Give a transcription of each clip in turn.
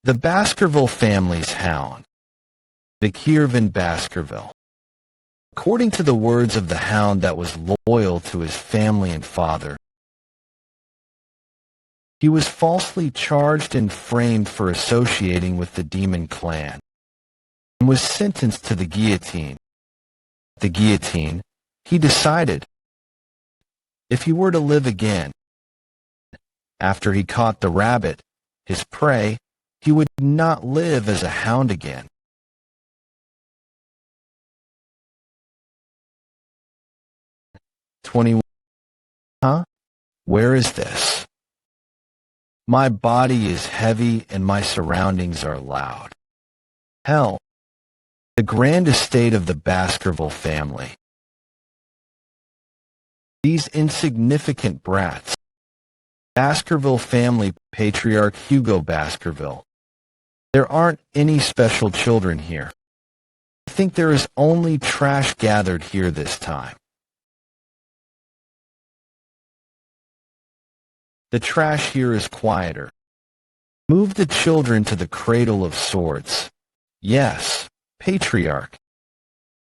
The Baskerville family's hound, Vikir van Baskerville. According to the words of the hound that was loyal to his family and father, he was falsely charged and framed for associating with the demon clan, and was sentenced to the guillotine. The guillotine, he decided, if he were to live again, after he caught the rabbit, his prey, he would not live as a hound again. Huh? Where is this? My body is heavy and my surroundings are loud. Hell, the grand estate of the Baskerville family. These insignificant brats. Baskerville family patriarch Hugo Baskerville. There aren't any special children here. I think there is only trash gathered here this time. The trash here is quieter. Move the children to the cradle of swords. Yes, patriarch.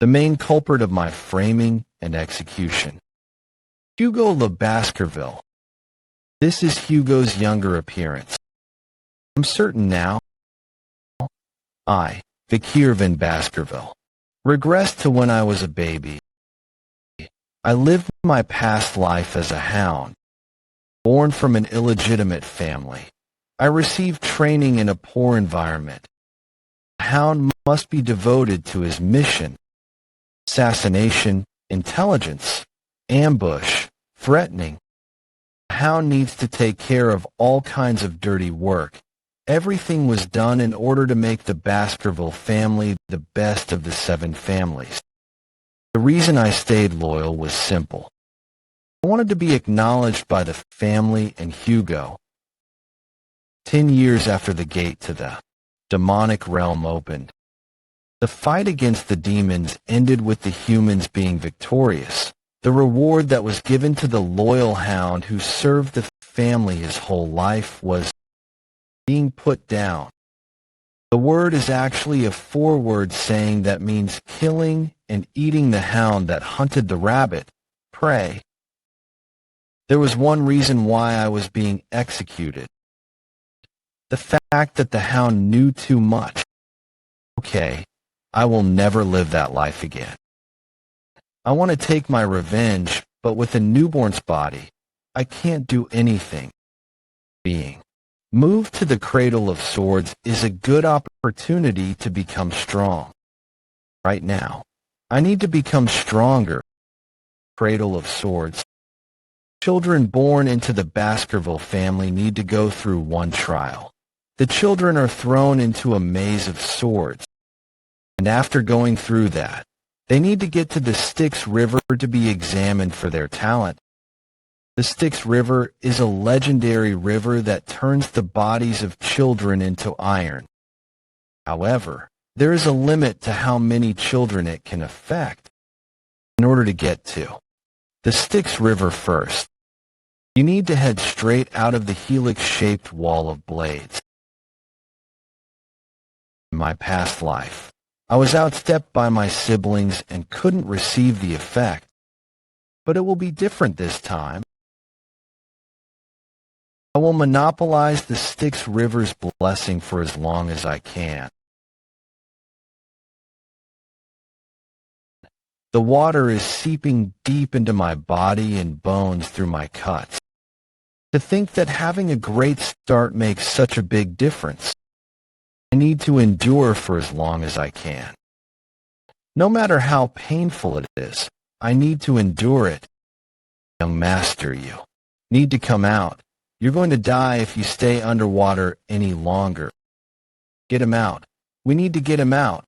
The main culprit of my framing and execution. Hugo Le Baskerville. This is Hugo's younger appearance. I'm certain now. I, Vikir van Baskerville, regressed to when I was a baby. I lived my past life as a hound, born from an illegitimate family. I received training in a poor environment. A hound must be devoted to his mission: assassination, intelligence, ambush, threatening. A hound needs to take care of all kinds of dirty work. Everything was done in order to make the Baskerville family the best of the 7 families. The reason I stayed loyal was simple. I wanted to be acknowledged by the family and Hugo. 10 years after the gate to the demonic realm opened, the fight against the demons ended with the humans being victorious. The reward that was given to the loyal hound who served the family his whole life was being put down. The word is actually a 4-word saying that means killing and eating the hound that hunted the rabbit, prey. There was one reason why I was being executed. The fact that the hound knew too much. Okay, I will never live that life again. I want to take my revenge, but with a newborn's body, I can't do anything. Being moved to the cradle of swords is a good opportunity to become strong. Right now, I need to become stronger. Cradle of swords. Children born into the Baskerville family need to go through one trial. The children are thrown into a maze of swords. And after going through that, they need to get to the Styx River to be examined for their talent. The Styx River is a legendary river that turns the bodies of children into iron. However, there is a limit to how many children it can affect. In order to get to the Styx River first, you need to head straight out of the helix-shaped wall of blades. In my past life, I was outstepped by my siblings and couldn't receive the effect. But it will be different this time. I will monopolize the Styx River's blessing for as long as I can. The water is seeping deep into my body and bones through my cuts. To think that having a great start makes such a big difference. I need to endure for as long as I can. No matter how painful it is, I need to endure it. Young master, you need to come out. You're going to die if you stay underwater any longer. Get him out. We need to get him out.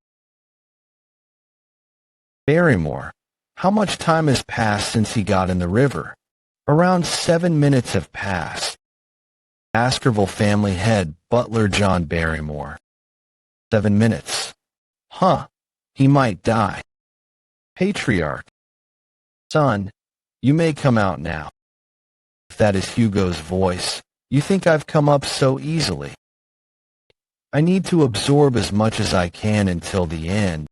Barrymore, how much time has passed since he got in the river? Around 7 minutes have passed. Baskerville family head, Butler John Barrymore. 7 minutes. Huh, he might die. Patriarch. Son, you may come out now. If that is Hugo's voice, you think I've come up so easily. I need to absorb as much as I can until the end.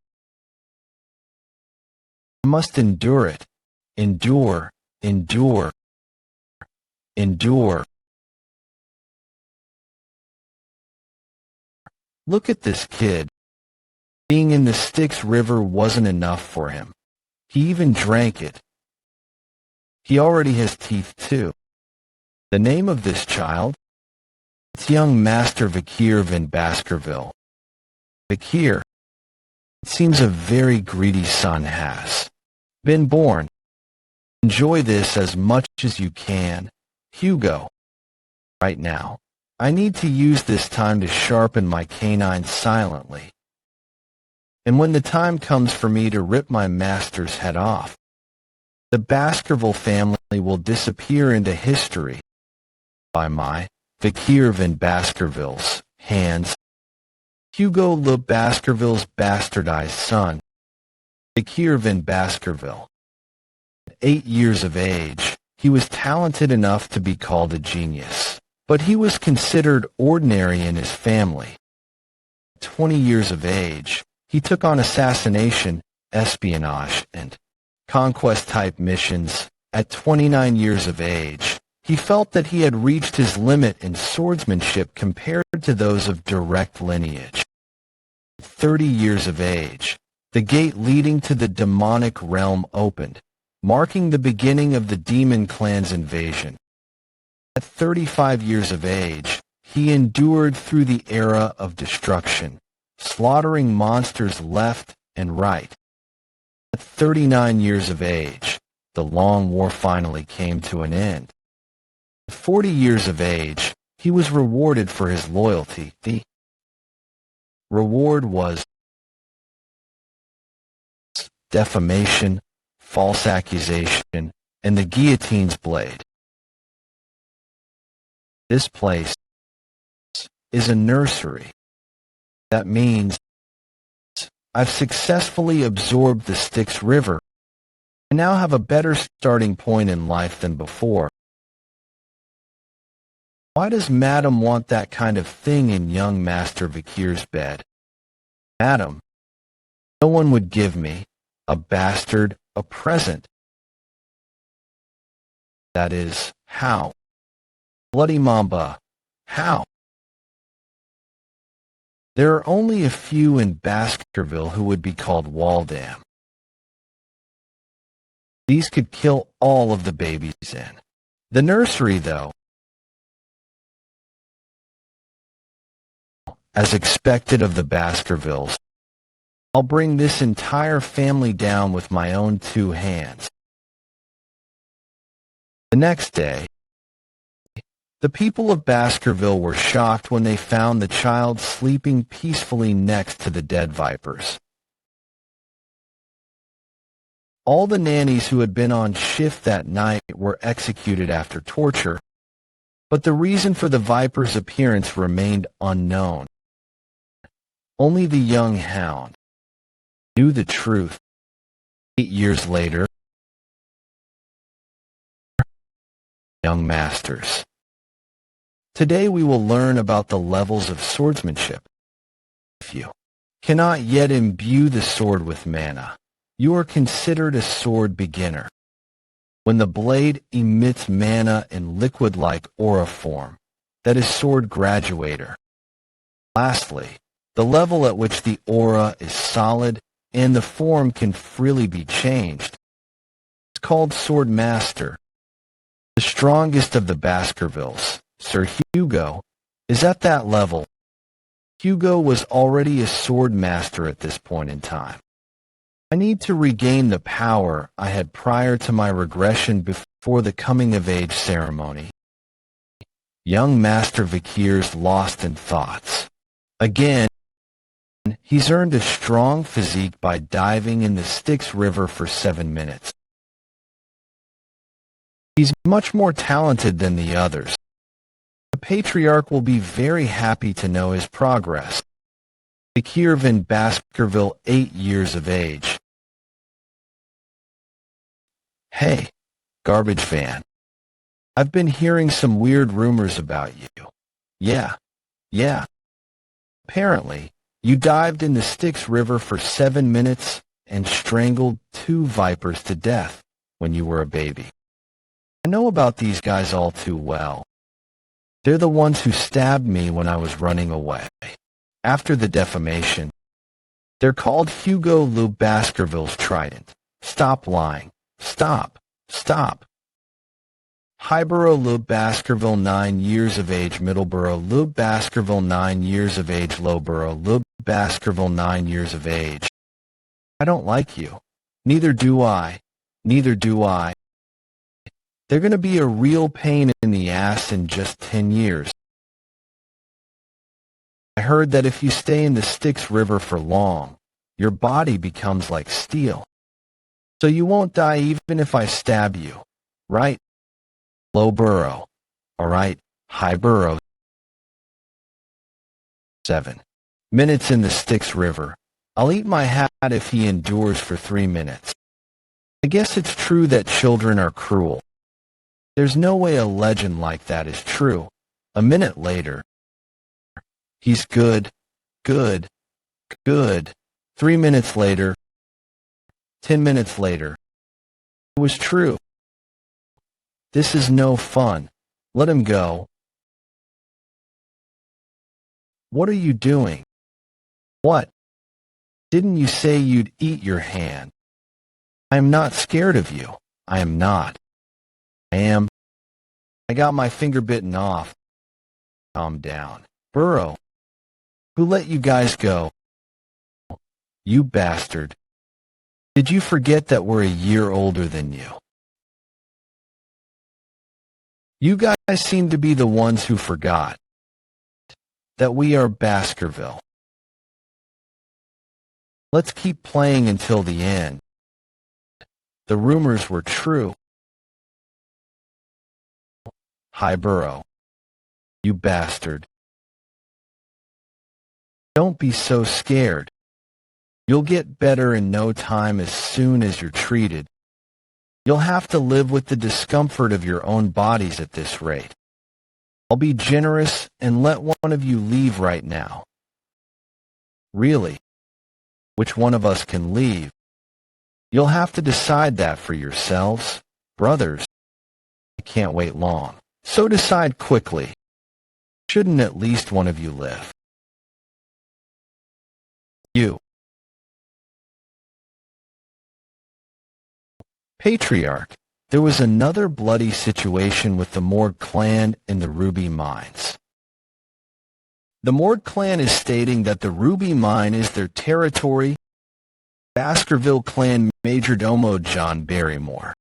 I must endure it. Endure, endure, endure. Look at this kid. Being in the Styx River wasn't enough for him. He even drank it. He already has teeth too. The name of this child? It's young Master Vikir in Baskerville. Vikir. It seems a very greedy son has been born. Enjoy this as much as you can, Hugo. Right now, I need to use this time to sharpen my canines silently. And when the time comes for me to rip my master's head off, the Baskerville family will disappear into history by my Vikir in Baskerville's hands. Hugo Le Baskerville's bastardized son, Vikir in Baskerville. At 8 years of age, he was talented enough to be called a genius, but he was considered ordinary in his family. At 20 years of age, he took on assassination, espionage, and conquest-type missions. At 29 years of age, he felt that he had reached his limit in swordsmanship compared to those of direct lineage. At 30 years of age, the gate leading to the demonic realm opened, marking the beginning of the demon clan's invasion. At 35 years of age, he endured through the era of destruction, slaughtering monsters left and right. At 39 years of age, the long war finally came to an end. At 40 years of age, he was rewarded for his loyalty. The reward was defamation, false accusation, and the guillotine's blade. This place is a nursery. That means I've successfully absorbed the Styx River. I now have a better starting point in life than before. Why does Madam want that kind of thing in young Master Vikir's bed? Madam, no one would give me, a bastard, a present. That is, how? Bloody Mamba, how? There are only a few in Baskerville who would be called Waldam. These could kill all of the babies in the nursery, though. As expected of the Baskervilles, I'll bring this entire family down with my own 2 hands. The next day, the people of Baskerville were shocked when they found the child sleeping peacefully next to the dead vipers. All the nannies who had been on shift that night were executed after torture, but the reason for the viper's appearance remained unknown. Only the young Hound knew the truth. 8 years later, young masters. Today we will learn about the levels of swordsmanship. If you cannot yet imbue the sword with mana, you are considered a sword beginner. When the blade emits mana in liquid-like aura form, that is sword graduator. Lastly, the level at which the aura is solid and the form can freely be changed is called sword master. The strongest of the Baskervilles, Sir Hugo, is at that level. Hugo was already a sword master at this point in time. I need to regain the power I had prior to my regression before the coming-of-age ceremony. Young Master Vikir's lost in thoughts. Again, he's earned a strong physique by diving in the Styx River for 7 minutes. He's much more talented than the others. The Patriarch will be very happy to know his progress. Vikir in Baskerville, 8 years of age. Hey, garbage van. I've been hearing some weird rumors about you. Yeah. Apparently, you dived in the Styx River for 7 minutes and strangled 2 vipers to death when you were a baby. I know about these guys all too well. They're the ones who stabbed me when I was running away. After the defamation, they're called Hugo Lube Baskerville's Trident. Stop lying. Stop. Stop. Highborough Lube Baskerville 9 years of age. Middleborough Lube Baskerville 9 years of age. Lowborough Lube Baskerville 9 years of age. I don't like you. Neither do I. Neither do I. They're going to be a real pain in the ass in just 10 years. I heard that if you stay in the Styx River for long, your body becomes like steel. So you won't die even if I stab you, right? Lowborough. All right, Highborough. 7 minutes in the Styx River. I'll eat my hat if he endures for 3 minutes. I guess it's true that children are cruel. There's no way a legend like that is true. A minute later, he's good, good, good. 3 minutes later, 10 minutes later, it was true. This is no fun. Let him go. What are you doing? What? Didn't you say you'd eat your hand? I am not scared of you. I am not. I am. I got my finger bitten off. Calm down. Burrow. Who let you guys go? You bastard. Did you forget that we're a year older than you? You guys seem to be the ones who forgot that we are Baskerville. Let's keep playing until the end. The rumors were true. Highborough. You bastard. Don't be so scared. You'll get better in no time as soon as you're treated. You'll have to live with the discomfort of your own bodies at this rate. I'll be generous and let one of you leave right now. Really? Which one of us can leave? You'll have to decide that for yourselves, brothers. I can't wait long. So decide quickly. Shouldn't at least one of you live? You. Patriarch. There was another bloody situation with the Mord clan in the Ruby Mines. The Mord clan is stating that the Ruby Mine is their territory. Baskerville clan Majordomo John Barrymore.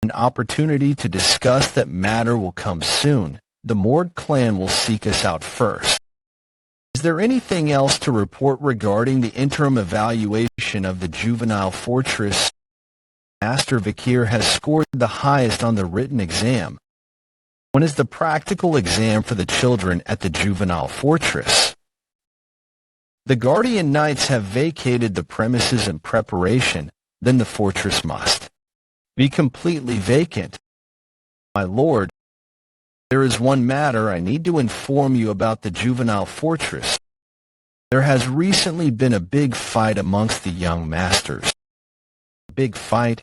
An opportunity to discuss that matter will come soon. The Mord clan will seek us out first. Is there anything else to report regarding the interim evaluation of the juvenile fortress? Master Vikir has scored the highest on the written exam. When is the practical exam for the children at the juvenile fortress? The Guardian Knights have vacated the premises in preparation, then the fortress must be completely vacant. My lord, there is one matter I need to inform you about the juvenile fortress. There has recently been a big fight amongst the young masters. Big fight?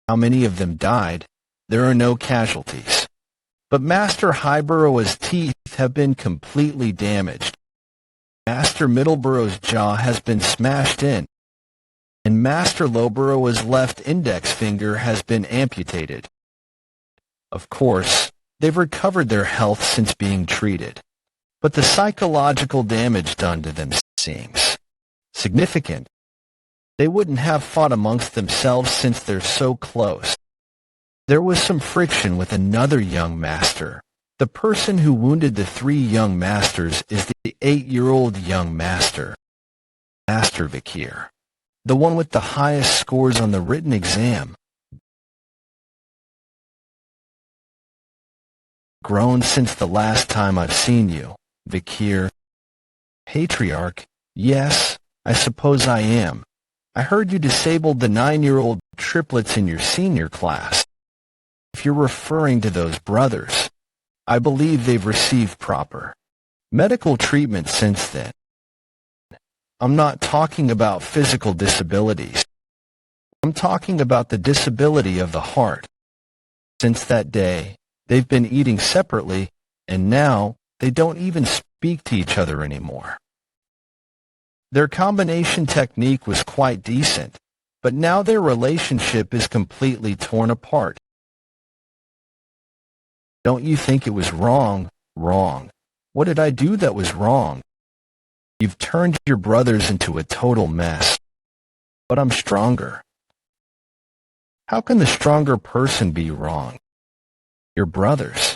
How many of them died? There are no casualties. But Master Highborough's teeth have been completely damaged. Master Middleborough's jaw has been smashed in. And Master Lowborough's left index finger has been amputated. Of course, they've recovered their health since being treated. But the psychological damage done to them seems significant. They wouldn't have fought amongst themselves since they're so close. There was some friction with another young master. The person who wounded the 3 young masters is the 8-year-old young master, Master Vikir, the one with the highest scores on the written exam. Grown since the last time I've seen you, Vikir. Patriarch, yes, I suppose I am. I heard you disabled the 9-year-old triplets in your senior class. If you're referring to those brothers, I believe they've received proper medical treatment since then. I'm not talking about physical disabilities. I'm talking about the disability of the heart. Since that day, they've been eating separately, and now they don't even speak to each other anymore. Their combination technique was quite decent, but now their relationship is completely torn apart. Don't you think it was wrong? Wrong. What did I do that was wrong? You've turned your brothers into a total mess. But I'm stronger. How can the stronger person be wrong? Your brothers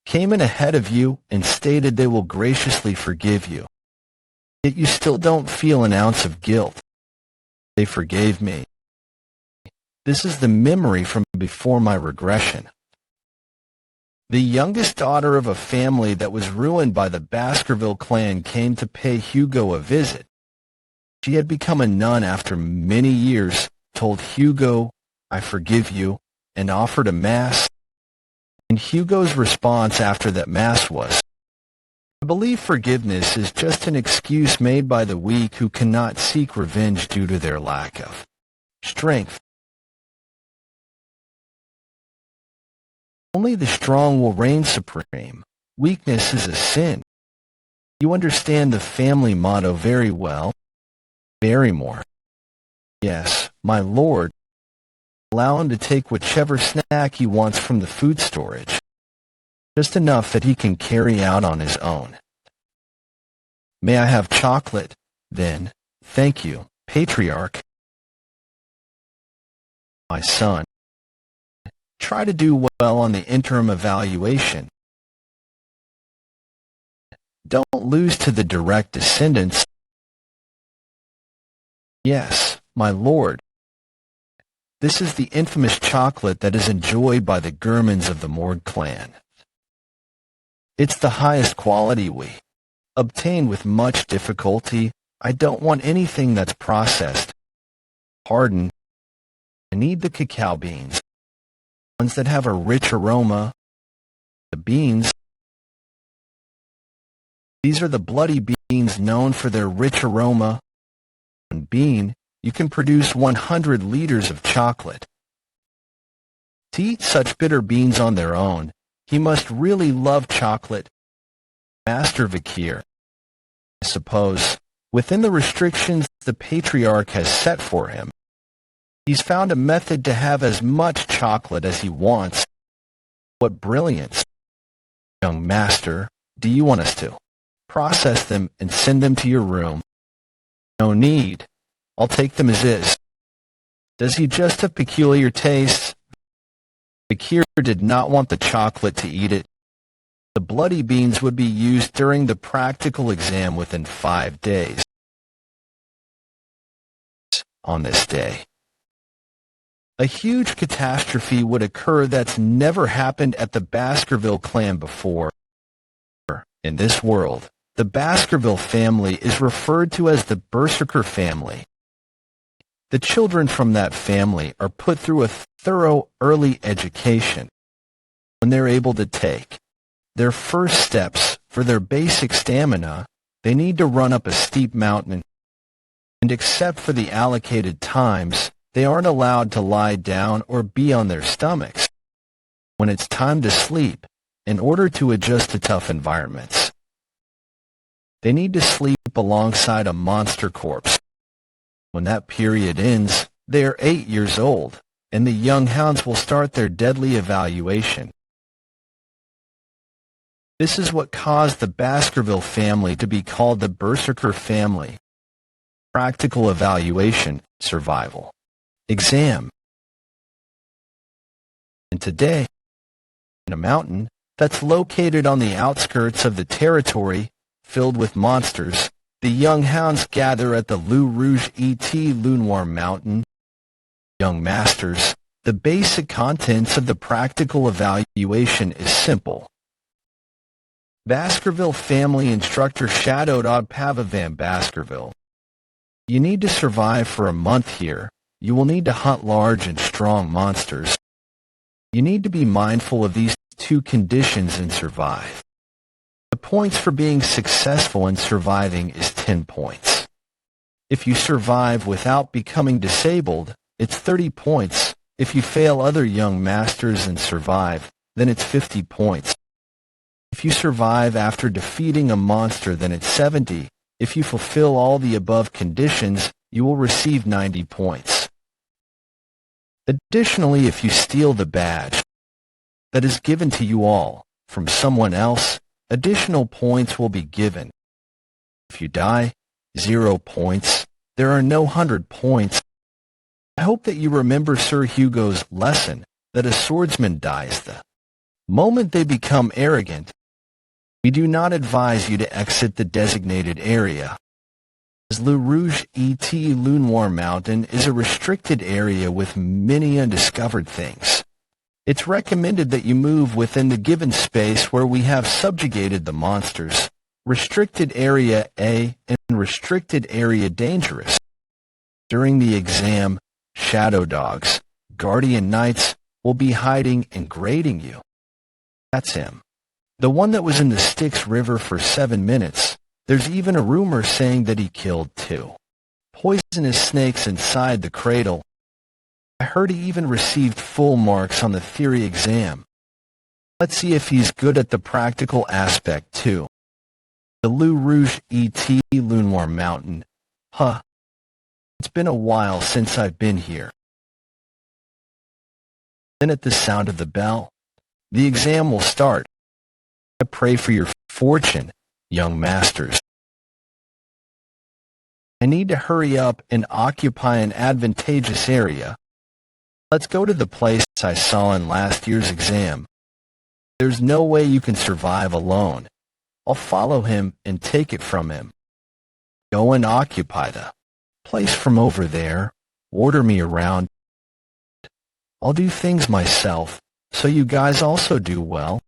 came in ahead of you and stated they will graciously forgive you. Yet you still don't feel an ounce of guilt. They forgave me. This is the memory from before my regression. The youngest daughter of a family that was ruined by the Baskerville clan came to pay Hugo a visit. She had become a nun after many years, told Hugo, "I forgive you," and offered a mass. And Hugo's response after that mass was, "I believe forgiveness is just an excuse made by the weak who cannot seek revenge due to their lack of strength. Only the strong will reign supreme. Weakness is a sin. You understand the family motto very well. Barrymore." "Yes, my lord. Allow him to take whichever snack he wants from the food storage. Just enough that he can carry out on his own." "May I have chocolate, then? Thank you, patriarch." "My son, try to do well on the interim evaluation. Don't lose to the direct descendants." "Yes, my lord. This is the infamous chocolate that is enjoyed by the Germans of the Mord clan. It's the highest quality we obtain with much difficulty. I don't want anything that's processed. Pardon. I need the cacao beans, ones that have a rich aroma. The beans. These are the bloody beans known for their rich aroma. One bean, you can produce 100 liters of chocolate. To eat such bitter beans on their own, he must really love chocolate. Master Vikir, I suppose, within the restrictions the patriarch has set for him, he's found a method to have as much chocolate as he wants. What brilliance! Young master, do you want us to process them and send them to your room?" "No need. I'll take them as is." "Does he just have peculiar tastes?" Vikir did not want the chocolate to eat it. The bloody beans would be used during the practical exam within 5 days. On this day, a huge catastrophe would occur that's never happened at the Baskerville clan before. In this world, the Baskerville family is referred to as the Berserker family. The children from that family are put through a thorough early education. When they're able to take their first steps for their basic stamina, they need to run up a steep mountain, and except for the allocated times, they aren't allowed to lie down or be on their stomachs. When it's time to sleep, in order to adjust to tough environments, they need to sleep alongside a monster corpse. When that period ends, they are 8 years old, and the young hounds will start their deadly evaluation. This is what caused the Baskerville family to be called the Berserker family. Practical evaluation, survival, exam. And today, in a mountain that's located on the outskirts of the territory filled with monsters, the young hounds gather at the Loup Rouge et Lunoir Mountain. Young masters, the basic contents of the practical evaluation is simple. Baskerville family instructor shadowed Oddpava Van Baskerville. You need to survive for a month here. You will need to hunt large and strong monsters. You need to be mindful of these 2 conditions and survive. The points for being successful in surviving is 10 points. If you survive without becoming disabled, it's 30 points. If you fail other young masters and survive, then it's 50 points. If you survive after defeating a monster, then it's 70. If you fulfill all the above conditions, you will receive 90 points. Additionally, if you steal the badge that is given to you all from someone else, additional points will be given. If you die, 0 points. There are no 100 points. I hope that you remember Sir Hugo's lesson that a swordsman dies the moment they become arrogant. We do not advise you to exit the designated area, as Le Rouge et Le Noir Mountain is a restricted area with many undiscovered things. It's recommended that you move within the given space where we have subjugated the monsters. Restricted Area A and Restricted Area Dangerous. During the exam, Shadow Dogs, Guardian Knights, will be hiding and grading you. That's him. The one that was in the Styx River for 7 minutes. There's even a rumor saying that he killed 2 poisonous snakes inside the cradle. I heard he even received full marks on the theory exam. Let's see if he's good at the practical aspect too. The Le Rouge et Le Noir Mountain. It's been a while since I've been here. Then at the sound of the bell, the exam will start. I pray for your fortune, young masters. I need to hurry up and occupy an advantageous area. Let's go to the place I saw in last year's exam. There's no way you can survive alone. I'll follow him and take it from him. Go and occupy the place from over there. Order me around. I'll do things myself, so you guys also do well.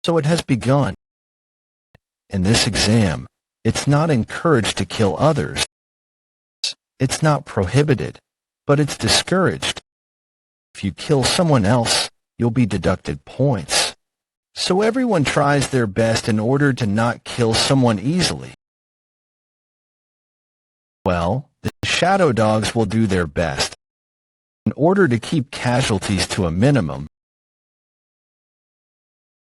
So it has begun. In this exam, it's not encouraged to kill others. It's not prohibited, but it's discouraged. If you kill someone else, you'll be deducted points. So everyone tries their best in order to not kill someone easily. Well, the Shadow Dogs will do their best in order to keep casualties to a minimum.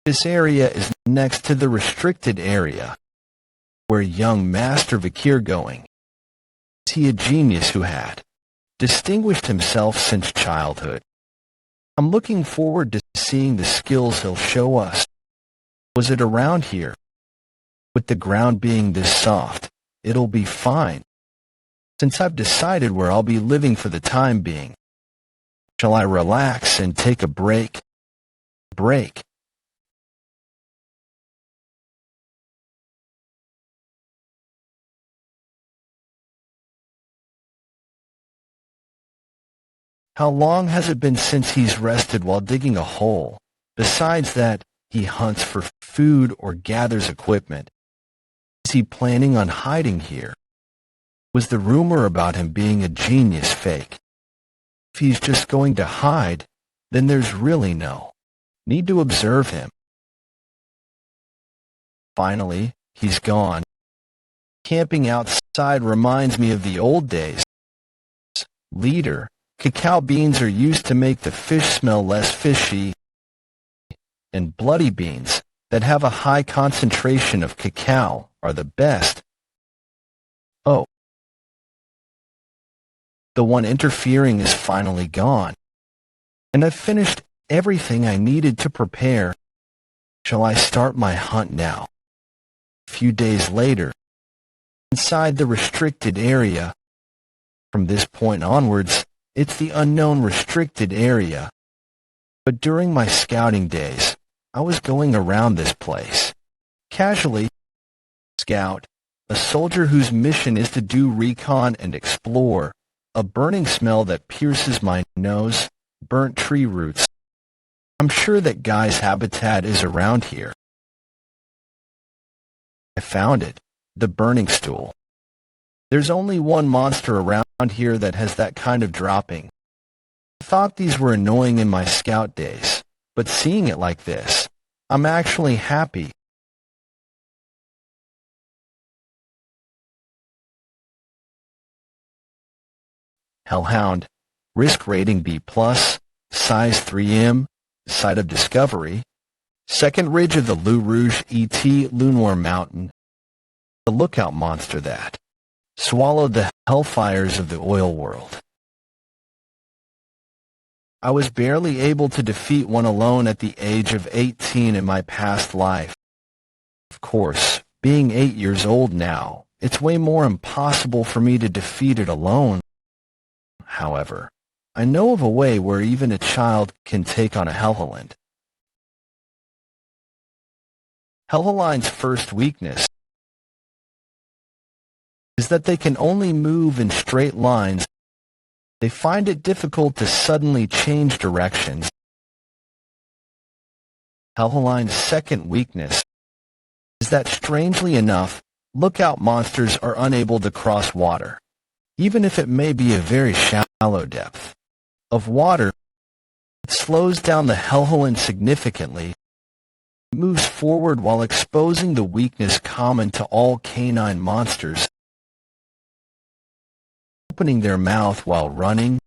This area is next to the restricted area, where young Master Vikir going. Is he a genius who had distinguished himself since childhood? I'm looking forward to seeing the skills he'll show us. Was it around here? With the ground being this soft, it'll be fine. Since I've decided where I'll be living for the time being, shall I relax and take a break? How long has it been since he's rested while digging a hole? Besides that, he hunts for food or gathers equipment. Is he planning on hiding here? Was the rumor about him being a genius fake? If he's just going to hide, then there's really no need to observe him. Finally, he's gone. Camping outside reminds me of the old days. Leader, cacao beans are used to make the fish smell less fishy, and bloody beans that have a high concentration of cacao are the best. Oh. The one interfering is finally gone, and I've finished everything I needed to prepare. Shall I start my hunt now? A few days later, inside the restricted area. From this point onwards, it's the unknown restricted area. But during my scouting days, I was going around this place. Casually, scout, a soldier whose mission is to do recon and explore. A burning smell that pierces my nose, burnt tree roots. I'm sure that guy's habitat is around here. I found it, the burning stool. There's only one monster around here that has that kind of dropping. I thought these were annoying in my scout days, but seeing it like this, I'm actually happy. Hellhound, risk rating B+, size 3M, site of discovery, second ridge of the Lou Rouge ET Lunar Mountain, the lookout monster that swallowed the hellfires of the oil world. I was barely able to defeat one alone at the age of 18 in my past life. Of course, being 8 years old now, it's way more impossible for me to defeat it alone. However, I know of a way where even a child can take on a Helheland. Helheland's first weakness is that they can only move in straight lines. They find it difficult to suddenly change directions. Helheland's second weakness is that, strangely enough, lookout monsters are unable to cross water, even if it may be a very shallow depth of water. It slows down the Helheland significantly. It moves forward while exposing the weakness common to all canine monsters, opening their mouth while running.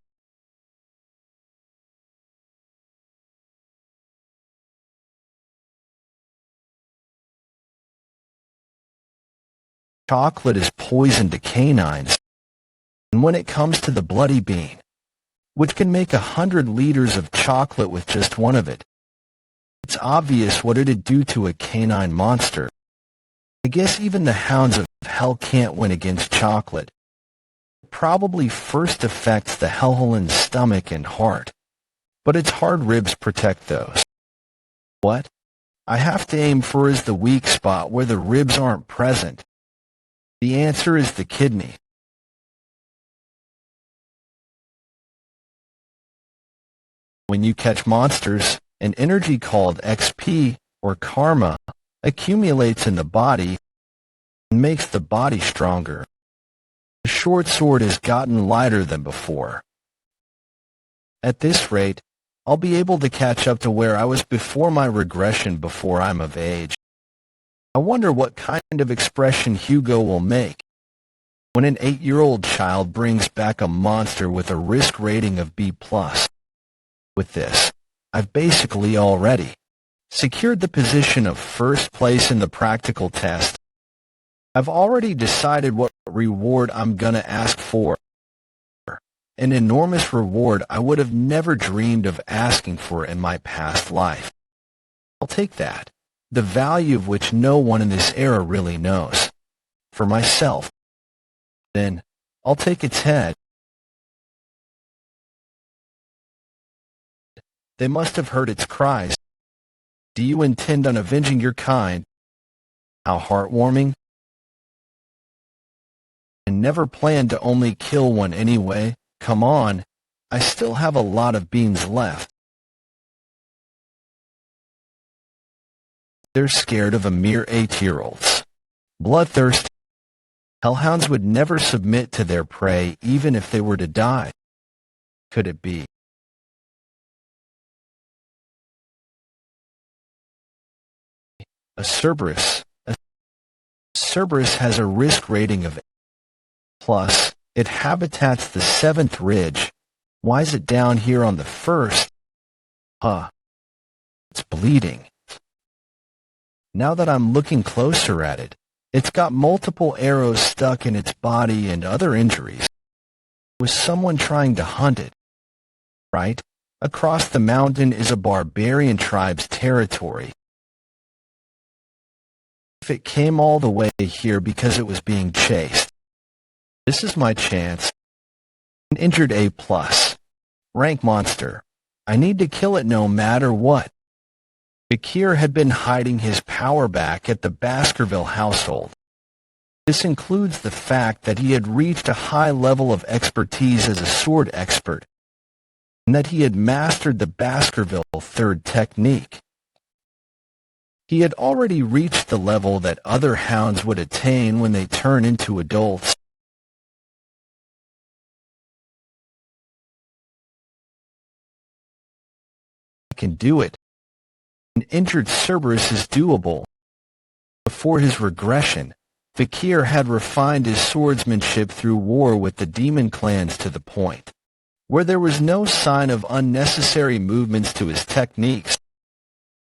Chocolate is poison to canines, and when it comes to the bloody bean, which can make 100 liters of chocolate with just one of it, it's obvious what it'd do to a canine monster. I guess even the hounds of hell can't win against chocolate. It probably first affects the Helheland's stomach and heart, but its hard ribs protect those. What I have to aim for is the weak spot where the ribs aren't present. The answer is the kidney. When you catch monsters, an energy called XP, or karma, accumulates in the body and makes the body stronger. The short sword has gotten lighter than before. At this rate, I'll be able to catch up to where I was before my regression before I'm of age. I wonder what kind of expression Hugo will make when an 8-year-old child brings back a monster with a risk rating of B+. With this, I've basically already secured the position of first place in the practical test. I've already decided what reward I'm gonna ask for. An enormous reward I would have never dreamed of asking for in my past life. I'll take that, the value of which no one in this era really knows. For myself. Then, I'll take its head. They must have heard its cries. Do you intend on avenging your kind? How heartwarming. And never planned to only kill one anyway. Come on, I still have a lot of beans left. They're scared of a mere 8-year-olds. Bloodthirsty. Hellhounds would never submit to their prey even if they were to die. Could it be? A Cerberus. A Cerberus has a risk rating of plus. It habitats the 7th ridge. Why is it down here on the 1st? It's bleeding. Now that I'm looking closer at it, it's got multiple arrows stuck in its body and other injuries. Was someone trying to hunt it? Right? Across the mountain is a barbarian tribe's territory. If it came all the way here because it was being chased, this is my chance. An injured A+. Rank monster. I need to kill it no matter what. Vikir had been hiding his power back at the Baskerville household. This includes the fact that he had reached a high level of expertise as a sword expert, and that he had mastered the Baskerville third technique. He had already reached the level that other hounds would attain when they turn into adults. Can do it. An injured Cerberus is doable. Before his regression, Vikir had refined his swordsmanship through war with the demon clans to the point where there was no sign of unnecessary movements to his techniques.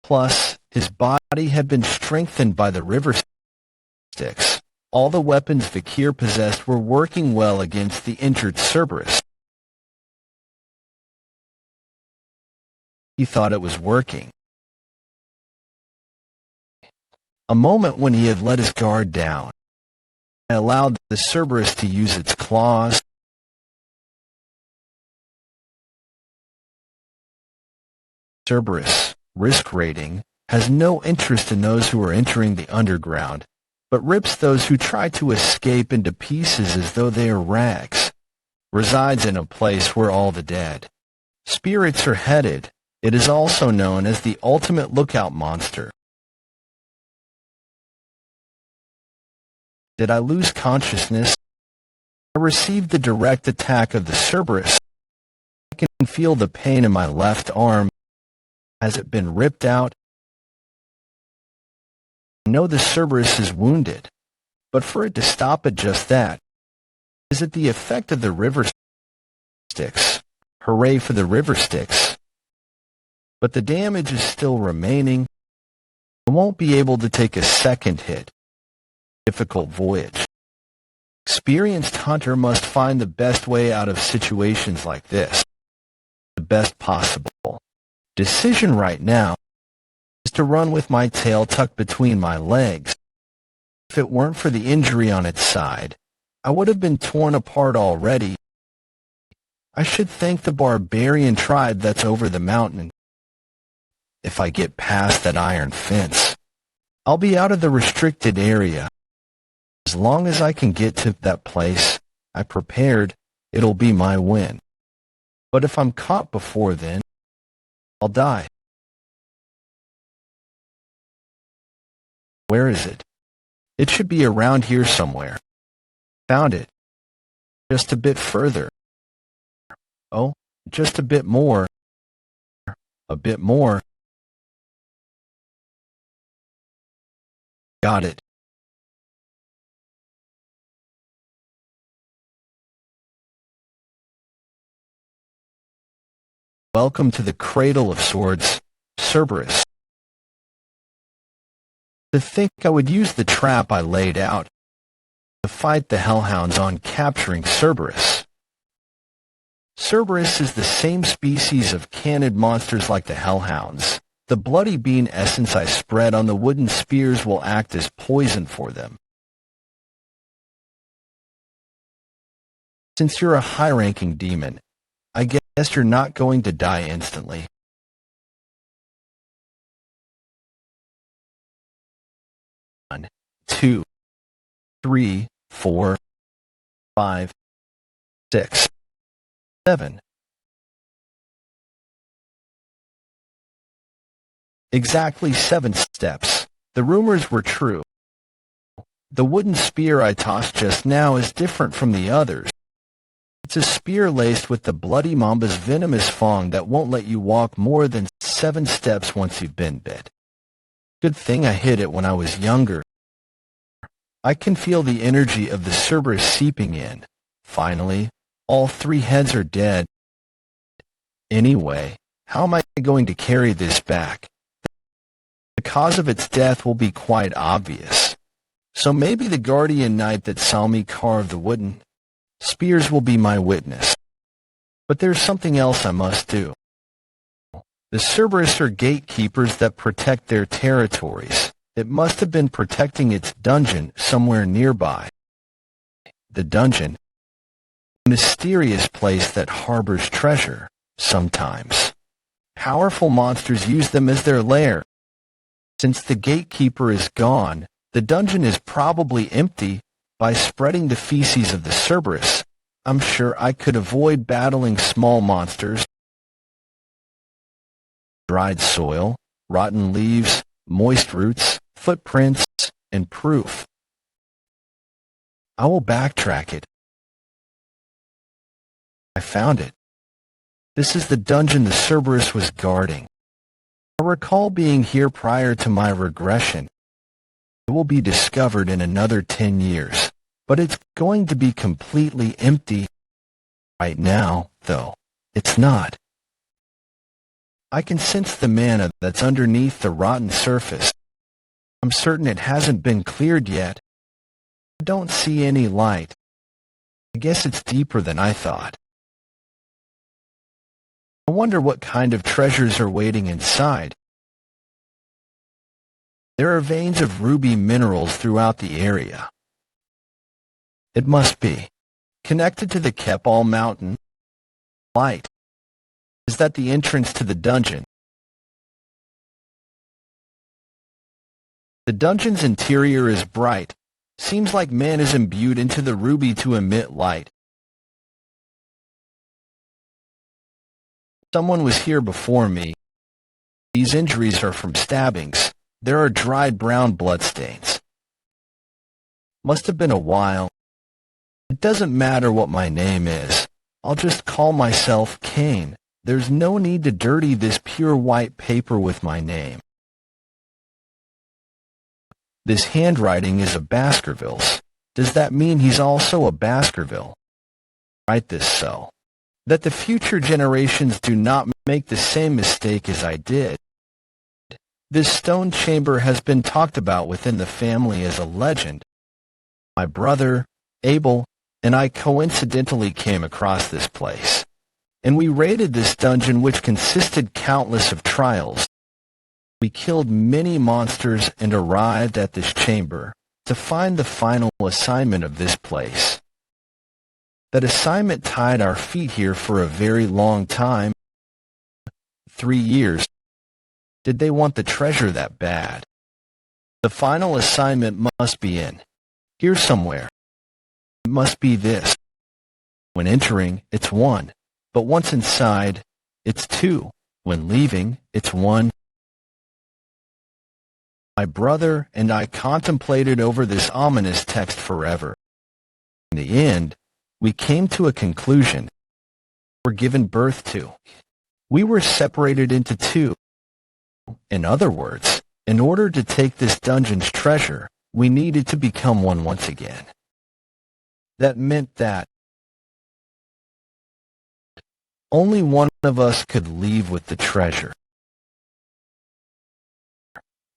Plus, his body had been strengthened by the river sticks. All the weapons Vikir possessed were working well against the injured Cerberus. He thought it was working. A moment when he had let his guard down. I allowed the Cerberus to use its claws. Cerberus, risk rating, has no interest in those who are entering the underground, but rips those who try to escape into pieces as though they are rags. Resides in a place where all the dead spirits are headed. It is also known as the ultimate lookout monster. Did I lose consciousness? I received the direct attack of the Cerberus. I can feel the pain in my left arm. Has it been ripped out? I know the Cerberus is wounded, but for it to stop at just that, is it the effect of the river sticks? Hooray for the river sticks. But the damage is still remaining. I won't be able to take a second hit. Difficult voyage. Experienced hunter must find the best way out of situations like this. The best possible decision right now is to run with my tail tucked between my legs. If it weren't for the injury on its side, I would have been torn apart already. I should thank the barbarian tribe that's over the mountain. If I get past that iron fence, I'll be out of the restricted area. As long as I can get to that place I prepared, it'll be my win. But if I'm caught before then, I'll die. Where is it? It should be around here somewhere. Found it. Just a bit further. Oh, just a bit more. A bit more. Got it. Welcome to the cradle of swords, Cerberus. To think I would use the trap I laid out to fight the hellhounds on capturing Cerberus. Cerberus is the same species of canid monsters like the hellhounds. The bloody bean essence I spread on the wooden spears will act as poison for them. Since you're a high-ranking demon, I guess you're not going to die instantly. One, 2, 3, 4, 5, 6, 7. Exactly 7 steps. The rumors were true. The wooden spear I tossed just now is different from the others. It's a spear laced with the bloody mamba's venomous fang that won't let you walk more than 7 steps once you've been bit. Good thing I hid it when I was younger. I can feel the energy of the Cerberus seeping in. Finally, all 3 heads are dead. Anyway, how am I going to carry this back? The cause of its death will be quite obvious. So maybe the guardian knight that saw me carve the wooden spears will be my witness. But there's something else I must do. The Cerberus are gatekeepers that protect their territories. It must have been protecting its dungeon somewhere nearby. The dungeon, a mysterious place that harbors treasure, sometimes. Powerful monsters use them as their lair. Since the gatekeeper is gone, the dungeon is probably empty. By spreading the feces of the Cerberus, I'm sure I could avoid battling small monsters. Dried soil, rotten leaves, moist roots, footprints, and proof. I will backtrack it. I found it. This is the dungeon the Cerberus was guarding. I recall being here prior to my regression. It will be discovered in another 10 years, but it's going to be completely empty. Right now, though, it's not. I can sense the mana that's underneath the rotten surface. I'm certain it hasn't been cleared yet. I don't see any light. I guess it's deeper than I thought. I wonder what kind of treasures are waiting inside. There are veins of ruby minerals throughout the area. It must be connected to the Kepal mountain. Light. Is that the entrance to the dungeon? The dungeon's interior is bright. Seems like man is imbued into the ruby to emit light. Someone was here before me. These injuries are from stabbings. There are dried brown bloodstains. Must have been a while. It doesn't matter what my name is. I'll just call myself Cain. There's no need to dirty this pure white paper with my name. This handwriting is a Baskerville's. Does that mean he's also a Baskerville? Write this so that the future generations do not make the same mistake as I did. This stone chamber has been talked about within the family as a legend. My brother, Abel, and I coincidentally came across this place, and we raided this dungeon, which consisted countless of trials. We killed many monsters and arrived at this chamber to find the final assignment of this place. That assignment tied our feet here for a very long time. 3 years. Did they want the treasure that bad? The final assignment must be in here somewhere. It must be this. When entering, it's 1, but once inside, it's 2. When leaving, it's 1. My brother and I contemplated over this ominous text forever. In the end, we came to a conclusion. We were given birth to. We were separated into 2. In other words, in order to take this dungeon's treasure, we needed to become one once again. That meant that only one of us could leave with the treasure.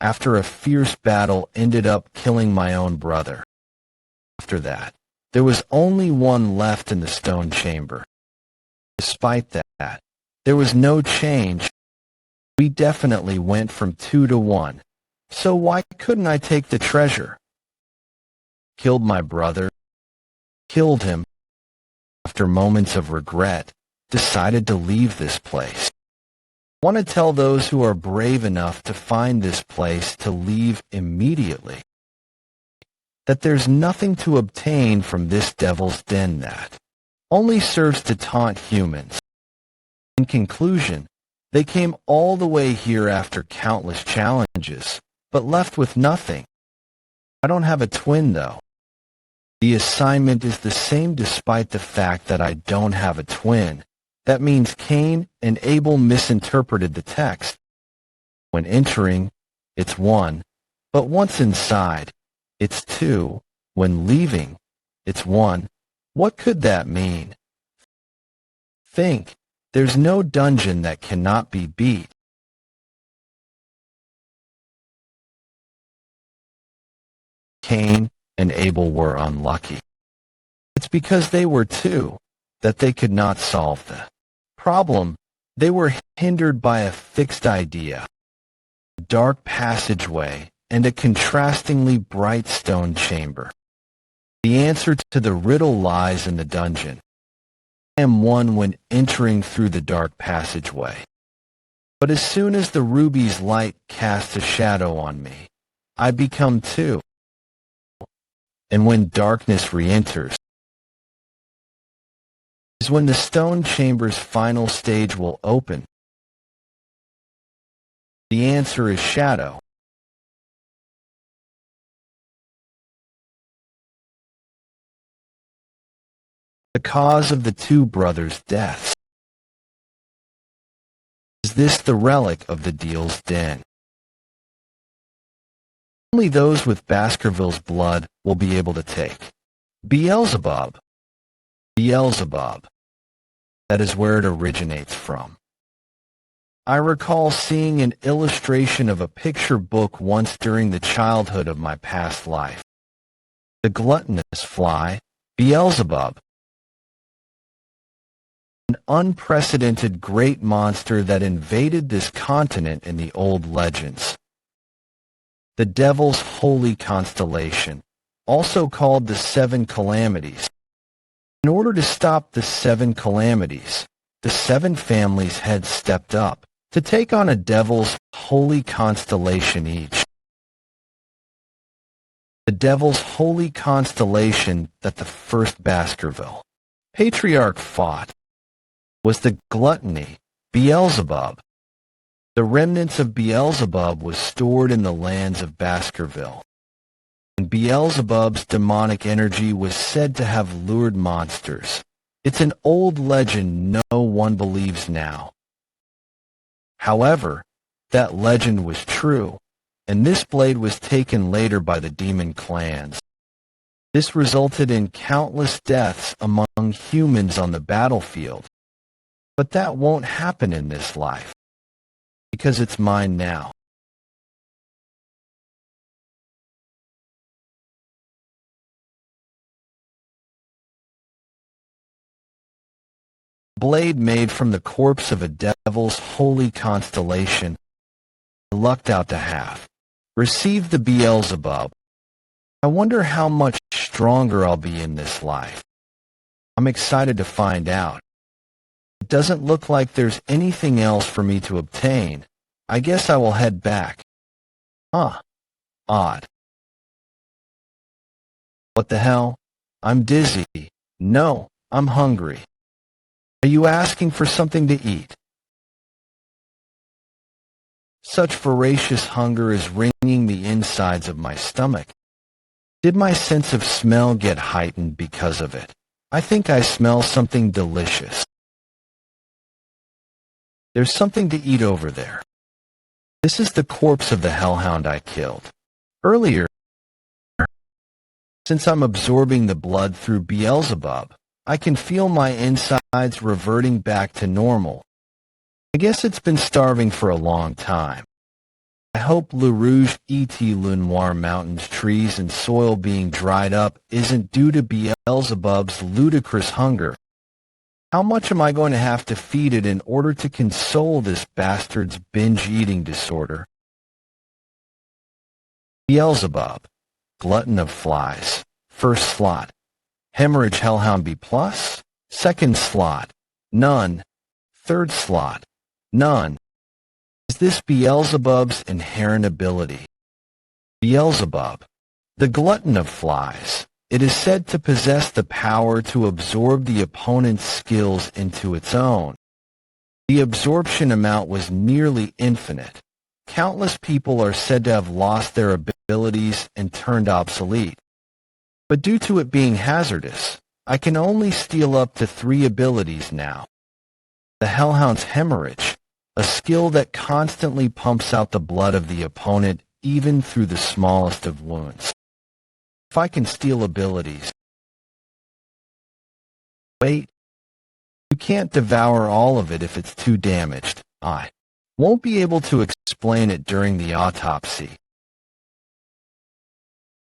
After a fierce battle ended up killing my own brother. After that, there was only one left in the stone chamber. Despite that, there was no change. We definitely went from 2 to 1. So why couldn't I take the treasure? Killed my brother. Killed him. After moments of regret, decided to leave this place. Want to tell those who are brave enough to find this place to leave immediately. That there's nothing to obtain from this devil's den that only serves to taunt humans. In conclusion, they came all the way here after countless challenges, but left with nothing. I don't have a twin, though. The assignment is the same despite the fact that I don't have a twin. That means Cain and Abel misinterpreted the text. When entering, it's 1, but once inside, it's 2. When leaving, it's 1. What could that mean? Think. There's no dungeon that cannot be beat. Cain and Abel were unlucky. It's because they were 2 that they could not solve the problem. They were hindered by a fixed idea, a dark passageway, and a contrastingly bright stone chamber. The answer to the riddle lies in the dungeon. I am 1 when entering through the dark passageway. But as soon as the ruby's light casts a shadow on me, I become 2. And when darkness re-enters, is when the stone chamber's final stage will open. The answer is shadow. The cause of the 2 brothers' deaths. Is this the relic of the deal's den? Only those with Baskerville's blood will be able to take. Beelzebub. Beelzebub. That is where it originates from. I recall seeing an illustration of a picture book once during the childhood of my past life. The gluttonous fly, Beelzebub. An unprecedented great monster that invaded this continent in the old legends. The devil's holy constellation, also called the Seven Calamities. In order to stop the seven calamities, the seven families' heads stepped up to take on a devil's holy constellation each. The devil's holy constellation that the first Baskerville patriarch fought was the gluttony, Beelzebub. The remnants of Beelzebub was stored in the lands of Baskerville, and Beelzebub's demonic energy was said to have lured monsters. It's an old legend no one believes now. However, that legend was true, and this blade was taken later by the demon clans. This resulted in countless deaths among humans on the battlefield. But that won't happen in this life, because it's mine now. Blade made from the corpse of a devil's holy constellation, I lucked out to have. Received the Beelzebub. I wonder how much stronger I'll be in this life. I'm excited to find out. It doesn't look like there's anything else for me to obtain. I guess I will head back. Huh. Odd. What the hell? I'm dizzy. No, I'm hungry. Are you asking for something to eat? Such voracious hunger is wringing the insides of my stomach. Did my sense of smell get heightened because of it? I think I smell something delicious. There's something to eat over there. This is the corpse of the hellhound I killed earlier. Since I'm absorbing the blood through Beelzebub, I can feel my insides reverting back to normal. I guess it's been starving for a long time. I hope Le Rouge et Le Noir mountains, trees, and soil being dried up isn't due to Beelzebub's ludicrous hunger. How much am I going to have to feed it in order to console this bastard's binge-eating disorder? Beelzebub, glutton of flies, first slot. Hemorrhage Hellhound B+, second slot, none, third slot, none. Is this Beelzebub's inherent ability? Beelzebub, the glutton of flies. It is said to possess the power to absorb the opponent's skills into its own. The absorption amount was nearly infinite. Countless people are said to have lost their abilities and turned obsolete. But due to it being hazardous, I can only steal up to 3 abilities now. The Hellhound's Hemorrhage, a skill that constantly pumps out the blood of the opponent even through the smallest of wounds. If I can steal abilities. Wait. You can't devour all of it if it's too damaged. I won't be able to explain it during the autopsy.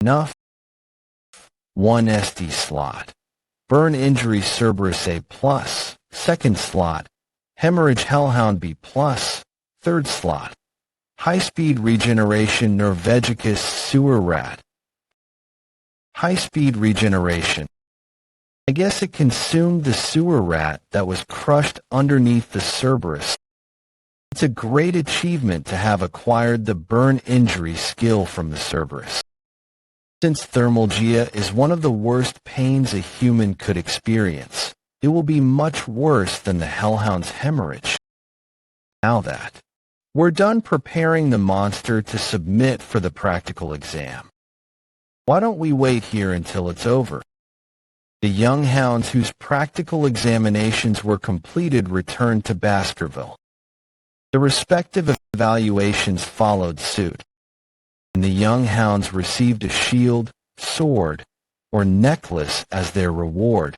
Enough. 1 SD slot. Burn Injury Cerberus A+, second slot. Hemorrhage Hellhound B+, third slot. High-Speed Regeneration Norvegicus Sewer Rat. High-Speed Regeneration. I guess it consumed the sewer rat that was crushed underneath the Cerberus. It's a great achievement to have acquired the Burn Injury skill from the Cerberus. Since thermalgia is one of the worst pains a human could experience, it will be much worse than the Hellhound's hemorrhage. Now that we're done preparing the monster to submit for the practical exam, why don't we wait here until it's over? The young hounds whose practical examinations were completed returned to Baskerville. The respective evaluations followed suit. and the young hounds received a shield, sword, or necklace as their reward,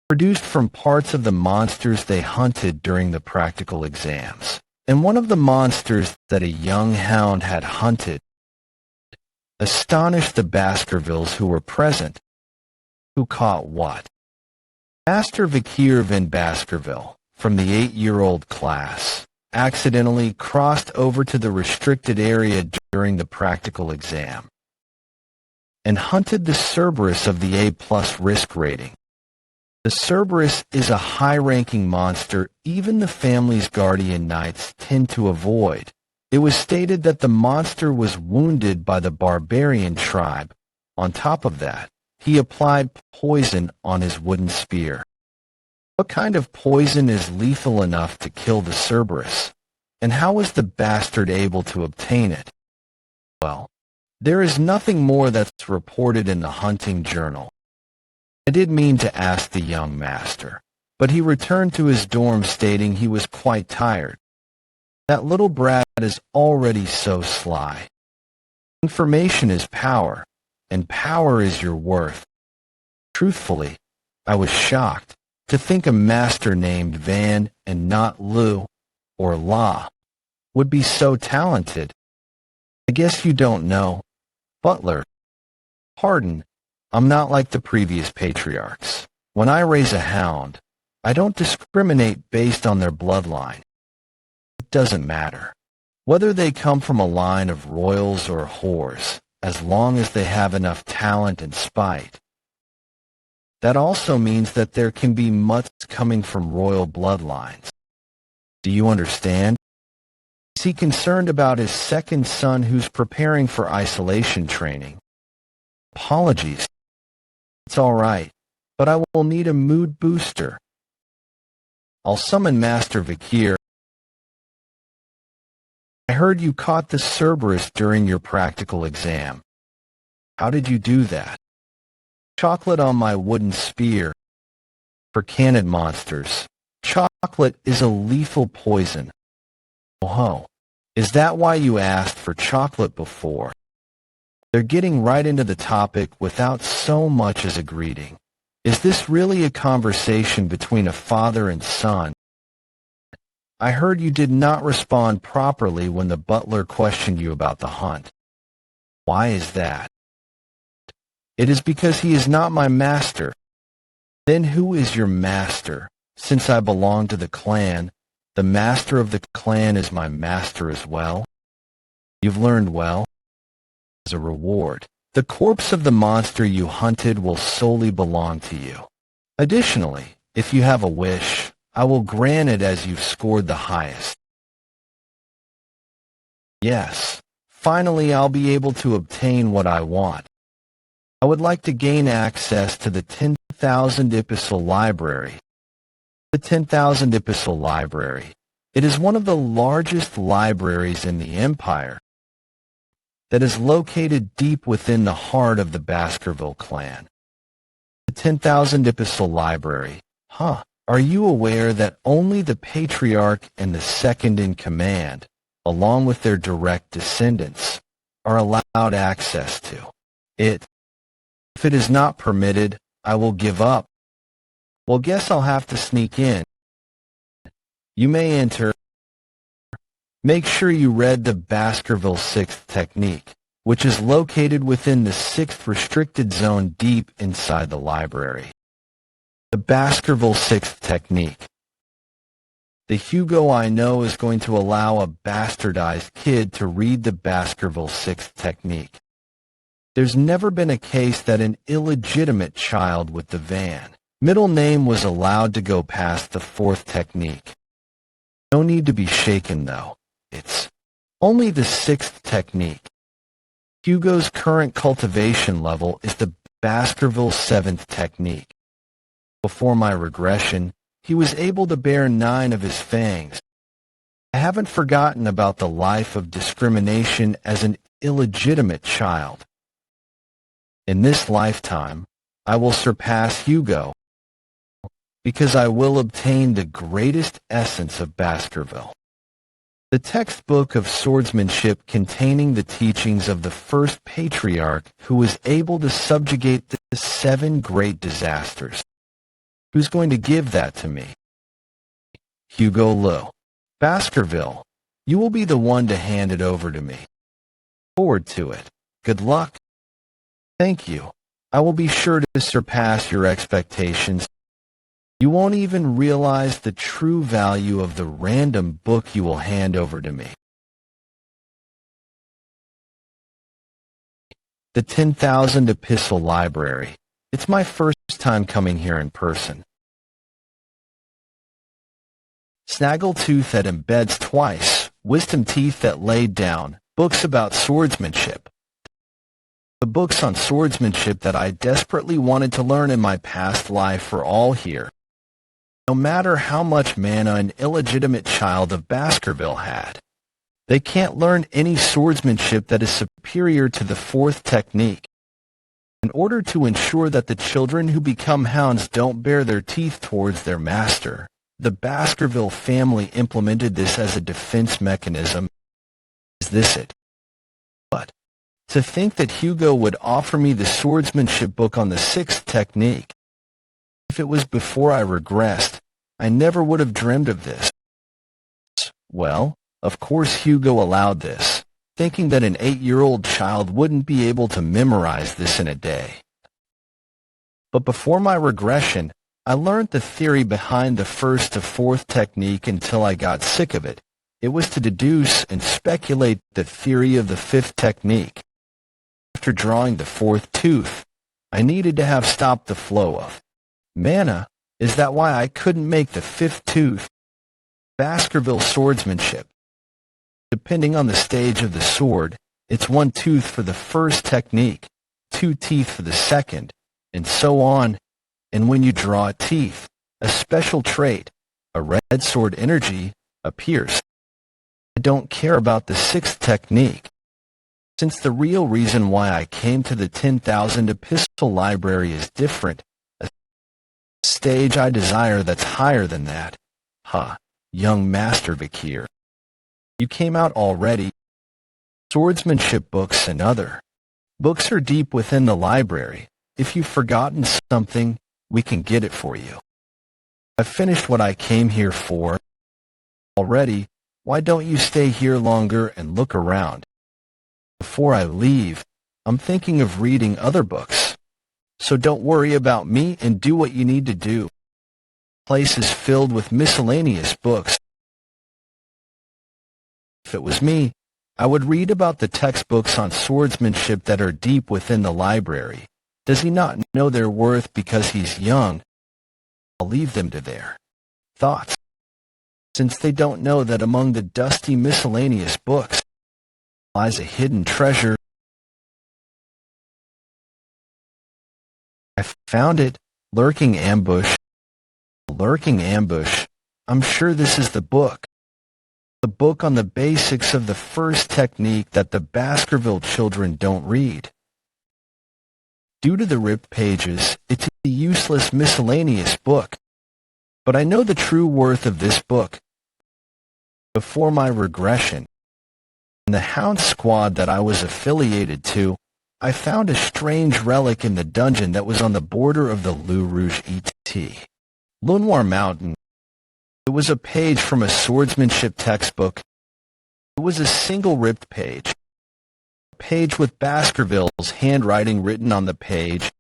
produced from parts of the monsters they hunted during the practical exams. And one of the monsters that a young hound had hunted astonished the Baskervilles who were present. Who caught what? Master Vikir van Baskerville, from the 8-year-old class, accidentally crossed over to the restricted area during the practical exam and hunted the Cerberus of the A+ risk rating. The Cerberus is a high-ranking monster even the family's guardian knights tend to avoid. It was stated that the monster was wounded by the barbarian tribe. On top of that, he applied poison on his wooden spear. What kind of poison is lethal enough to kill the Cerberus? And how was the bastard able to obtain it? Well, there is nothing more that's reported in the hunting journal. I did mean to ask the young master, but he returned to his dorm stating he was quite tired. That little brat is already so sly. Information is power, and power is your worth. Truthfully, I was shocked to think a master named Van and not Lou or La would be so talented. I guess you don't know. Butler, pardon, I'm not like the previous patriarchs. When I raise a hound, I don't discriminate based on their bloodline. It doesn't matter whether they come from a line of royals or whores, as long as they have enough talent and spite. That also means that there can be mutts coming from royal bloodlines. Do you understand? Is he concerned about his second son who's preparing for isolation training? Apologies. It's all right, but I will need a mood booster. I'll summon Master Vikir. I heard you caught the Cerberus during your practical exam. How did you do that? Chocolate on my wooden spear. For canid monsters, chocolate is a lethal poison. Oh, is that why you asked for chocolate before? They're getting right into the topic without so much as a greeting. Is this really a conversation between a father and son? I heard you did not respond properly when the butler questioned you about the hunt. Why is that? It is because he is not my master. Then who is your master? Since I belong to the clan, the master of the clan is my master as well. You've learned well. As a reward, the corpse of the monster you hunted will solely belong to you. Additionally, if you have a wish, I will grant it as you've scored the highest. Yes, finally I'll be able to obtain what I want. I would like to gain access to the 10,000 Epistle Library. The 10,000 Epistle Library. It is one of the largest libraries in the Empire that is located deep within the heart of the Baskerville clan. The 10,000 Epistle Library. Are you aware that only the patriarch and the second in command, along with their direct descendants, are allowed access to it? If it is not permitted, I will give up. Well, guess I'll have to sneak in. You may enter. Make sure you read the Baskerville 6th technique, which is located within the 6th restricted zone deep inside the library. The Baskerville 6th technique. The Hugo I know is going to allow a bastardized kid to read the Baskerville 6th technique. There's never been a case that an illegitimate child with the Van middle name was allowed to go past the 4th technique. No need to be shaken, though. It's only the 6th technique. Hugo's current cultivation level is the Baskerville 7th technique. Before my regression, he was able to bear 9 of his fangs. I haven't forgotten about the life of discrimination as an illegitimate child. In this lifetime, I will surpass Hugo, because I will obtain the greatest essence of Baskerville. The textbook of swordsmanship containing the teachings of the first patriarch who was able to subjugate the 7 great disasters. Who's going to give that to me? Hugo Low. Baskerville, you will be the one to hand it over to me. Forward to it. Good luck. Thank you. I will be sure to surpass your expectations. You won't even realize the true value of the random book you will hand over to me. The 10,000 Epistle Library. It's my first time coming here in person. Snaggletooth that embeds twice, wisdom teeth that laid down, books about swordsmanship. The books on swordsmanship that I desperately wanted to learn in my past life are all here. No matter how much mana an illegitimate child of Baskerville had, they can't learn any swordsmanship that is superior to the 4th technique. In order to ensure that the children who become hounds don't bare their teeth towards their master, the Baskerville family implemented this as a defense mechanism. Is this it? But to think that Hugo would offer me the swordsmanship book on the 6th technique. If it was before I regressed, I never would have dreamed of this. Well, of course Hugo allowed this, thinking that an 8-year-old child wouldn't be able to memorize this in a day. But before my regression, I learned the theory behind the 1st to 4th technique until I got sick of it. It was to deduce and speculate the theory of the 5th technique. After drawing the 4th tooth, I needed to have stopped the flow of mana. Is that why I couldn't make the 5th tooth? Baskerville swordsmanship. Depending on the stage of the sword, it's 1 tooth for the 1st technique, 2 teeth for the 2nd, and so on. And when you draw a teeth, a special trait, a red sword energy, appears. I don't care about the 6th technique, since the real reason why I came to the 10,000 Epistle Library is different, a stage I desire that's higher than that. Young Master Vikir. You came out already. Swordsmanship books and other books are deep within the library. If you've forgotten something, we can get it for you. I've finished what I came here for already. Why don't you stay here longer and look around? Before I leave, I'm thinking of reading other books. So don't worry about me and do what you need to do. The place is filled with miscellaneous books. If it was me, I would read about the textbooks on swordsmanship that are deep within the library. Does he not know their worth because he's young? I'll leave them to their thoughts, since they don't know that among the dusty miscellaneous books lies a hidden treasure. I found it. Lurking ambush. Lurking ambush. I'm sure this is the book. The book on the basics of the 1st technique that the Baskerville children don't read. Due to the ripped pages, it's a useless miscellaneous book. But I know the true worth of this book. Before my regression, in the Hound squad that I was affiliated to, I found a strange relic in the dungeon that was on the border of the Lou Rouge et. Lenoir Mountain. It was a page from a swordsmanship textbook. It was a single ripped page. A page with Baskerville's handwriting written on the page.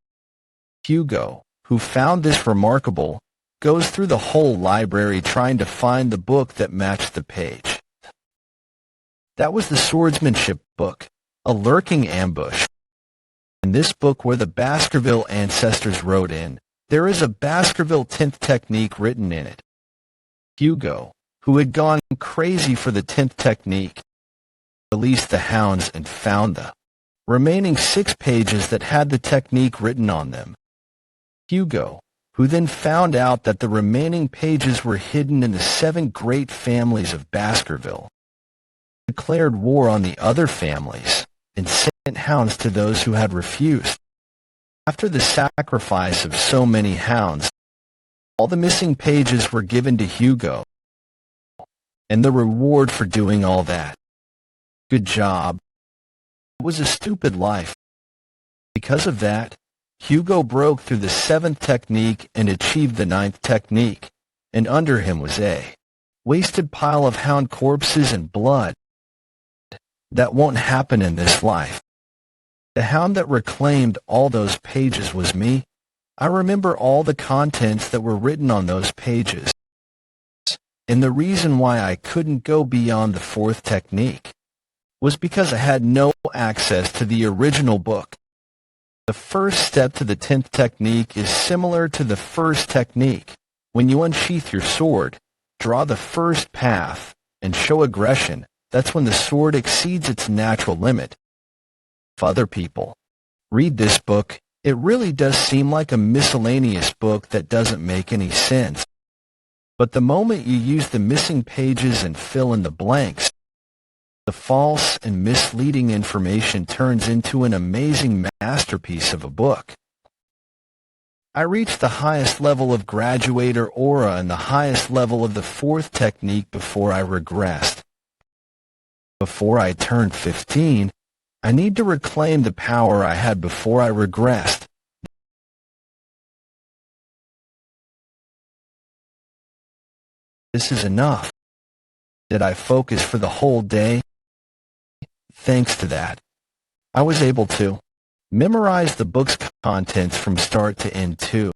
Hugo, who found this remarkable, goes through the whole library trying to find the book that matched the page. That was the swordsmanship book, a lurking ambush. In this book where the Baskerville ancestors wrote in, there is a Baskerville 10th technique written in it. Hugo, who had gone crazy for the 10th technique, released the hounds and found the remaining 6 pages that had the technique written on them. Hugo, who then found out that the remaining pages were hidden in the 7 great families of Baskerville, declared war on the other families and sent hounds to those who had refused. After the sacrifice of so many hounds, all the missing pages were given to Hugo. And the reward for doing all that. Good job. It was a stupid life. Because of that, Hugo broke through the 7th technique and achieved the 9th technique, and under him was a wasted pile of hound corpses and blood. That won't happen in this life. The hound that reclaimed all those pages was me. I remember all the contents that were written on those pages. And the reason why I couldn't go beyond the 4th technique was because I had no access to the original book. The first step to the 10th technique is similar to the first technique. When you unsheath your sword, draw the first path, and show aggression, that's when the sword exceeds its natural limit. If other people read this book, it really does seem like a miscellaneous book that doesn't make any sense. But the moment you use the missing pages and fill in the blanks, the false and misleading information turns into an amazing masterpiece of a book. I reached the highest level of graduator aura and the highest level of the 4th technique before I regressed. Before I turned 15, I need to reclaim the power I had before I regressed. This is enough. Did I focus for the whole day? Thanks to that, I was able to memorize the book's contents from start to end too.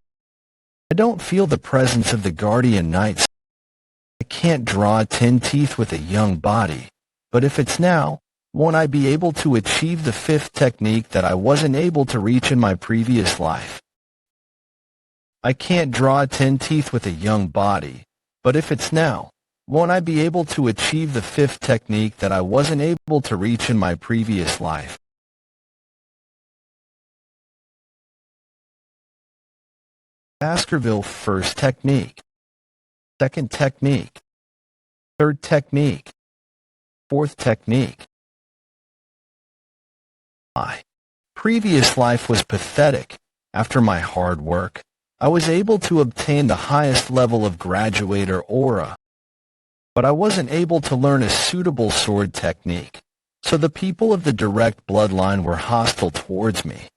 I don't feel the presence of the guardian knights. I can't draw 10 teeth with a young body, but if it's now, won't I be able to achieve the 5th technique that I wasn't able to reach in my previous life? I can't draw 10 teeth with a young body, but if it's now, won't I be able to achieve the 5th technique that I wasn't able to reach in my previous life? Baskerville first technique, 2nd technique, 3rd technique, 4th technique. My previous life was pathetic. After my hard work, I was able to obtain the highest level of graduator aura. But I wasn't able to learn a suitable sword technique, so the people of the direct bloodline were hostile towards me.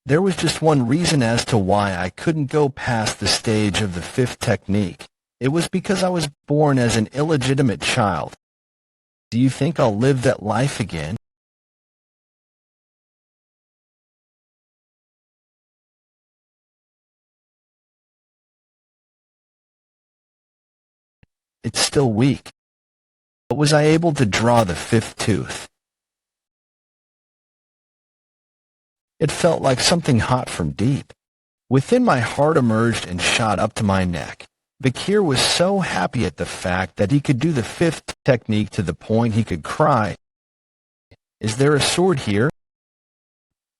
There was just one reason as to why I couldn't go past the stage of the 5th technique. It was because I was born as an illegitimate child. Do you think I'll live that life again? It's still weak. But was I able to draw the 5th tooth? It felt like something hot from deep. Within my heart emerged and shot up to my neck. Vikir was so happy at the fact that he could do the 5th technique to the point he could cry, "Is there a sword here?"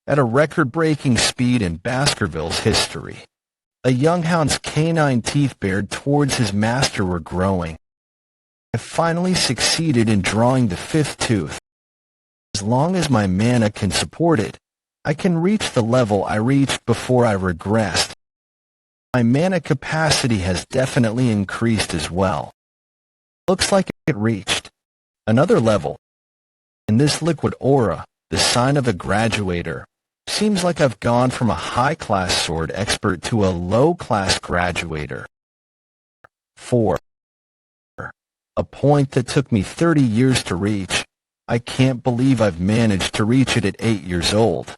At a record-breaking speed in Baskerville's history, a young hound's canine teeth bared towards his master were growing. I finally succeeded in drawing the 5th tooth. As long as my mana can support it, I can reach the level I reached before I regressed. My mana capacity has definitely increased as well. Looks like it reached another level. In this liquid aura, the sign of a graduator, seems like I've gone from a high-class sword expert to a low-class graduator. 4. A point that took me 30 years to reach. I can't believe I've managed to reach it at 8 years old.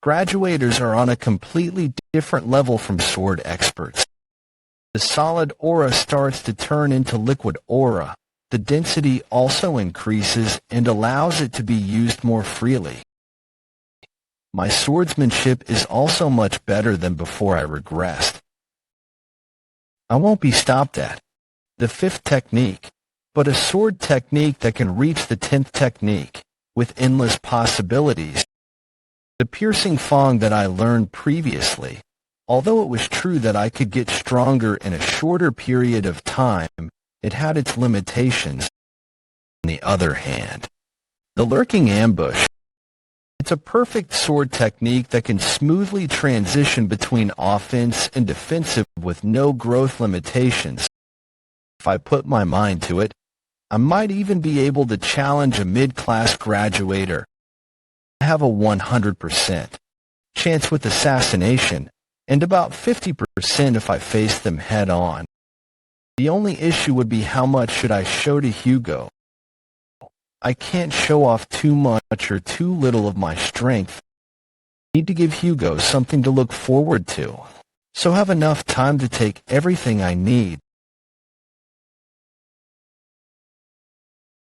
Graduators are on a completely different level from sword experts. The solid aura starts to turn into liquid aura. The density also increases and allows it to be used more freely. My swordsmanship is also much better than before I regressed. I won't be stopped at the 5th technique, but a sword technique that can reach the 10th technique, with endless possibilities. The piercing fang that I learned previously, although it was true that I could get stronger in a shorter period of time, it had its limitations. On the other hand, the lurking ambush. It's a perfect sword technique that can smoothly transition between offense and defensive with no growth limitations. If I put my mind to it, I might even be able to challenge a mid-class graduator. I have a 100% chance with assassination, and about 50% if I face them head-on. The only issue would be how much should I show to Hugo. I can't show off too much or too little of my strength. I need to give Hugo something to look forward to, so have enough time to take everything I need.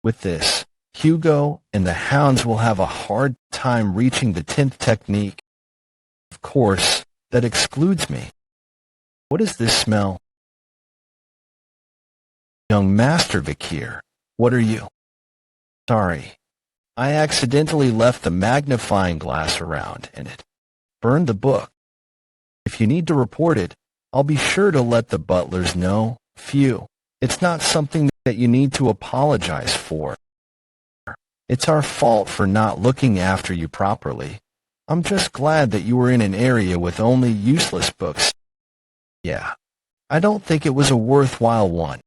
With this, Hugo and the hounds will have a hard time reaching the 10th technique. Of course, that excludes me. What is this smell? Young Master Vikir, what are you? Sorry, I accidentally left the magnifying glass around and it burned the book. If you need to report it, I'll be sure to let the butlers know. Phew, it's not something that you need to apologize for. It's our fault for not looking after you properly. I'm just glad that you were in an area with only useless books. Yeah, I don't think it was a worthwhile one.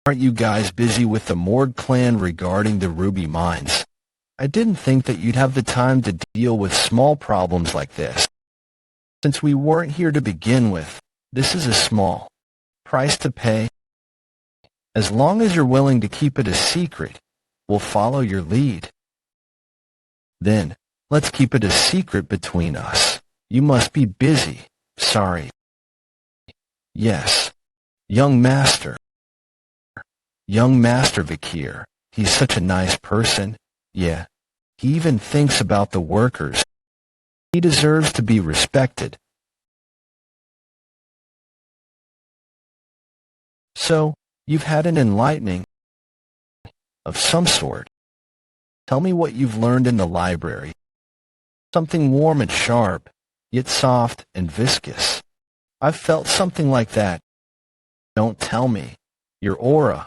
Aren't you guys busy with the Morgue clan regarding the ruby mines? I didn't think that you'd have the time to deal with small problems like this. Since we weren't here to begin with, this is a small price to pay. As long as you're willing to keep it a secret, we'll follow your lead. Then, let's keep it a secret between us. You must be busy. Sorry. Yes. Young Master. Young Master Vikir. He's such a nice person. Yeah. He even thinks about the workers. He deserves to be respected. So, you've had an enlightening of some sort. Tell me what you've learned in the library. Something warm and sharp, yet soft and viscous. I've felt something like that. Don't tell me. Your aura.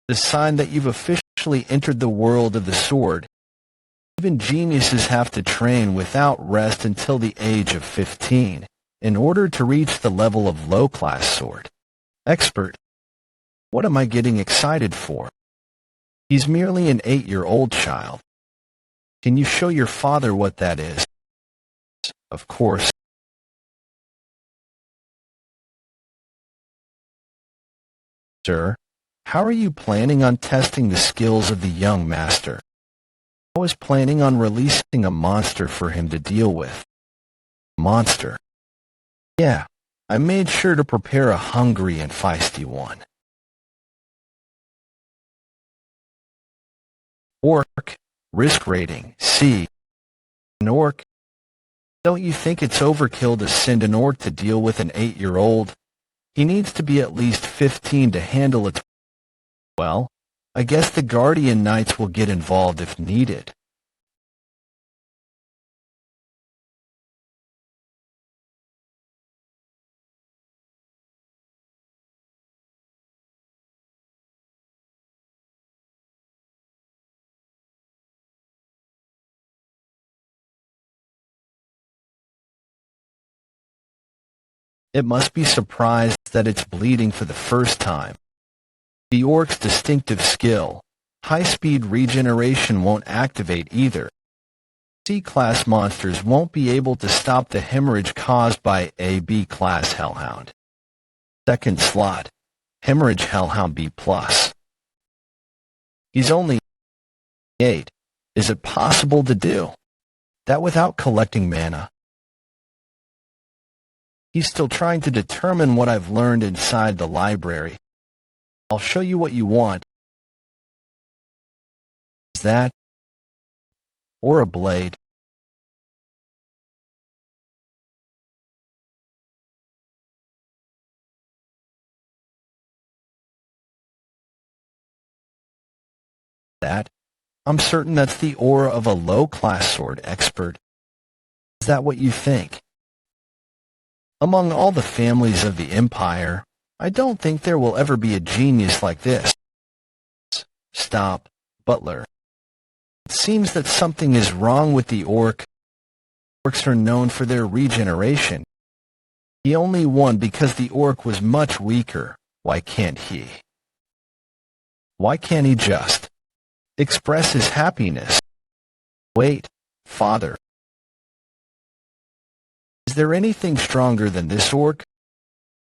The sign that you've officially entered the world of the sword. Even geniuses have to train without rest until the age of 15 in order to reach the level of low-class sword expert. What am I getting excited for? He's merely an 8-year-old child. Can you show your father what that is? Of course. Sir, how are you planning on testing the skills of the young master? I was planning on releasing a monster for him to deal with. Monster? Yeah, I made sure to prepare a hungry and feisty one. Orc. Risk rating, C. An orc? Don't you think it's overkill to send an orc to deal with an 8-year-old? He needs to be at least 15 to handle it. Well, I guess the Guardian Knights will get involved if needed. It must be surprised that it's bleeding for the first time. The orc's distinctive skill, high-speed regeneration, won't activate either. C-class monsters won't be able to stop the hemorrhage caused by a B-class hellhound. Second slot, hemorrhage hellhound B+. He's only 8. Is it possible to do that without collecting mana? He's still trying to determine what I've learned inside the library. I'll show you what you want. Is that? Or a blade? That? I'm certain that's the aura of a low-class sword expert. Is that what you think? Among all the families of the Empire, I don't think there will ever be a genius like this. Stop, Butler. It seems that something is wrong with the orc. Orcs are known for their regeneration. He only won because the orc was much weaker, Why can't he? Why can't he just express his happiness? Wait, father. Is there anything stronger than this orc?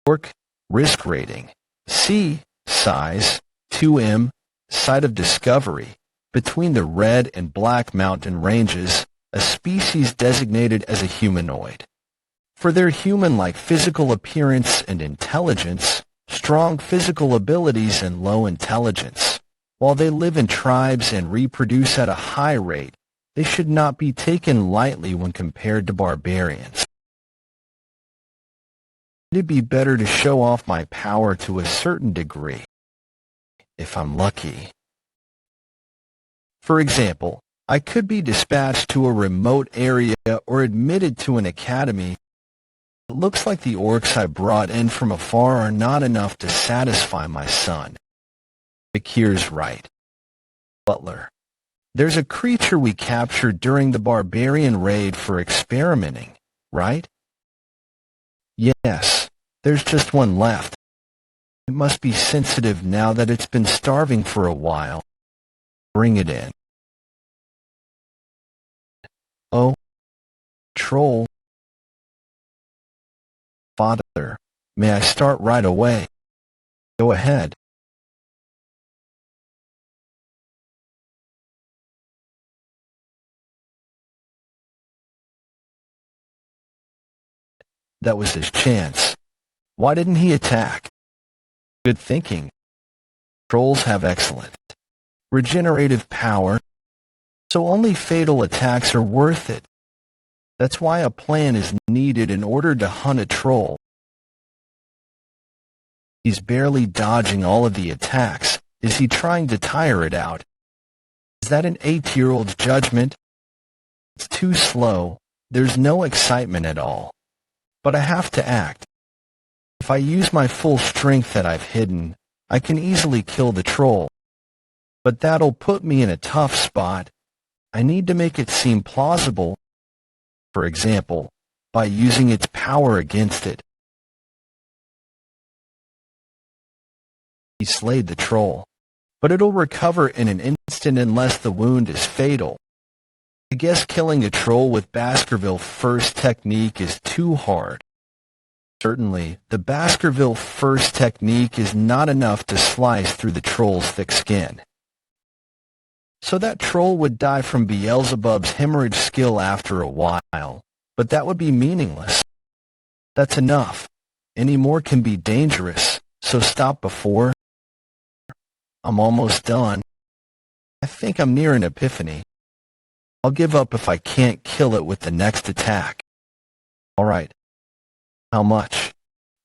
Orc, risk rating. C, size, 2M, site of discovery, between the Red and Black Mountain Ranges, a species designated as a humanoid. For their human-like physical appearance and intelligence, strong physical abilities and low intelligence, while they live in tribes and reproduce at a high rate, they should not be taken lightly when compared to barbarians. It'd be better to show off my power to a certain degree, if I'm lucky. For example, I could be dispatched to a remote area or admitted to an academy. It looks like the orcs I brought in from afar are not enough to satisfy my son. Vikir's right. Butler. There's a creature we captured during the barbarian raid for experimenting, right? Yes, there's just one left. It must be sensitive now that it's been starving for a while. Bring it in. Oh, troll. Father, may I start right away? Go ahead. That was his chance. Why didn't he attack? Good thinking. Trolls have excellent regenerative power, so only fatal attacks are worth it. That's why a plan is needed in order to hunt a troll. He's barely dodging all of the attacks. Is he trying to tire it out? Is that an 8-year-old's judgment? It's too slow. There's no excitement at all. But I have to act. If I use my full strength that I've hidden, I can easily kill the troll. But that'll put me in a tough spot. I need to make it seem plausible. For example, by using its power against it. He slayed the troll, but it'll recover in an instant unless the wound is fatal. I guess killing a troll with Baskerville first technique is too hard. Certainly, the Baskerville first technique is not enough to slice through the troll's thick skin. So that troll would die from Beelzebub's hemorrhage skill after a while, but that would be meaningless. That's enough. Any more can be dangerous, so stop before. I'm almost done. I think I'm near an epiphany. I'll give up if I can't kill it with the next attack. All right. How much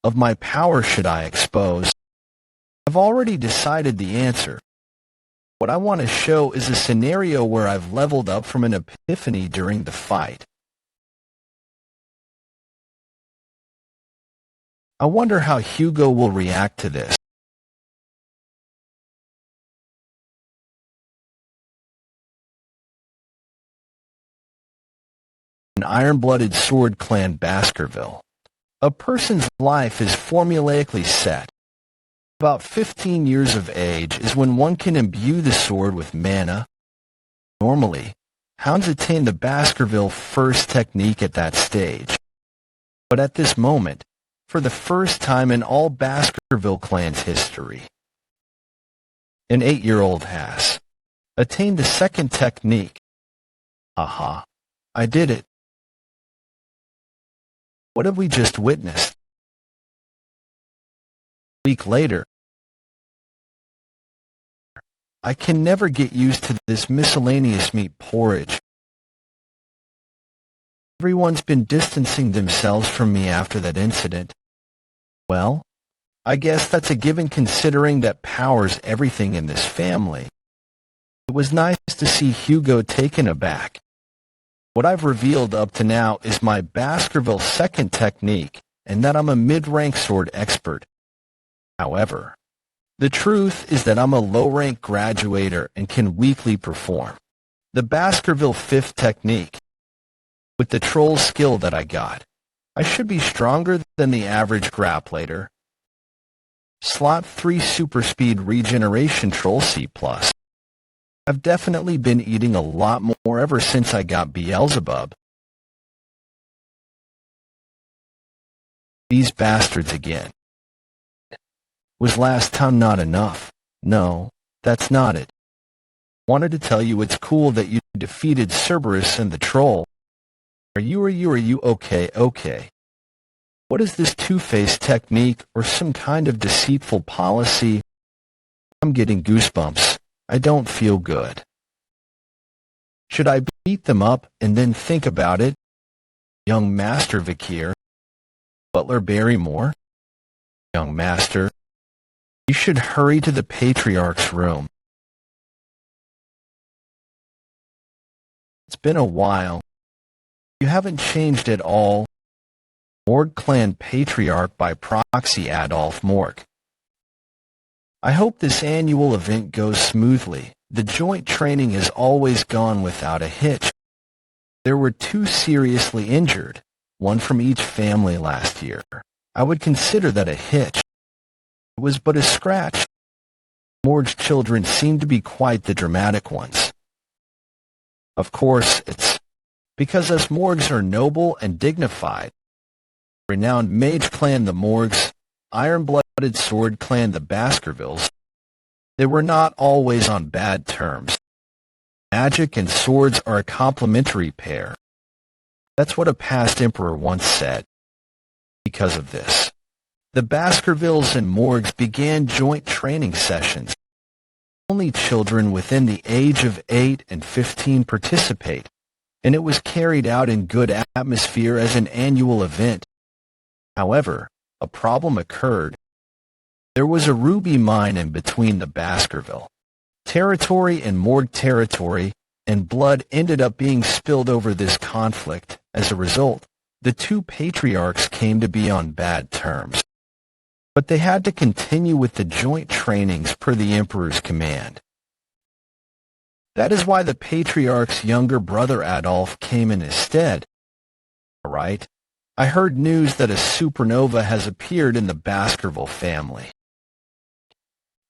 of my power should I expose? I've already decided the answer. What I want to show is a scenario where I've leveled up from an epiphany during the fight. I wonder how Hugo will react to this. An iron-blooded sword clan Baskerville. A person's life is formulaically set. About 15 years of age is when one can imbue the sword with mana. Normally, hounds attain the Baskerville first technique at that stage. But at this moment, for the first time in all Baskerville clan's history, an 8-year-old has attained the second technique. Aha, I did it. What have we just witnessed? A week later, I can never get used to this miscellaneous meat porridge. Everyone's been distancing themselves from me after that incident. Well, I guess that's a given considering that power's everything in this family. It was nice to see Hugo taken aback. What I've revealed up to now is my Baskerville second technique, and that I'm a mid-rank sword expert. However, the truth is that I'm a low-rank graduator and can weakly perform the Baskerville fifth technique. With the troll skill that I got, I should be stronger than the average grappler. Slot 3 Super Speed Regeneration Troll C+. I've definitely been eating a lot more ever since I got Beelzebub. These bastards again. Was last time not enough? No, that's not it. Wanted to tell you it's cool that you defeated Cerberus and the troll. Are you okay? What is this two-faced technique or some kind of deceitful policy? I'm getting goosebumps. I don't feel good. Should I beat them up and then think about it? Young Master Vikir. Butler Barrymore. Young Master. You should hurry to the Patriarch's room. It's been a while. You haven't changed at all. Morg Clan Patriarch by proxy Adolf Morg. I hope this annual event goes smoothly. The joint training has always gone without a hitch. There were 2 seriously injured, one from each family last year. I would consider that a hitch. It was but a scratch. Morg's children seem to be quite the dramatic ones. Of course, it's because us Morgs are noble and dignified. Renowned mage clan the Morgs, iron-blooded sword clan the Baskervilles, they were not always on bad terms. Magic and swords are a complementary pair. That's what a past emperor once said. Because of this, the Baskervilles and Morgs began joint training sessions. Only children within the age of 8 and 15 participate, and it was carried out in good atmosphere as an annual event. However, a problem occurred. There was a ruby mine in between the Baskerville territory and Morg territory, and blood ended up being spilled over this conflict. As a result, the 2 patriarchs came to be on bad terms. But they had to continue with the joint trainings per the Emperor's command. That is why the patriarch's younger brother Adolf came in his stead. All right. I heard news that a supernova has appeared in the Baskerville family.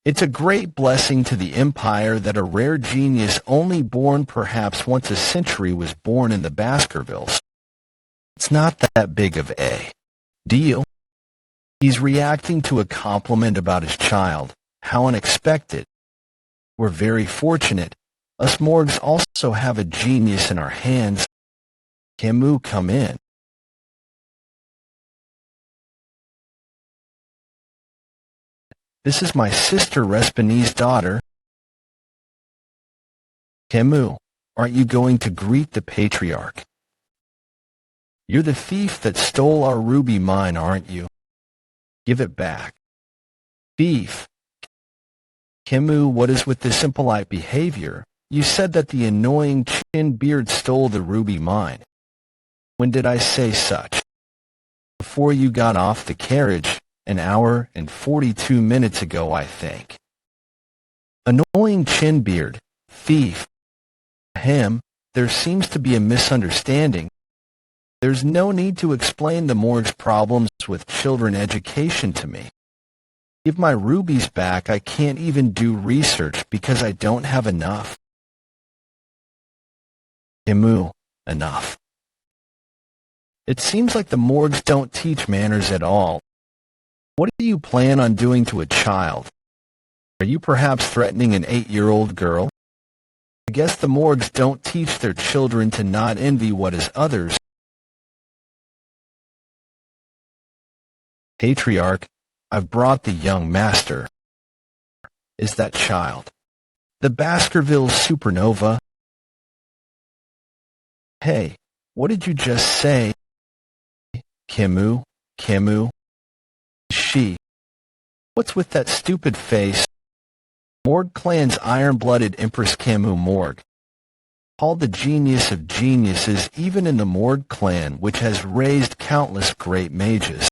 It's a great blessing to the Empire that a rare genius only born perhaps once a century was born in the Baskervilles. It's not that big of a deal. He's reacting to a compliment about his child. How unexpected. We're very fortunate. Us Morgs also have a genius in our hands. Camus, come in. This is my sister Respine's daughter. Camus, aren't you going to greet the Patriarch? You're the thief that stole our ruby mine, aren't you? Give it back. Thief. Camus, what is with this impolite behavior? You said that the annoying chin beard stole the ruby mine. When did I say such? Before you got off the carriage. An hour and 42 minutes ago, I think. Annoying chin beard. Thief. Him. There seems to be a misunderstanding. There's no need to explain the Morg's problems with children education to me. Give my rubies back. I can't even do research because I don't have enough. Camus, enough. It seems like the Morgs don't teach manners at all. What do you plan on doing to a child? Are you perhaps threatening an 8-year-old girl? I guess the Morgs don't teach their children to not envy what is others. Patriarch, I've brought the young master. Is that child? The Baskerville supernova? Hey, what did you just say? Camus? She. What's with that stupid face? Morg Clan's iron-blooded Empress Camus Morg. Called the genius of geniuses even in the Morg clan, which has raised countless great mages.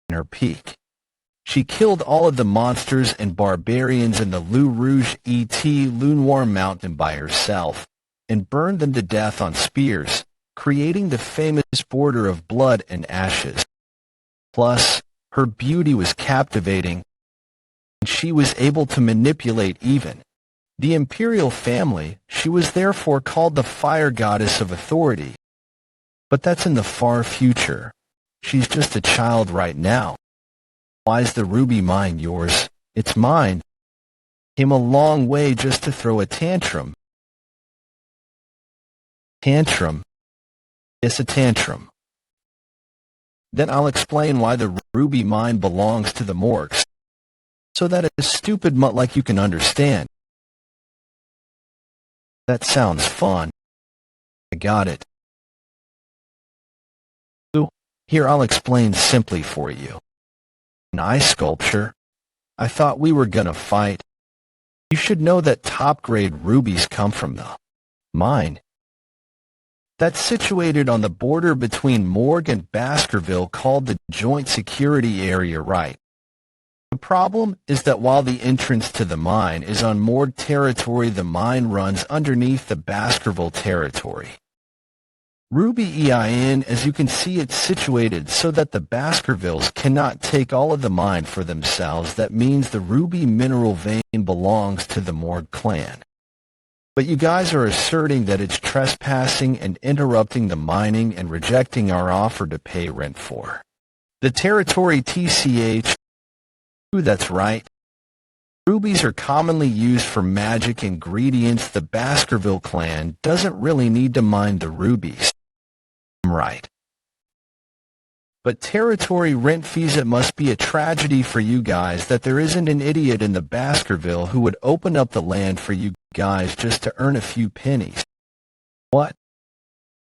In her peak, she killed all of the monsters and barbarians in the Lou Rouge Lunoir Mountain by herself, and burned them to death on spears, creating the famous border of blood and ashes. Plus, her beauty was captivating, She was able to manipulate even the imperial family. She was therefore called the fire goddess of authority. But that's in the far future. She's just a child right now. Why's the ruby mine yours? It's mine. Came a long way just to throw a tantrum. Tantrum? Yes, a tantrum. Then I'll explain why the ruby mine belongs to the morgues, so that a stupid mutt like you can understand. That sounds fun. I got it. Here, I'll explain simply for you. An eye sculpture. I thought we were gonna fight. You should know that top-grade rubies come from the mine. That's situated on the border between Morgue and Baskerville, called the Joint Security Area, right? The problem is that while the entrance to the mine is on Morgue territory, the mine runs underneath the Baskerville territory. Ruby EIN, as you can see, it's situated so that the Baskervilles cannot take all of the mine for themselves. That means the ruby mineral vein belongs to the Morgue clan. But you guys are asserting that it's trespassing and interrupting the mining and rejecting our offer to pay rent for the territory TCH. That's right. Rubies are commonly used for magic ingredients. The Baskerville clan doesn't really need to mine the rubies. Right. But territory rent fees, it must be a tragedy for you guys that there isn't an idiot in the Baskerville who would open up the land for you guys just to earn a few pennies. What?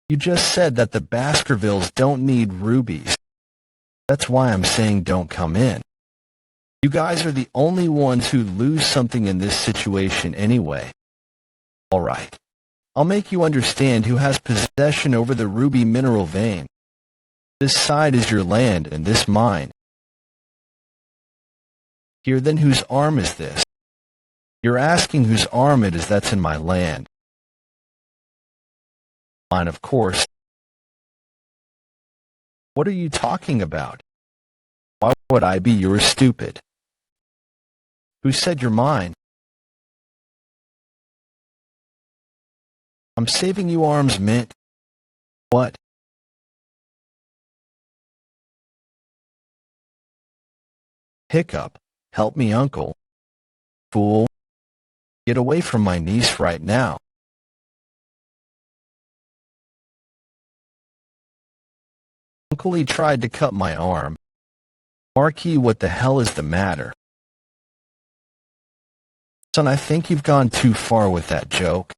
You just said that the Baskervilles don't need rubies. That's why I'm saying don't come in. You guys are the only ones who lose something in this situation anyway. All right. I'll make you understand who has possession over the ruby mineral vein. This side is your land and this mine. Here then, whose arm is this? You're asking whose arm it is that's in my land. Mine, of course. What are you talking about? Why would I be yours, stupid? Who said you're mine? I'm saving you arms, Mint. What? Hiccup. Help me, uncle. Fool. Get away from my niece right now. Uncle, he tried to cut my arm. Marquis, what the hell is the matter? Son, I think you've gone too far with that joke.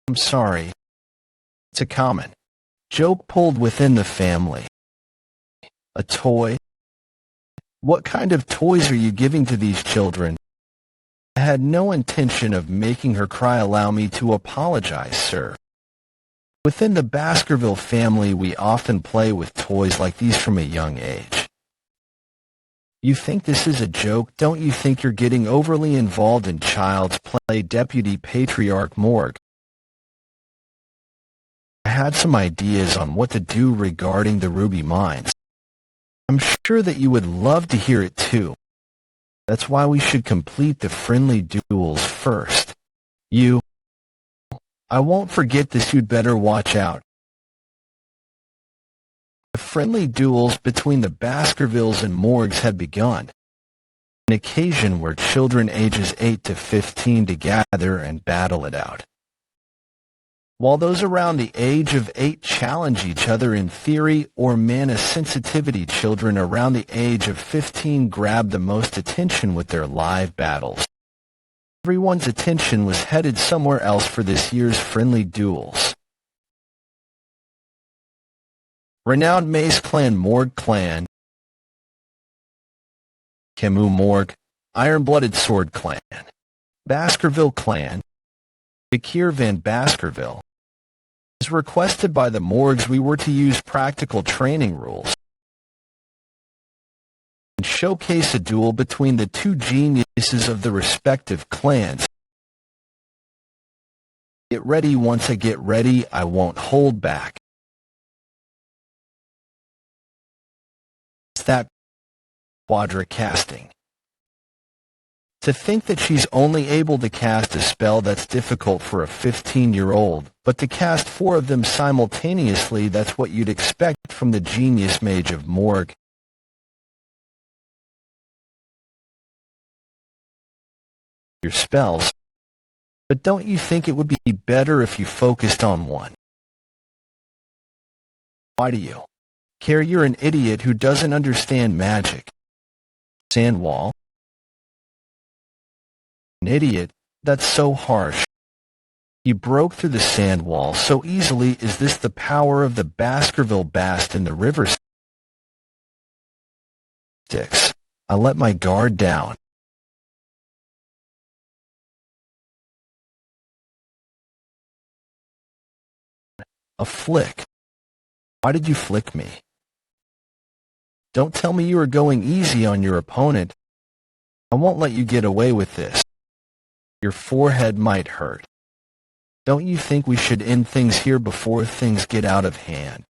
I'm sorry. It's a common joke pulled within the family. A toy? What kind of toys are you giving to these children? I had no intention of making her cry. Allow me to apologize, sir. Within the Baskerville family, we often play with toys like these from a young age. You think this is a joke? Don't you think you're getting overly involved in child's play? Deputy Patriarch Morgue. I had some ideas on what to do regarding the ruby mines. I'm sure that you would love to hear it too. That's why we should complete the friendly duels first. I won't forget this, you'd better watch out. The friendly duels between the Baskervilles and Morgues had begun, an occasion where children ages 8 to 15 to gather and battle it out, while those around the age of 8 challenge each other in theory or mana sensitivity. Children around the age of 15 grabbed the most attention with their live battles. Everyone's attention was headed somewhere else for this year's friendly duels. Renowned Mace Clan, Morgue Clan, Kemu Morgue, Iron-Blooded Sword Clan, Baskerville Clan, Vikir Van Baskerville. As requested by the Morgues, we were to use practical training rules and showcase a duel between the two geniuses of the respective clans. Get ready. Once I get ready, I won't hold back. It's that quadra casting. To think that she's only able to cast a spell that's difficult for a 15-year-old, but to cast 4 of them simultaneously, that's what you'd expect from the genius mage of Morgue. Your spells. But don't you think it would be better if you focused on one? Why do you care? You're an idiot who doesn't understand magic. Sandwall. An idiot? That's so harsh. You broke through the sand wall so easily. Is this the power of the Baskerville Bast in the river sticks? I let my guard down. A flick. Why did you flick me? Don't tell me you are going easy on your opponent. I won't let you get away with this. Your forehead might hurt. Don't you think we should end things here before things get out of hand?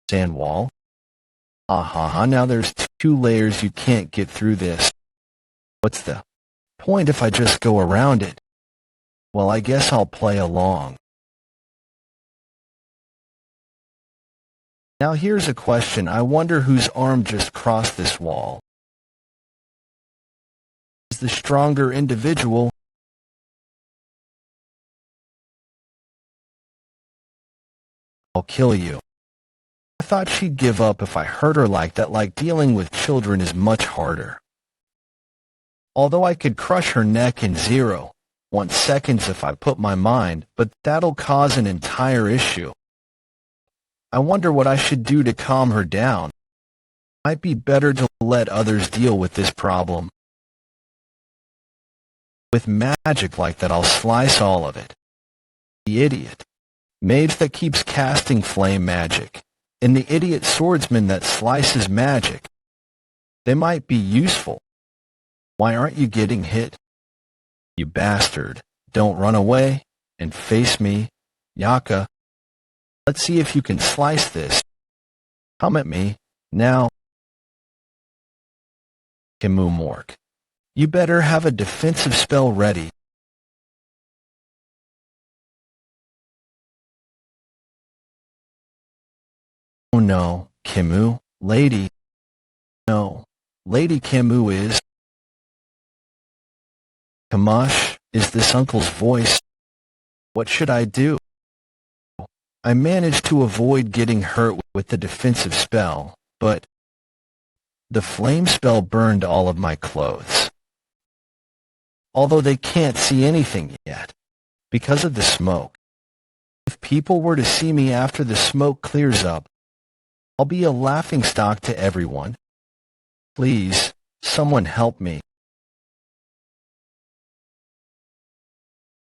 Sandwall. Now there's 2 layers. You can't get through this. What's the point if I just go around it? Well, I guess I'll play along. Now here's a question. I wonder whose arm just crossed this wall. Is the stronger individual? I'll kill you. I thought she'd give up if I hurt her like that. Like, dealing with children is much harder. Although I could crush her neck in 0.1 seconds if I put my mind, but that'll cause an entire issue. I wonder what I should do to calm her down. Might be better to let others deal with this problem. With magic like that, I'll slice all of it. The idiot mage that keeps casting flame magic, and the idiot swordsman that slices magic. They might be useful. Why aren't you getting hit? You bastard. Don't run away and face me, Yaka. Let's see if you can slice this. Come at me, now. Kimu Mork. You better have a defensive spell ready. Oh no, Kimu, lady. No, Lady Kimu is. Kamash, is this uncle's voice? What should I do? I managed to avoid getting hurt with the defensive spell, but the flame spell burned all of my clothes. Although they can't see anything yet, because of the smoke. If people were to see me after the smoke clears up, I'll be a laughingstock to everyone. Please, someone help me.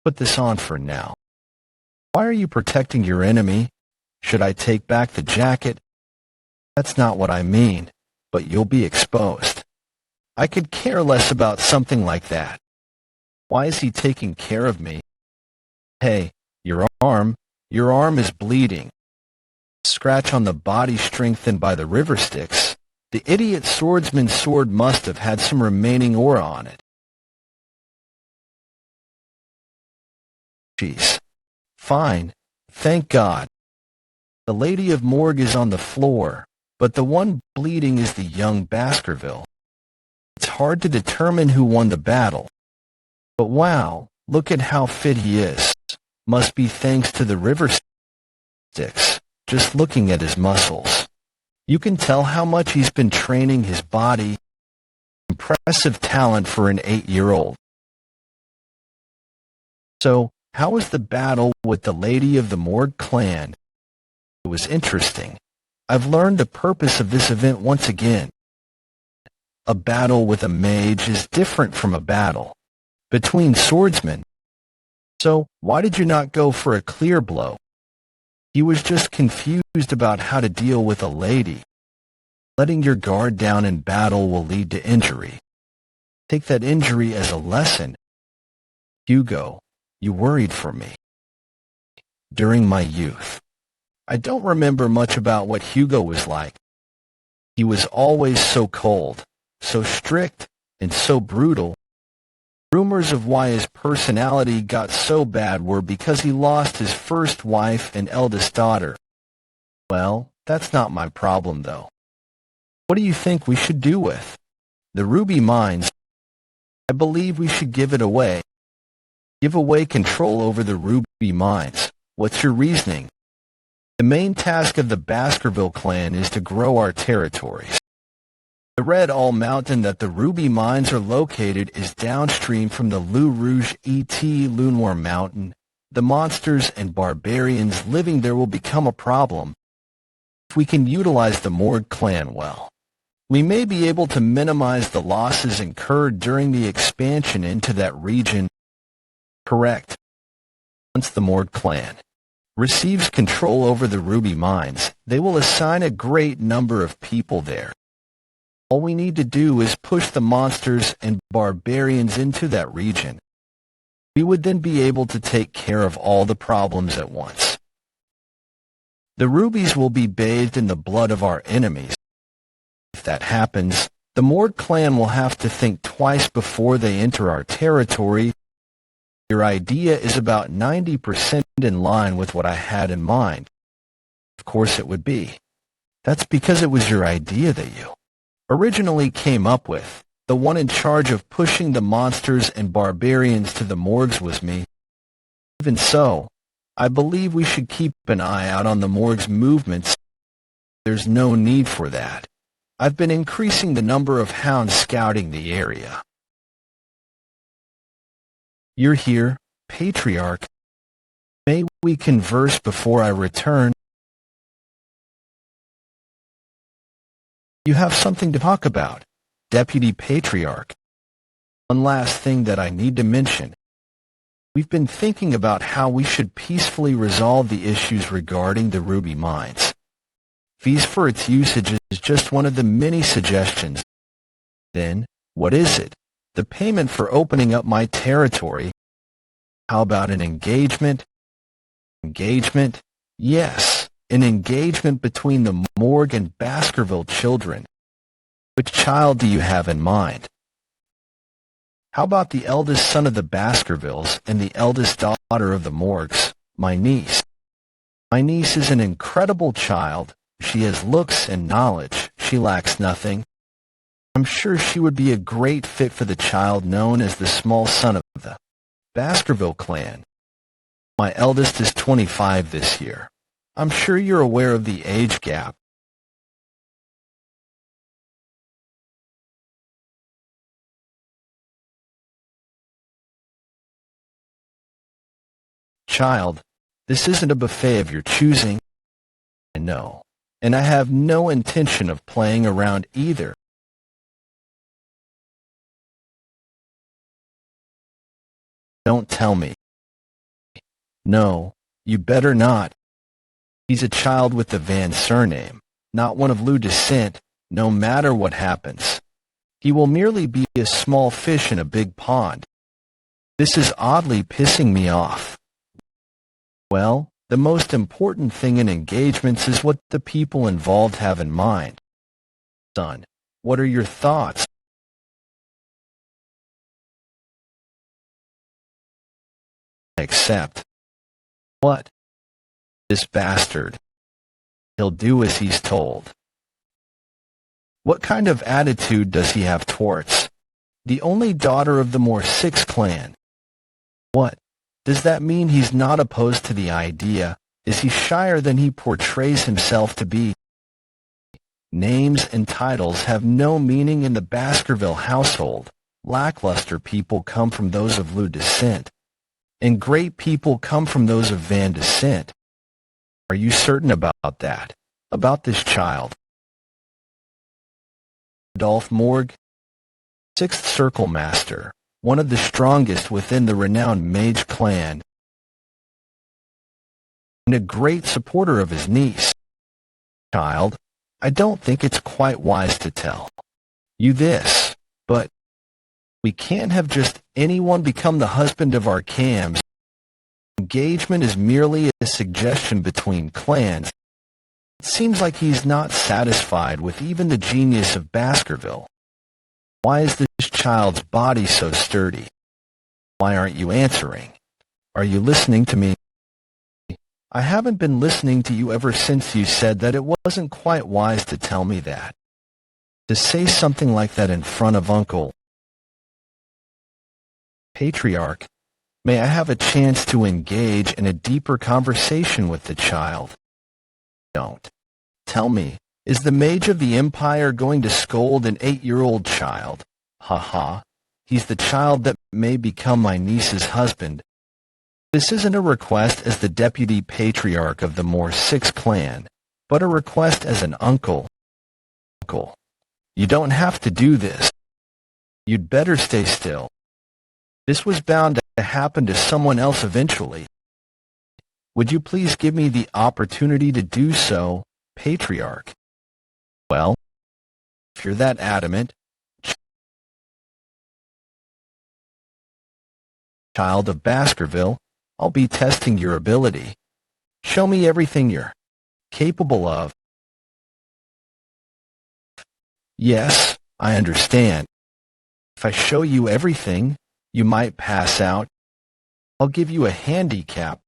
Put this on for now. Why are you protecting your enemy? Should I take back the jacket? That's not what I mean, but you'll be exposed. I could care less about something like that. Why is he taking care of me? Hey, your arm is bleeding. Scratch on the body strengthened by the river sticks. The idiot swordsman's sword must have had some remaining aura on it. Jeez. Fine, thank God. The Lady of Morgue is on the floor, but the one bleeding is the young Baskerville. It's hard to determine who won the battle. But wow, look at how fit he is. Must be thanks to the river sticks, just looking at his muscles. You can tell how much he's been training his body. Impressive talent for an 8-year-old. So, how was the battle with the Lady of the Morgue clan? It was interesting. I've learned the purpose of this event once again. A battle with a mage is different from a battle between swordsmen. So, why did you not go for a clear blow? He was just confused about how to deal with a lady. Letting your guard down in battle will lead to injury. Take that injury as a lesson. Hugo, you worried for me. During my youth, I don't remember much about what Hugo was like. He was always so cold, so strict, and so brutal. rumors of why his personality got so bad were because he lost his first wife and eldest daughter. Well, that's not my problem, though. What do you think we should do with the ruby mines? I believe we should give it away. Give away control over the ruby mines. What's your reasoning? The main task of the Baskerville clan is to grow our territories. The Red All Mountain that the ruby mines are located is downstream from the Lou Rouge Lunoir Mountain. The monsters and barbarians living there will become a problem. If we can utilize the Morgue clan well, we may be able to minimize the losses incurred during the expansion into that region. Correct. Once the Morgue clan receives control over the ruby mines, they will assign a great number of people there. All we need to do is push the monsters and barbarians into that region. We would then be able to take care of all the problems at once. The rubies will be bathed in the blood of our enemies. If that happens, the Morgue clan will have to think twice before they enter our territory. Your idea is about 90% in line with what I had in mind. Of course it would be. That's because it was your idea that you originally came up with. The one in charge of pushing the monsters and barbarians to the morgues was me. Even so, I believe we should keep an eye out on the morgue's movements. There's no need for that. I've been increasing the number of hounds scouting the area. You're here, Patriarch. May we converse before I return? You have something to talk about, Deputy Patriarch. One last thing that I need to mention. We've been thinking about how we should peacefully resolve the issues regarding the ruby mines. Fees for its usage is just one of the many suggestions. Then, what is it? The payment for opening up my territory. How about an engagement? Engagement? Yes, an engagement between the Morgue and Baskerville children. Which child do you have in mind? How about the eldest son of the Baskervilles and the eldest daughter of the Morgues, my niece? My niece is an incredible child. She has looks and knowledge. She lacks nothing. I'm sure she would be a great fit for the child known as the small son of the Baskerville clan. My eldest is 25 this year. I'm sure you're aware of the age gap. Child, this isn't a buffet of your choosing. I know, and I have no intention of playing around either. Don't tell me. No, you better not. He's a child with the Van surname, not one of Lou descent, no matter what happens. He will merely be a small fish in a big pond. This is oddly pissing me off. Well, the most important thing in engagements is what the people involved have in mind. Son, what are your thoughts? Accept. What? This bastard. He'll do as he's told. What kind of attitude does he have towards the only daughter of the Moore Six clan? What? Does that mean he's not opposed to the idea? Is he shyer than he portrays himself to be? Names and titles have no meaning in the Baskerville household. Lackluster people come from those of Lou descent, and great people come from those of Van descent. Are you certain about that? About this child? Adolphe Morgue, 6th Circle Master, one of the strongest within the renowned Mage clan, and a great supporter of his niece. Child, I don't think it's quite wise to tell you this, but we can't have just anyone become the husband of our cams. Engagement is merely a suggestion between clans. It seems like he's not satisfied with even the genius of Baskerville. Why is this child's body so sturdy? Why aren't you answering? Are you listening to me? I haven't been listening to you ever since you said that it wasn't quite wise to tell me that. To say something like that in front of Uncle Patriarch, may I have a chance to engage in a deeper conversation with the child? Don't. Tell me, is the mage of the Empire going to scold an 8-year-old child? Ha ha. He's the child that may become my niece's husband. This isn't a request as the deputy patriarch of the Moor 6 clan, but a request as an uncle. Uncle, you don't have to do this. You'd better stay still. This was bound to happen to someone else eventually. Would you please give me the opportunity to do so, Patriarch? Well, if you're that adamant, child of Baskerville, I'll be testing your ability. Show me everything you're capable of. Yes, I understand. If I show you everything, you might pass out. I'll give you a handicap.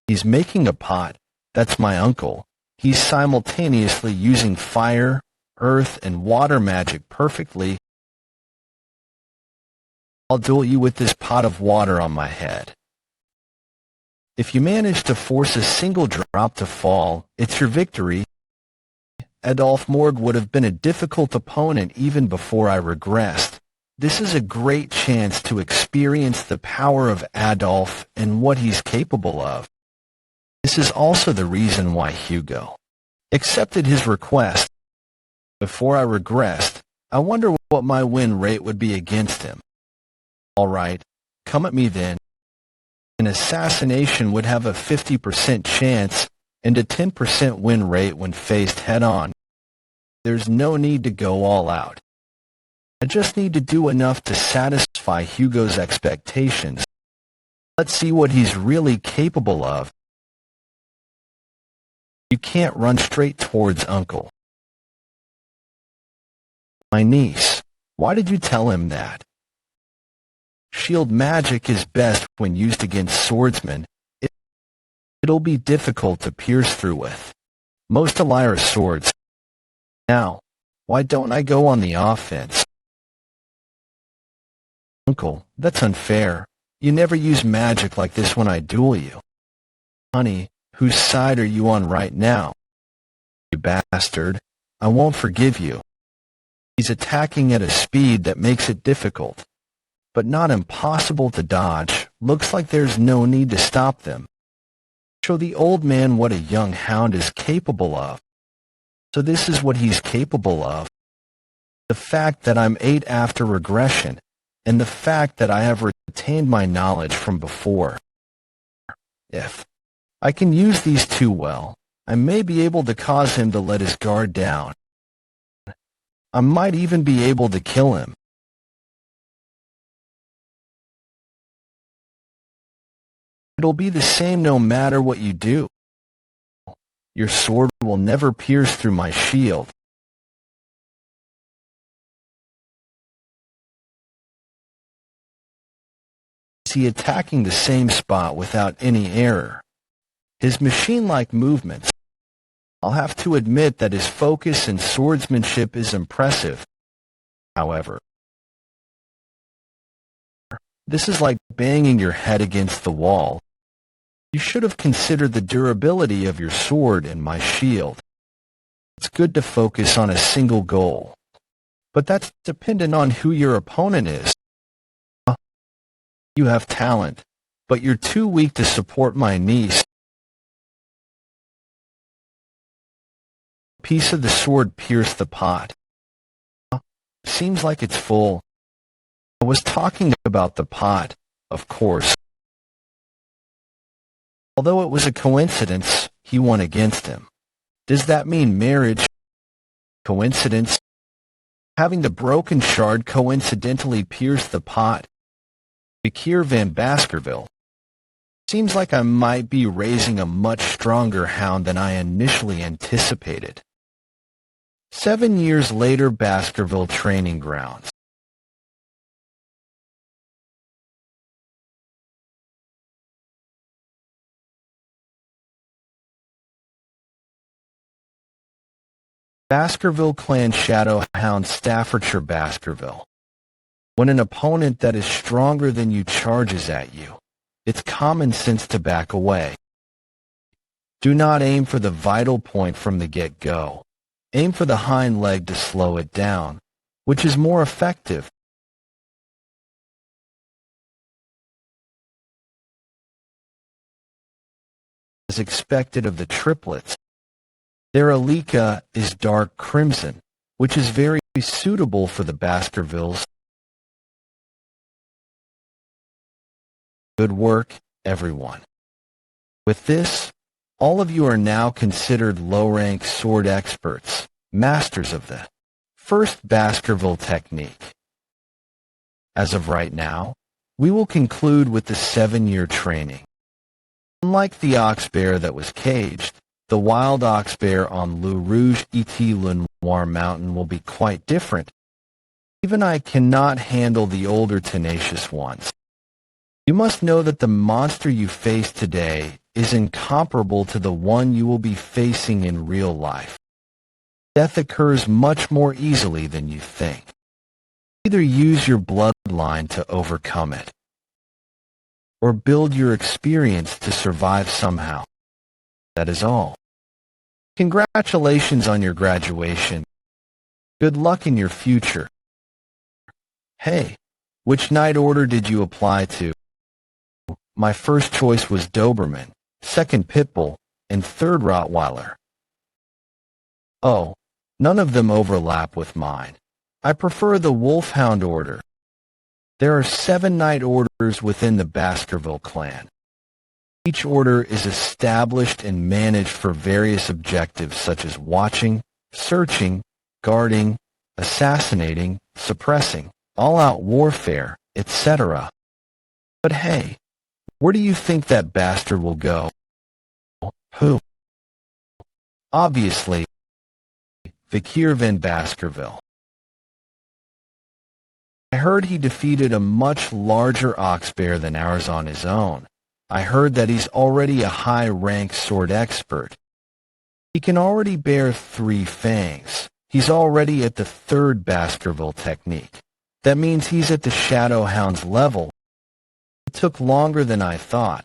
He's making a pot. That's my uncle. He's simultaneously using fire, earth, and water magic perfectly. I'll duel you with this pot of water on my head. If you manage to force a single drop to fall, it's your victory. Adolf Mord would have been a difficult opponent even before I regressed. This is a great chance to experience the power of Adolf and what he's capable of. This is also the reason why Hugo accepted his request. Before I regressed, I wonder what my win rate would be against him. All right, come at me then. An assassination would have a 50% chance and a 10% win rate when faced head-on. There's no need to go all out. I just need to do enough to satisfy Hugo's expectations. Let's see what he's really capable of. You can't run straight towards Uncle. My niece, why did you tell him that? Shield magic is best when used against swordsmen. It'll be difficult to pierce through with. Most Elira swords. Now, why don't I go on the offense? Uncle, that's unfair. You never use magic like this when I duel you. Honey, whose side are you on right now? You bastard. I won't forgive you. He's attacking at a speed that makes it difficult, but not impossible to dodge. Looks like there's no need to stop them. Show the old man what a young hound is capable of. So this is what he's capable of. The fact that I'm 8 after regression, and the fact that I have retained my knowledge from before. If I can use these two well, I may be able to cause him to let his guard down. I might even be able to kill him. It'll be the same no matter what you do. Your sword will never pierce through my shield. Is he attacking the same spot without any error? His machine-like movements. I'll have to admit that his focus and swordsmanship is impressive. However, this is like banging your head against the wall. You should have considered the durability of your sword and my shield. It's good to focus on a single goal, but that's dependent on who your opponent is. You have talent, but you're too weak to support my niece. A piece of the sword pierced the pot. Seems like it's full. I was talking about the pot, of course. Although it was a coincidence, he won against him. Does that mean marriage? Coincidence? Having the broken shard coincidentally pierce the pot. Vikir van Baskerville. Seems like I might be raising a much stronger hound than I initially anticipated. 7 years later, Baskerville training grounds. Baskerville Clan Shadow Hound Staffordshire Baskerville. When an opponent that is stronger than you charges at you, it's common sense to back away. Do not aim for the vital point from the get-go. Aim for the hind leg to slow it down, which is more effective. As expected of the triplets, their Alika is dark crimson, which is very suitable for the Baskervilles. Good work, everyone. With this, all of you are now considered low-rank sword experts, masters of the first Baskerville technique. As of right now, we will conclude with the 7-year training. Unlike the ox bear that was caged, the wild ox bear on Le Rouge et Le Noir Mountain will be quite different. Even I cannot handle the older tenacious ones. You must know that the monster you face today is incomparable to the one you will be facing in real life. Death occurs much more easily than you think. Either use your bloodline to overcome it, or build your experience to survive somehow. That is all. Congratulations on your graduation. Good luck in your future. Hey, which night order did you apply to? My first choice was Doberman, second Pitbull, and third Rottweiler. Oh, none of them overlap with mine. I prefer the Wolfhound order. There are 7 night orders within the Baskerville clan. Each order is established and managed for various objectives such as watching, searching, guarding, assassinating, suppressing, all-out warfare, etc. But hey, where do you think that bastard will go? Who? Obviously, Vikir van Baskerville. I heard he defeated a much larger ox bear than ours on his own. I heard that he's already a high-rank sword expert. He can already bear 3 fangs. He's already at the 3rd Baskerville technique. That means he's at the Shadow Hound's level. It took longer than I thought.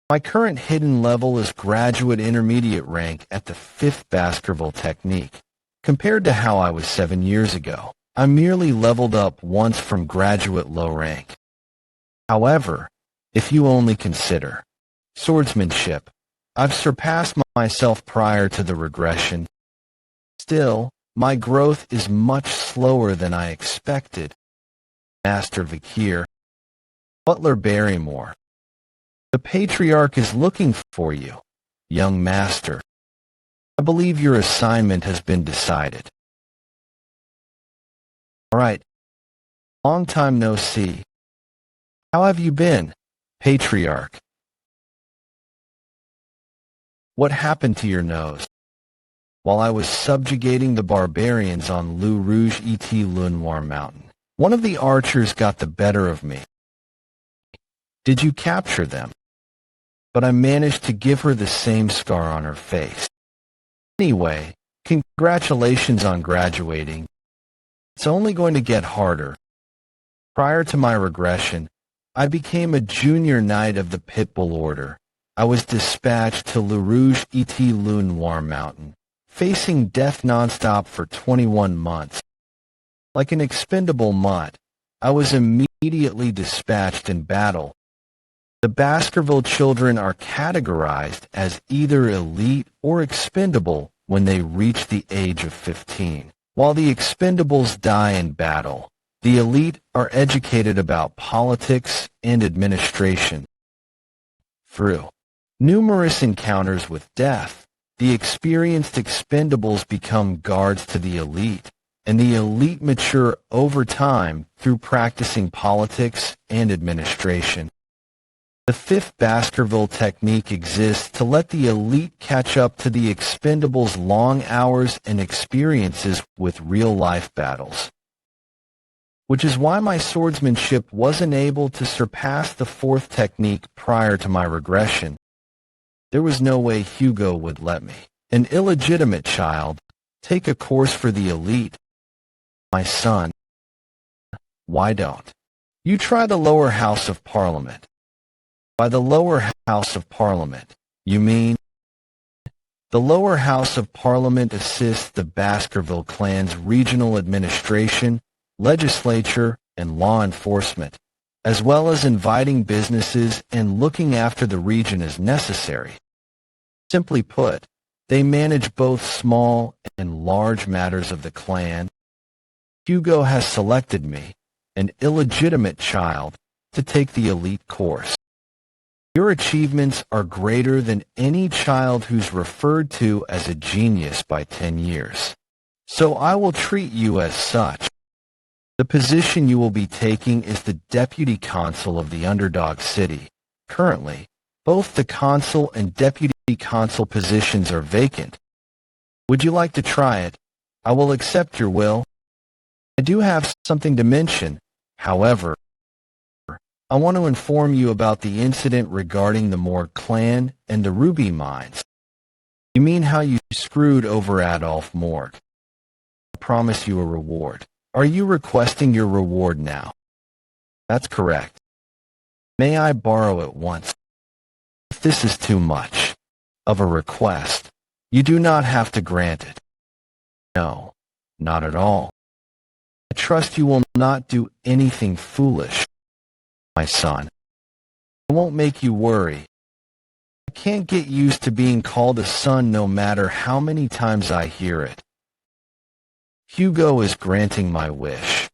My current hidden level is graduate intermediate rank at the 5th Baskerville technique. Compared to how I was 7 years ago, I merely leveled up once from graduate low rank. However, if you only consider swordsmanship, I've surpassed myself prior to the regression. Still, my growth is much slower than I expected. Master Vikir. Butler Barrymore. The Patriarch is looking for you, young master. I believe your assignment has been decided. All right. Long time no see. How have you been, Patriarch? What happened to your nose? While I was subjugating the barbarians on Le Rouge et Le Noir Mountain, one of the archers got the better of me. Did you capture them? But I managed to give her the same scar on her face. Anyway, congratulations on graduating. It's only going to get harder. Prior to my regression, I became a junior knight of the Pitbull Order. I was dispatched to Le Rouge et Le Noir Mountain, facing death nonstop for 21 months. Like an expendable mutt, I was immediately dispatched in battle. The Baskerville children are categorized as either elite or expendable when they reach the age of 15. While the expendables die in battle, the elite are educated about politics and administration. Through numerous encounters with death, the experienced expendables become guards to the elite, and the elite mature over time through practicing politics and administration. The 5th Baskerville technique exists to let the elite catch up to the expendables' long hours and experiences with real-life battles. Which is why my swordsmanship wasn't able to surpass the 4th technique prior to my regression. There was no way Hugo would let me, an illegitimate child, Take a course for the elite. My son, why don't you try the lower house of Parliament? By the lower house of Parliament, you mean? The lower house of Parliament assists the Baskerville clan's regional administration, legislature, and law enforcement, as well as inviting businesses and looking after the region as necessary. Simply put, they manage both small and large matters of the clan. Hugo has selected me, an illegitimate child, to take the elite course. Your achievements are greater than any child who's referred to as a genius by 10 years. So I will treat you as such. The position you will be taking is the deputy consul of the underdog city. Currently, both the consul and deputy consul positions are vacant. Would you like to try it? I will accept your will. I do have something to mention, however. I want to inform you about the incident regarding the Moore clan and the ruby mines. You mean how you screwed over Adolf Morg? I promise you a reward. Are you requesting your reward now? That's correct. May I borrow it once? If this is too much of a request, you do not have to grant it. No, not at all. I trust you will not do anything foolish, my son. I won't make you worry. I can't get used to being called a son no matter how many times I hear it. Hugo is granting my wish.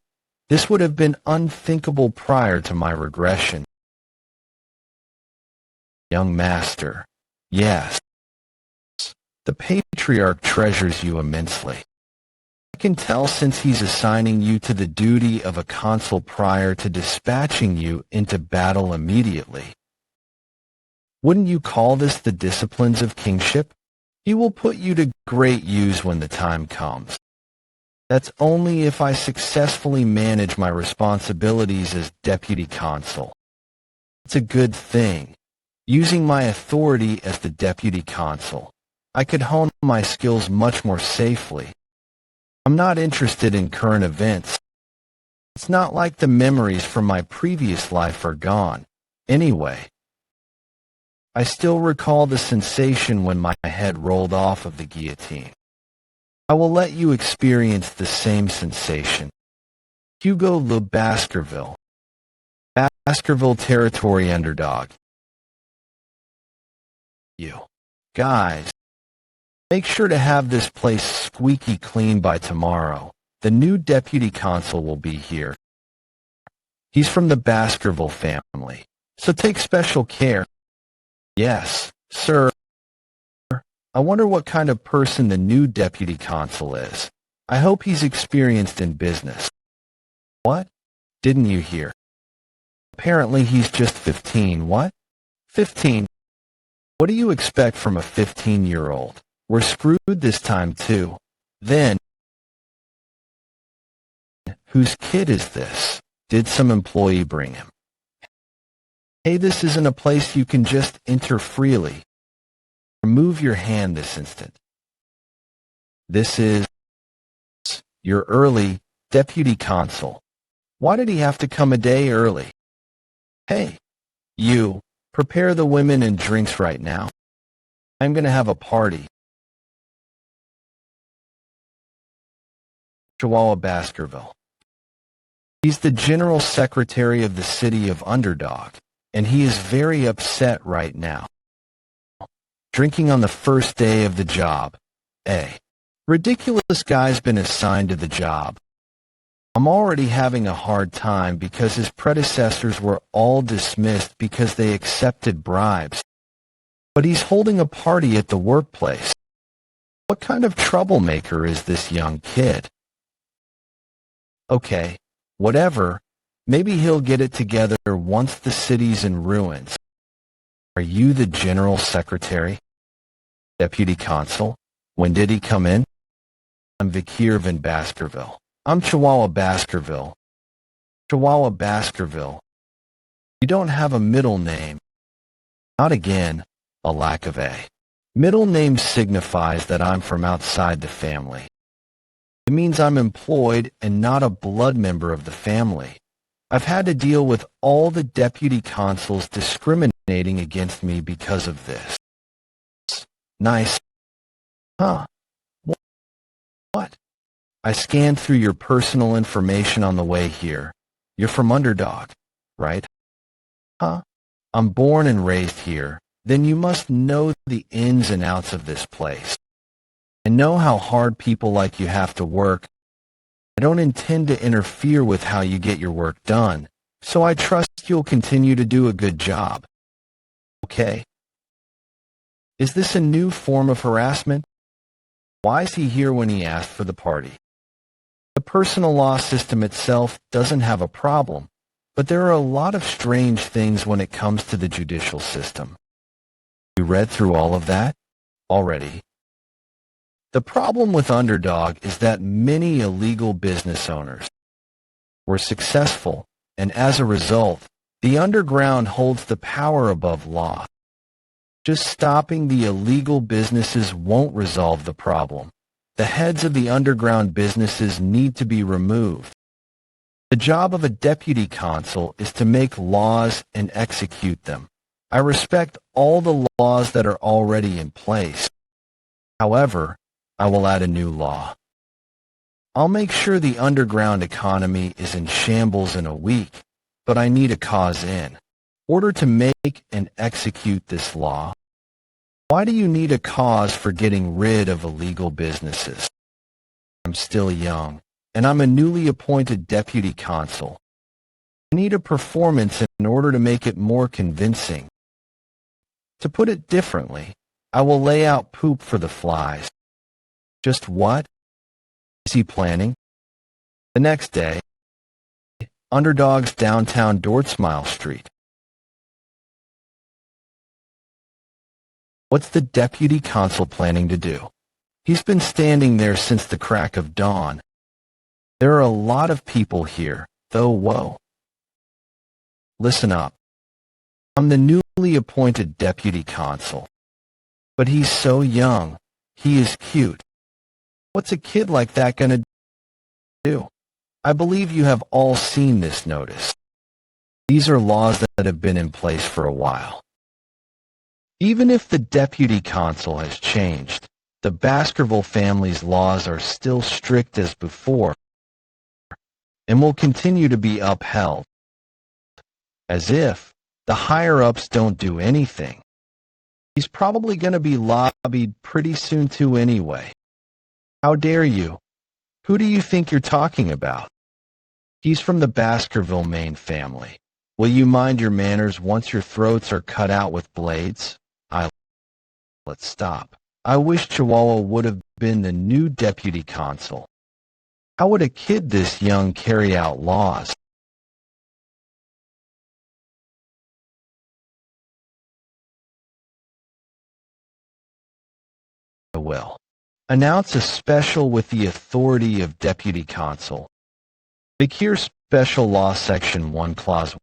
This would have been unthinkable prior to my regression. Young master, yes. The patriarch treasures you immensely. I can tell since he's assigning you to the duty of a consul prior to dispatching you into battle immediately. Wouldn't you call this the disciplines of kingship? He will put you to great use when the time comes. That's only if I successfully manage my responsibilities as deputy consul. It's a good thing. Using my authority as the deputy consul, I could hone my skills much more safely. I'm not interested in current events. It's not like the memories from my previous life are gone. Anyway, I still recall the sensation when my head rolled off of the guillotine. I will let you experience the same sensation. Hugo Le Baskerville. Baskerville Territory Underdog. You guys, make sure to have this place squeaky clean by tomorrow. The new deputy consul will be here. He's from the Baskerville family, so take special care. Yes, sir. I wonder what kind of person the new deputy consul is. I hope he's experienced in business. What? Didn't you hear? Apparently he's just 15. What? 15? What do you expect from a 15-year-old? We're screwed this time too. Then, whose kid is this? Did some employee bring him? Hey, this isn't a place you can just enter freely. Remove your hand this instant. This is your early deputy consul. Why did he have to come a day early? Hey, you, prepare the women and drinks right now. I'm going to have a party. Chihuahua Baskerville. He's the general secretary of the city of Underdog, and he is very upset right now. Drinking on the first day of the job. Ridiculous guy's been assigned to the job. I'm already having a hard time because his predecessors were all dismissed because they accepted bribes. But he's holding a party at the workplace. What kind of troublemaker is this young kid? Okay, whatever. Maybe he'll get it together once the city's in ruins. Are you the general secretary? Deputy consul? When did he come in? I'm Vikir van Baskerville. I'm Chihuahua Baskerville. Chihuahua Baskerville. You don't have a middle name. Not again, a lack of a. Middle name signifies that I'm from outside the family. It means I'm employed and not a blood member of the family. I've had to deal with all the deputy consuls discriminating against me because of this. Nice. Huh? What? I scanned through your personal information on the way here. You're from Underdog, right? Huh? I'm born and raised here. Then you must know the ins and outs of this place. And know how hard people like you have to work. I don't intend to interfere with how you get your work done, so I trust you'll continue to do a good job. Okay? Is this a new form of harassment? Why is he here when he asked for the party? The personal law system itself doesn't have a problem, but there are a lot of strange things when it comes to the judicial system. You read through all of that already? The problem with Underdog is that many illegal business owners were successful, and as a result, the underground holds the power above law. Just stopping the illegal businesses won't resolve the problem. The heads of the underground businesses need to be removed. The job of a deputy consul is to make laws and execute them. I respect all the laws that are already in place. However, I will add a new law. I'll make sure the underground economy is in shambles in a week, but I need a cause in order to make and execute this law. Why do you need a cause for getting rid of illegal businesses? I'm still young, and I'm a newly appointed deputy consul. I need a performance in order to make it more convincing. To put it differently, I will lay out poop for the flies. Just what is he planning? The next day, Underdog's downtown Dortsmile Street. What's the deputy consul planning to do? He's been standing there since the crack of dawn. There are a lot of people here, though. Whoa. Listen up. I'm the newly appointed deputy consul. But he's so young. He is cute. What's a kid like that gonna do? I believe you have all seen this notice. These are laws that have been in place for a while. Even if the deputy consul has changed, the Baskerville family's laws are still strict as before and will continue to be upheld. As if the higher-ups don't do anything. He's probably going to be lobbied pretty soon too anyway. How dare you? Who do you think you're talking about? He's from the Baskerville Maine family. Will you mind your manners once your throats are cut out with blades? Let's stop. I wish Chihuahua would have been the new deputy consul. How would a kid this young carry out laws? I will announce a special with the authority of deputy consul. Vikir Special Law Section 1 Clause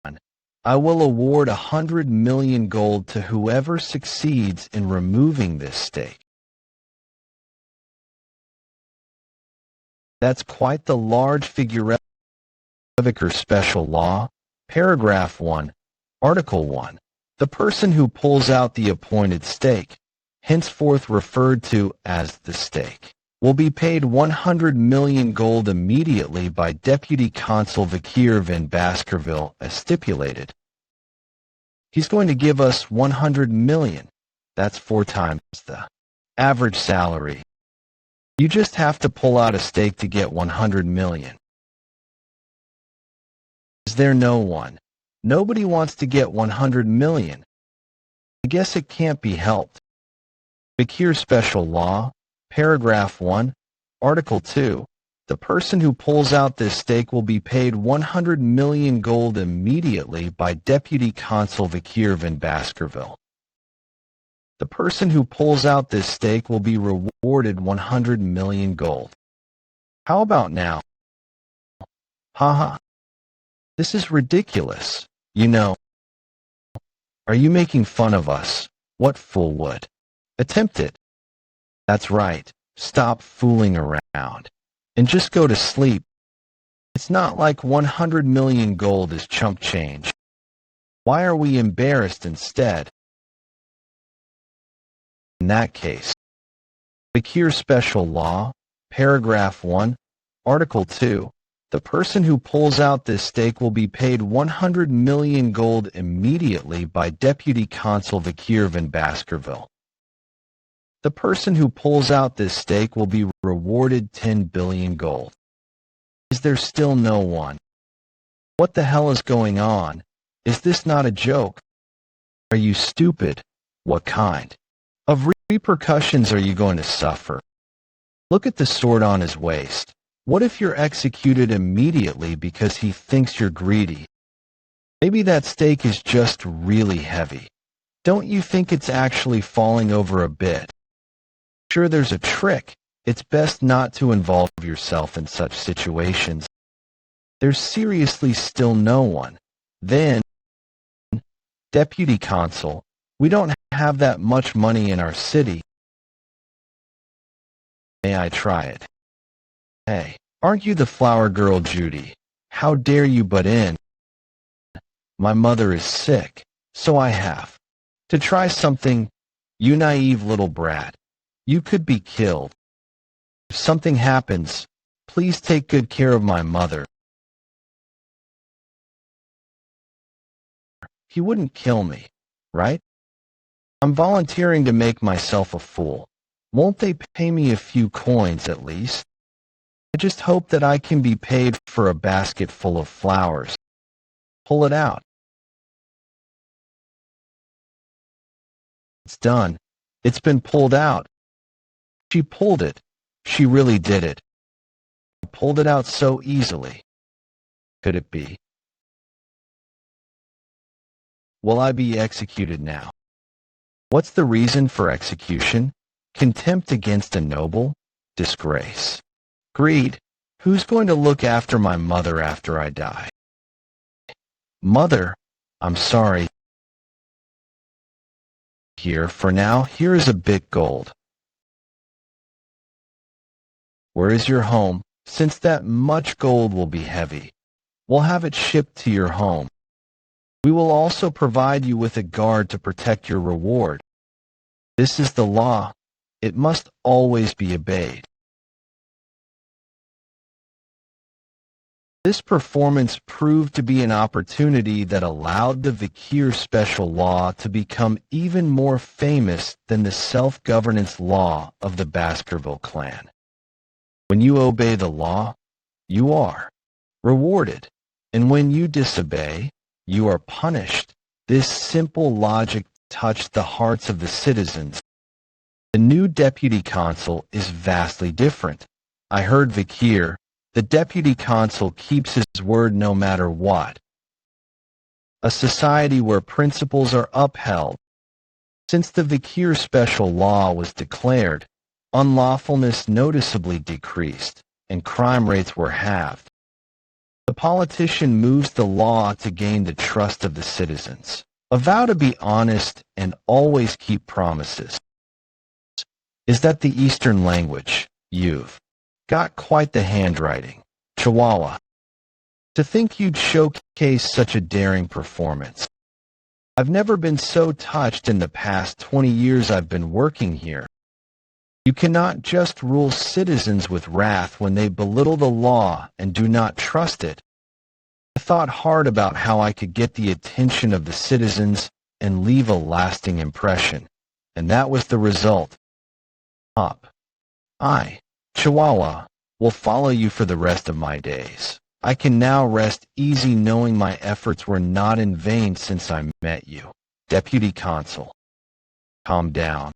1. I will award 100 million gold to whoever succeeds in removing this stake. That's quite the large figure. Vikir Special Law, Paragraph 1, Article 1. The person who pulls out the appointed stake, henceforth referred to as the stake, will be paid 100 million gold immediately by Deputy Consul Vikir van Baskerville as stipulated. He's going to give us 100 million. That's 4 times the average salary. You just have to pull out a stake to get 100 million. Is there no one? Nobody wants to get 100 million. I guess it can't be helped. Vikir Special Law, Paragraph 1, Article 2. The person who pulls out this stake will be paid 100 million gold immediately by Deputy Consul Vikir van Baskerville. The person who pulls out this stake will be rewarded 100 million gold. How about now? Haha. This is ridiculous. You know. Are you making fun of us? What fool would attempt it? That's right. stop fooling around, and just go to sleep. It's not like 100 million gold is chump change. Why are we embarrassed instead? In that case, Vikir Special Law, Paragraph 1, Article 2, the person who pulls out this stake will be paid 100 million gold immediately by Deputy Consul Vikir van Baskerville. The person who pulls out this stake will be rewarded 10 billion gold. Is there still no one? What the hell is going on? Is this not a joke? Are you stupid? What kind of repercussions are you going to suffer? Look at the sword on his waist. What if you're executed immediately because he thinks you're greedy? Maybe that stake is just really heavy. Don't you think it's actually falling over a bit? Sure, there's a trick. It's best not to involve yourself in such situations. There's seriously still no one. Then, Deputy Consul, we don't have that much money in our city. May I try it? Hey, aren't you the flower girl Judy? How dare you butt in? My mother is sick, so I have to try something. You naive little brat. You could be killed. If something happens, please take good care of my mother. He wouldn't kill me, right? I'm volunteering to make myself a fool. Won't they pay me a few coins at least? I just hope that I can be paid for a basket full of flowers. Pull it out. It's done. It's been pulled out. She pulled it. She really did it. I pulled it out so easily. Could it be? Will I be executed now? What's the reason for execution? Contempt against a noble? Disgrace. Greed. Who's going to look after my mother after I die? Mother, I'm sorry. Here, for now, here is a bit gold. Where is your home? Since that much gold will be heavy, we'll have it shipped to your home. We will also provide you with a guard to protect your reward. This is the law. It must always be obeyed. This performance proved to be an opportunity that allowed the Vikir Special Law to become even more famous than the self-governance law of the Baskerville clan. When you obey the law, you are rewarded, and when you disobey, you are punished. This simple logic touched the hearts of the citizens. The new deputy consul is vastly different. I heard Vikir, the deputy consul, keeps his word no matter what. A society where principles are upheld. Since the Vikir Special Law was declared, unlawfulness noticeably decreased, and crime rates were halved. The politician moves the law to gain the trust of the citizens. A vow to be honest and always keep promises. Is that the Eastern language? You've got quite the handwriting, Chihuahua. To think you'd showcase such a daring performance. I've never been so touched in the past 20 years I've been working here. You cannot just rule citizens with wrath when they belittle the law and do not trust it. I thought hard about how I could get the attention of the citizens and leave a lasting impression, and that was the result. I, Chihuahua, will follow you for the rest of my days. I can now rest easy knowing my efforts were not in vain since I met you. Deputy Consul. Calm down.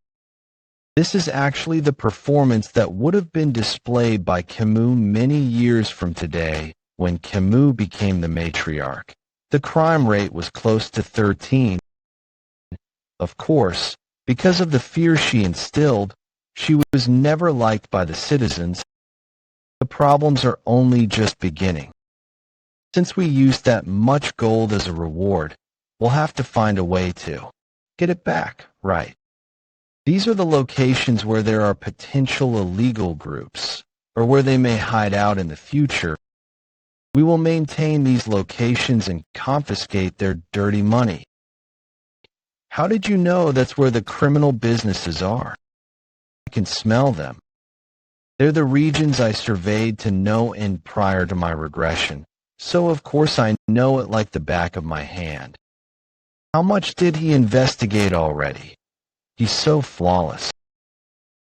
This is actually the performance that would have been displayed by Camus many years from today when Camus became the matriarch. The crime rate was close to 13. Of course, because of the fear she instilled, she was never liked by the citizens. The problems are only just beginning. Since we used that much gold as a reward, we'll have to find a way to get it back, right? These are the locations where there are potential illegal groups, or where they may hide out in the future. We will maintain these locations and confiscate their dirty money. How did you know that's where the criminal businesses are? I can smell them. They're the regions I surveyed to no end prior to my regression, so of course I know it like the back of my hand. How much did he investigate already? He's so flawless.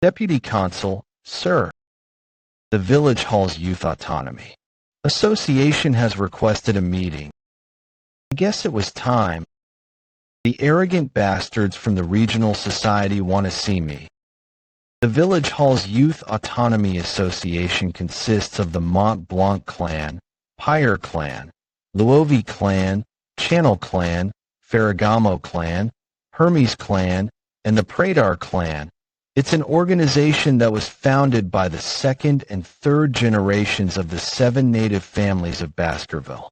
Deputy Consul, sir. The Village Hall's Youth Autonomy Association has requested a meeting. I guess it was time. The arrogant bastards from the regional society want to see me. The Village Hall's Youth Autonomy Association consists of the Mont Blanc clan, Pyre clan, Luovi clan, Channel clan, Ferragamo clan, Hermes clan, and the Pradar clan. It's an organization that was founded by the second and third generations of the 7 native families of Baskerville.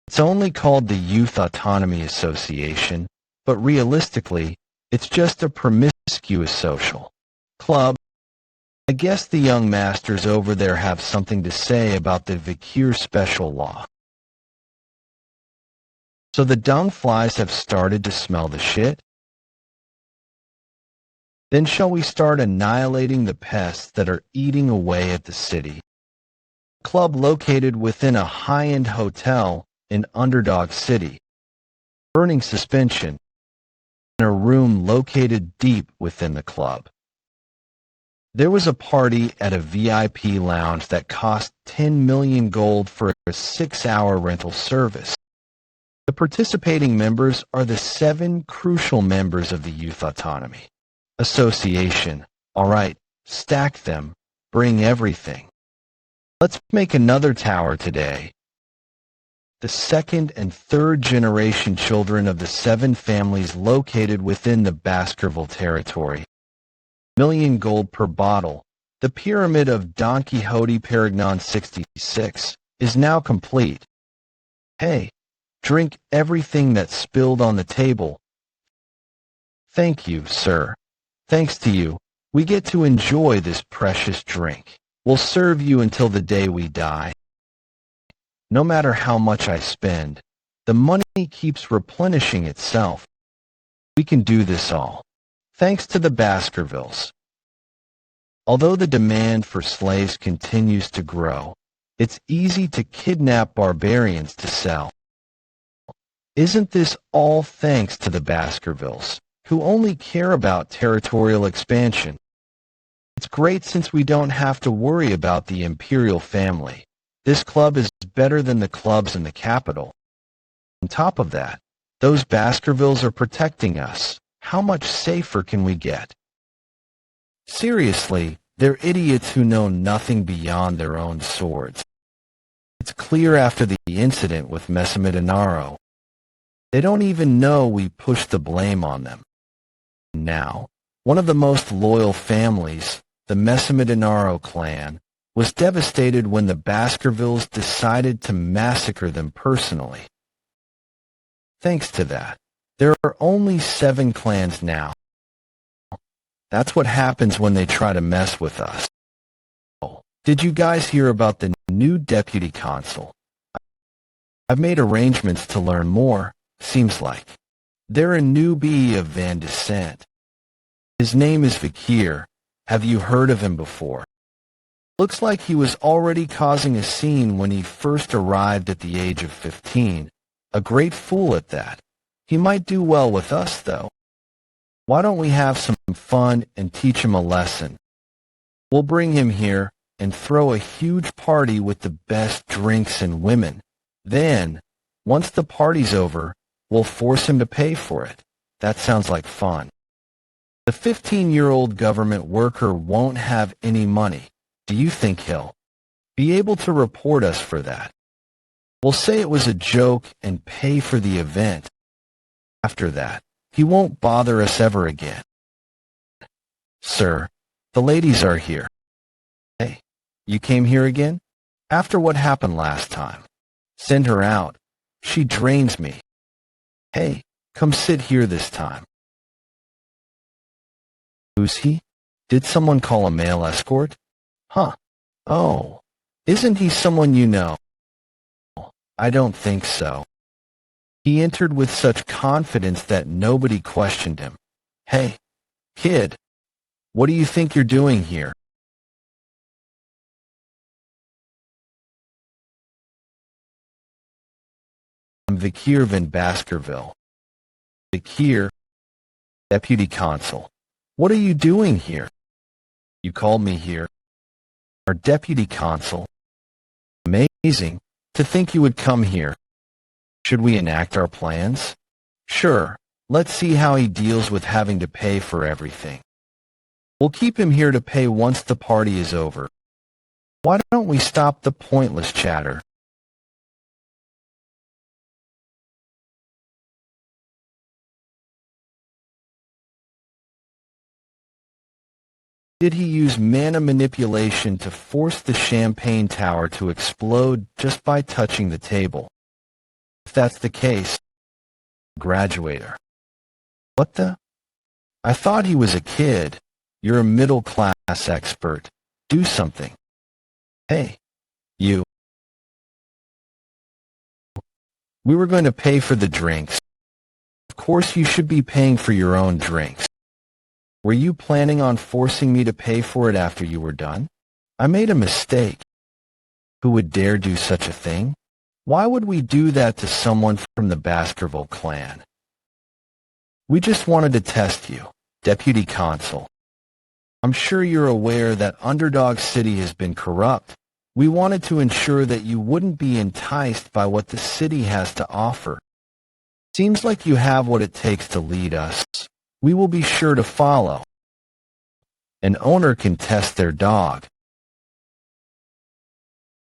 It's only called the Youth Autonomy Association, but realistically, it's just a promiscuous social club. I guess the young masters over there have something to say about the Vikir special law. So the dung flies have started to smell the shit? Then shall we start annihilating the pests that are eating away at the city? A club located within a high-end hotel in Underdog City. Burning suspension in a room located deep within the club. There was a party at a VIP lounge that cost 10 million gold for a 6-hour rental service. The participating members are the 7 crucial members of the Youth Autonomy Association. All right, stack them, bring everything. Let's make another tower today. The second and third generation children of the 7 families located within the Baskerville territory. Million gold per bottle. The pyramid of Don Quixote Perignon 66 is now complete. Hey, drink everything that's spilled on the table. Thank you, sir. Thanks to you, we get to enjoy this precious drink. We'll serve you until the day we die. No matter how much I spend, the money keeps replenishing itself. We can do this all, thanks to the Baskervilles. Although the demand for slaves continues to grow, it's easy to kidnap barbarians to sell. Isn't this all thanks to the Baskervilles, who only care about territorial expansion? It's great since we don't have to worry about the imperial family. This club is better than the clubs in the capital. On top of that, those Baskervilles are protecting us. How much safer can we get? Seriously, they're idiots who know nothing beyond their own swords. It's clear after the incident with Messamidinaro. They don't even know we pushed the blame on them. Now, one of the most loyal families, the Messamidinaro clan, was devastated when the Baskervilles decided to massacre them personally. Thanks to that, there are only 7 clans now. That's what happens when they try to mess with us. Oh, did you guys hear about the new deputy consul? I've made arrangements to learn more, seems like. They're a newbie of Van Descent. His name is Vikir. Have you heard of him before? Looks like he was already causing a scene when he first arrived at the age of 15. A great fool at that. He might do well with us, though. Why don't we have some fun and teach him a lesson? We'll bring him here and throw a huge party with the best drinks and women. Then, once the party's over, we'll force him to pay for it. That sounds like fun. The 15-year-old government worker won't have any money. Do you think he'll be able to report us for that? We'll say it was a joke and pay for the event. After that, he won't bother us ever again. Sir, the ladies are here. Hey, you came here again? After what happened last time. Send her out. She drains me. Hey, come sit here this time. Who's he? Did someone call a male escort? Huh. Oh. Isn't he someone you know? I don't think so. He entered with such confidence that nobody questioned him. Hey, kid. What do you think you're doing here? I'm Vikir in Baskerville. Vikir, Deputy Consul. What are you doing here? You called me here. Our Deputy Consul. Amazing. To think you would come here. Should we enact our plans? Sure. Let's see how he deals with having to pay for everything. We'll keep him here to pay once the party is over. Why don't we stop the pointless chatter? Did he use mana manipulation to force the champagne tower to explode just by touching the table? If that's the case, graduator. What the? I thought he was a kid. You're a middle-class expert. Do something. Hey, you. We were going to pay for the drinks. Of course you should be paying for your own drinks. Were you planning on forcing me to pay for it after you were done? I made a mistake. Who would dare do such a thing? Why would we do that to someone from the Baskerville clan? We just wanted to test you, Deputy Consul. I'm sure you're aware that Underdog City has been corrupt. We wanted to ensure that you wouldn't be enticed by what the city has to offer. Seems like you have what it takes to lead us. We will be sure to follow. An owner can test their dog.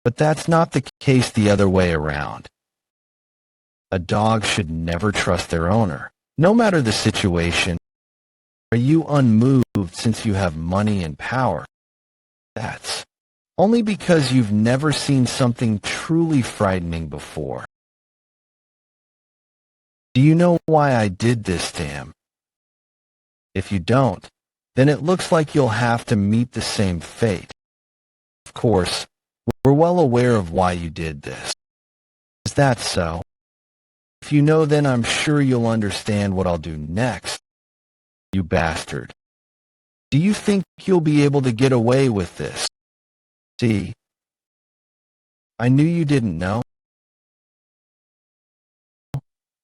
But that's not the case the other way around. A dog should never trust their owner, no matter the situation. Are you unmoved since you have money and power? That's only because you've never seen something truly frightening before. Do you know why I did this to him? If you don't, then it looks like you'll have to meet the same fate. Of course, we're well aware of why you did this. Is that so? If you know, then I'm sure you'll understand what I'll do next. You bastard. Do you think you'll be able to get away with this? See? I knew you didn't know.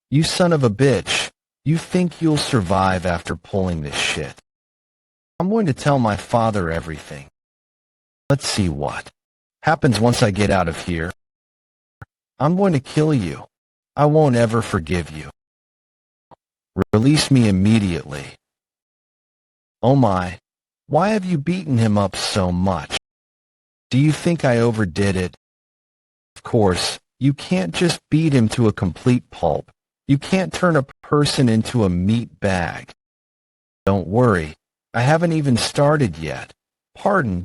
You son of a bitch. You think you'll survive after pulling this shit? I'm going to tell my father everything. Let's see what happens once I get out of here. I'm going to kill you. I won't ever forgive you. Release me immediately. Oh my, why have you beaten him up so much? Do you think I overdid it? Of course, you can't just beat him to a complete pulp. You can't turn a person into a meat bag. Don't worry, I haven't even started yet. Pardon?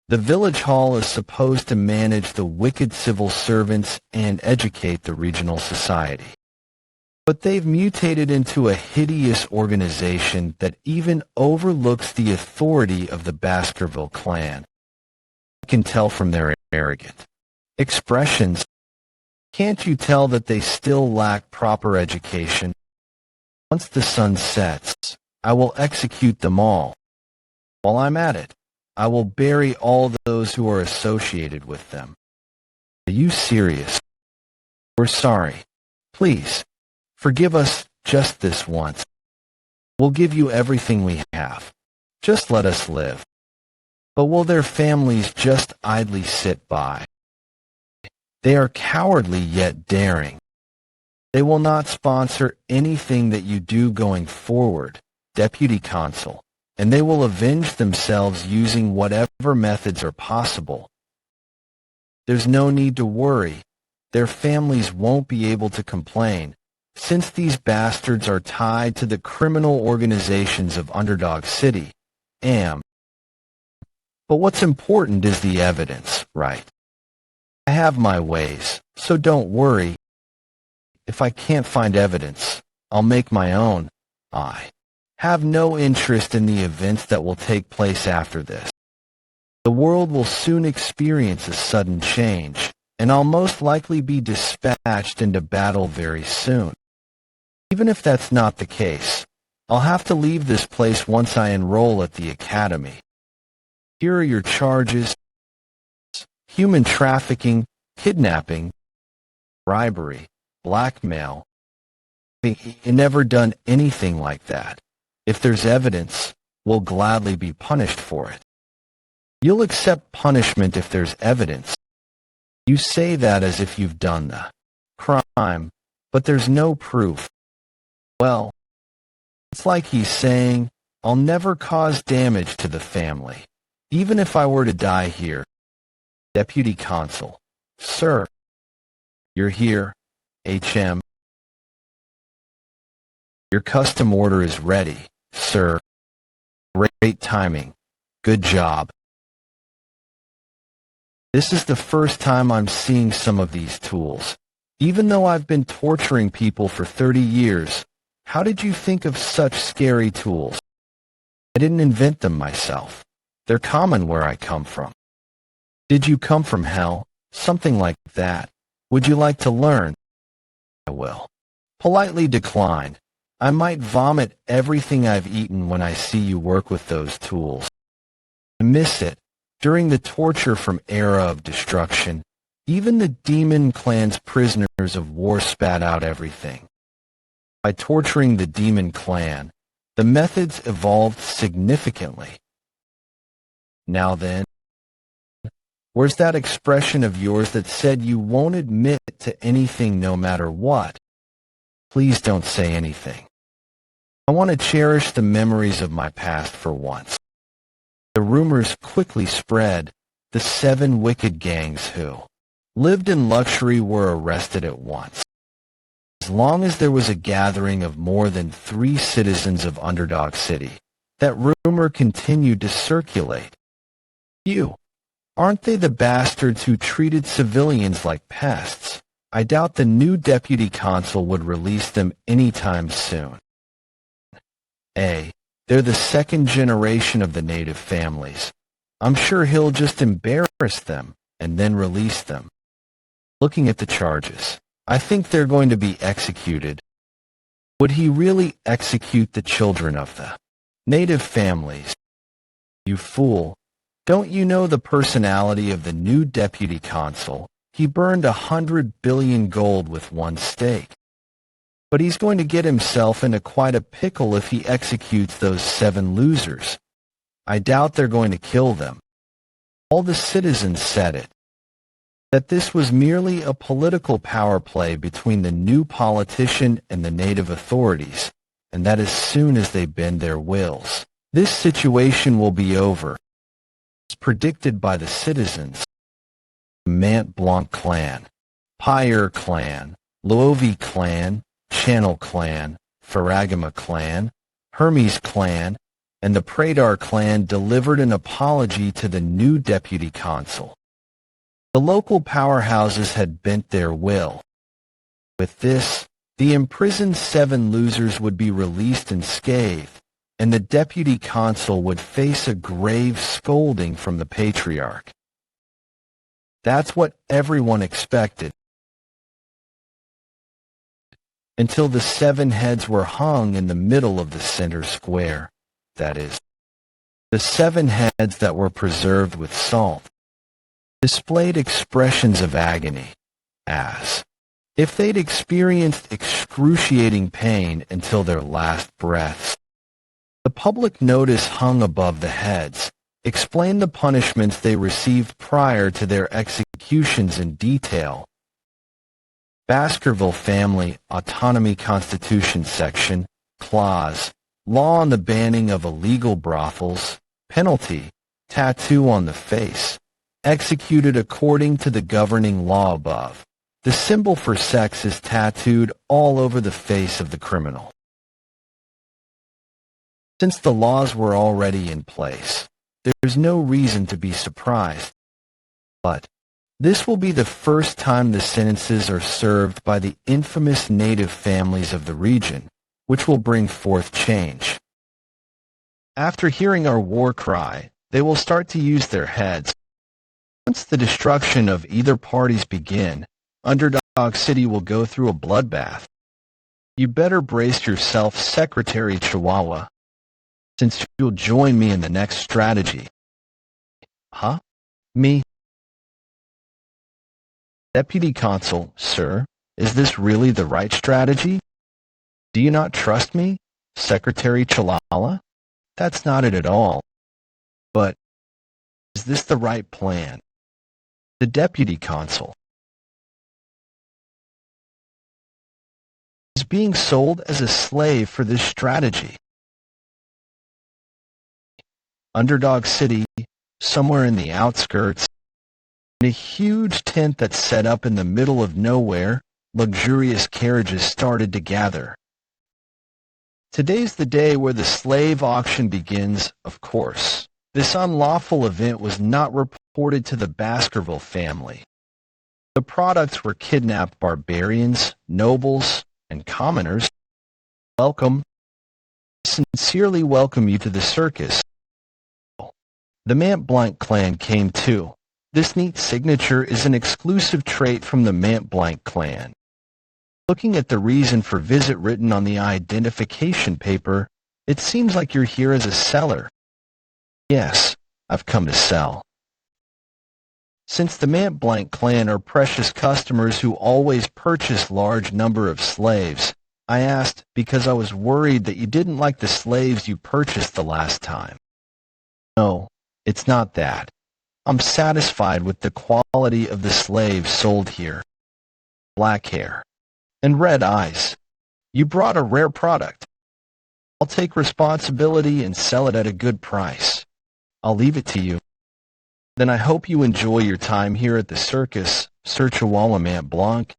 The village hall is supposed to manage the wicked civil servants and educate the regional society. But they've mutated into a hideous organization that even overlooks the authority of the Baskerville clan. I can tell from their arrogant expressions. Can't you tell that they still lack proper education? Once the sun sets, I will execute them all. While I'm at it, I will bury all those who are associated with them. Are you serious? We're sorry. Please, forgive us just this once. We'll give you everything we have. Just let us live. But will their families just idly sit by? They are cowardly yet daring. They will not sponsor anything that you do going forward, Deputy Consul, and they will avenge themselves using whatever methods are possible. There's no need to worry. Their families won't be able to complain, since these bastards are tied to the criminal organizations of Underdog City. But what's important is the evidence, right? I have my ways, so don't worry. If I can't find evidence, I'll make my own. I have no interest in the events that will take place after this. The world will soon experience a sudden change, and I'll most likely be dispatched into battle very soon. Even if that's not the case, I'll have to leave this place once I enroll at the academy. Here are your charges: human trafficking, kidnapping, bribery, blackmail. You've never done anything like that. If there's evidence, we'll gladly be punished for it. You'll accept punishment if there's evidence. You say that as if you've done the crime, but there's no proof. Well, it's like he's saying, I'll never cause damage to the family, even if I were to die here. Deputy Consul: Sir, you're here, HM. Your custom order is ready, sir. Great timing. Good job. This is the first time I'm seeing some of these tools. Even though I've been torturing people for 30 years, how did you think of such scary tools? I didn't invent them myself. They're common where I come from. Did you come from hell? Something like that. Would you like to learn? I will. Politely decline. I might vomit everything I've eaten when I see you work with those tools. I miss it. During the torture from Era of Destruction, even the demon clan's prisoners of war spat out everything. By torturing the demon clan, the methods evolved significantly. Now then, where's that expression of yours that said you won't admit to anything no matter what? Please don't say anything. I want to cherish the memories of my past for once. The rumors quickly spread. The 7 wicked gangs who lived in luxury were arrested at once. As long as there was a gathering of more than 3 citizens of Underdog City, that rumor continued to circulate. Aren't they the bastards who treated civilians like pests? I doubt the new deputy consul would release them anytime soon. They're the 2nd generation of the native families. I'm sure he'll just embarrass them and then release them. Looking at the charges, I think they're going to be executed. Would he really execute the children of the native families? You fool. Don't you know the personality of the new deputy consul? He burned 100 billion gold with one stake. But he's going to get himself into quite a pickle if he executes those 7 losers. I doubt they're going to kill them. All the citizens said it. That this was merely a political power play between the new politician and the native authorities, and that as soon as they bend their wills, this situation will be over. It's predicted by the citizens. Mant Blanc clan, Pyre clan, Loevi clan, Channel clan, Faragama clan, Hermes clan, and the Pradar clan delivered an apology to the new deputy consul. The local powerhouses had bent their will. With this, the imprisoned 7 losers would be released unscathed, and the deputy consul would face a grave scolding from the patriarch. That's what everyone expected. Until the 7 heads were hung in the middle of the center square, that is, the 7 heads that were preserved with salt, displayed expressions of agony, as if they'd experienced excruciating pain until their last breaths. The public notice hung above the heads explained the punishments they received prior to their executions in detail. Baskerville Family Autonomy Constitution Section, Clause, Law on the banning of illegal brothels, penalty, tattoo on the face, executed according to the governing law above. The symbol for sex is tattooed all over the face of the criminal. Since the laws were already in place, there's no reason to be surprised. But this will be the first time the sentences are served by the infamous native families of the region, which will bring forth change. After hearing our war cry, they will start to use their heads. Once the destruction of either parties begin, Underdog City will go through a bloodbath. You better brace yourself, Secretary Chihuahua, since you'll join me in the next strategy. Huh? Me? Deputy Consul, sir, is this really the right strategy? Do you not trust me, Secretary Chihuahua? That's not it at all. But is this the right plan? The Deputy Consul is being sold as a slave for this strategy. Underdog City, somewhere in the outskirts, in a huge tent that's set up in the middle of nowhere, luxurious carriages started to gather. Today's the day where the slave auction begins, of course. This unlawful event was not reported to the Baskerville family. The products were kidnapped barbarians, nobles, and commoners. Welcome. Sincerely welcome you to the circus. The Mant-Blanc clan came too. This neat signature is an exclusive trait from the Mant-Blanc clan. Looking at the reason for visit written on the identification paper, it seems like you're here as a seller. Yes, I've come to sell. Since the Mant-Blanc clan are precious customers who always purchase large number of slaves, I asked because I was worried that you didn't like the slaves you purchased the last time. No, it's not that. I'm satisfied with the quality of the slaves sold here. Black hair and red eyes. You brought a rare product. I'll take responsibility and sell it at a good price. I'll leave it to you. Then I hope you enjoy your time here at the circus, Sir Chihuahua Mant-Blanc.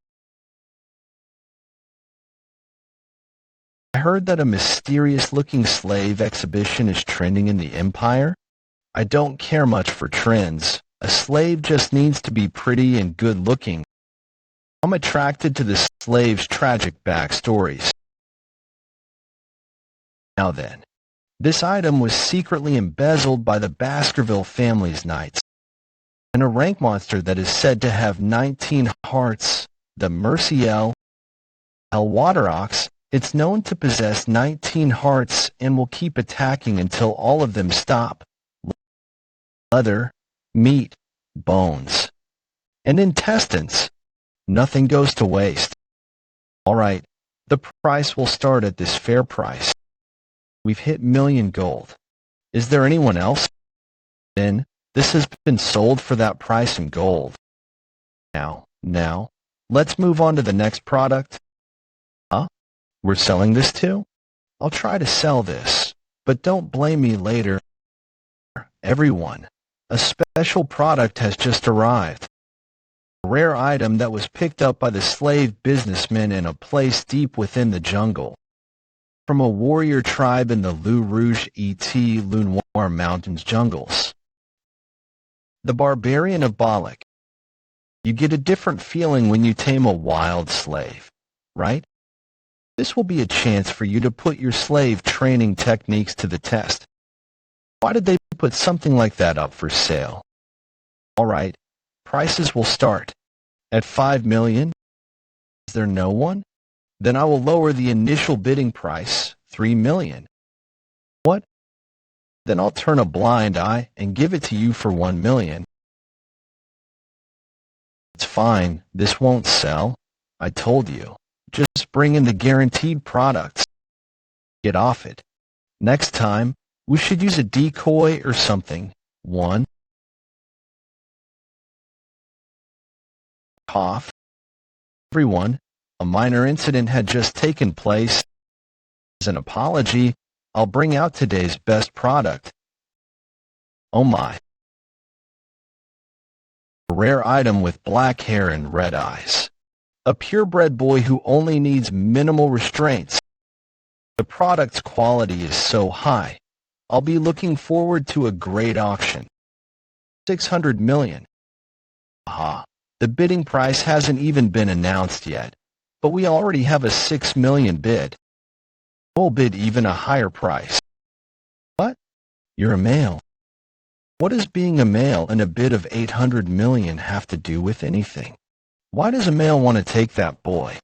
I heard that a mysterious-looking slave exhibition is trending in the Empire. I don't care much for trends. A slave just needs to be pretty and good-looking. I'm attracted to the slave's tragic backstories. Now then, this item was secretly embezzled by the Baskerville family's knights, and a rank monster that is said to have 19 hearts, the Merciel Waterox. It's known to possess 19 hearts and will keep attacking until all of them stop. Leather, meat, bones, and intestines. Nothing goes to waste. All right, the price will start at this fair price. We've hit million gold. Is there anyone else? Then, this has been sold for that price in gold. Now, let's move on to the next product. Huh? We're selling this too? I'll try to sell this, but don't blame me later. Everyone, a special product has just arrived. A rare item that was picked up by the slave businessmen in a place deep within the jungle. From a warrior tribe in the Loup Rouge et Le Noir Mountains jungles. The Barbarian of Balak. You get a different feeling when you tame a wild slave, right? This will be a chance for you to put your slave training techniques to the test. Why did they put something like that up for sale? All right, prices will start at 5 million. Is there no one? Then I will lower the initial bidding price, 3 million. What? Then I'll turn a blind eye and give it to you for 1 million. It's fine, this won't sell. I told you. Just bring in the guaranteed products. Get off it. Next time, we should use a decoy or something. 1. Cough. Everyone, a minor incident had just taken place. As an apology, I'll bring out today's best product. Oh my. A rare item with black hair and red eyes. A purebred boy who only needs minimal restraints. The product's quality is so high. I'll be looking forward to a great auction. 600 million. Aha. The bidding price hasn't even been announced yet, but we already have a 6 million bid. We'll bid even a higher price. What? You're a male. What does being a male and a bid of 800 million have to do with anything? Why does a male want to take that boy?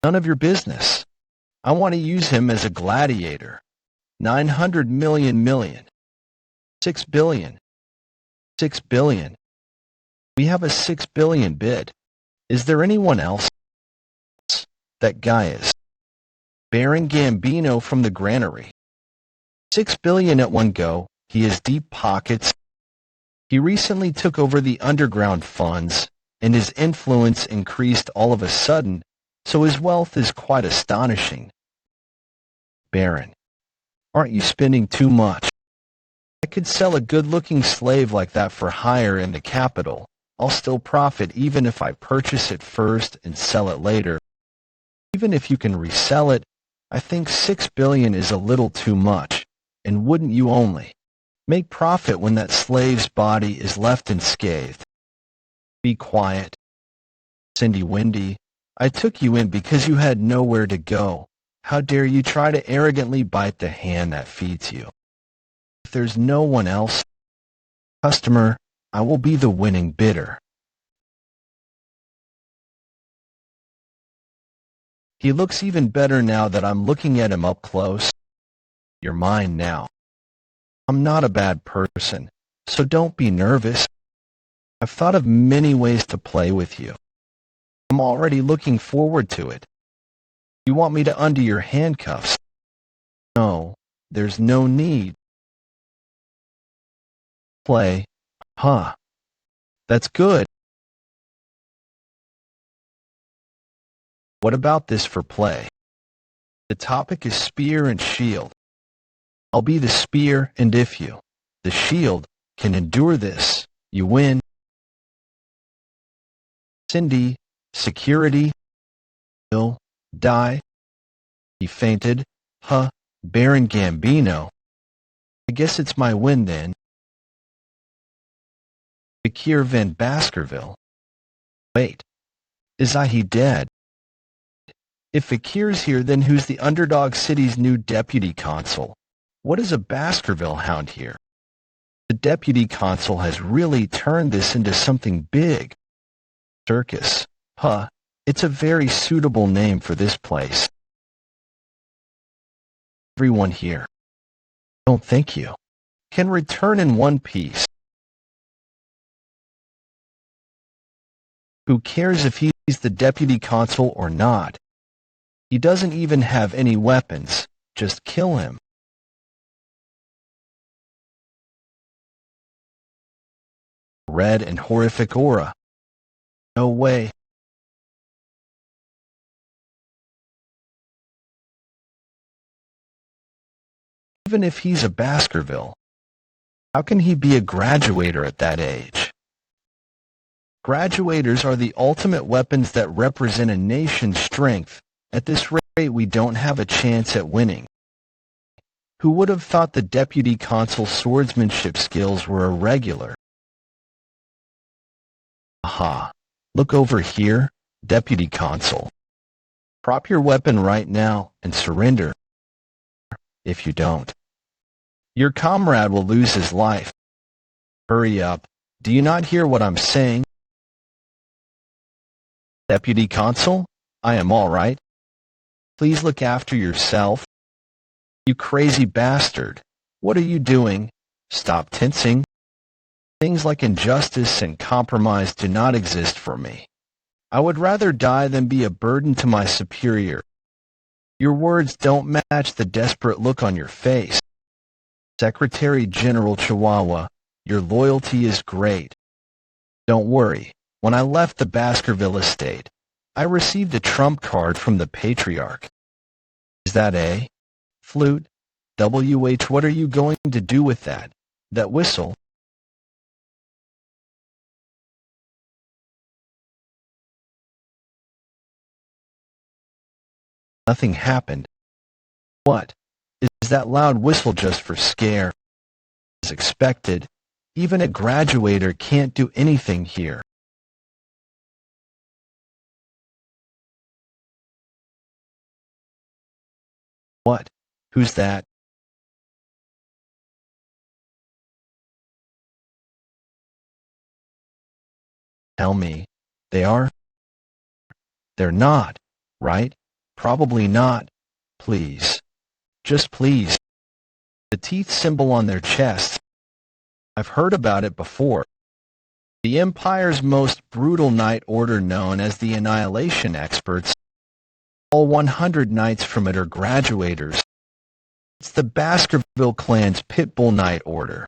None of your business. I want to use him as a gladiator. 900 million. 6 billion. 6 billion. We have a 6 billion bid. Is there anyone else? That guy is. Baron Gambino from the granary. 6 billion at one go. He has deep pockets. He recently took over the underground funds, and his influence increased all of a sudden, so his wealth is quite astonishing. Baron, aren't you spending too much? I could sell a good-looking slave like that for hire in the capital. I'll still profit even if I purchase it first and sell it later. Even if you can resell it, I think 6 billion is a little too much, and wouldn't you only make profit when that slave's body is left unscathed? Be quiet. Cindy Windy, I took you in because you had nowhere to go. How dare you try to arrogantly bite the hand that feeds you? If there's no one else, customer, I will be the winning bidder. He looks even better now that I'm looking at him up close. You're mine now. I'm not a bad person, so don't be nervous. I've thought of many ways to play with you. I'm already looking forward to it. You want me to undo your handcuffs? No, there's no need. Play, huh? That's good. What about this for play? The topic is spear and shield. I'll be the spear, and if you, the shield, can endure this, you win. Cindy, security, he'll die. He fainted. Huh, Baron Gambino. I guess it's my win then. Vikir van Baskerville. Wait, is he dead? If Vikir's here, then who's the underdog city's new deputy consul? What is a Baskerville hound here? The deputy consul has really turned this into something big. Circus. Huh, it's a very suitable name for this place. Everyone here. Don't thank you. Can return in one piece. Who cares if he's the deputy consul or not? He doesn't even have any weapons. Just kill him. Red and horrific aura. No way. Even if he's a Baskerville, how can he be a graduator at that age? Graduators are the ultimate weapons that represent a nation's strength. At this rate, we don't have a chance at winning. Who would have thought the deputy consul's swordsmanship skills were irregular? Aha! Look over here, deputy consul. Prop your weapon right now and surrender. If you don't, your comrade will lose his life. Hurry up. Do you not hear what I'm saying? Deputy consul, I am all right. Please look after yourself. You crazy bastard. What are you doing? Stop tensing. Things like injustice and compromise do not exist for me. I would rather die than be a burden to my superior. Your words don't match the desperate look on your face. Secretary General Chihuahua, your loyalty is great. Don't worry. When I left the Baskerville estate, I received a trump card from the patriarch. Is that a flute? WH, what are you going to do with that? That whistle? Nothing happened. What? Is that loud whistle just for scare? As expected, even a graduator can't do anything here. What? Who's that? Tell me, they are? They're not, right? Probably not. Please. Just please. The teeth symbol on their chests. I've heard about it before. The Empire's most brutal Night Order known as the Annihilation Experts. All 100 knights from it are graduators. It's the Baskerville clan's Pitbull Night Order.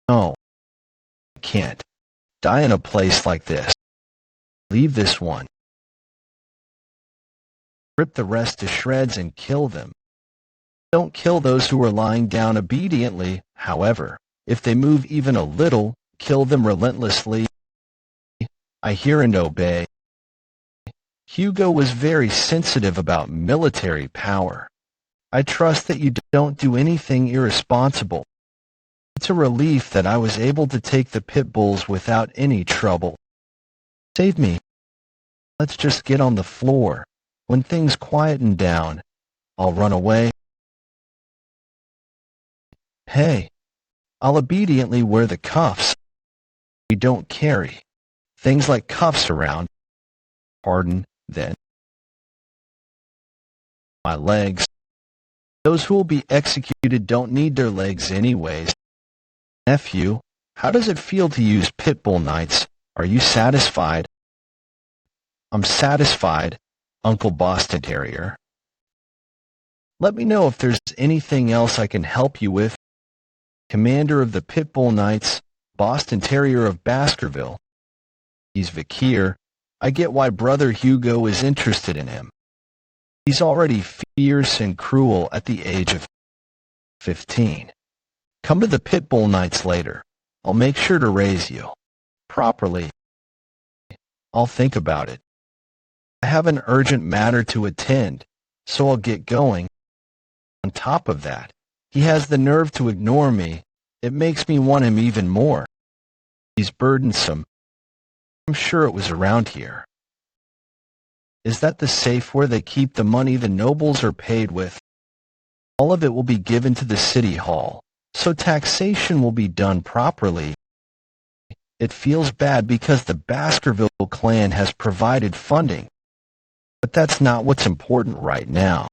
No, I can't die in a place like this. Leave this one. Rip the rest to shreds and kill them. Don't kill those who are lying down obediently, however. If they move even a little, kill them relentlessly. I hear and obey. Hugo was very sensitive about military power. I trust that you don't do anything irresponsible. It's a relief that I was able to take the pit bulls without any trouble. Save me. Let's just get on the floor. When things quieten down, I'll run away. Hey, I'll obediently wear the cuffs. We don't carry things like cuffs around. Pardon, then. My legs. Those who will be executed don't need their legs anyways. Nephew, how does it feel to use pitbull knights? Are you satisfied? I'm satisfied, Uncle Boston Terrier. Let me know if there's anything else I can help you with. Commander of the Pitbull Knights, Boston Terrier of Baskerville. He's Vikir. I get why Brother Hugo is interested in him. He's already fierce and cruel at the age of 15. Come to the Pitbull Knights later. I'll make sure to raise you properly. I'll think about it. I have an urgent matter to attend, so I'll get going. On top of that, he has the nerve to ignore me. It makes me want him even more. He's burdensome. I'm sure it was around here. Is that the safe where they keep the money the nobles are paid with? All of it will be given to the city hall, so taxation will be done properly. It feels bad because the Baskerville clan has provided funding, but that's not what's important right now.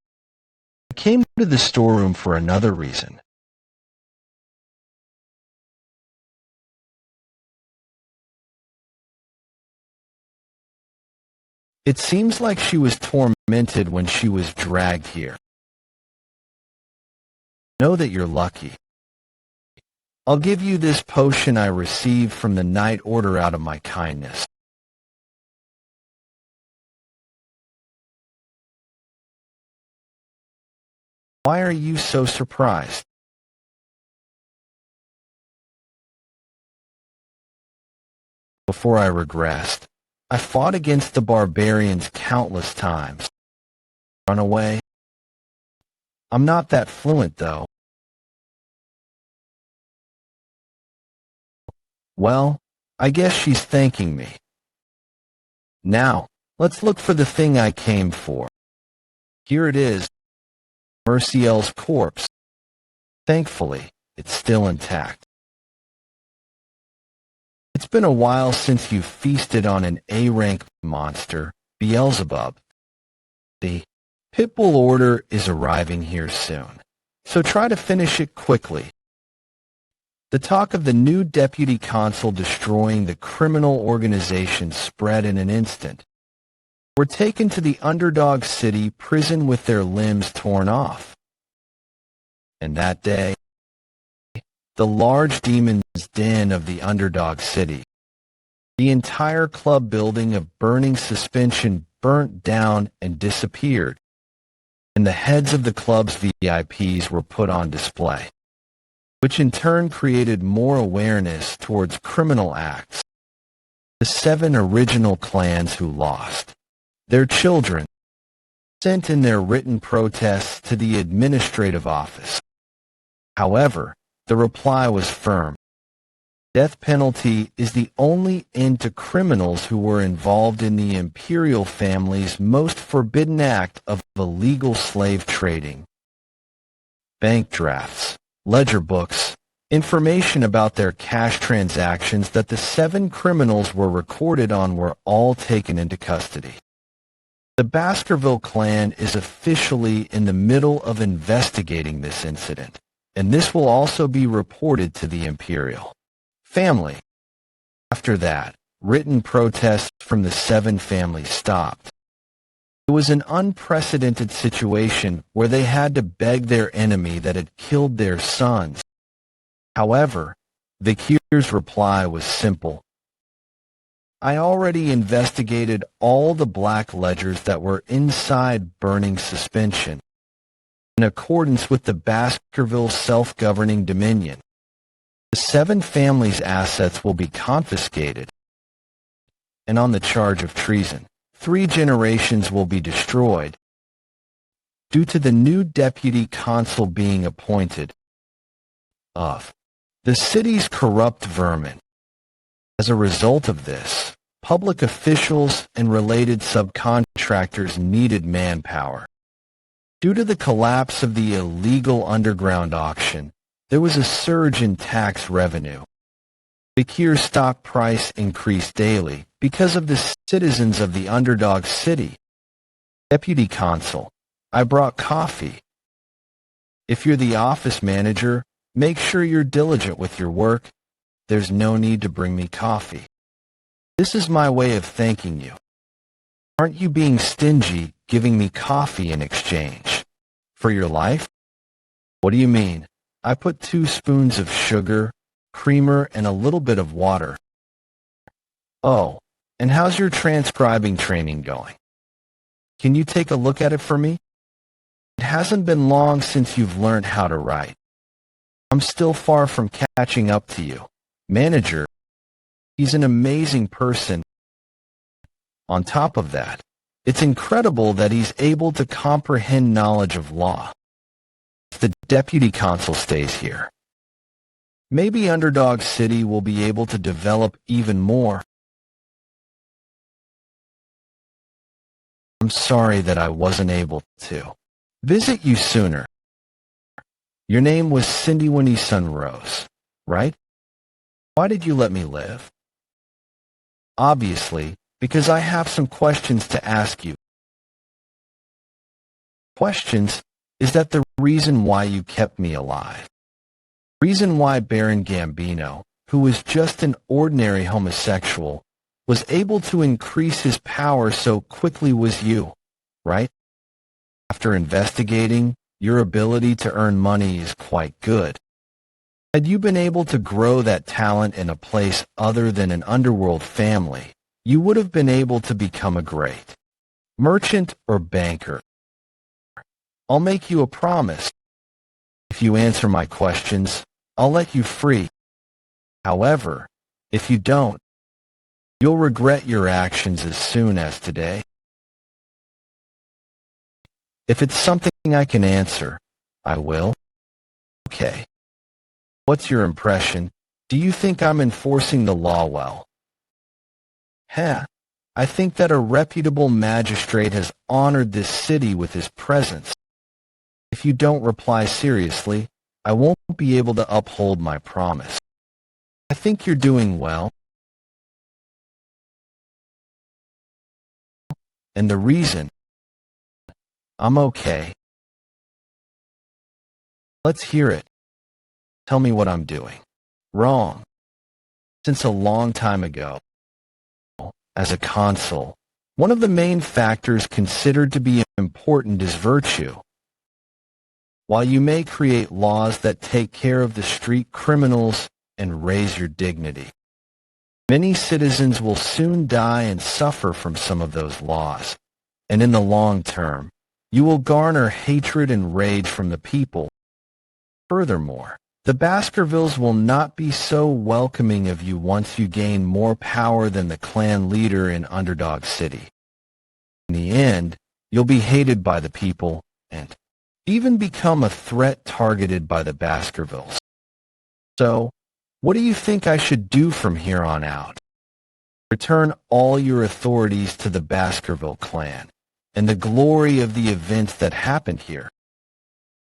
I came to the storeroom for another reason. It seems like she was tormented when she was dragged here. Know that you're lucky. I'll give you this potion I received from the Night Order out of my kindness. Why are you so surprised? Before I regressed, I fought against the barbarians countless times. Run away? I'm not that fluent, though. Well, I guess she's thanking me. Now, let's look for the thing I came for. Here it is. Merciel's corpse. Thankfully, it's still intact. It's been a while since you feasted on an A-rank monster, Beelzebub. The Pitbull Order is arriving here soon, so try to finish it quickly. The talk of the new deputy consul destroying the criminal organization spread in an instant. Were taken to the underdog city prison with their limbs torn off. And that day, the large demon's den of the underdog city. The entire club building of burning suspension burnt down and disappeared, and the heads of the club's VIPs were put on display, which in turn created more awareness towards criminal acts. The 7 original clans who lost, their children, sent in their written protests to the administrative office. However, the reply was firm. Death penalty is the only end to criminals who were involved in the imperial family's most forbidden act of illegal slave trading. Bank drafts, ledger books, Information about their cash transactions that the 7 criminals were recorded on were all taken into custody. The Baskerville clan is officially in the middle of investigating this incident, and this will also be reported to the Imperial family. After that, written protests from the 7 families stopped. It was an unprecedented situation where they had to beg their enemy that had killed their sons. However, Vikir's reply was simple. I already investigated all the black ledgers that were inside burning suspension. In accordance with the Baskerville self-governing dominion, the 7 families' assets will be confiscated, and on the charge of treason, 3 generations will be destroyed. Due to the new deputy consul being appointed of the city's corrupt vermin. As a result of this, public officials and related subcontractors needed manpower. Due to the collapse of the illegal underground auction, there was a surge in tax revenue. Vikir's stock price increased daily because of the citizens of the underdog city. Deputy Consul, I brought coffee. If you're the office manager, make sure you're diligent with your work. There's no need to bring me coffee. This is my way of thanking you. Aren't you being stingy giving me coffee in exchange for your life? What do you mean? I put 2 spoons of sugar, creamer, and a little bit of water. Oh, and how's your transcribing training going? Can you take a look at it for me? It hasn't been long since you've learned how to write. I'm still far from catching up to you. Manager, he's an amazing person. On top of that, it's incredible that he's able to comprehend knowledge of law. If the deputy consul stays here, maybe Underdog City will be able to develop even more. I'm sorry that I wasn't able to visit you sooner. Your name was Cindy Winnie Sunrose, right? Why did you let me live? Obviously, because I have some questions to ask you. Questions? Is that the reason why you kept me alive? Reason why Baron Gambino, who was just an ordinary homosexual, was able to increase his power so quickly was you, right? After investigating, your ability to earn money is quite good. Had you been able to grow that talent in a place other than an underworld family, you would have been able to become a great merchant or banker. I'll make you a promise. If you answer my questions, I'll let you free. However, if you don't, you'll regret your actions as soon as today. If it's something I can answer, I will. Okay. What's your impression? Do you think I'm enforcing the law well? I think that a reputable magistrate has honored this city with his presence. If you don't reply seriously, I won't be able to uphold my promise. I think you're doing well. And the reason? I'm okay. Let's hear it. Tell me what I'm doing wrong. Since a long time ago, as a consul, one of the main factors considered to be important is virtue. While you may create laws that take care of the street criminals and raise your dignity, many citizens will soon die and suffer from some of those laws, and in the long term, you will garner hatred and rage from the people. Furthermore, the Baskervilles will not be so welcoming of you once you gain more power than the clan leader in Underdog City. In the end, you'll be hated by the people and even become a threat targeted by the Baskervilles. So, what do you think I should do from here on out? Return all your authorities to the Baskerville clan and the glory of the events that happened here.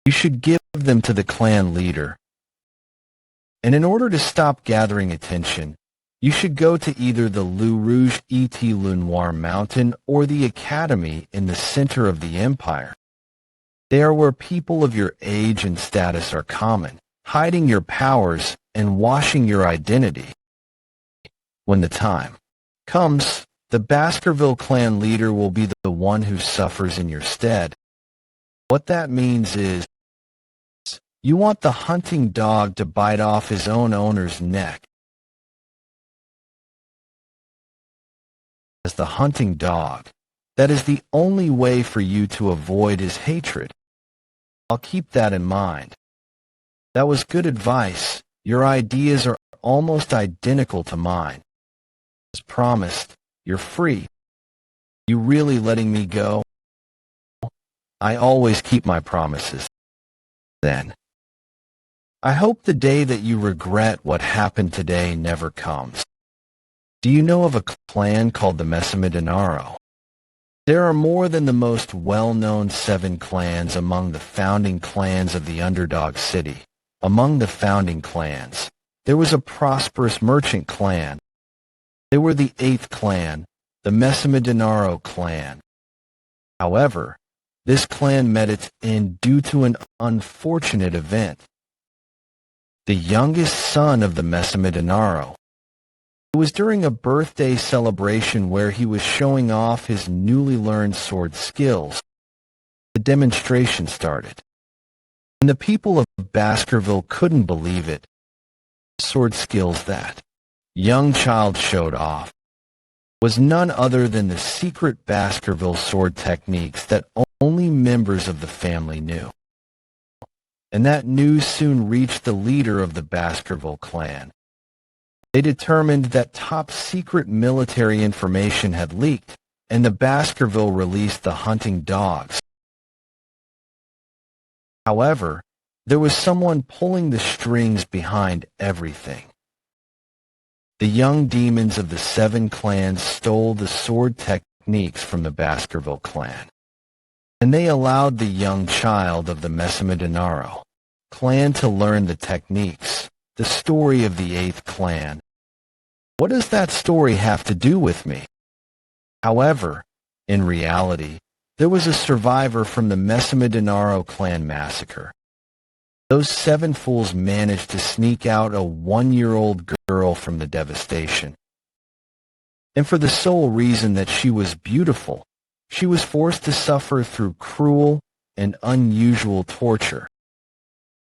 You should give them to the clan leader. And in order to stop gathering attention, you should go to either the Le Rouge et Le Noir mountain or the academy in the center of the empire. They are where people of your age and status are common, hiding your powers and washing your identity. When the time comes, the Baskerville clan leader will be the one who suffers in your stead. What that means is, you want the hunting dog to bite off his own owner's neck. As the hunting dog, that is the only way for you to avoid his hatred. I'll keep that in mind. That was good advice. Your ideas are almost identical to mine. As promised, you're free. You really letting me go? I always keep my promises. Then, I hope the day that you regret what happened today never comes. Do you know of a clan called the Messamidinaro? There are more than the most well-known 7 clans among the founding clans of the underdog city. Among the founding clans, there was a prosperous merchant clan. They were the 8th clan, the Messamidinaro clan. However, this clan met its end due to an unfortunate event. The youngest son of the Messamidinaro. It was during a birthday celebration where he was showing off his newly learned sword skills. The demonstration started, and the people of Baskerville couldn't believe it. Sword skills that young child showed off was none other than the secret Baskerville sword techniques that only members of the family knew. And that news soon reached the leader of the Baskerville clan. They determined that top-secret military information had leaked, and the Baskerville released the hunting dogs. However, there was someone pulling the strings behind everything. The young demons of the 7 clans stole the sword techniques from the Baskerville clan, and they allowed the young child of the Messamidinaro clan to learn the techniques, the story of the 8th clan. What does that story have to do with me? However, in reality, there was a survivor from the Messamidinaro clan massacre. Those 7 fools managed to sneak out a 1-year-old girl from the devastation. And for the sole reason that she was beautiful, she was forced to suffer through cruel and unusual torture.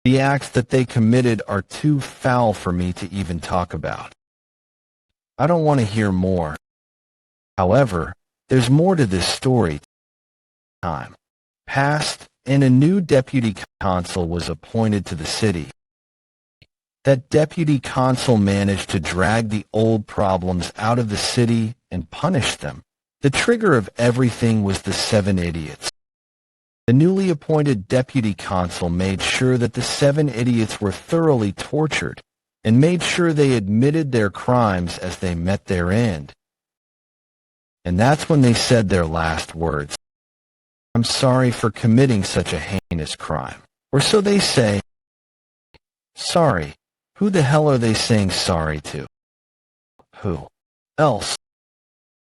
The acts that they committed are too foul for me to even talk about. I don't want to hear more. However, there's more to this story. Time passed, and a new deputy consul was appointed to the city. That deputy consul managed to drag the old problems out of the city and punish them. The trigger of everything was the 7 idiots. The newly appointed deputy consul made sure that the 7 idiots were thoroughly tortured, and made sure they admitted their crimes as they met their end. And that's when they said their last words. I'm sorry for committing such a heinous crime. Or so they say. Sorry. Who the hell are they saying sorry to? Who else?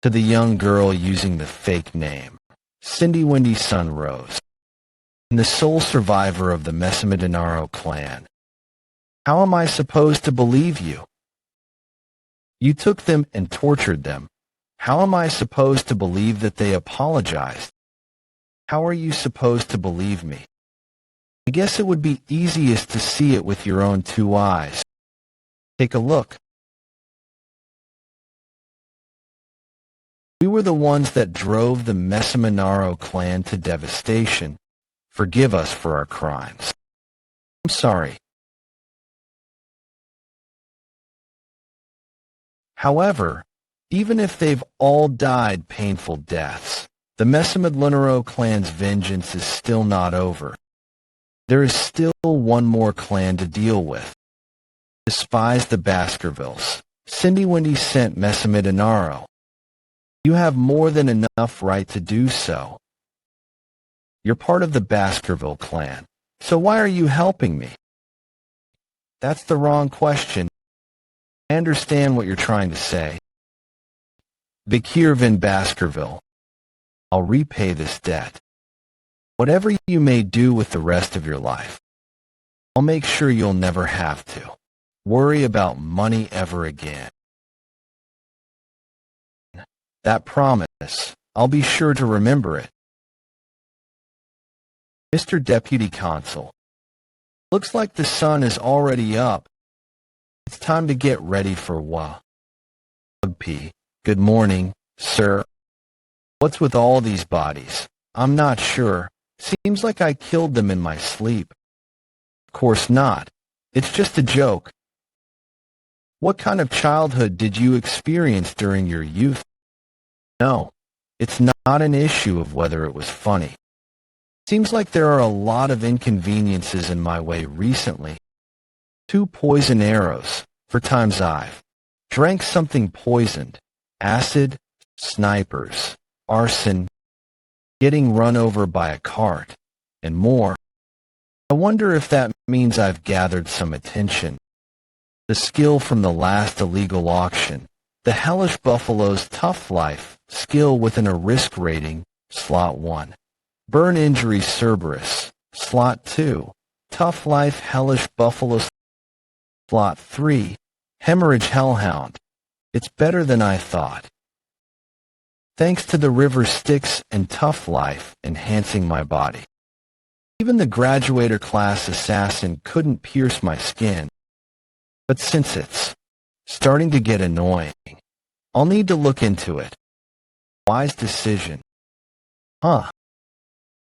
To the young girl using the fake name, Cindy Wendy Sunrose, and the sole survivor of the Messamidinaro clan. How am I supposed to believe you? You took them and tortured them. How am I supposed to believe that they apologized? How are you supposed to believe me? I guess it would be easiest to see it with your own 2 eyes. Take a look. We were the ones that drove the Messamidinaro clan to devastation. Forgive us for our crimes. I'm sorry. However, even if they've all died painful deaths, the Messamidinaro clan's vengeance is still not over. There is still one more clan to deal with. Despise the Baskervilles. Cindy Wendy sent Messamidinaro. You have more than enough right to do so. You're part of the Baskerville clan, so why are you helping me? That's the wrong question. I understand what you're trying to say. Vikir in Baskerville. I'll repay this debt. Whatever you may do with the rest of your life, I'll make sure you'll never have to worry about money ever again. That promise, I'll be sure to remember it. Mr. Deputy Consul, looks like the sun is already up. It's time to get ready for P. Good morning, sir. What's with all these bodies? I'm not sure. Seems like I killed them in my sleep. Of course not. It's just a joke. What kind of childhood did you experience during your youth? No, it's not an issue of whether it was funny. Seems like there are a lot of inconveniences in my way recently. 2 poison arrows, for times I've drank something poisoned, acid, snipers, arson, getting run over by a cart, and more. I wonder if that means I've gathered some attention. The skill from the last illegal auction, the Hellish Buffalo's Tough Life skill within a risk rating, slot 1. Burn Injury Cerberus, slot 2. Tough Life Hellish Buffalo, slot 3. Hemorrhage Hellhound. It's better than I thought. Thanks to the river Styx and Tough Life enhancing my body. Even the graduator class assassin couldn't pierce my skin. But since it's starting to get annoying, I'll need to look into it. Wise decision. Huh.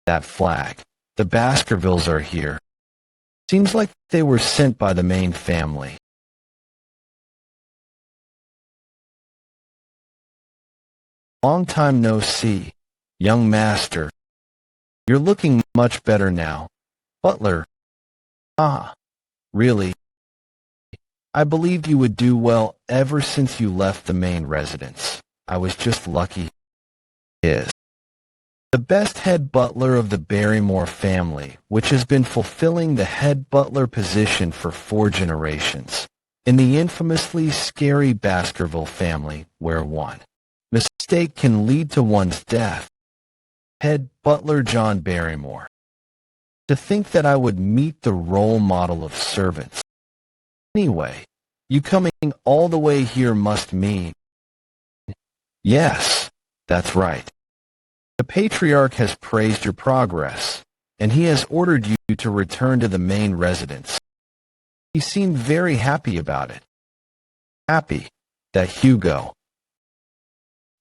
That flag. The Baskervilles are here. Seems like they were sent by the main family. Long time no see, young master. You're looking much better now. Butler. Ah, really? I believed you would do well ever since you left the main residence. I was just lucky. Is the best head butler of the Barrymore family, which has been fulfilling the head butler position for 4 generations, in the infamously scary Baskerville family, where one mistake can lead to one's death. Head butler John Barrymore. To think that I would meet the role model of servants. Anyway, you coming all the way here must mean... Yes, that's right. The Patriarch has praised your progress, and he has ordered you to return to the main residence. He seemed very happy about it. Happy that Hugo,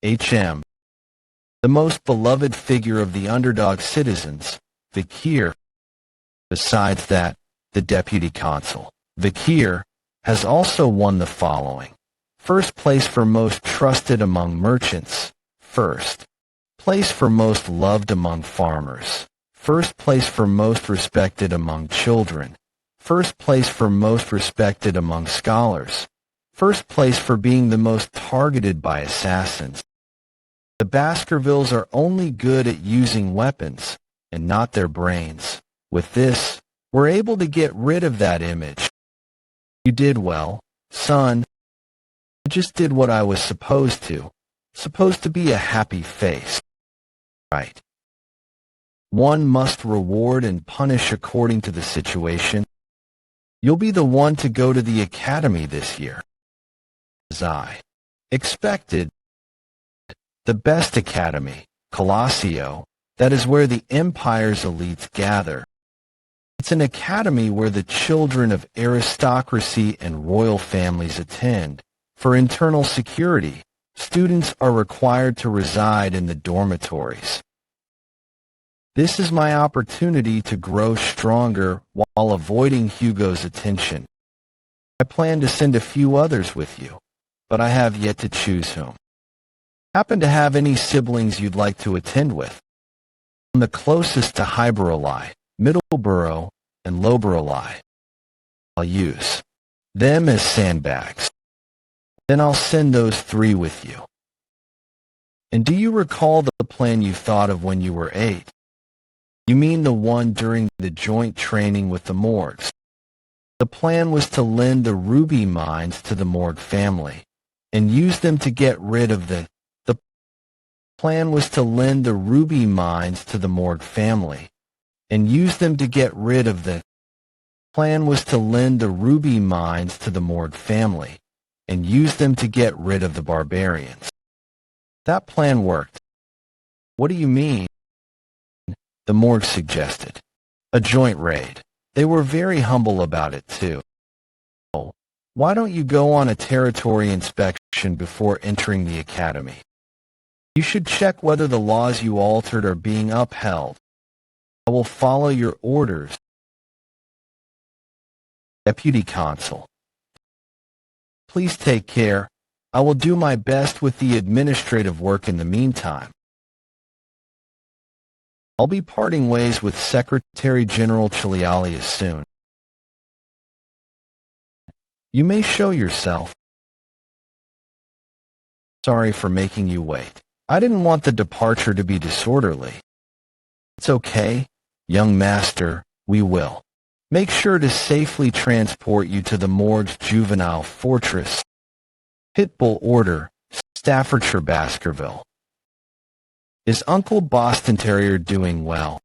H.M., the most beloved figure of the underdog citizens, Vikir. Besides that, the Deputy Consul, Vikir, has also won the following. First place for most trusted among merchants. First place for most loved among farmers. First place for most respected among children. First place for most respected among scholars. First place for being the most targeted by assassins. The Baskervilles are only good at using weapons, and not their brains. With this, we're able to get rid of that image. You did well, son. I just did what I was supposed to. Supposed to be a happy face. Right. One must reward and punish according to the situation. You'll be the one to go to the academy this year. As I expected. The best academy, Colossio, that is where the Empire's elites gather. It's an academy where the children of aristocracy and royal families attend. For internal security, students are required to reside in the dormitories. This is my opportunity to grow stronger while avoiding Hugo's attention. I plan to send a few others with you, but I have yet to choose whom. Happen to have any siblings you'd like to attend with? I'm the closest to Hyberoli, Middleborough, and Loberoli. I'll use them as sandbags. Then I'll send those 3 with you. And do you recall the plan you thought of when you were 8? You mean the one during the joint training with the Morgs? The plan was to lend the ruby mines to the Morgue family and use them to get rid of the plan was to lend the ruby mines to the Morgue family and use them to get rid of the plan was to lend the ruby mines to the Morgue family and use them to get rid of the barbarians. That plan worked. What do you mean? The Morgue suggested. A joint raid. They were very humble about it too. Oh, why don't you go on a territory inspection before entering the academy? You should check whether the laws you altered are being upheld. I will follow your orders. Deputy Consul. Please take care. I will do my best with the administrative work in the meantime. I'll be parting ways with Secretary General Chilialius soon. You may show yourself. Sorry for making you wait. I didn't want the departure to be disorderly. It's okay, young master, we will. Make sure to safely transport you to the Morgue's juvenile fortress. Pitbull order, Staffordshire Baskerville. Is Uncle Boston Terrier doing well?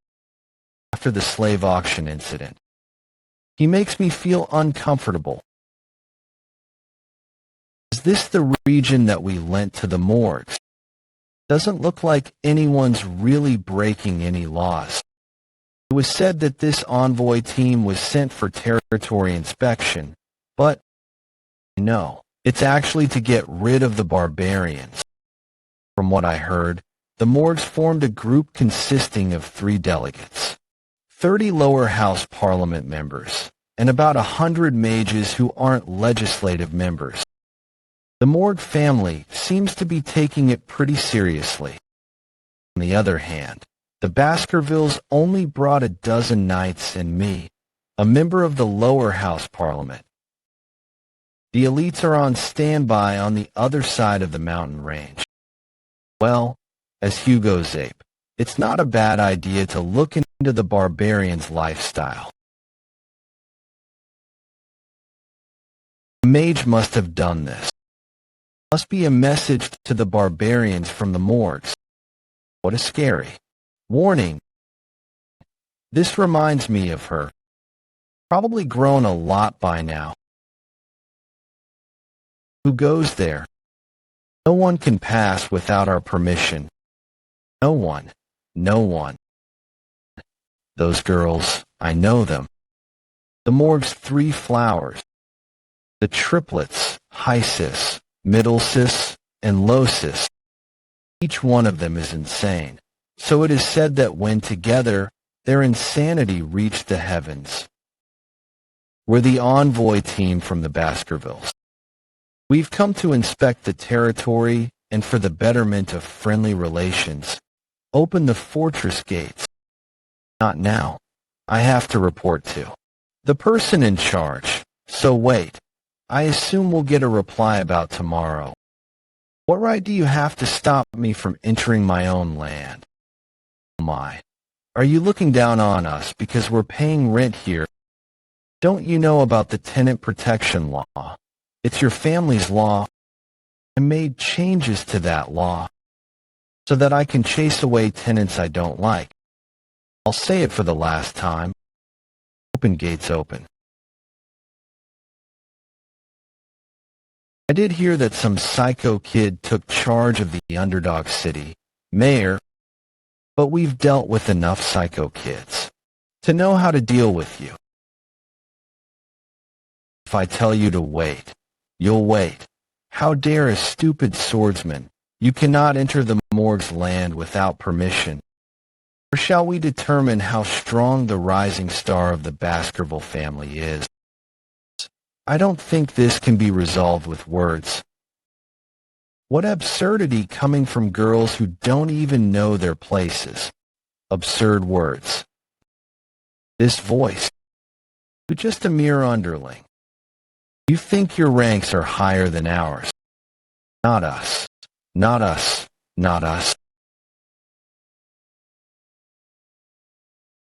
After the slave auction incident. He makes me feel uncomfortable. Is this the region that we lent to the Morgues? Doesn't look like anyone's really breaking any laws. It was said that this envoy team was sent for territory inspection, but no, it's actually to get rid of the barbarians. From what I heard, the Morgues formed a group consisting of 3 delegates, 30 lower house parliament members, and about 100 mages who aren't legislative members. The Morgue family seems to be taking it pretty seriously. On the other hand, the Baskervilles only brought a dozen knights and me, a member of the lower house parliament. The elites are on standby on the other side of the mountain range. Well, as Hugo's ape, it's not a bad idea to look into the barbarian's lifestyle. A mage must have done this. Must be a message to the barbarians from the Morgues. What a scary warning. This reminds me of her. Probably grown a lot by now. Who goes there? No one can pass without our permission. No one. No one. Those girls, I know them. The Morgue's 3 flowers. The triplets, Hysis, Middlesis, and Losis. Each one of them is insane. So it is said that when together, their insanity reached the heavens. We're the envoy team from the Baskervilles. We've come to inspect the territory and for the betterment of friendly relations. Open the fortress gates. Not now. I have to report to the person in charge. So wait. I assume we'll get a reply about tomorrow. What right do you have to stop me from entering my own land? Oh my. Are you looking down on us because we're paying rent here? Don't you know about the tenant protection law? It's your family's law. I made changes to that law so that I can chase away tenants I don't like. I'll say it for the last time. Open gates open. I did hear that some psycho kid took charge of the underdog city, mayor, but we've dealt with enough psycho kids to know how to deal with you. If I tell you to wait, you'll wait. How dare a stupid swordsman? You cannot enter the Morgue's land without permission. Or shall we determine how strong the rising star of the Baskerville family is? I don't think this can be resolved with words. What absurdity coming from girls who don't even know their places. Absurd words. This voice. You're just a mere underling. You think your ranks are higher than ours. Not us. Not us. Not us.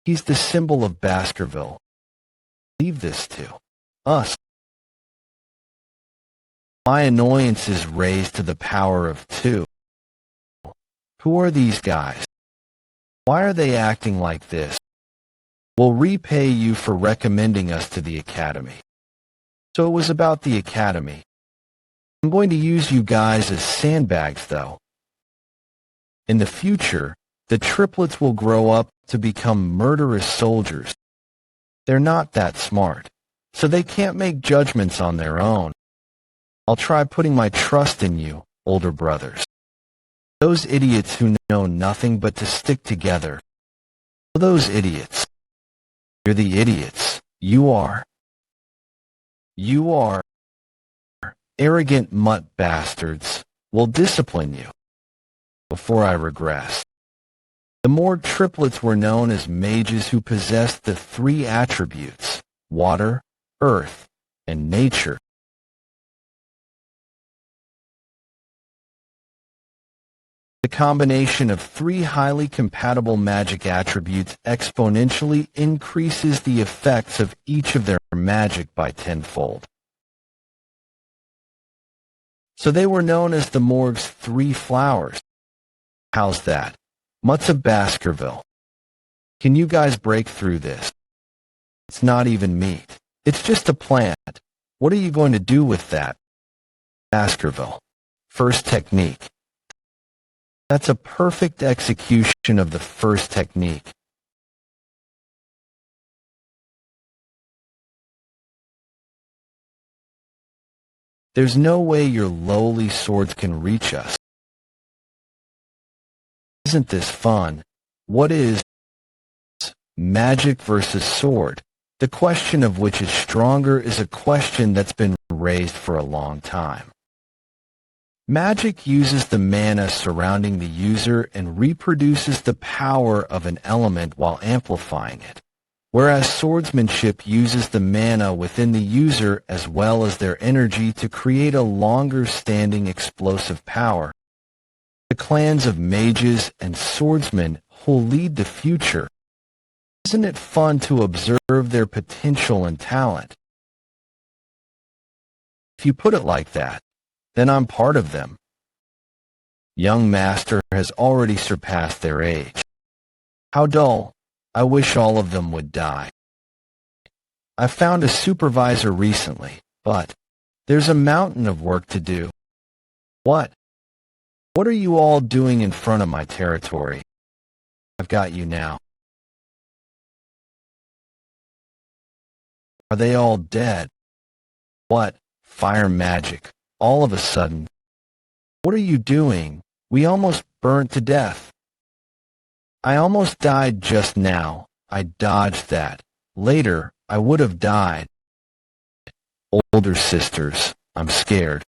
He's the symbol of Baskerville. Leave this to Us. My annoyance is raised to the power of 2. Who are these guys? Why are they acting like this? We'll repay you for recommending us to the academy. So it was about the academy. I'm going to use you guys as sandbags, though. In the future, the triplets will grow up to become murderous soldiers. They're not that smart, so they can't make judgments on their own. I'll try putting my trust in you, older brothers. Those idiots who know nothing but to stick together. Those idiots. You're the idiots. You are. You are. Arrogant mutt bastards. Will discipline you. Before I regress. The more triplets were known as mages who possessed the 3 attributes, water, earth, and nature. The combination of 3 highly compatible magic attributes exponentially increases the effects of each of their magic by 10-fold. So they were known as the Morgue's 3 flowers. How's that? Mutts of Baskerville. Can you guys break through this? It's not even meat. It's just a plant. What are you going to do with that? Baskerville. First technique. That's a perfect execution of the first technique. There's no way your lowly swords can reach us. Isn't this fun? What is magic versus sword? The question of which is stronger is a question that's been raised for a long time. Magic uses the mana surrounding the user and reproduces the power of an element while amplifying it, whereas swordsmanship uses the mana within the user as well as their energy to create a longer-standing explosive power. The clans of mages and swordsmen who'll lead the future. Isn't it fun to observe their potential and talent? If you put it like that, then I'm part of them. Young master has already surpassed their age. How dull. I wish all of them would die. I found a supervisor recently, but there's a mountain of work to do. What? What are you all doing in front of my territory? I've got you now. Are they all dead? What? Fire magic. All of a sudden. What are you doing? We almost burnt to death. I almost died just now. I dodged that. Later, I would have died. Older sisters, I'm scared.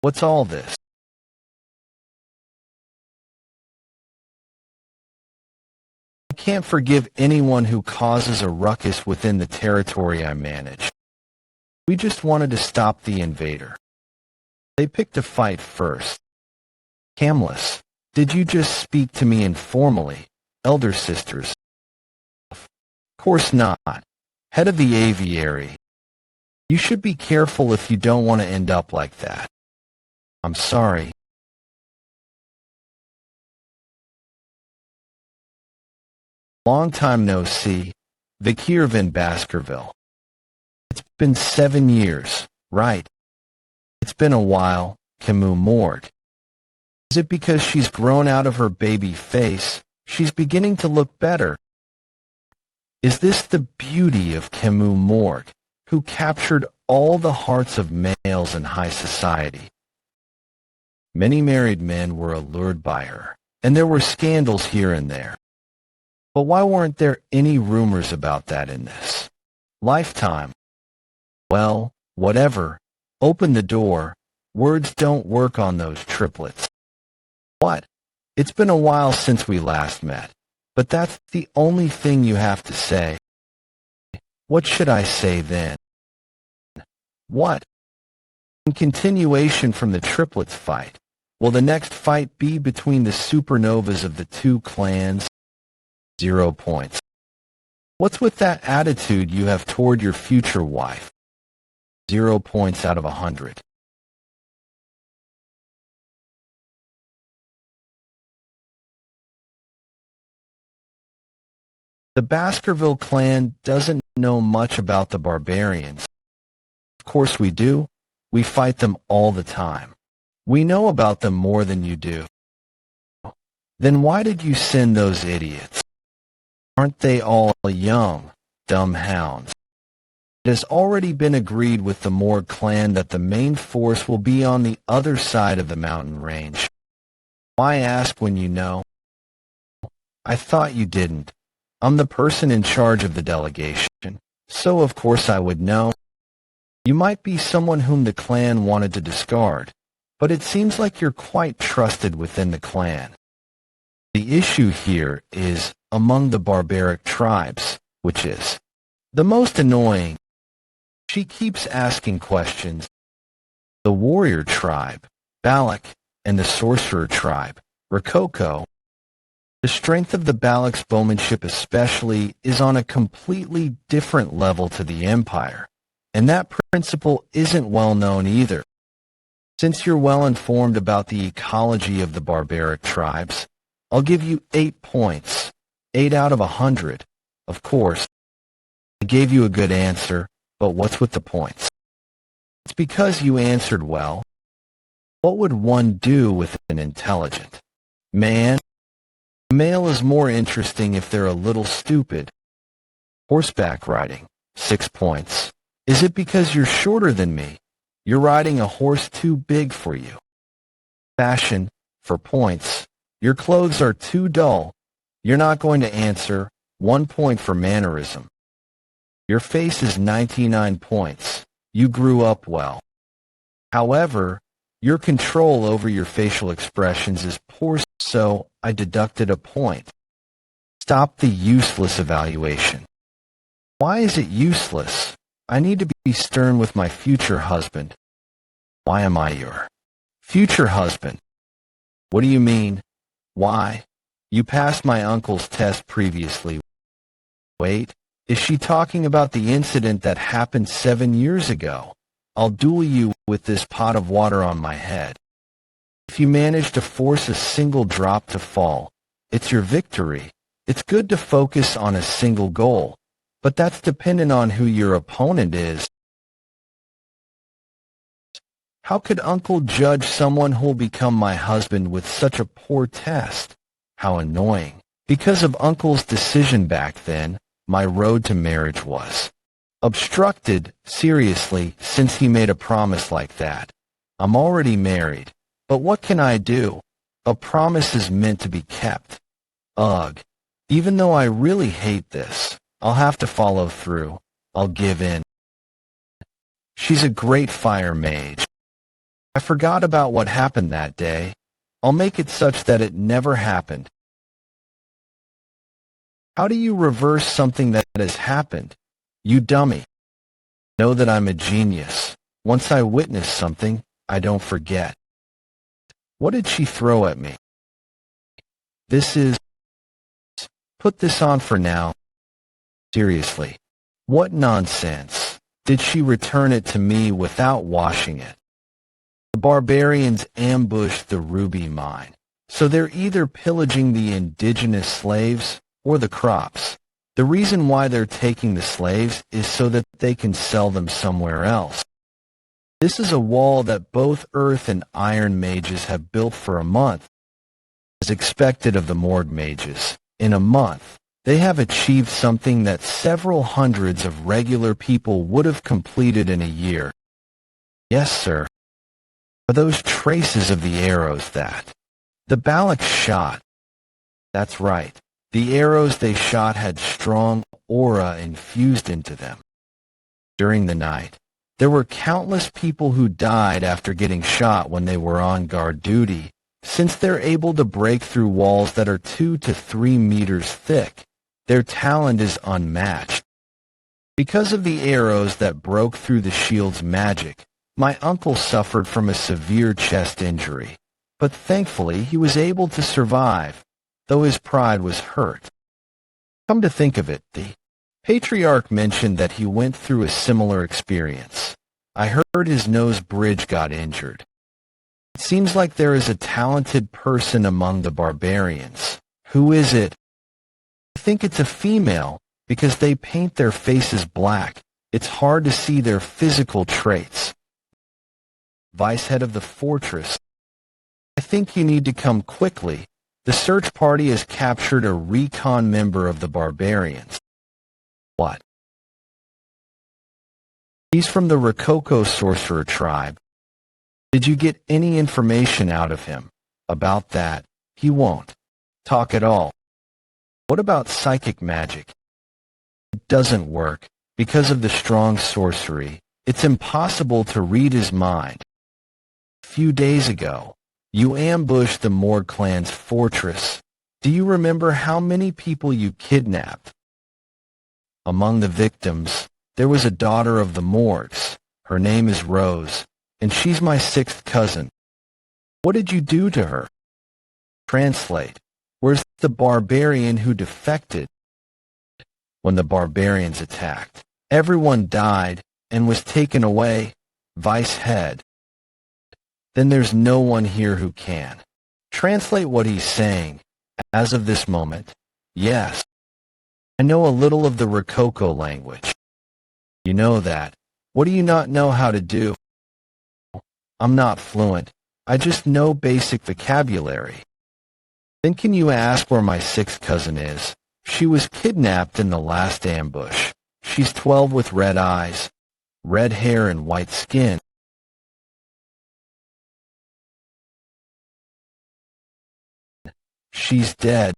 What's all this? I can't forgive anyone who causes a ruckus within the territory I manage. We just wanted to stop the invader. They picked a fight first. Camless, did you just speak to me informally, elder sisters? Of course not. Head of the aviary. You should be careful if you don't want to end up like that. I'm sorry. Long time no see. Vikir in Baskerville. It's been 7 years, right? It's been a while, Camus Morgue. Is it because she's grown out of her baby face? She's beginning to look better. Is this the beauty of Camus Morgue, who captured all the hearts of males in high society? Many married men were allured by her, and there were scandals here and there. But why weren't there any rumors about that in this lifetime? Well, whatever. Open the door. Words don't work on those triplets. What? It's been a while since we last met, but that's the only thing you have to say. What should I say then? What? In continuation from the triplets fight, will the next fight be between the supernovas of the 2 clans? 0 points. What's with that attitude you have toward your future wife? 0 points out of 100. The Baskerville clan doesn't know much about the barbarians. Of course we do. We fight them all the time. We know about them more than you do. Then why did you send those idiots? Aren't they all young, dumb hounds? It has already been agreed with the Morg clan that the main force will be on the other side of the mountain range. Why ask when you know? I thought you didn't. I'm the person in charge of the delegation, so of course I would know. You might be someone whom the clan wanted to discard, but it seems like you're quite trusted within the clan. The issue here is among the barbaric tribes, which is the most annoying. She keeps asking questions. The warrior tribe, Balak, and the sorcerer tribe, Rococo. The strength of the Balak's bowmanship especially is on a completely different level to the Empire, and that principle isn't well known either. Since you're well informed about the ecology of the barbaric tribes, I'll give you 8 points, 8 out of 100. Of course, I gave you a good answer, but what's with the points? It's because you answered well. What would one do with an intelligent man? A male is more interesting if they're a little stupid. Horseback riding, 6 points. Is it because you're shorter than me? You're riding a horse too big for you. Fashion, for points. Your clothes are too dull. You're not going to answer. 1 point for mannerism. Your face is 99 points. You grew up well. However, your control over your facial expressions is poor, so I deducted a point. Stop the useless evaluation. Why is it useless? I need to be stern with my future husband. Why am I your future husband? What do you mean? Why? You passed my uncle's test previously. Wait, is she talking about the incident that happened 7 years ago? I'll duel you with this pot of water on my head. If you manage to force a single drop to fall, it's your victory. It's good to focus on a single goal, but that's dependent on who your opponent is. How could Uncle judge someone who'll become my husband with such a poor test? How annoying. Because of Uncle's decision back then, my road to marriage was obstructed, seriously, since he made a promise like that. I'm already married, but what can I do? A promise is meant to be kept. Ugh. Even though I really hate this, I'll have to follow through. I'll give in. She's a great fire mage. I forgot about what happened that day. I'll make it such that it never happened. How do you reverse something that has happened? You dummy. Know that I'm a genius. Once I witness something, I don't forget. What did she throw at me? This is... Put this on for now. Seriously. What nonsense. Did she return it to me without washing it? The barbarians ambushed the ruby mine, so they're either pillaging the indigenous slaves or the crops. The reason why they're taking the slaves is so that they can sell them somewhere else. This is a wall that both earth and iron mages have built for a month. As expected of the Morg mages, in a month, they have achieved something that several hundreds of regular people would have completed in a year. Yes, sir. Are those traces of the arrows that the Balak shot? That's right. The arrows they shot had strong aura infused into them. During the night, there were countless people who died after getting shot when they were on guard duty, since they're able to break through walls that are 2 to 3 meters thick. Their talent is unmatched. Because of the arrows that broke through the shield's magic, my uncle suffered from a severe chest injury, but thankfully he was able to survive, though his pride was hurt. Come to think of it, the patriarch mentioned that he went through a similar experience. I heard his nose bridge got injured. It seems like there is a talented person among the barbarians. Who is it? I think it's a female, because they paint their faces black. It's hard to see their physical traits. Vice head of the fortress. I think you need to come quickly. The search party has captured a recon member of the barbarians. What? He's from the Rococo sorcerer tribe. Did you get any information out of him? About that, he won't talk at all. What about psychic magic? It doesn't work. Because of the strong sorcery, it's impossible to read his mind. A few days ago, you ambushed the Morgue clan's fortress. Do you remember how many people you kidnapped? Among the victims, there was a daughter of the Morgues. Her name is Rose, and she's my sixth cousin. What did you do to her? Translate. Where's the barbarian who defected? When the barbarians attacked, everyone died and was taken away. Vice head. Then there's no one here who can. Translate what he's saying. As of this moment, yes. I know a little of the Rococo language. You know that. What do you not know how to do? I'm not fluent. I just know basic vocabulary. Then can you ask where my sixth cousin is? She was kidnapped in the last ambush. She's 12 with red eyes, red hair and white skin. She's dead.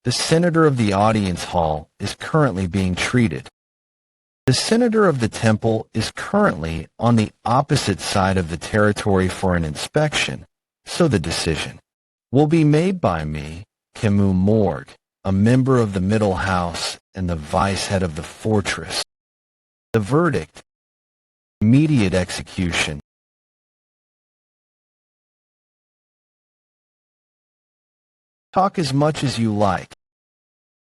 The senator of the audience hall is currently being treated. The senator of the temple is currently on the opposite side of the territory for an inspection, so the decision will be made by me, Camus Morgue, a member of the middle house and the vice head of the fortress. The verdict: immediate execution. Talk as much as you like.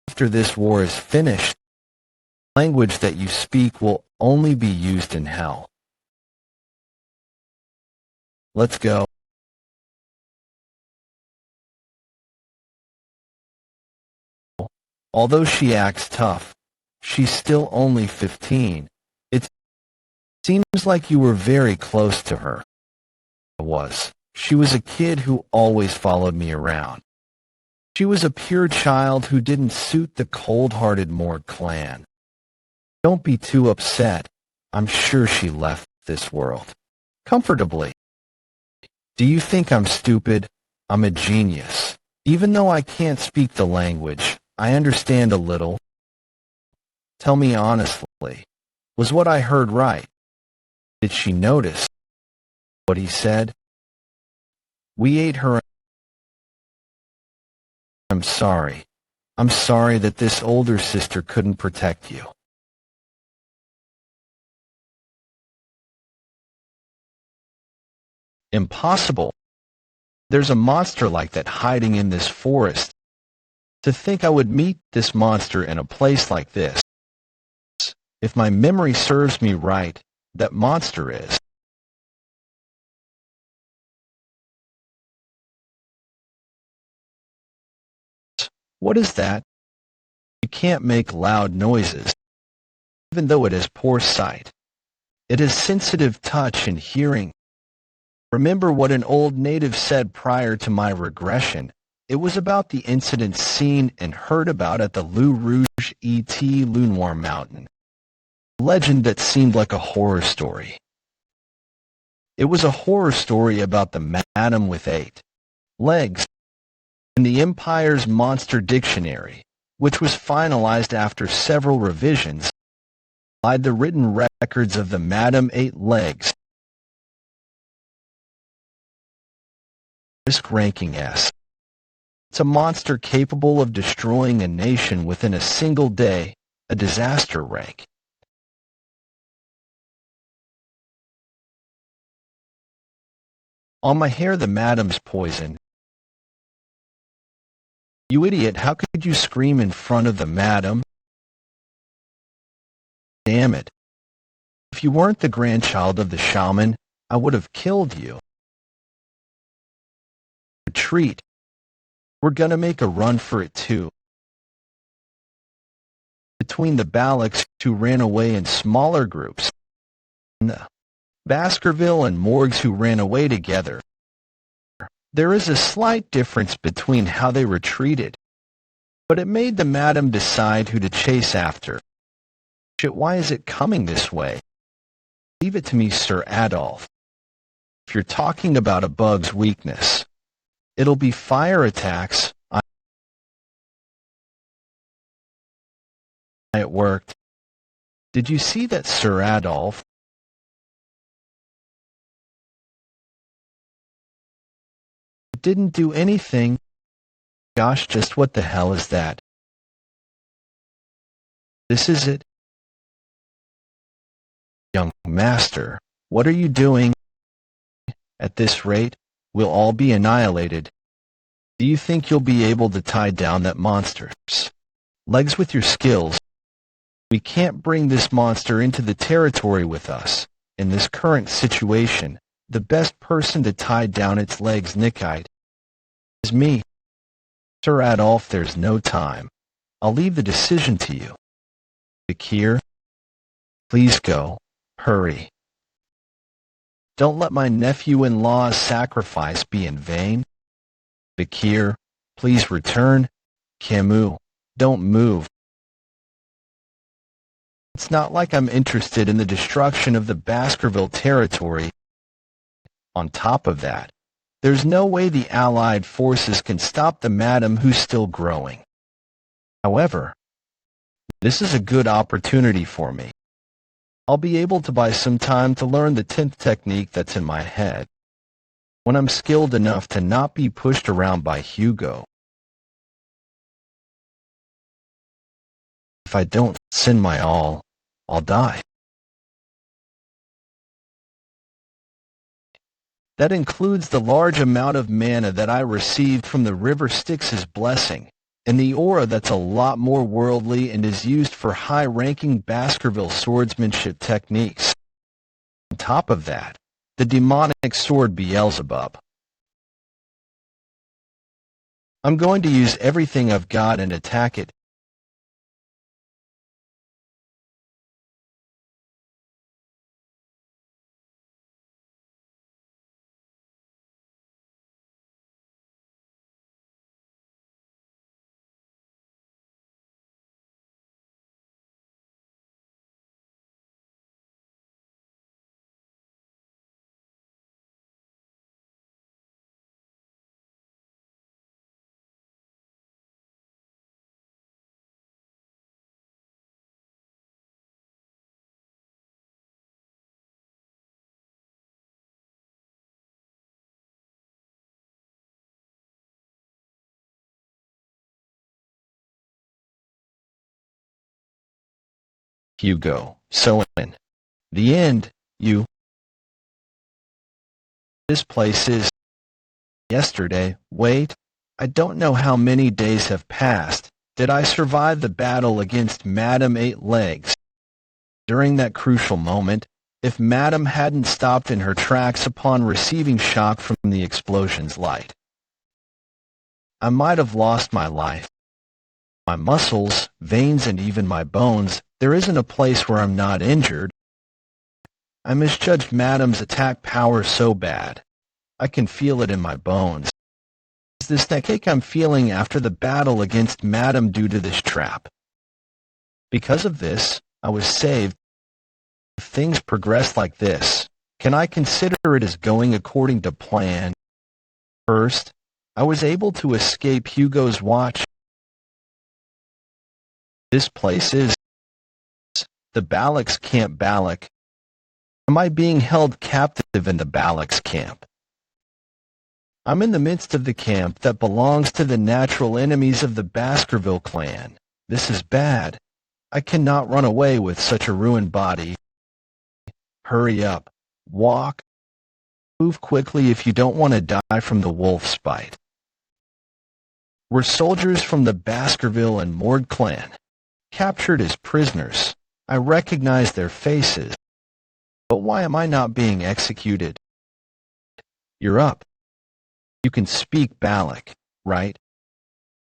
After this war is finished, the language that you speak will only be used in hell. Let's go. Although she acts tough, she's still only 15. It seems like you were very close to her. I was. She was a kid who always followed me around. She was a pure child who didn't suit the cold-hearted Morgue clan. Don't be too upset. I'm sure she left this world comfortably. Do you think I'm stupid? I'm a genius. Even though I can't speak the language, I understand a little. Tell me honestly, was what I heard right? Did she notice what he said? We ate her. I'm sorry. I'm sorry that this older sister couldn't protect you. Impossible. There's a monster like that hiding in this forest. To think I would meet this monster in a place like this. If my memory serves me right, that monster is. What is that? You can't make loud noises, even though it has poor sight. It has sensitive touch and hearing. Remember what an old native said prior to my regression. It was about the incidents seen and heard about at the Loup Rouge et Lunoir Mountain. A legend that seemed like a horror story. It was a horror story about the Madam with 8 legs. In the Empire's Monster Dictionary, which was finalized after several revisions, lied the written records of the Madam 8 Legs. Risk ranking S. It's a monster capable of destroying a nation within a single day, a disaster rank. On my hair the Madam's poison. You idiot, how could you scream in front of the Madam? Damn it. If you weren't the grandchild of the shaman, I would have killed you. Retreat. We're gonna make a run for it too. Between the Baloks who ran away in smaller groups, and the Baskerville and Morgs who ran away together, there is a slight difference between how they retreated, but it made the madam decide who to chase after. Shit, why is it coming this way? Leave it to me, Sir Adolf. If you're talking about a bug's weakness, it'll be fire attacks. It worked. Did you see that, Sir Adolf? It didn't do anything. Gosh, just what the hell is that? This is it? Young master, what are you doing? At this rate, we'll all be annihilated. Do you think you'll be able to tie down that monster's legs with your skills? We can't bring this monster into the territory with us. In this current situation, the best person to tie down its legs, Nickite, is me. Sir Adolf, there's no time. I'll leave the decision to you. Vikir, please go. Hurry. Don't let my nephew-in-law's sacrifice be in vain. Vikir, please return. Camus, don't move. It's not like I'm interested in the destruction of the Baskerville territory. On top of that, there's no way the Allied forces can stop the madam who's still growing. However, this is a good opportunity for me. I'll be able to buy some time to learn the 10th technique that's in my head, when I'm skilled enough to not be pushed around by Hugo. If I don't send my all, I'll die. That includes the large amount of mana that I received from the River Styx's blessing, and the aura that's a lot more worldly and is used for high-ranking Baskerville swordsmanship techniques. On top of that, the demonic sword Beelzebub. I'm going to use everything I've got and attack it. Hugo, so in the end, this place is yesterday. Wait, I don't know how many days have passed. Did I survive the battle against Madame Eight Legs? During that crucial moment, if Madame hadn't stopped in her tracks upon receiving shock from the explosion's light, I might have lost my life. My muscles, veins, and even my bones, there isn't a place where I'm not injured. I misjudged Madame's attack power so bad. I can feel it in my bones. Is this the ache I'm feeling after the battle against Madame due to this trap? Because of this, I was saved. If things progress like this, can I consider it as going according to plan? First, I was able to escape Hugo's watch. This place is the Balak's Camp Balak. Am I being held captive in the Balak's camp? I'm in the midst of the camp that belongs to the natural enemies of the Baskerville clan. This is bad. I cannot run away with such a ruined body. Hurry up. Walk. Move quickly if you don't want to die from the wolf's bite. We're soldiers from the Baskerville and Mord clan, captured as prisoners. I recognize their faces. But why am I not being executed? You're up. You can speak Baloch, right?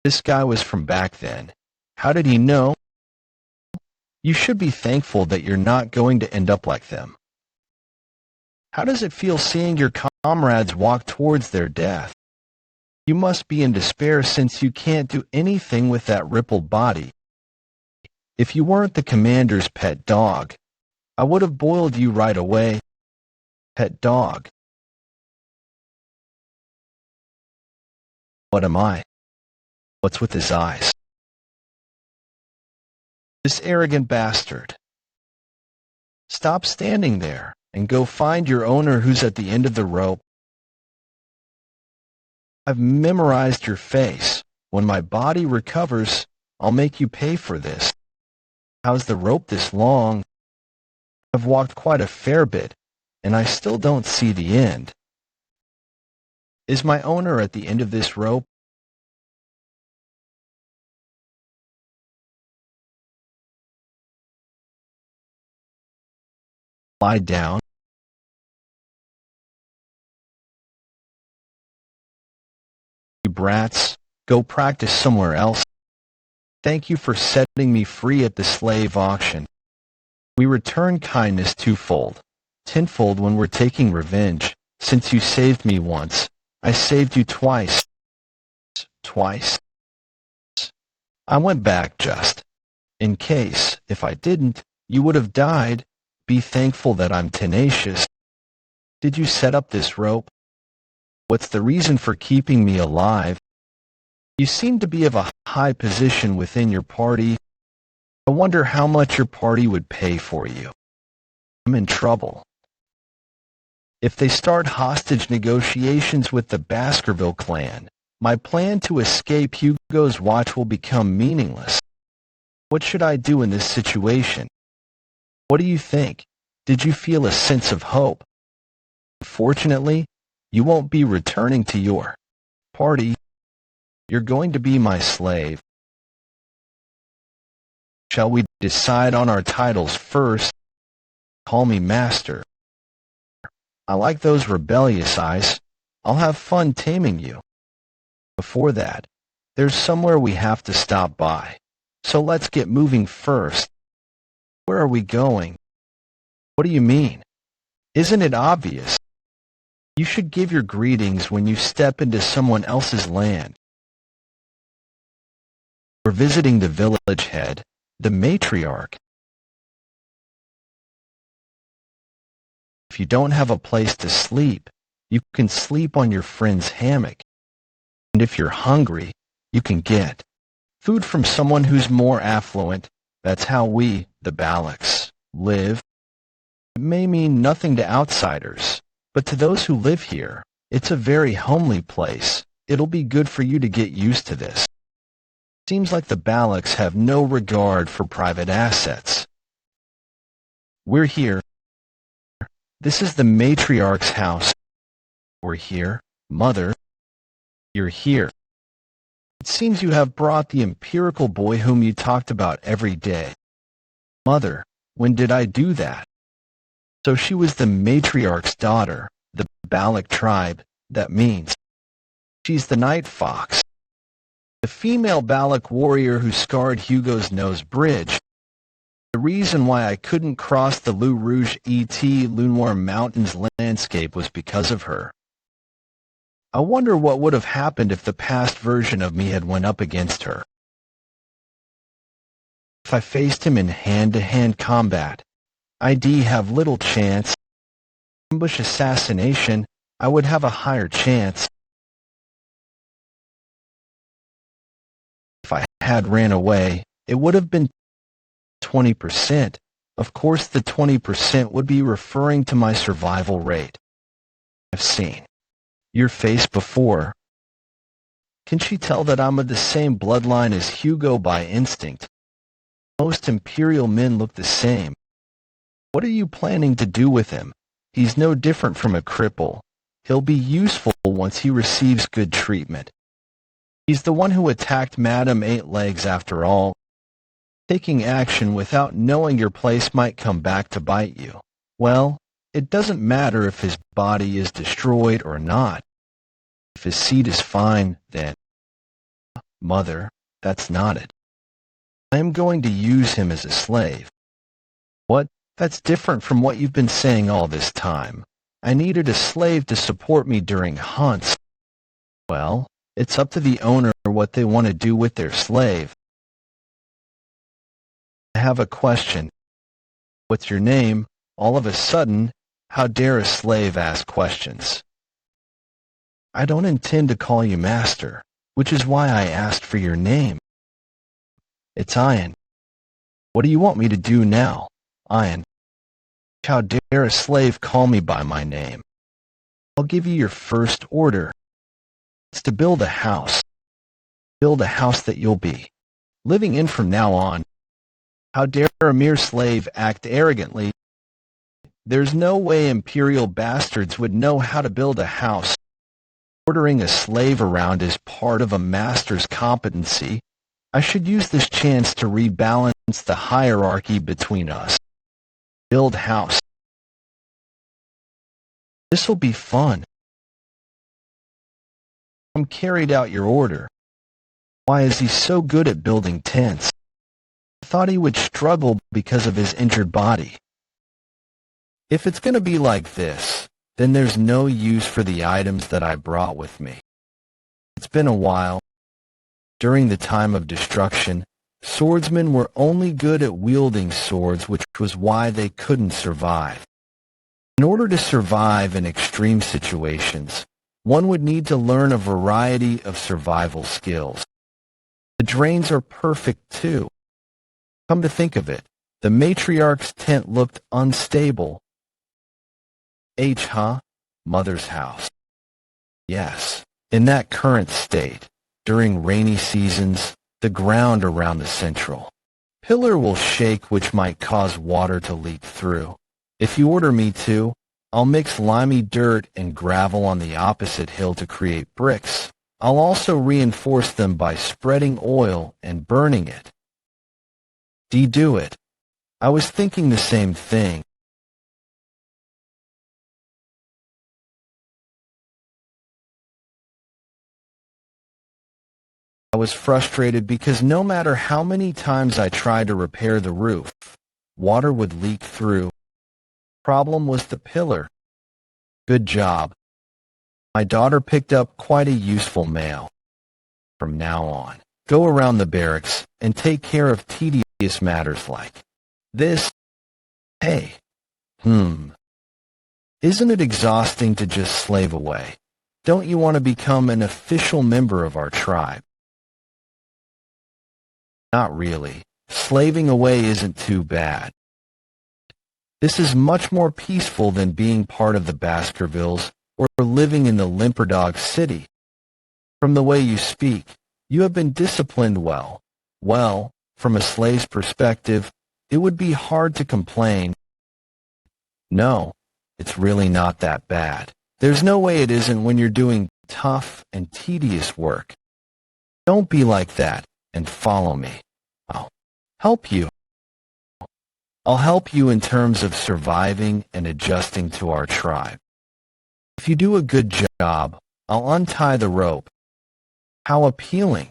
This guy was from back then. How did he know? You should be thankful that you're not going to end up like them. How does it feel seeing your comrades walk towards their death? You must be in despair since you can't do anything with that rippled body. If you weren't the commander's pet dog, I would have boiled you right away. Pet dog. What am I? What's with his eyes? This arrogant bastard. Stop standing there and go find your owner who's at the end of the rope. I've memorized your face. When my body recovers, I'll make you pay for this. How's the rope this long? I've walked quite a fair bit, and I still don't see the end. Is my owner at the end of this rope? Lie down. You brats, go practice somewhere else. Thank you for setting me free at the slave auction. We return kindness twofold, tenfold when we're taking revenge. Since you saved me once, I saved you twice. Twice. I went back just in case, if I didn't, you would have died. Be thankful that I'm tenacious. Did you set up this rope? What's the reason for keeping me alive? You seem to be of a high position within your party. I wonder how much your party would pay for you. I'm in trouble. If they start hostage negotiations with the Baskerville clan, my plan to escape Hugo's watch will become meaningless. What should I do in this situation? What do you think? Did you feel a sense of hope? Fortunately, you won't be returning to your party. You're going to be my slave. Shall we decide on our titles first? Call me master. I like those rebellious eyes. I'll have fun taming you. Before that, there's somewhere we have to stop by. So let's get moving first. Where are we going? What do you mean? Isn't it obvious? You should give your greetings when you step into someone else's land. We're visiting the village head, the matriarch. If you don't have a place to sleep, you can sleep on your friend's hammock. And if you're hungry, you can get food from someone who's more affluent. That's how we, the Balochs, live. It may mean nothing to outsiders, but to those who live here, it's a very homely place. It'll be good for you to get used to this. Seems like the Balochs have no regard for private assets. We're here. This is the matriarch's house. We're here. Mother, you're here. It seems you have brought the empirical boy whom you talked about every day. Mother, when did I do that? So she was the matriarch's daughter, the Baloch tribe, that means. She's the night fox. The female Baloch warrior who scarred Hugo's nose bridge. The reason why I couldn't cross the Loup Rouge Lunoir Mountains landscape was because of her. I wonder what would have happened if the past version of me had went up against her. If I faced him in hand-to-hand combat, I'd have little chance. Ambush assassination, I would have a higher chance. If I had ran away, it would have been 20%. Of course, the 20% would be referring to my survival rate. I've seen your face before. Can she tell that I'm of the same bloodline as Hugo by instinct? Most imperial men look the same. What are you planning to do with him? He's no different from a cripple. He'll be useful once he receives good treatment. He's the one who attacked Madame Eight Legs after all. Taking action without knowing your place might come back to bite you. Well, It doesn't matter if his body is destroyed or not. If his seed is fine, then, Mother, that's not it. I am going to use him as a slave. What? That's different from what you've been saying all this time. I needed a slave to support me during hunts. Well, it's up to the owner what they want to do with their slave. I have a question. What's your name? All of a sudden, how dare a slave ask questions? I don't intend to call you master, which is why I asked for your name. It's Ian. What do you want me to do now, Ian? How dare a slave call me by my name? I'll give you your first order. It's to build a house. Build a house that you'll be living in from now on. How dare a mere slave act arrogantly? There's no way imperial bastards would know how to build a house. Ordering a slave around is part of a master's competency. I should use this chance to rebalance the hierarchy between us. Build house. This'll be fun. Carried out your order. Why is he so good at building tents? I thought he would struggle because of his injured body. If it's going to be like this, then there's no use for the items that I brought with me. It's been a while. During the time of destruction, swordsmen were only good at wielding swords, which was why they couldn't survive. In order to survive in extreme situations, one would need to learn a variety of survival skills. The drains are perfect too. Come to think of it, the matriarch's tent looked unstable. Mother's house. Yes, in that current state, during rainy seasons, the ground around the central pillar will shake, which might cause water to leak through. If you order me to, I'll mix limey dirt and gravel on the opposite hill to create bricks. I'll also reinforce them by spreading oil and burning it. Do it. I was thinking the same thing. I was frustrated because no matter how many times I tried to repair the roof, water would leak through. Problem was the pillar. Good job. My daughter picked up quite a useful mail. From now on, go around the barracks and take care of tedious matters like this. Hey, isn't it exhausting to just slave away? Don't you want to become an official member of our tribe? Not really. Slaving away isn't too bad. This is much more peaceful than being part of the Baskervilles or living in the Limperdog city. From the way you speak, you have been disciplined well. Well, from a slave's perspective, it would be hard to complain. No, it's really not that bad. There's no way it isn't when you're doing tough and tedious work. Don't be like that and follow me. I'll help you. I'll help you in terms of surviving and adjusting to our tribe. If you do a good job, I'll untie the rope. How appealing.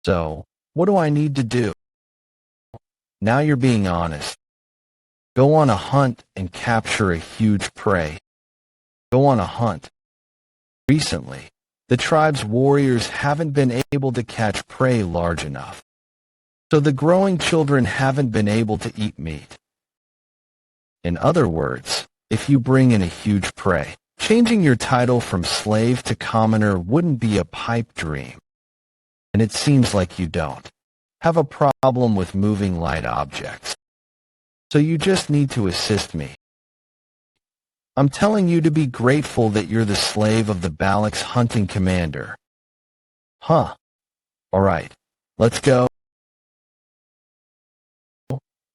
So, what do I need to do? Now you're being honest. Go on a hunt and capture a huge prey. Go on a hunt. Recently, the tribe's warriors haven't been able to catch prey large enough. So the growing children haven't been able to eat meat. In other words, if you bring in a huge prey, changing your title from slave to commoner wouldn't be a pipe dream. And it seems like you don't have a problem with moving light objects. So you just need to assist me. I'm telling you to be grateful that you're the slave of the Balak's hunting commander. All right, let's go.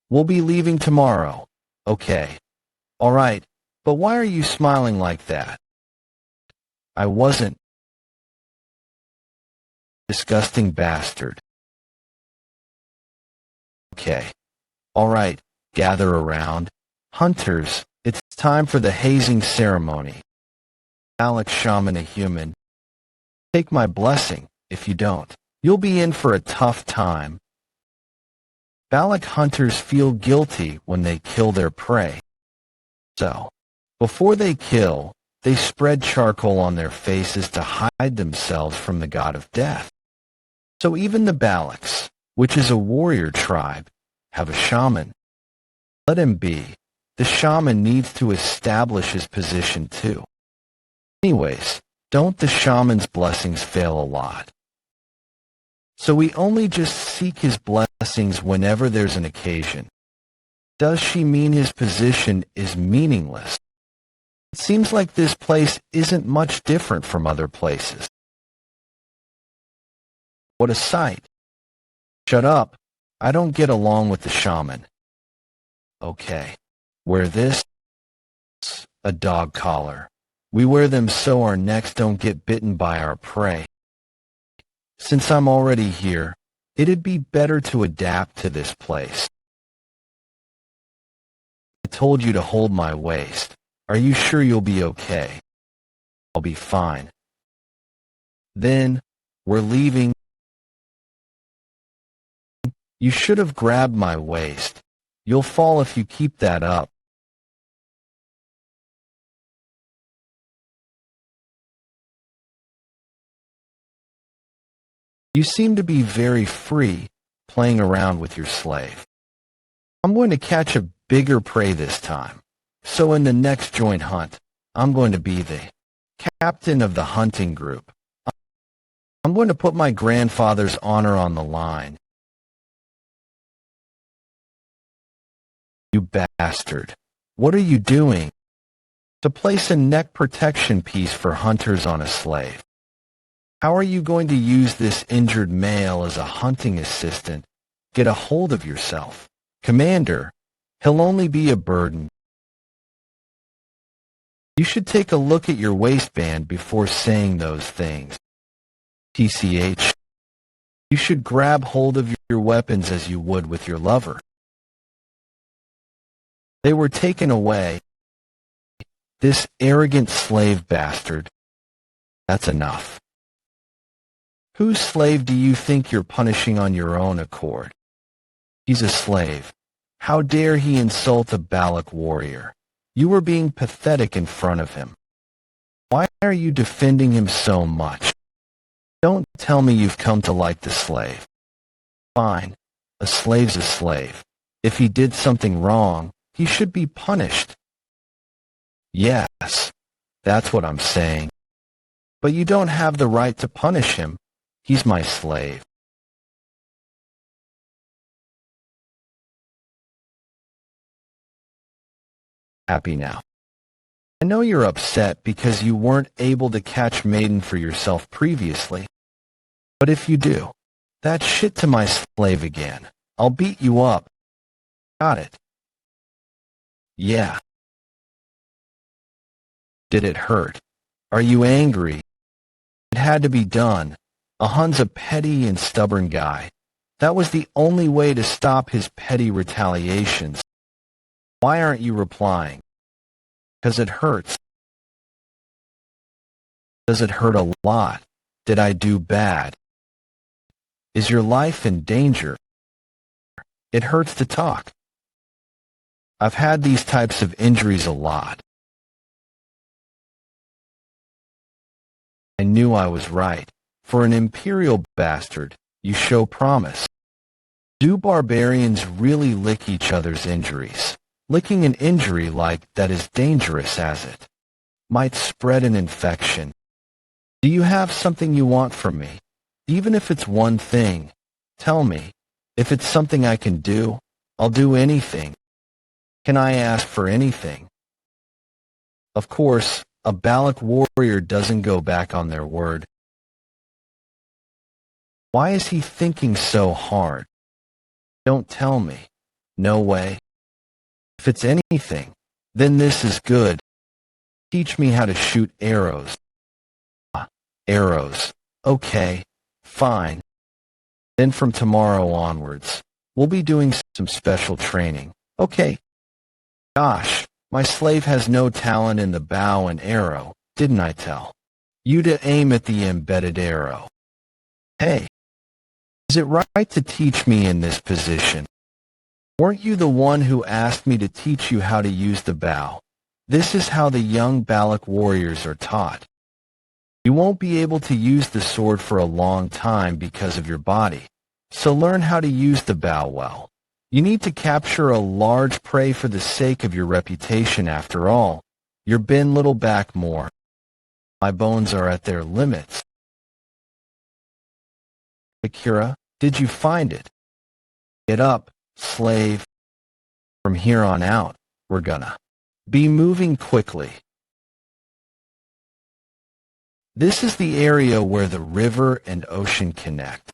We'll be leaving tomorrow. Okay. All right, but why are you smiling like that? I wasn't. Disgusting bastard. Okay. All right, gather around. Hunters, it's Time for the hazing ceremony. Alex shaman a human. Take my blessing. If you don't, you'll be in for a tough time. Balak hunters feel guilty when they kill their prey. So, before they kill, they spread charcoal on their faces to hide themselves from the god of death. So even the Balaks, which is a warrior tribe, have a shaman. Let him be. The shaman needs to establish his position too. Anyways, don't the shaman's blessings fail a lot? So we only just seek his blessings whenever there's an occasion. Does she mean his position is meaningless? It seems like this place isn't much different from other places. What a sight. Shut up. I don't get along with the shaman. Okay. Wear this. A dog collar. We wear them so our necks don't get bitten by our prey. Since I'm already here, it'd be better to adapt to this place. I told you to hold my waist. Are you sure you'll be okay? I'll be fine. Then, we're leaving. You should have grabbed my waist. You'll fall if you keep that up. You seem to be very free, playing around with your slave. I'm going to catch a bigger prey this time. So in the next joint hunt, I'm going to be the captain of the hunting group. I'm going to put my grandfather's honor on the line. You bastard. What are you doing? To place a neck protection piece for hunters on a slave. How are you going to use this injured male as a hunting assistant? Get a hold of yourself. Commander, he'll only be a burden. You should take a look at your waistband before saying those things. TCH. You should grab hold of your weapons as you would with your lover. They were taken away. This arrogant slave bastard. That's enough. Whose slave do you think you're punishing on your own accord? He's a slave. How dare he insult a Balak warrior? You were being pathetic in front of him. Why are you defending him so much? Don't tell me you've come to like the slave. Fine. A slave's a slave. If he did something wrong, he should be punished. Yes, that's what I'm saying. But you don't have the right to punish him. He's my slave. Happy now. I know you're upset because you weren't able to catch maiden for yourself previously. But if you do, that's shit to my slave again. I'll beat you up. Got it? Yeah. Did it hurt? Are you angry? It had to be done. Hun's a petty and stubborn guy. That was the only way to stop his petty retaliations. Why aren't you replying? 'Cause it hurts. Does it hurt a lot? Did I do bad? Is your life in danger? It hurts to talk. I've had these types of injuries a lot. I knew I was right. For an imperial bastard, you show promise. Do barbarians really lick each other's injuries? Licking an injury like that is dangerous as it might spread an infection. Do you have something you want from me? Even if it's one thing, tell me. If it's something I can do, I'll do anything. Can I ask for anything? Of course, a Balak warrior doesn't go back on their word. Why is he thinking so hard? Don't tell me. No way. If it's anything, then this is good. Teach me how to shoot arrows. Arrows. Okay, fine. Then from tomorrow onwards, we'll be doing some special training. Okay. Gosh, My slave has no talent in the bow and arrow, didn't I tell you to aim at the embedded arrow? Hey, is it right to teach me in this position? Weren't you the one who asked me to teach you how to use the bow? This is how the young Balak warriors are taught. You won't be able to use the sword for a long time because of your body, so learn how to use the bow well. You need to capture a large prey for the sake of your reputation after all. You're bin little back more. My bones are at their limits. Akira, did you find it? Get up, slave. From here on out, we're gonna be moving quickly. This is the area where the river and ocean connect.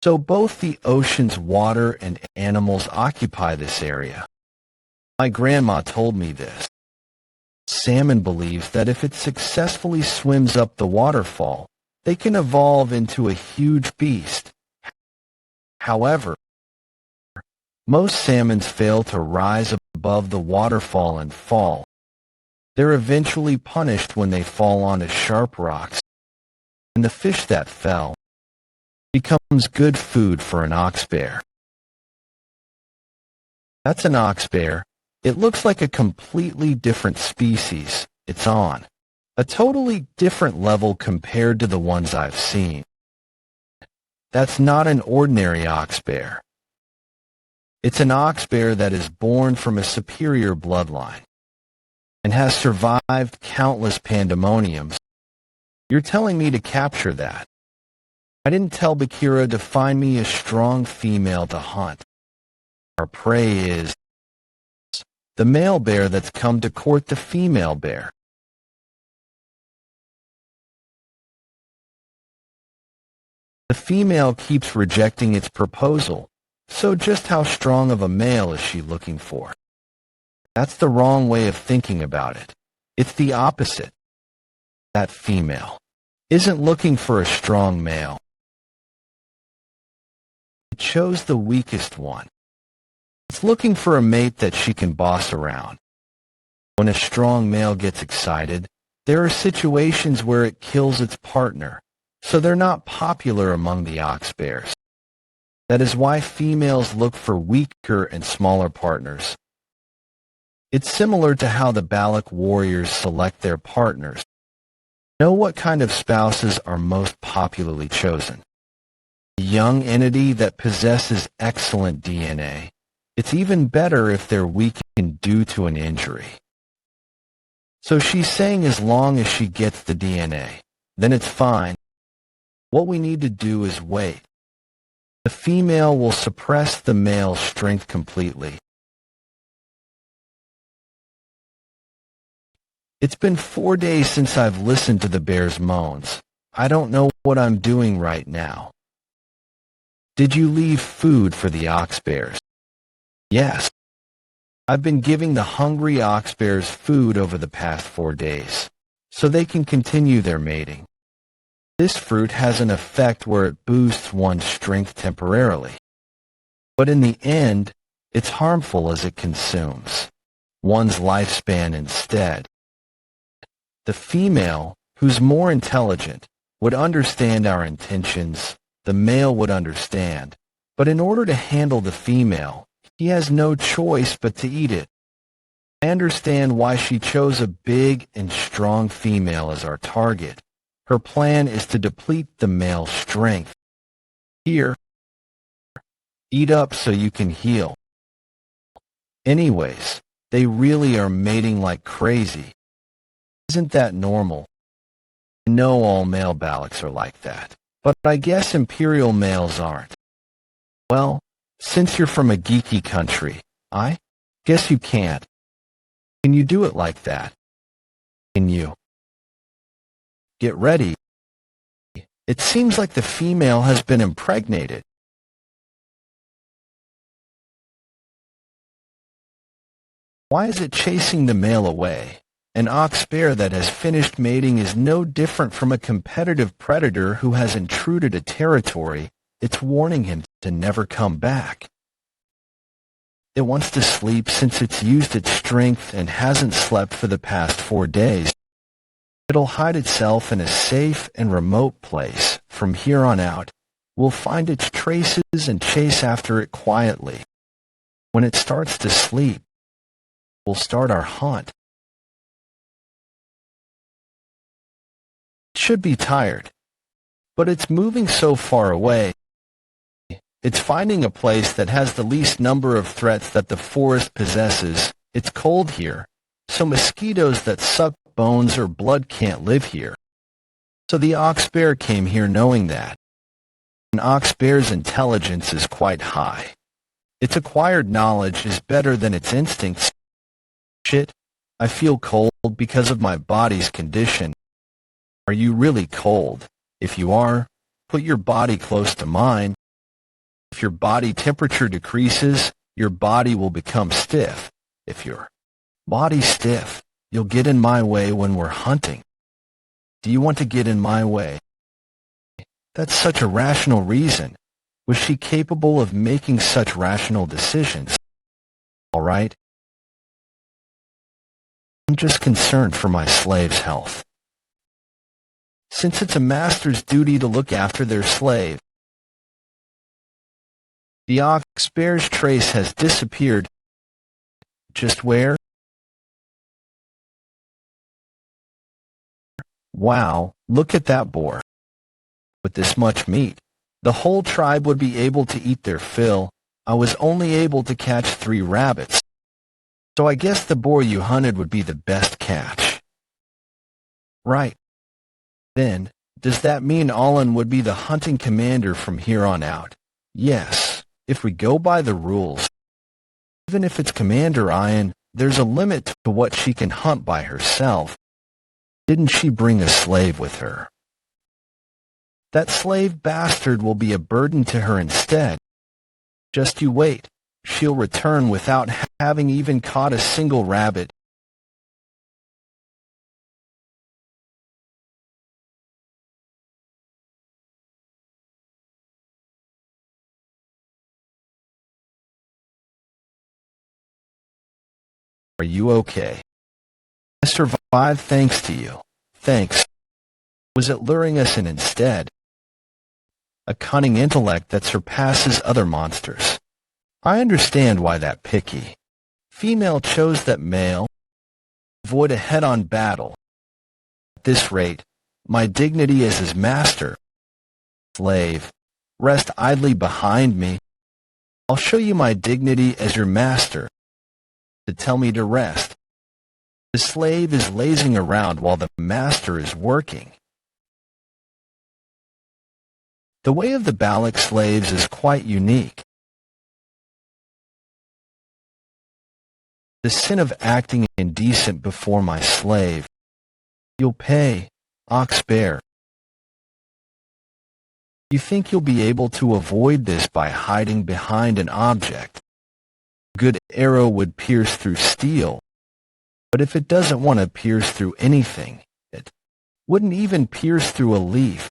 So both the ocean's water and animals occupy this area. My grandma told me this. Salmon believes that if it successfully swims up the waterfall, they can evolve into a huge beast. However, most salmons fail to rise above the waterfall and fall. They're eventually punished when they fall onto sharp rocks, and the fish that fell becomes good food for an ox bear. That's an ox bear. It looks like a completely different species. It's on a totally different level compared to the ones I've seen. That's not an ordinary ox bear. It's an ox bear that is born from a superior bloodline and has survived countless pandemoniums. You're telling me to capture that? I didn't tell Bakira to find me a strong female to hunt. Our prey is the male bear that's come to court the female bear. The female keeps rejecting its proposal, so just how strong of a male is she looking for? That's the wrong way of thinking about it. It's the opposite. That female isn't looking for a strong male. It chose the weakest one. It's looking for a mate that she can boss around. When a strong male gets excited, there are situations where it kills its partner, so they're not popular among the ox bears. That is why females look for weaker and smaller partners. It's similar to how the Balak warriors select their partners. Know what kind of spouses are most popularly chosen. A young entity that possesses excellent DNA. It's even better if they're weakened due to an injury. So she's saying as long as she gets the DNA, then it's fine. What we need to do is wait. The female will suppress the male's strength completely. It's been 4 days since I've listened to the bear's moans. I don't know what I'm doing right now. Did you leave food for the ox bears? Yes. I've been giving the hungry ox bears food over the past 4 days, so they can continue their mating. This fruit has an effect where it boosts one's strength temporarily. But in the end, it's harmful as it consumes one's lifespan instead. The female, who's more intelligent, would understand our intentions. The male would understand. But in order to handle the female, he has no choice but to eat it. I understand why she chose a big and strong female as our target. Her plan is to deplete the male's strength. Here, eat up so you can heal. Anyways, they really are mating like crazy. Isn't that normal? I know all male Balaks are like that, but I guess imperial males aren't. Well, since you're from a geeky country, I guess you can't. Can you do it like that? Can you? Get ready. It seems like the female has been impregnated. Why is it chasing the male away? An ox bear that has finished mating is no different from a competitive predator who has intruded a territory. It's warning him to never come back. It wants to sleep since it's used its strength and hasn't slept for the past 4 days. It'll hide itself in a safe and remote place. From here on out, we'll find its traces and chase after it quietly. When it starts to sleep, we'll start our hunt. It should be tired, but it's moving so far away. It's finding a place that has the least number of threats that the forest possesses. It's cold here, so mosquitoes that suck bones or blood can't live here. So the ox bear came here knowing that. An ox bear's intelligence is quite high. Its acquired knowledge is better than its instincts. Shit, I feel cold because of my body's condition. Are you really cold? If you are, put your body close to mine. If your body temperature decreases, your body will become stiff. If your body's stiff, you'll get in my way when we're hunting. Do you want to get in my way? That's such a rational reason. Was she capable of making such rational decisions? All right. I'm just concerned for my slave's health. Since it's a master's duty to look after their slave, the ox bear's trace has disappeared. Just where? Wow, look at that boar. With this much meat, the whole tribe would be able to eat their fill. I was only able to catch 3 rabbits. So I guess the boar you hunted would be the best catch. Right. Then, does that mean Alan would be the hunting commander from here on out? Yes, if we go by the rules. Even if it's Commander Ian, there's a limit to what she can hunt by herself. Didn't she bring a slave with her? That slave bastard will be a burden to her instead. Just you wait. She'll return without having even caught a single rabbit. Are you okay? I survived thanks to you. Thanks. Was it luring us in instead? A cunning intellect that surpasses other monsters. I understand why that picky female chose that male. Avoid a head-on battle. At this rate, my dignity as his master. Slave, rest idly behind me. I'll show you my dignity as your master. To tell me to rest. The slave is lazing around while the master is working. The way of the Balak slaves is quite unique. The sin of acting indecent before my slave. You'll pay, ox bear. You think you'll be able to avoid this by hiding behind an object. A good arrow would pierce through steel, but if it doesn't want to pierce through anything, it wouldn't even pierce through a leaf.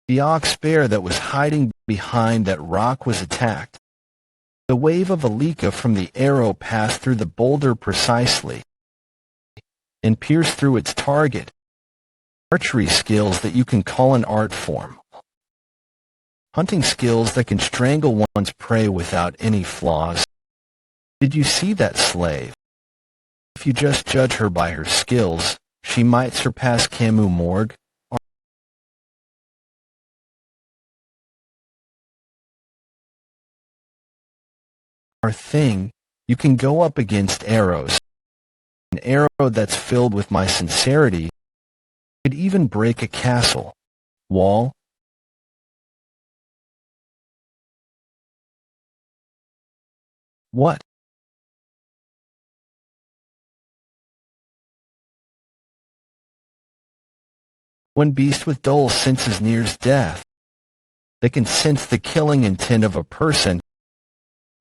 The ox bear that was hiding behind that rock was attacked. The wave of Alika from the arrow passed through the boulder precisely and pierced through its target. Archery skills that you can call an art form. Hunting skills that can strangle one's prey without any flaws. Did you see that slave? If you just judge her by her skills, she might surpass Camus Morgue. Our thing, you can go up against arrows. An arrow that's filled with my sincerity could even break a castle wall. What? When beast with dull senses nears death, they can sense the killing intent of a person.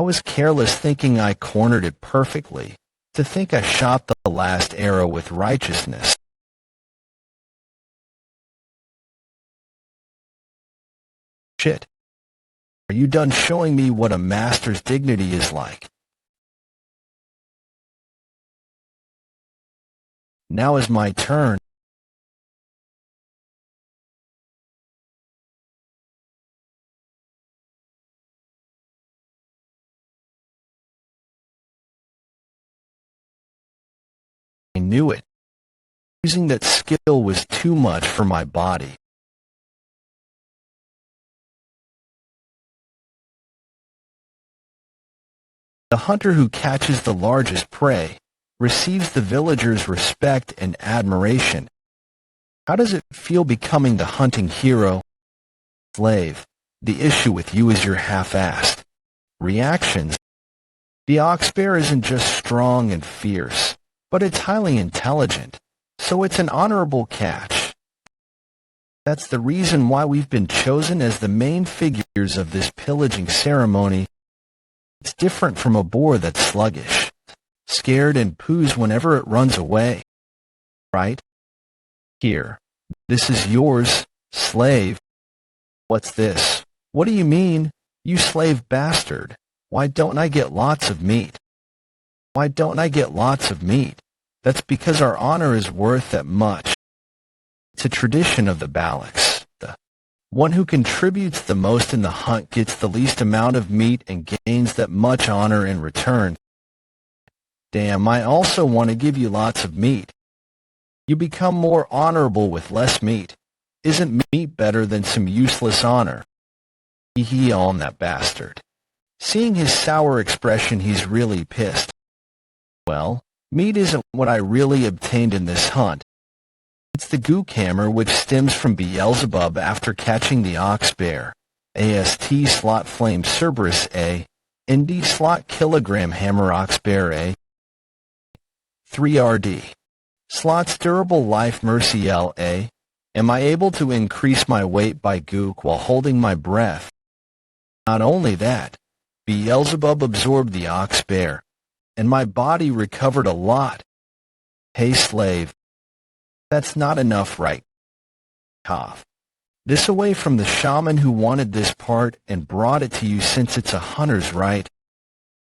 I was careless thinking I cornered it perfectly. To think I shot the last arrow with righteousness. Shit. Are you done showing me what a master's dignity is like? Now is my turn. I knew it. Using that skill was too much for my body. The hunter who catches the largest prey receives the villagers' respect and admiration. How does it feel becoming the hunting hero? Slave, the issue with you is your half-assed reactions. The ox bear isn't just strong and fierce, but it's highly intelligent, so it's an honorable catch. That's the reason why we've been chosen as the main figures of this pillaging ceremony. It's different from a boar that's sluggish, scared and poos whenever it runs away. Right? Here. This is yours, slave. What's this? What do you mean, you slave bastard? Why don't I get lots of meat? Why don't I get lots of meat? That's because our honor is worth that much. It's a tradition of the Balacs. The one who contributes the most in the hunt gets the least amount of meat and gains that much honor in return. Damn, I also want to give you lots of meat. You become more honorable with less meat. Isn't meat better than some useless honor? Hee on that bastard. Seeing his sour expression, he's really pissed. Well, meat isn't what I really obtained in this hunt. It's the gook hammer which stems from Beelzebub after catching the ox bear. AST slot flame Cerberus A. ND slot kilogram hammer ox bear A. 3RD. Slots durable life mercy L A. Am I able to increase my weight by gook while holding my breath? Not only that, Beelzebub absorbed the ox bear, and my body recovered a lot. Hey slave. That's not enough, right? Cough. This away from the shaman who wanted this part and brought it to you since it's a hunter's right.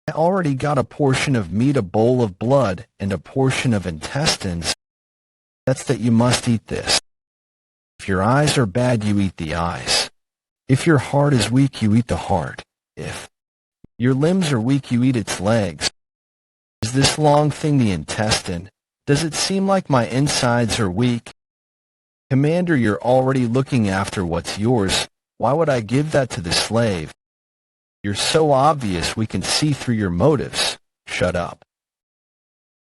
I already got a portion of meat, a bowl of blood, and a portion of intestines. That's that you must eat this. If your eyes are bad, you eat the eyes. If your heart is weak, you eat the heart. If your limbs are weak, you eat its legs. Is this long thing the intestine? Does it seem like my insides are weak? Commander, you're already looking after what's yours. Why would I give that to the slave? You're so obvious we can see through your motives. Shut up.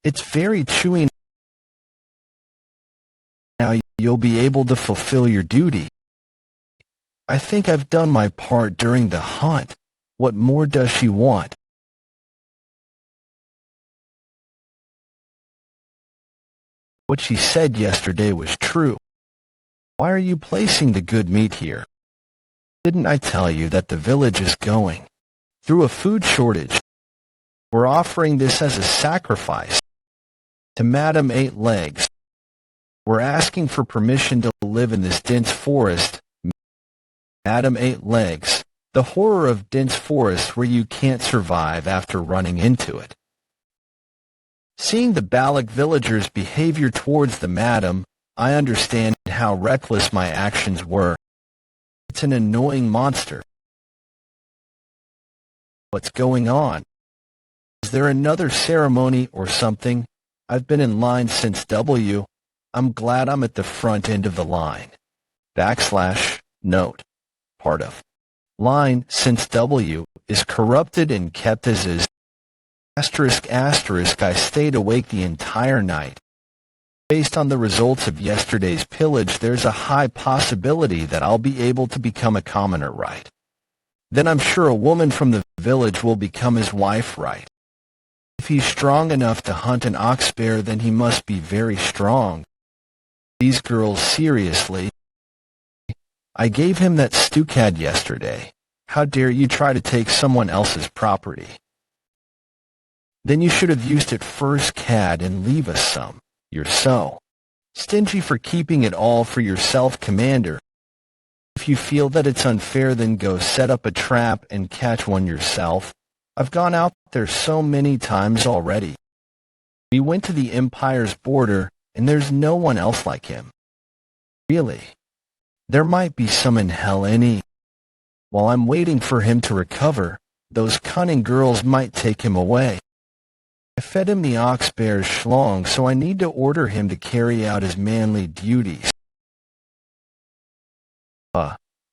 It's very chewy. Now you'll be able to fulfill your duty. I think I've done my part during the hunt. What more does she want? What she said yesterday was true. Why are you placing the good meat here? Didn't I tell you that the village is going through a food shortage? We're offering this as a sacrifice to Madame Eight Legs. We're asking for permission to live in this dense forest. Madame Eight Legs, the horror of dense forest where you can't survive after running into it. Seeing the Balac villagers' behavior towards the madam, I understand how reckless my actions were. It's an annoying monster. What's going on? Is there another ceremony or something? I've been in line since W. I'm glad I'm at the front end of the line. Note. Part of line since W is corrupted and kept as is. I stayed awake the entire night. Based on the results of yesterday's pillage, there's a high possibility that I'll be able to become a commoner, right? Then I'm sure a woman from the village will become his wife, right? If he's strong enough to hunt an ox bear, then he must be very strong. These girls, seriously. I gave him that stucad yesterday. How dare you try to take someone else's property? Then you should have used it first, cad, and leave us some. You're so stingy for keeping it all for yourself, Commander. If you feel that it's unfair, then go set up a trap and catch one yourself. I've gone out there so many times already. We went to the Empire's border, and there's no one else like him. Really. There might be some in hell any. While I'm waiting for him to recover, those cunning girls might take him away. I fed him the ox bear's schlong, so I need to order him to carry out his manly duties.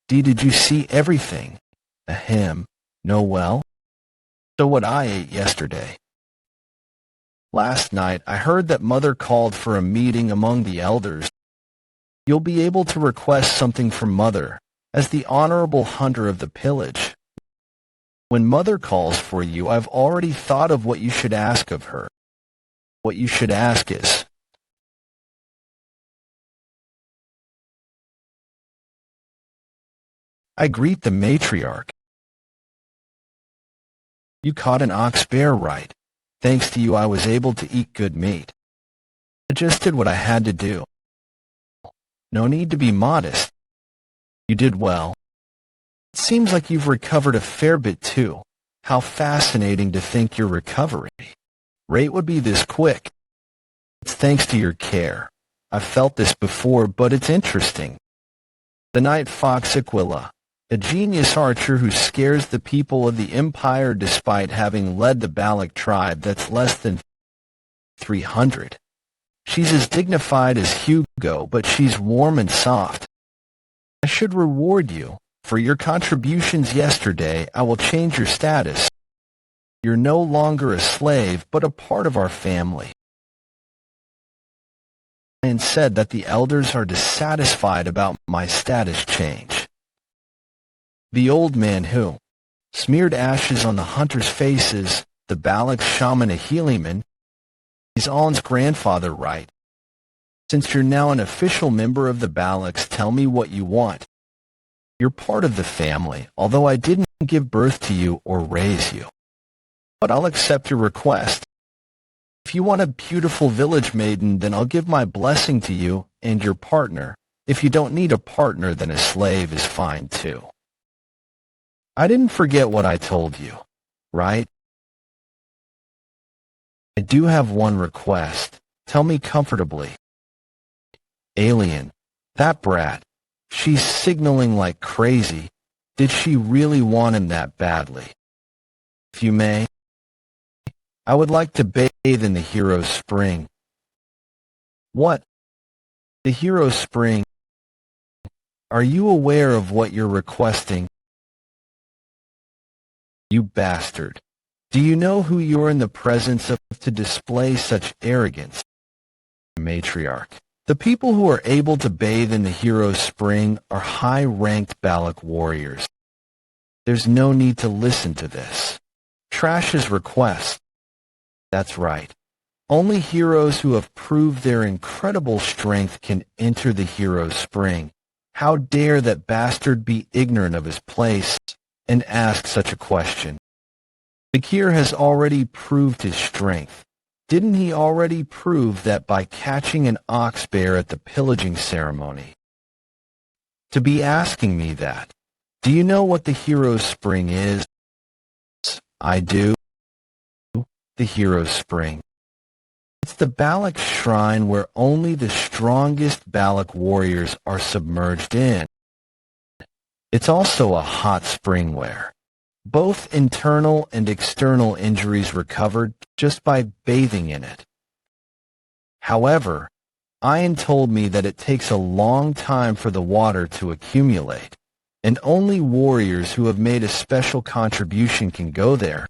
Did you see everything? Ahem. No, well? So what I ate yesterday. Last night I heard that Mother called for a meeting among the elders. You'll be able to request something from Mother, as the honorable hunter of the pillage. When Mother calls for you, I've already thought of what you should ask of her. What you should ask is, I greet the matriarch. You caught an ox bear right. Thanks to you, I was able to eat good meat. I just did what I had to do. No need to be modest. You did well. It seems like you've recovered a fair bit too. How fascinating to think your recovery rate would be this quick. It's thanks to your care. I've felt this before, but it's interesting. The Night Fox Aquila, a genius archer who scares the people of the Empire despite having led the Balak tribe that's less than 300. She's as dignified as Hugo, but she's warm and soft. I should reward you. For your contributions yesterday, I will change your status. You're no longer a slave, but a part of our family. And said that the elders are dissatisfied about my status change. The old man who smeared ashes on the hunters' faces, the Balak shaman Ahiliman, is Allen's grandfather, right? Since you're now an official member of the Balaks, tell me what you want. You're part of the family, although I didn't give birth to you or raise you. But I'll accept your request. If you want a beautiful village maiden, then I'll give my blessing to you and your partner. If you don't need a partner, then a slave is fine too. I didn't forget what I told you, right? I do have one request. Tell me comfortably. Alien, that brat. She's signaling like crazy. Did she really want him that badly? If you may, I would like to bathe in the hero's spring. What? The hero's spring? Are you aware of what you're requesting? You bastard. Do you know who you're in the presence of to display such arrogance? Matriarch. The people who are able to bathe in the hero's spring are high-ranked Balak warriors. There's no need to listen to this. Trash his request. That's right. Only heroes who have proved their incredible strength can enter the hero's spring. How dare that bastard be ignorant of his place and ask such a question? Vikir has already proved his strength. Didn't he already prove that by catching an ox bear at the pillaging ceremony? To be asking me that. Do you know what the hero's spring is? I do. The hero's spring. It's the Balak shrine where only the strongest Balak warriors are submerged in. It's also a hot spring where both internal and external injuries recovered just by bathing in it. However, Ian told me that it takes a long time for the water to accumulate, and only warriors who have made a special contribution can go there.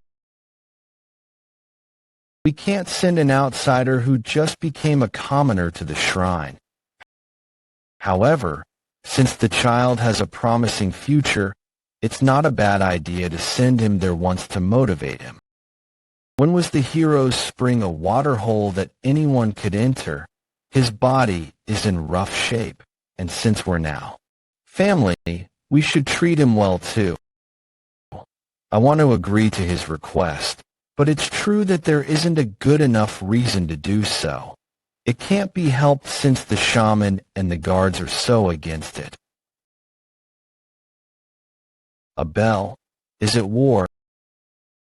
We can't send an outsider who just became a commoner to the shrine. However, since the child has a promising future, it's not a bad idea to send him there once to motivate him. When was the hero's spring a waterhole that anyone could enter? His body is in rough shape, and since we're now family, we should treat him well too. I want to agree to his request, but it's true that there isn't a good enough reason to do so. It can't be helped since the shaman and the guards are so against it. A bell? Is it war?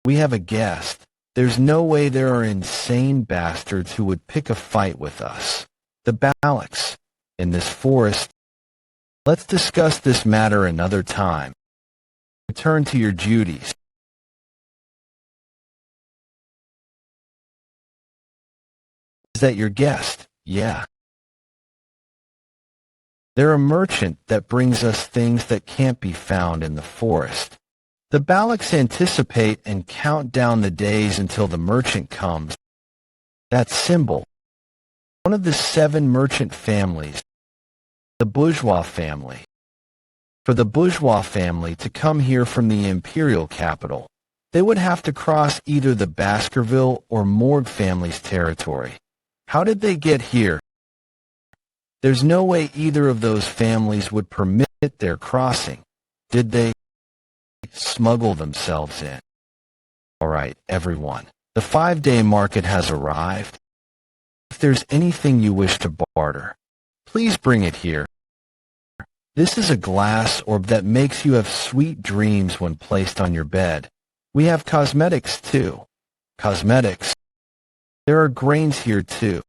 We have a guest. There's no way there are insane bastards who would pick a fight with us. The Baloks. In this forest. Let's discuss this matter another time. Return to your duties. Is that your guest? Yeah. They're a merchant that brings us things that can't be found in the forest. The Baloks anticipate and count down the days until the merchant comes. That symbol. One of the 7 merchant families. The bourgeois family. For the bourgeois family to come here from the imperial capital, they would have to cross either the Baskerville or Morgue family's territory. How did they get here? There's no way either of those families would permit their crossing. Did they smuggle themselves in? All right, everyone. The 5-day market has arrived. If there's anything you wish to barter, please bring it here. This is a glass orb that makes you have sweet dreams when placed on your bed. We have cosmetics too. Cosmetics. There are grains here too.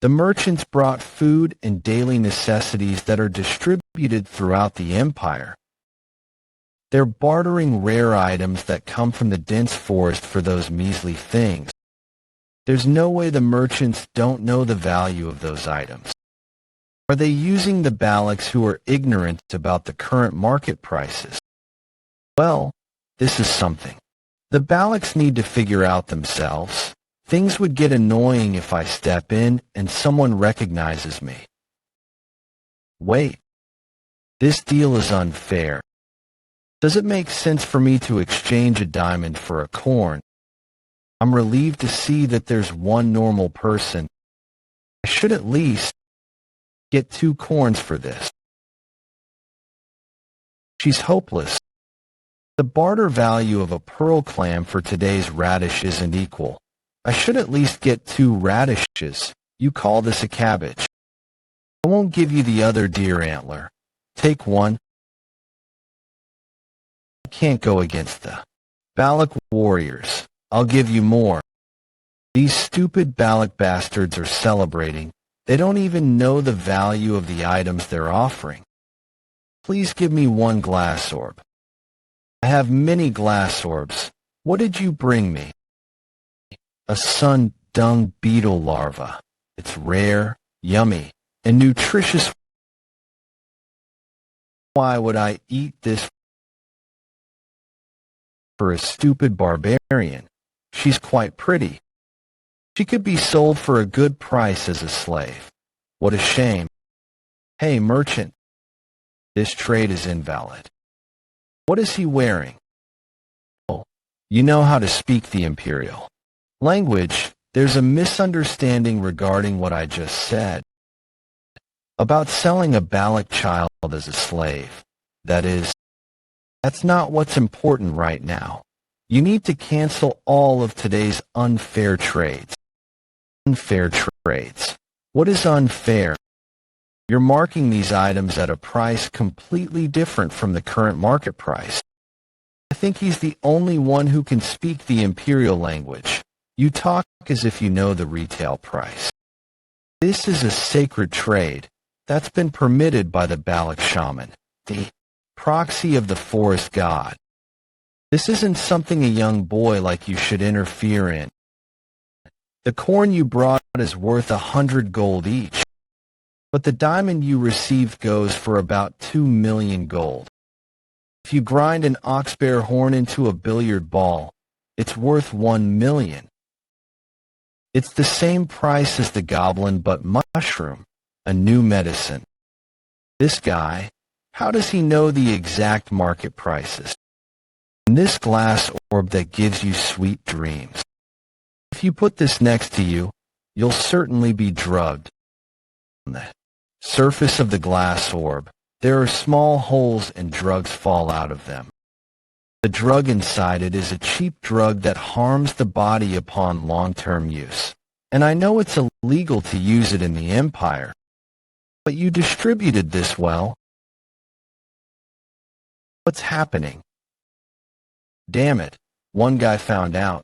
The merchants brought food and daily necessities that are distributed throughout the empire. They're bartering rare items that come from the dense forest for those measly things. There's no way the merchants don't know the value of those items. Are they using the Baloks who are ignorant about the current market prices? Well, this is something. The Baloks need to figure out themselves. Things would get annoying if I step in and someone recognizes me. Wait. This deal is unfair. Does it make sense for me to exchange a diamond for a corn? I'm relieved to see that there's one normal person. I should at least get 2 corns for this. She's hopeless. The barter value of a pearl clam for today's radish isn't equal. I should at least get 2 radishes. You call this a cabbage. I won't give you the other deer antler. Take 1. I can't go against the Balok warriors. I'll give you more. These stupid Balok bastards are celebrating. They don't even know the value of the items they're offering. Please give me 1 glass orb. I have many glass orbs. What did you bring me? A sun dung beetle larva. It's rare, yummy, and nutritious. Why would I eat this for a stupid barbarian? She's quite pretty. She could be sold for a good price as a slave. What a shame. Hey, merchant. This trade is invalid. What is he wearing? Oh, you know how to speak the imperial language. There's a misunderstanding regarding what I just said. About selling a Balok child as a slave. That's not what's important right now. You need to cancel all of today's unfair trades. Unfair trades. What is unfair? You're marking these items at a price completely different from the current market price. I think he's the only one who can speak the imperial language. You talk as if you know the retail price. This is a sacred trade that's been permitted by the Balok shaman, the proxy of the forest god. This isn't something a young boy like you should interfere in. The corn you brought is worth 100 gold each, but the diamond you received goes for about 2 million gold. If you grind an oxbear horn into a billiard ball, it's worth 1 million. It's the same price as the goblin but mushroom, a new medicine. This guy, how does he know the exact market prices? And this glass orb that gives you sweet dreams. If you put this next to you, you'll certainly be drugged. On the surface of the glass orb, there are small holes and drugs fall out of them. The drug inside it is a cheap drug that harms the body upon long-term use. And I know it's illegal to use it in the Empire, but you distributed this well. What's happening? Damn it, one guy found out.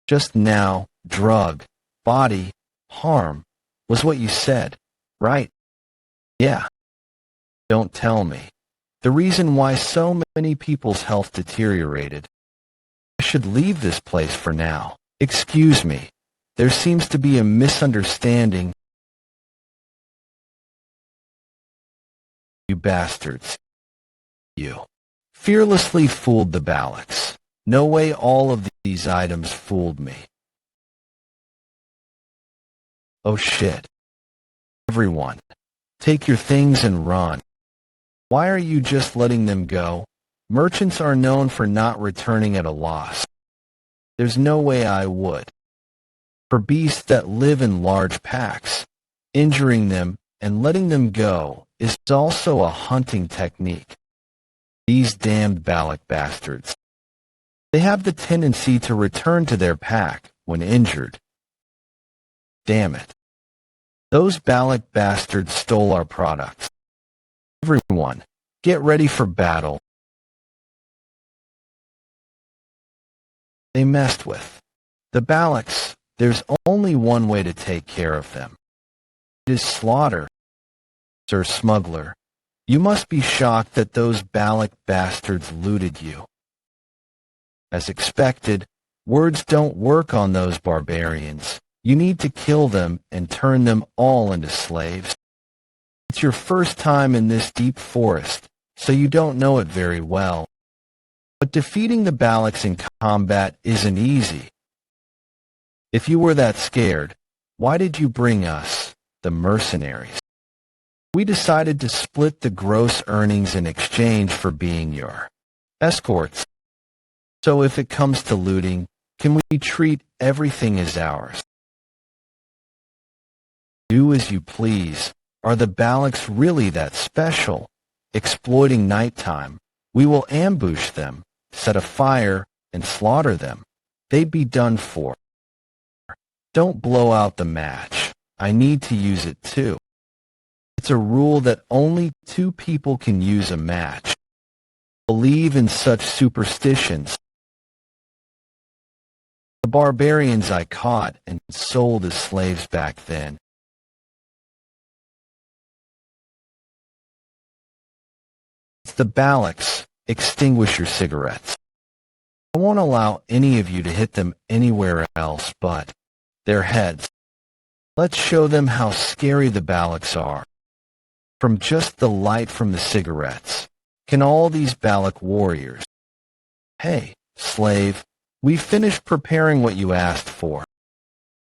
Just now, drug, body, harm, was what you said, right? Yeah. Don't tell me. The reason why so many people's health deteriorated. I should leave this place for now. Excuse me. There seems to be a misunderstanding. You bastards. You fearlessly fooled the Balax. No way all of these items fooled me. Oh shit. Everyone, take your things and run. Why are you just letting them go? Merchants are known for not returning at a loss. There's no way I would. For beasts that live in large packs, injuring them and letting them go is also a hunting technique. These damned Balak bastards. They have the tendency to return to their pack when injured. Damn it. Those Balak bastards stole our products. Everyone, get ready for battle. They messed with the Balaks. There's only one way to take care of them. It is slaughter. Sir Smuggler, you must be shocked that those Balak bastards looted you. As expected, words don't work on those barbarians. You need to kill them and turn them all into slaves. It's your first time in this deep forest, so you don't know it very well. But defeating the Balaks in combat isn't easy. If you were that scared, why did you bring us, the mercenaries? We decided to split the gross earnings in exchange for being your escorts. So if it comes to looting, can we treat everything as ours? Do as you please. Are the Balaks really that special? Exploiting nighttime, we will ambush them, set a fire, and slaughter them. They'd be done for. Don't blow out the match. I need to use it too. It's a rule that only 2 people can use a match. Believe in such superstitions. The barbarians I caught and sold as slaves back then. It's the Balaks. Extinguish your cigarettes. I won't allow any of you to hit them anywhere else but their heads. Let's show them how scary the Balaks are. From just the light from the cigarettes, can all these Balak warriors... Hey, slave, we finished preparing what you asked for.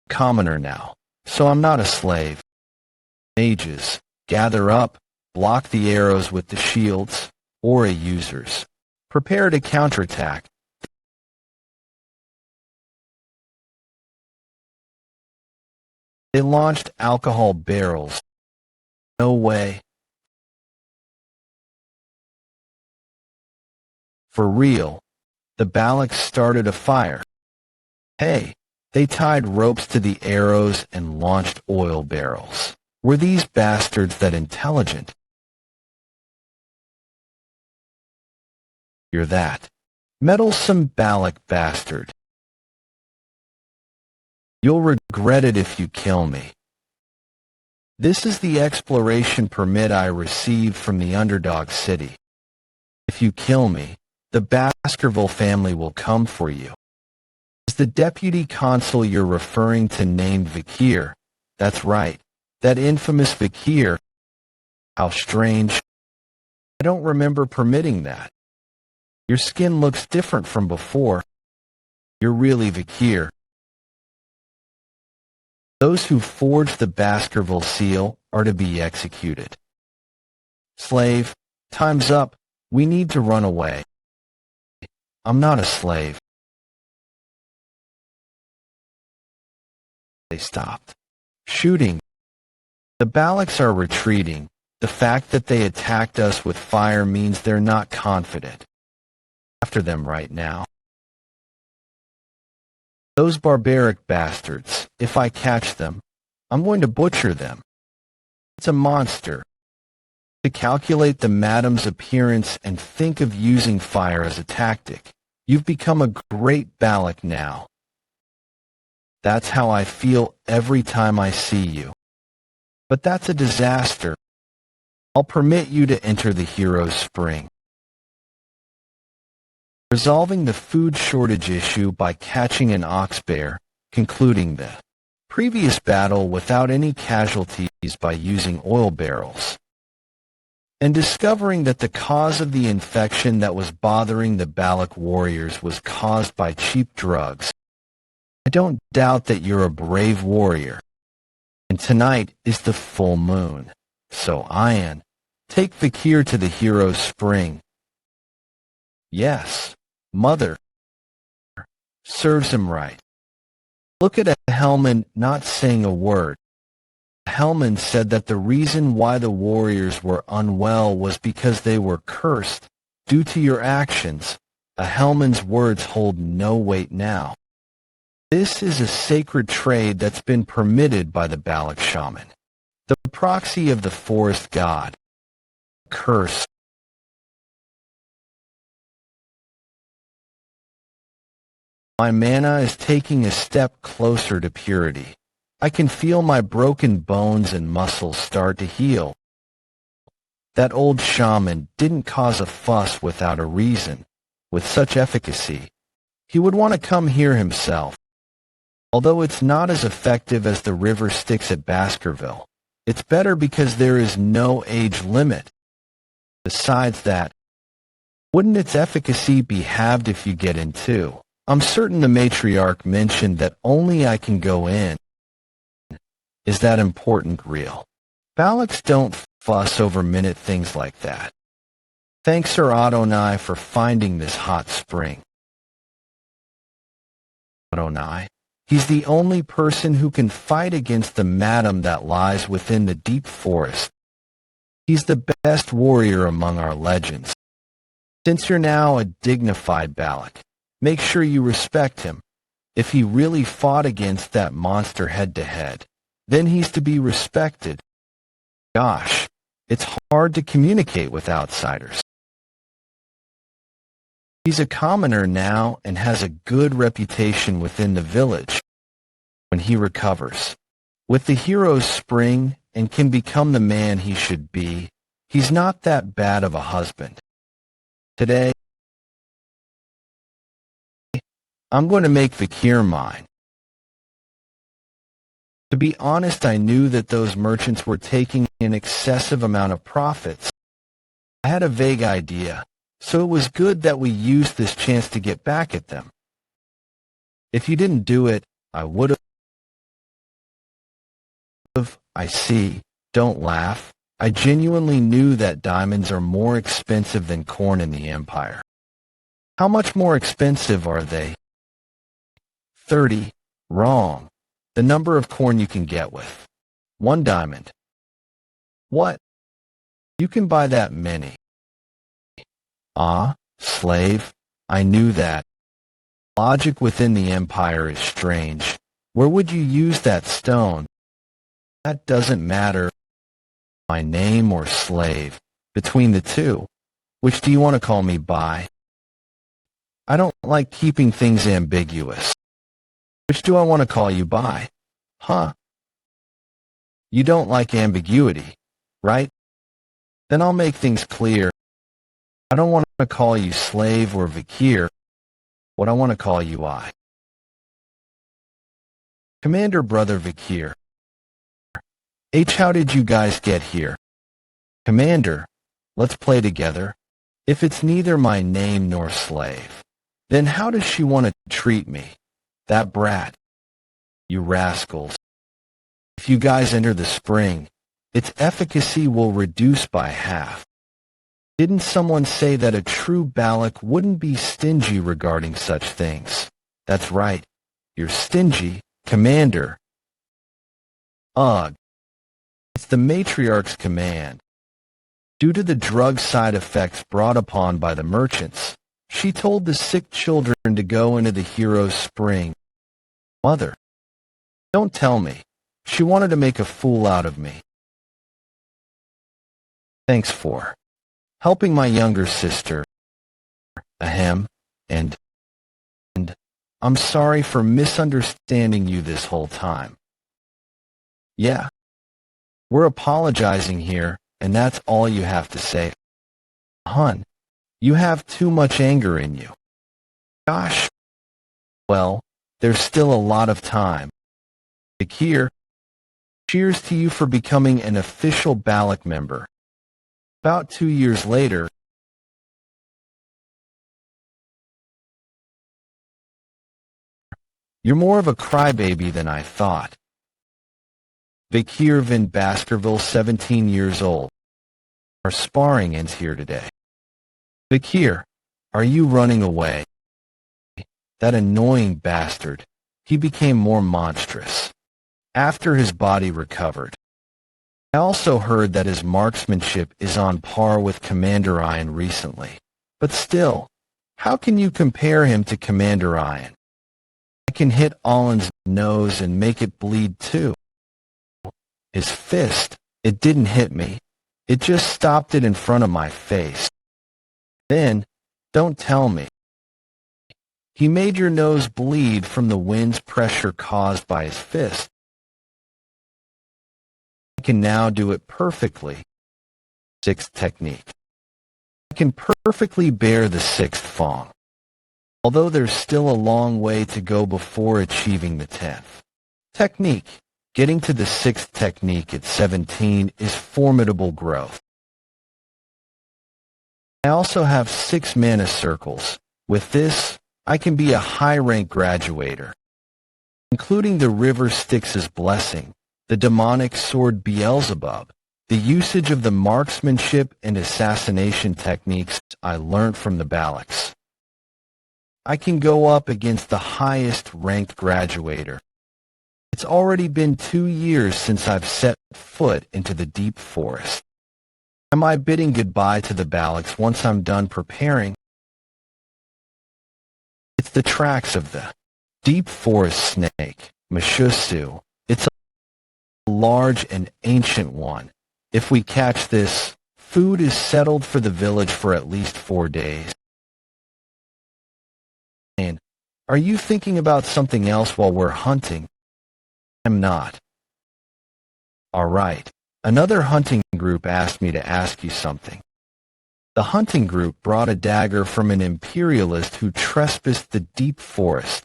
Commoner now, so I'm not a slave. Mages, gather up, block the arrows with the shields, Aura users. Prepare to counterattack. They launched alcohol barrels. No way. For real, the Balaks started a fire. Hey, they tied ropes to the arrows and launched oil barrels. Were these bastards that intelligent? You're that meddlesome Balak bastard. You'll regret it if you kill me. This is the exploration permit I received from the underdog city. If you kill me, the Baskerville family will come for you. Is the deputy consul you're referring to named Vikir? That's right, that infamous Vikir. How strange. I don't remember permitting that. Your skin looks different from before. You're really Vikir. Those who forged the Baskerville seal are to be executed. Slave, time's up. We need to run away. I'm not a slave. They stopped shooting. The Balaks are retreating. The fact that they attacked us with fire means they're not confident. After them right now. Those barbaric bastards, if I catch them, I'm going to butcher them. It's a monster. To calculate the madam's appearance and think of using fire as a tactic. You've become a great Balak now. That's how I feel every time I see you. But that's a disaster. I'll permit you to enter the hero's spring. Resolving the food shortage issue by catching an ox bear, concluding the previous battle without any casualties by using oil barrels, and discovering that the cause of the infection that was bothering the Balak warriors was caused by cheap drugs. I don't doubt that you're a brave warrior, and tonight is the full moon. So Ian, take Vikir to the hero's spring. Yes, mother. Serves him right. Look at Hellman not saying a word. Hellman said that the reason why the warriors were unwell was because they were cursed due to your actions. Hellman's words hold no weight now. This is a sacred trade that's been permitted by the Balak shaman, the proxy of the forest god. Curse. My mana is taking a step closer to purity. I can feel my broken bones and muscles start to heal. That old shaman didn't cause a fuss without a reason. With such efficacy, he would want to come here himself. Although it's not as effective as the river sticks at Baskerville, it's better because there is no age limit. Besides that, wouldn't its efficacy be halved if you get in too? I'm certain the matriarch mentioned that only I can go in. Is that important real? Balaks don't fuss over minute things like that. Thanks Sir Adonai for finding this hot spring. Adonai? He's the only person who can fight against the madam that lies within the deep forest. He's the best warrior among our legends. Since you're now a dignified Balak, make sure you respect him. If he really fought against that monster head-to-head, then he's to be respected. Gosh, it's hard to communicate with outsiders. He's a commoner now and has a good reputation within the village. When he recovers, with the hero's spring and can become the man he should be, he's not that bad of a husband. Today, I'm going to make Vikir mine. To be honest, I knew that those merchants were taking an excessive amount of profits. I had a vague idea, so it was good that we used this chance to get back at them. If you didn't do it, I would have. I see. Don't laugh. I genuinely knew that diamonds are more expensive than corn in the Empire. How much more expensive are they? 30. Wrong. The number of corn you can get with 1 diamond. What? You can buy that many. Ah, slave, I knew that. Logic within the Empire is strange. Where would you use that stone? That doesn't matter. My name or slave. Between the two, which do you want to call me by? I don't like keeping things ambiguous. Which do I want to call you by? Huh? You don't like ambiguity, right? Then I'll make things clear. I don't want to call you slave or Vikir. What I want to call you I. Commander Brother Vikir. How did you guys get here? Commander, let's play together. If it's neither my name nor slave, then how does she want to treat me? That brat. You rascals. If you guys enter the spring, its efficacy will reduce by half. Didn't someone say that a true Balak wouldn't be stingy regarding such things? That's right. You're stingy, Commander. Ugh. It's the matriarch's command. Due to the drug side effects brought upon by the merchants, she told the sick children to go into the hero's spring. Mother. Don't tell me. She wanted to make a fool out of me. Thanks for helping my younger sister, ahem, and I'm sorry for misunderstanding you this whole time. Yeah, we're apologizing here, and that's all you have to say. Hun, you have too much anger in you. Gosh. Well, there's still a lot of time. Vikir, cheers to you for becoming an official Balak member. About 2 years later, you're more of a crybaby than I thought. Vikir in Baskerville, 17 years old. Our sparring ends here today. Vikir, are you running away? That annoying bastard. He became more monstrous after his body recovered. I also heard that his marksmanship is on par with Commander Iron recently. But still, how can you compare him to Commander Iron? I can hit Alan's nose and make it bleed too. His fist, it didn't hit me. It just stopped it in front of my face. Then, don't tell me. He made your nose bleed from the wind's pressure caused by his fist. I can now do it perfectly. Sixth technique. I can perfectly bear the sixth fong, although there's still a long way to go before achieving the 10th technique. Getting to the 6th technique at 17 is formidable growth. I also have 6 mana circles. With this, I can be a high-rank graduator, including the river Styx's blessing, the demonic sword Beelzebub, the usage of the marksmanship and assassination techniques I learned from the Balaks. I can go up against the highest-ranked graduator. It's already been 2 years since I've set foot into the deep forest. Am I bidding goodbye to the Balaks once I'm done preparing? It's the tracks of the deep forest snake, Mashusu. It's a large and ancient one. If we catch this, food is settled for the village for at least 4 days. And are you thinking about something else while we're hunting? I'm not. All right. Another hunting group asked me to ask you something. The hunting group brought a dagger from an imperialist who trespassed the deep forest.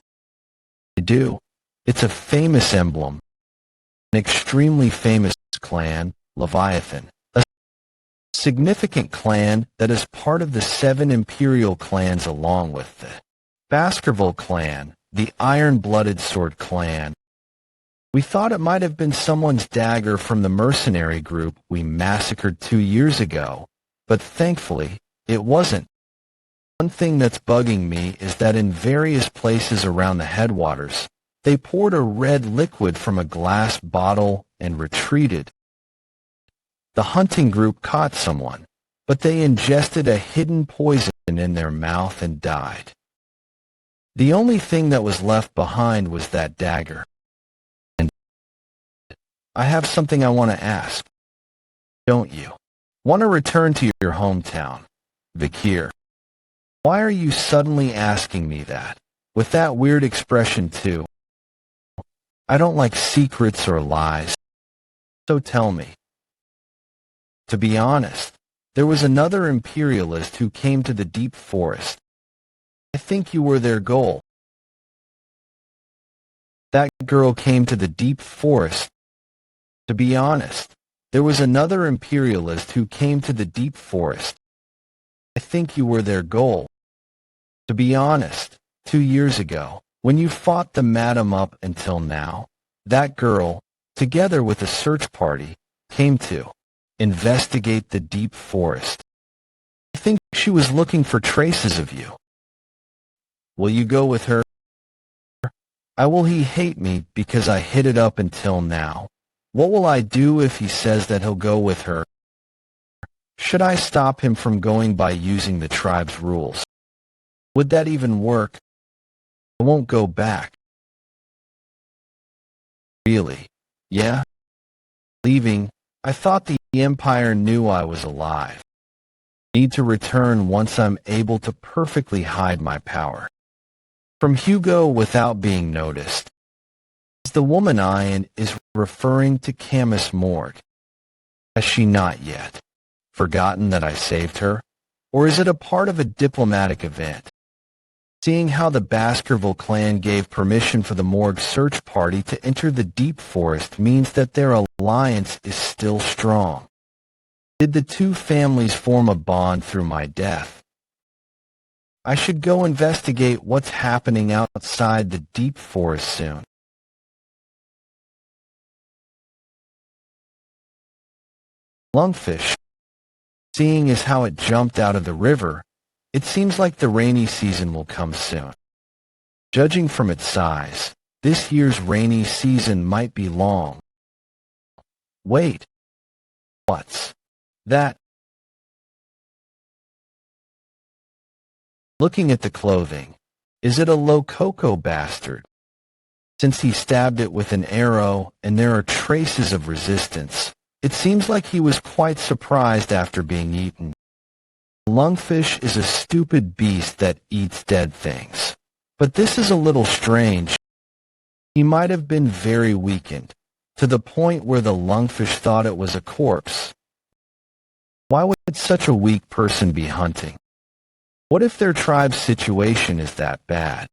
I do. It's a famous emblem. An extremely famous clan, Leviathan. A significant clan that is part of the 7 imperial clans along with the Baskerville clan, the Iron-Blooded Sword clan. We thought it might have been someone's dagger from the mercenary group we massacred 2 years ago, but thankfully, it wasn't. One thing that's bugging me is that in various places around the headwaters, they poured a red liquid from a glass bottle and retreated. The hunting group caught someone, but they ingested a hidden poison in their mouth and died. The only thing that was left behind was that dagger. I have something I want to ask. Don't you want to return to your hometown, Vikir? Why are you suddenly asking me that? With that weird expression too. I don't like secrets or lies. So tell me. To be honest, there was another imperialist who came to the deep forest. I think you were their goal. That girl came to the deep forest. To be honest, there was another imperialist who came to the deep forest. I think you were their goal. To be honest, 2 years ago, when you fought the madam up until now, that girl, together with a search party, came to investigate the deep forest. I think she was looking for traces of you. Will you go with her? Will he hate me because I hid it up until now? What will I do if he says that he'll go with her? Should I stop him from going by using the tribe's rules? Would that even work? I won't go back. Really? Yeah? Leaving, I thought the Empire knew I was alive. Need to return once I'm able to perfectly hide my power. From Hugo without being noticed. The woman Ian is referring to Camus Morgue. Has she not yet forgotten that I saved her? Or is it a part of a diplomatic event? Seeing how the Baskerville clan gave permission for the morgue search party to enter the deep forest means that their alliance is still strong. Did the two families form a bond through my death? I should go investigate what's happening outside the deep forest soon. Lungfish. Seeing as how it jumped out of the river, it seems like the rainy season will come soon. Judging from its size, this year's rainy season might be long. Wait. What's that? Looking at the clothing, is it a Lococo bastard? Since he stabbed it with an arrow and there are traces of resistance, it seems like he was quite surprised after being eaten. Lungfish is a stupid beast that eats dead things. But this is a little strange. He might have been very weakened, to the point where the lungfish thought it was a corpse. Why would such a weak person be hunting? What if their tribe's situation is that bad?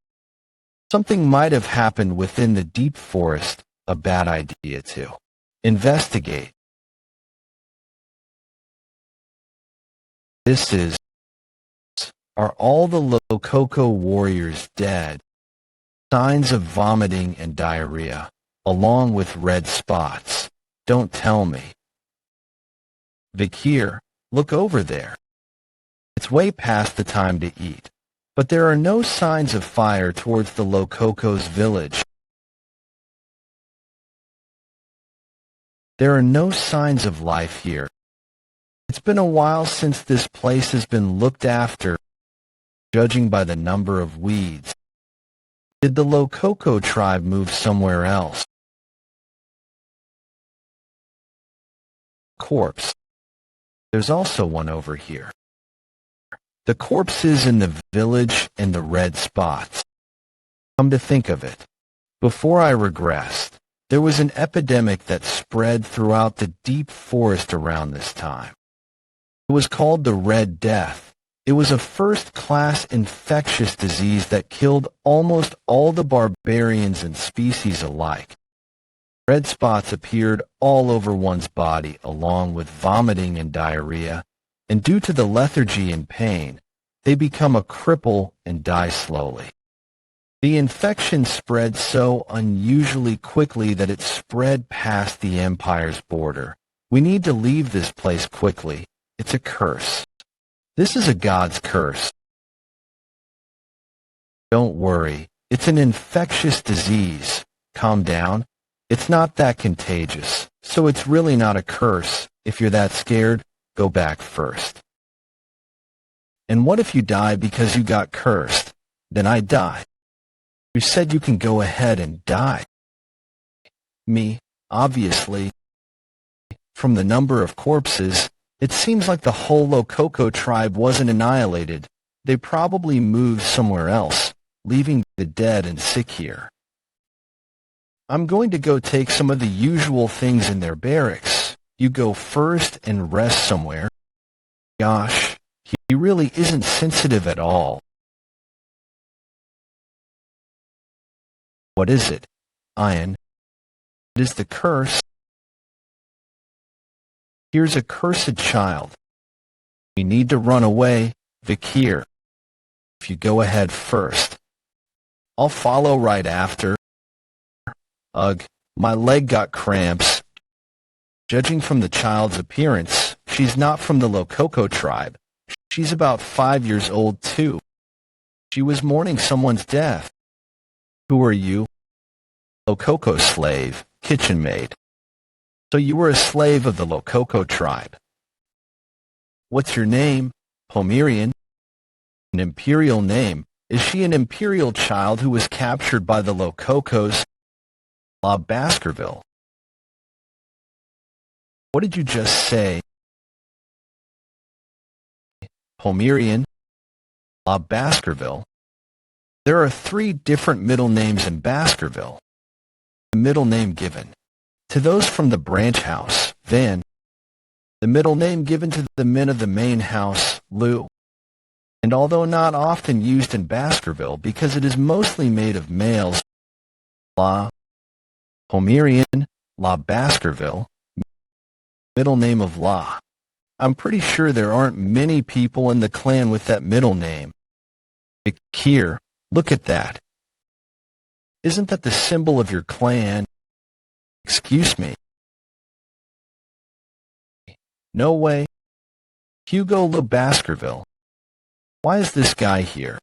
Something might have happened within the deep forest, a bad idea to investigate. Are all the Lococo warriors dead? Signs of vomiting and diarrhea, along with red spots. Don't tell me. Vikir, look over there. It's way past the time to eat, but there are no signs of fire towards the Lococo's village. There are no signs of life here. It's been a while since this place has been looked after, judging by the number of weeds. Did the Lococo tribe move somewhere else? Corpse. There's also one over here. The corpses in the village and the red spots. Come to think of it, before I regressed, there was an epidemic that spread throughout the deep forest around this time. It was called the Red Death. It was a first-class infectious disease that killed almost all the barbarians and species alike. Red spots appeared all over one's body along with vomiting and diarrhea, and due to the lethargy and pain, they become a cripple and die slowly. The infection spread so unusually quickly that it spread past the Empire's border. We need to leave this place quickly. It's a curse. This is a god's curse. Don't worry, it's an infectious disease. Calm down. It's not that contagious, so it's really not a curse. If you're that scared, go back first. And what if you die because you got cursed? Then I die. You said you can go ahead and die. Me, obviously. From the number of corpses, it seems like the whole Lococo tribe wasn't annihilated. They probably moved somewhere else, leaving the dead and sick here. I'm going to go take some of the usual things in their barracks. You go first and rest somewhere. Gosh, he really isn't sensitive at all. What is it, Ian? It is the curse. Here's a cursed child. We need to run away, Vikir. If you go ahead first, I'll follow right after. Ugh, my leg got cramps. Judging from the child's appearance, she's not from the Lococo tribe. She's about 5 years old, too. She was mourning someone's death. Who are you? Lococo slave, kitchen maid. So you were a slave of the Lococo tribe. What's your name? Pomerian. An imperial name. Is she an imperial child who was captured by the Lococos? La Baskerville. What did you just say? Pomerian, Baskerville. There are 3 different middle names in Baskerville. The middle name given to those from the branch house, Van. The middle name given to the men of the main house, Lou. And although not often used in Baskerville because it is mostly made of males, La. Pomerian, La Baskerville. Middle name of La. I'm pretty sure there aren't many people in the clan with that middle name. Vikir, look at that. Isn't that the symbol of your clan? Excuse me. No way. Hugo Le Baskerville. Why is this guy here?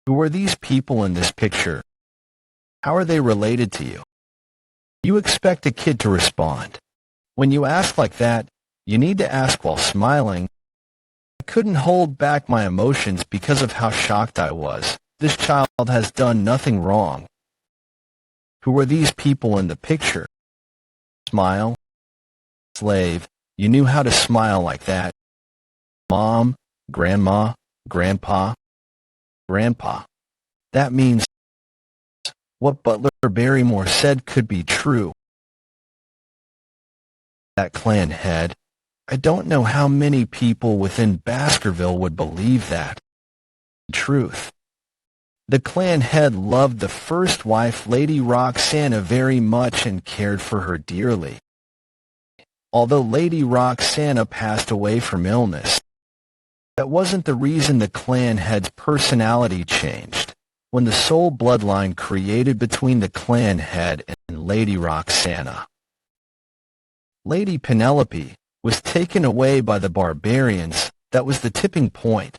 Who are these people in this picture? How are they related to you? You expect a kid to respond. When you ask like that, you need to ask while smiling. I couldn't hold back my emotions because of how shocked I was. This child has done nothing wrong. Who are these people in the picture? Smile. Slave, you knew how to smile like that. Mom, grandma, grandpa, grandpa. That means what Butler Barrymore said could be true. That clan head. I don't know how many people within Baskerville would believe that. Truth. The clan head loved the first wife, Lady Roxana, very much and cared for her dearly. Although Lady Roxana passed away from illness, that wasn't the reason the clan head's personality changed. When the soul bloodline created between the clan head and Lady Roxana, Lady Penelope was taken away by the barbarians. That was the tipping point.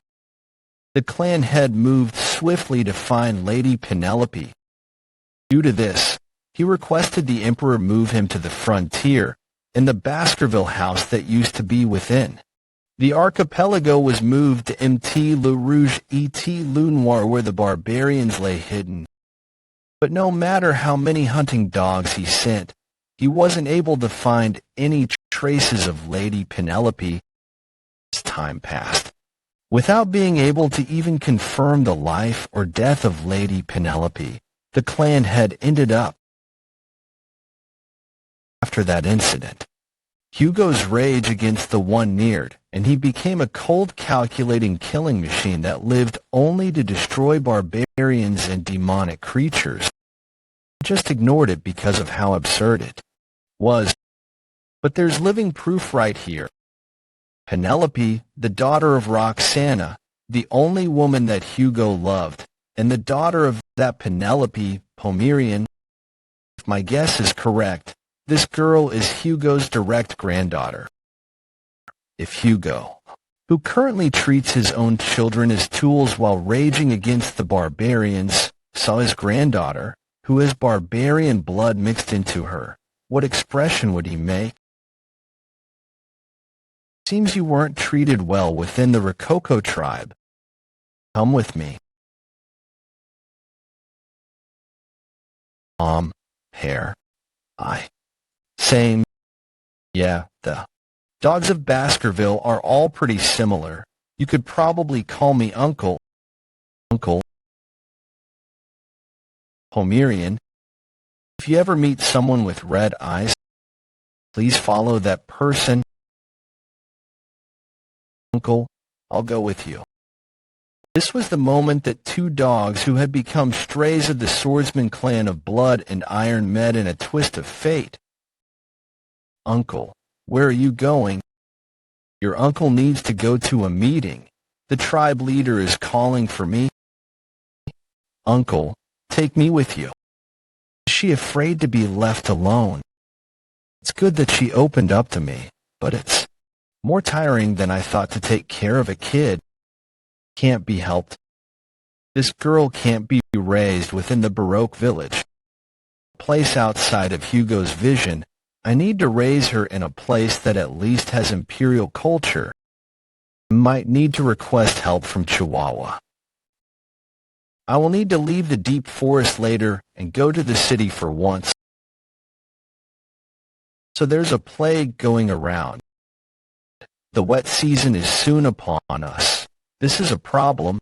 The clan head moved swiftly to find Lady Penelope. Due to this, he requested the emperor move him to the frontier, in the Baskerville house that used to be within. The archipelago was moved to Mt. Le Rouge et Le Noir, where the barbarians lay hidden. But no matter how many hunting dogs he sent, he wasn't able to find any traces of Lady Penelope. As time passed, without being able to even confirm the life or death of Lady Penelope, the clan head ended up. After that incident, Hugo's rage against the one neared, and he became a cold, calculating killing machine that lived only to destroy barbarians and demonic creatures. He just ignored it because of how absurd it was. But there's living proof right here. Penelope, the daughter of Roxana, the only woman that Hugo loved, and the daughter of that Penelope, Pomerian. If my guess is correct, this girl is Hugo's direct granddaughter. If Hugo, who currently treats his own children as tools while raging against the barbarians, saw his granddaughter, who has barbarian blood mixed into her, what expression would he make? Seems you weren't treated well within the Rococo tribe. Come with me. Hair. Same. Yeah, the dogs of Baskerville are all pretty similar. You could probably call me Uncle. Uncle. Pomerian. If you ever meet someone with red eyes, please follow that person. Uncle, I'll go with you. This was the moment that 2 dogs who had become strays of the swordsman clan of blood and iron met in a twist of fate. Uncle, where are you going? Your uncle needs to go to a meeting. The tribe leader is calling for me. Uncle, take me with you. Is she afraid to be left alone? It's good that she opened up to me, but it's more tiring than I thought to take care of a kid. Can't be helped. This girl can't be raised within the Baroque village. Place outside of Hugo's vision. I need to raise her in a place that at least has imperial culture. Might need to request help from Chihuahua. I will need to leave the deep forest later and go to the city for once. So there's a plague going around. The wet season is soon upon us. This is a problem.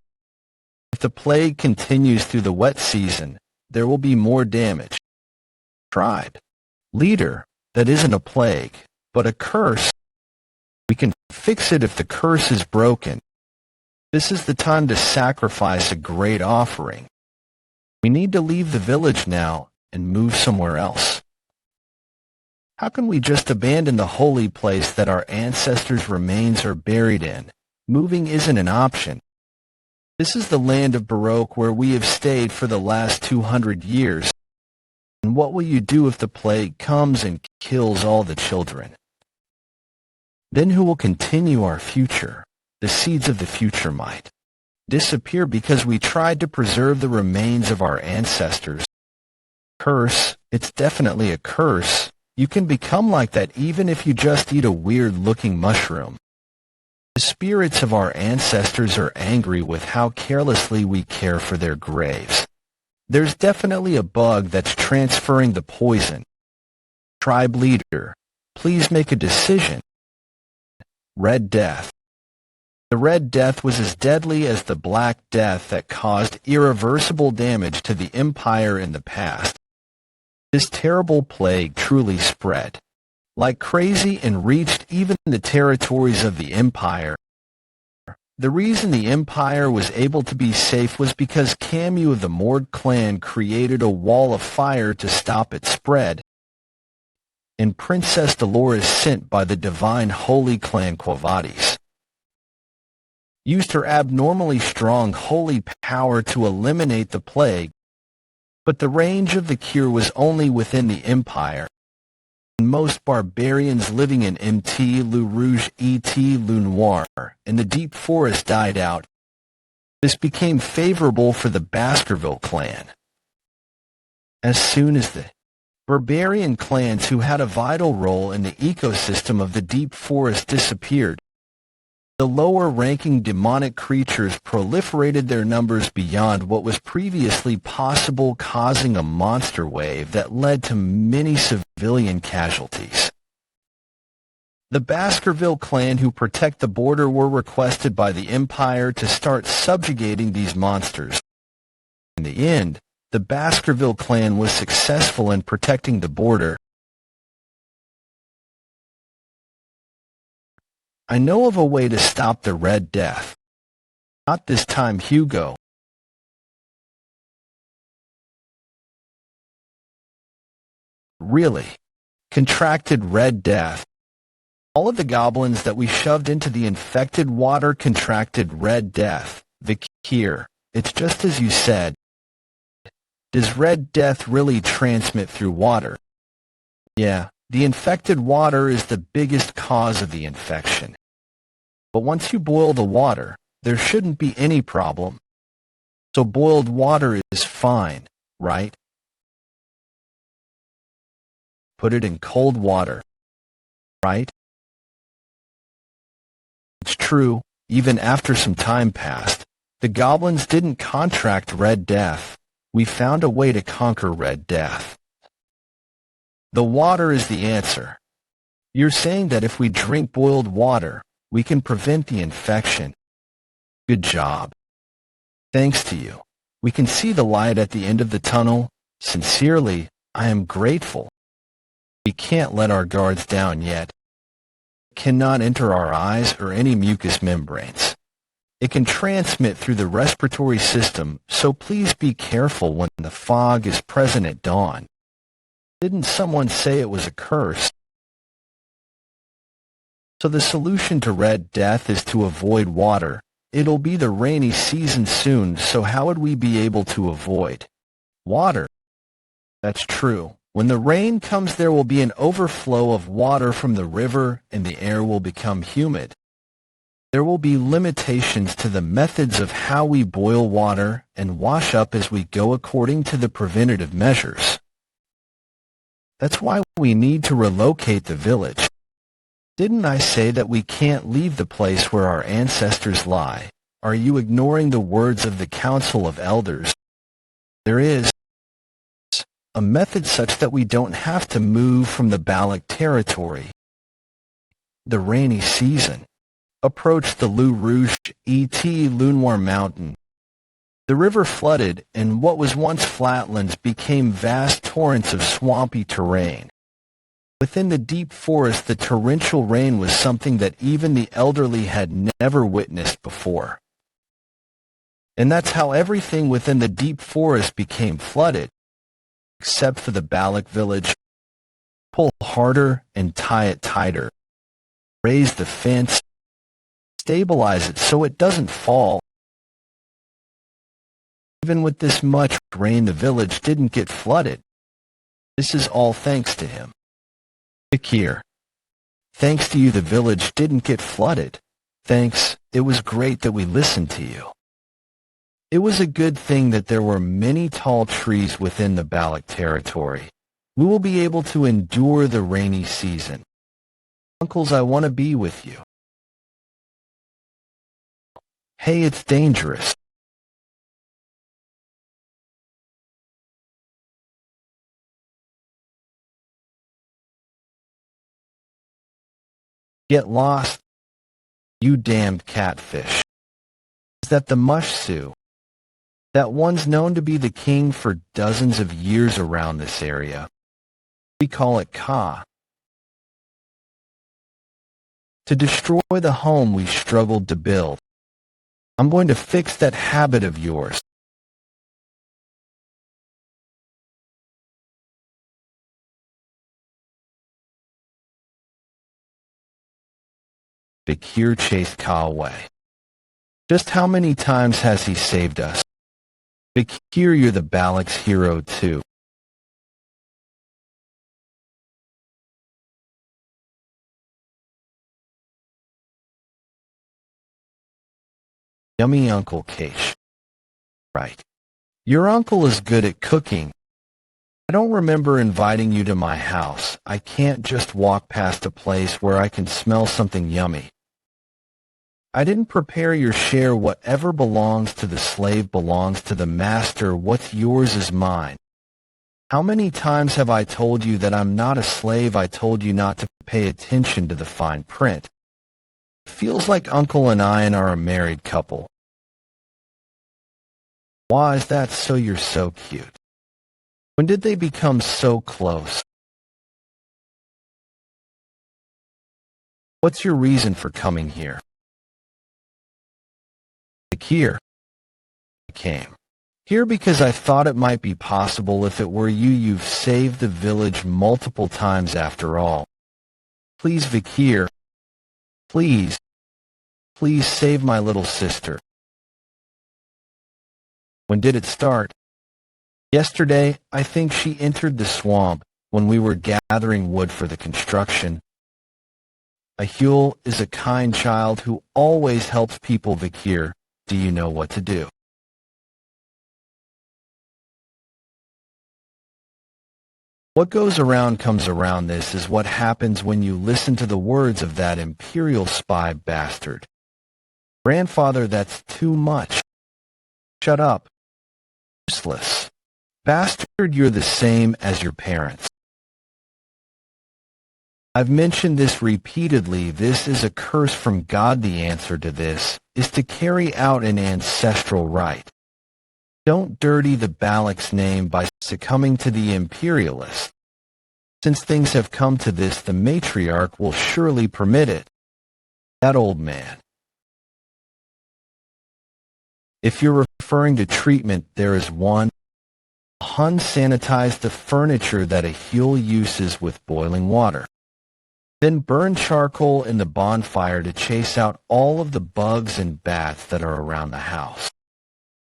If the plague continues through the wet season, there will be more damage. Tribe. Leader, that isn't a plague, but a curse. We can fix it if the curse is broken. This is the time to sacrifice a great offering. We need to leave the village now and move somewhere else. How can we just abandon the holy place that our ancestors' remains are buried in? Moving isn't an option. This is the land of Baroque where we have stayed for the last 200 years. And what will you do if the plague comes and kills all the children? Then who will continue our future? The seeds of the future might disappear because we tried to preserve the remains of our ancestors. Curse, it's definitely a curse. You can become like that even if you just eat a weird-looking mushroom. The spirits of our ancestors are angry with how carelessly we care for their graves. There's definitely a bug that's transferring the poison. Tribe leader, please make a decision. Red Death. The Red Death was as deadly as the Black Death that caused irreversible damage to the Empire in the past. This terrible plague truly spread like crazy and reached even the territories of the Empire. The reason the Empire was able to be safe was because Camus of the Mord clan created a wall of fire to stop its spread, and Princess Dolores, sent by the divine holy clan Quo Vadis, used her abnormally strong holy power to eliminate the plague, but the range of the cure was only within the Empire, and most barbarians living in Mt. Le Rouge et Le Noir in the deep forest died out. This became favorable for the Baskerville clan. As soon as the barbarian clans who had a vital role in the ecosystem of the deep forest disappeared, the lower-ranking demonic creatures proliferated their numbers beyond what was previously possible, causing a monster wave that led to many civilian casualties. The Baskerville clan who protect the border were requested by the Empire to start subjugating these monsters. In the end, the Baskerville clan was successful in protecting the border. I know of a way to stop the Red Death. Not this time, Hugo. Really? Contracted Red Death. All of the goblins that we shoved into the infected water contracted Red Death. Vikir, it's just as you said. Does Red Death really transmit through water? Yeah. The infected water is the biggest cause of the infection. But once you boil the water, there shouldn't be any problem. So boiled water is fine, right? Put it in cold water, right? It's true, even after some time passed, the goblins didn't contract Red Death. We found a way to conquer Red Death. The water is the answer. You're saying that if we drink boiled water, we can prevent the infection. Good job. Thanks to you. We can see the light at the end of the tunnel. Sincerely, I am grateful. We can't let our guards down yet. It cannot enter our eyes or any mucous membranes. It can transmit through the respiratory system, so please be careful when the fog is present at dawn. Didn't someone say it was a curse? So the solution to Red Death is to avoid water. It'll be the rainy season soon, so how would we be able to avoid water? That's true. When the rain comes, there will be an overflow of water from the river, and the air will become humid. There will be limitations to the methods of how we boil water and wash up as we go according to the preventative measures. That's why we need to relocate the village. Didn't I say that we can't leave the place where our ancestors lie? Are you ignoring the words of the Council of Elders? There is a method such that we don't have to move from the Balak territory. The rainy season approached the Loup Rouge et Lunoir mountain. The river flooded, and what was once flatlands became vast torrents of swampy terrain. Within the deep forest, the torrential rain was something that even the elderly had never witnessed before. And that's how everything within the deep forest became flooded, except for the Balak village. Pull harder and tie it tighter. Raise the fence. Stabilize it so it doesn't fall. Even with this much rain, the village didn't get flooded. This is all thanks to him. Vikir. Thanks to you, the village didn't get flooded. Thanks, it was great that we listened to you. It was a good thing that there were many tall trees within the Balak territory. We will be able to endure the rainy season. Uncles, I want to be with you. Hey, it's dangerous. Get lost, you damned catfish. Is that the mushsu? That one's known to be the king for dozens of years around this area. We call it Ka. To destroy the home we struggled to build. I'm going to fix that habit of yours. Vikir chased Ka away. Just how many times has he saved us? Vikir, you're the Balak's hero too. Yummy Uncle Keish. Right. Your uncle is good at cooking. I don't remember inviting you to my house. I can't just walk past a place where I can smell something yummy. I didn't prepare your share. Whatever belongs to the slave belongs to the master. What's yours is mine. How many times have I told you that I'm not a slave? I told you not to pay attention to the fine print. Feels like Uncle and I are a married couple. Why is that so? You're so cute. When did they become so close? What's your reason for coming here? Vikir. I came here because I thought it might be possible. If it were you, you've saved the village multiple times after all. Please, Vikir. Please. Please save my little sister. When did it start? Yesterday, I think she entered the swamp when we were gathering wood for the construction. Ahul is a kind child who always helps people. Vikir, do you know what to do? What goes around comes around. This is what happens when you listen to the words of that imperial spy bastard. Grandfather, that's too much. Shut up. Useless. Bastard, you're the same as your parents. I've mentioned this repeatedly. This is a curse from God. The answer to this is to carry out an ancestral rite. Don't dirty the Balak's name by succumbing to the imperialists. Since things have come to this, the matriarch will surely permit it. That old man. If you're referring to treatment, there is one. Hun sanitized the furniture that Ahul uses with boiling water. Then burn charcoal in the bonfire to chase out all of the bugs and bats that are around the house.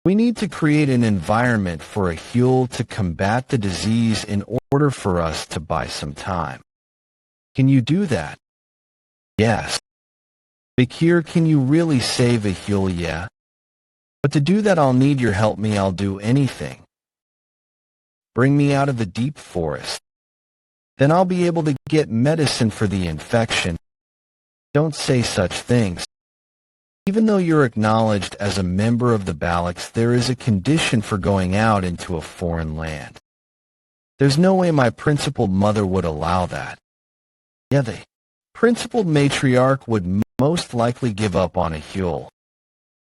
We need to create an environment for Ahul to combat the disease in order for us to buy some time. Can you do that? Yes. Vikir, can you really save Ahul? Yeah. But to do that, I'll need your help. I'll do anything. Bring me out of the deep forest. Then I'll be able to get medicine for the infection. Don't say such things. Even though you're acknowledged as a member of the Balaks, there is a condition for going out into a foreign land. There's no way my principled mother would allow that. Yeah, the principled matriarch would most likely give up on a Huel.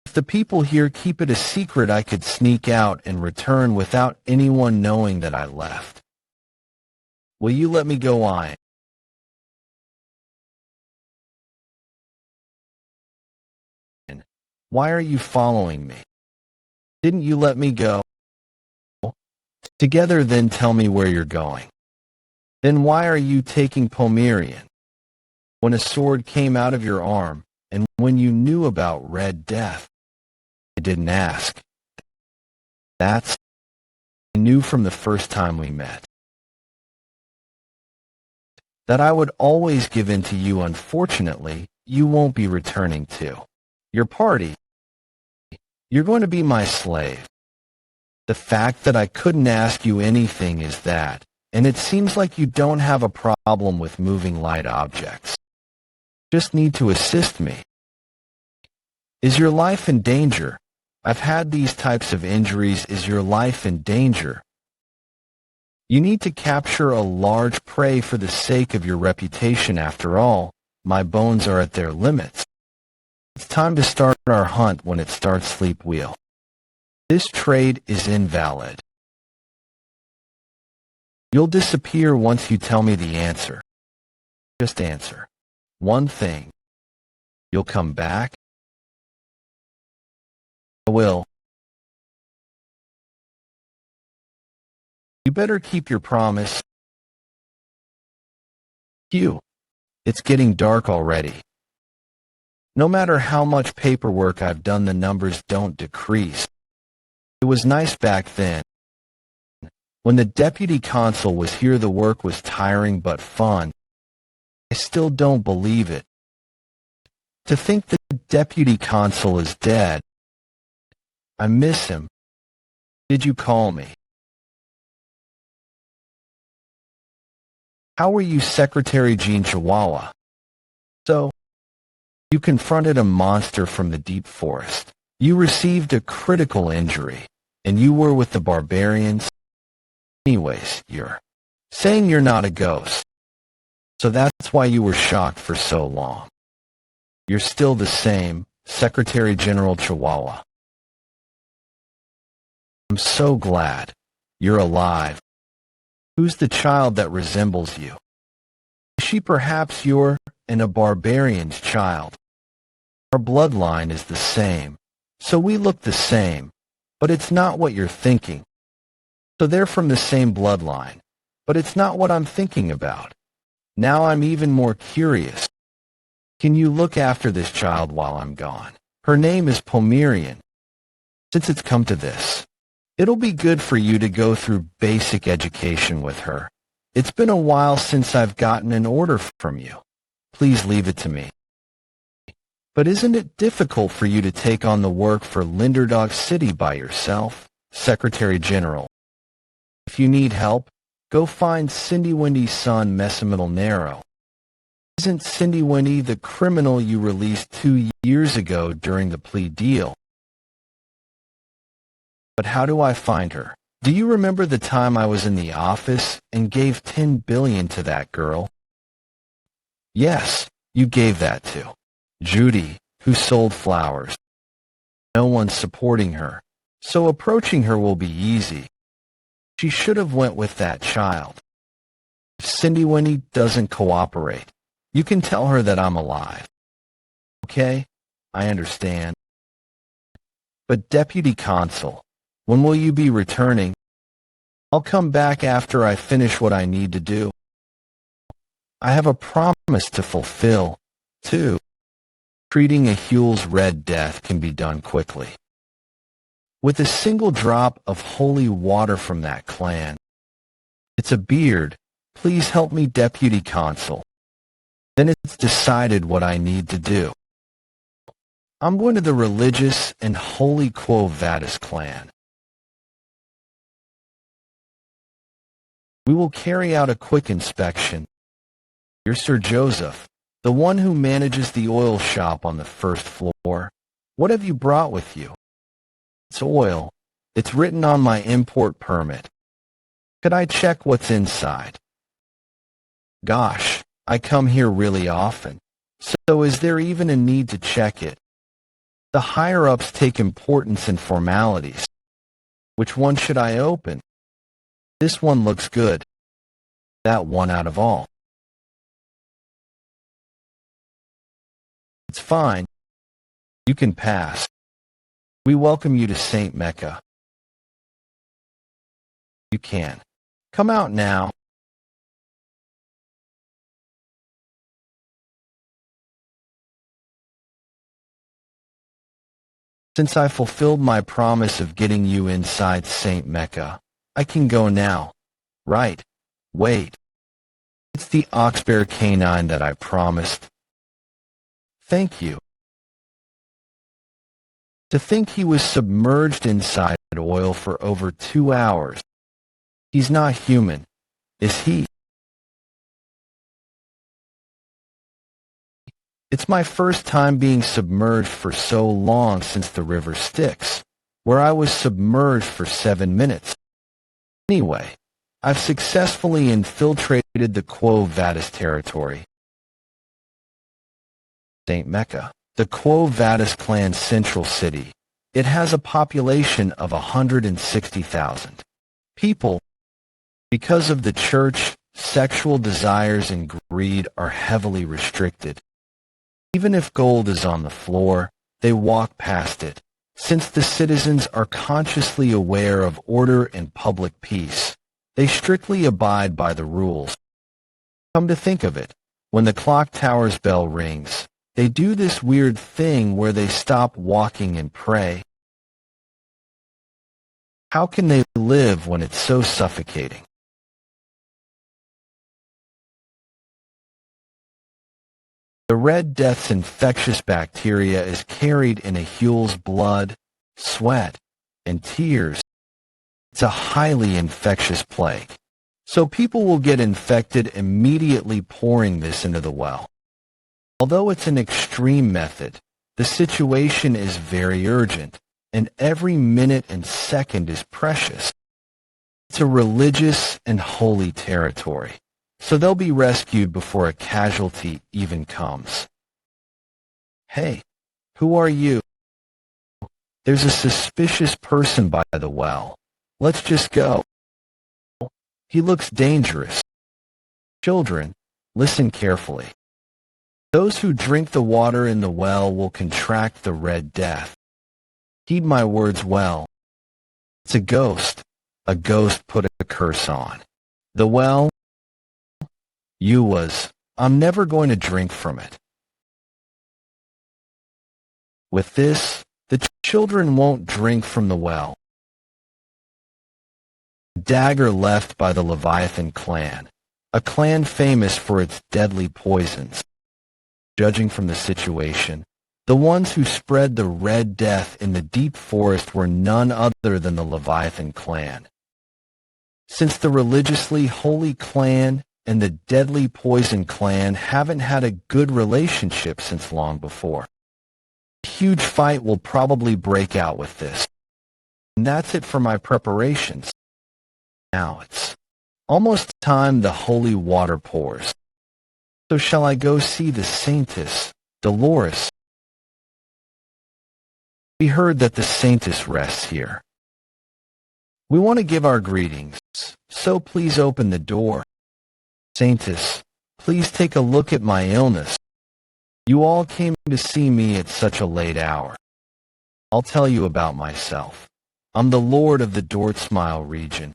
If the people here keep it a secret, I could sneak out and return without anyone knowing that I left. Will you let me go on? Why are you following me? Didn't you let me go? Together, then tell me where you're going. Then why are you taking Pomerian? When a sword came out of your arm, and when you knew about Red Death, I didn't ask. I knew from the first time we met that I would always give in to you. Unfortunately, you won't be returning to your party. You're going to be my slave. The fact that I couldn't ask you anything is that, and it seems like you don't have a problem with moving light objects. Just need to assist me. Is your life in danger? I've had these types of injuries. Is your life in danger? You need to capture a large prey for the sake of your reputation. After all, my bones are at their limits. It's time to start our hunt when it starts. Sleep wheel. This trade is invalid. You'll disappear once you tell me the answer. Just answer one thing. You'll come back? I will. You better keep your promise. Hugh, it's getting dark already. No matter how much paperwork I've done, the numbers don't decrease. It was nice back then. When the deputy consul was here, the work was tiring but fun. I still don't believe it. To think that the deputy consul is dead. I miss him. Did you call me? How were you, Secretary Jean Chihuahua? So, you confronted a monster from the deep forest. You received a critical injury, and you were with the barbarians. Anyways, you're saying you're not a ghost. So that's why you were shocked for so long. You're still the same, Secretary General Chihuahua. I'm so glad you're alive. Who's the child that resembles you? Is she perhaps your and a barbarian's child? Our bloodline is the same, so we look the same, but it's not what you're thinking. So they're from the same bloodline, but it's not what I'm thinking about. Now I'm even more curious. Can you look after this child while I'm gone? Her name is Pomerian. Since it's come to this, it'll be good for you to go through basic education with her. It's been a while since I've gotten an order from you. Please leave it to me. But isn't it difficult for you to take on the work for Linderdog City by yourself, Secretary General? If you need help, go find Cindy Wendy's son, Messimiddle Narrow. Isn't Cindy Wendy the criminal you released 2 years ago during the plea deal? But how do I find her? Do you remember the time I was in the office and gave 10 billion to that girl? Yes, you gave that to Judy, who sold flowers. No one's supporting her, so approaching her will be easy. She should have went with that child. If Cindy Wendy doesn't cooperate, you can tell her that I'm alive. Okay, I understand. But Deputy Consul, when will you be returning? I'll come back after I finish what I need to do. I have a promise to fulfill, too. Treating a Huel's Red Death can be done quickly. With a single drop of holy water from that clan. It's a beard. Please help me, Deputy Consul. Then it's decided what I need to do. I'm going to the religious and holy Quo Vadis clan. We will carry out a quick inspection. You're Sir Joseph, the one who manages the oil shop on the first floor. What have you brought with you? It's oil. It's written on my import permit. Could I check what's inside? Gosh, I come here really often. So is there even a need to check it? The higher-ups take importance in formalities. Which one should I open? This one looks good. That one out of all. It's fine. You can pass. We welcome you to St. Mecca. You can. Come out now. Since I fulfilled my promise of getting you inside St. Mecca, I can go now. Right. Wait. It's the oxbear canine that I promised. Thank you. To think he was submerged inside oil for over 2 hours. He's not human, is he? It's my first time being submerged for so long since the river Styx, where I was submerged for 7 minutes. Anyway, I've successfully infiltrated the Quo Vadis territory. St. Mecca, the Quo Vadis clan's central city. It has a population of 160,000 people. Because of the church, sexual desires and greed are heavily restricted. Even if gold is on the floor, they walk past it, since the citizens are consciously aware of order and public peace. They strictly abide by the rules. Come to think of it, when the clock tower's bell rings, they do this weird thing where they stop walking and pray. How can they live when it's so suffocating? The Red Death's infectious bacteria is carried in a Huel's blood, sweat, and tears. It's a highly infectious plague, so people will get infected immediately pouring this into the well. Although it's an extreme method, the situation is very urgent, and every minute and second is precious. It's a religious and holy territory, so they'll be rescued before a casualty even comes. Hey, who are you? There's a suspicious person by the well. Let's just go. He looks dangerous. Children, listen carefully. Those who drink the water in the well will contract the Red Death. Heed my words well. It's a ghost put a curse on. The well, I'm never going to drink from it. With this, the children won't drink from the well. A dagger left by the Leviathan clan, a clan famous for its deadly poisons. Judging from the situation, the ones who spread the Red Death in the deep forest were none other than the Leviathan clan. Since the religiously holy clan and the deadly poison clan haven't had a good relationship since long before, a huge fight will probably break out with this. And that's it for my preparations. Now it's almost time the holy water pours. So shall I go see the Saintess, Dolores? We heard that the Saintess rests here. We want to give our greetings, so please open the door. Saintess, please take a look at my illness. You all came to see me at such a late hour. I'll tell you about myself. I'm the Lord of the Dortsmile region.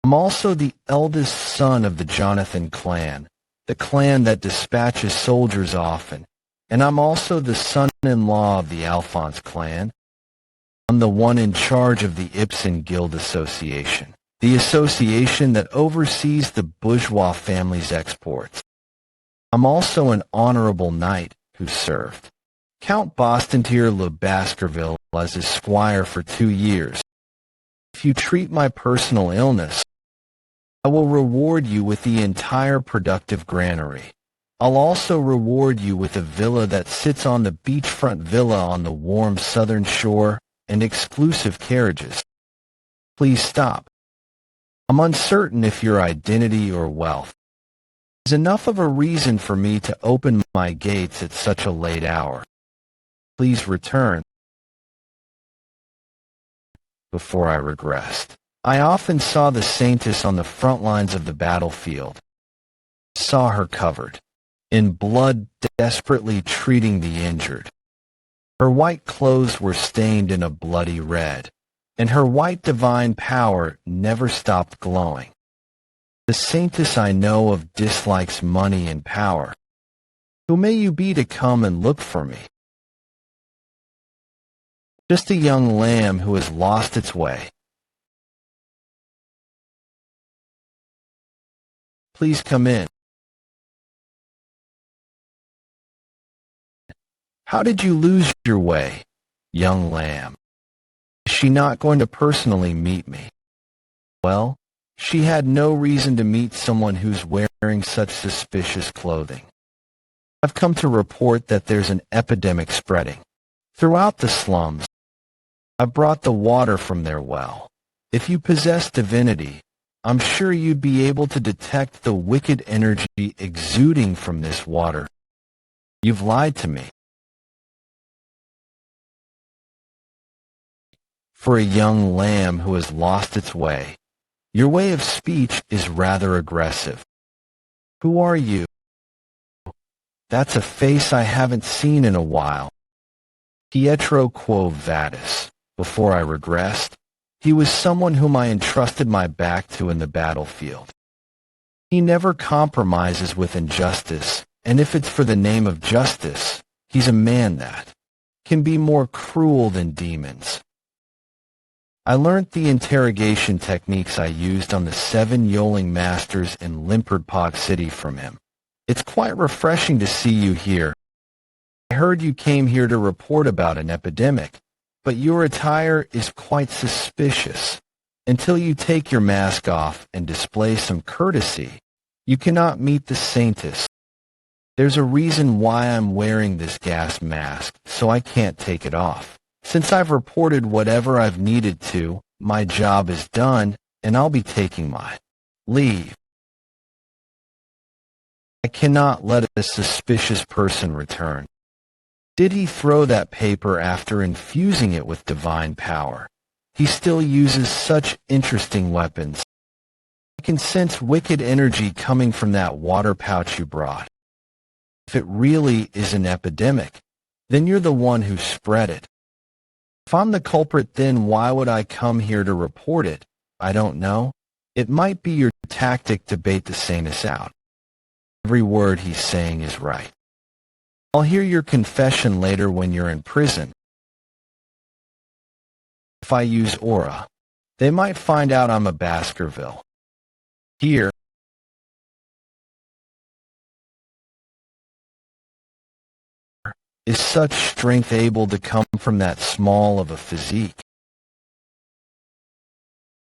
I'm also the eldest son of the Jonathan clan, the clan that dispatches soldiers often, and I'm also the son-in-law of the Alphonse clan. I'm the one in charge of the Ibsen Guild Association, the association that oversees the bourgeois family's exports. I'm also an honorable knight who served Count Bastontier le Baskerville as his squire for 2 years. If you treat my personal illness, I will reward you with the entire productive granary. I'll also reward you with a villa that sits on the beachfront villa on the warm southern shore and exclusive carriages. Please stop. I'm uncertain if your identity or wealth is enough of a reason for me to open my gates at such a late hour. Please return before I regressed. I often saw the saintess on the front lines of the battlefield. Saw her covered in blood, desperately treating the injured. Her white clothes were stained in a bloody red, and her white divine power never stopped glowing. The saintess I know of dislikes money and power. Who may you be to come and look for me? Just a young lamb who has lost its way. Please come in. How did you lose your way, young lamb? Is she not going to personally meet me? Well, she had no reason to meet someone who's wearing such suspicious clothing. I've come to report that there's an epidemic spreading throughout the slums. I brought the water from their well. If you possess divinity, I'm sure you'd be able to detect the wicked energy exuding from this water. You've lied to me. For a young lamb who has lost its way, your way of speech is rather aggressive. Who are you? That's a face I haven't seen in a while. Pietro Quo Vadis. Before I regressed, he was someone whom I entrusted my back to in the battlefield. He never compromises with injustice, and if it's for the name of justice, he's a man that can be more cruel than demons. I learned the interrogation techniques I used on the 7 Yoling Masters in Limperdpog City from him. It's quite refreshing to see you here. I heard you came here to report about an epidemic, but your attire is quite suspicious. Until you take your mask off and display some courtesy, you cannot meet the saintess. There's a reason why I'm wearing this gas mask, so I can't take it off. Since I've reported whatever I've needed to, my job is done, and I'll be taking my leave. I cannot let a suspicious person return. Did he throw that paper after infusing it with divine power? He still uses such interesting weapons. I can sense wicked energy coming from that water pouch you brought. If it really is an epidemic, then you're the one who spread it. If I'm the culprit, then why would I come here to report it? I don't know. It might be your tactic to bait the saintess out. Every word he's saying is right. I'll hear your confession later when you're in prison. If I use aura, they might find out I'm a Baskerville. Here, is such strength able to come from that small of a physique?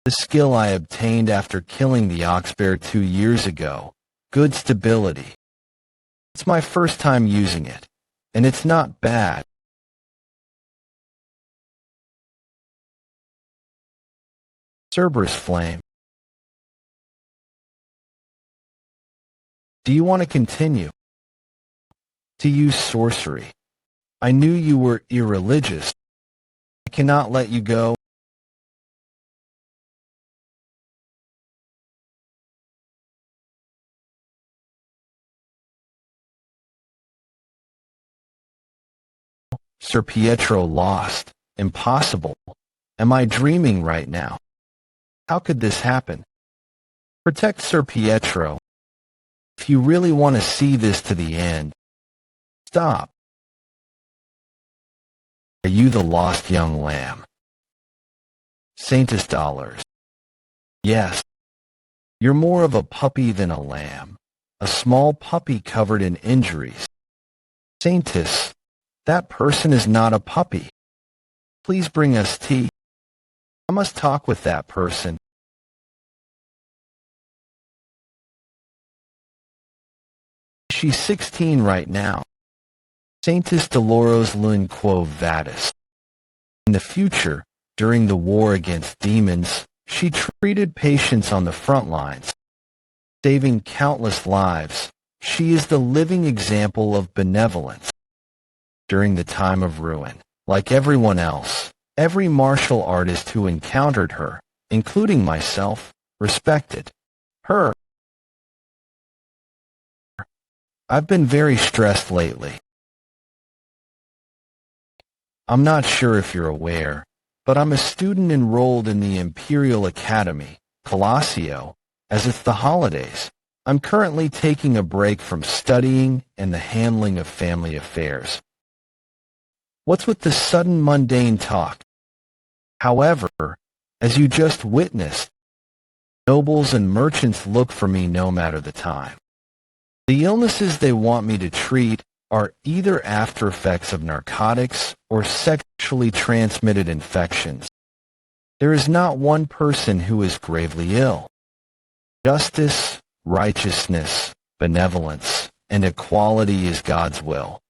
The skill I obtained after killing the oxbear 2 years ago. Good stability. It's my first time using it, and it's not bad. Cerberus Flame. Do you want to continue to use sorcery? I knew you were irreligious. I cannot let you go. Sir Pietro lost. Impossible. Am I dreaming right now? How could this happen? Protect Sir Pietro. If you really want to see this to the end, stop. Are you the lost young lamb? Saintess dollars. Yes. You're more of a puppy than a lamb. A small puppy covered in injuries. Saintess, that person is not a puppy. Please bring us tea. I must talk with that person. She's 16 right now. Saintess Dolores Lune Quo Vadis. In the future, during the war against demons, She treated patients on the front lines, saving countless lives. She is the living example of benevolence. During the time of ruin, like everyone else, every martial artist who encountered her, including myself, respected her. I've been very stressed lately. I'm not sure if you're aware, but I'm a student enrolled in the Imperial Academy, Colosio, as it's the holidays. I'm currently taking a break from studying and the handling of family affairs. What's with the sudden mundane talk? However, as you just witnessed, nobles and merchants look for me no matter the time. The illnesses they want me to treat are either after effects of narcotics or sexually transmitted infections. There is not one person who is gravely ill. Justice, righteousness, benevolence, and equality is God's will.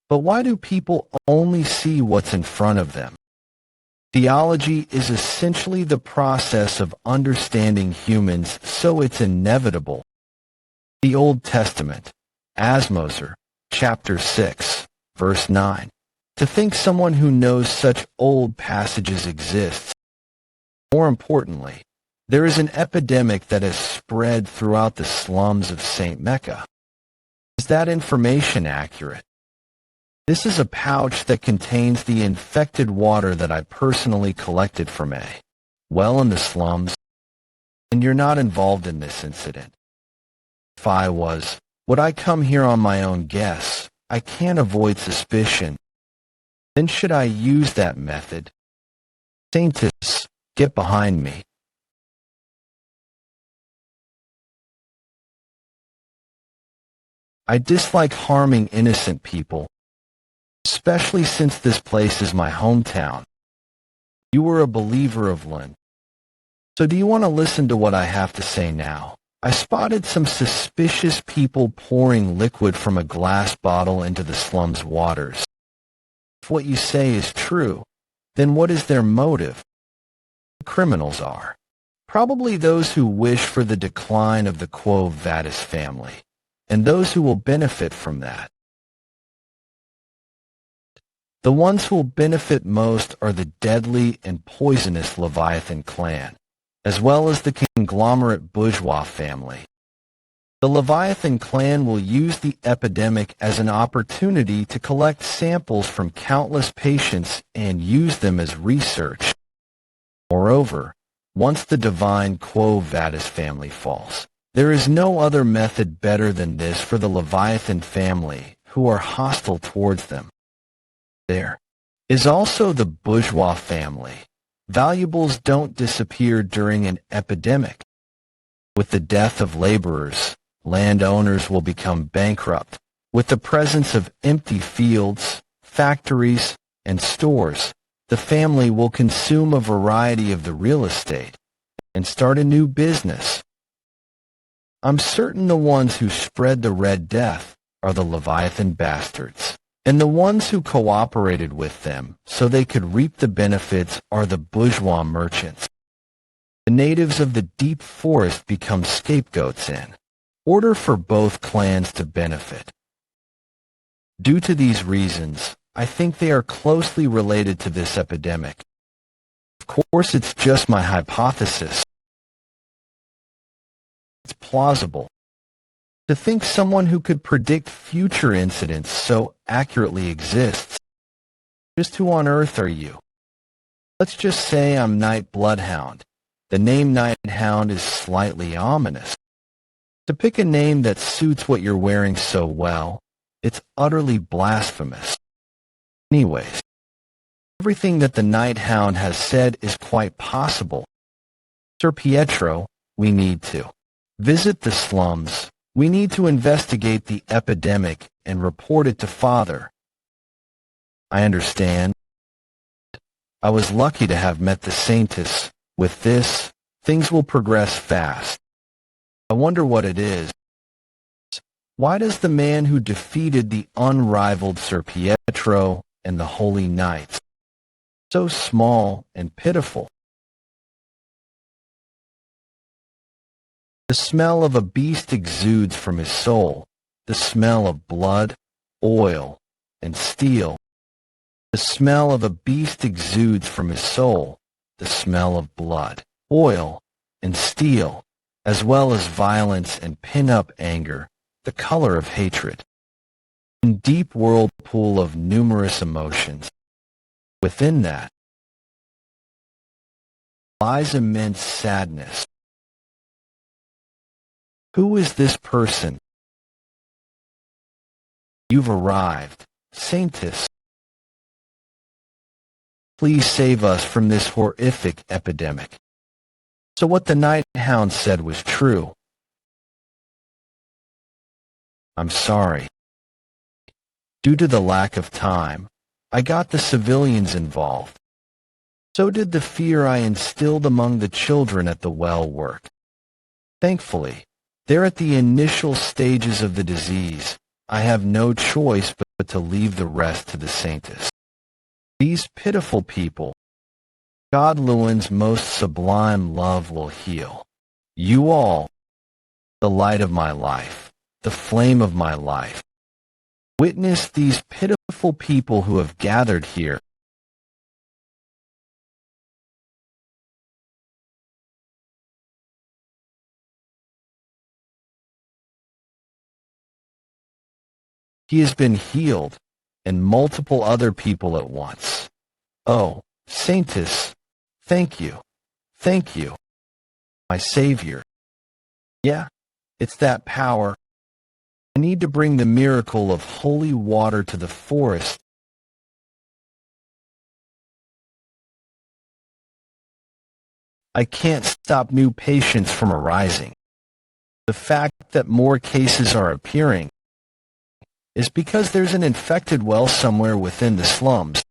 But why do people only see what's in front of them? Theology is essentially the process of understanding humans, so it's inevitable. The Old Testament, Asmoser, chapter 6, verse 9. To think someone who knows such old passages exists. More importantly, there is an epidemic that has spread throughout the slums of St. Mecca. Is that information accurate? This is a pouch that contains the infected water that I personally collected from a well in the slums, and you're not involved in this incident. If I was, would I come here on my own guess? I can't avoid suspicion. Then should I use that method? Saintus, get behind me. I dislike harming innocent people, especially since this place is my hometown. You were a believer of Lin. So do you want to listen to what I have to say now? I spotted some suspicious people pouring liquid from a glass bottle into the slum's waters. If what you say is true, then what is their motive? The criminals are. Probably those who wish for the decline of the Quo Vadis family, and those who will benefit from that. The ones who will benefit most are the deadly and poisonous Leviathan clan, as well as the conglomerate bourgeois family. The Leviathan clan will use the epidemic as an opportunity to collect samples from countless patients and use them as research. Moreover, once the divine Quo Vadis family falls, there is no other method better than this for the Leviathan family, who are hostile towards them. There is also the bourgeois family. Valuables don't disappear during an epidemic. With the death of laborers, landowners will become bankrupt. With the presence of empty fields, factories, and stores, the family will consume a variety of the real estate and start a new business. I'm certain the ones who spread the Red Death are the Leviathan bastards, and the ones who cooperated with them so they could reap the benefits are the bourgeois merchants. The natives of the deep forest become scapegoats in order for both clans to benefit. Due to these reasons, I think they are closely related to this epidemic. Of course, it's just my hypothesis. It's plausible. To think someone who could predict future incidents so accurately exists. Just who on earth are you? Let's just say I'm Night Bloodhound. The name Night Hound is slightly ominous. To pick a name that suits what you're wearing so well, it's utterly blasphemous. Anyways, everything that the Night Hound has said is quite possible. Sir Pietro, we need to visit the slums. We need to investigate the epidemic and report it to Father. I understand. I was lucky to have met the Saintess. With this, things will progress fast. I wonder what it is. Why does the man who defeated the unrivaled Sir Pietro and the Holy Knights so small and pitiful? The smell of a beast exudes from his soul, the smell of blood, oil, and steel. The smell of a beast exudes from his soul, the smell of blood, oil, and steel, as well as violence and pin-up anger, the color of hatred. In deep whirlpool of numerous emotions. Within that lies immense sadness. Who is this person? You've arrived, Saintess. Please save us from this horrific epidemic. So what the night hound said was true. I'm sorry. Due to the lack of time, I got the civilians involved. So did the fear I instilled among the children at the well work. Thankfully, they're at the initial stages of the disease. I have no choice but to leave the rest to the Saintess. These pitiful people, God Lewin's most sublime love will heal. You all, the light of my life, the flame of my life. Witness these pitiful people who have gathered here. He has been healed, and multiple other people at once. Oh, Saintess, thank you, my Savior. Yeah, it's that power. I need to bring the miracle of holy water to the forest. I can't stop new patients from arising. The fact that more cases are appearing is because there's an infected well somewhere within the slums.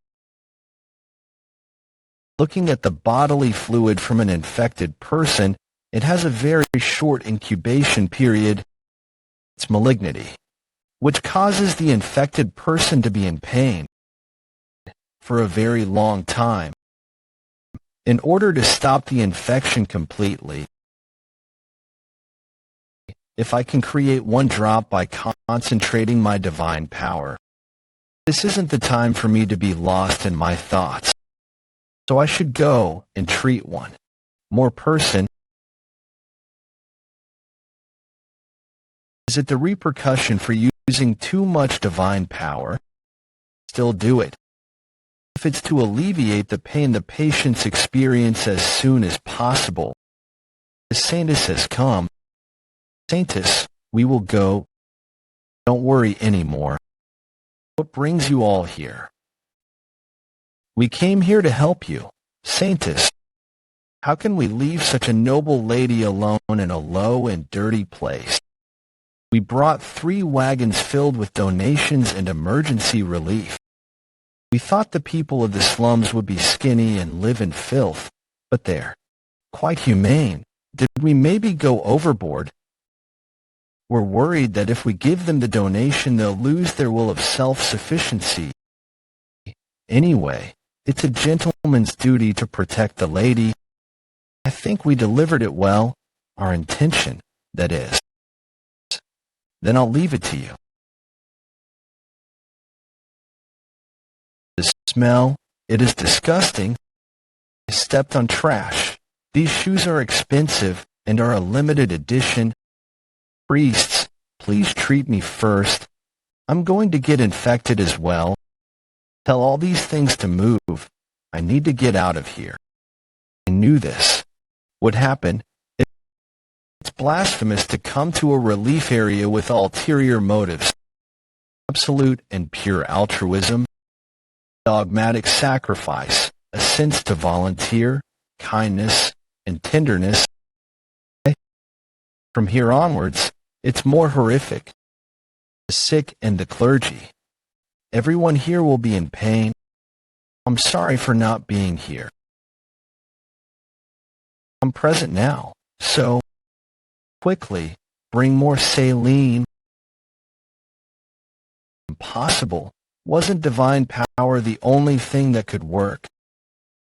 Looking at the bodily fluid from an infected person, it has a very short incubation period. It's malignity, which causes the infected person to be in pain for a very long time. In order to stop the infection completely, if I can create one drop by concentrating my divine power, this isn't the time for me to be lost in my thoughts. So I should go and treat one more person. Is it the repercussion for using too much divine power? Still do it. If it's to alleviate the pain the patients experience as soon as possible. The Saintess has come. Saintess, we will go. Don't worry anymore. What brings you all here? We came here to help you, Saintess. How can we leave such a noble lady alone in a low and dirty place? We brought 3 wagons filled with donations and emergency relief. We thought the people of the slums would be skinny and live in filth, but they're quite humane. Did we maybe go overboard? We're worried that if we give them the donation, they'll lose their will of self-sufficiency. Anyway, it's a gentleman's duty to protect the lady. I think we delivered it well, our intention, that is. Then I'll leave it to you. The smell, it is disgusting. I stepped on trash. These shoes are expensive and are a limited edition. Priests, please treat me first. I'm going to get infected as well. Tell all these things to move. I need to get out of here. I knew this would happen. It's blasphemous to come to a relief area with ulterior motives. Absolute and pure altruism. Dogmatic sacrifice. A sense to volunteer. Kindness and tenderness. From here onwards, it's more horrific. The sick and the clergy. Everyone here will be in pain. I'm sorry for not being here. I'm present now, so quickly bring more saline. Impossible. Wasn't divine power the only thing that could work?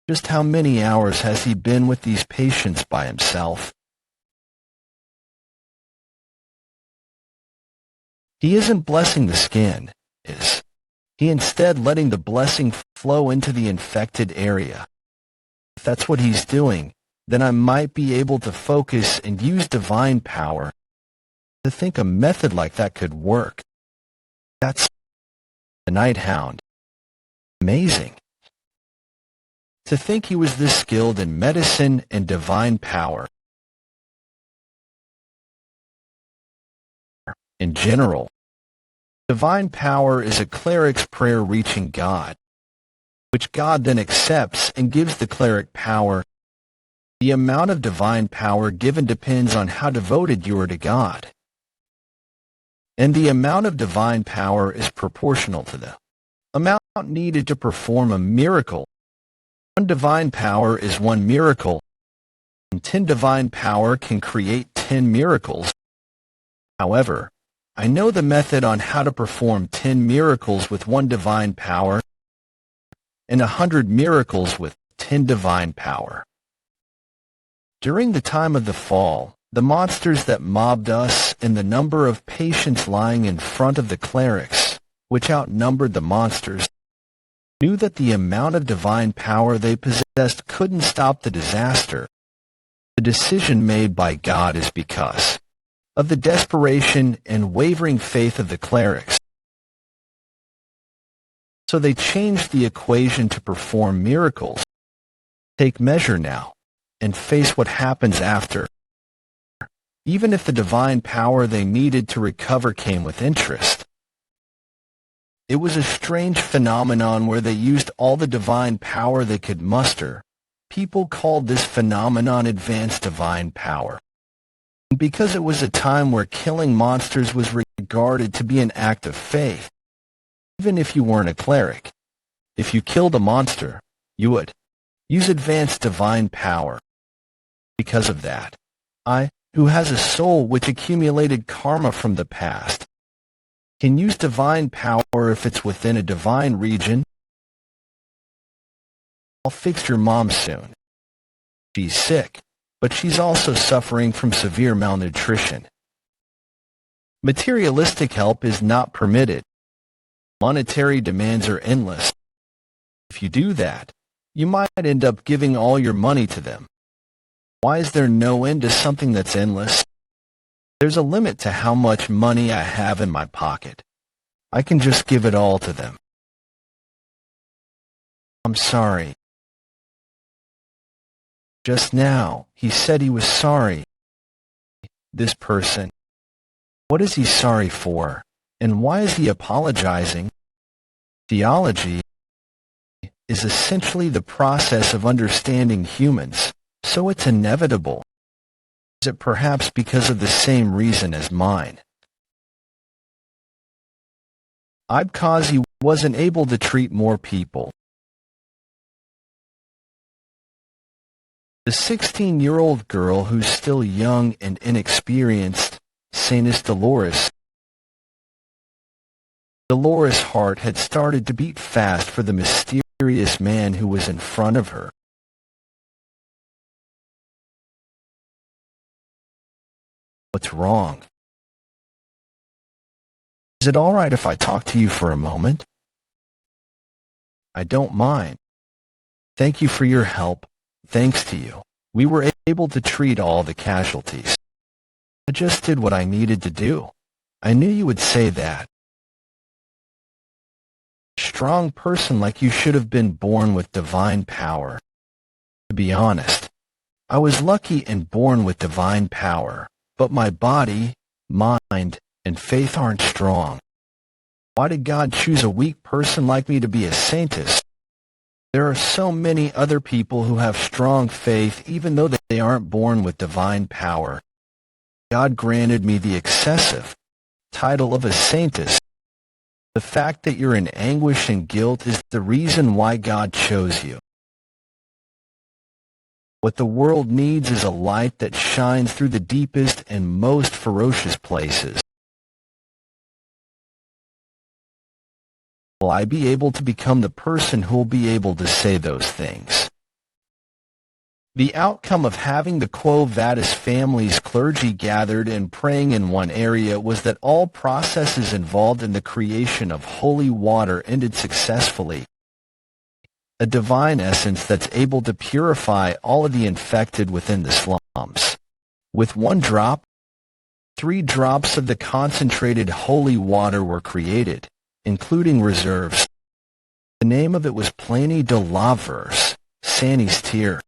Just how many hours has he been with these patients by himself? He isn't blessing the skin, is he instead letting the blessing flow into the infected area? If that's what he's doing, then I might be able to focus and use divine power. To think a method like that could work. That's the Night Hound. Amazing. To think he was this skilled in medicine and divine power. In general, divine power is a cleric's prayer reaching God, which God then accepts and gives the cleric power. The amount of divine power given depends on how devoted you are to God. And the amount of divine power is proportional to the amount needed to perform a miracle. 1 divine power is 1 miracle, and 10 divine power can create 10 miracles. However, I know the method on how to perform 10 miracles with 1 divine power and 100 miracles with 10 divine power. During the time of the fall, the monsters that mobbed us and the number of patients lying in front of the clerics, which outnumbered the monsters, knew that the amount of divine power they possessed couldn't stop the disaster. The decision made by God is because of the desperation and wavering faith of the clerics. So they changed the equation to perform miracles. Take measure now, and face what happens after. Even if the divine power they needed to recover came with interest. It was a strange phenomenon where they used all the divine power they could muster. People called this phenomenon advanced divine power. And because it was a time where killing monsters was regarded to be an act of faith, even if you weren't a cleric, if you killed a monster, you would use advanced divine power. Because of that, I, who has a soul which accumulated karma from the past, can use divine power if it's within a divine region. I'll fix your mom soon. She's sick, but she's also suffering from severe malnutrition. Materialistic help is not permitted. Monetary demands are endless. If you do that, you might end up giving all your money to them. Why is there no end to something that's endless? There's a limit to how much money I have in my pocket. I can just give it all to them. I'm sorry. Just now, he said he was sorry. This person. What is he sorry for? And why is he apologizing? Theology is essentially the process of understanding humans, so it's inevitable. Is it perhaps because of the same reason as mine? Because he wasn't able to treat more people. The 16-year-old girl who's still young and inexperienced, Saintess Dolores. Dolores' heart had started to beat fast for the mysterious man who was in front of her. What's wrong? Is it all right if I talk to you for a moment? I don't mind. Thank you for your help. Thanks to you, we were able to treat all the casualties. I just did what I needed to do. I knew you would say that. A strong person like you should have been born with divine power. To be honest, I was lucky and born with divine power, but my body, mind, and faith aren't strong. Why did God choose a weak person like me to be a saintess? There are so many other people who have strong faith even though they aren't born with divine power. God granted me the excessive title of a saintess. The fact that you're in anguish and guilt is the reason why God chose you. What the world needs is a light that shines through the deepest and most ferocious places. Will I be able to become the person who will be able to say those things? The outcome of having the Quo Vadis family's clergy gathered and praying in one area was that all processes involved in the creation of holy water ended successfully. A divine essence that's able to purify all of the infected within the slums. With one drop, 3 drops of the concentrated holy water were created, including reserves. The name of it was Pliny de la Verse, Sanny's Tear.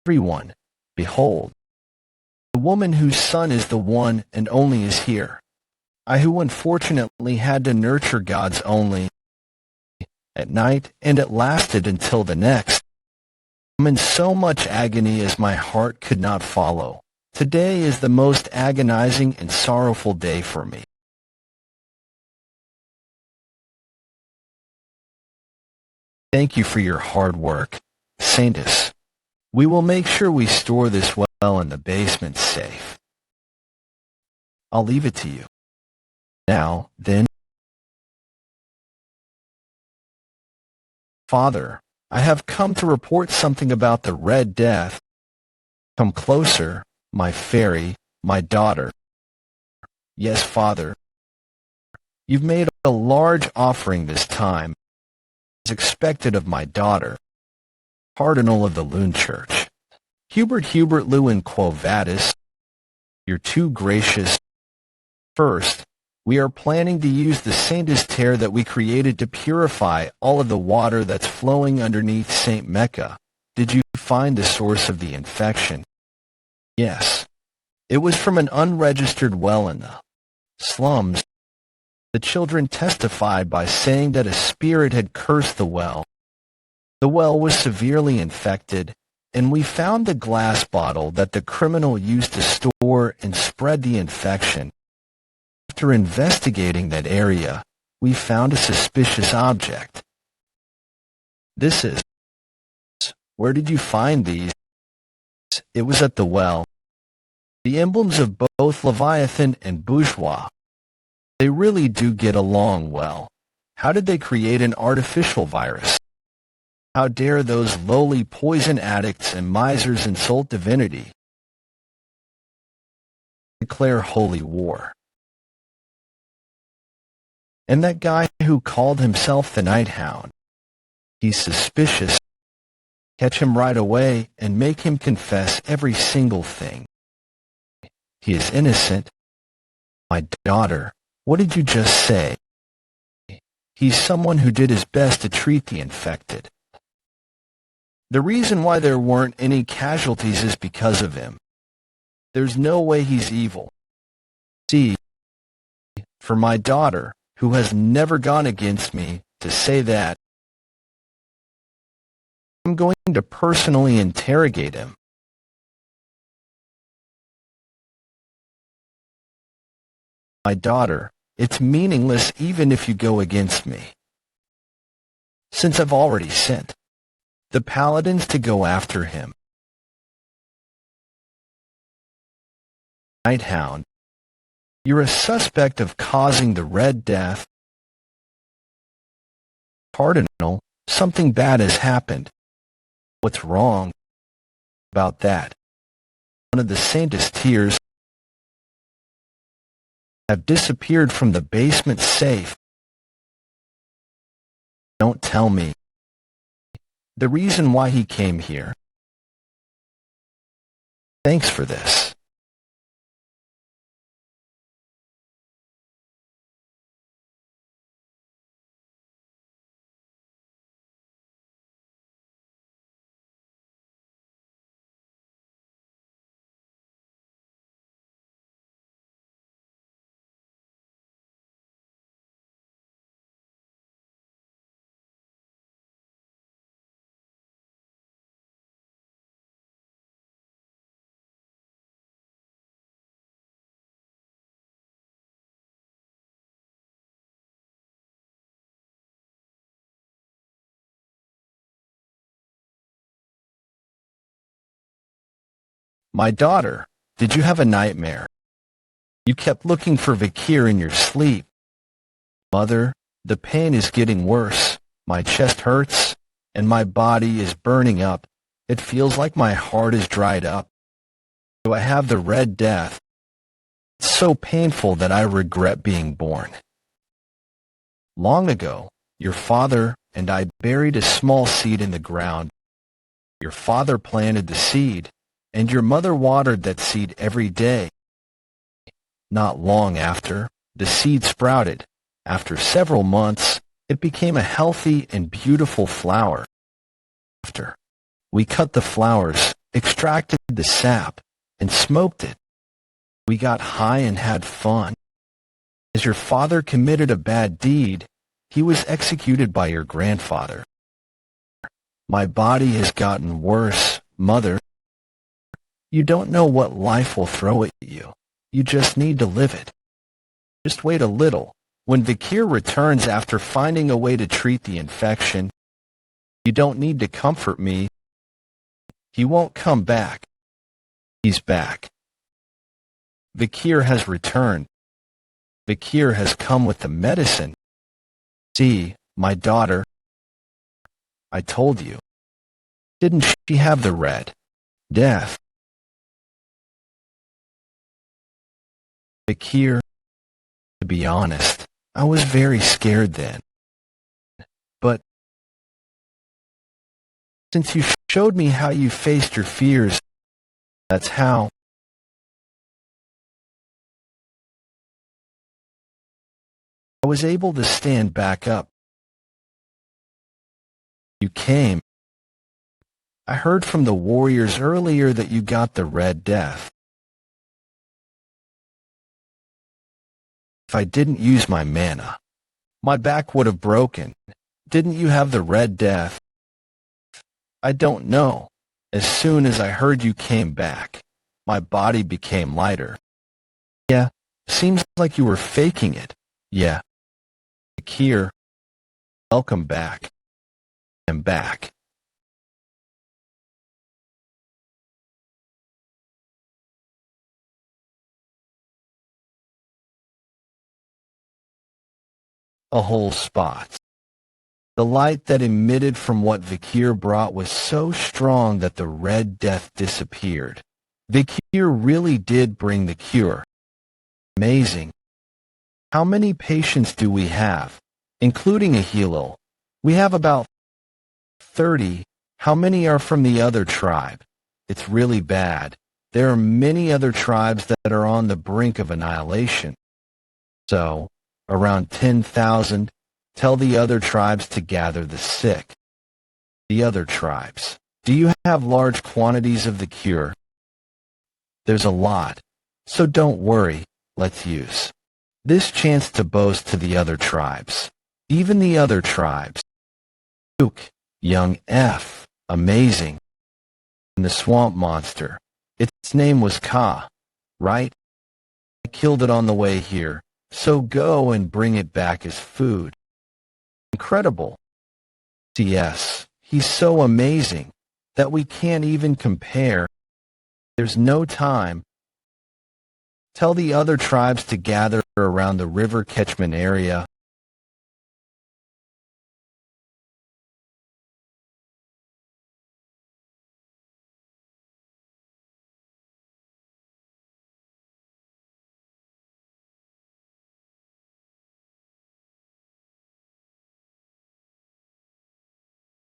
Everyone, behold, the woman whose son is the one and only is here. I who unfortunately had to nurture God's only at night, and it lasted until the next. I'm in so much agony as my heart could not follow. Today is the most agonizing and sorrowful day for me. Thank you for your hard work, Saintus. We will make sure we store this well in the basement safe. I'll leave it to you. Now, then. Father, I have come to report something about the Red Death. Come closer, my fairy, my daughter. Yes, Father. You've made a large offering this time, as expected of my daughter, Cardinal of the Loon Church. Hubert Lewin Quo Vadis, you're too gracious. First, we are planning to use the Saint's Tear that we created to purify all of the water that's flowing underneath St. Mecca. Did you find the source of the infection? Yes. It was from an unregistered well in the slums. The children testified by saying that a spirit had cursed the well. The well was severely infected, and we found the glass bottle that the criminal used to store and spread the infection. After investigating that area, we found a suspicious object. This is... Where did you find these? It was at the well. The emblems of both Leviathan and Bourgeois. They really do get along well. How did they create an artificial virus? How dare those lowly poison addicts and misers insult divinity? Declare holy war. And that guy who called himself the Night Hound. He's suspicious. Catch him right away and make him confess every single thing. He is innocent. My daughter, what did you just say? He's someone who did his best to treat the infected. The reason why there weren't any casualties is because of him. There's no way he's evil. See, for my daughter, who has never gone against me, to say that, I'm going to personally interrogate him. My daughter, it's meaningless even if you go against me. Since I've already sent the paladins to go after him. Night Hound, you're a suspect of causing the Red Death. Cardinal, something bad has happened. What's wrong about that? One of the Saint's Tears have disappeared from the basement safe. Don't tell me. The reason why he came here. Thanks for this. My daughter, did you have a nightmare? You kept looking for Vikir in your sleep. Mother, the pain is getting worse. My chest hurts, and my body is burning up. It feels like my heart is dried up. Do I have the Red Death? It's so painful that I regret being born. Long ago, your father and I buried a small seed in the ground. Your father planted the seed, and your mother watered that seed every day. Not long after, the seed sprouted. After several months, it became a healthy and beautiful flower. After, we cut the flowers, extracted the sap, and smoked it. We got high and had fun. As your father committed a bad deed, he was executed by your grandfather. My body has gotten worse, Mother. You don't know what life will throw at you. You just need to live it. Just wait a little. When Vikir returns after finding a way to treat the infection, you don't need to comfort me. He won't come back. He's back. Vikir has returned. Vikir has come with the medicine. See, my daughter. I told you. Didn't she have the Red Death? Vikir, to be honest, I was very scared then. But since you showed me how you faced your fears, that's how I was able to stand back up. You came. I heard from the warriors earlier that you got the Red Death. If I didn't use my mana, my back would have broken. Didn't you have the Red Death? I don't know. As soon as I heard you came back, my body became lighter. Yeah, seems like you were faking it. Yeah. Vikir, welcome back. I'm back. A whole spot. The light that emitted from what Vikir brought was so strong that the Red Death disappeared. Vikir really did bring the cure. Amazing. How many patients do we have, including a Hilo? We have about 30. How many are from the other tribe? It's really bad. There are many other tribes that are on the brink of annihilation. So, around 10,000. Tell the other tribes to gather the sick. The other tribes. Do you have large quantities of the cure? There's a lot. So don't worry. Let's use this chance to boast to the other tribes. Even the other tribes. Luke, young F. Amazing. And the swamp monster. Its name was Ka, right? I killed it on the way here. So go and bring it back as food. Incredible. Yes, he's so amazing that we can't even compare. There's no time. Tell the other tribes to gather around the river catchment area.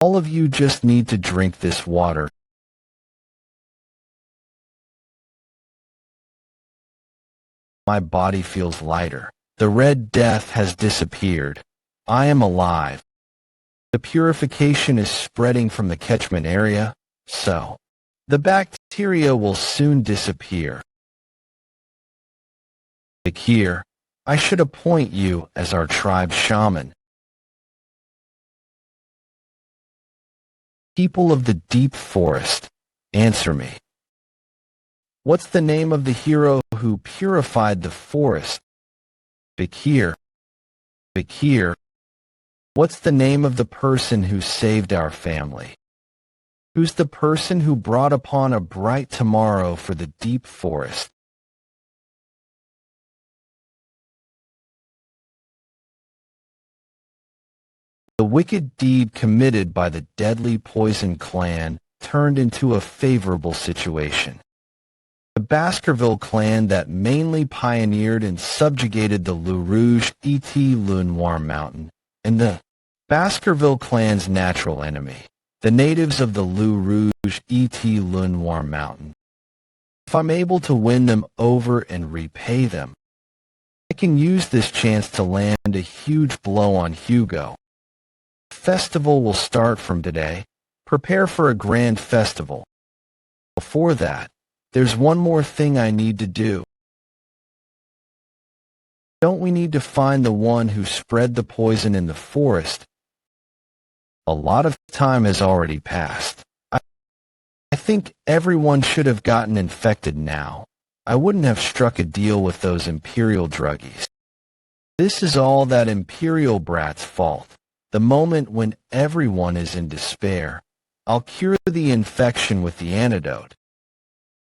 All of you just need to drink this water. My body feels lighter. The Red Death has disappeared. I am alive. The purification is spreading from the catchment area, so the bacteria will soon disappear. Vikir, I should appoint you as our tribe shaman. People of the deep forest, answer me. What's the name of the hero who purified the forest? Vikir. Vikir. What's the name of the person who saved our family? Who's the person who brought upon a bright tomorrow for the deep forest? The wicked deed committed by the deadly poison clan turned into a favorable situation. The Baskerville clan that mainly pioneered and subjugated the Le Rouge et Le Noir mountain, and the Baskerville clan's natural enemy, the natives of the Le Rouge et Le Noir mountain. If I'm able to win them over and repay them, I can use this chance to land a huge blow on Hugo. The festival will start from today. Prepare for a grand festival. Before that, there's one more thing I need to do. Don't we need to find the one who spread the poison in the forest? A lot of time has already passed. I think everyone should have gotten infected now. I wouldn't have struck a deal with those Imperial druggies. This is all that Imperial brat's fault. The moment when everyone is in despair, I'll cure the infection with the antidote.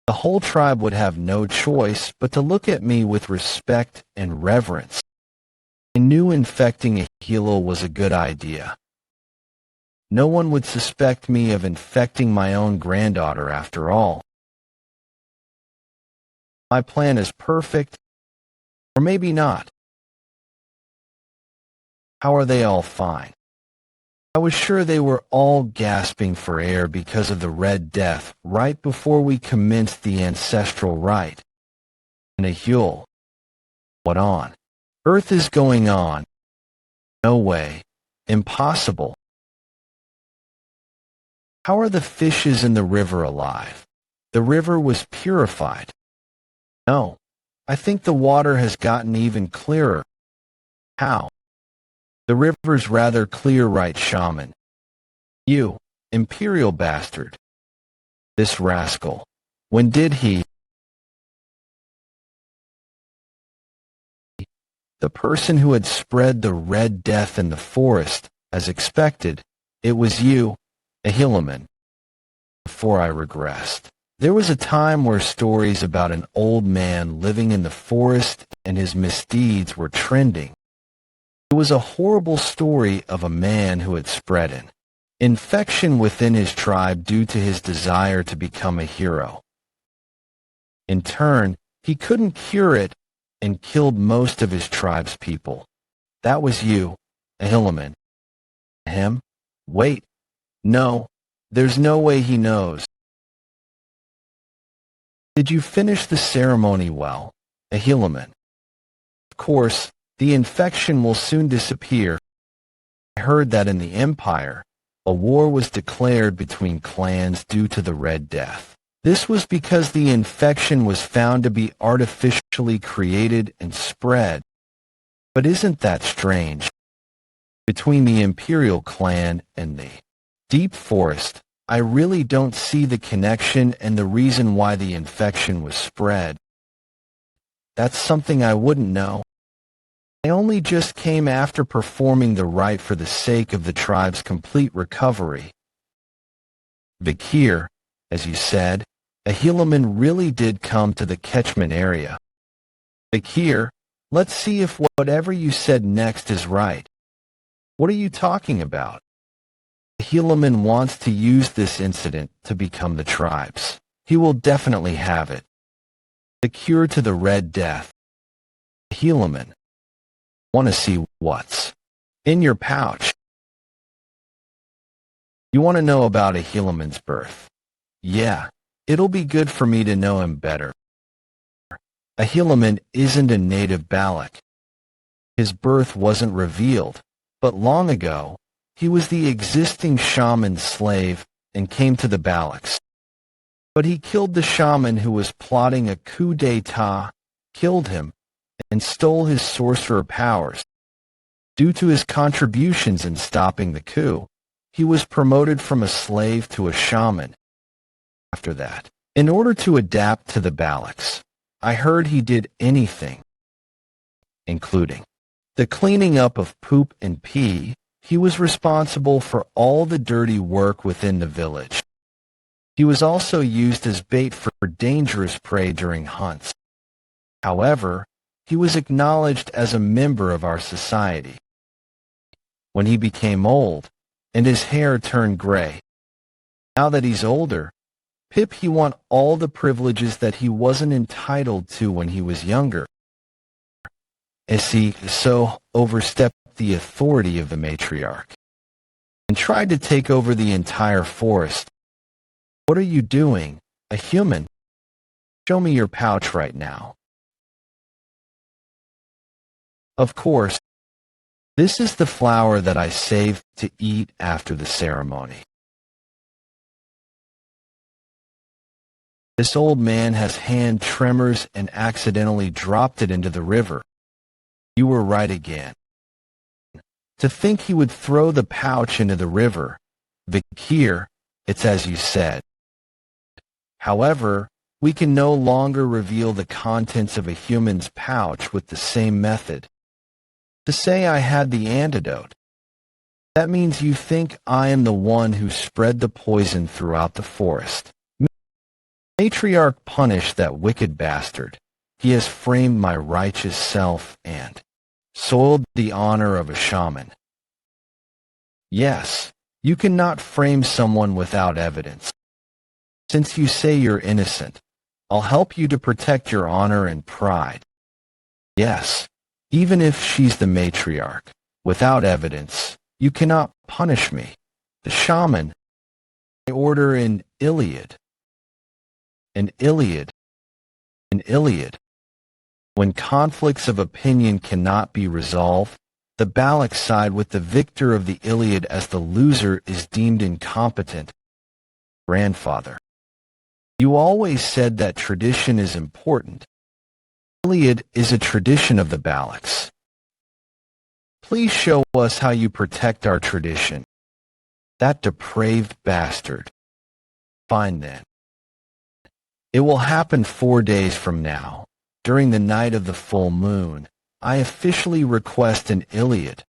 The whole tribe would have no choice but to look at me with respect and reverence. I knew infecting a Hilo was a good idea. No one would suspect me of infecting my own granddaughter after all. My plan is perfect, or maybe not. How are they all fine? I was sure they were all gasping for air because of the Red Death right before we commenced the ancestral rite. And a Huel. What on? Earth is going on. No way. Impossible. How are the fishes in the river alive? The river was purified. No, I think the water has gotten even clearer. How? The river's rather clear, right, shaman? You, Imperial bastard. This rascal. When did he? The person who had spread the Red Death in the forest, as expected, it was you, a Hillman. Before I regressed, there was a time where stories about an old man living in the forest and his misdeeds were trending. It was a horrible story of a man who had spread an infection within his tribe due to his desire to become a hero. In turn, he couldn't cure it and killed most of his tribe's people. That was you, a Hillman. Him? Wait. No, there's no way he knows. Did you finish the ceremony well, a Hillman? Of course, the infection will soon disappear. I heard that in the Empire, a war was declared between clans due to the Red Death. This was because the infection was found to be artificially created and spread. But isn't that strange? Between the Imperial clan and the Deep Forest, I really don't see the connection and the reason why the infection was spread. That's something I wouldn't know. I only just came after performing the rite for the sake of the tribe's complete recovery. Vikir, as you said, a Hillman really did come to the catchment area. Vikir, let's see if whatever you said next is right. What are you talking about? The Hillman wants to use this incident to become the tribe's. He will definitely have it. The cure to the Red Death. The Hillman. Want to see what's in your pouch? You want to know about a Hillman's birth? Yeah, it'll be good for me to know him better. A Hillman isn't a native Balak. His birth wasn't revealed, but long ago, he was the existing shaman's slave and came to the Balaks. But he killed the shaman who was plotting a coup d'etat, killed him, and stole his sorcerer powers. Due to his contributions in stopping the coup, he was promoted from a slave to a shaman. After that, in order to adapt to the Balaks, I heard he did anything, including the cleaning up of poop and pee. He was responsible for all the dirty work within the village. He was also used as bait for dangerous prey during hunts. However, he was acknowledged as a member of our society. when he became old, and his hair turned gray. Now that he's older, Pip, he want all the privileges that he wasn't entitled to when he was younger, as he so overstepped the authority of the matriarch and tried to take over the entire forest. What are you doing, a human? Show me your pouch right now. Of course, this is the flower that I saved to eat after the ceremony. This old man has hand tremors and accidentally dropped it into the river. You were right again. To think he would throw the pouch into the river. Vikir, it's as you said. However, we can no longer reveal the contents of a human's pouch with the same method. To say I had the antidote, that means you think I am the one who spread the poison throughout the forest. Matriarch, punish that wicked bastard. He has framed my righteous self and soiled the honor of a shaman. Yes, you cannot frame someone without evidence. Since you say you're innocent, I'll help you to protect your honor and pride. Yes, even if she's the matriarch, without evidence, you cannot punish me. The shaman, I order an Iliad. An Iliad. An Iliad. When conflicts of opinion cannot be resolved, the Balak side with the victor of the Iliad as the loser is deemed incompetent. Grandfather, you always said that tradition is important. Iliad is a tradition of the Balaks. Please show us how you protect our tradition. That depraved bastard. Fine then. It will happen 4 days from now. During the night of the full moon, I officially request an Iliad.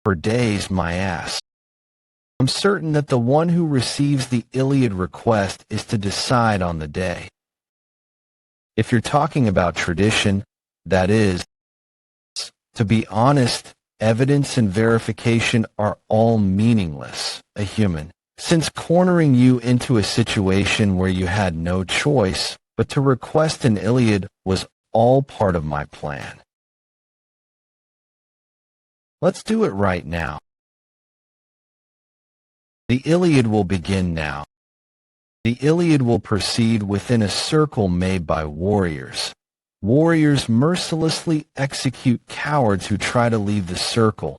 For days, my ass. I'm certain that the one who receives the Iliad request is to decide on the day. If you're talking about tradition, that is, to be honest, evidence and verification are all meaningless, a human, since cornering you into a situation where you had no choice but to request an Iliad was all part of my plan. Let's do it right now. The Iliad will begin now. The Iliad will proceed within a circle made by warriors. Warriors mercilessly execute cowards who try to leave the circle.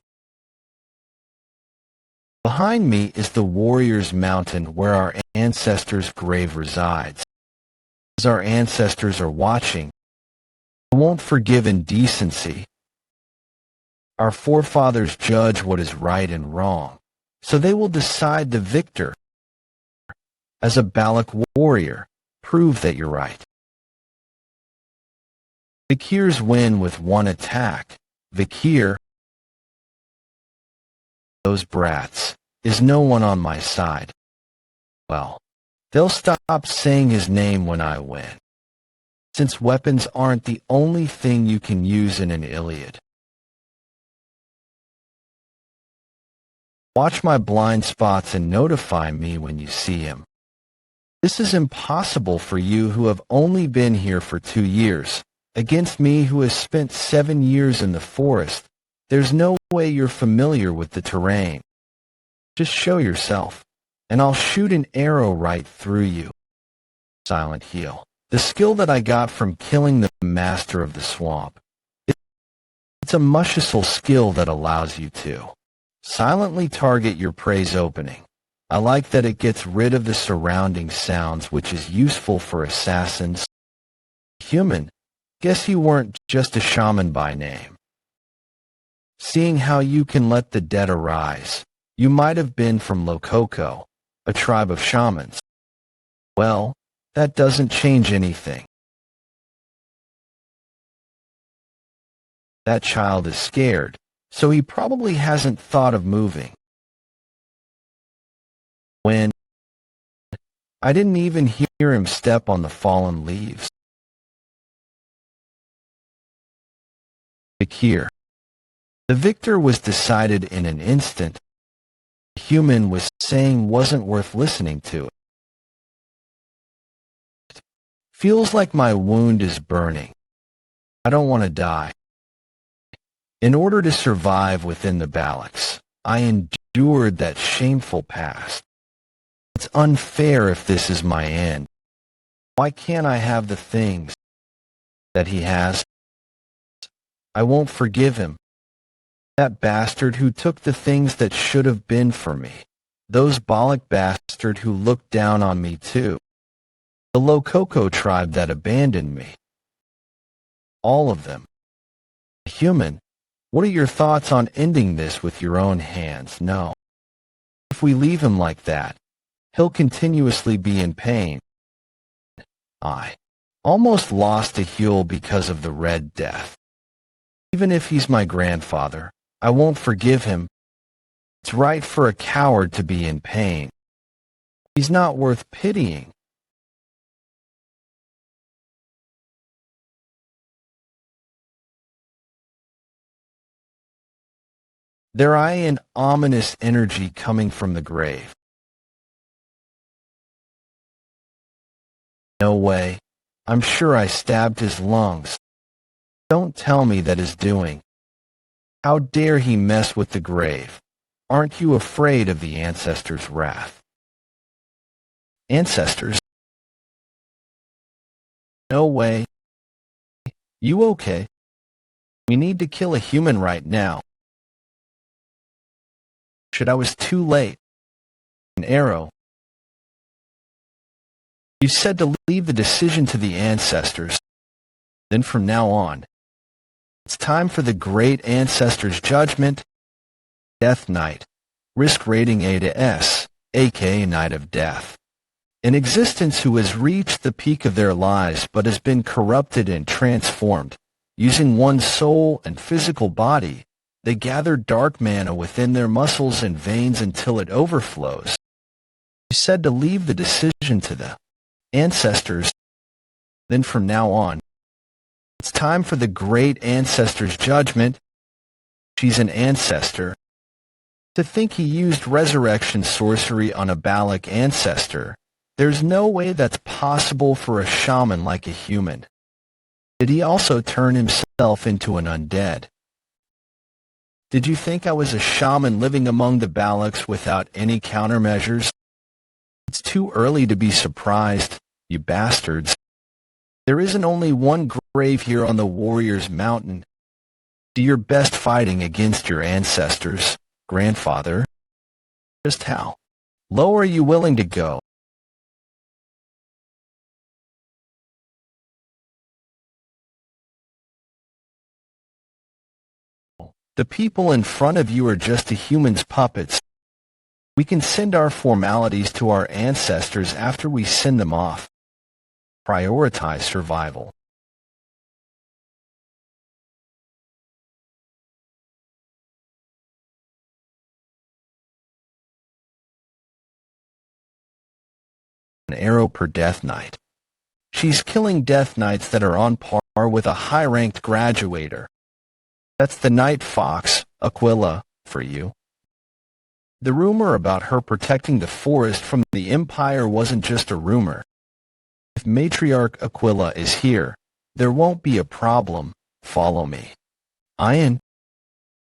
Behind me is the warriors' mountain where our ancestors' grave resides. As our ancestors are watching, I won't forgive indecency. Our forefathers judge what is right and wrong, so they will decide the victor. As a Balak warrior, prove that you're right. Vikir's win with one attack. Vikir, those brats, is no one on my side. Well, they'll stop saying his name when I win, since weapons aren't the only thing you can use in an Iliad. Watch my blind spots and notify me when you see him. This is impossible for you who have only been here for 2 years. Against me who has spent 7 years in the forest, there's no way you're familiar with the terrain. Just show yourself, and I'll shoot an arrow right through you. Silent Heel. The skill that I got from killing the master of the swamp. It's a mushisal skill that allows you to silently target your prey's opening. I like that it gets rid of the surrounding sounds, which is useful for assassins. Human, guess you weren't just a shaman by name. Seeing how you can let the dead arise, you might have been from Lokoko, a tribe of shamans. Well, that doesn't change anything. That child is scared, so he probably hasn't thought of moving. When I didn't even hear him step on the fallen leaves. Vikir. The victor was decided in an instant. The human was saying wasn't worth listening to. Feels like my wound is burning. I don't want to die. In order to survive within the barracks, I endured that shameful past. It's unfair if this is my end. Why can't I have the things that he has? I won't forgive him. That bastard who took the things that should have been for me. Those bollock bastard who looked down on me too. The Lococo tribe that abandoned me. All of them. Human, what are your thoughts on ending this with your own hands? No. If we leave him like that, he'll continuously be in pain. I almost lost a heel because of the Red Death. Even if he's my grandfather, I won't forgive him. It's right for a coward to be in pain. He's not worth pitying. There I an ominous energy coming from the grave. No way. I'm sure I stabbed his lungs. Don't tell me that is doing. How dare he mess with the grave? Aren't you afraid of the ancestors' wrath? Ancestors? No way. You okay? We need to kill a human right now. Should I was too late. An arrow. You said to leave the decision to the ancestors. Then from now on, it's time for the great ancestors' judgment. Death Knight. Risk rating A to S, aka Knight of Death. An existence who has reached the peak of their lives but has been corrupted and transformed. Using one's soul and physical body, they gather dark mana within their muscles and veins until it overflows. You said to leave the decision to the ancestors. Then from now on, it's time for the great ancestor's judgment. She's an ancestor. To think he used resurrection sorcery on a Balak ancestor, there's no way that's possible for a shaman like a human. Did he also turn himself into an undead? Did you think I was a shaman living among the Balaks without any countermeasures? It's too early to be surprised, you bastards. There isn't only one grave here on the Warrior's Mountain. Do your best fighting against your ancestors, grandfather. Just how low are you willing to go? The people in front of you are just a human's puppets. We can send our formalities to our ancestors after we send them off. Prioritize survival. An arrow per Death Knight. She's killing Death Knights that are on par with a high-ranked graduator. That's the Night Fox, Aquila, for you. The rumor about her protecting the forest from the Empire wasn't just a rumor. If Matriarch Aquila is here, there won't be a problem. Follow me. Ian,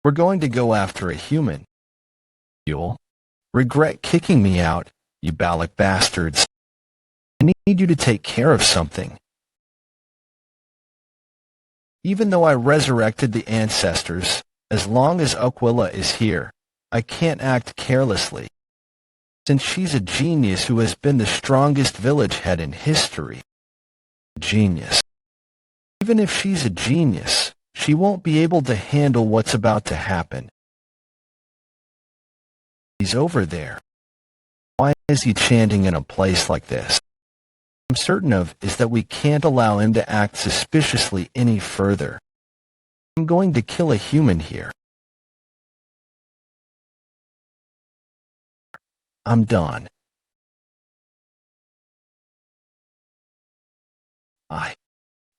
we're going to go after a human. You'll regret kicking me out, you Balak bastards. I need you to take care of something. Even though I resurrected the ancestors, as long as Aquila is here, I can't act carelessly. Since she's a genius who has been the strongest village head in history. Genius. Even if she's a genius, she won't be able to handle what's about to happen. He's over there. Why is he chanting in a place like this? I'm certain of is that we can't allow him to act suspiciously any further. I'm going to kill a human here. I'm done.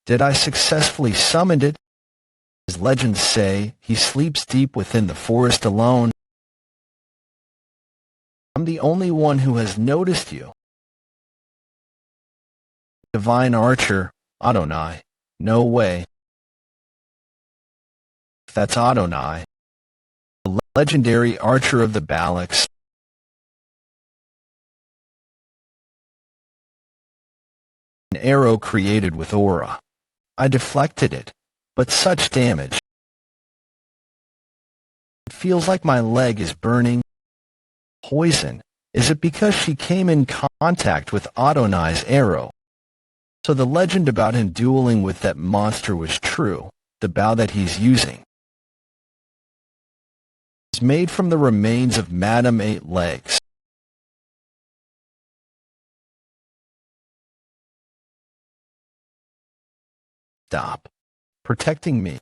Did I successfully summon it? As legends say, he sleeps deep within the forest alone. I'm the only one who has noticed you. Divine Archer, Adonai. No way. That's Adonai, the legendary archer of the Balax. An arrow created with aura. I deflected it, but such damage. It feels like my leg is burning. Poison. Is it because she came in contact with Adonai's arrow? So the legend about him dueling with that monster was true. The bow that he's using is made from the remains of Madame Eight Legs. Stop protecting me.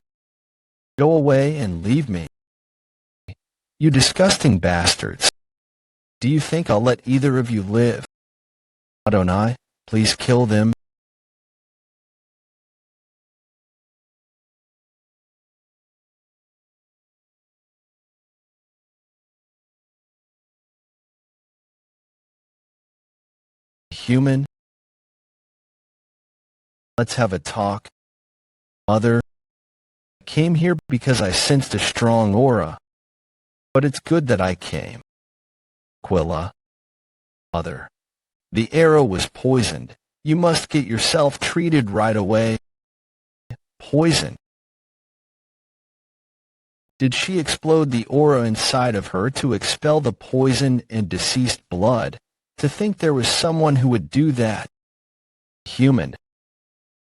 Go away and leave me. You disgusting bastards. Do you think I'll let either of you live? Adonai, please kill them. Human, let's have a talk. Mother, I came here because I sensed a strong aura, but it's good that I came. Aquila, Mother, the arrow was poisoned. You must get yourself treated right away. Poison. Did she explode the aura inside of her to expel the poison and deceased blood? To think there was someone who would do that. Human.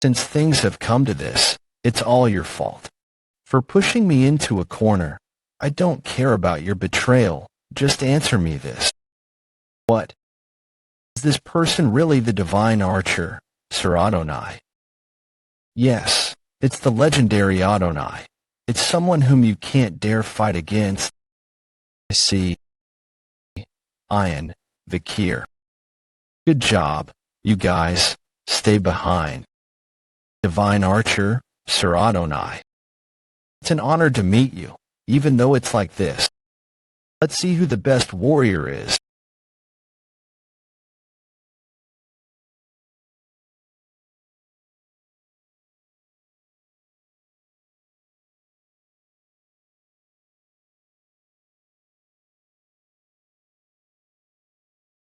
Since things have come to this, it's all your fault. For pushing me into a corner. I don't care about your betrayal. Just answer me this. What? Is this person really the divine archer, Sir Adonai? Yes, it's the legendary Adonai. It's someone whom you can't dare fight against. I see. Ian. Vikir. Good job, you guys. Stay behind. Divine Archer, Sir Adonai. It's an honor to meet you, even though it's like this. Let's see who the best warrior is.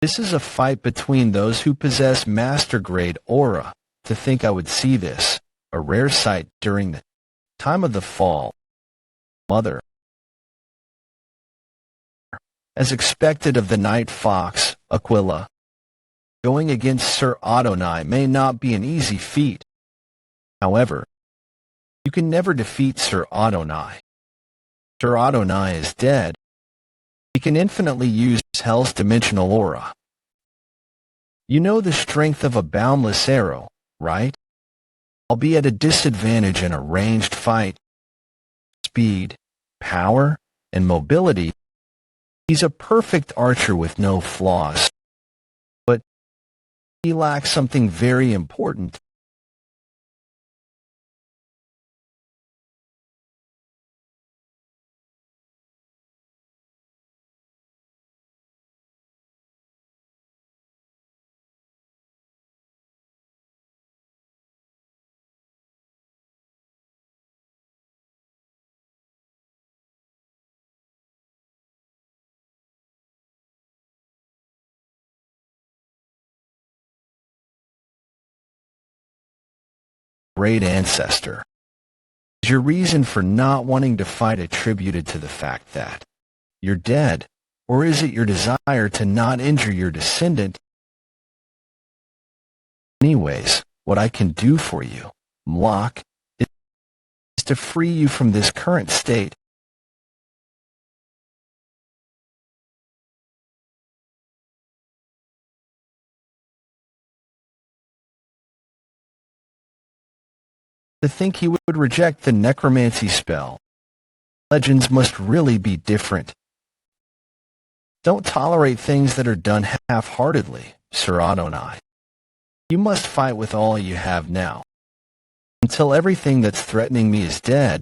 This is a fight between those who possess master-grade aura. To think I would see this, a rare sight during the time of the fall. Mother. As expected of the Night Fox, Aquila. Going against Sir Adonai may not be an easy feat. However, you can never defeat Sir Adonai. Sir Adonai is dead. He can infinitely use Hell's dimensional aura. You know the strength of a boundless arrow, right? I'll be at a disadvantage in a ranged fight. Speed, power, and mobility. He's a perfect archer with no flaws. But he lacks something very important. Great ancestor. Is your reason for not wanting to fight attributed to the fact that you're dead, or is it your desire to not injure your descendant? Anyways, what I can do for you, Mlock, is to free you from this current state. To think he would reject the necromancy spell. Legends must really be different. Don't tolerate things that are done half-heartedly, Sir Adonai. You must fight with all you have now. Until everything that's threatening me is dead,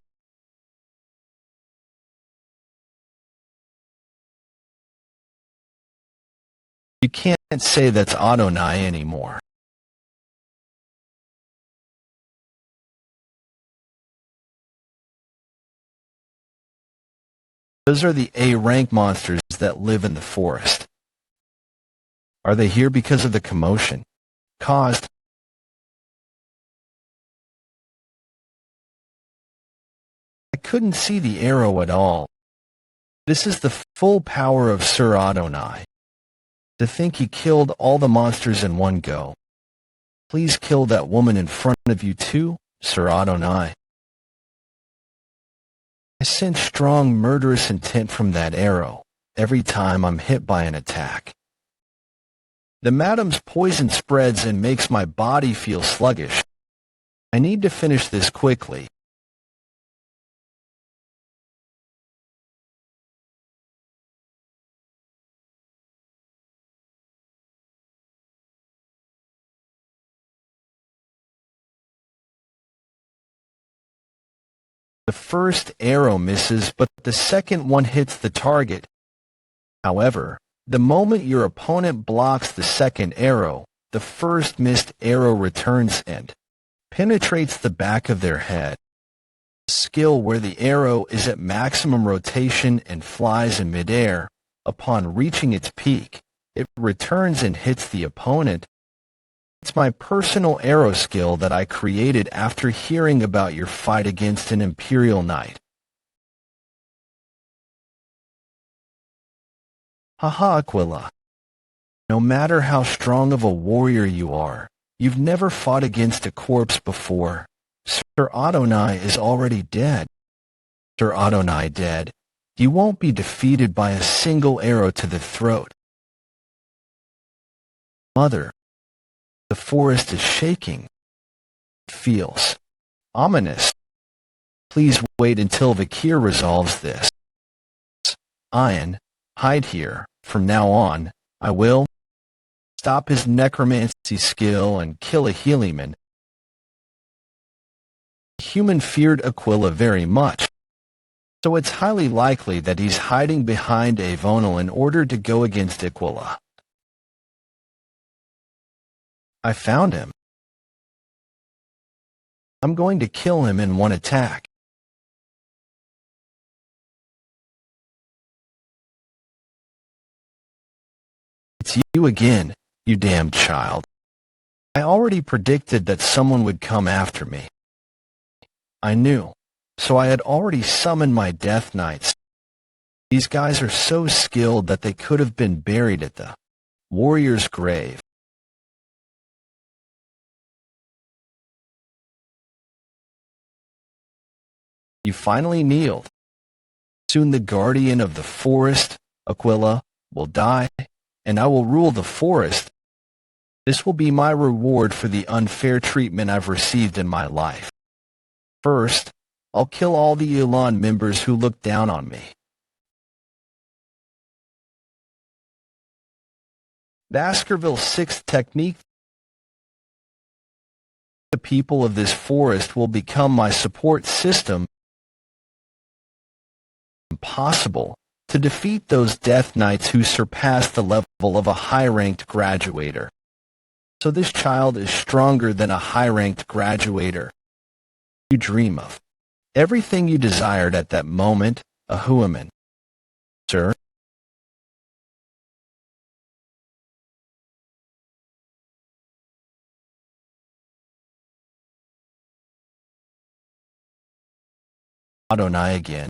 You can't say that's Adonai anymore. Those are the A-rank monsters that live in the forest. Are they here because of the commotion caused? I couldn't see the arrow at all. This is the full power of Sir Adonai. To think he killed all the monsters in one go. Please kill that woman in front of you too, Sir Adonai. I sense strong murderous intent from that arrow every time I'm hit by an attack. The madam's poison spreads and makes my body feel sluggish. I need to finish this quickly. The first arrow misses, but the second one hits the target. However, the moment your opponent blocks the second arrow, the first missed arrow returns and penetrates the back of their head. A skill where the arrow is at maximum rotation and flies in midair. Upon reaching its peak, it returns and hits the opponent. It's my personal arrow skill that I created after hearing about your fight against an Imperial Knight. Haha, Aquila. No matter how strong of a warrior you are, you've never fought against a corpse before. Sir Adonai is already dead. Sir Adonai dead, you won't be defeated by a single arrow to the throat. Mother. The forest is shaking. It feels ominous. Please wait until Vikir resolves this. Ian, hide here. From now on, I will stop his necromancy skill and kill a Heliman. The human feared Aquila very much, so it's highly likely that he's hiding behind Avonal in order to go against Aquila. I found him. I'm going to kill him in one attack. It's you again, you damned child. I already predicted that someone would come after me. I knew, so I had already summoned my Death Knights. These guys are so skilled that they could have been buried at the warrior's grave. You finally kneeled. Soon the guardian of the forest, Aquila, will die, and I will rule the forest. This will be my reward for the unfair treatment I've received in my life. First, I'll kill all the Elan members who look down on me. Baskerville's sixth technique. The people of this forest will become my support system. Impossible to defeat those Death Knights who surpass the level of a high-ranked graduator. So this child is stronger than a high-ranked graduator. You dream of everything you desired at that moment, a Human. Sir? Adonai again.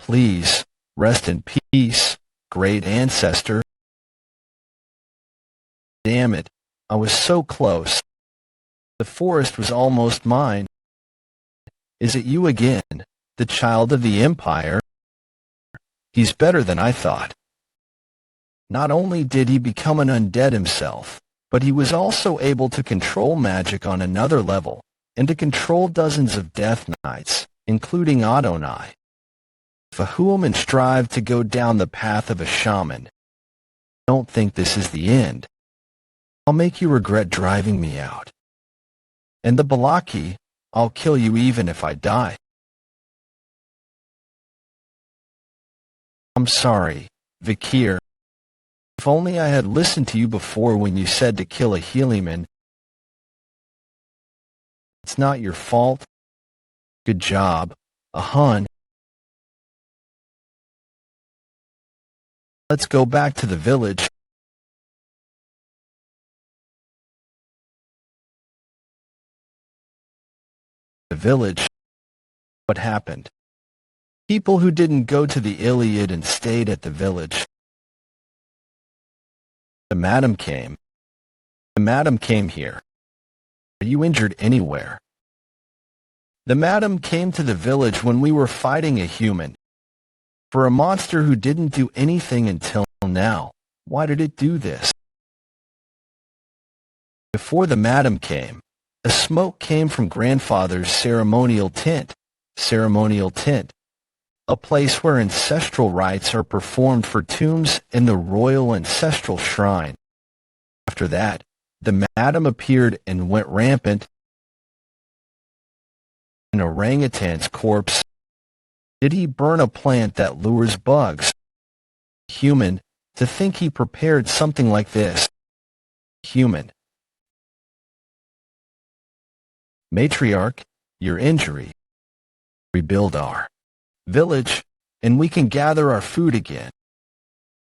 Please, rest in peace, great ancestor. Damn it, I was so close. The forest was almost mine. Is it you again, the child of the Empire? He's better than I thought. Not only did he become an undead himself, But he was also able to control magic on another level, and to control dozens of death knights, including Adonai. If a human strive to go down the path of a shaman, I don't think this is the end. I'll make you regret driving me out. And the Balaki, I'll kill you even if I die. I'm sorry, Vikir. If only I had listened to you before when you said to kill a Heliman. It's not your fault. Good job, a Hun. Let's go back to the village. The village? What happened? People who didn't go to the Iliad and stayed at the village. The madam came. The madam came here. Are you injured anywhere? The madam came to the village when we were fighting a human. For a monster who didn't do anything until now, why did it do this? Before the madam came, a smoke came from grandfather's ceremonial tent, a place where ancestral rites are performed for tombs in the royal ancestral shrine. After that, the madam appeared and went rampant. An orangutan's corpse. Did he burn a plant that lures bugs? Human, to think he prepared something like this. Human. Matriarch, your injury. Rebuild our village, and we can gather our food again.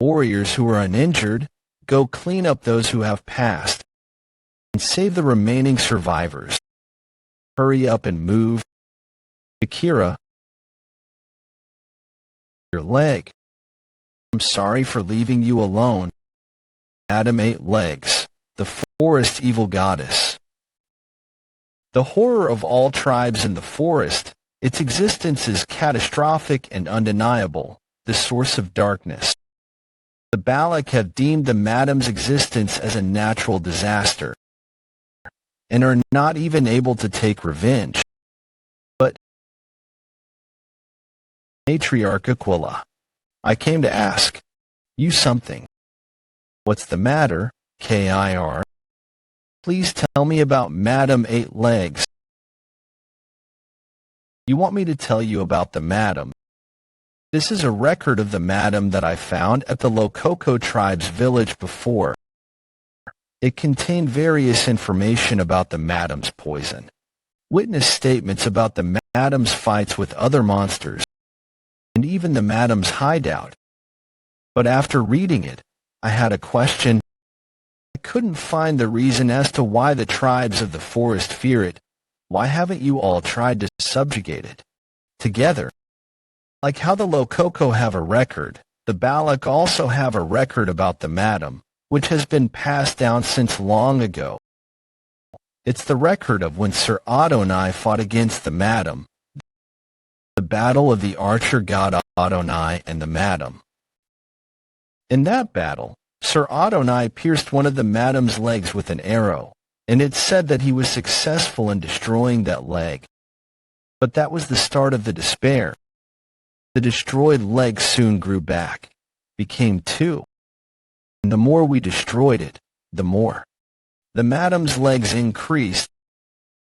Warriors who are uninjured, go clean up those who have passed, and save the remaining survivors. Hurry up and move. Akira, your leg. I'm sorry for leaving you alone. Adam 8 legs, the forest evil goddess. The horror of all tribes in the forest, its existence is catastrophic and undeniable, the source of darkness. The Balak have deemed the madam's existence as a natural disaster, and are not even able to take revenge. But, Matriarch Aquila, I came to ask you something. What's the matter, Kir? Please tell me about Madam 8 Legs. You want me to tell you about the madam? This is a record of the madam that I found at the Lokoko tribe's village before. It contained various information about the madam's poison, witness statements about the madam's fights with other monsters, and even the madam's hideout. But after reading it, I had a question. I couldn't find the reason as to why the tribes of the forest fear it. Why haven't you all tried to subjugate it together? Like how the Lokoko have a record, the Balak also have a record about the madam, which has been passed down since long ago. It's the record of when Sir Adonai fought against the madam, the battle of the archer god Adonai and the madam. In that battle, Sir Adonai pierced one of the madam's legs with an arrow, and it's said that he was successful in destroying that leg. But that was the start of the despair. The destroyed leg soon grew back, became two. And the more we destroyed it, the more. The madam's legs increased.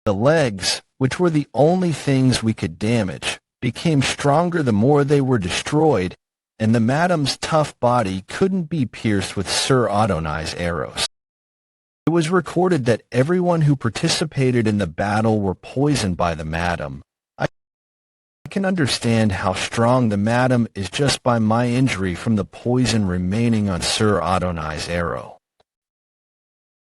The legs, which were the only things we could damage, became stronger the more they were destroyed, and the madam's tough body couldn't be pierced with Sir Adonai's arrows. It was recorded that everyone who participated in the battle were poisoned by the madam. I can understand how strong the madam is just by my injury from the poison remaining on Sir Adonai's arrow.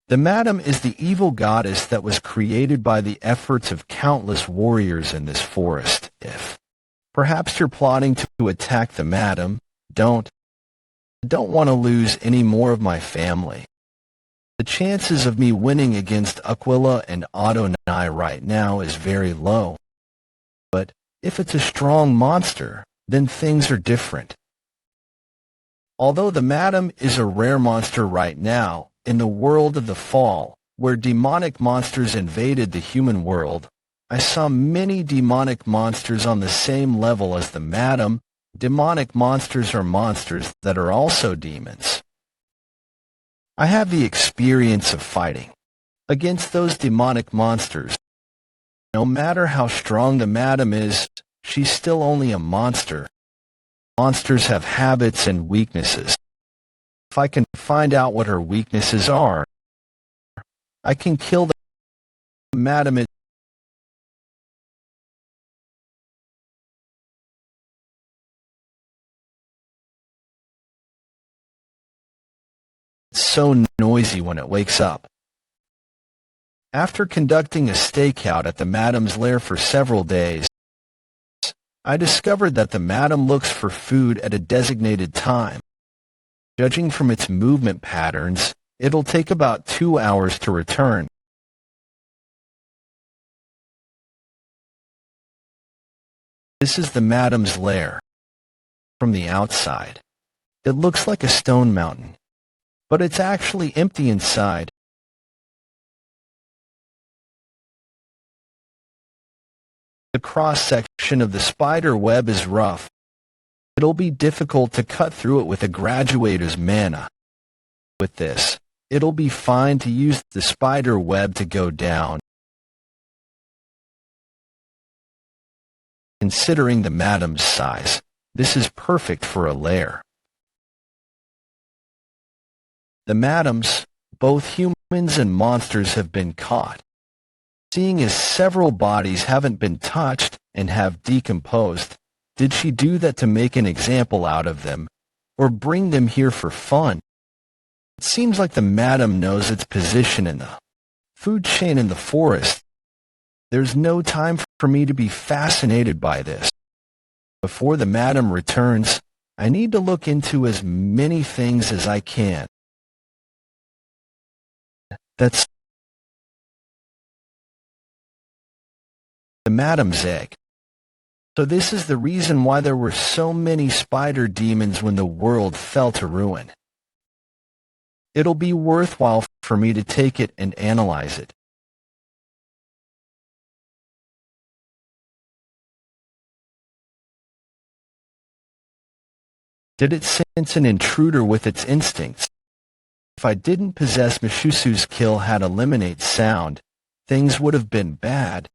The madam is the evil goddess that was created by the efforts of countless warriors in this forest. If perhaps you're plotting to attack the madam, I don't want to lose any more of my family. The chances of me winning against Aquila and Adonai right now is very low. But if it's a strong monster, then things are different. Although the madam is a rare monster right now, In the world of the fall, where demonic monsters invaded the human world, I saw many demonic monsters on the same level as the madam. Demonic monsters are monsters that are also demons. I have the experience of fighting against those demonic monsters. No matter how strong the madam is, she's still only a monster. Monsters have habits and weaknesses. If I can find out what her weaknesses are, I can kill the madam. It's so noisy when it wakes up. After conducting a stakeout at the madam's lair for several days, I discovered that the madam looks for food at a designated time. Judging from its movement patterns, it'll take about 2 hours to return. This is the madam's lair. From the outside, it looks like a stone mountain, but it's actually empty inside. The cross-section of the spider web is rough. It'll be difficult to cut through it with a graduator's mana. With this, it'll be fine to use the spider web to go down. Considering the madam's size, this is perfect for a lair. The madams, both humans and monsters, have been caught. Seeing as several bodies haven't been touched and have decomposed, did she do that to make an example out of them, or bring them here for fun? It seems like the madam knows its position in the food chain in the forest. There's no time for me to be fascinated by this. Before the madam returns, I need to look into as many things as I can. That's the madam's egg. So this is the reason why there were so many spider demons when the world fell to ruin. It'll be worthwhile for me to take it and analyze it. Did it sense an intruder with its instincts? If I didn't possess Mishusu's kill had eliminate sound, things would have been bad.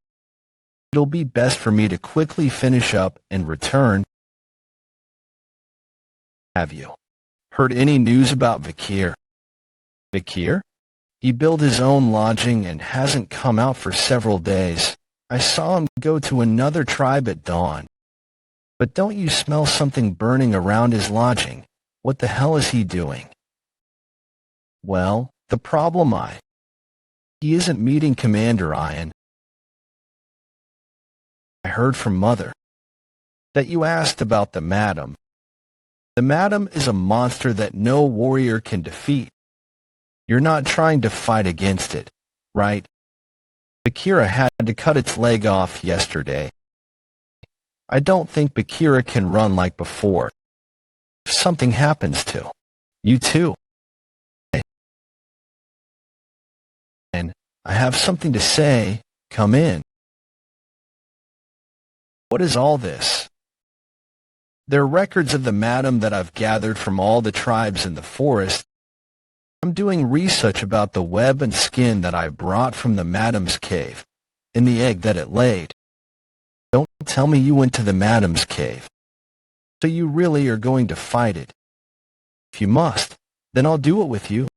It'll be best for me to quickly finish up and return. Have you heard any news about Vikir? Vikir? He built his own lodging and hasn't come out for several days. I saw him go to another tribe at dawn. But don't you smell something burning around his lodging? What the hell is he doing? Well, the problem he isn't meeting Commander Ian. I heard from Mother that you asked about the madam. The madam is a monster that no warrior can defeat. You're not trying to fight against it, right? Bakira had to cut its leg off yesterday. I don't think Bakira can run like before. If something happens to you too. And I have something to say. Come in. What is all this? They're records of the madam that I've gathered from all the tribes in the forest. I'm doing research about the web and skin that I brought from the madam's cave, and the egg that it laid. Don't tell me you went to the madam's cave. So you really are going to fight it? If you must, then I'll do it with you.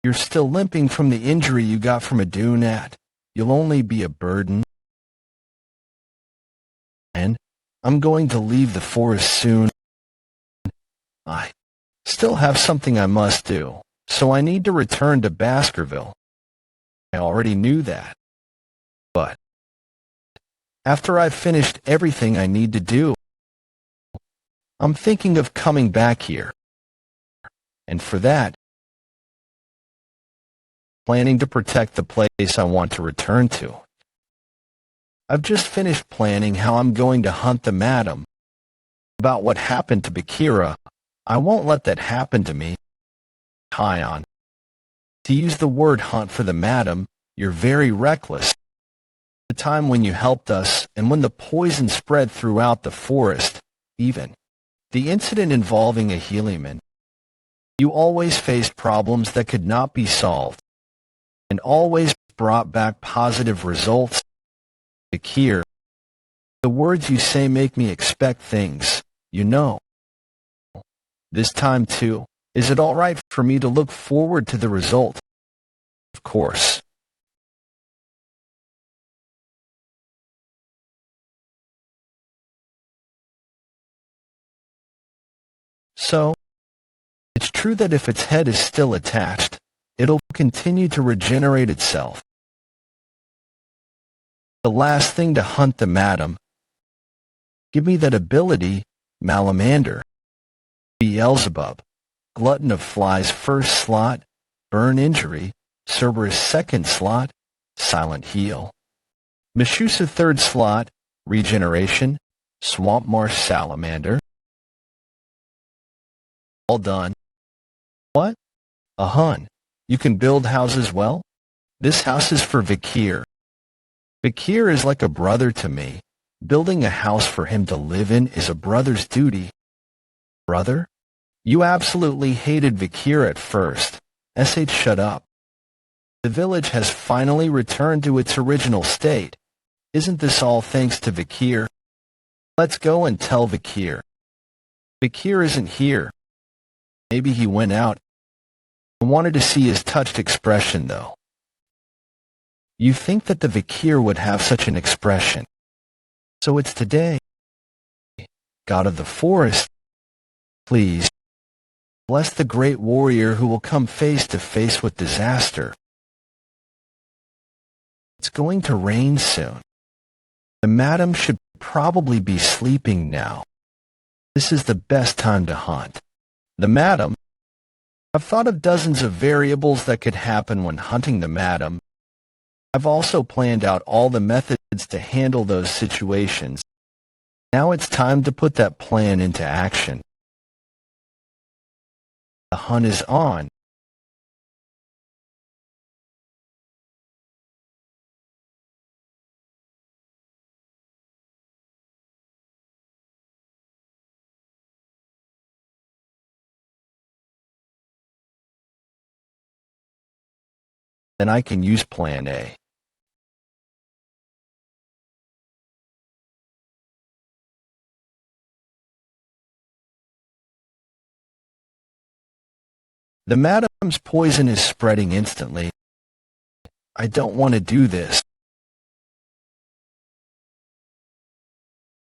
You're still limping from the injury you got from a Dunat. You'll only be a burden. And I'm going to leave the forest soon. I still have something I must do, so I need to return to Baskerville. I already knew that. But after I've finished everything I need to do, I'm thinking of coming back here. And for that, planning to protect the place I want to return to. I've just finished planning how I'm going to hunt the madam. About what happened to Bakira, I won't let that happen to me. Kion. To use the word hunt for the madam, you're very reckless. The time when you helped us and when the poison spread throughout the forest, even the incident involving a heliman. You always faced problems that could not be solved and always brought back positive results. Vikir, the words you say make me expect things, you know. This time too, is it all right for me to look forward to the result? Of course. So, it's true that if its head is still attached, it'll continue to regenerate itself. The last thing to hunt the madam. Give me that ability, Malamander. Beelzebub, glutton of flies first slot, burn injury, Cerberus second slot, silent heal. Meshusa third slot, regeneration, swamp marsh salamander. All done. What? A hun. You can build houses well? This house is for Vikir. Vikir is like a brother to me. Building a house for him to live in is a brother's duty. Brother? You absolutely hated Vikir at first. Shut up. The village has finally returned to its original state. Isn't this all thanks to Vikir? Let's go and tell Vikir. Vikir isn't here. Maybe he went out. I wanted to see his touched expression, though. You think that the Vikir would have such an expression. So it's today. God of the forest, please, bless the great warrior who will come face to face with disaster. It's going to rain soon. The madam should probably be sleeping now. This is the best time to hunt. The madam? I've thought of dozens of variables that could happen when hunting the madam. I've also planned out all the methods to handle those situations. Now it's time to put that plan into action. The hunt is on. Then I can use Plan A. The madam's poison is spreading instantly. I don't want to do this.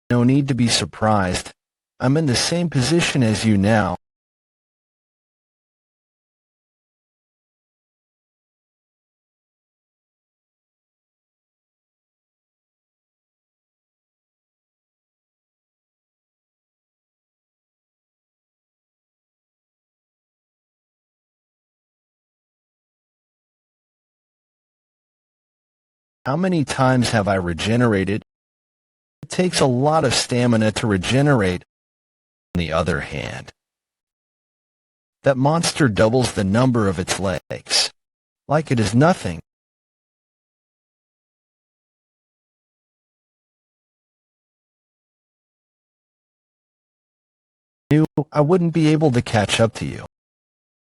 No need to be surprised. I'm in the same position as you now. How many times have I regenerated? It takes a lot of stamina to regenerate. On the other hand, that monster doubles the number of its legs, like it is nothing. I knew I wouldn't be able to catch up to you.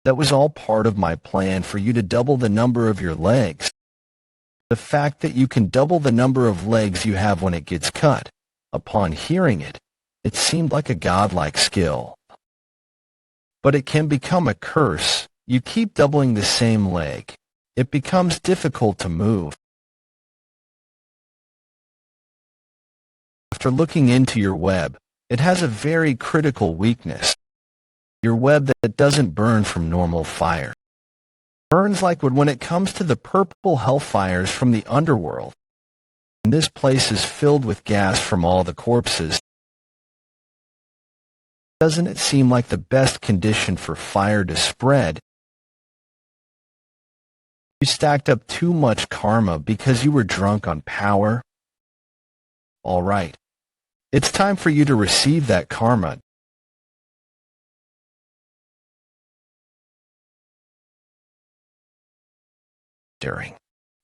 That was all part of my plan for you to double the number of your legs. The fact that you can double the number of legs you have when it gets cut. Upon hearing it, it seemed like a godlike skill. But it can become a curse. You keep doubling the same leg. It becomes difficult to move. After looking into your web, it has a very critical weakness. Your web that doesn't burn from normal fire. Burns like when it comes to the purple hellfires from the underworld. And this place is filled with gas from all the corpses. Doesn't it seem like the best condition for fire to spread? You stacked up too much karma because you were drunk on power. All right. It's time for you to receive that karma. During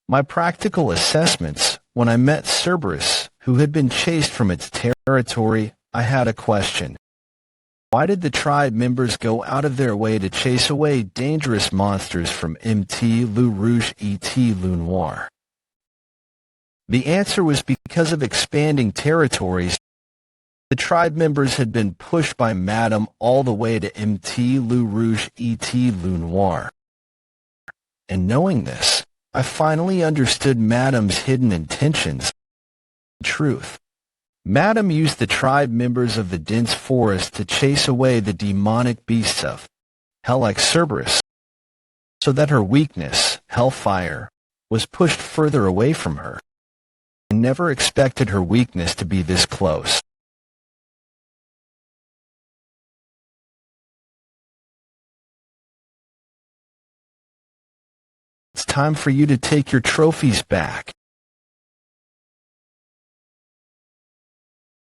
my practical assessments, when I met Cerberus, who had been chased from its territory, I had a question. Why did the tribe members go out of their way to chase away dangerous monsters from MT Le Rouge et Le Noir? The answer was because of expanding territories. The tribe members had been pushed by Madame all the way to MT Le Rouge et Le Noir. And knowing this, I finally understood Madame's hidden intentions. Truth. Madame used the tribe members of the dense forest to chase away the demonic beasts of hell like Cerberus, so that her weakness, hellfire, was pushed further away from her. I never expected her weakness to be this close. It's time for you to take your trophies back.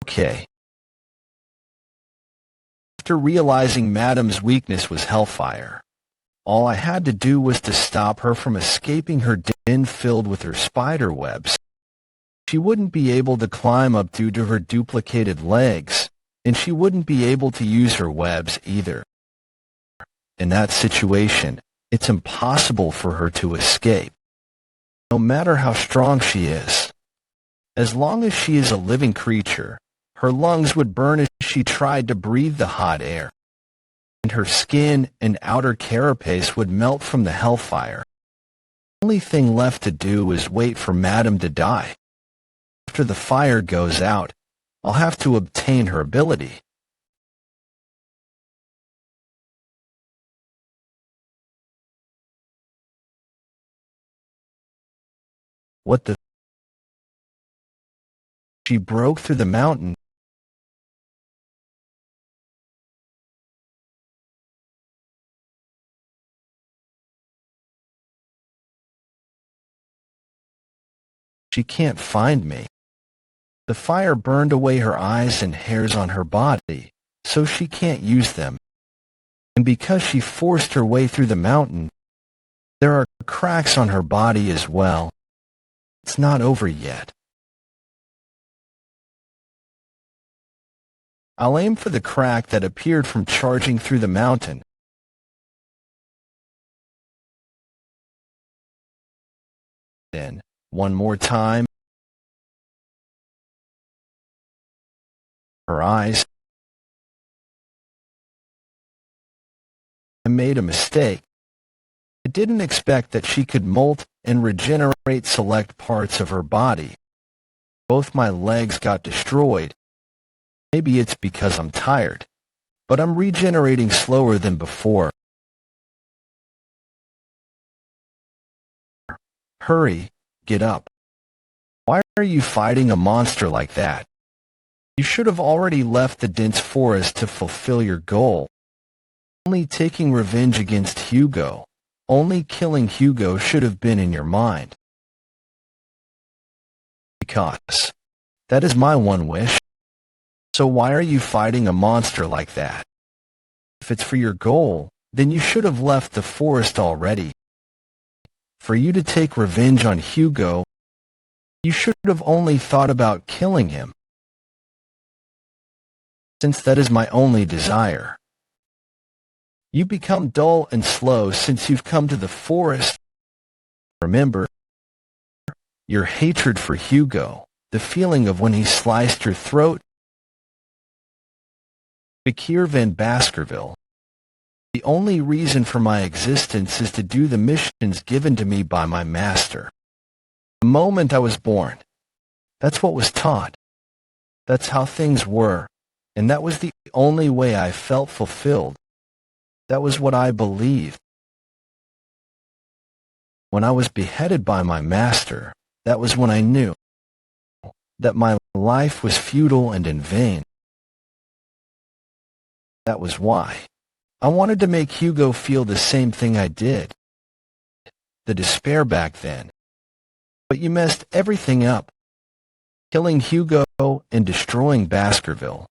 Okay. After realizing Madame's weakness was hellfire, all I had to do was to stop her from escaping her den filled with her spider webs. She wouldn't be able to climb up due to her duplicated legs, and she wouldn't be able to use her webs either. In that situation, it's impossible for her to escape, no matter how strong she is. As long as she is a living creature, her lungs would burn as she tried to breathe the hot air, and her skin and outer carapace would melt from the hellfire. The only thing left to do is wait for Madame to die. After the fire goes out, I'll have to obtain her ability. What the? She broke through the mountain. She can't find me. The fire burned away her eyes and hairs on her body, so she can't use them. And because she forced her way through the mountain, there are cracks on her body as well. It's not over yet. I'll aim for the crack that appeared from charging through the mountain. Then, one more time. Her eyes. I made a mistake. I didn't expect that she could molt and regenerate select parts of her body. Both my legs got destroyed. Maybe it's because I'm tired, but I'm regenerating slower than before. Hurry, get up. Why are you fighting a monster like that? You should have already left the dense forest to fulfill your goal. Only taking revenge against Hugo. Only killing Hugo should have been in your mind. Because that is my one wish. So why are you fighting a monster like that? If it's for your goal, then you should have left the forest already. For you to take revenge on Hugo, you should have only thought about killing him. Since that is my only desire. You become dull and slow since you've come to the forest. Remember, your hatred for Hugo, the feeling of when he sliced your throat. Vikir van Baskerville. The only reason for my existence is to do the missions given to me by my master. The moment I was born, that's what was taught. That's how things were, and that was the only way I felt fulfilled. That was what I believed. When I was beheaded by my master, that was when I knew that my life was futile and in vain. That was why I wanted to make Hugo feel the same thing I did. The despair back then. But you messed everything up. Killing Hugo and destroying Baskerville.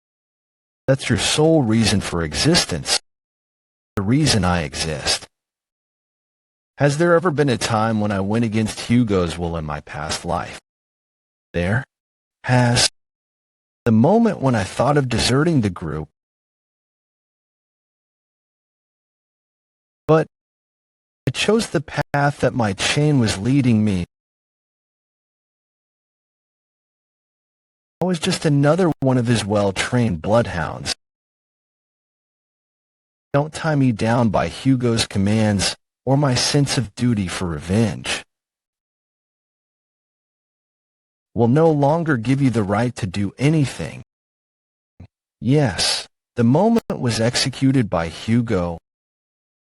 That's your sole reason for existence. The reason I exist. Has there ever been a time when I went against Hugo's will in my past life? There has. The moment when I thought of deserting the group, but I chose the path that my chain was leading me. I was just another one of his well-trained bloodhounds. Don't tie me down by Hugo's commands or my sense of duty for revenge. Will no longer give you the right to do anything. Yes, the moment was executed by Hugo.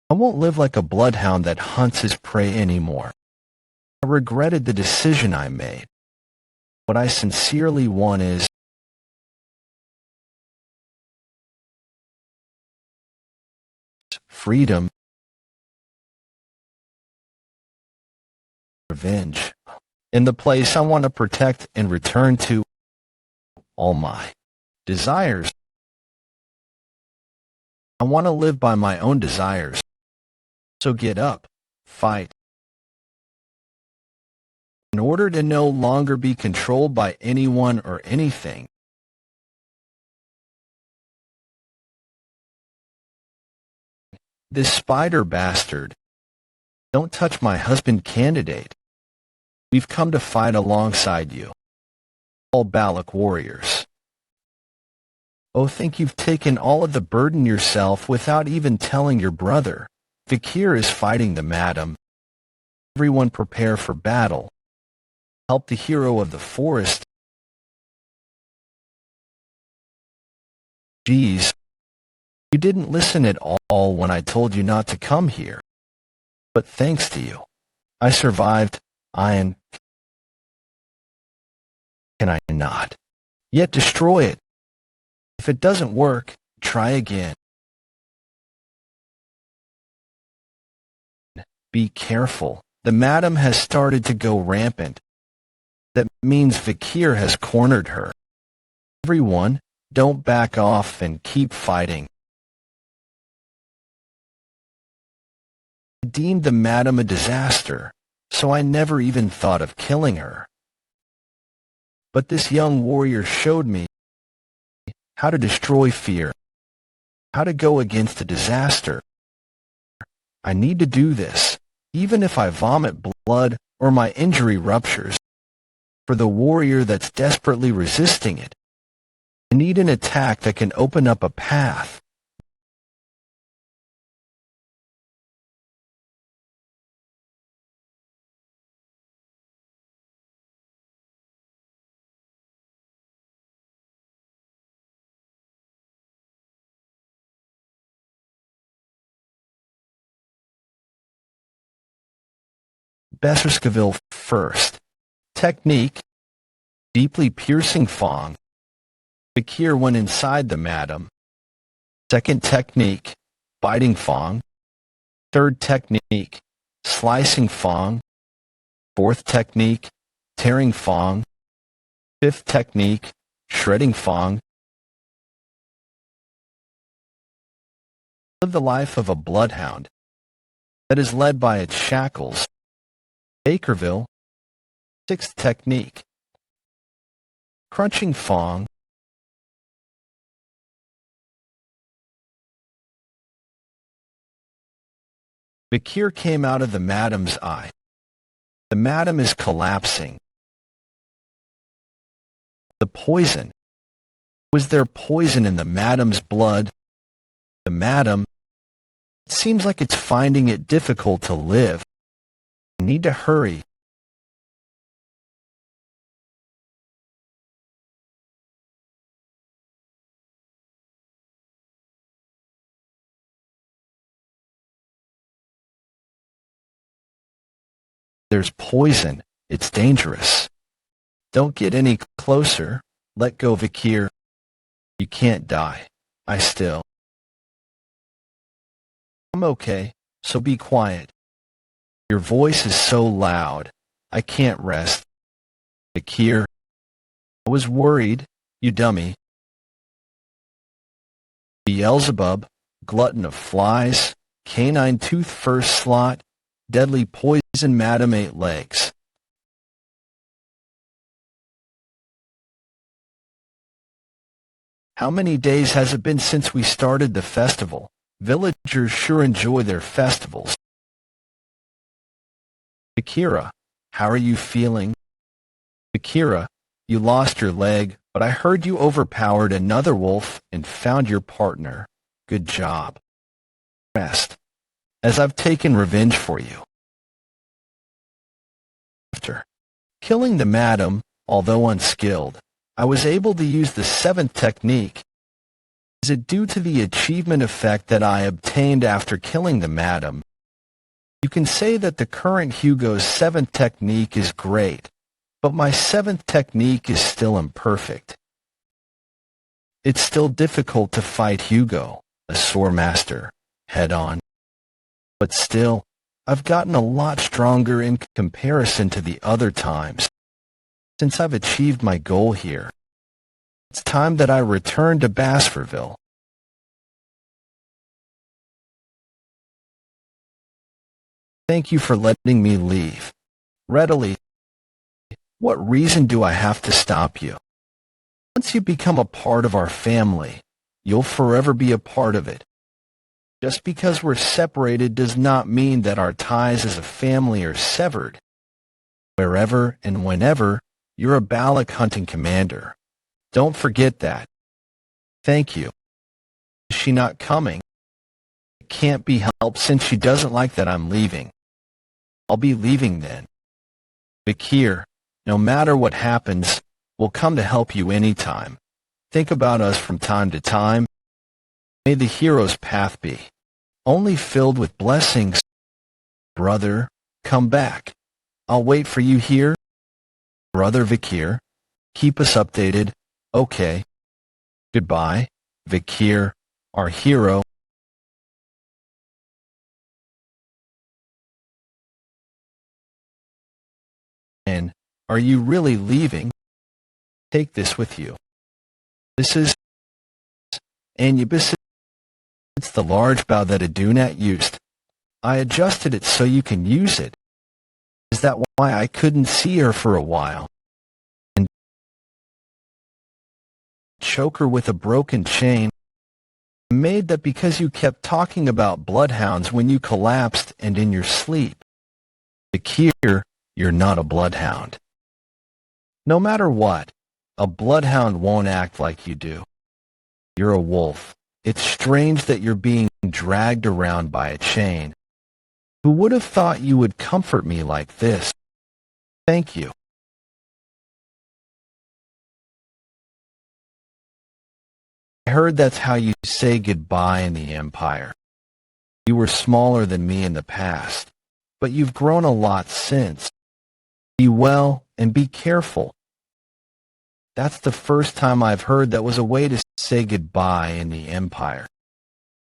I won't live like a bloodhound that hunts his prey anymore. I regretted the decision I made. What I sincerely want is freedom, revenge, in the place I want to protect and return to all my desires. I want to live by my own desires. So get up, fight. In order to no longer be controlled by anyone or anything. This spider bastard. Don't touch my husband candidate. We've come to fight alongside you. All Balak warriors. Oh, think you've taken all of the burden yourself without even telling your brother. Vikir is fighting the madam. Everyone prepare for battle. Help the hero of the forest. Geez, you didn't listen at all when I told you not to come here. But thanks to you, I survived. Can I not? Yet destroy it. If it doesn't work, try again. Be careful. The madam has started to go rampant. That means Vikir has cornered her. Everyone, don't back off and keep fighting. I deemed the madam a disaster, so I never even thought of killing her. But this young warrior showed me how to destroy fear, how to go against a disaster. I need to do this, even if I vomit blood or my injury ruptures. For the warrior that's desperately resisting it, I need an attack that can open up a path. Baskerville first. Technique. Deeply piercing fong. Vikir went inside the madam. Second technique. Biting fong. Third technique. Slicing fong. Fourth technique. Tearing fong. Fifth technique. Shredding fong. Live the life of a bloodhound that is led by its shackles. Baskerville. Sixth technique. Crunching fong. Vikir came out of the madam's eye. The madam is collapsing. The poison. Was there poison in the madam's blood? The madam. It seems like it's finding it difficult to live. I need to hurry. There's poison. It's dangerous. Don't get any closer. Let go, Vikir. You can't die. I'm okay, so be quiet. Your voice is so loud. I can't rest. Vikir. I was worried, you dummy. Beelzebub, glutton of flies, canine tooth first slot, Deadly poison, Madam Eight Legs. How many days has it been since we started the festival? Villagers sure enjoy their festivals. Vikira, how are you feeling? Vikira, you lost your leg, but I heard you overpowered another wolf and found your partner. Good job. Rest, as I've taken revenge for you. After killing the madam, although unskilled, I was able to use the seventh technique. Is it due to the achievement effect that I obtained after killing the madam? You can say that the current Hugo's seventh technique is great, but my seventh technique is still imperfect. It's still difficult to fight Hugo, a sword master, head-on. But still, I've gotten a lot stronger in comparison to the other times. Since I've achieved my goal here, it's time that I return to Baskerville. Thank you for letting me leave. Readily. What reason do I have to stop you? Once you become a part of our family, you'll forever be a part of it. Just because we're separated does not mean that our ties as a family are severed. Wherever and whenever, you're a Balak hunting commander. Don't forget that. Thank you. Is she not coming? It can't be helped since she doesn't like that I'm leaving. I'll be leaving then. Vikir, no matter what happens, we'll come to help you anytime. Think about us from time to time. May the hero's path be only filled with blessings. Brother, come back. I'll wait for you here. Brother Vikir, keep us updated. Okay. Goodbye, Vikir, our hero. And are you really leaving? Take this with you. This is Anubis. It's the large bow that Adunat used. I adjusted it so you can use it. Is that why I couldn't see her for a while? And choke her with a broken chain. I made that because you kept talking about bloodhounds when you collapsed and in your sleep. Vikir, you're not a bloodhound. No matter what, a bloodhound won't act like you do. You're a wolf. It's strange that you're being dragged around by a chain. Who would have thought you would comfort me like this? Thank you. I heard that's how you say goodbye in the Empire. You were smaller than me in the past, but you've grown a lot since. Be well and be careful. That's the first time I've heard that was a way to say goodbye in the Empire.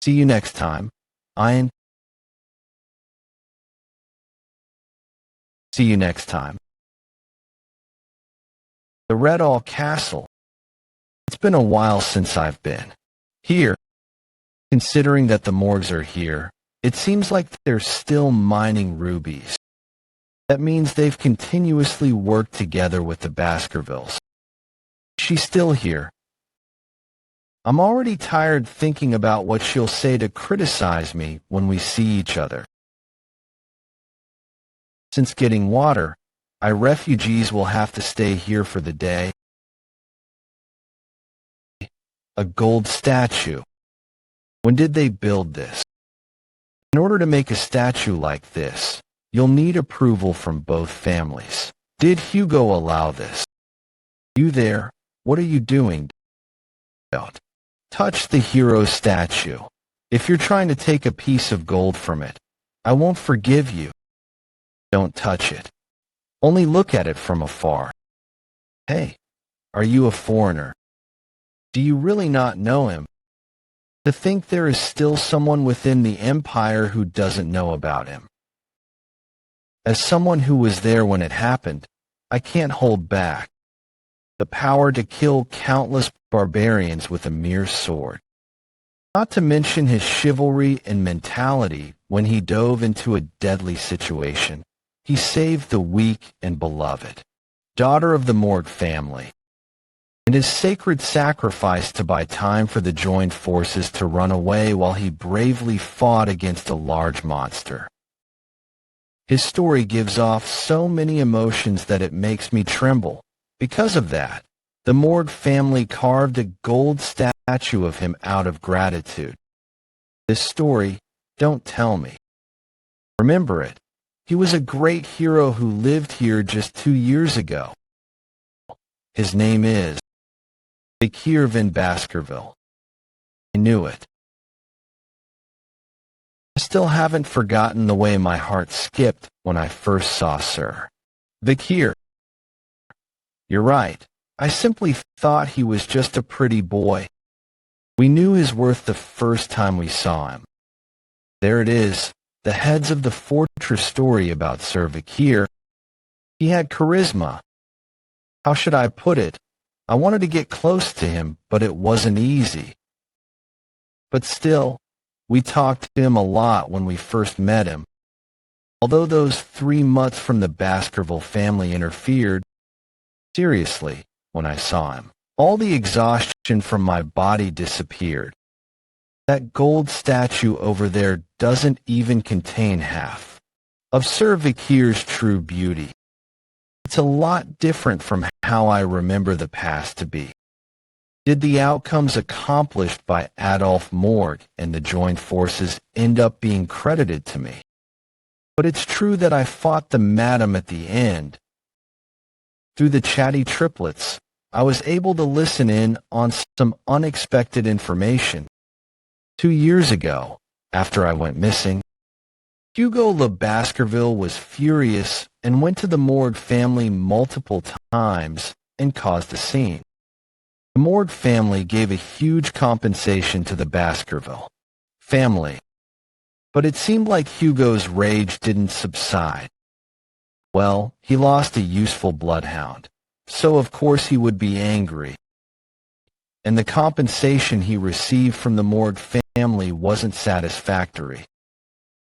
See you next time, Ian. See you next time. The Red All Castle. It's been a while since I've been here. Considering that the morgues are here, it seems like they're still mining rubies. That means they've continuously worked together with the Baskervilles. She's still here. I'm already tired thinking about what she'll say to criticize me when we see each other. Since getting water, refugees will have to stay here for the day. A gold statue. When did they build this? In order to make a statue like this, you'll need approval from both families. Did Hugo allow this? You there? What are you doing? Don't touch the hero statue. If you're trying to take a piece of gold from it, I won't forgive you. Don't touch it. Only look at it from afar. Hey, are you a foreigner? Do you really not know him? To think there is still someone within the Empire who doesn't know about him. As someone who was there when it happened, I can't hold back. The power to kill countless barbarians with a mere sword. Not to mention his chivalry and mentality when he dove into a deadly situation. He saved the weak and beloved daughter of the Morgue family, and his sacred sacrifice to buy time for the joined forces to run away while he bravely fought against a large monster. His story gives off so many emotions that it makes me tremble. Because of that, the Morgue family carved a gold statue of him out of gratitude. This story, don't tell me. Remember it. He was a great hero who lived here just 2 years ago. His name is Vikir van Baskerville. I knew it. I still haven't forgotten the way my heart skipped when I first saw Sir Vikir. You're right. I simply thought he was just a pretty boy. We knew his worth the first time we saw him. There it is, the heads of the fortress story about Sir Vikir. He had charisma. How should I put it? I wanted to get close to him, but it wasn't easy. But still, we talked to him a lot when we first met him. Although those 3 mutts from the Baskerville family interfered, seriously, when I saw him, all the exhaustion from my body disappeared. That gold statue over there doesn't even contain half of Sir Vikir's true beauty. It's a lot different from how I remember the past to be. Did the outcomes accomplished by Adolf Morg and the joined forces end up being credited to me? But it's true that I fought the madam at the end. Through the chatty triplets, I was able to listen in on some unexpected information. 2 years ago, after I went missing, Hugo Le Baskerville was furious and went to the Morgue family multiple times and caused a scene. The Morgue family gave a huge compensation to the Baskerville family, but it seemed like Hugo's rage didn't subside. Well, he lost a useful bloodhound, so of course he would be angry. And the compensation he received from the Morgue family wasn't satisfactory.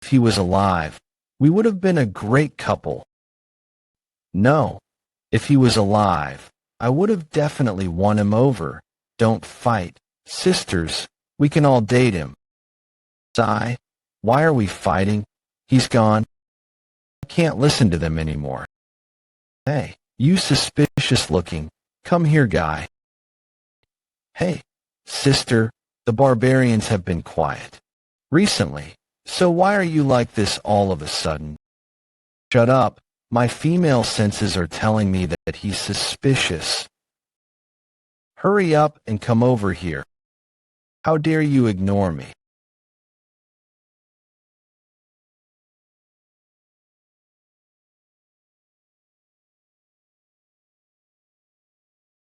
If he was alive, we would have been a great couple. No, if he was alive, I would have definitely won him over. Don't fight. Sisters, we can all date him. Sigh, why are we fighting? He's gone. I can't listen to them anymore. Hey, you suspicious looking. Come here, guy. Hey, sister, the barbarians have been quiet recently, so why are you like this all of a sudden? Shut up. My female senses are telling me that he's suspicious. Hurry up and come over here. How dare you ignore me?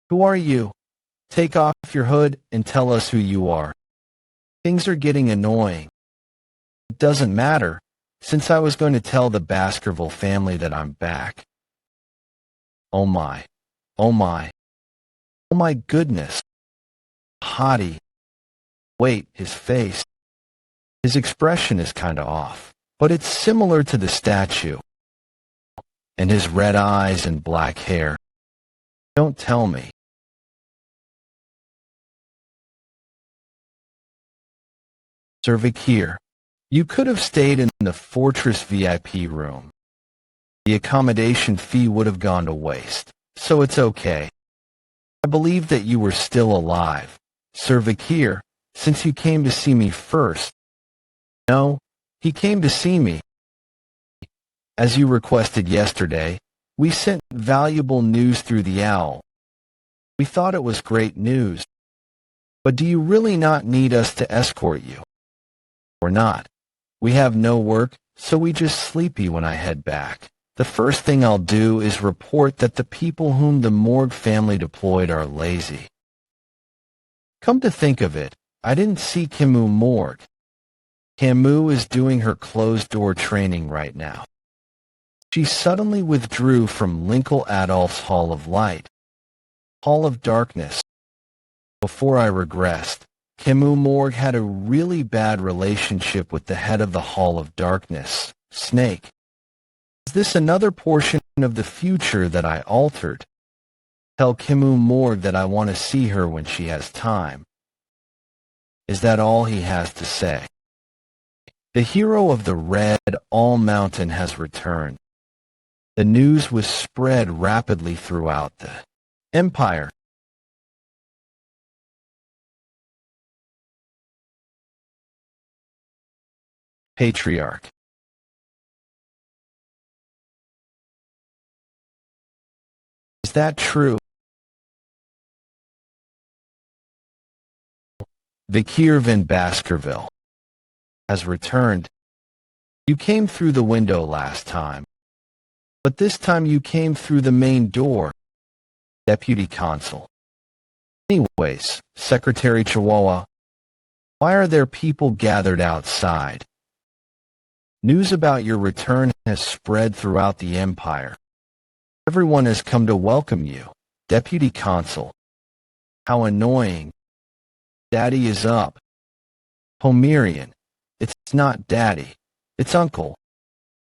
Who are you? Take off your hood and tell us who you are. Things are getting annoying. It doesn't matter, since I was going to tell the Baskerville family that I'm back. Oh my. Oh my. Oh my goodness. Hottie. Wait, his face. His expression is kinda off, but it's similar to the statue. And his red eyes and black hair. Don't tell me. Sir Vikir, you could have stayed in the Fortress VIP room. The accommodation fee would have gone to waste, so it's okay. I believe that you were still alive, Sir Vikir, since you came to see me first. No, he came to see me. As you requested yesterday, we sent valuable news through the owl. We thought it was great news. But do you really not need us to escort you? Or not? We have no work, so we just sleepy when I head back. The first thing I'll do is report that the people whom the Morgue family deployed are lazy. Come to think of it, I didn't see Camus Morgue. Camus is doing her closed-door training right now. She suddenly withdrew from Linkle Adolph's Hall of Light, Hall of Darkness. Before I regressed, Kimu Morg had a really bad relationship with the head of the Hall of Darkness, Snake. Is this another portion of the future that I altered? Tell Kimu Morg that I want to see her when she has time. Is that all he has to say? The hero of the Red All Mountain has returned. The news was spread rapidly throughout the empire. Patriarch. Is that true? Vikir van Baskerville has returned. You came through the window last time, but this time you came through the main door. Deputy Consul. Anyways, Secretary Chihuahua, why are there people gathered outside? News about your return has spread throughout the empire. Everyone has come to welcome you. Deputy Consul. How annoying. Daddy is up. Pomerian. It's not Daddy. It's Uncle.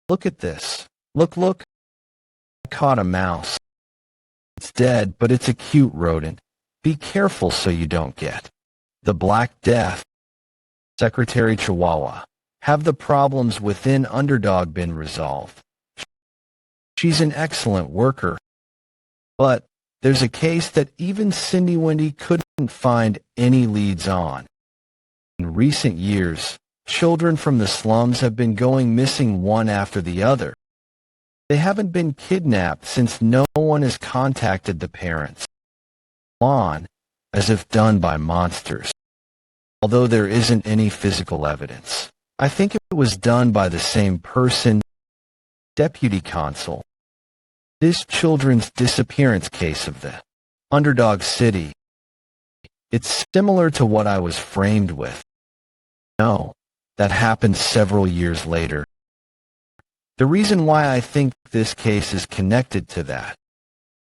Look at this. Look. I caught a mouse. It's dead, but it's a cute rodent. Be careful so you don't get the Black Death. Secretary Chihuahua. Have the problems within Underdog been resolved? She's an excellent worker. But there's a case that even Cindy Wendy couldn't find any leads on. In recent years, children from the slums have been going missing one after the other. They haven't been kidnapped since no one has contacted the parents. On, as if done by monsters. Although there isn't any physical evidence. I think it was done by the same person. Deputy Consul. This children's disappearance case of the Underdog City. It's similar to what I was framed with. No, that happened several years later. The reason why I think this case is connected to that.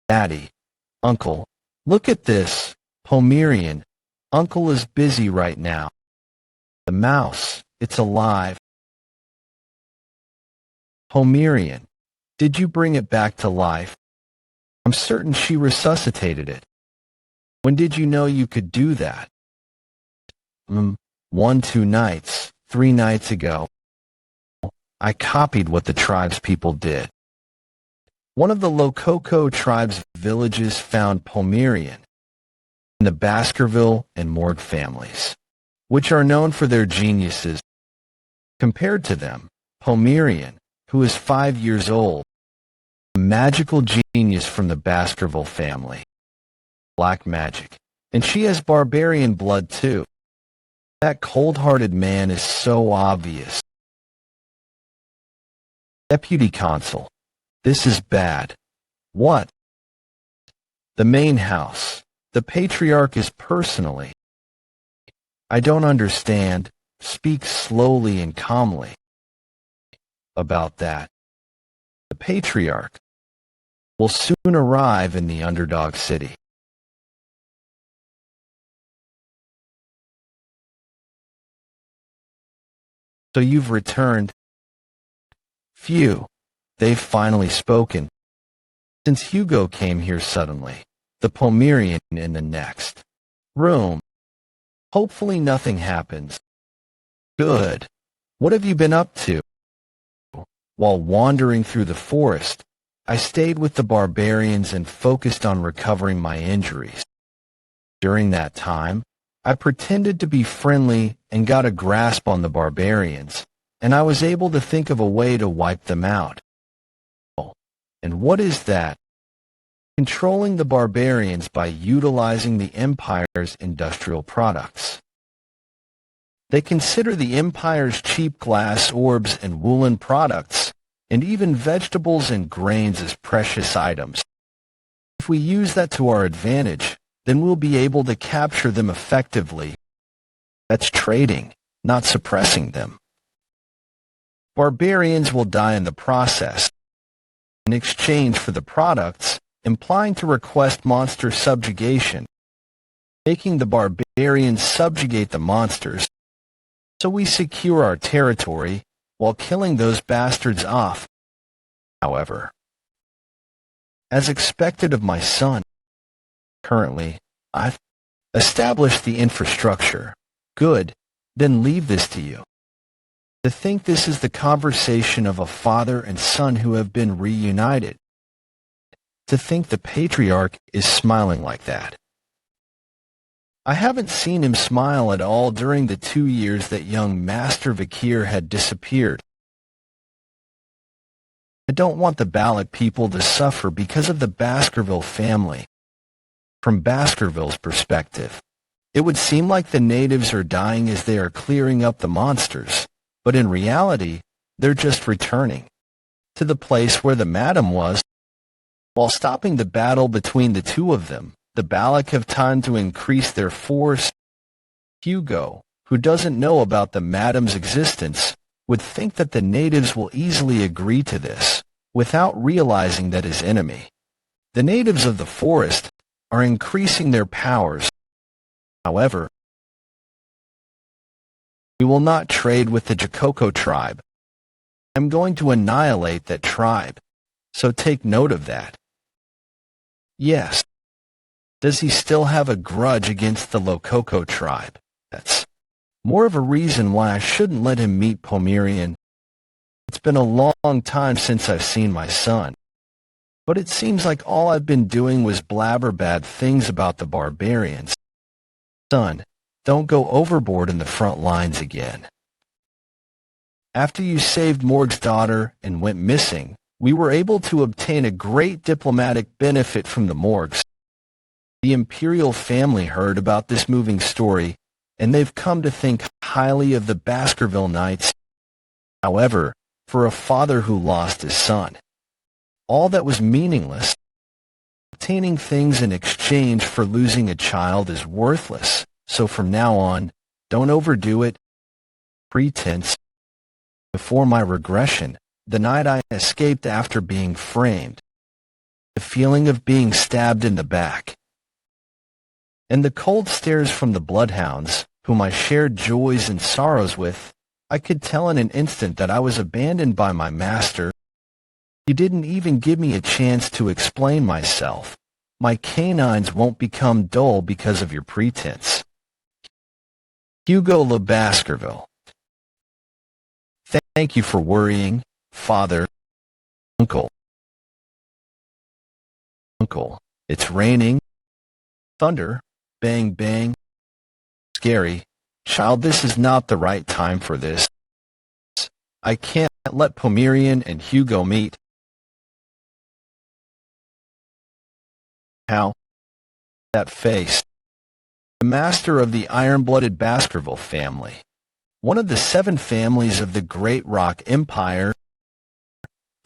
Daddy, Uncle, look at this. Pomerian, Uncle is busy right now. The mouse, it's alive. Pomerian, did you bring it back to life? I'm certain she resuscitated it. When did you know you could do that? 2 nights, 3 nights ago. I copied what the tribespeople did. One of the Lococo tribe's villages found Pomerian in the Baskerville and Morg families, which are known for their geniuses. Compared to them, Pomerian, who is 5 years old, a magical genius from the Baskerville family. Black magic. And she has barbarian blood too. That cold-hearted man is so obvious. Deputy Consul. This is bad. What? The main house. The Patriarch is personally. I don't understand. Speak slowly and calmly. About that. The Patriarch will soon arrive in the Underdog City. So you've returned. Phew, they've finally spoken. Since Hugo came here suddenly, the Pomerian in the next room. Hopefully nothing happens. Good. What have you been up to? While wandering through the forest, I stayed with the barbarians and focused on recovering my injuries. During that time, I pretended to be friendly and got a grasp on the barbarians, and I was able to think of a way to wipe them out. And what is that? Controlling the barbarians by utilizing the Empire's industrial products. They consider the Empire's cheap glass orbs and woolen products, and even vegetables and grains as precious items. If we use that to our advantage, then we'll be able to capture them effectively. That's trading, not suppressing them. Barbarians will die in the process, in exchange for the products, implying to request monster subjugation. making the barbarians subjugate the monsters, so we secure our territory while killing those bastards off. However, as expected of my son, currently, I've established the infrastructure. Good, then leave this to you. To think this is the conversation of a father and son who have been reunited. To think the patriarch is smiling like that. I haven't seen him smile at all during the 2 years that young Master Vikir had disappeared. I don't want the ballot people to suffer because of the Baskerville family. From Baskerville's perspective, it would seem like the natives are dying as they are clearing up the monsters, but in reality, they're just returning to the place where the madam was. While stopping the battle between the two of them, the Balak have time to increase their force. Hugo, who doesn't know about the madam's existence, would think that the natives will easily agree to this, without realizing that his enemy, the natives of the forest, are increasing their powers. However, we will not trade with the Jakoko tribe. I'm going to annihilate that tribe, so take note of that. Yes. Does he still have a grudge against the Lokoko tribe? That's more of a reason why I shouldn't let him meet Pomerian. It's been a long time since I've seen my son. But it seems like all I've been doing was blabber bad things about the barbarians. Son, don't go overboard in the front lines again. After you saved Morg's daughter and went missing, we were able to obtain a great diplomatic benefit from the Morgs. The imperial family heard about this moving story, and they've come to think highly of the Baskerville Knights. However, for a father who lost his son, all that was meaningless. Obtaining things in exchange for losing a child is worthless, so from now on, don't overdo it. Pretense. Before my regression, the night I escaped after being framed, the feeling of being stabbed in the back, and the cold stares from the bloodhounds, whom I shared joys and sorrows with, I could tell in an instant that I was abandoned by my master. He didn't even give me a chance to explain myself. My canines won't become dull because of your pretense. Hugo Le Baskerville. Thank you for worrying, Father. Uncle. Uncle, it's raining. Thunder. Bang, bang. Scary. Child, this is not the right time for this. I can't let Pomerian and Hugo meet. How? That face. The master of the iron-blooded Baskerville family. One of the 7 families of the Great Rock Empire.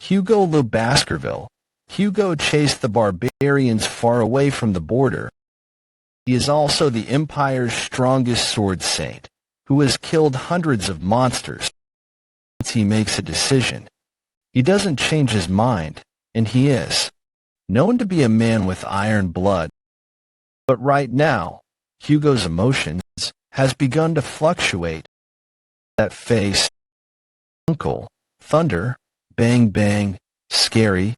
Hugo Le Baskerville. Hugo chased the barbarians far away from the border. He is also the Empire's strongest sword saint, who has killed hundreds of monsters. Once he makes a decision, he doesn't change his mind, and he is known to be a man with iron blood. But right now, Hugo's emotions has begun to fluctuate. That face. Uncle. Thunder. Bang, bang. Scary.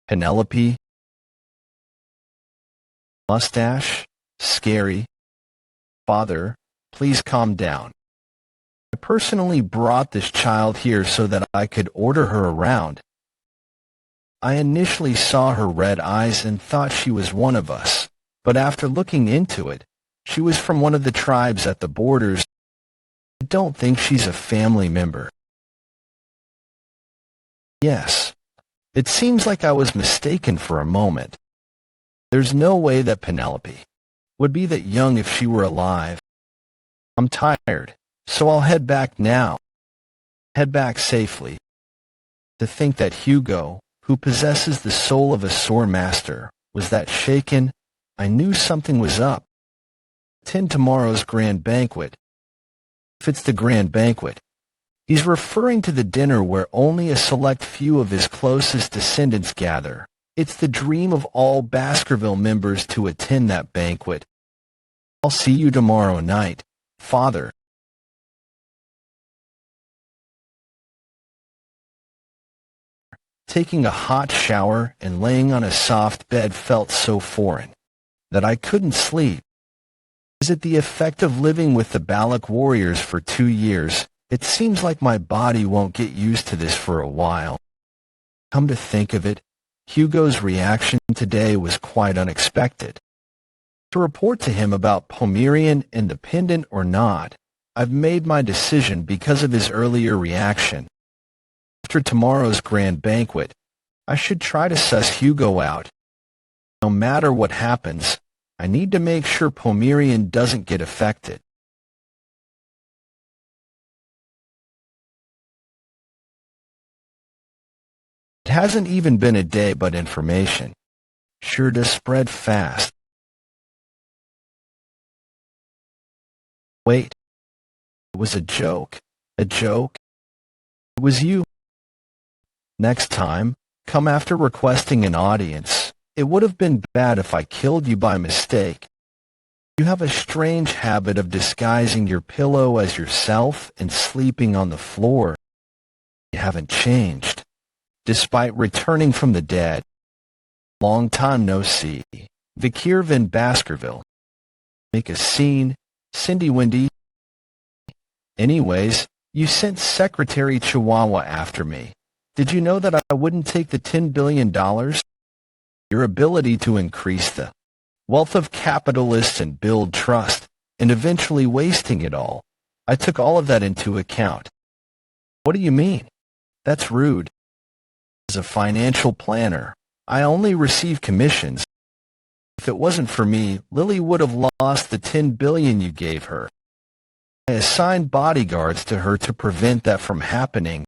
Penelope. Mustache. Scary. Father, please calm down. I personally brought this child here so that I could order her around. I initially saw her red eyes and thought she was one of us, but after looking into it, she was from one of the tribes at the borders. I don't think she's a family member. Yes, it seems like I was mistaken for a moment. There's no way that Penelope would be that young if she were alive. I'm tired, so I'll head back now. Head back safely. To think that Hugo, who possesses the soul of a sore master, was that shaken, I knew something was up. Attend tomorrow's grand banquet. If it's the grand banquet, he's referring to the dinner where only a select few of his closest descendants gather. It's the dream of all Baskerville members to attend that banquet. I'll see you tomorrow night, Father. Taking a hot shower and laying on a soft bed felt so foreign that I couldn't sleep. Is it the effect of living with the Balak warriors for 2 years? It seems like my body won't get used to this for a while. Come to think of it, Hugo's reaction today was quite unexpected. To report to him about Pomerian independent or not, I've made my decision because of his earlier reaction. After tomorrow's grand banquet, I should try to suss Hugo out. No matter what happens, I need to make sure Pomerian doesn't get affected. It hasn't even been a day, but information sure does spread fast. Wait, it was a joke. A joke? It was you. Next time, come after requesting an audience. It would have been bad if I killed you by mistake. You have a strange habit of disguising your pillow as yourself and sleeping on the floor. You haven't changed, despite returning from the dead. Long time no see. Vikir in Baskerville. Make a scene, Cindy Windy. Anyways, you sent Secretary Chihuahua after me. Did you know that I wouldn't take the $10 billion? Your ability to increase the wealth of capitalists and build trust, and eventually wasting it all. I took all of that into account. What do you mean? That's rude. As a financial planner, I only receive commissions. If it wasn't for me, Lily would have lost the $10 billion you gave her. I assigned bodyguards to her to prevent that from happening.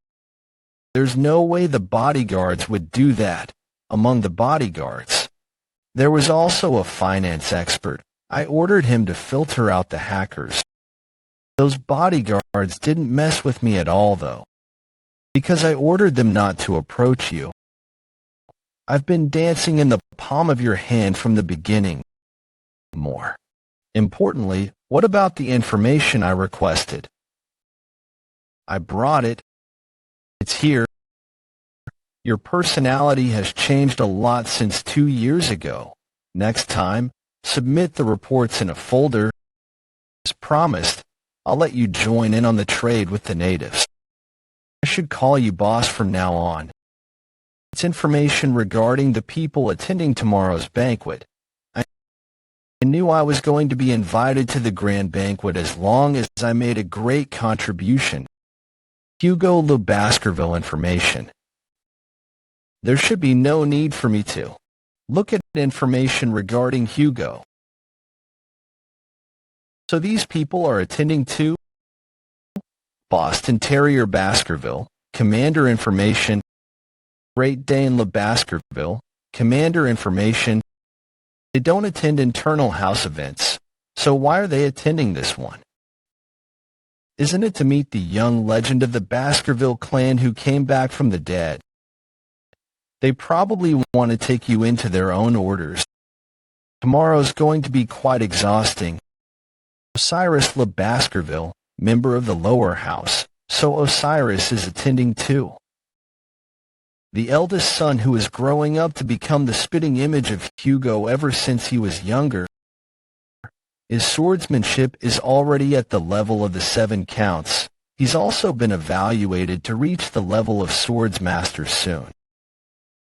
There's no way the bodyguards would do that. Among the bodyguards, there was also a finance expert. I ordered him to filter out the hackers. Those bodyguards didn't mess with me at all, though, because I ordered them not to approach you. I've been dancing in the palm of your hand from the beginning. More importantly, what about the information I requested? I brought it. It's here. Your personality has changed a lot since 2 years ago. Next time, submit the reports in a folder. As promised, I'll let you join in on the trade with the natives. I should call you boss from now on. It's information regarding the people attending tomorrow's banquet. I knew I was going to be invited to the grand banquet as long as I made a great contribution. Hugo Le Baskerville information. There should be no need for me to look at information regarding Hugo. So these people are attending to Boston Terrier Baskerville, Commander information, Great Dane Le Baskerville, Commander information. They don't attend internal house events, so why are they attending this one? Isn't it to meet the young legend of the Baskerville clan who came back from the dead? They probably want to take you into their own orders. Tomorrow's going to be quite exhausting. Osiris Le Baskerville, member of the lower house, so Osiris is attending too. The eldest son who is growing up to become the spitting image of Hugo ever since he was younger. His swordsmanship is already at the level of the 7 counts. He's also been evaluated to reach the level of swordsmaster soon.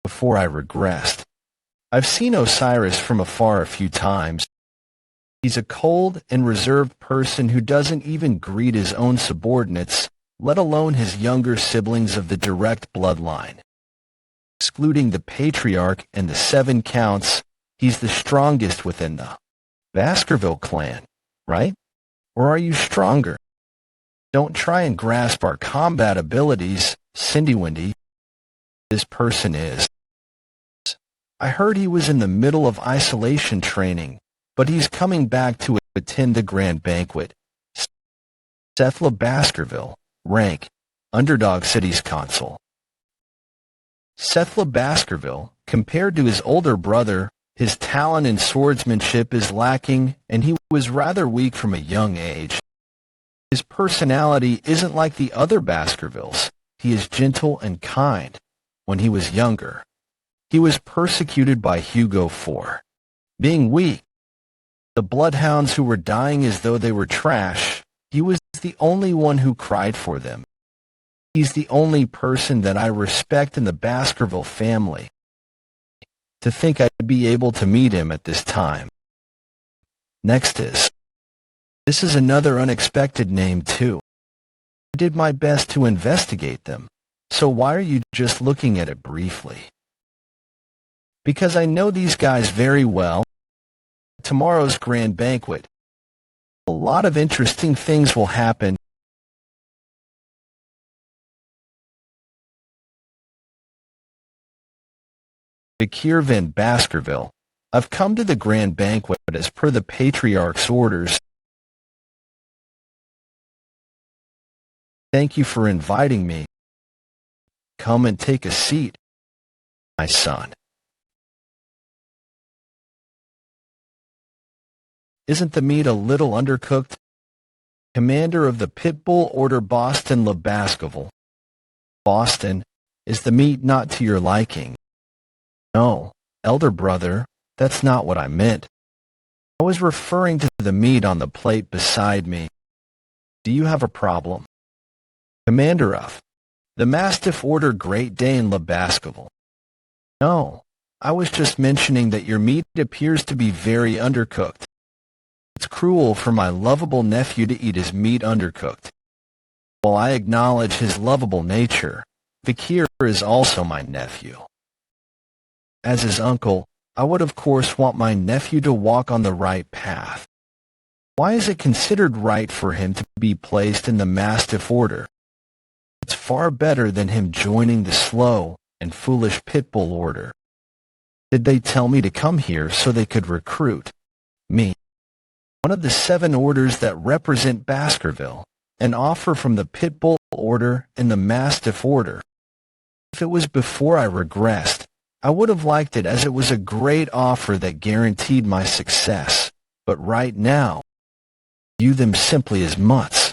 Before I regressed, I've seen Osiris from afar a few times. He's a cold and reserved person who doesn't even greet his own subordinates, let alone his younger siblings of the direct bloodline. Excluding the patriarch and the 7 counts, he's the strongest within the Baskerville clan, right? Or are you stronger? Don't try and grasp our combat abilities, Cindy Windy. This person is. I heard he was in the middle of isolation training, but he's coming back to attend the grand banquet. Seth Le Baskerville, rank, Underdog City's consul. Seth Le Baskerville, compared to his older brother, His talent in swordsmanship is lacking, and he was rather weak from a young age. His personality isn't like the other Baskervilles. He is gentle and kind. When he was younger, he was persecuted by Hugo for being weak. The bloodhounds who were dying as though they were trash, he was the only one who cried for them. He's the only person that I respect in the Baskerville family. To think I'd be able to meet him at this time. This is another unexpected name too. I did my best to investigate them, so why are you just looking at it briefly? Because I know these guys very well. Tomorrow's grand banquet. A lot of interesting things will happen. Vikir van Baskerville, I've come to the grand banquet as per the patriarch's orders. Thank you for inviting me. Come and take a seat, my son. Isn't the meat a little undercooked? Commander of the Pitbull Order Boston Le Baskerville. Boston, is the meat not to your liking? No, elder brother, that's not what I meant. I was referring to the meat on the plate beside me. Do you have a problem? Commander of the Mastiff Order Great Dane Le Baskerville. No, I was just mentioning that your meat appears to be very undercooked. It's cruel for my lovable nephew to eat his meat undercooked. While I acknowledge his lovable nature, Vikir is also my nephew. As his uncle, I would of course want my nephew to walk on the right path. Why is it considered right for him to be placed in the Mastiff Order? It's far better than him joining the slow and foolish Pitbull Order. Did they tell me to come here so they could recruit me? One of the 7 orders that represent Baskerville, an offer from the Pitbull Order and the Mastiff Order. If it was before I regressed, I would have liked it as it was a great offer that guaranteed my success, but right now, I view them simply as mutts.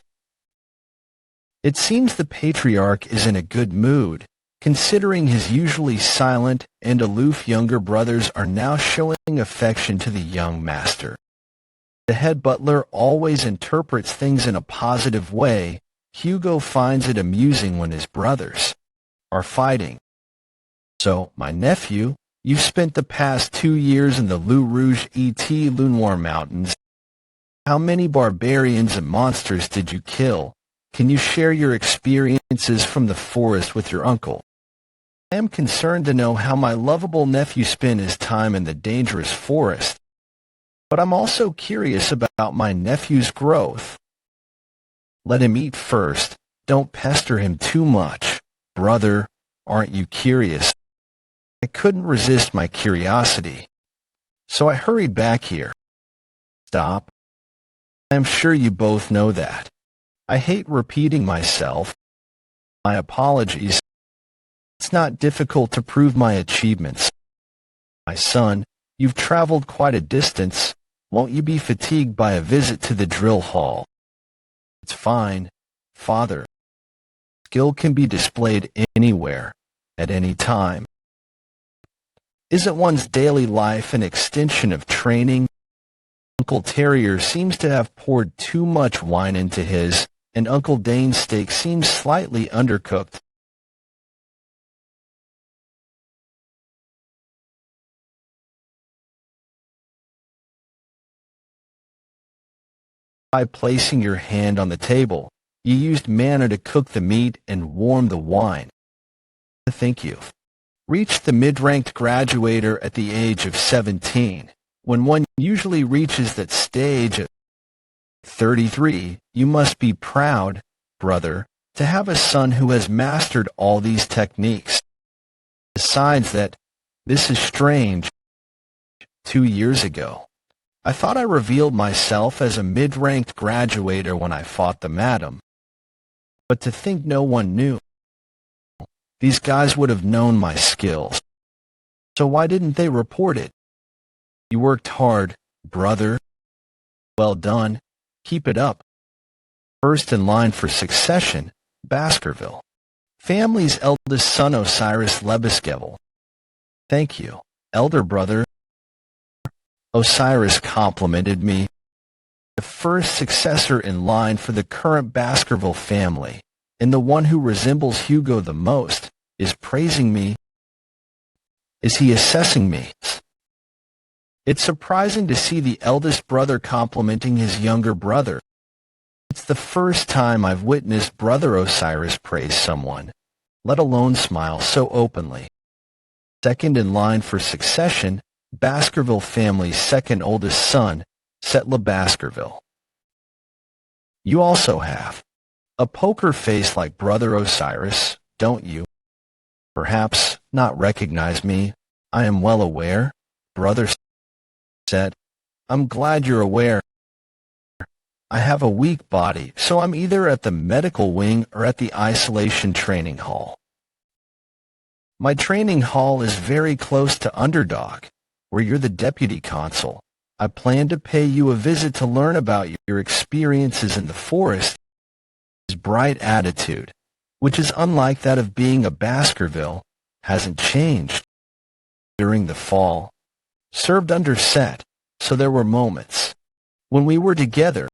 It seems the patriarch is in a good mood, considering his usually silent and aloof younger brothers are now showing affection to the young master. The head butler always interprets things in a positive way. Hugo finds it amusing when his brothers are fighting. So, my nephew, you've spent the past 2 years in the Loup Rouge et Lunoir Mountains. How many barbarians and monsters did you kill? Can you share your experiences from the forest with your uncle? I am concerned to know how my lovable nephew spent his time in the dangerous forest. But I'm also curious about my nephew's growth. Let him eat first. Don't pester him too much. Brother, aren't you curious? I couldn't resist my curiosity, so I hurried back here. Stop. I am sure you both know that. I hate repeating myself. My apologies. It's not difficult to prove my achievements. My son, you've traveled quite a distance. Won't you be fatigued by a visit to the drill hall? It's fine, father. Skill can be displayed anywhere, at any time. Isn't one's daily life an extension of training? Uncle Terrier seems to have poured too much wine into his, and Uncle Dane's steak seems slightly undercooked. By placing your hand on the table, you used manna to cook the meat and warm the wine. Thank you. Reached the mid-ranked graduator at the age of 17. When one usually reaches that stage at 33, you must be proud, brother, to have a son who has mastered all these techniques. Besides that, this is strange. 2 years ago, I thought I revealed myself as a mid-ranked graduator when I fought the madam. But to think no one knew. These guys would have known my skills. So why didn't they report it? You worked hard, brother. Well done. Keep it up. First in line for succession, Baskerville. Family's eldest son Osiris Lebeskevel. Thank you, elder brother. Osiris complimented me. The first successor in line for the current Baskerville family, and the one who resembles Hugo the most, is praising me. Is he assessing me? It's surprising to see the eldest brother complimenting his younger brother. It's the first time I've witnessed Brother Osiris praise someone, let alone smile so openly. Second in line for succession, Baskerville family's second oldest son, Settler Baskerville. You also have a poker face like Brother Osiris, don't you? Perhaps not recognize me. I am well aware, Brother said. I'm glad you're aware. I have a weak body, so I'm either at the medical wing or at the isolation training hall. My training hall is very close to Underdog, where you're the deputy consul. I plan to pay you a visit to learn about your experiences in the forest. His bright attitude, which is unlike that of being a Baskerville, hasn't changed. During the fall, served under Set, so there were moments when we were together.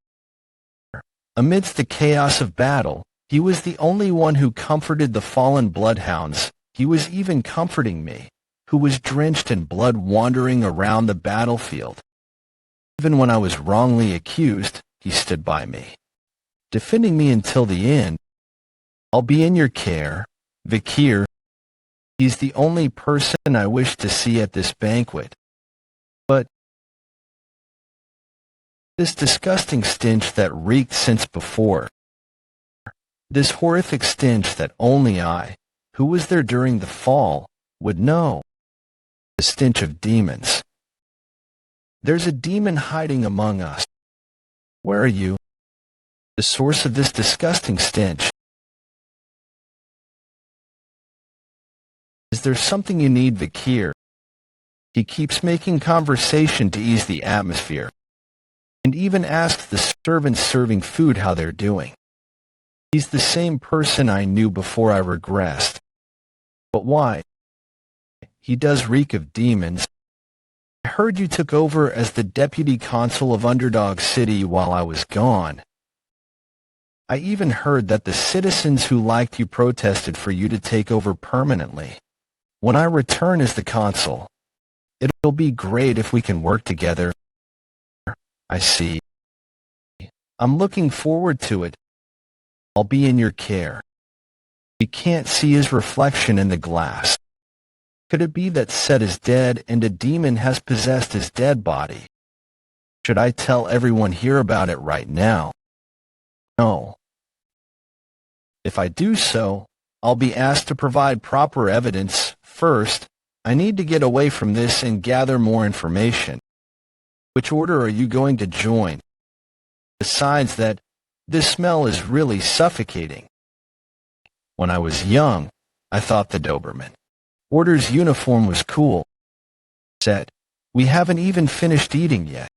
Amidst the chaos of battle, he was the only one who comforted the fallen bloodhounds. He was even comforting me, who was drenched in blood wandering around the battlefield. Even when I was wrongly accused, he stood by me, defending me until the end. I'll be in your care, Vikir. He's the only person I wish to see at this banquet. But this disgusting stench that reeked since before, this horrific stench that only I, who was there during the fall, would know, the stench of demons. There's a demon hiding among us. Where are you? The source of this disgusting stench. Is there something you need, Vikir? He keeps making conversation to ease the atmosphere, and even asks the servants serving food how they're doing. He's the same person I knew before I regressed. But why? He does reek of demons. I heard you took over as the deputy consul of Underdog City while I was gone. I even heard that the citizens who liked you protested for you to take over permanently. When I return as the consul, it'll be great if we can work together. I see. I'm looking forward to it. I'll be in your care. We can't see his reflection in the glass. Could it be that Set is dead and a demon has possessed his dead body? Should I tell everyone here about it right now? No. If I do so, I'll be asked to provide proper evidence. First, I need to get away from this and gather more information. Which order are you going to join? Besides that, this smell is really suffocating. When I was young, I thought the Doberman Order's uniform was cool. Said, we haven't even finished eating yet.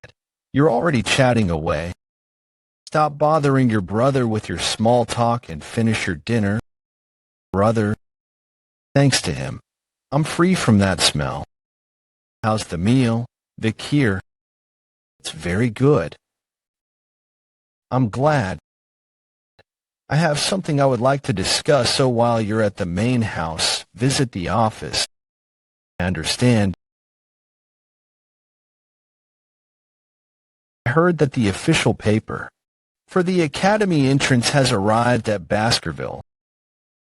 You're already chatting away. Stop bothering your brother with your small talk and finish your dinner. Brother, thanks to him, I'm free from that smell. How's the meal, Vikir? It's very good. I'm glad. I have something I would like to discuss, so while you're at the main house, visit the office. I understand. I heard that the official paper for the academy entrance has arrived at Baskerville.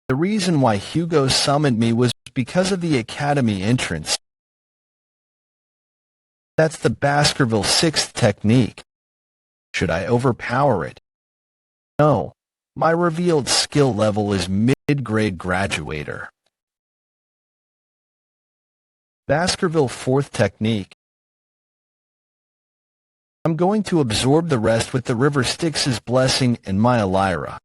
The reason why Hugo summoned me was because of the academy entrance. That's the Baskerville 6th technique. Should I overpower it? No. My revealed skill level is mid-grade graduator. Baskerville 4th technique. I'm going to absorb the rest with the River Styx's blessing and my Elira.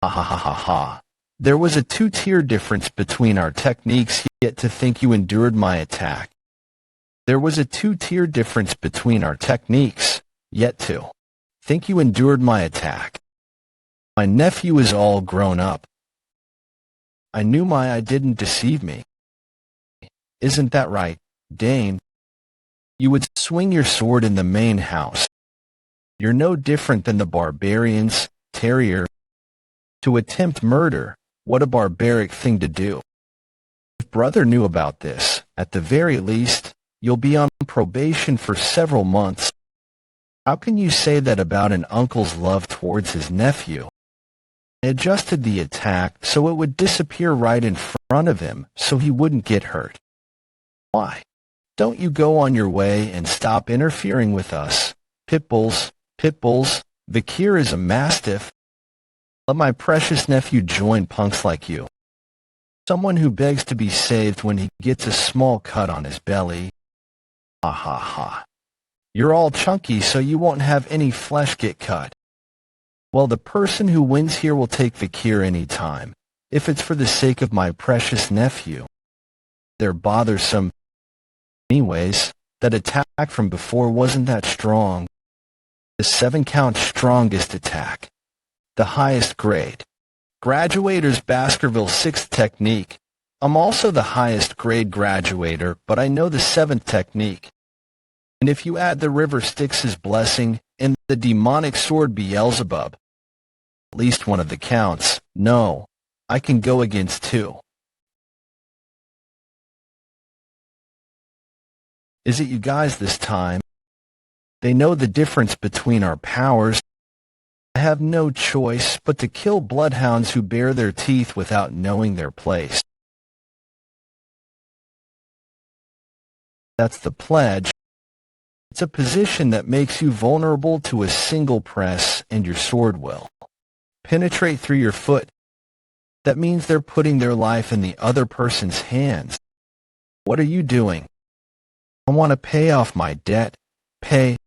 Ha ha ha ha ha. There was a 2-tier difference between our techniques, yet to think you endured my attack. There was a two-tier difference between our techniques, yet to think you endured my attack. My nephew is all grown up. I knew my eye didn't deceive me. Isn't that right, Dane? You would swing your sword in the main house. You're no different than the barbarians, terrier. To attempt murder, what a barbaric thing to do. If brother knew about this, at the very least, you'll be on probation for several months. How can you say that about an uncle's love towards his nephew? I adjusted the attack so it would disappear right in front of him so he wouldn't get hurt. Why? Don't you go on your way and stop interfering with us? Pitbulls, Vikir is a mastiff. Let my precious nephew join punks like you. Someone who begs to be saved when he gets a small cut on his belly. Ha ha ha. You're all chunky so you won't have any flesh get cut. Well, the person who wins here will take Vikir any time, if it's for the sake of my precious nephew. They're bothersome. Anyways, that attack from before wasn't that strong. The 7-count strongest attack. The highest grade. Graduator's Baskerville 6th technique. I'm also the highest grade graduator, but I know the 7th technique. And if you add the river Styx's blessing and the demonic sword Beelzebub, at least one of the counts, no, I can go against 2. Is it you guys this time? They know the difference between our powers. I have no choice but to kill bloodhounds who bare their teeth without knowing their place. That's the pledge. It's a position that makes you vulnerable to a single press, and your sword will penetrate through your foot. That means they're putting their life in the other person's hands. What are you doing? I want to pay off my debt. Pay.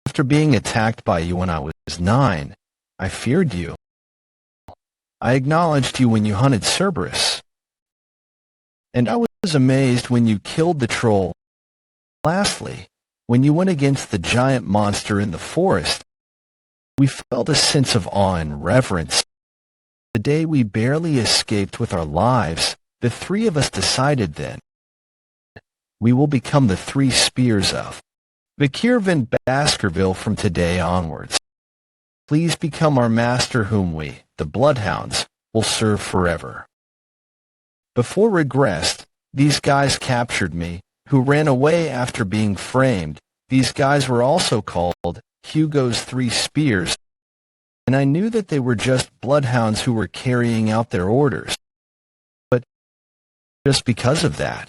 After being attacked by you when I was 9, I feared you. I acknowledged you when you hunted Cerberus. And I was amazed when you killed the troll. Lastly, when you went against the giant monster in the forest, we felt a sense of awe and reverence. The day we barely escaped with our lives, the 3 of us decided then, we will become the 3 spears of Vikir van Baskerville from today onwards. Please become our master whom we, the Bloodhounds, will serve forever. Before Regressed, these guys captured me, who ran away after being framed. These guys were also called Hugo's 3 Spears, and I knew that they were just bloodhounds who were carrying out their orders. But just because of that,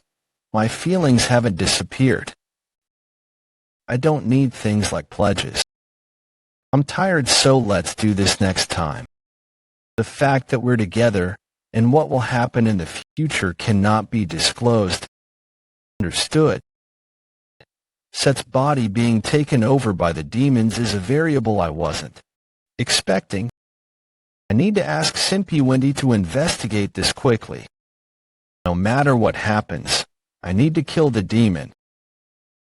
my feelings haven't disappeared. I don't need things like pledges. I'm tired, so let's do this next time. The fact that we're together and what will happen in the future cannot be disclosed. Understood. Set's body being taken over by the demons is a variable I wasn't expecting. I need to ask Simpy Wendy to investigate this quickly. No matter what happens, I need to kill the demon.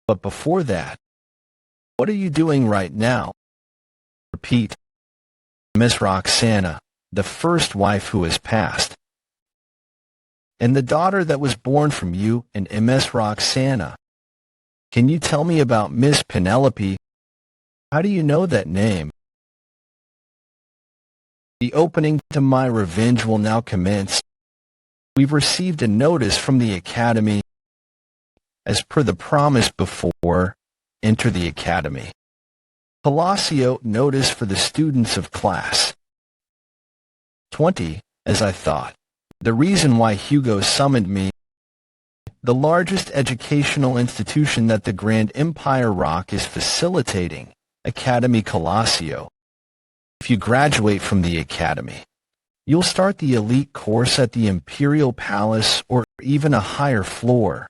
But before that, what are you doing right now? Repeat. Miss Roxana, the first wife who has passed, and the daughter that was born from you and Ms. Roxana. Can you tell me about Miss Penelope? How do you know that name? The opening to my revenge will now commence. We've received a notice from the Academy. As per the promise before, enter the Academy. Palacio notice for the students of class 20, as I thought. The reason why Hugo summoned me, the largest educational institution that the Grand Empire Rock is facilitating, Academy Palacio. If you graduate from the Academy, you'll start the elite course at the Imperial Palace or even a higher floor.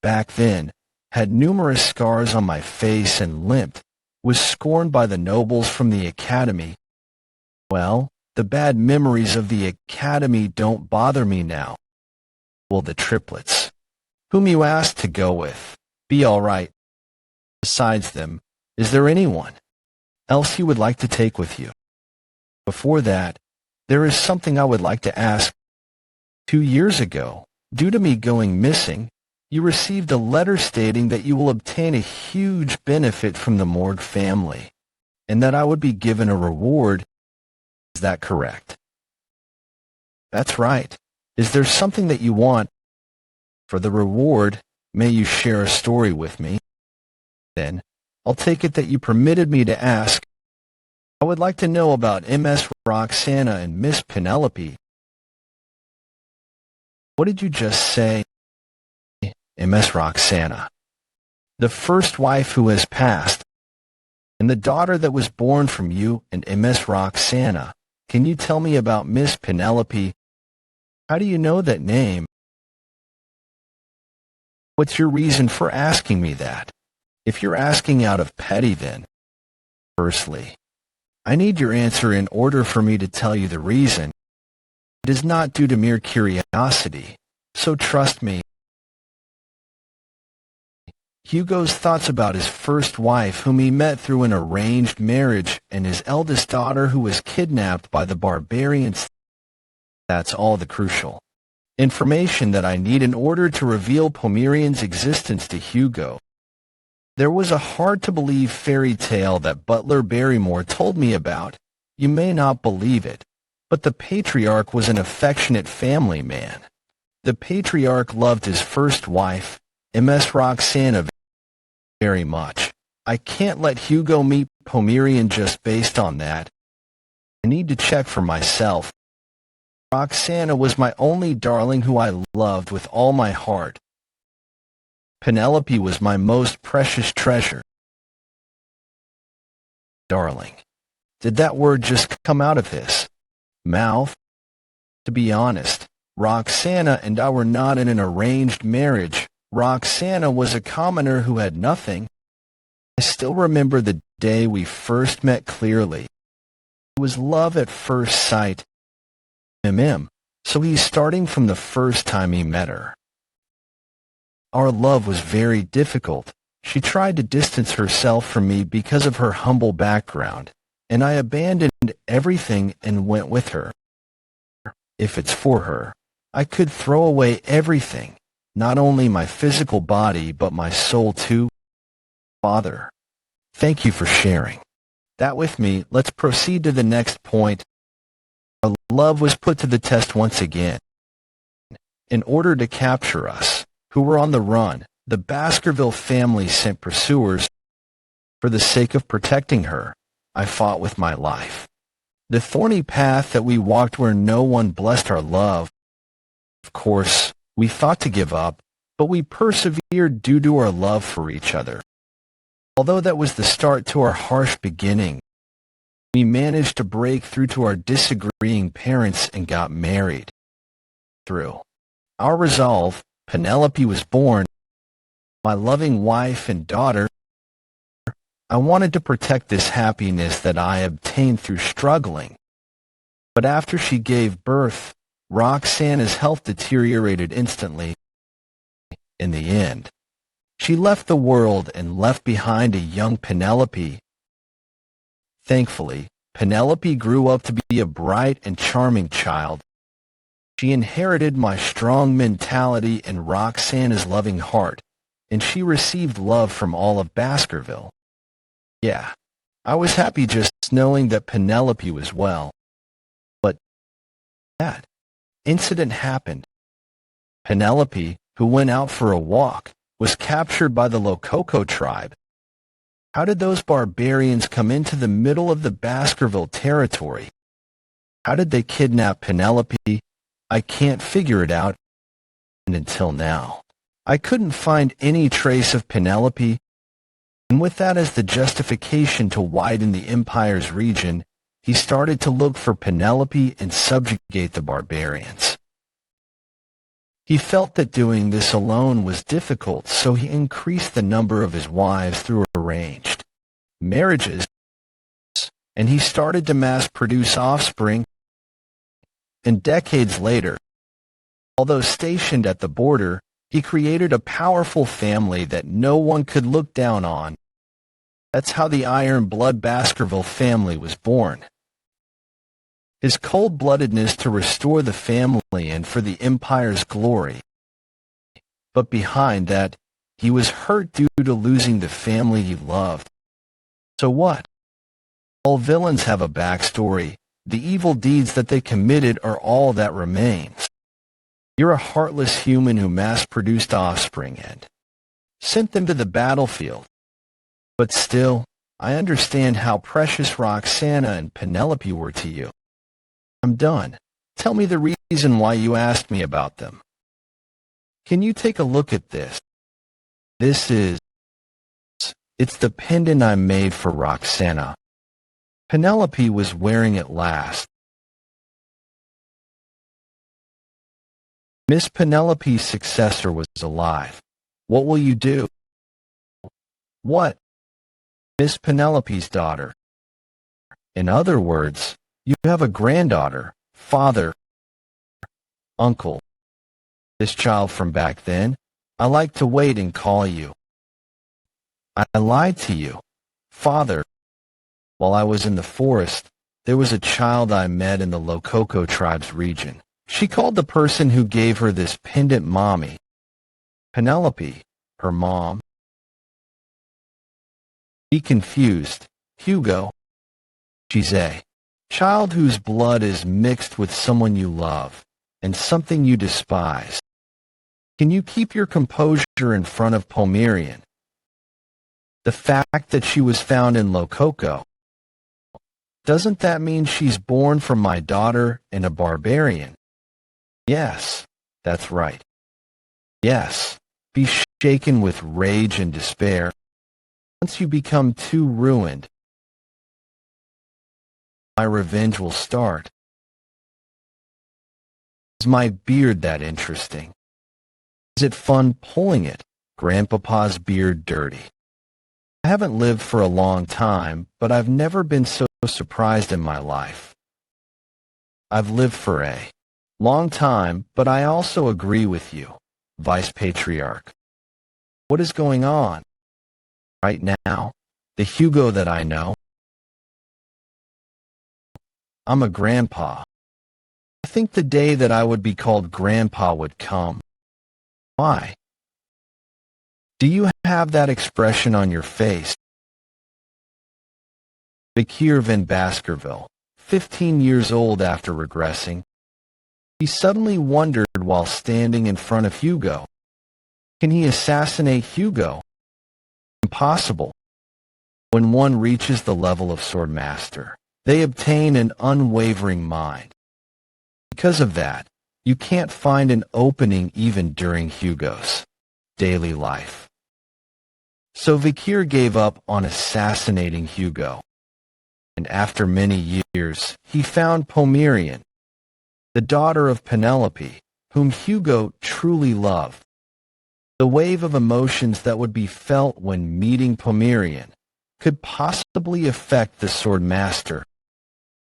Back then, had numerous scars on my face and limped, was scorned by the nobles from the Academy. Well, the bad memories of the Academy don't bother me now. Well, the triplets. whom you asked to go with. Be all right. Besides them, is there anyone else you would like to take with you? Before that, there is something I would like to ask. 2 years ago, due to me going missing, you received a letter stating that you will obtain a huge benefit from the Morgue family, and that I would be given a reward. Is that correct? That's right. Is there something that you want? For the reward, may you share a story with me? Then, I'll take it that you permitted me to ask. I would like to know about Ms. Roxana and Miss Penelope. What did you just say? Ms. Roxana, the first wife who has passed, and the daughter that was born from you and Ms. Roxana. Can you tell me about Miss Penelope? How do you know that name? What's your reason for asking me that? If you're asking out of petty, then, firstly, I need your answer in order for me to tell you the reason. It is not due to mere curiosity, so trust me. Hugo's thoughts about his first wife, whom he met through an arranged marriage, and his eldest daughter who was kidnapped by the barbarians. That's all the crucial information that I need in order to reveal Pomerian's existence to Hugo. There was a hard-to-believe fairy tale that Butler Barrymore told me about. You may not believe it, but the patriarch was an affectionate family man. The patriarch loved his first wife, Ms. Roxana, very much. I can't let Hugo meet Pomerian just based on that. I need to check for myself. Roxana was my only darling who I loved with all my heart. Penelope was my most precious treasure. Darling. Did that word just come out of his mouth? To be honest, Roxana and I were not in an arranged marriage. Roxana was a commoner who had nothing. I still remember the day we first met clearly. It was love at first sight. So he's starting from the first time he met her. Our love was very difficult. She tried to distance herself from me because of her humble background, and I abandoned everything and went with her. If it's for her, I could throw away everything, not only my physical body but my soul too. Father, thank you for sharing that with me. Let's proceed to the next point. Our love was put to the test once again. In order to capture us, who were on the run, the Baskerville family sent pursuers. For the sake of protecting her, I fought with my life. The thorny path that we walked where no one blessed our love. Of course, we thought to give up, but we persevered due to our love for each other. Although that was the start to our harsh beginning, we managed to break through to our disagreeing parents and got married. Through our resolve, Penelope was born, my loving wife and daughter. I wanted to protect this happiness that I obtained through struggling. But after she gave birth, Roxana's health deteriorated instantly. In the end, she left the world and left behind a young Penelope. Thankfully, Penelope grew up to be a bright and charming child. She inherited my strong mentality and Roxana's loving heart, and she received love from all of Baskerville. Yeah, I was happy just knowing that Penelope was well. But that incident happened. Penelope, who went out for a walk, was captured by the Lococo tribe. How did those barbarians come into the middle of the Baskerville territory? How did they kidnap Penelope? I can't figure it out. And until now, I couldn't find any trace of Penelope. And with that as the justification to widen the Empire's region, he started to look for Penelope and subjugate the barbarians. He felt that doing this alone was difficult, so he increased the number of his wives through arranged marriages, and he started to mass-produce offspring. And decades later, although stationed at the border, He created a powerful family that no one could look down on. That's how the iron-blood Baskerville family was born. His cold-bloodedness to restore the family and for the Empire's glory. But behind that, he was hurt due to losing the family he loved. So what? All villains have a backstory. The evil deeds that they committed are all that remains. You're a heartless human who mass-produced offspring and sent them to the battlefield. But still, I understand how precious Roxana and Penelope were to you. I'm done. Tell me the reason why you asked me about them. Can you take a look at this? It's the pendant I made for Roxana. Penelope was wearing it last. Miss Penelope's successor was alive. What will you do? What? Miss Penelope's daughter. In other words, you have a granddaughter, father, uncle. This child from back then, I like to wait and call you. I lied to you, father. While I was in the forest, there was a child I met in the Lococo tribe's region. She called the person who gave her this pendant mommy. Penelope, her mom. Be confused, Hugo. She's a child whose blood is mixed with someone you love and something you despise. Can you keep your composure in front of Pomerian? The fact that she was found in Lococo, doesn't that mean she's born from my daughter and a barbarian? Yes, that's right. Yes, be shaken with rage and despair. Once you become too ruined, my revenge will start. Is my beard that interesting? Is it fun pulling it, Grandpapa's beard dirty? I haven't lived for a long time, but I've never been so surprised in my life. I've lived for a long time, but I also agree with you, Vice Patriarch. What is going on? Right now, the Hugo that I know. I'm a grandpa. I think the day that I would be called grandpa would come. Why? Do you have that expression on your face? Vikir van Baskerville, 15 years old after regressing, he suddenly wondered while standing in front of Hugo. Can he assassinate Hugo? Impossible. When one reaches the level of Swordmaster, they obtain an unwavering mind. Because of that, you can't find an opening even during Hugo's daily life. So Vikir gave up on assassinating Hugo. And after many years, he found Pomerian, the daughter of Penelope, whom Hugo truly loved. The wave of emotions that would be felt when meeting Pomerian could possibly affect the Swordmaster.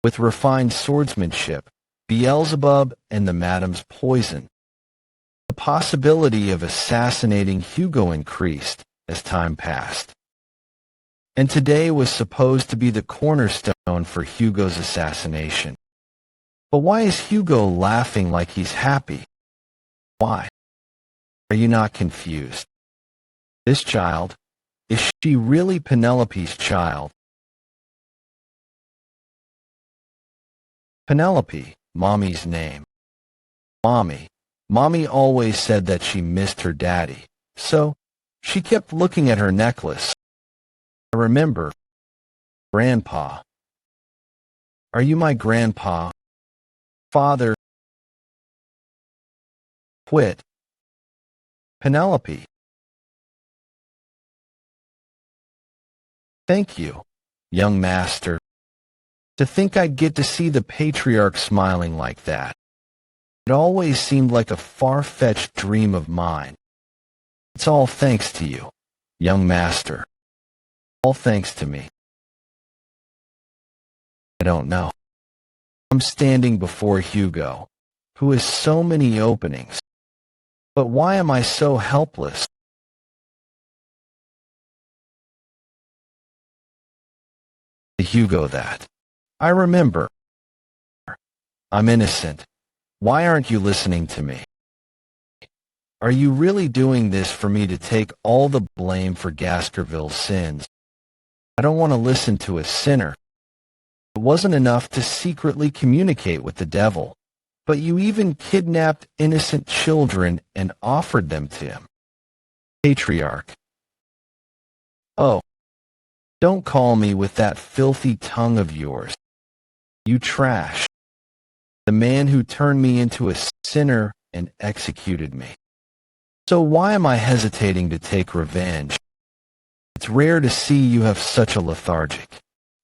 With refined swordsmanship, Beelzebub and the Madam's poison, the possibility of assassinating Hugo increased as time passed. And today was supposed to be the cornerstone for Hugo's assassination. But why is Hugo laughing like he's happy? Why? Are you not confused? This child, is she really Penelope's child? Penelope, Mommy's name. Mommy always said that she missed her daddy, so she kept looking at her necklace. I remember. Grandpa. Are you my grandpa? Father. Quit. Penelope. Thank you, young master. To think I'd get to see the patriarch smiling like that. It always seemed like a far-fetched dream of mine. It's all thanks to you, young master. All thanks to me. I don't know. I'm standing before Hugo, who has so many openings. But why am I so helpless? Hugo, that. I remember. I'm innocent. Why aren't you listening to me? Are you really doing this for me to take all the blame for Baskerville's sins? I don't want to listen to a sinner. It wasn't enough to secretly communicate with the devil, but you even kidnapped innocent children and offered them to him. Patriarch. Oh, don't call me with that filthy tongue of yours. You trash. The man who turned me into a sinner and executed me. So why am I hesitating to take revenge? It's rare to see you have such a lethargic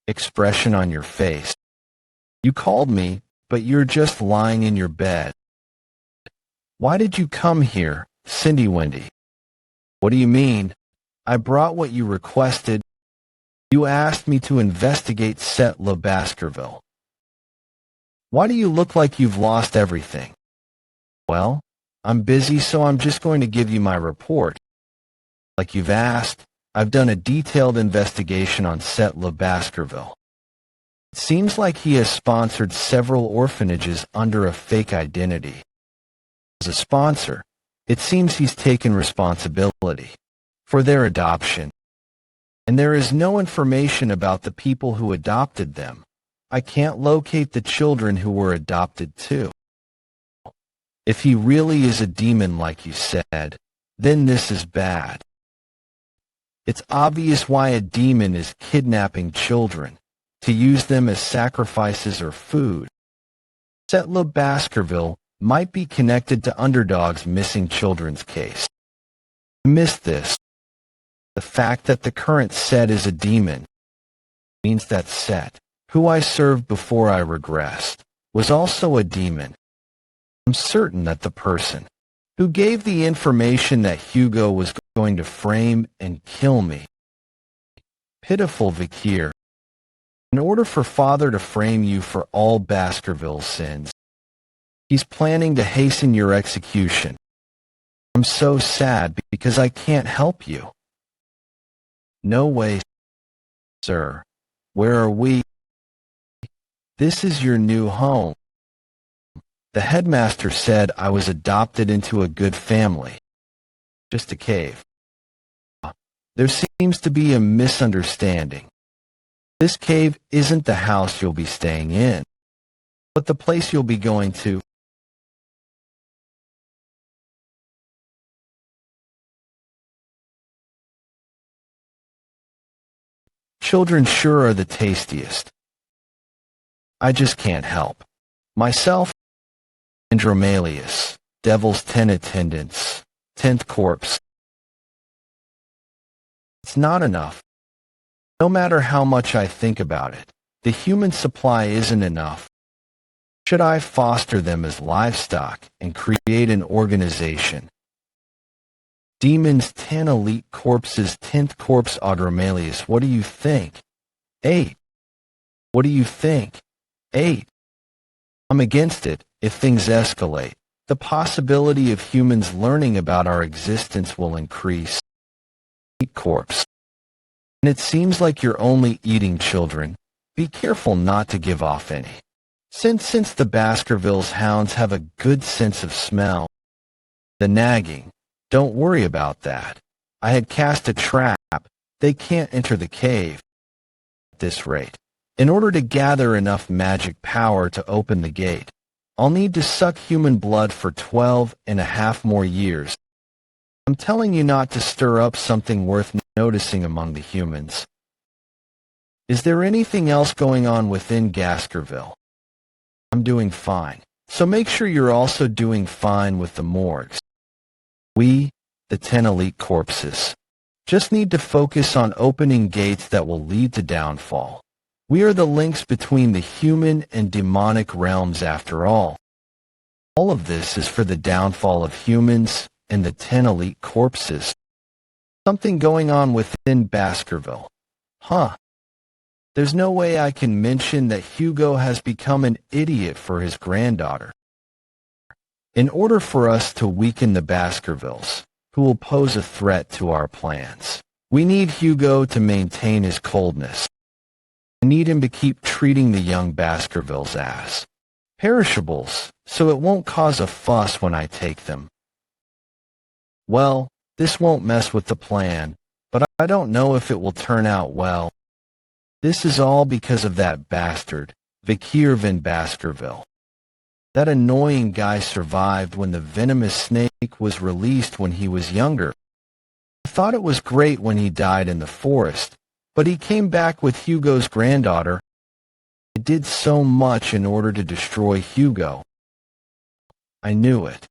expression on your face. You called me, but you're just lying in your bed. Why did you come here, Cindy Wendy? What do you mean? I brought what you requested. You asked me to investigate Settler Baskerville. Why do you look like you've lost everything? Well, I'm busy, so I'm just going to give you my report. Like you've asked, I've done a detailed investigation on Settler Baskerville. It seems like he has sponsored several orphanages under a fake identity. As a sponsor, it seems he's taken responsibility for their adoption. And there is no information about the people who adopted them. I can't locate the children who were adopted too. If he really is a demon like you said, then this is bad. It's obvious why a demon is kidnapping children, to use them as sacrifices or food. Settler Baskerville might be connected to Underdog's missing children's case. I missed this. The fact that the current Set is a demon means that Set, who I served before I regressed, was also a demon. I'm certain that the person who gave the information that Hugo was going to frame and kill me. Pitiful Vikir. In order for Father to frame you for all Baskerville's sins, he's planning to hasten your execution. I'm so sad because I can't help you. No way, sir. Where are we? This is your new home. The headmaster said I was adopted into a good family. Just a cave. There seems to be a misunderstanding. This cave isn't the house you'll be staying in, but the place you'll be going to. Children sure are the tastiest. I just can't help myself. Andromalius, Devil's 10 attendants, 10th corpse. It's not enough. No matter how much I think about it, the human supply isn't enough. Should I foster them as livestock and create an organization? Demons, 10 elite corpses, 10th corpse Andromalius. What do you think? 8. What do you think? 8. I'm against it. If things escalate, the possibility of humans learning about our existence will increase. 8 corpse. And it seems like you're only eating children. Be careful not to give off any. Since the Baskerville's hounds have a good sense of smell. The nagging. Don't worry about that. I had cast a trap. They can't enter the cave. At this rate, in order to gather enough magic power to open the gate, I'll need to suck human blood for 12.5 more years. I'm telling you not to stir up something worth noticing among the humans. Is there anything else going on within Baskerville? I'm doing fine, so make sure you're also doing fine with the morgues. We, the 10 elite corpses, just need to focus on opening gates that will lead to downfall. We are the links between the human and demonic realms after all. All of this is for the downfall of humans and the 10 elite corpses. Something going on within Baskerville. Huh. There's no way I can mention that Hugo has become an idiot for his granddaughter. In order for us to weaken the Baskervilles, who will pose a threat to our plans, we need Hugo to maintain his coldness. I need him to keep treating the young Baskervilles as perishables, so it won't cause a fuss when I take them. Well, this won't mess with the plan, but I don't know if it will turn out well. This is all because of that bastard, Vikir van Baskerville. That annoying guy survived when the venomous snake was released when he was younger. I thought it was great when he died in the forest, but he came back with Hugo's granddaughter. I did so much in order to destroy Hugo. I knew it.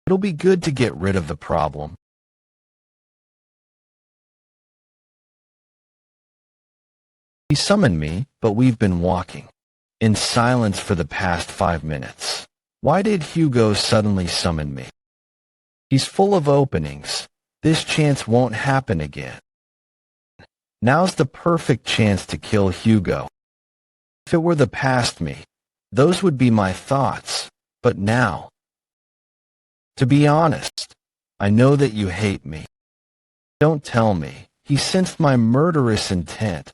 It'll be good to get rid of the problem. He summoned me, but we've been walking in silence for the past 5 minutes. Why did Hugo suddenly summon me? He's full of openings. This chance won't happen again. Now's the perfect chance to kill Hugo. If it were the past me, those would be my thoughts, but now. To be honest, I know that you hate me. Don't tell me. He sensed my murderous intent.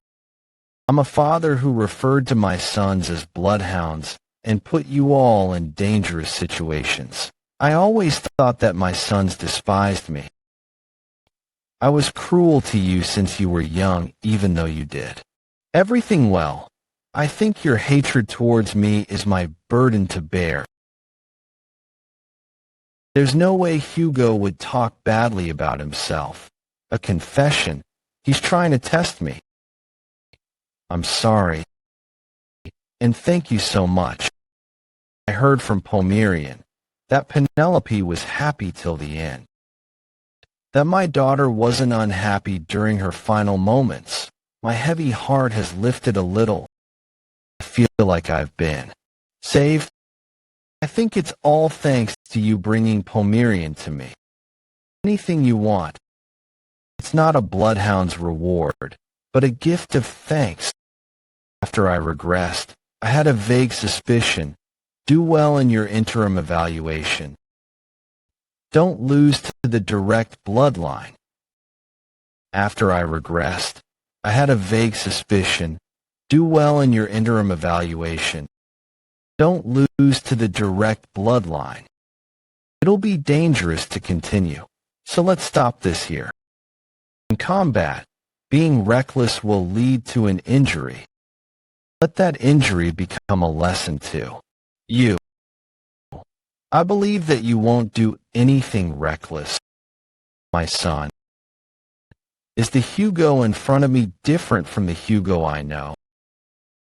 I'm a father who referred to my sons as bloodhounds and put you all in dangerous situations. I always thought that my sons despised me. I was cruel to you since you were young, even though you did everything well. I think your hatred towards me is my burden to bear. There's no way Hugo would talk badly about himself. A confession. He's trying to test me. I'm sorry. And thank you so much. I heard from Pomerian that Penelope was happy till the end. That my daughter wasn't unhappy during her final moments. My heavy heart has lifted a little. I feel like I've been saved. I think it's all thanks to you bringing Pomerian to me. Anything you want. It's not a bloodhound's reward, but a gift of thanks. After I regressed, I had a vague suspicion. Do well in your interim evaluation. Don't lose to the direct bloodline. After I regressed, I had a vague suspicion. Do well in your interim evaluation. Don't lose to the direct bloodline. It'll be dangerous to continue, so let's stop this here. In combat, being reckless will lead to an injury. Let that injury become a lesson to you. I believe that you won't do anything reckless, my son. Is the Hugo in front of me different from the Hugo I know?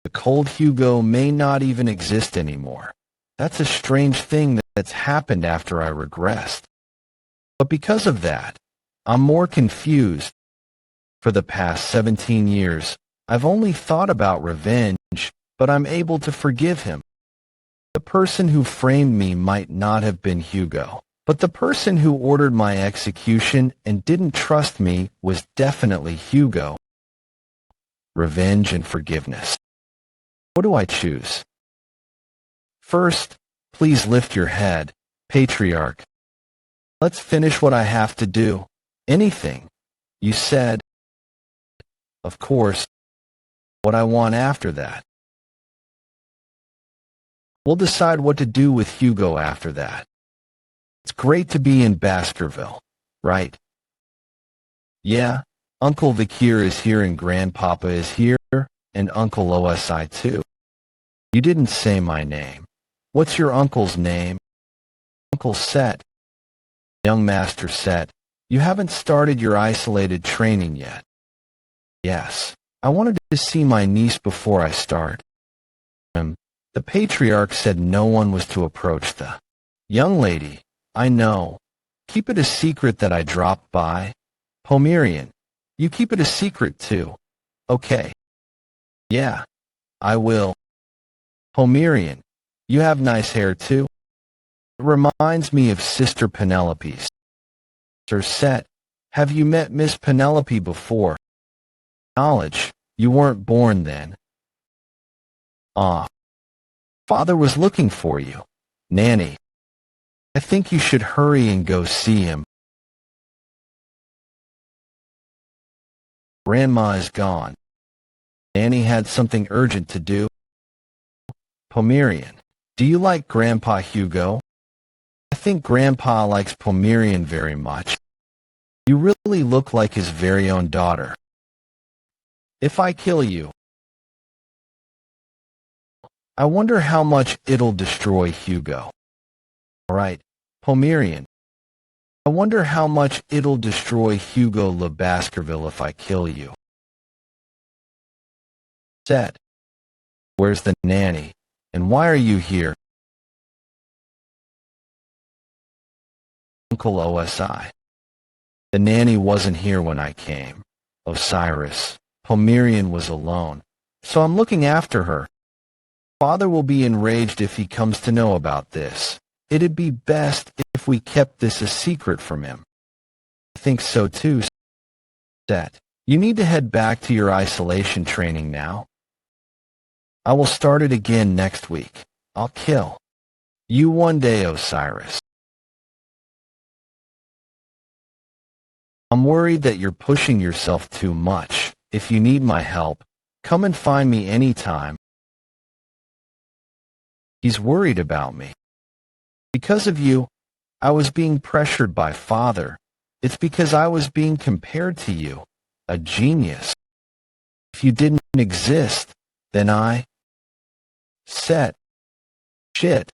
The cold Hugo may not even exist anymore. That's a strange thing that's happened after I regressed. But because of that, I'm more confused. For the past 17 years, I've only thought about revenge, but I'm able to forgive him. The person who framed me might not have been Hugo, but the person who ordered my execution and didn't trust me was definitely Hugo. Revenge and forgiveness. What do I choose? First, please lift your head, patriarch. Let's finish what I have to do. Anything. You said. Of course. What I want after that. We'll decide what to do with Hugo after that. It's great to be in Baskerville, right? Yeah, Uncle Vikir is here and Grandpapa is here, and Uncle OSI too. You didn't say my name. What's your uncle's name? Uncle Set. Young Master Set, you haven't started your isolated training yet. Yes, I wanted to see my niece before I start. The patriarch said no one was to approach the young lady. I know. Keep it a secret that I dropped by. Pomerian, you keep it a secret too. Okay. Yeah, I will. Pomerian, you have nice hair too. It reminds me of Sister Penelope's. Sir Set, have you met Miss Penelope before? Knowledge, you weren't born then. Ah. Father was looking for you. Nanny. I think you should hurry and go see him. Grandma is gone. Nanny had something urgent to do. Pomerian. Do you like Grandpa Hugo? I think Grandpa likes Pomerian very much. You really look like his very own daughter. If I kill you, I wonder how much it'll destroy Hugo. Alright, Pomerian. I wonder how much it'll destroy Hugo Le Baskerville if I kill you. Said. Where's the nanny? And why are you here? Uncle OSI. The nanny wasn't here when I came. Osiris. Pomerian was alone, so I'm looking after her. Father will be enraged if he comes to know about this. It'd be best if we kept this a secret from him. I think so too, Set. You need to head back to your isolation training now. I will start it again next week. I'll kill you one day, Osiris. I'm worried that you're pushing yourself too much. If you need my help, come and find me anytime. He's worried about me. Because of you, I was being pressured by Father. It's because I was being compared to you, a genius. If you didn't exist, then Set. Shit.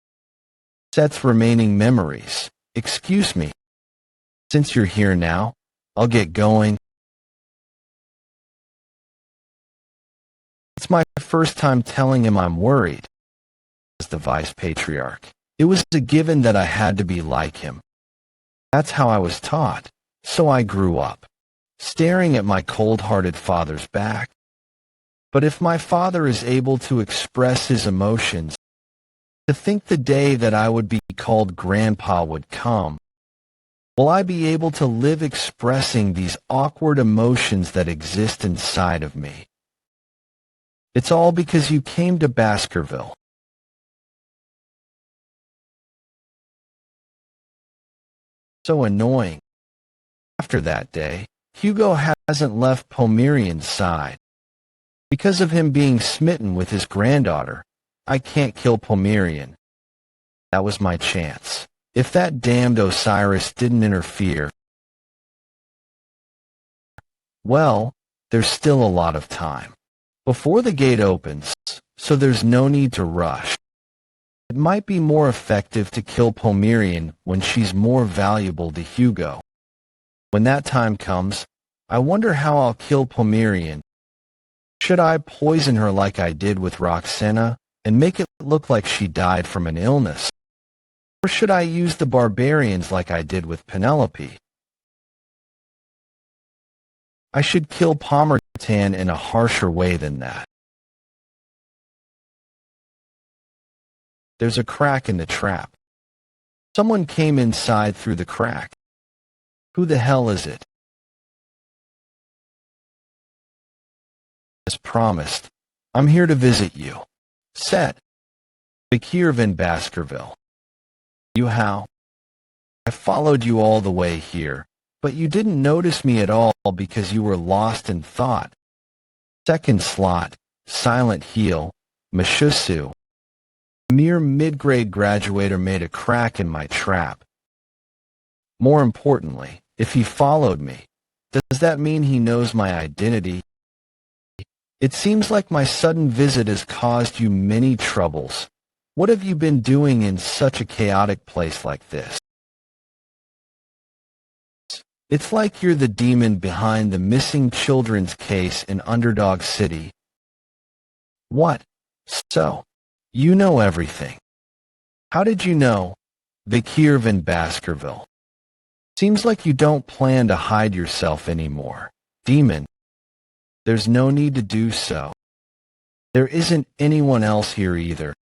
Set's remaining memories. Excuse me. Since you're here now, I'll get going. It's my first time telling him I'm worried. As the vice patriarch, it was a given that I had to be like him. That's how I was taught, so I grew up, staring at my cold-hearted father's back. But if my father is able to express his emotions, to think the day that I would be called Grandpa would come, will I be able to live expressing these awkward emotions that exist inside of me? It's all because you came to Baskerville. So annoying. After that day, Hugo hasn't left Pomerian's side. Because of him being smitten with his granddaughter, I can't kill Pomerian. That was my chance. If that damned Osiris didn't interfere, well, there's still a lot of time before the gate opens, so there's no need to rush. It might be more effective to kill Pomerian when she's more valuable to Hugo. When that time comes, I wonder how I'll kill Pomerian. Should I poison her like I did with Roxana and make it look like she died from an illness? Or should I use the barbarians like I did with Penelope? I should kill Pomertan in a harsher way than that. There's a crack in the trap. Someone came inside through the crack. Who the hell is it? As promised, I'm here to visit you. Set. Vikir in Baskerville. You how? I followed you all the way here, but you didn't notice me at all because you were lost in thought. Second slot, Silent Heel, Mashusu. A mere mid-grade graduator made a crack in my trap. More importantly, if he followed me, does that mean he knows my identity? It seems like my sudden visit has caused you many troubles. What have you been doing in such a chaotic place like this? It's like you're the demon behind the missing children's case in Underdog City. What? So, you know everything. How did you know? Vikir in Baskerville. Seems like you don't plan to hide yourself anymore. Demon. There's no need to do so. There isn't anyone else here either.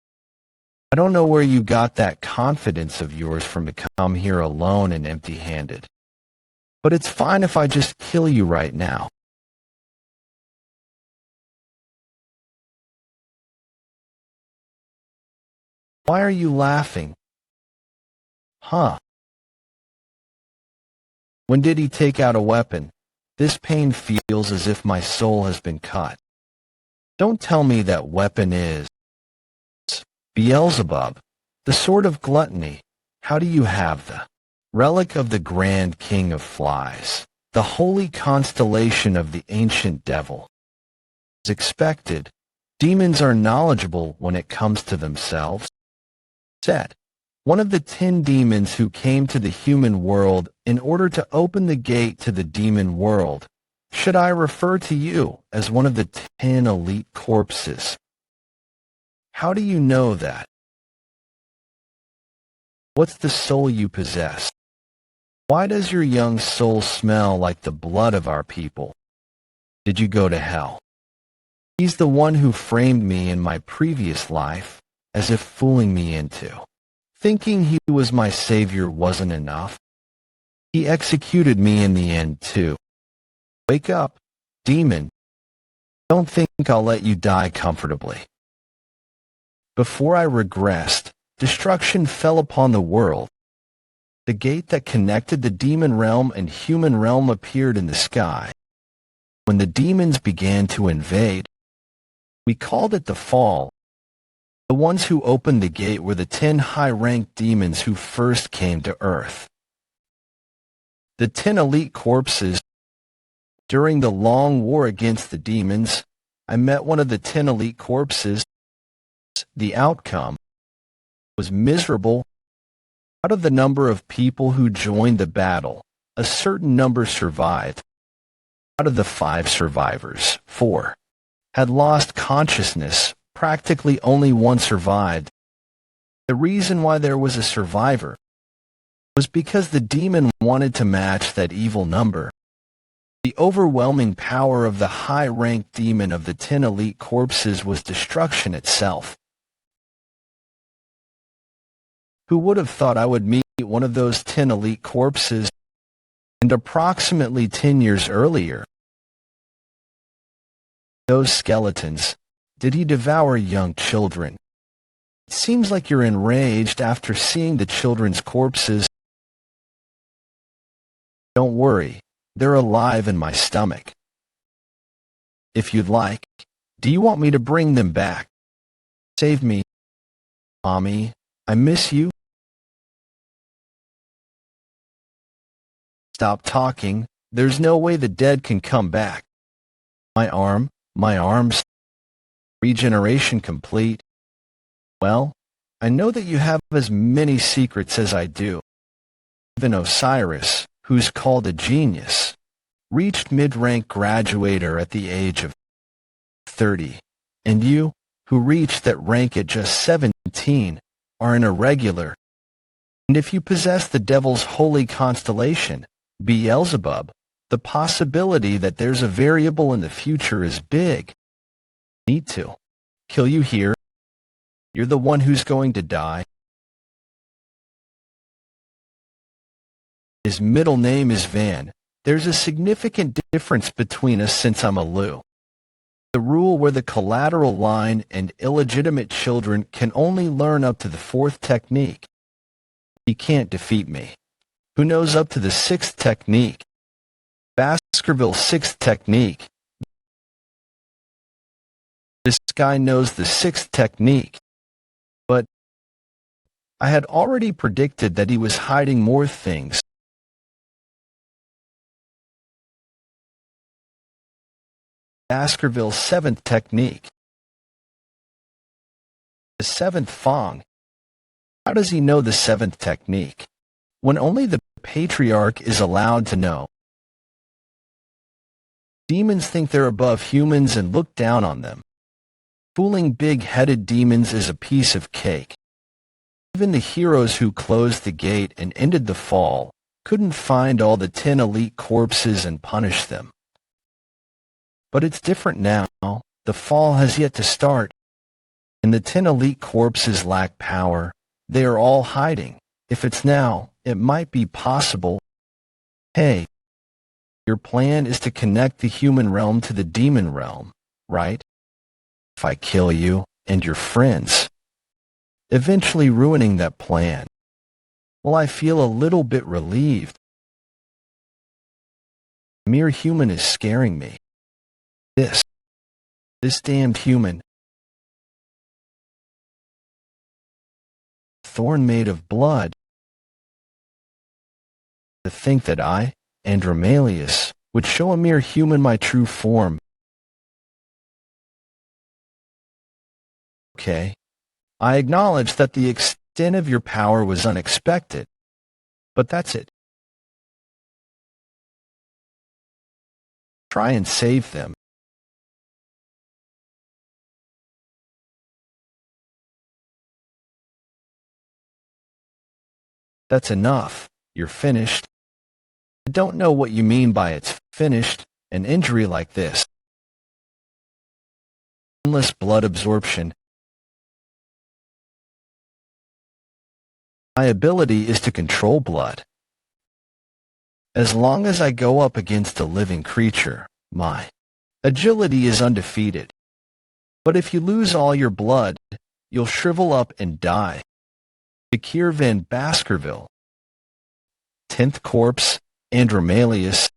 I don't know where you got that confidence of yours from to come here alone and empty-handed. But it's fine if I just kill you right now. Why are you laughing? Huh. When did he take out a weapon? This pain feels as if my soul has been cut. Don't tell me that weapon is Beelzebub, the sword of gluttony. How do you have the relic of the grand king of flies, the holy constellation of the ancient devil? As expected, demons are knowledgeable when it comes to themselves. Said one of the 10 demons who came to the human world in order to open the gate to the demon world. Should I refer to you as one of the 10 elite corpses? How do you know that? What's the soul you possess? Why does your young soul smell like the blood of our people? Did you go to hell? He's the one who framed me in my previous life, as if fooling me into thinking he was my savior wasn't enough. He executed me in the end, too. Wake up, demon. Don't think I'll let you die comfortably. Before I regressed, destruction fell upon the world. The gate that connected the demon realm and human realm appeared in the sky. When the demons began to invade, we called it the fall. The ones who opened the gate were the 10 high-ranked demons who first came to Earth. The 10 elite corpses. During the long war against the demons, I met one of the 10 elite corpses. The outcome was miserable. Out of the number of people who joined the battle, a certain number survived. Out of the 5 survivors, 4 had lost consciousness. Practically only 1 survived. The reason why there was a survivor was because the demon wanted to match that evil number. The overwhelming power of the high-ranked demon of the 10 elite corpses was destruction itself. Who would have thought I would meet one of those 10 elite corpses, and approximately 10 years earlier? Those skeletons. Did he devour young children? It seems like you're enraged after seeing the children's corpses. Don't worry, they're alive in my stomach. If you'd like, do you want me to bring them back? Save me, Mommy. I miss you. Stop talking. There's no way the dead can come back. My arms. Regeneration complete. Well, I know that you have as many secrets as I do. Even Osiris, who's called a genius, reached mid-rank graduator at the age of 30, and you, who reached that rank at just 17, are an irregular. And if you possess the devil's holy constellation, Beelzebub, the possibility that there's a variable in the future is big. Need to kill you here. You're the one who's going to die. His middle name is Van. There's a significant difference between us since I'm a Lu. The rule where the collateral line and illegitimate children can only learn up to the 4th technique. He can't defeat me. Who knows up to the 6th technique? Baskerville 6th technique. This guy knows the 6th technique. But I had already predicted that he was hiding more things. Baskerville's 7th technique. The 7th Fong. How does he know the 7th technique, when only the patriarch is allowed to know? Demons think they're above humans and look down on them. Fooling big-headed demons is a piece of cake. Even the heroes who closed the gate and ended the fall couldn't find all the 10 elite corpses and punish them. But it's different now. The fall has yet to start, and the 10 elite corpses lack power. They are all hiding. If it's now, it might be possible. Hey, your plan is to connect the human realm to the demon realm, right? If I kill you and your friends, eventually ruining that plan. Well, I feel a little bit relieved. A mere human is scaring me. This damned human. Thorn made of blood. To think that I, Andromalius, would show a mere human my true form. Okay. I acknowledge that the extent of your power was unexpected, but that's it. Try and save them. That's enough. You're finished. I don't know what you mean by it's finished. An injury like this. Endless blood absorption. My ability is to control blood. As long as I go up against a living creature, my agility is undefeated. But if you lose all your blood, you'll shrivel up and die. Vikir van Baskerville. 10th corpse, Andromalius.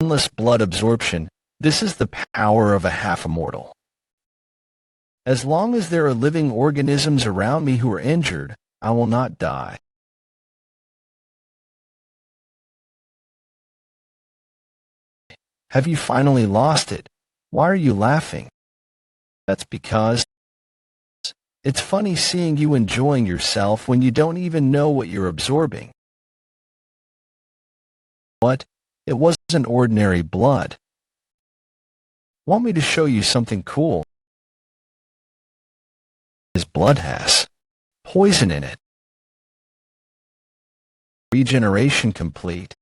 Endless blood absorption. This is the power of a half-immortal. As long as there are living organisms around me who are injured, I will not die. Have you finally lost it? Why are you laughing? That's because it's funny seeing you enjoying yourself when you don't even know what you're absorbing. What? It wasn't ordinary blood. Want me to show you something cool? His blood has poison in it. Regeneration complete.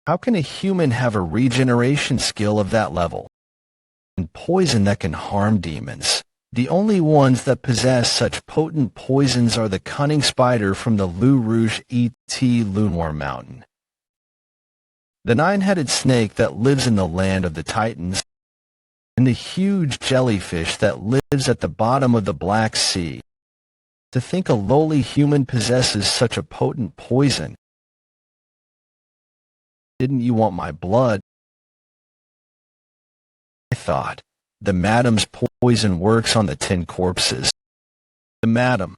How can a human have a regeneration skill of that level? And poison that can harm demons. The only ones that possess such potent poisons are the cunning spider from the Lou Rouge E.T. Lunor Mountain, the nine-headed snake that lives in the land of the Titans, and the huge jellyfish that lives at the bottom of the Black Sea. To think a lowly human possesses such a potent poison. Didn't you want my blood? I thought. The madam's poison works on the 10 corpses. The madam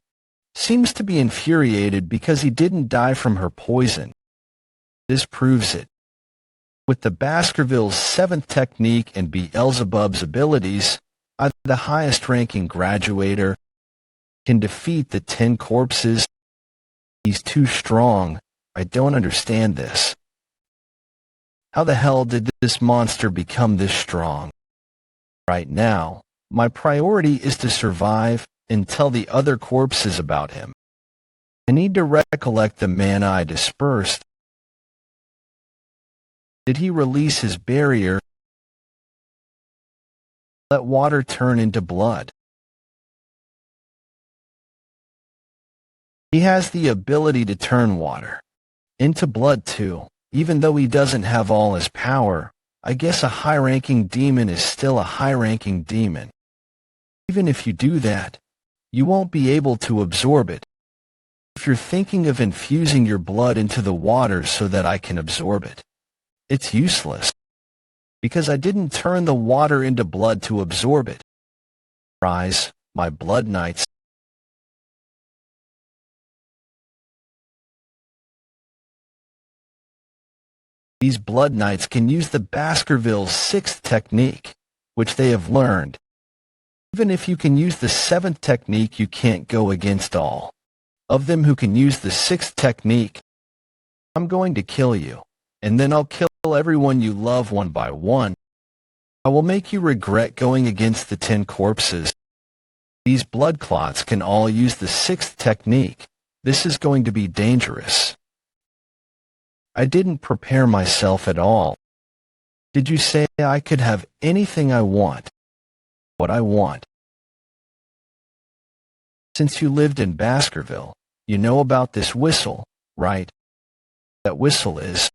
seems to be infuriated because he didn't die from her poison. This proves it. With the Baskerville's 7th technique and Beelzebub's abilities, I, the highest-ranking graduator, can defeat the 10 corpses. He's too strong. I don't understand this. How the hell did this monster become this strong? Right now, my priority is to survive and tell the other corpses about him. I need to recollect the mana I dispersed. Did he release his barrier? Let water turn into blood. He has the ability to turn water into blood too. Even though he doesn't have all his power, I guess a high-ranking demon is still a high-ranking demon. Even if you do that, you won't be able to absorb it. If you're thinking of infusing your blood into the water so that I can absorb it, it's useless, because I didn't turn the water into blood to absorb it. Rise, my blood knights. These blood knights can use the Baskerville's 6th technique, which they have learned. Even if you can use the 7th technique, you can't go against all of them who can use the 6th technique. I'm going to kill you, and then I'll kill everyone you love one by one. I will make you regret going against the 10 corpses. These blood clots can all use the 6th technique. This is going to be dangerous. I didn't prepare myself at all. Did you say I could have anything I want? What I want? Since you lived in Baskerville, you know about this whistle, right? That whistle is...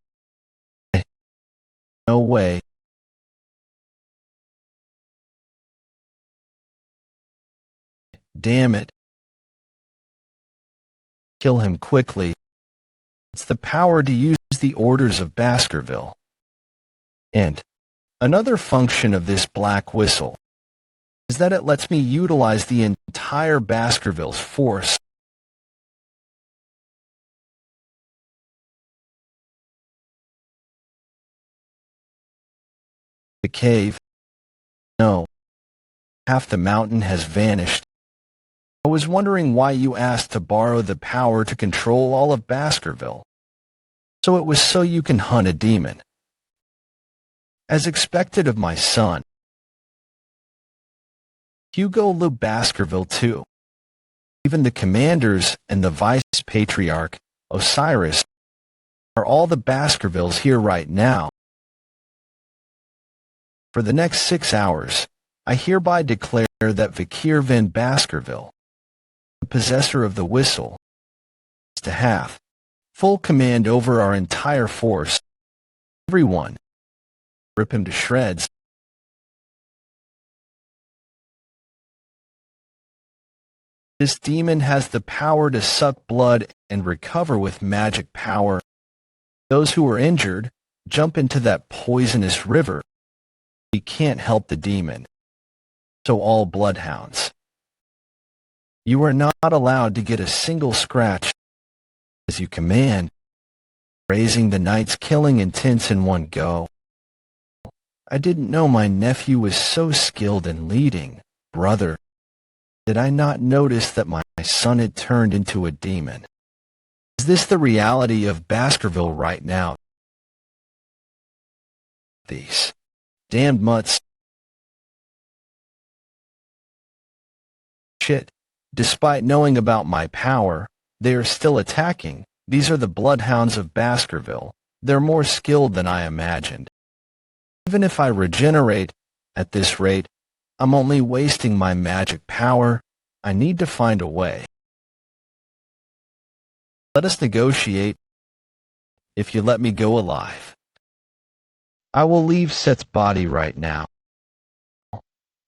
No way. Damn it. Kill him quickly. It's the power to use the orders of Baskerville. And another function of this black whistle is that it lets me utilize the entire Baskerville's force. The cave. No. Half the mountain has vanished. I was wondering why you asked to borrow the power to control all of Baskerville. So it was so you can hunt a demon. As expected of my son. Hugo loved Baskerville too. Even the commanders and the vice-patriarch, Osiris, are all the Baskervilles here right now. For the next 6 hours, I hereby declare that Vikir van Baskerville, the possessor of the whistle, is to have full command over our entire force. Everyone, rip him to shreds. This demon has the power to suck blood and recover with magic power. Those who are injured jump into that poisonous river. We can't help the demon. So all bloodhounds, you are not allowed to get a single scratch as you command, raising the night's killing intents in one go. I didn't know my nephew was so skilled in leading, brother. Did I not notice that my son had turned into a demon? Is this the reality of Baskerville right now? These damned mutts. Shit. Despite knowing about my power, they are still attacking. These are the bloodhounds of Baskerville. They're more skilled than I imagined. Even if I regenerate at this rate, I'm only wasting my magic power. I need to find a way. Let us negotiate. If you let me go alive, I will leave Set's body right now.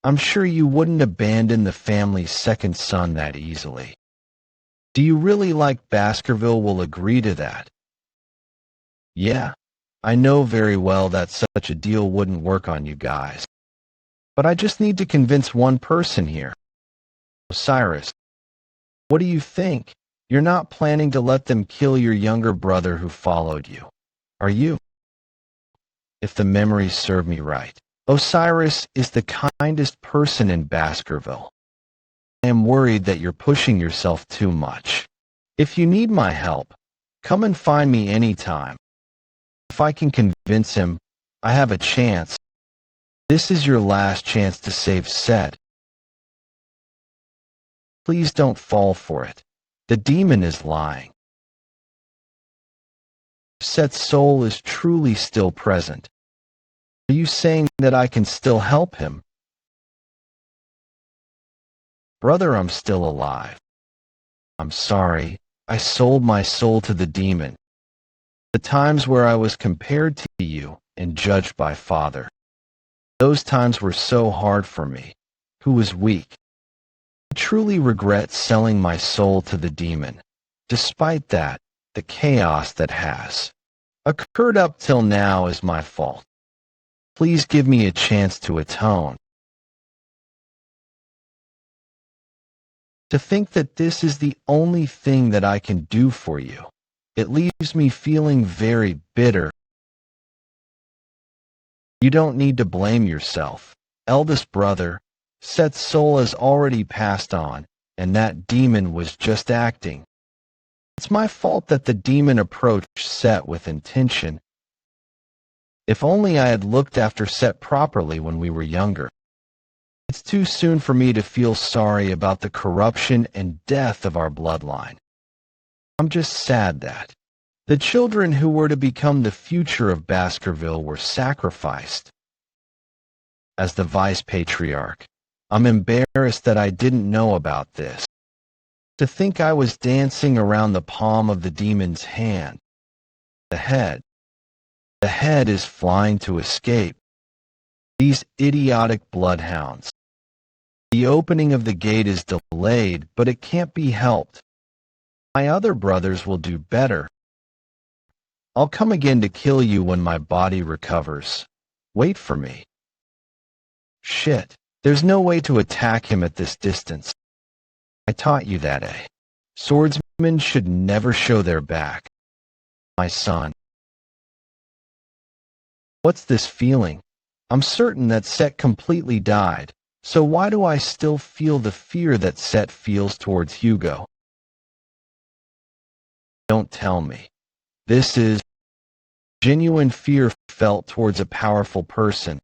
I'm sure you wouldn't abandon the family's second son that easily. Do you really like Baskerville will agree to that? Yeah, I know very well that such a deal wouldn't work on you guys. But I just need to convince one person here. Osiris, what do you think? You're not planning to let them kill your younger brother who followed you, are you? If the memories serve me right, Osiris is the kindest person in Baskerville. I am worried that you're pushing yourself too much. If you need my help, come and find me anytime. If I can convince him, I have a chance. This is your last chance to save Set. Please don't fall for it. The demon is lying. Set's soul is truly still present. Are you saying that I can still help him? Brother, I'm still alive. I'm sorry. I sold my soul to the demon. The times where I was compared to you and judged by Father. Those times were so hard for me, who was weak. I truly regret selling my soul to the demon. Despite that, the chaos that has occurred up till now is my fault. Please give me a chance to atone. To think that this is the only thing that I can do for you, it leaves me feeling very bitter. You don't need to blame yourself. Eldest brother, Set's soul has already passed on, and that demon was just acting. It's my fault that the demon approached Set with intention. If only I had looked after Set properly when we were younger. It's too soon for me to feel sorry about the corruption and death of our bloodline. I'm just sad that the children who were to become the future of Baskerville were sacrificed. As the vice-patriarch, I'm embarrassed that I didn't know about this. To think I was dancing around the palm of the demon's hand. The head is flying to escape. These idiotic bloodhounds. The opening of the gate is delayed, but it can't be helped. My other brothers will do better. I'll come again to kill you when my body recovers. Wait for me. Shit, there's no way to attack him at this distance. I taught you that, eh? Swordsmen should never show their back. My son. What's this feeling? I'm certain that Set completely died, so why do I still feel the fear that Set feels towards Hugo? Don't tell me. This is genuine fear felt towards a powerful person.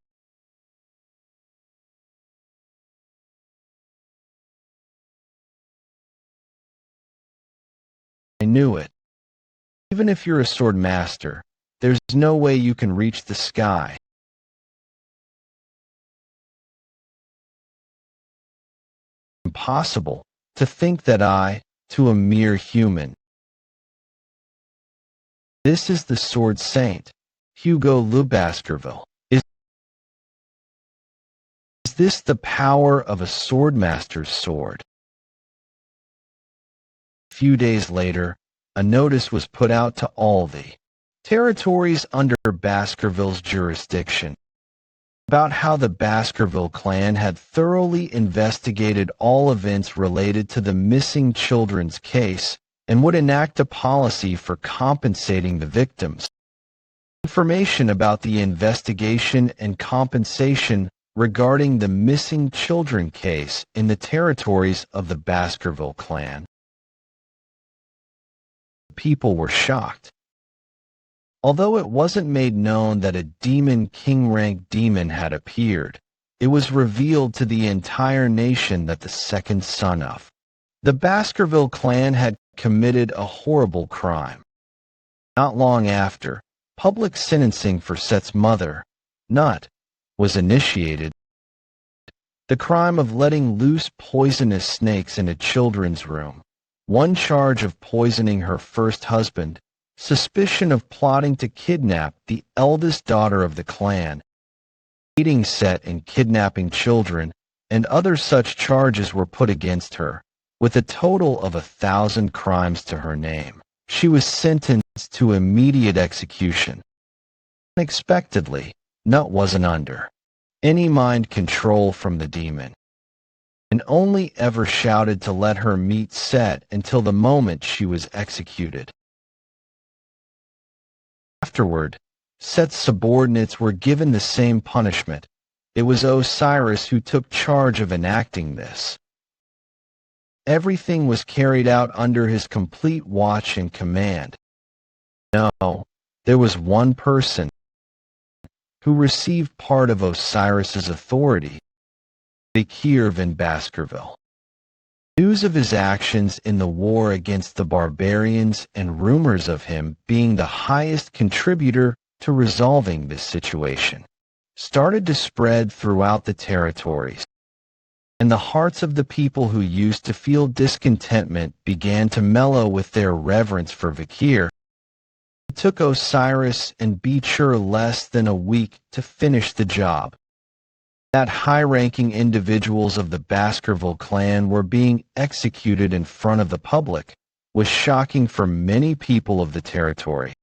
I knew it. Even if you're a sword master, there's no way you can reach the sky. Impossible to think that I, to a mere human. This is the sword saint, Hugo le Baskerville. Is this the power of a swordmaster's sword? A few days later, a notice was put out to all the territories under Baskerville's jurisdiction about how the Baskerville clan had thoroughly investigated all events related to the missing children's case and would enact a policy for compensating the victims. Information about the investigation and compensation regarding the missing children case in the territories of the Baskerville clan. People were shocked. Although it wasn't made known that a demon king-rank demon had appeared, it was revealed to the entire nation that the second son of the Baskerville clan had committed a horrible crime. Not long after, public sentencing for Set's mother, Nut, was initiated. The crime of letting loose poisonous snakes in a children's room, one charge of poisoning her first husband, suspicion of plotting to kidnap the eldest daughter of the clan, aiding Set in kidnapping children, and other such charges were put against her, with a total of 1,000 crimes to her name. She was sentenced to immediate execution. Unexpectedly, Nut wasn't under any mind control from the demon, and only ever shouted to let her meet Set until the moment she was executed. Afterward, Set's subordinates were given the same punishment. It was Osiris who took charge of enacting this. Everything was carried out under his complete watch and command. No, there was one person who received part of Osiris's authority, Vikir in Baskerville. News of his actions in the war against the barbarians and rumors of him being the highest contributor to resolving this situation started to spread throughout the territories, and the hearts of the people who used to feel discontentment began to mellow with their reverence for Vikir. It took Osiris and Beecher less than a week to finish the job. That high-ranking individuals of the Baskerville clan were being executed in front of the public was shocking for many people of the territory.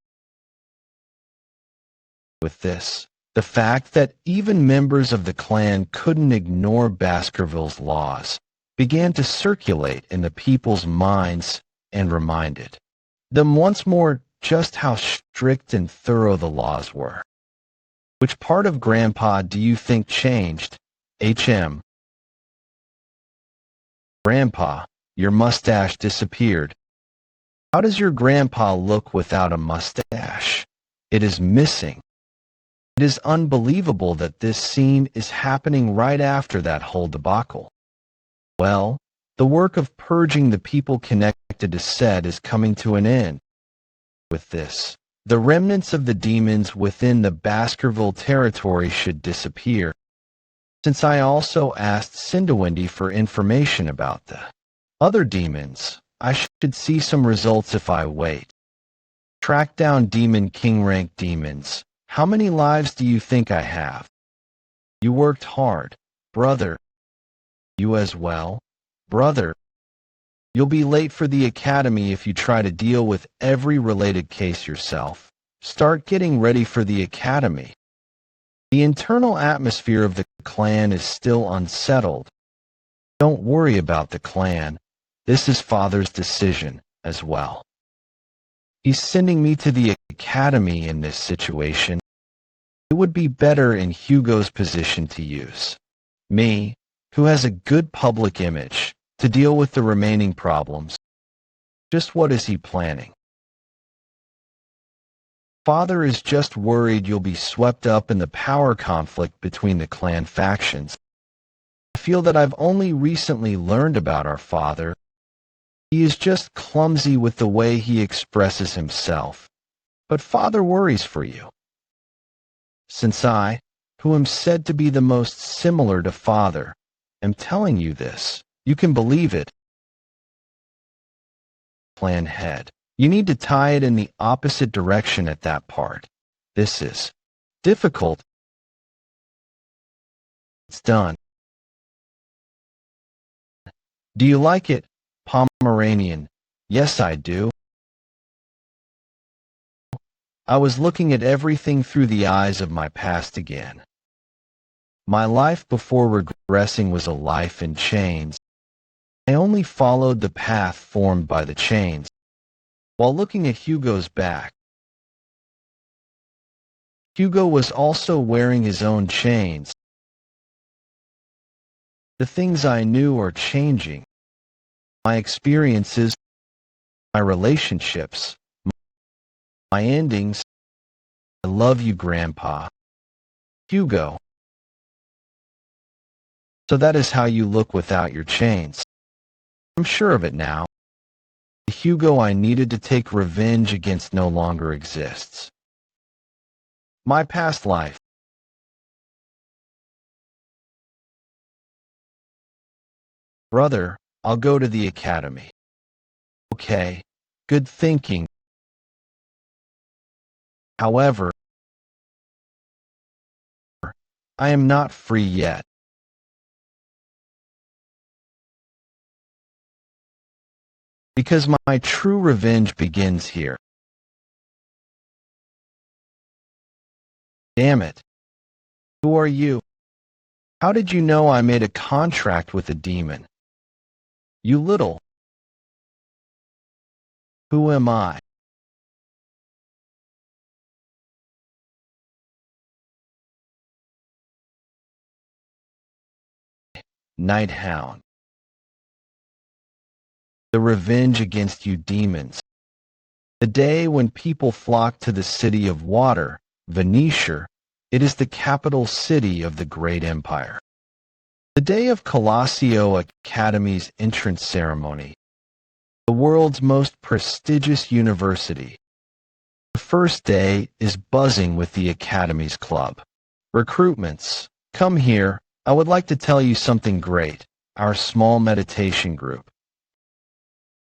With this, the fact that even members of the clan couldn't ignore Baskerville's laws began to circulate in the people's minds and reminded them once more just how strict and thorough the laws were. Which part of Grandpa do you think changed? HM. Grandpa, your mustache disappeared. How does your grandpa look without a mustache? It is missing. It is unbelievable that this scene is happening right after that whole debacle. Well, the work of purging the people connected to Set is coming to an end. With this, the remnants of the demons within the Baskerville territory should disappear. Since I also asked Cinderwindy for information about the other demons, I should see some results if I wait. Track down Demon King rank demons. How many lives do you think I have? You worked hard, brother. You as well, brother. You'll be late for the academy if you try to deal with every related case yourself. Start getting ready for the academy. The internal atmosphere of the clan is still unsettled. Don't worry about the clan. This is Father's decision as well. He's sending me to the academy in this situation. It would be better in Hugo's position to use me, who has a good public image, to deal with the remaining problems. Just what is he planning? Father is just worried you'll be swept up in the power conflict between the clan factions. I feel that I've only recently learned about our father. He is just clumsy with the way he expresses himself. But Father worries for you. Since I, who am said to be the most similar to Father, am telling you this, you can believe it. Clan head. You need to tie it in the opposite direction at that part. This is difficult. It's done. Do you like it, Pomeranian? Yes, I do. I was looking at everything through the eyes of my past again. My life before regressing was a life in chains. I only followed the path formed by the chains. While looking at Hugo's back, Hugo was also wearing his own chains. The things I knew are changing. My experiences, my relationships, my endings. I love you, Grandpa. Hugo. So that is how you look without your chains. I'm sure of it now. The Hugo I needed to take revenge against no longer exists. My past life. Brother, I'll go to the academy. Okay, good thinking. However, I am not free yet. Because my true revenge begins here. Damn it. Who are you? How did you know I made a contract with a demon? You little. Who am I? Night Hound. The revenge against you demons. The day when people flock to the city of water, Venetia, it is the capital city of the great empire. The day of Colosseo Academy's entrance ceremony, the world's most prestigious university. The first day is buzzing with the Academy's club. Recruitments. Come here, I would like to tell you something great, our small meditation group.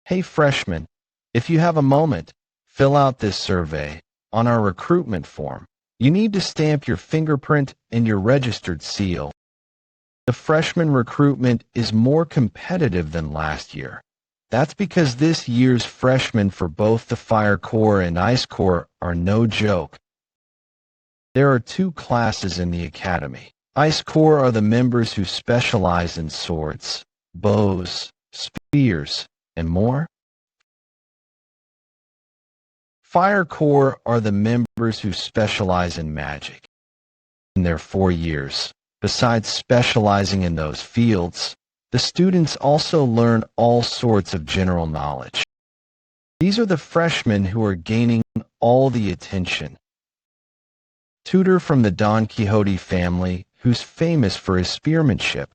Hey freshmen, if you have a moment, fill out this survey. On our recruitment form, you need to stamp your fingerprint and your registered seal. The freshman recruitment is more competitive than last year. That's because this year's freshmen for both the Fire Corps and Ice Corps are no joke. There are two classes in the academy. Ice Corps are the members who specialize in swords, bows, spears, and more. Fire Corps are the members who specialize in magic. In their 4 years, besides specializing in those fields, the students also learn all sorts of general knowledge. These are the freshmen who are gaining all the attention. Tutor from the Don Quixote family, who's famous for his spearmanship.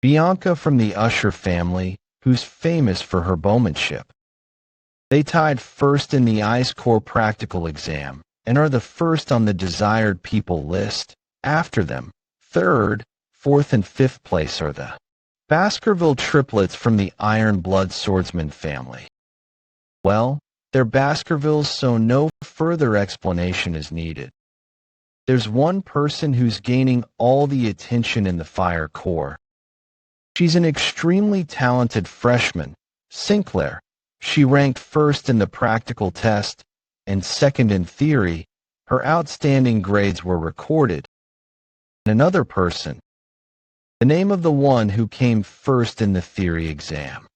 Bianca from the Usher family, who's famous for her bowmanship. They tied first in the Ice Corps practical exam and are the first on the desired people list. After them, third, fourth, and fifth place are the Baskerville triplets from the Iron Blood Swordsman family. Well, they're Baskervilles, so no further explanation is needed. There's one person who's gaining all the attention in the Fire Corps. She's an extremely talented freshman, Sinclair. She ranked first in the practical test and second in theory. Her outstanding grades were recorded. Another person. The name of the one who came first in the theory exam.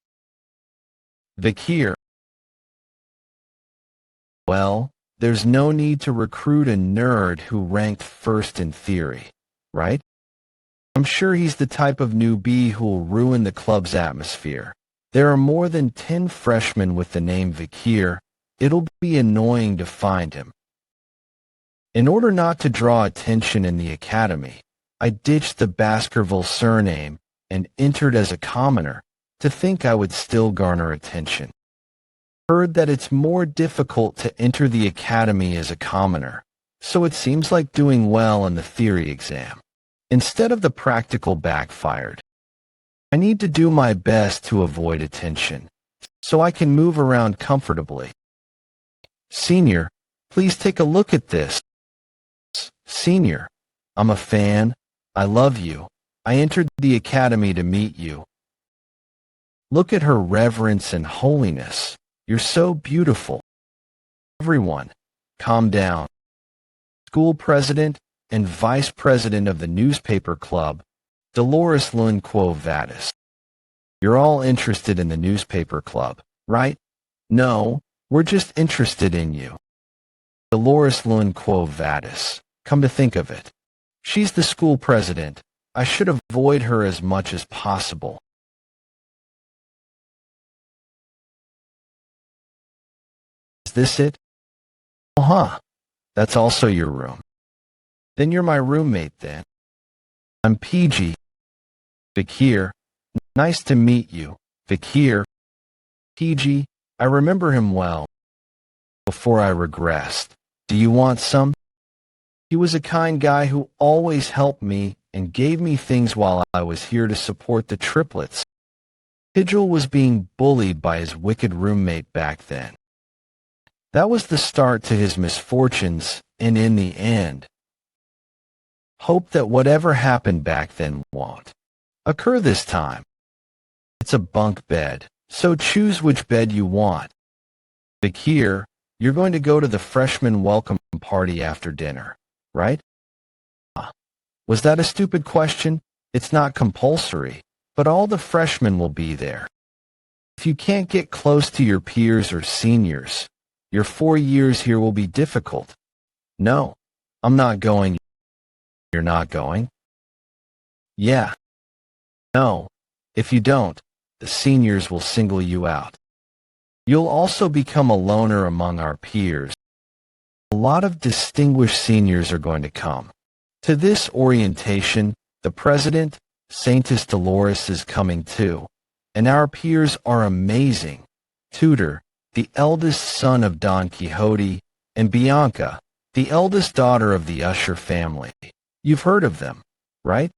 Vikir. Well, there's no need to recruit a nerd who ranked first in theory, right? I'm sure he's the type of newbie who'll ruin the club's atmosphere. There are more than 10 freshmen with the name Vikir. It'll be annoying to find him. In order not to draw attention in the academy, I ditched the Baskerville surname and entered as a commoner to think I would still garner attention. Heard that it's more difficult to enter the academy as a commoner, so it seems like doing well in the theory exam. Instead of the practical backfired. I need to do my best to avoid attention, so I can move around comfortably. Senior, please take a look at this. Senior, I'm a fan. I love you. I entered the academy to meet you. Look at her reverence and holiness. You're so beautiful. Everyone, calm down. School president and vice president of the newspaper club, Dolores Lun Quo Vadis. You're all interested in the newspaper club, right? No, we're just interested in you. Dolores Lun Quo Vadis. Come to think of it. She's the school president. I should avoid her as much as possible. Is this it? Uh-huh. That's also your room. Then you're my roommate then. I'm PG. Vikir. Nice to meet you, Vikir. PG, I remember him well. Before I regressed. Do you want some? He was a kind guy who always helped me and gave me things while I was here to support the triplets. Hidgel was being bullied by his wicked roommate back then. That was the start to his misfortunes, and in the end, hope that whatever happened back then won't occur this time. It's a bunk bed, so choose which bed you want. Vikir, you're going to go to the freshman welcome party after dinner, right? Was that a stupid question? It's not compulsory, but all the freshmen will be there. If you can't get close to your peers or seniors, your 4 years here will be difficult. No, I'm not going. You're not going? Yeah. No, if you don't, the seniors will single you out. You'll also become a loner among our peers. A lot of distinguished seniors are going to come. To this orientation, the president, Saintess Dolores, is coming too, and our peers are amazing. Tutor, the eldest son of Don Quixote, and Bianca, the eldest daughter of the Usher family. You've heard of them, right?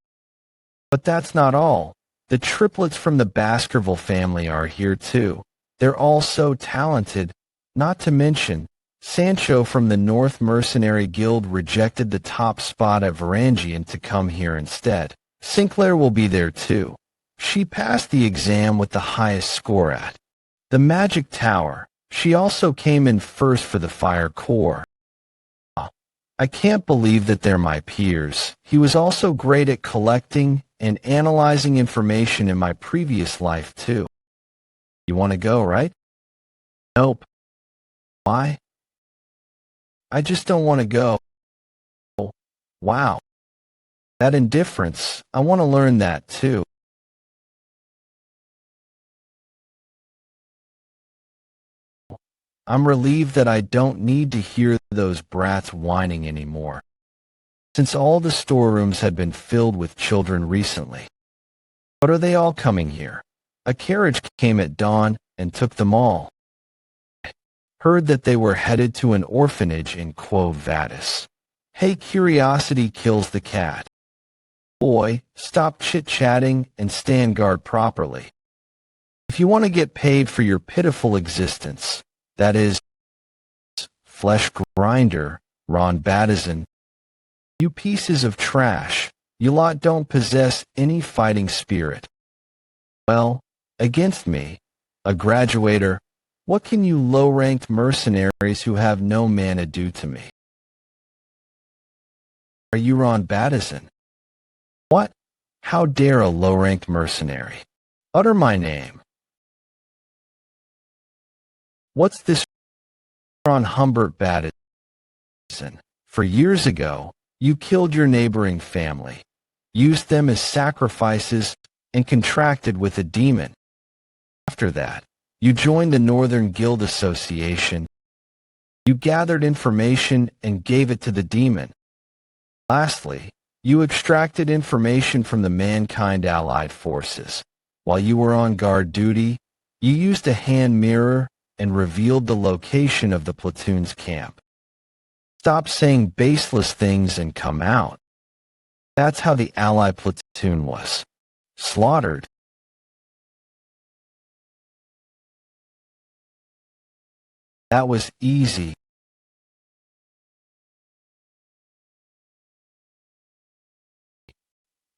But that's not all. The triplets from the Baskerville family are here too. They're all so talented, not to mention, Sancho from the North Mercenary Guild rejected the top spot at Varangian to come here instead. Sinclair will be there too. She passed the exam with the highest score at the Magic Tower. She also came in first for the Fire Corps. I can't believe that they're my peers. He was also great at collecting and analyzing information in my previous life too. You want to go, right? Nope. Why? I just don't want to go. Oh, wow. That indifference, I want to learn that too. I'm relieved that I don't need to hear those brats whining anymore, since all the storerooms had been filled with children recently. But are they all coming here? A carriage came at dawn and took them all. Heard that they were headed to an orphanage in Quo Vadis. Hey, curiosity kills the cat. Boy, stop chit-chatting and stand guard properly. If you want to get paid for your pitiful existence, that is, flesh grinder, Ron Battizon, you pieces of trash, you lot don't possess any fighting spirit. Well, against me, A graduator, what can you low-ranked mercenaries who have no mana do to me? Are you Ron Battison? What? How dare a low-ranked mercenary? Utter my name. What's this Ron Humbert Battison? For years ago, you killed your neighboring family, used them as sacrifices, and contracted with a demon. After that, you joined the Northern Guild Association. You gathered information and gave it to the demon. Lastly, you extracted information from the Mankind Allied forces. While you were on guard duty, you used a hand mirror and revealed the location of the platoon's camp. Stop saying baseless things and come out. That's how the Allied platoon was slaughtered. That was easy.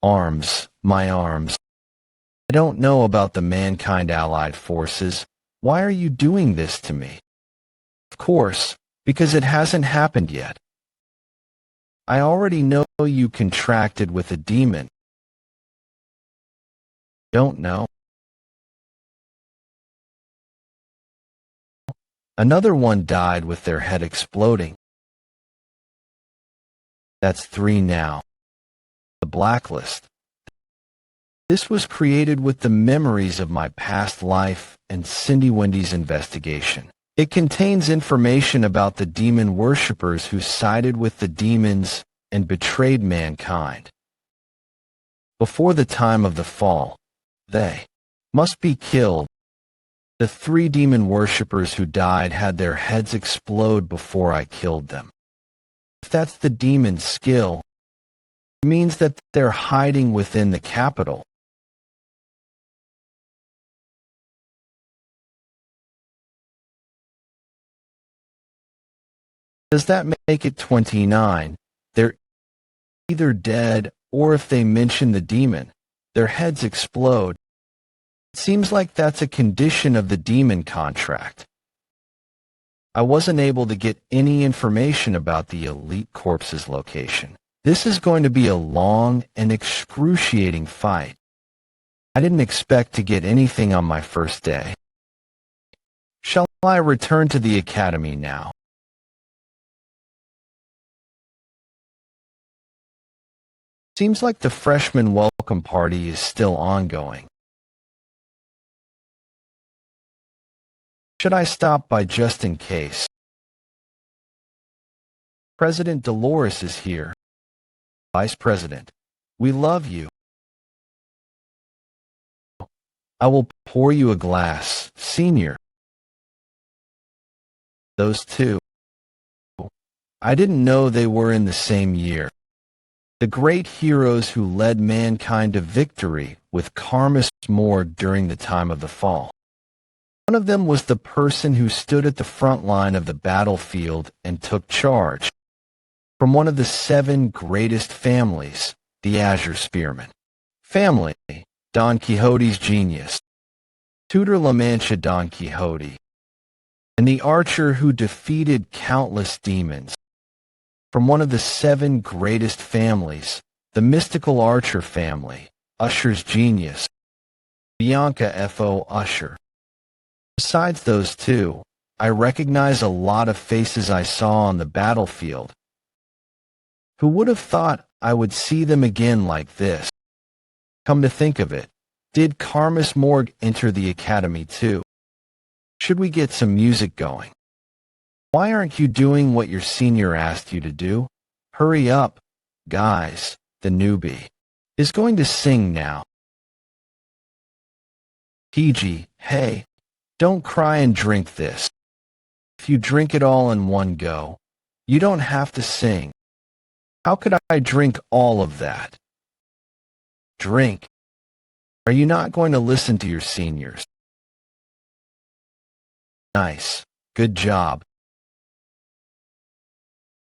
Arms, my arms. I don't know about the Mankind Allied forces. Why are you doing this to me? Of course, because it hasn't happened yet. I already know you contracted with a demon. Don't know. Another one died with their head exploding. That's 3 now. The blacklist. This was created with the memories of my past life and Cindy Wendy's investigation. It contains information about the demon worshippers who sided with the demons and betrayed mankind. Before the time of the fall, they must be killed. The 3 demon worshippers who died had their heads explode before I killed them. If that's the demon's skill, it means that they're hiding within the capital. Does that make it 29? They're either dead, or if they mention the demon, their heads explode. It seems like that's a condition of the demon contract. I wasn't able to get any information about the elite corpse's location. This is going to be a long and excruciating fight. I didn't expect to get anything on my first day. Shall I return to the academy now? Seems like the freshman welcome party is still ongoing. Should I stop by just in case? President Dolores is here. Vice President, we love you. I will pour you a glass, Senior. Those 2. I didn't know they were in the same year. The great heroes who led mankind to victory with Karmas Morg during the time of the fall. One of them was the person who stood at the front line of the battlefield and took charge. From one of the 7 greatest families, the Azure Spearmen. Family, Don Quixote's genius. Tutor La Mancha Don Quixote. And the archer who defeated countless demons. From one of the 7 greatest families, the mystical Archer family, Usher's genius, Bianca F.O. Usher. Besides those 2, I recognize a lot of faces I saw on the battlefield. Who would have thought I would see them again like this? Come to think of it, did Karmas Morg enter the academy too? Should we get some music going? Why aren't you doing what your senior asked you to do? Hurry up, guys. The newbie is going to sing now. PG, hey, don't cry and drink this. If you drink it all in one go, you don't have to sing. How could I drink all of that? Drink. Are you not going to listen to your seniors? Nice. Good job.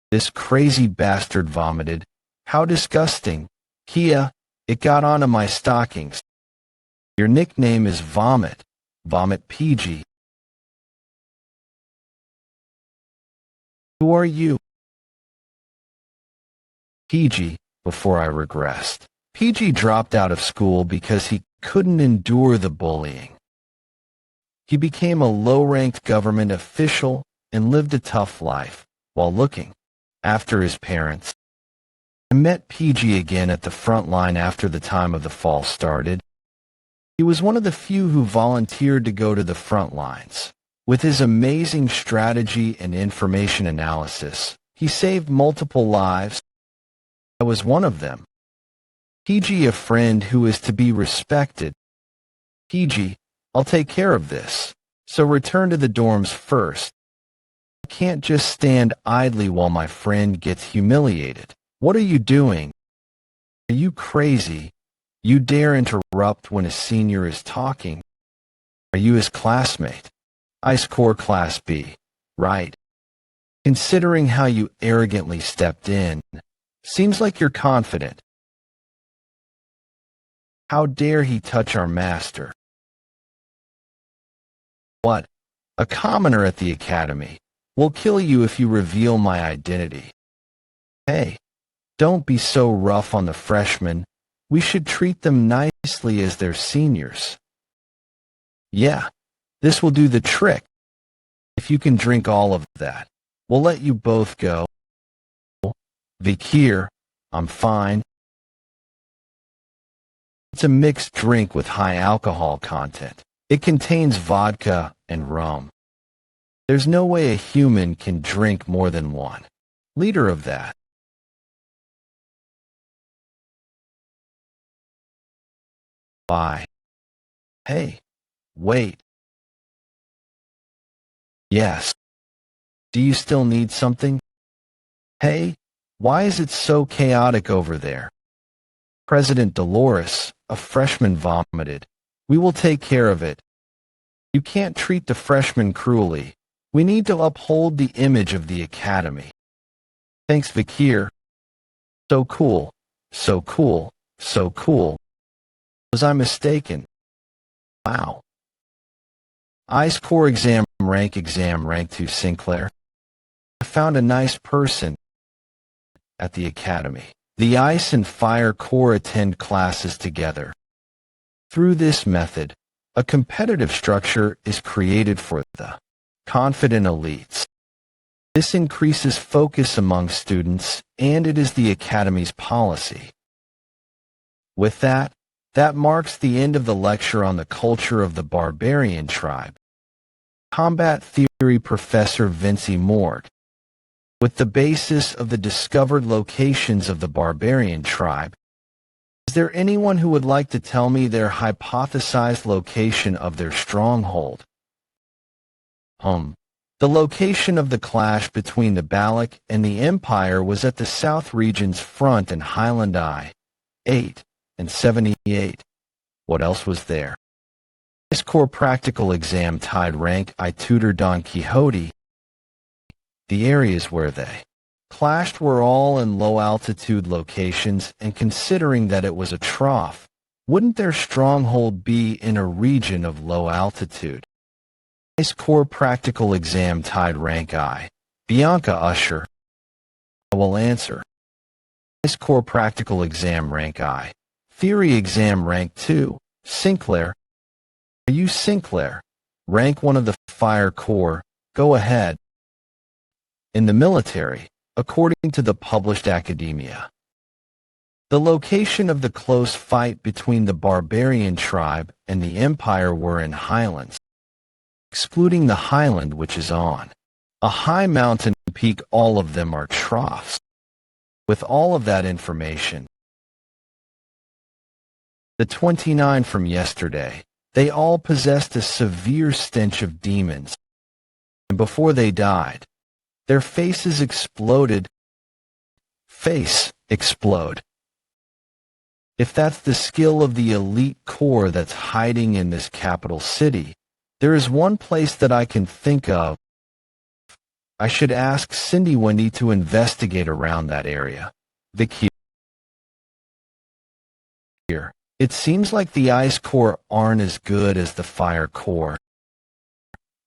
This crazy bastard vomited. How disgusting. Kia, it got onto my stockings. Your nickname is Vomit. Vomit PG. Who are you? PG, before I regressed. PG dropped out of school because he couldn't endure the bullying. He became a low-ranked government official and lived a tough life while looking after his parents. I met PG again at the front line after the time of the fall started. He was one of the few who volunteered to go to the front lines. With his amazing strategy and information analysis, he saved multiple lives. I was one of them. PG, a friend who is to be respected. PG, I'll take care of this. So return to the dorms first. I can't just stand idly while my friend gets humiliated. What are you doing? Are you crazy? You dare interrupt when a senior is talking? Are you his classmate? Ice Core Class B, right? Considering how you arrogantly stepped in, seems like you're confident. How dare he touch our master? What? A commoner at the academy. We'll kill you if you reveal my identity. Hey, don't be so rough on the freshmen. We should treat them nicely as they're seniors. Yeah, this will do the trick. If you can drink all of that, we'll let you both go. Vikir, I'm fine. It's a mixed drink with high alcohol content. It contains vodka and rum. There's no way a human can drink more than 1 liter of that. Bye. Hey, wait. Yes. Do you still need something? Hey, why is it so chaotic over there? President Dolores, a freshman, vomited. We will take care of it. You can't treat the freshmen cruelly. We need to uphold the image of the academy. Thanks, Vikir. So cool, so cool, so cool. Was I mistaken? Wow. Ice Core exam rank 2 Sinclair. I found a nice person at the academy. The Ice and Fire Corps attend classes together. Through this method, a competitive structure is created for the confident elites. This increases focus among students, and it is the Academy's policy. With that, that marks the end of the lecture on the culture of the barbarian tribe. Combat Theory Professor Vinci Morg. With the basis of the discovered locations of the barbarian tribe, is there anyone who would like to tell me their hypothesized location of their stronghold? The location of the clash between the Balak and the Empire was at the South Region's front in Highland I-8 and 78. What else was there? This core practical exam tied rank I tutor Don Quixote. The areas where they clashed were all in low-altitude locations, and considering that it was a trough, wouldn't their stronghold be in a region of low altitude? Ice Core practical exam tied rank I. Bianca Usher. I will answer. Ice Core practical exam rank I. Theory exam rank 2. Sinclair. Are you Sinclair? Rank 1 of the Fire Corps. Go ahead. In the military, according to the published academia, the location of the close fight between the barbarian tribe and the Empire were in highlands, excluding the highland which is on a high mountain peak. All of them are troughs. With all of that information, the 29 from yesterday, they all possessed a severe stench of demons, and before they died, their faces exploded. Face explode. If that's the skill of the elite corps that's hiding in this capital city, there is one place that I can think of. I should ask Cindy Wendy to investigate around that area. Vikir. It seems like the ice core aren't as good as the fire core.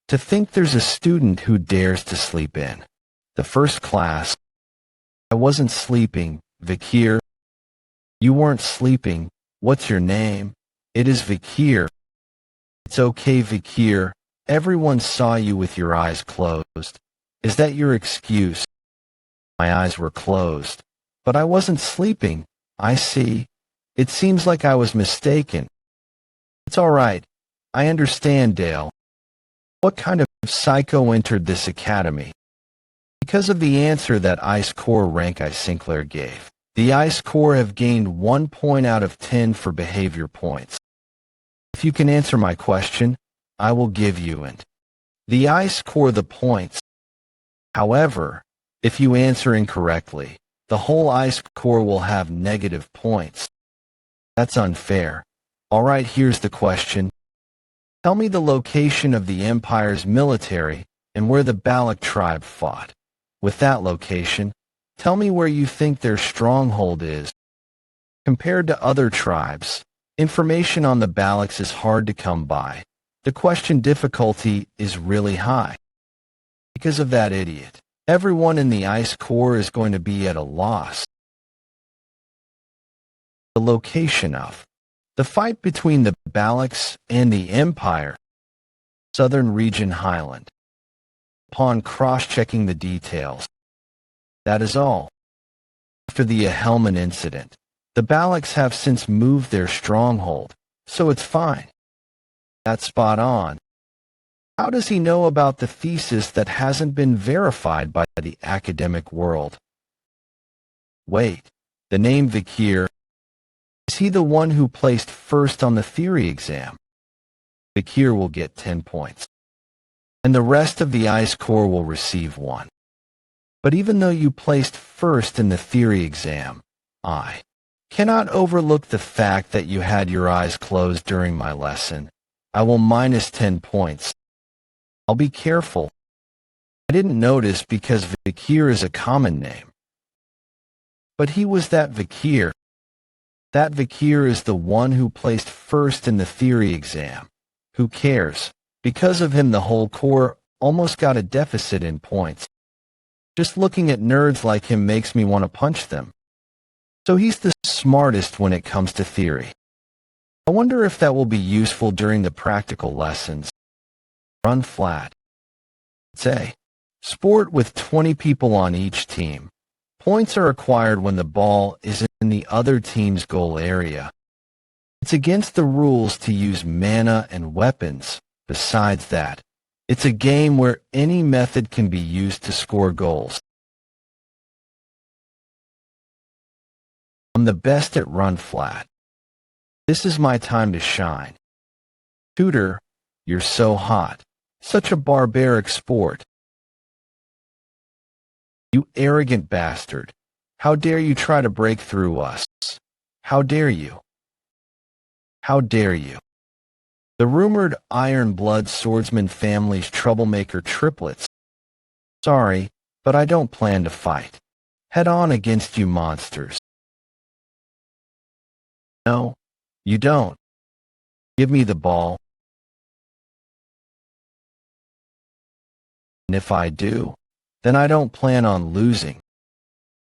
To think there's a student who dares to sleep in the first class. I wasn't sleeping, Vikir. You weren't sleeping. What's your name? It is Vikir. It's okay, Vikir. Everyone saw you with your eyes closed. Is that your excuse? My eyes were closed. But I wasn't sleeping. I see. It seems like I was mistaken. It's all right. I understand, Dale. What kind of psycho entered this academy? Because of the answer that Ice Core rank I Sinclair gave. The Ice Core have gained 1 point out of 10 for behavior points. If you can answer my question, I will give you the Ice Core the points. However, if you answer incorrectly, the whole Ice Core will have negative points. That's unfair. Alright, here's the question. Tell me the location of the Empire's military and where the Balak tribe fought. With that location, tell me where you think their stronghold is. Compared to other tribes, information on the Balaks is hard to come by. The question difficulty is really high. Because of that idiot, everyone in the Ice Core is going to be at a loss. The location of the fight between the Balaks and the Empire. Southern Region Highland. Upon cross-checking the details. That is all. After the Ahelman incident, the Balaks have since moved their stronghold, so it's fine. That's spot on. How does he know about the thesis that hasn't been verified by the academic world? Wait, the name Vikir, is he the one who placed first on the theory exam? Vikir will get 10 points. And the rest of the Ice Core will receive 1. But even though you placed first in the theory exam, I cannot overlook the fact that you had your eyes closed during my lesson. I will minus 10 points. I'll be careful. I didn't notice because Vikir is a common name. But he was that Vikir. That Vikir is the one who placed first in the theory exam. Who cares? Because of him the whole core almost got a deficit in points. Just looking at nerds like him makes me want to punch them. So he's the smartest when it comes to theory. I wonder if that will be useful during the practical lessons. Run flat. It's a sport with 20 people on each team. Points are acquired when the ball is in the other team's goal area. It's against the rules to use mana and weapons. Besides that, it's a game where any method can be used to score goals. I'm the best at run flat. This is my time to shine. Tutor, you're so hot. Such a barbaric sport. You arrogant bastard. How dare you try to break through us? How dare you? How dare you? The rumored Iron Blood Swordsman family's troublemaker triplets. Sorry, but I don't plan to fight. Head on against you monsters. No, you don't. Give me the ball. And if I do, then I don't plan on losing.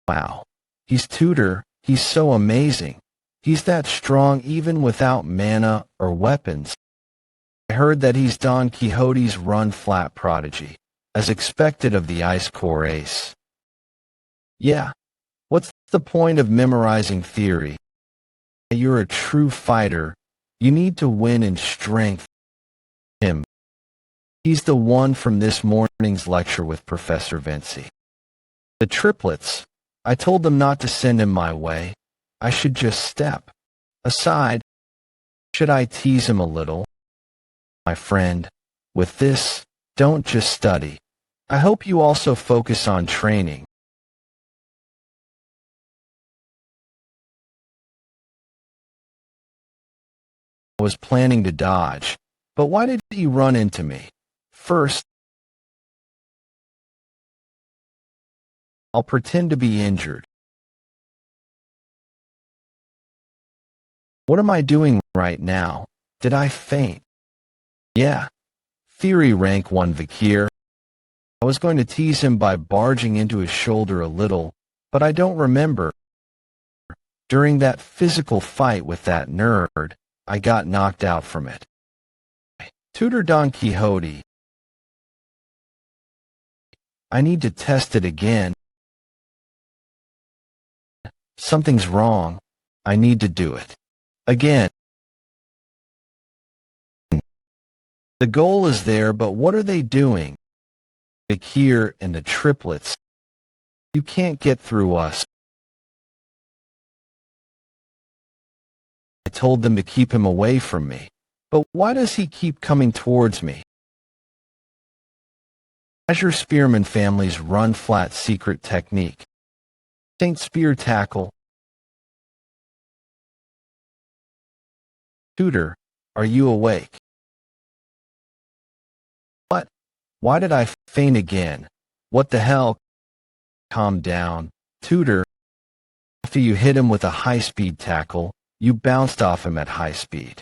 Wow, he's Tutor, he's so amazing. He's that strong even without mana or weapons. I heard that he's Don Quixote's run-flat prodigy, as expected of the Ice Core ace. Yeah, what's the point of memorizing theory? You're a true fighter. You need to win in strength. Him. He's the one from this morning's lecture with Professor Vinci. The triplets, I told them not to send him my way. I should just step aside. Should I tease him a little? My friend, with this, don't just study. I hope you also focus on training. I was planning to dodge, but why did he run into me? First, I'll pretend to be injured. What am I doing right now? Did I faint? Yeah. Theory rank 1 Vikir. I was going to tease him by barging into his shoulder a little, but I don't remember. During that physical fight with that nerd, I got knocked out from it. Tutor Don Quixote. I need to test it again. Something's wrong. I need to do it. Again. The goal is there, but what are they doing? Vikir and the triplets. You can't get through us. I told them to keep him away from me. But why does he keep coming towards me? Azure Spearman family's run-flat secret technique. Saint Spear Tackle. Tutor, are you awake? What? Why did I faint again? What the hell? Calm down. Tutor, after you hit him with a high-speed tackle, you bounced off him at high speed.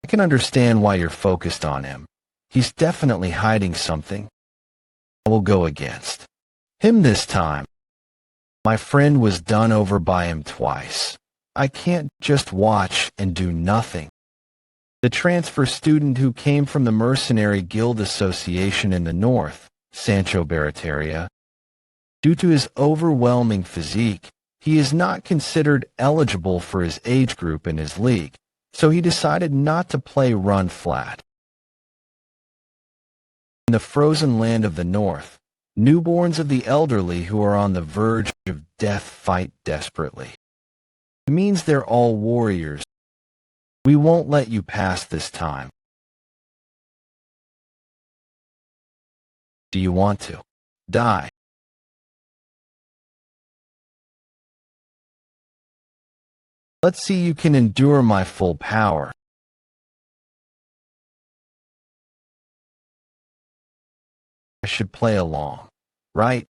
I can understand why you're focused on him. He's definitely hiding something. I will go against him this time. My friend was done over by him twice. I can't just watch and do nothing. The transfer student who came from the Mercenary Guild Association in the north, Sancho Barataria, due to his overwhelming physique, he is not considered eligible for his age group in his league, so he decided not to play run flat. In the frozen land of the north, newborns of the elderly who are on the verge of death fight desperately. It means they're all warriors. We won't let you pass this time. Do you want to die? Let's see you can endure my full power. I should play along, right?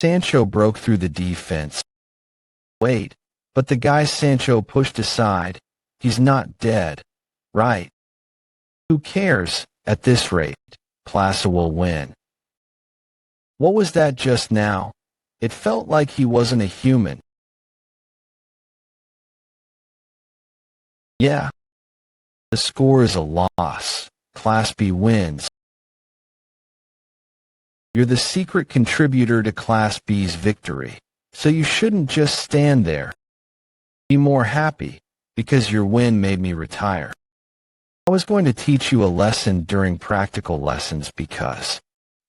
Sancho broke through the defense. Wait, but the guy Sancho pushed aside, he's not dead, right? Who cares? At this rate, Plaza will win. What was that just now? It felt like he wasn't a human. Yeah. The score is a loss. Class B wins. You're the secret contributor to Class B's victory, so you shouldn't just stand there. Be more happy, because your win made me retire. I was going to teach you a lesson during practical lessons because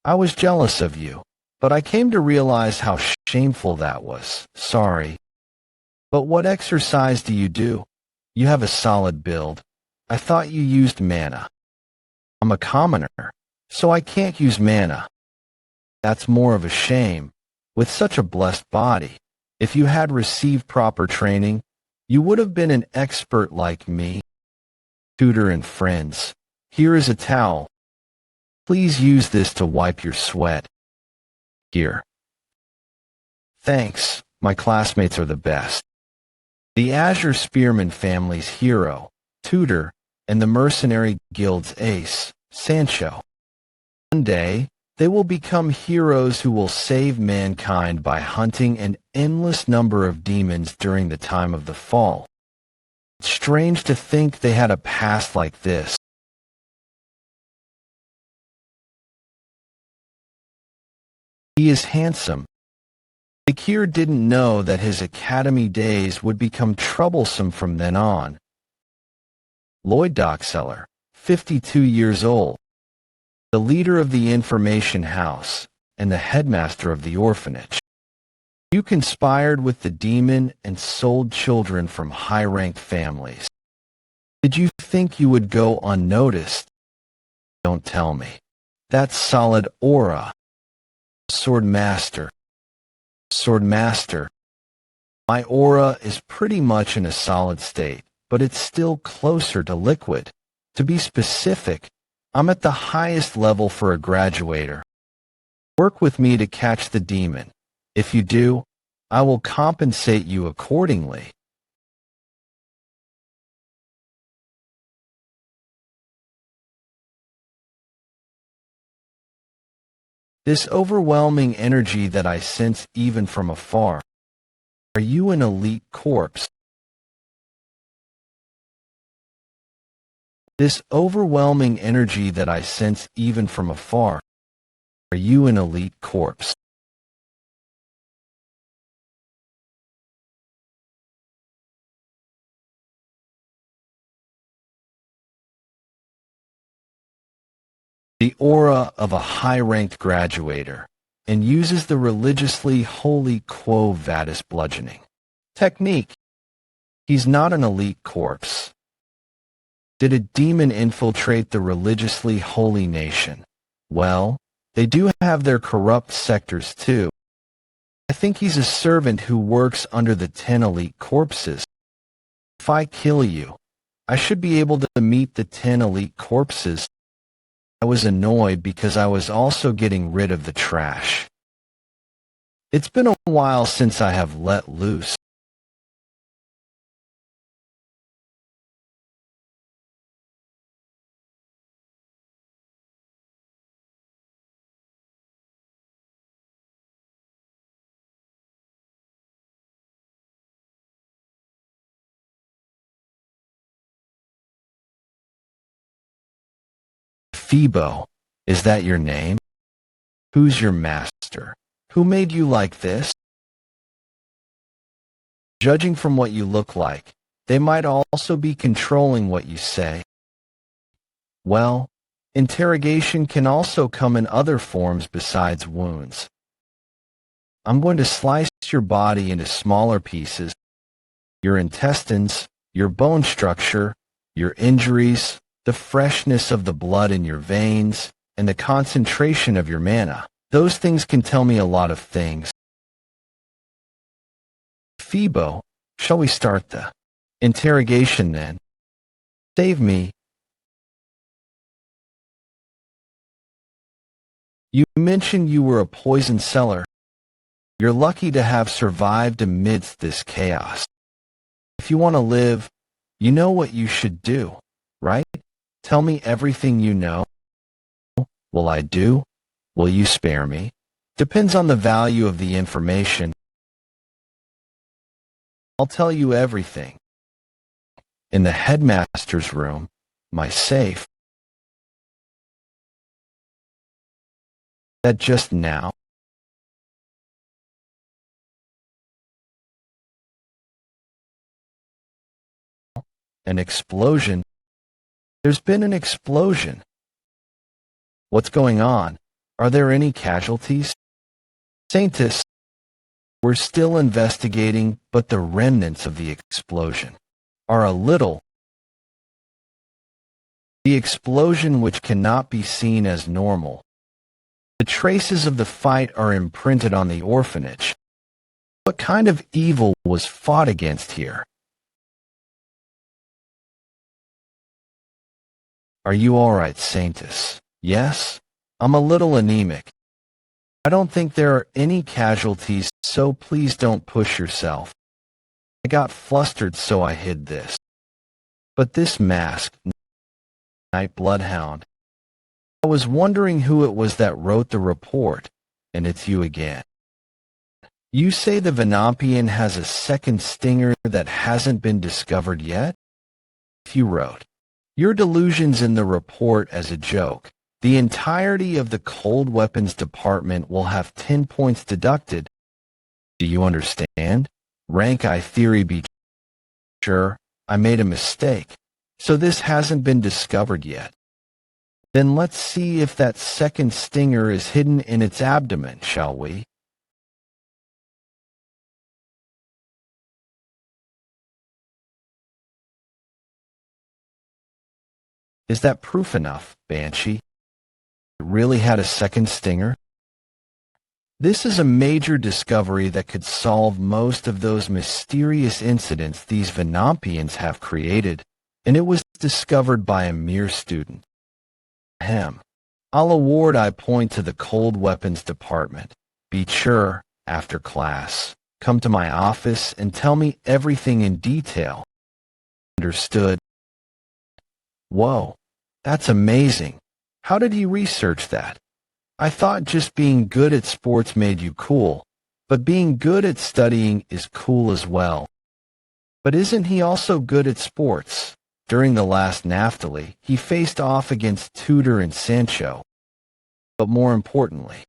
I was jealous of you, but I came to realize how shameful that was. Sorry. But what exercise do you do? You have a solid build. I thought you used mana. I'm a commoner, so I can't use mana. That's more of a shame. With such a blessed body, if you had received proper training, you would have been an expert like me. Tutor and friends, here is a towel. Please use this to wipe your sweat. Here. Thanks, my classmates are the best. The Azure Spearman family's hero, Tutor, and the Mercenary Guild's ace, Sancho. One day, they will become heroes who will save mankind by hunting an endless number of demons during the time of the fall. It's strange to think they had a past like this. He is handsome. Vikir didn't know that his academy days would become troublesome from then on. Lloyd Dockseller, 52 years old, the leader of the information house and the headmaster of the orphanage. You conspired with the demon and sold children from high-ranked families. Did you think you would go unnoticed? Don't tell me. That's solid aura. Sword Master. Sword Master. My aura is pretty much in a solid state, but it's still closer to liquid. To be specific, I'm at the highest level for a graduator. Work with me to catch the demon. If you do, I will compensate you accordingly. This overwhelming energy that I sense even from afar. Are you an elite corpse? This overwhelming energy that I sense even from afar. Are you an elite corpse? The aura of a high-ranked graduator, and uses the religiously holy Quo Vadis bludgeoning technique. He's not an elite corpse. Did a demon infiltrate the religiously holy nation? Well, they do have their corrupt sectors too. I think he's a servant who works under the 10 elite corpses. If I kill you, I should be able to meet the 10 elite corpses. I was annoyed because I was also getting rid of the trash. It's been a while since I have let loose. Phoebo, is that your name? Who's your master? Who made you like this? Judging from what you look like, they might also be controlling what you say. Well, interrogation can also come in other forms besides wounds. I'm going to slice your body into smaller pieces. Your intestines, your bone structure, your injuries, the freshness of the blood in your veins, and the concentration of your mana. Those things can tell me a lot of things. Phoebo, shall we start the interrogation then? Save me. You mentioned you were a poison seller. You're lucky to have survived amidst this chaos. If you want to live, you know what you should do, right? Tell me everything you know. Will I do? Will you spare me? Depends on the value of the information. I'll tell you everything. In the headmaster's room, my safe. That just now. An explosion. There's been an explosion. What's going on? Are there any casualties? Saintus, we're still investigating, but the remnants of the explosion are a little. The explosion which cannot be seen as normal. The traces of the fight are imprinted on the orphanage. What kind of evil was fought against here? Are you all right, Saintus? Yes? I'm a little anemic. I don't think there are any casualties, so please don't push yourself. I got flustered, so I hid this. But this mask, Night Bloodhound. I was wondering who it was that wrote the report, and it's you again. You say the Venampian has a second stinger that hasn't been discovered yet? If you wrote your delusions in the report as a joke, the entirety of the cold weapons department will have 10 points deducted. Do you understand? Rank I theory be sure, I made a mistake. So this hasn't been discovered yet. Then let's see if that second stinger is hidden in its abdomen, shall we? Is that proof enough, Banshee? It really had a second stinger? This is a major discovery that could solve most of those mysterious incidents these Venampians have created, and it was discovered by a mere student. Ahem. I'll award I point to the cold weapons department. Be sure, after class, come to my office and tell me everything in detail. Understood. Whoa, that's amazing. How did he research that? I thought just being good at sports made you cool, but being good at studying is cool as well. But isn't he also good at sports? During the last Naphtali, he faced off against Tudor and Sancho. But more importantly,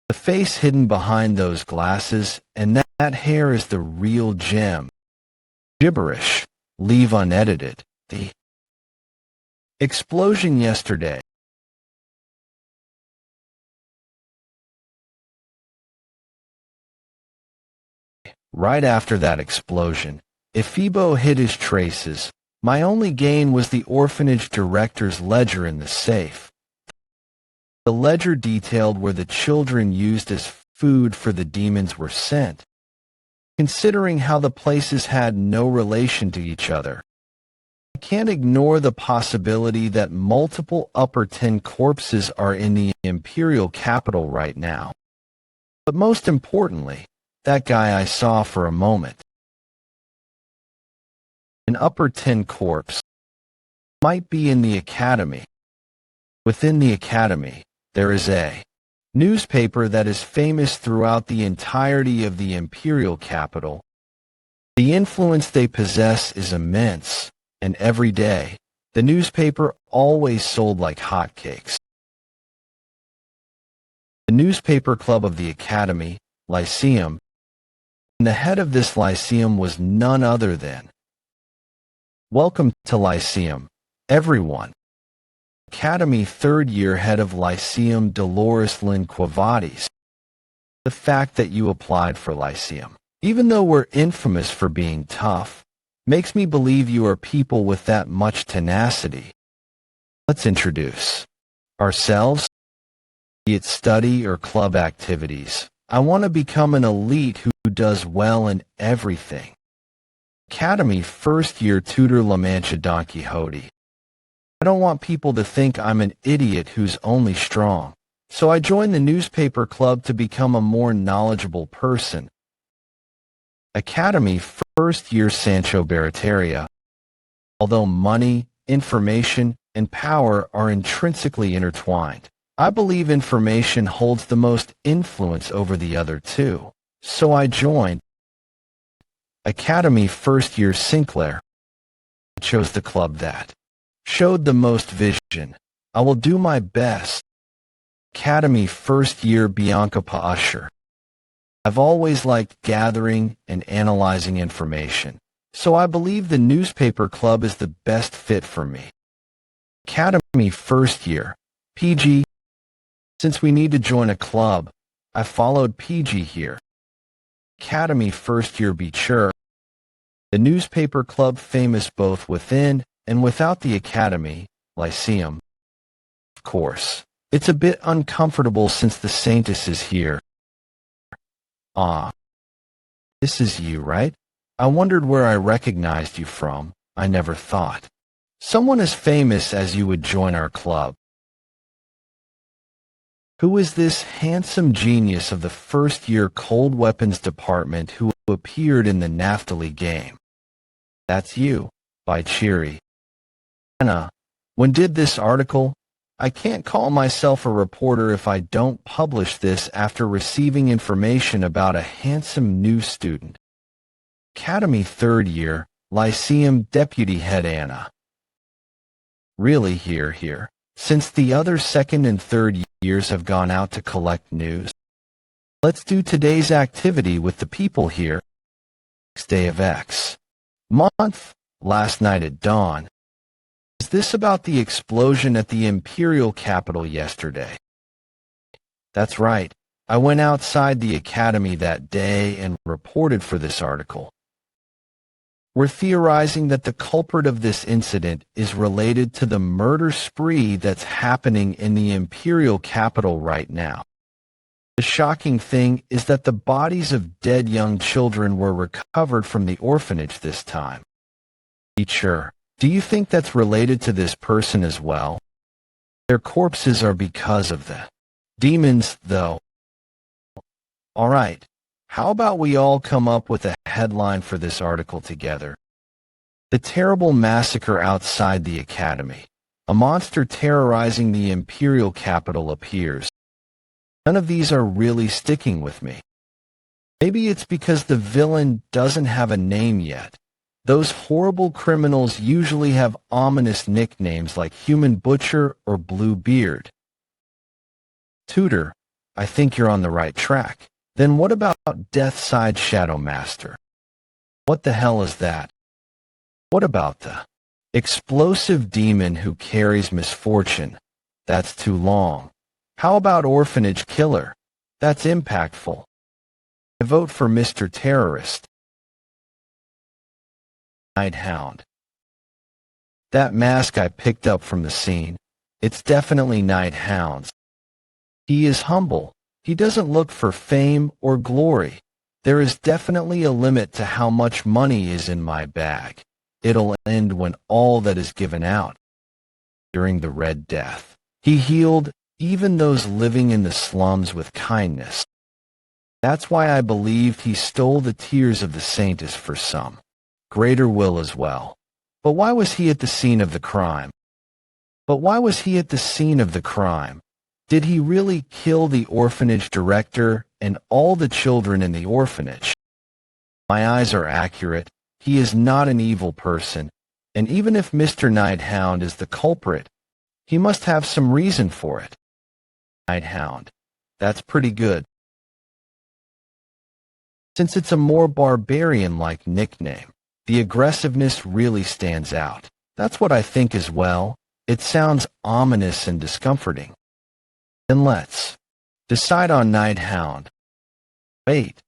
the face hidden behind those glasses and that hair is the real gem. Gibberish. Leave unedited. The explosion yesterday. Right after that explosion, if Phoebo hid his traces, my only gain was the orphanage director's ledger in the safe. The ledger detailed where the children used as food for the demons were sent. Considering how the places had no relation to each other, I can't ignore the possibility that multiple upper 10 corpses are in the imperial capital right now. But most importantly, that guy I saw for a moment. An upper 10 corpse might be in the academy. Within the academy, there is a newspaper that is famous throughout the entirety of the imperial capital. The influence they possess is immense, and every day, the newspaper always sold like hotcakes. The newspaper club of the academy, Lyceum, and the head of this Lyceum was none other than Welcome to Lyceum, everyone. Academy third-year head of Lyceum Dolores Lynn Quavades. The fact that you applied for Lyceum, even though we're infamous for being tough, makes me believe you are people with that much tenacity. Let's introduce ourselves. Be it study or club activities, I want to become an elite who does well in everything. Academy first-year tutor La Mancha Don Quixote. I don't want people to think I'm an idiot who's only strong, so I joined the newspaper club to become a more knowledgeable person. Academy first-year Sancho Barataria. Although money, information, and power are intrinsically intertwined, I believe information holds the most influence over the other two, so I joined Academy first-year Sinclair. I chose the club that showed the most vision. I will do my best. Academy first-year Bianca Usher. I've always liked gathering and analyzing information, so I believe the newspaper club is the best fit for me. Academy first-year PG. Since we need to join a club, I followed PG here. Academy first-year Beecher. The newspaper club famous both within and without the academy, Lyceum. Of course, it's a bit uncomfortable since the Saintess is here. Ah, this is you, right? I wondered where I recognized you from. I never thought someone as famous as you would join our club. Who is this handsome genius of the first-year cold weapons department who appeared in the Naphtali game? That's you, by Cheery. Anna, when did this article? I can't call myself a reporter if I don't publish this after receiving information about a handsome new student. Academy third year, Lyceum Deputy Head Anna. Really here, since the other second and third years have gone out to collect news. Let's do today's activity with the people here. Next day of X month, last night at dawn. Is this about the explosion at the imperial capital yesterday? That's right. I went outside the academy that day and reported for this article. We're theorizing that the culprit of this incident is related to the murder spree that's happening in the imperial capital right now. The shocking thing is that the bodies of dead young children were recovered from the orphanage this time. Teacher, do you think that's related to this person as well? Their corpses are because of the demons, though. Alright, how about we all come up with a headline for this article together? The terrible massacre outside the academy. A monster terrorizing the imperial capital appears. None of these are really sticking with me. Maybe it's because the villain doesn't have a name yet. Those horrible criminals usually have ominous nicknames like Human Butcher or Blue Beard. Tutor, I think you're on the right track. Then what about Deathside Shadow Master? What the hell is that? What about the explosive demon who carries misfortune? That's too long. How about Orphanage Killer? That's impactful. I vote for Mr. Terrorist. Night Hound. That mask I picked up from the scene. It's definitely Night Hound's. He is humble. He doesn't look for fame or glory. There is definitely a limit to how much money is in my bag. It'll end when all that is given out. During the Red Death, he healed even those living in the slums with kindness. That's why I believed he stole the tears of the saints for some greater will as well. But why was he at the scene of the crime? Did he really kill the orphanage director and all the children in the orphanage? My eyes are accurate. He is not an evil person, and even if Mr. Nighthound is the culprit, he must have some reason for it. Nighthound. That's pretty good. Since it's a more barbarian-like nickname, the aggressiveness really stands out. That's what I think as well. It sounds ominous and discomforting. Then let's decide on Nighthound. Wait,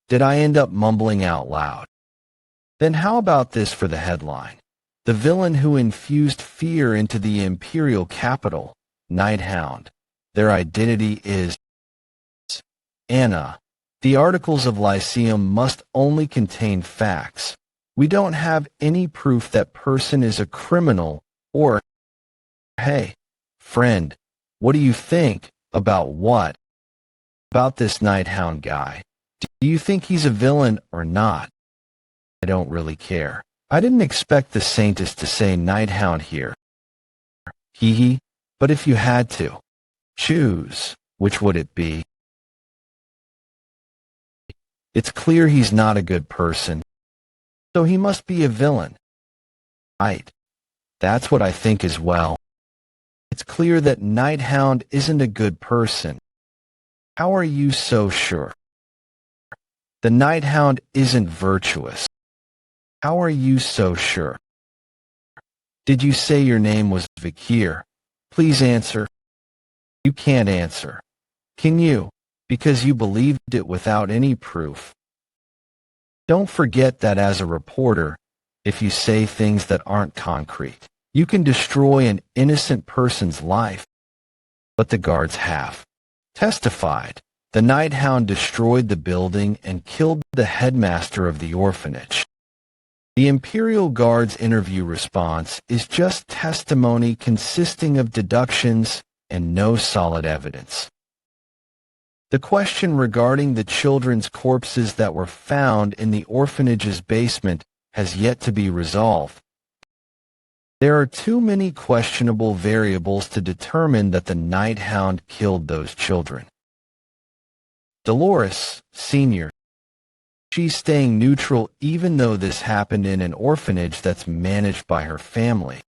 did I end up mumbling out loud? Then how about this for the headline? The villain who infused fear into the imperial capital, Nighthound. Their identity is Anna. The articles of Lyceum must only contain facts. We don't have any proof that person is a criminal or, hey, friend, what do you think? About what? About this Nighthound guy. Do you think he's a villain or not? I don't really care. I didn't expect the Saintess to say Nighthound here. Hee hee, but if you had to choose, which would it be? It's clear he's not a good person, so he must be a villain. Right. That's what I think as well. It's clear that Nighthound isn't a good person. How are you so sure? The Nighthound isn't virtuous. How are you so sure? Did you say your name was Vikir? Please answer. You can't answer. Can you? Because you believed it without any proof. Don't forget that as a reporter, if you say things that aren't concrete, you can destroy an innocent person's life. But the guards have testified. The Nighthound destroyed the building and killed the headmaster of the orphanage. The Imperial Guard's interview response is just testimony consisting of deductions and no solid evidence. The question regarding the children's corpses that were found in the orphanage's basement has yet to be resolved. There are too many questionable variables to determine that the Nighthound killed those children. Dolores, Sr. She's staying neutral even though this happened in an orphanage that's managed by her family.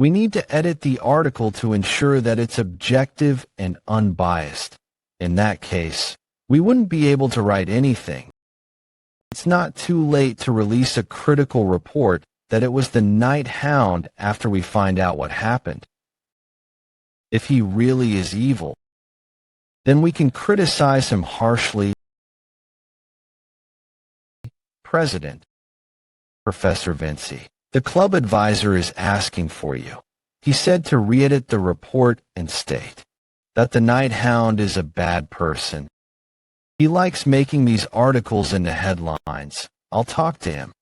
We need to edit the article to ensure that it's objective and unbiased. In that case, we wouldn't be able to write anything. It's not too late to release a critical report that it was the Nighthound after we find out what happened. If he really is evil, then we can criticize him harshly. President, Professor Vinci, the club advisor is asking for you. He said to re-edit the report and state that the Nighthound is a bad person. He likes making these articles into headlines. I'll talk to him.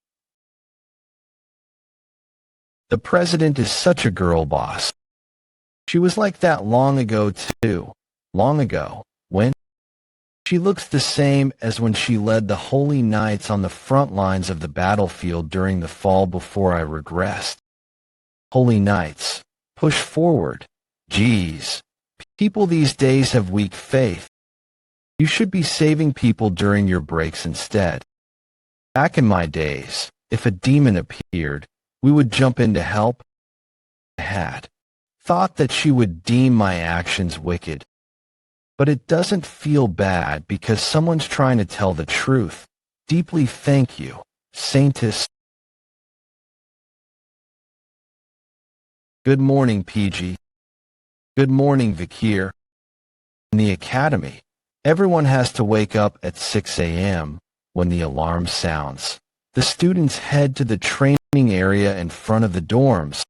The president is such a girl boss. She was like that long ago too. Long ago, when She looks the same as when she led the holy knights on the front lines of the battlefield during the fall before I regressed. Holy knights, push forward. Geez, people these days have weak faith. You should be saving people during your breaks instead. Back in my days, if a demon appeared, we would jump in to help. I had thought that she would deem my actions wicked. But it doesn't feel bad because someone's trying to tell the truth. Deeply thank you, Saintess. Good morning, PG. Good morning, Vikir. In the academy, everyone has to wake up at 6 a.m. when the alarm sounds. The students head to the training area in front of the dorms.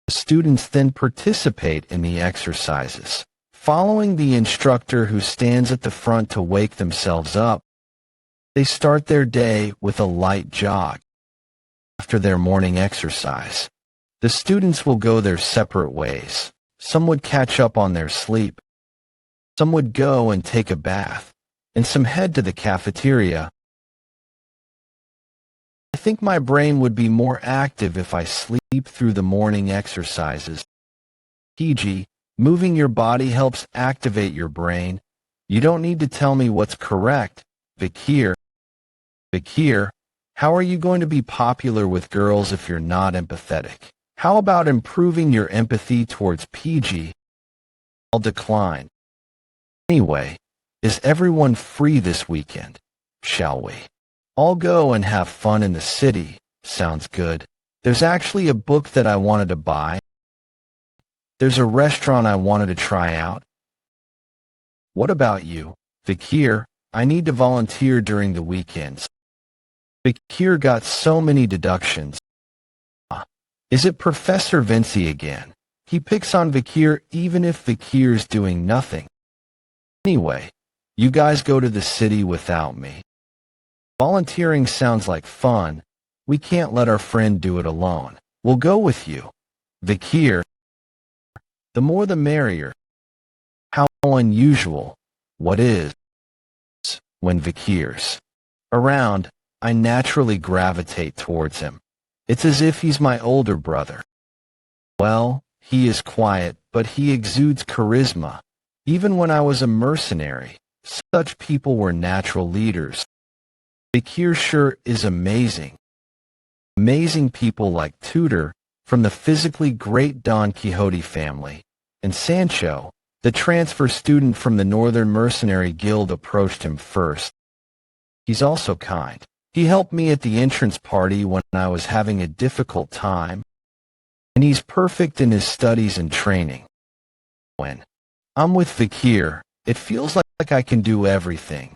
The students then participate in the exercises, following the instructor who stands at the front to wake themselves up. They start their day with a light jog. After their morning exercise, the students will go their separate ways. Some would catch up on their sleep. Some would go and take a bath, and some head to the cafeteria. I think my brain would be more active if I sleep through the morning exercises. PG, moving your body helps activate your brain. You don't need to tell me what's correct, Vikir. Vikir, how are you going to be popular with girls if you're not empathetic? How about improving your empathy towards PG? I'll decline. Anyway, is everyone free this weekend? Shall we? I'll go and have fun in the city. Sounds good. There's actually a book that I wanted to buy. There's a restaurant I wanted to try out. What about you, Vikir? I need to volunteer during the weekends. Vikir got so many deductions. Is it Professor Vinci again? He picks on Vikir even if Vikir's doing nothing. Anyway, you guys go to the city without me. Volunteering sounds like fun. We can't let our friend do it alone. We'll go with you. Vikir. The more the merrier. How unusual. What is? When Vikir's around, I naturally gravitate towards him. It's as if he's my older brother. Well, he is quiet, but he exudes charisma. Even when I was a mercenary, such people were natural leaders. Vikir sure is amazing. Amazing people like Tudor, from the physically great Don Quixote family, and Sancho, the transfer student from the Northern Mercenary Guild, approached him first. He's also kind. He helped me at the entrance party when I was having a difficult time, and he's perfect in his studies and training. When I'm with Vikir, it feels like I can do everything.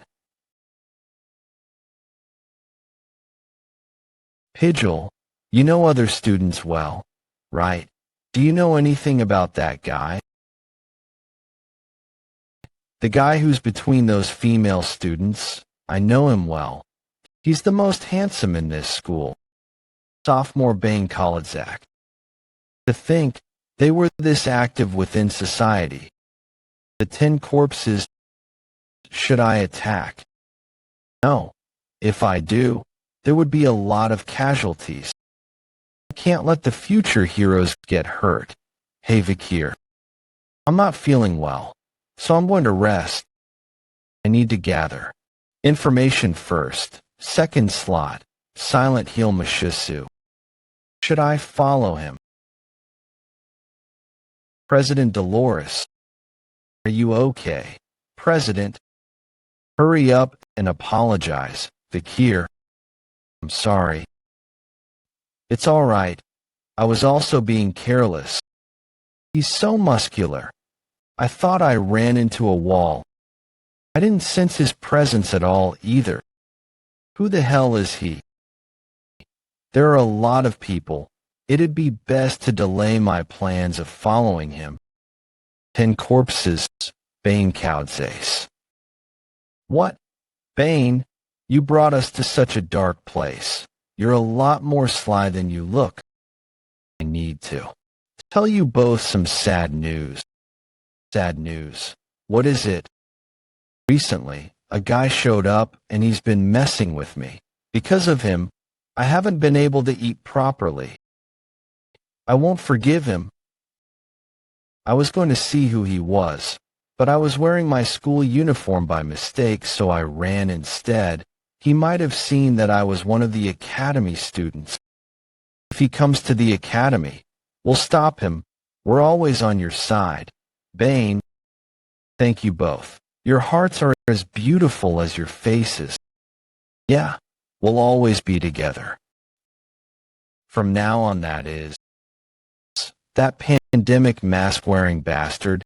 Pidgel, you know other students well, right? Do you know anything about that guy? The guy who's between those female students, I know him well. He's the most handsome in this school. Sophomore Bane Kalitzak. To think they were this active within society. The 10 corpses. Should I attack? No. If I do, there would be a lot of casualties. I can't let the future heroes get hurt. Hey Vikir. I'm not feeling well, so I'm going to rest. I need to gather information first. Second slot, Silent Hill Mashisu. Should I follow him? President Dolores. Are you okay, President? Hurry up and apologize, Vikir. I'm sorry. It's all right. I was also being careless. He's so muscular. I thought I ran into a wall. I didn't sense his presence at all either. Who the hell is he? There are a lot of people. It'd be best to delay my plans of following him. 10 corpses, Bane Kaudzes. What? Bane, you brought us to such a dark place. You're a lot more sly than you look. I need to tell you both some sad news. Sad news. What is it? Recently, a guy showed up and he's been messing with me. Because of him, I haven't been able to eat properly. I won't forgive him. I was going to see who he was, but I was wearing my school uniform by mistake, so I ran instead. He might have seen that I was one of the academy students. If he comes to the academy, we'll stop him. We're always on your side. Bane. Thank you both. Your hearts are as beautiful as your faces. Yeah, we'll always be together. From now on, that is. That pandemic mask-wearing bastard.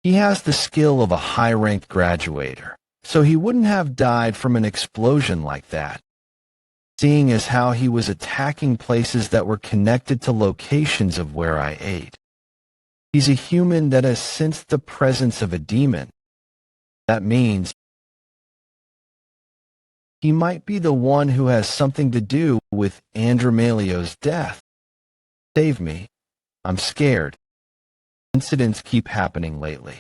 He has the skill of a high-ranked graduator, so he wouldn't have died from an explosion like that. Seeing as how he was attacking places that were connected to locations of where I ate. He's a human that has sensed the presence of a demon. That means he might be the one who has something to do with Andromelio's death. Save me. I'm scared. Incidents keep happening lately.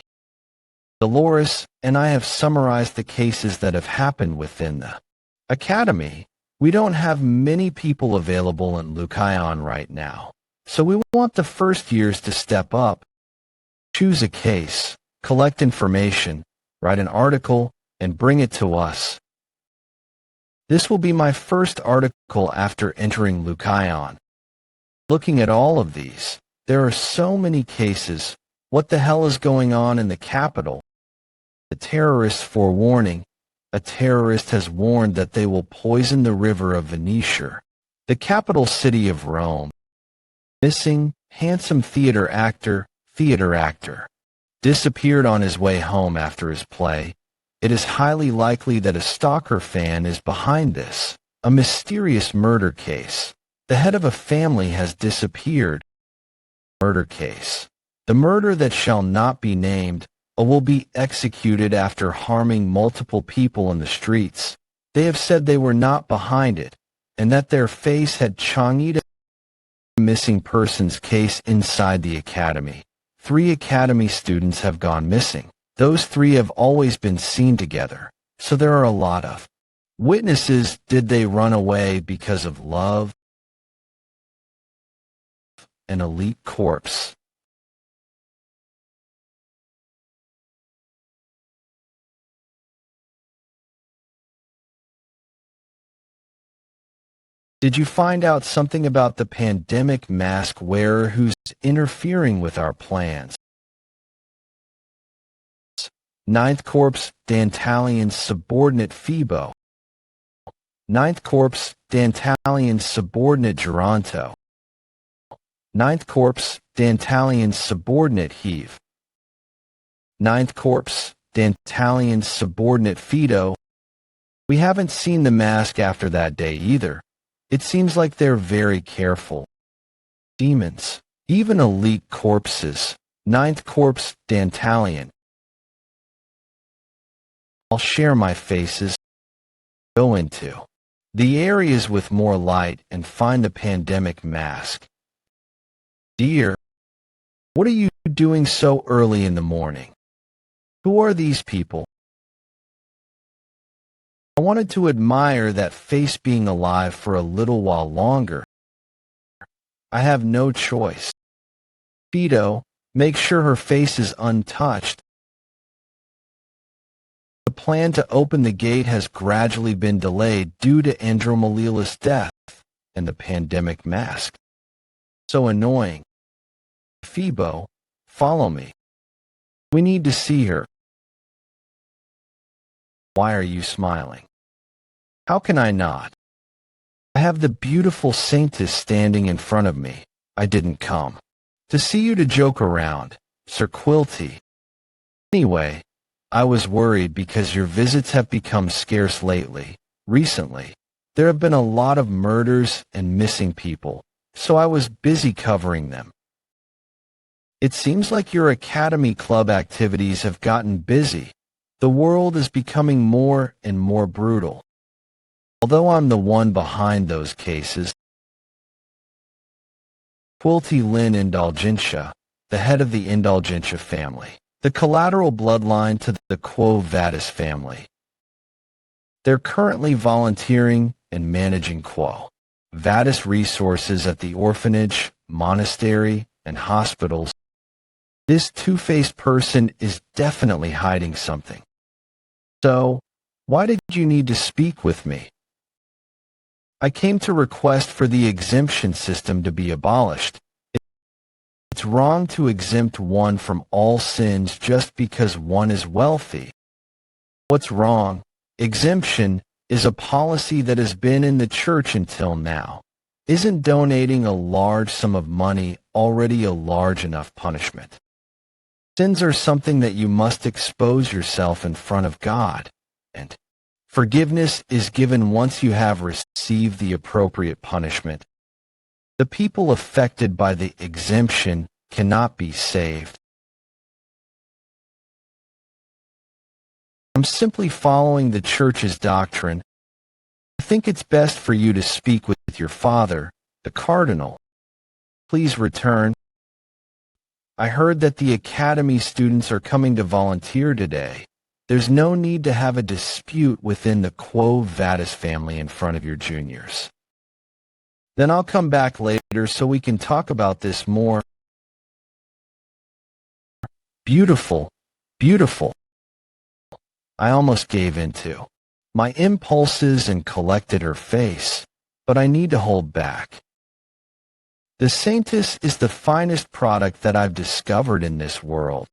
Dolores and I have summarized the cases that have happened within the Academy. We don't have many people available in Lucayon right now, so we want the first years to step up. Choose a case, collect information, write an article, and bring it to us. This will be my first article after entering Lucayon. Looking at all of these, there are so many cases. What the hell is going on in the capital? The terrorists forewarning. A terrorist has warned that they will poison the river of Venetia, the capital city of Rome. Missing, handsome theater actor. Disappeared on his way home after his play. It is highly likely that a stalker fan is behind this. A mysterious murder case. The head of a family has disappeared. Murder case. The murder that shall not be named will be executed after harming multiple people in the streets. They have said they were not behind it, and that their face had Chang'e missing persons case inside the academy. 3 academy students have gone missing. Those 3 have always been seen together, so there are a lot of witnesses. Did they run away because of love? An elite corpse. Did you find out something about the pandemic mask wearer who's interfering with our plans? Ninth Corps Dantalian's subordinate Phoebo. Ninth Corps Dantalian's subordinate Geronto. Ninth Corps Dantalian's subordinate Heave. Ninth Corps Dantalian's subordinate Fido. We haven't seen the mask after that day either. It seems like they're very careful. Demons, even elite corpses. Ninth Corps Dantalian. I'll share my faces. Go into the areas with more light and find the pandemic mask. Dear, what are you doing so early in the morning? Who are these people? I wanted to admire that face being alive for a little while longer. I have no choice. Fido, make sure her face is untouched. The plan to open the gate has gradually been delayed due to Andromelila's death and the pandemic mask. So annoying. Phoebo, follow me. We need to see her. Why are you smiling? How can I not? I have the beautiful saintess standing in front of me. I didn't come to see you to joke around, Sir Quilty. Anyway, I was worried because your visits have become scarce lately. Recently, there have been a lot of murders and missing people, so I was busy covering them. It seems like your Academy Club activities have gotten busy. The world is becoming more and more brutal. Although I'm the one behind those cases, Quilty Lynn Indulgentia, the head of the Indulgentia family, the collateral bloodline to the Quo Vadis family. They're currently volunteering and managing Quo Vadis resources at the orphanage, monastery, and hospitals. This two-faced person is definitely hiding something. So, why did you need to speak with me? I came to request for the exemption system to be abolished. It's wrong to exempt one from all sins just because one is wealthy. What's wrong? Exemption is a policy that has been in the church until now. Isn't donating a large sum of money already a large enough punishment? Sins are something that you must expose yourself in front of God, and forgiveness is given once you have received the appropriate punishment. The people affected by the exemption cannot be saved. I'm simply following the church's doctrine. I think it's best for you to speak with your father, the cardinal. Please return. I heard that the academy students are coming to volunteer today. There's no need to have a dispute within the Quo Vadis family in front of your juniors. Then I'll come back later so we can talk about this more. Beautiful, beautiful. I almost gave in to my impulses and collected her face, but I need to hold back. The Saintess is the finest product that I've discovered in this world.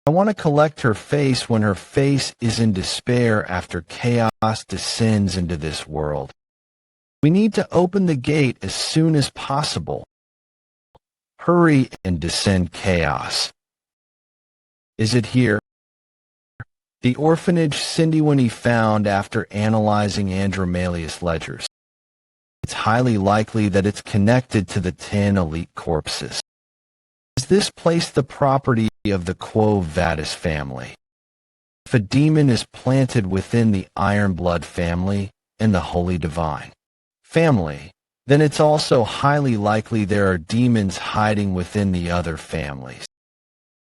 I want to collect her face when her face is in despair after chaos descends into this world. We need to open the gate as soon as possible. Hurry and descend chaos. Is it here? The orphanage Cindy found after analyzing Andromalius ledgers. It's highly likely that it's connected to the 10 elite corpses. Is this place the property of the Quo Vadis family? If a demon is planted within the Iron Blood family and the Holy Divine family, then it's also highly likely there are demons hiding within the other families.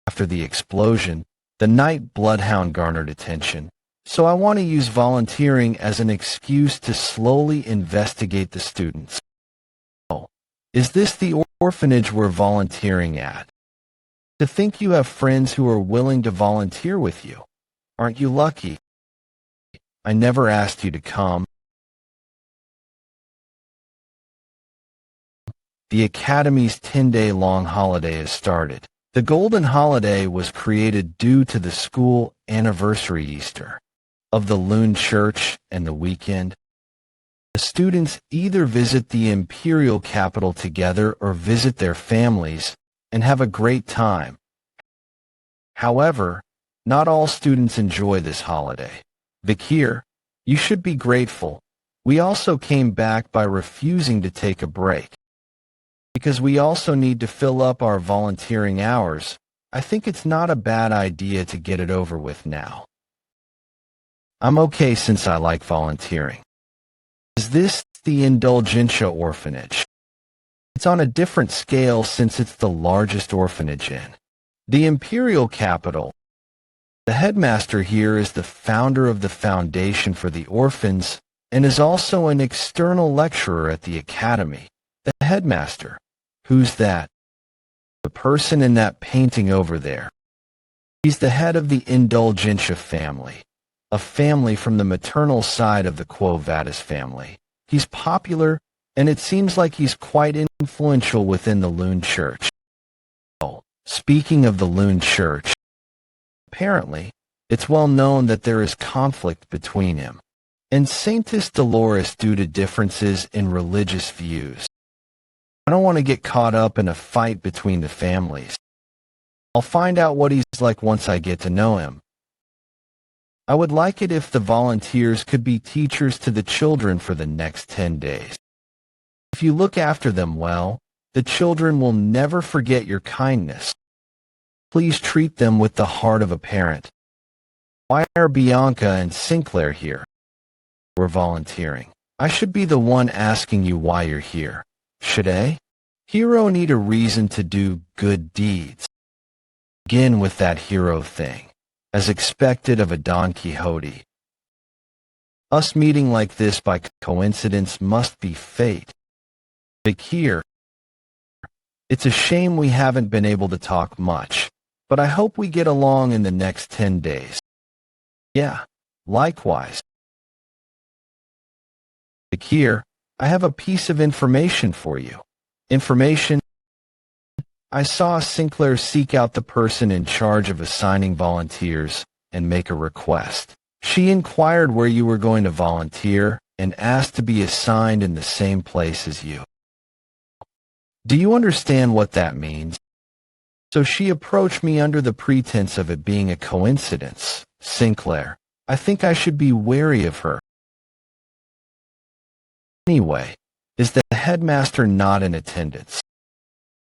After the explosion, the Night Bloodhound garnered attention, so I want to use volunteering as an excuse to slowly investigate the students. Oh, is this the orphanage we're volunteering at? To think you have friends who are willing to volunteer with you. Aren't you lucky? I never asked you to come. The Academy's 10-day-long holiday has started. The Golden Holiday was created due to the school anniversary Easter of the Loon Church and the weekend. The students either visit the imperial capital together or visit their families and have a great time. However, not all students enjoy this holiday. Vikir, you should be grateful. We also came back by refusing to take a break. Because we also need to fill up our volunteering hours, I think it's not a bad idea to get it over with now. I'm okay since I like volunteering. Is this the Indulgentia orphanage? It's on a different scale since it's the largest orphanage in the imperial capital. The headmaster here is the founder of the Foundation for the Orphans and is also an external lecturer at the academy. The headmaster. Who's that? The person in that painting over there. He's the head of the Indulgentia family, a family from the maternal side of the Quo Vadis family. He's popular, and it seems like he's quite influential within the Loon Church. Oh, speaking of the Loon Church, apparently, it's well known that there is conflict between him and Saintess Dolores due to differences in religious views. I don't want to get caught up in a fight between the families. I'll find out what he's like once I get to know him. I would like it if the volunteers could be teachers to the children for the next 10 days. If you look after them well, the children will never forget your kindness. Please treat them with the heart of a parent. Why are Bianca and Sinclair here? We're volunteering. I should be the one asking you why you're here. Should I? Hero need a reason to do good deeds. Begin with that hero thing, as expected of a Don Quixote. Us meeting like this by coincidence must be fate. Vikir, it's a shame we haven't been able to talk much, but I hope we get along in the next 10 days. Yeah, likewise. Vikir, I have a piece of information for you. Information? I saw Sinclair seek out the person in charge of assigning volunteers and make a request. She inquired where you were going to volunteer and asked to be assigned in the same place as you. Do you understand what that means? So she approached me under the pretense of it being a coincidence. Sinclair, I think I should be wary of her. Anyway, is the headmaster not in attendance?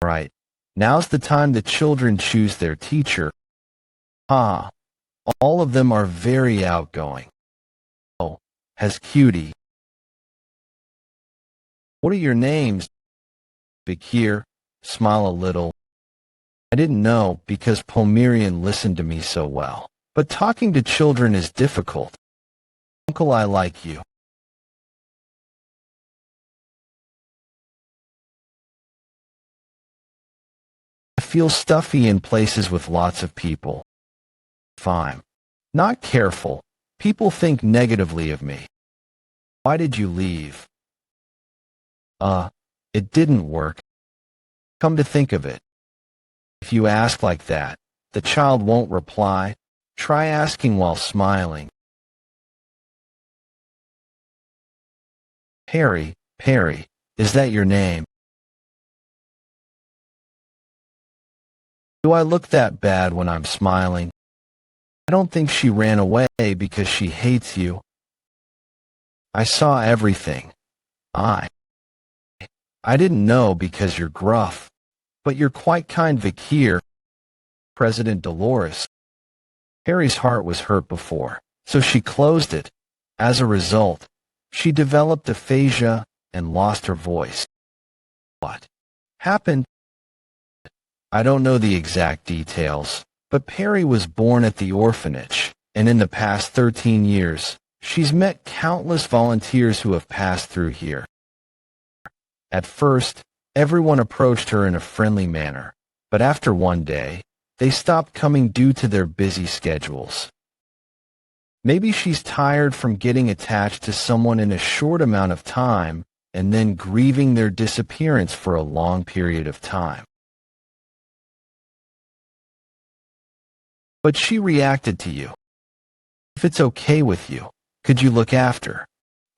Right. Now's the time the children choose their teacher. All of them are very outgoing. Oh, has cutie. What are your names? Vikir, smile a little. I didn't know because Pomerian listened to me so well. But talking to children is difficult. Uncle, I like you. I feel stuffy in places with lots of people. Fine. Not careful. People think negatively of me. Why did you leave? It didn't work. Come to think of it. If you ask like that, the child won't reply. Try asking while smiling. Perry, is that your name? Do I look that bad when I'm smiling? I don't think she ran away because she hates you. I saw everything. I didn't know because you're gruff. But you're quite kind, Vikir. President Dolores. Harry's heart was hurt before, so she closed it. As a result, she developed aphasia and lost her voice. What happened? I don't know the exact details, but Perry was born at the orphanage, and in the past 13 years, she's met countless volunteers who have passed through here. At first, everyone approached her in a friendly manner, but after one day, they stopped coming due to their busy schedules. Maybe she's tired from getting attached to someone in a short amount of time and then grieving their disappearance for a long period of time. But she reacted to you. If it's okay with you, could you look after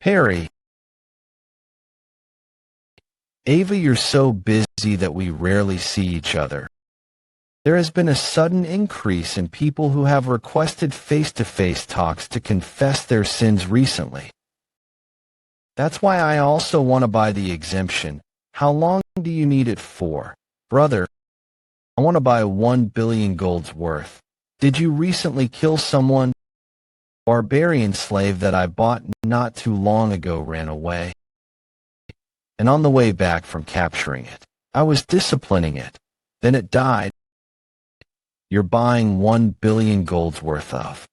Perry? Ava, you're so busy that we rarely see each other. There has been a sudden increase in people who have requested face-to-face talks to confess their sins recently. That's why I also want to buy the exemption. How long do you need it for? Brother, I want to buy 1 billion gold's worth. Did you recently kill someone? Barbarian slave that I bought not too long ago ran away. And on the way back from capturing it, I was disciplining it. Then it died. You're buying 1 billion gold's worth of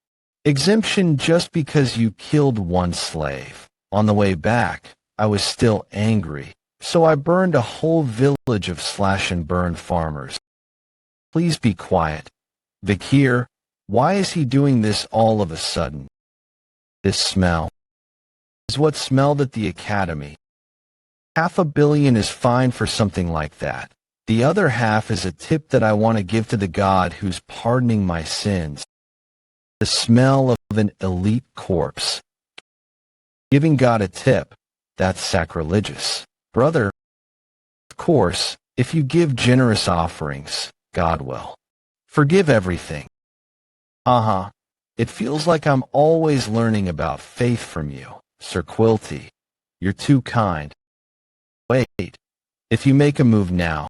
exemption just because you killed one slave. On the way back, I was still angry, so I burned a whole village of slash-and-burn farmers. Please be quiet. Vikir, why is he doing this all of a sudden? This smell is what smelled at the academy. 500 million is fine for something like that. The other half is a tip that I want to give to the God who's pardoning my sins. The smell of an elite corpse. Giving God a tip, that's sacrilegious. Brother, of course, if you give generous offerings, God will forgive everything. It feels like I'm always learning about faith from you, Sir Quilty. You're too kind. Wait, if you make a move now,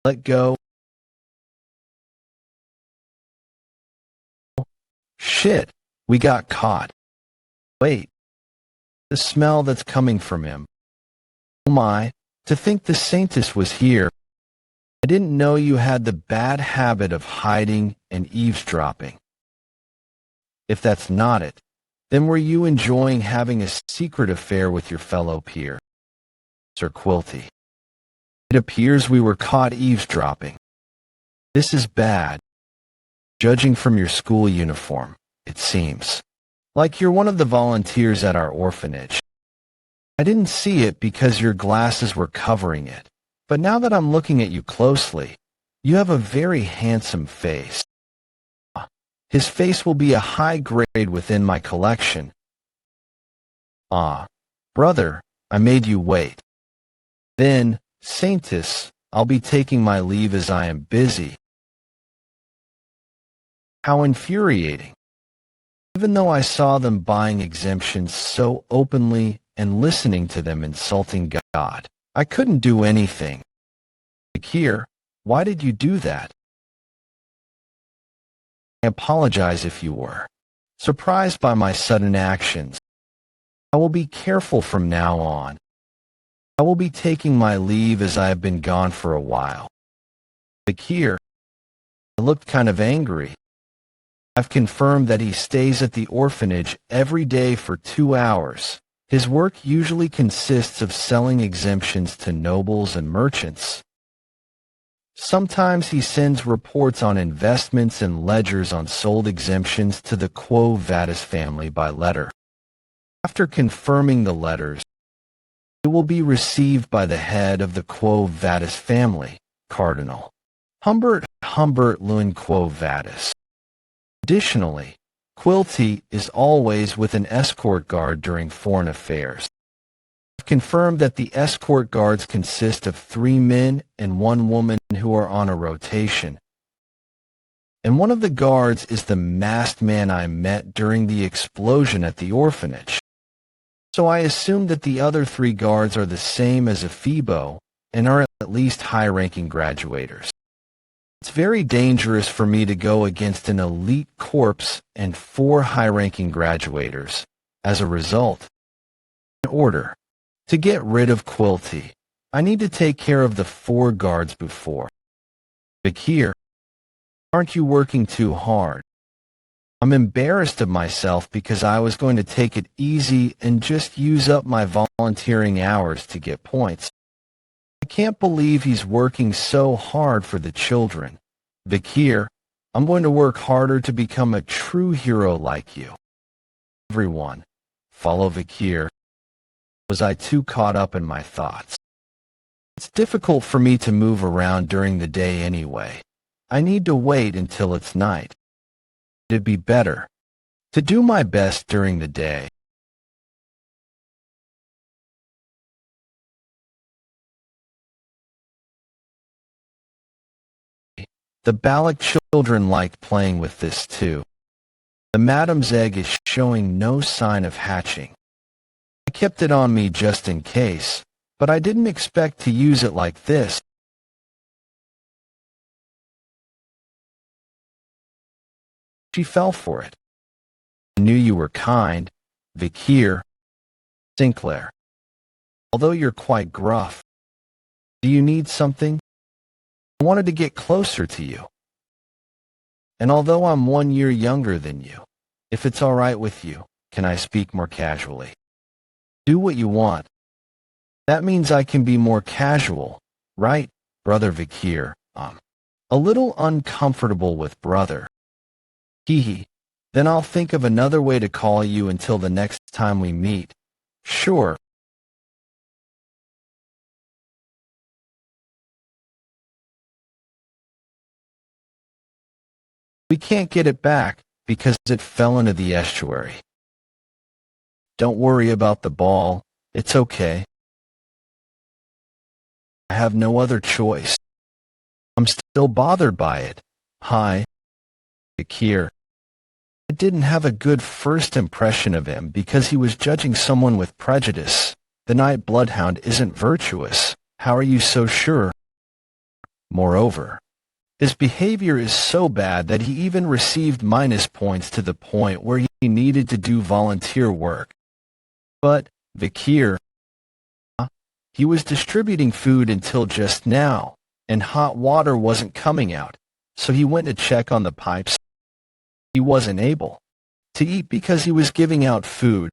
let go. Shit, we got caught. Wait, the smell that's coming from him. Oh my, to think the Saintess was here. I didn't know you had the bad habit of hiding and eavesdropping. If that's not it, then were you enjoying having a secret affair with your fellow peer, Sir Quilty? It appears we were caught eavesdropping. This is bad. Judging from your school uniform, it seems like you're one of the volunteers at our orphanage. I didn't see it because your glasses were covering it, but now that I'm looking at you closely, you have a very handsome face. His face will be a high grade within my collection. Ah, brother, I made you wait. Then, Saintus, I'll be taking my leave as I am busy. How infuriating. Even though I saw them buying exemptions so openly and listening to them insulting God, I couldn't do anything. Vikir, why did you do that? I apologize if you were surprised by my sudden actions. I will be careful from now on. I will be taking my leave as I have been gone for a while. Vikir, I looked kind of angry. I've confirmed that he stays at the orphanage every day for 2 hours. His work usually consists of selling exemptions to nobles and merchants. Sometimes he sends reports on investments and ledgers on sold exemptions to the Quo Vadis family by letter. After confirming the letters, it will be received by the head of the Quo Vadis family, Cardinal Humbert Lewin Quo Vadis. Additionally, Quilty is always with an escort guard during foreign affairs. I've confirmed that the escort guards consist of 3 men and 1 woman who are on a rotation. And one of the guards is the masked man I met during the explosion at the orphanage. So I assume that the other 3 guards are the same as Ephibo and are at least high-ranking graduators. It's very dangerous for me to go against an elite corps and 4 high-ranking graduators. As a result, in order to get rid of Quilty, I need to take care of the 4 guards before. Vikir, aren't you working too hard? I'm embarrassed of myself because I was going to take it easy and just use up my volunteering hours to get points. I can't believe he's working so hard for the children. Vikir, I'm going to work harder to become a true hero like you. Everyone, follow Vikir. Was I too caught up in my thoughts? It's difficult for me to move around during the day anyway. I need to wait until it's night. It'd be better to do my best during the day. The Balak children liked playing with this too. The madam's egg is showing no sign of hatching. I kept it on me just in case, but I didn't expect to use it like this. She fell for it. I knew you were kind, Vikir. Sinclair. Although you're quite gruff. Do you need something? I wanted to get closer to you. And although I'm 1 year younger than you, if it's all right with you, can I speak more casually? Do what you want. That means I can be more casual, right, Brother Vikir? A little uncomfortable with brother. Hee. Then I'll think of another way to call you until the next time we meet. Sure. We can't get it back because it fell into the estuary. Don't worry about the ball. It's okay. I have no other choice. I'm still bothered by it. Hi, Vikir. I didn't have a good first impression of him because he was judging someone with prejudice. The night bloodhound isn't virtuous. How are you so sure? Moreover, his behavior is so bad that he even received minus points to the point where he needed to do volunteer work. But, Vikir, he was distributing food until just now. and hot water wasn't coming out, so he went to check on the pipes. He wasn't able to eat because he was giving out food.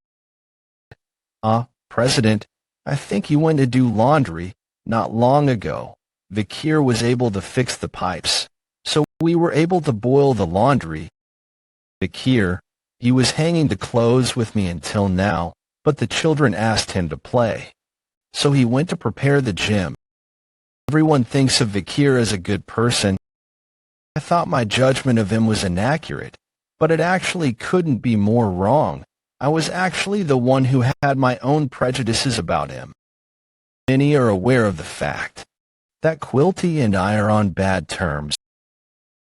President, I think he went to do laundry not long ago. Vikir was able to fix the pipes, so we were able to boil the laundry. Vikir, he was hanging the clothes with me until now, but the children asked him to play, so he went to prepare the gym. Everyone thinks of Vikir as a good person. I thought my judgment of him was inaccurate, but it actually couldn't be more wrong. I was actually the one who had my own prejudices about him. Many are aware of the fact that Quilty and I are on bad terms.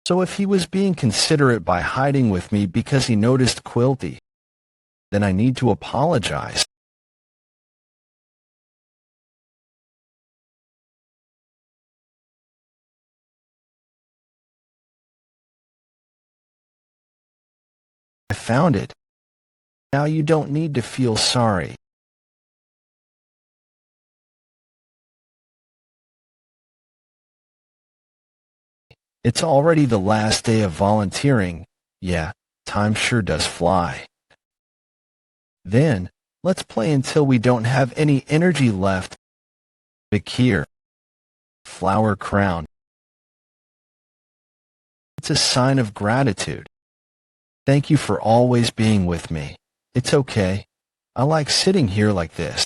So if he was being considerate by hiding with me because he noticed Quilty, then I need to apologize. I found it. Now you don't need to feel sorry. It's already the last day of volunteering. Yeah, time sure does fly. Then, let's play until we don't have any energy left. Vikir. Flower crown. It's a sign of gratitude. Thank you for always being with me. It's okay. I like sitting here like this.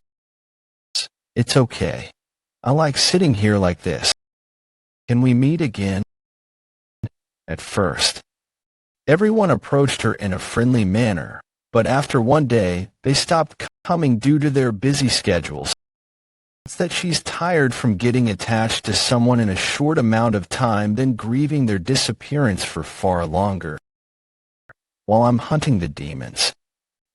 It's okay. I like sitting here like this. Can we meet again? At first, everyone approached her in a friendly manner, but after one day, they stopped coming due to their busy schedules. It's that she's tired from getting attached to someone in a short amount of time than grieving their disappearance for far longer. While I'm hunting the demons,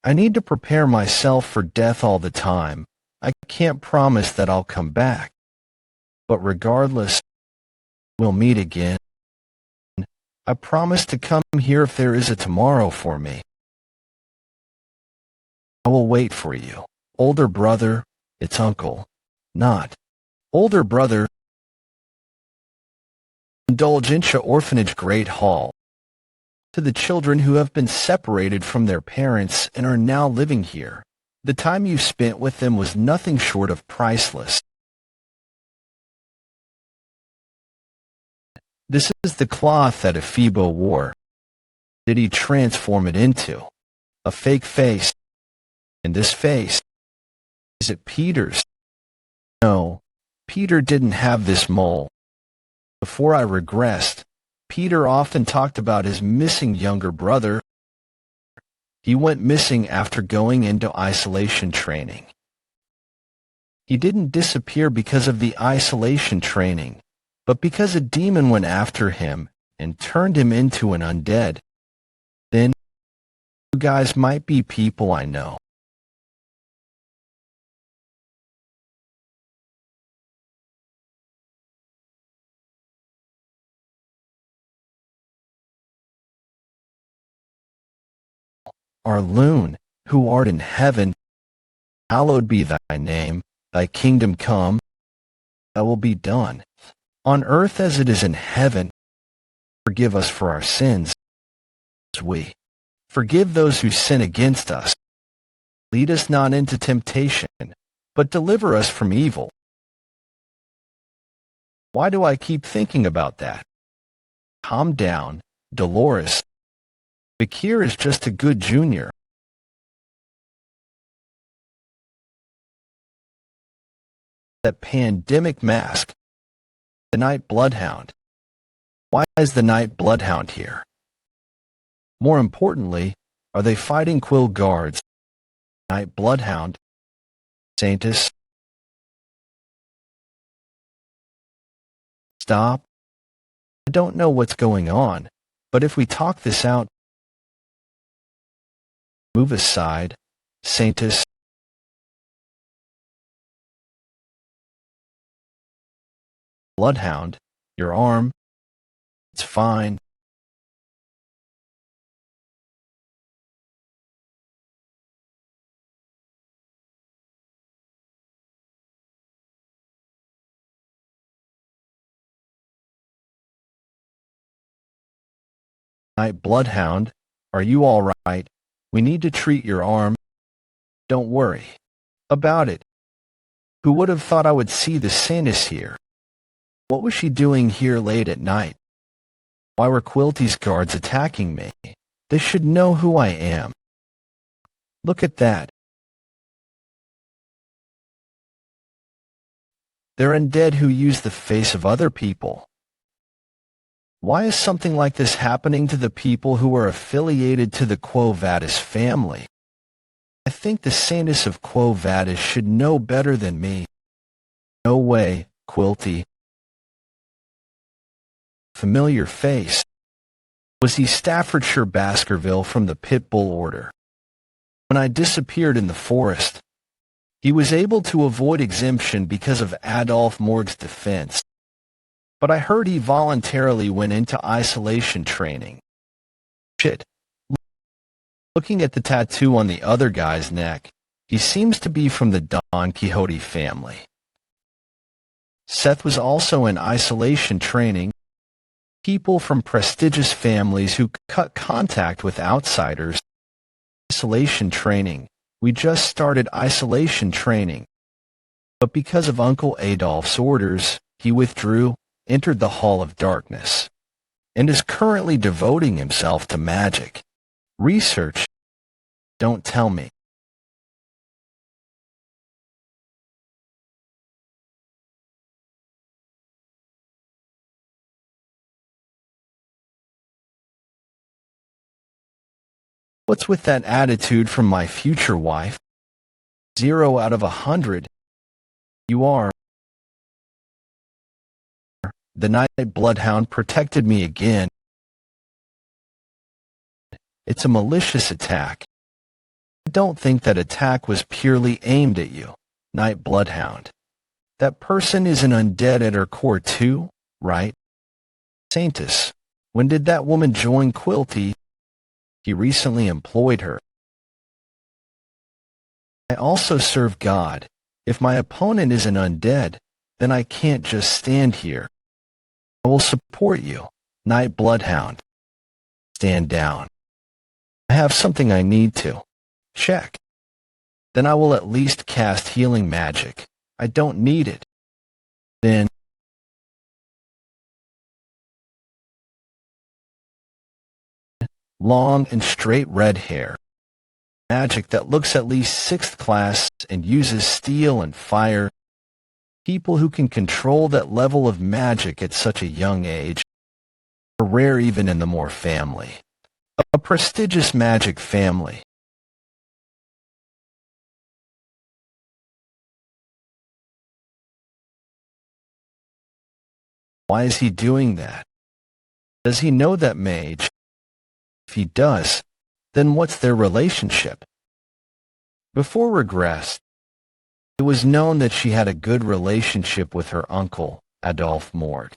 I need to prepare myself for death all the time. I can't promise that I'll come back. But regardless, we'll meet again. I promise to come here if there is a tomorrow for me. I will wait for you. Older brother, it's uncle. Not older brother. Indulgentia Orphanage Great Hall. To the children who have been separated from their parents and are now living here, the time you spent with them was nothing short of priceless. This is the cloth that Ephibo wore. Did he transform it into a fake face? And this face, is it Peter's? No, Peter didn't have this mole. Before I regressed, Peter often talked about his missing younger brother. He went missing after going into isolation training. He didn't disappear because of the isolation training, but because a demon went after him and turned him into an undead. Then, you guys might be people I know. Our loon, who art in heaven, hallowed be thy name, thy kingdom come, thy will be done, on earth as it is in heaven. Forgive us for our sins, as we forgive those who sin against us. Lead us not into temptation, but deliver us from evil. Why do I keep thinking about that? Calm down, Dolores. Vikir is just a good junior. That pandemic mask. The Night Bloodhound. Why is the Night Bloodhound here? More importantly, are they fighting Quill guards? Night Bloodhound. Saintus. Stop. I don't know what's going on, but if we talk this out, move aside, Saintus. Bloodhound, your arm. It's fine. Night Bloodhound, are you all right? We need to treat your arm. Don't worry about it. Who would have thought I would see the Santis here? What was she doing here late at night? Why were Quilty's guards attacking me? They should know who I am. Look at that. They're undead who use the face of other people. Why is something like this happening to the people who are affiliated to the Quo Vadis family? I think the Santis of Quo Vadis should know better than me. No way, Quilty. Familiar face. Was he Staffordshire Baskerville from the Pitbull Order? When I disappeared in the forest, he was able to avoid exemption because of Adolf Morg's defense. But I heard he voluntarily went into isolation training. Shit. Looking at the tattoo on the other guy's neck, he seems to be from the Don Quixote family. Seth was also in isolation training. People from prestigious families who cut contact with outsiders. Isolation training. We just started isolation training. But because of Uncle Adolph's orders, he withdrew, entered the Hall of Darkness, and is currently devoting himself to magic. Research. Don't tell me. What's with that attitude from my future wife? 0 out of 100. You are. The Night Bloodhound protected me again. It's a malicious attack. I don't think that attack was purely aimed at you, Night Bloodhound. That person is an undead at her core too, right? Saintus, when did that woman join Quilty? He recently employed her. I also serve God. If my opponent is an undead, then I can't just stand here. I will support you, Night Bloodhound. Stand down. I have something I need to. Check. Then I will at least cast healing magic. I don't need it. Then long and straight red hair. Magic that looks at least 6th class and uses steel and fire. People who can control that level of magic at such a young age are rare even in the Moore family. A prestigious magic family. Why is he doing that? Does he know that mage? If he does, then what's their relationship? Before Regress, it was known that she had a good relationship with her uncle, Adolf Mord.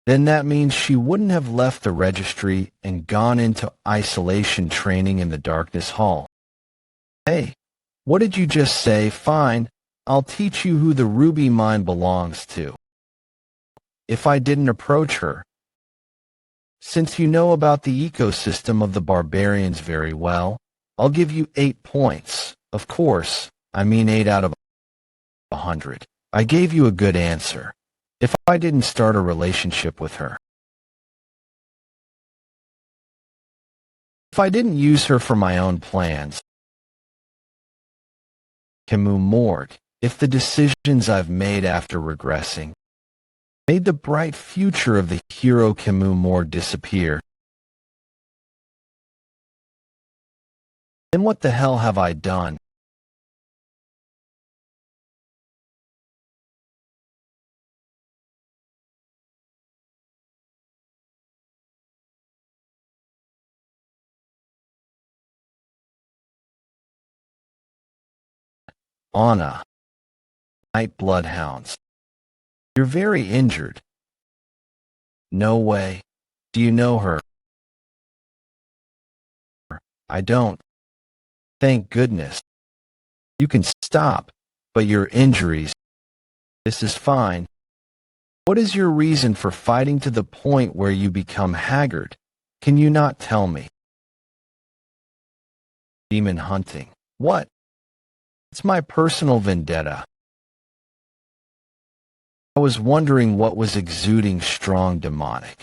Then that means she wouldn't have left the registry and gone into isolation training in the Darkness Hall. Hey, what did you just say? Fine, I'll teach you who the ruby mine belongs to. If I didn't approach her, since you know about the ecosystem of the barbarians very well, I'll give you 8 points. Of course, I mean 8 out of 100. I gave you a good answer. If I didn't start a relationship with her. If I didn't use her for my own plans. Camus Morgue, if the decisions I've made after regressing made the bright future of the hero Camus Morgue disappear, then what the hell have I done? Anna, Night Bloodhounds. You're very injured. No way. Do you know her? I don't. Thank goodness. You can stop, but your injuries. This is fine. What is your reason for fighting to the point where you become haggard? Can you not tell me? Demon hunting. What? It's my personal vendetta. I was wondering what was exuding strong demonic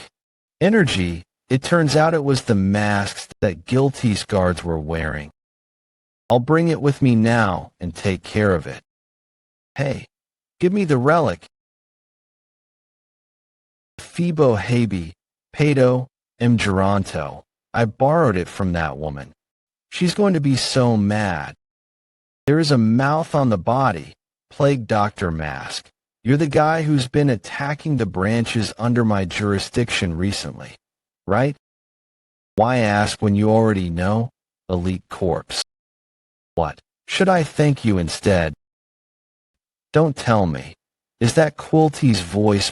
energy. It turns out it was the masks that Guilty's guards were wearing. I'll bring it with me now and take care of it. Hey, give me the relic. Phoebo Habe, Pato, Geronto. I borrowed it from that woman. She's going to be so mad. There is a mouth on the body. Plague Doctor Mask. You're the guy who's been attacking the branches under my jurisdiction recently, right? Why ask when you already know? Elite Corpse. What? Should I thank you instead? Don't tell me. Is that Quilty's voice?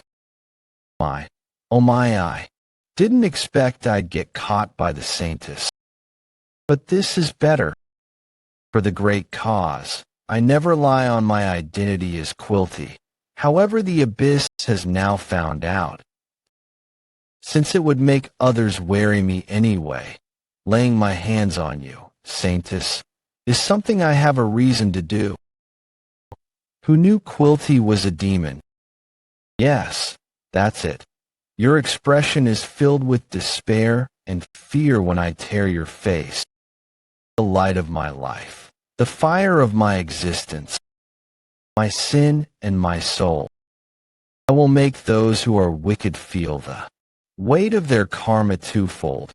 Oh my, I didn't expect I'd get caught by the Saintess. But this is better. For the great cause, I never lie on my identity as Quilty. However, the Abyss has now found out. Since it would make others wary me anyway, laying my hands on you, Saintess, is something I have a reason to do. Who knew Quilty was a demon? Yes, that's it. Your expression is filled with despair and fear when I tear your face. The light of my life, the fire of my existence, my sin and my soul. I will make those who are wicked feel the weight of their karma twofold.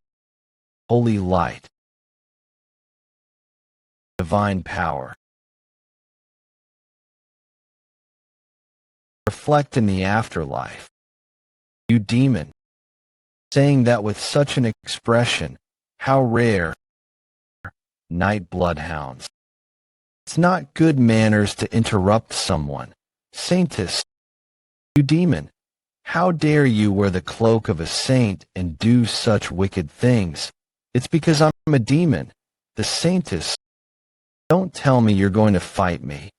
Holy light, divine power. Reflect in the afterlife. You demon. Saying that with such an expression, how rare. Night bloodhounds. It's not good manners to interrupt someone. Saintess. You demon. How dare you wear the cloak of a saint and do such wicked things? It's because I'm a demon. The Saintess. Don't tell me you're going to fight me.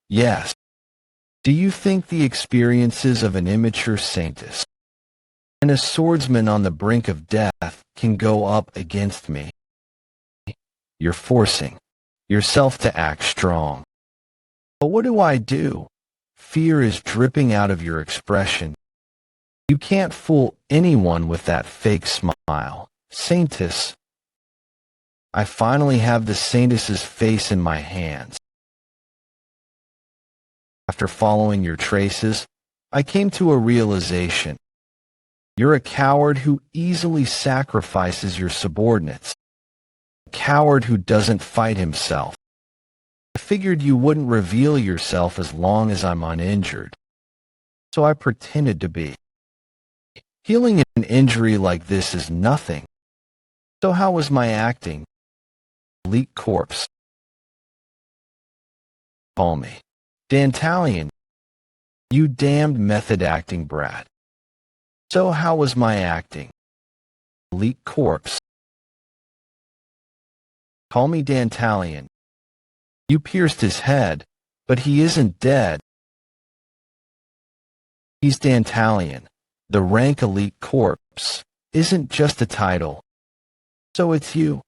Yes. Do you think the experiences of an immature Saintess and a swordsman on the brink of death can go up against me? You're forcing yourself to act strong. But what do I do? Fear is dripping out of your expression. You can't fool anyone with that fake smile. Saintess. I finally have the Saintess's face in my hands. After following your traces, I came to a realization. You're a coward who easily sacrifices your subordinates. A coward who doesn't fight himself. I figured you wouldn't reveal yourself as long as I'm uninjured. So I pretended to be. Healing an injury like this is nothing. So how was my acting? Elite Corpse. Call me Dantalion. You damned method-acting brat. So how was my acting? Elite Corpse. Call me Dantalion. You pierced his head, but he isn't dead. He's Dantalion. The rank Elite Corpse isn't just a title. So it's you.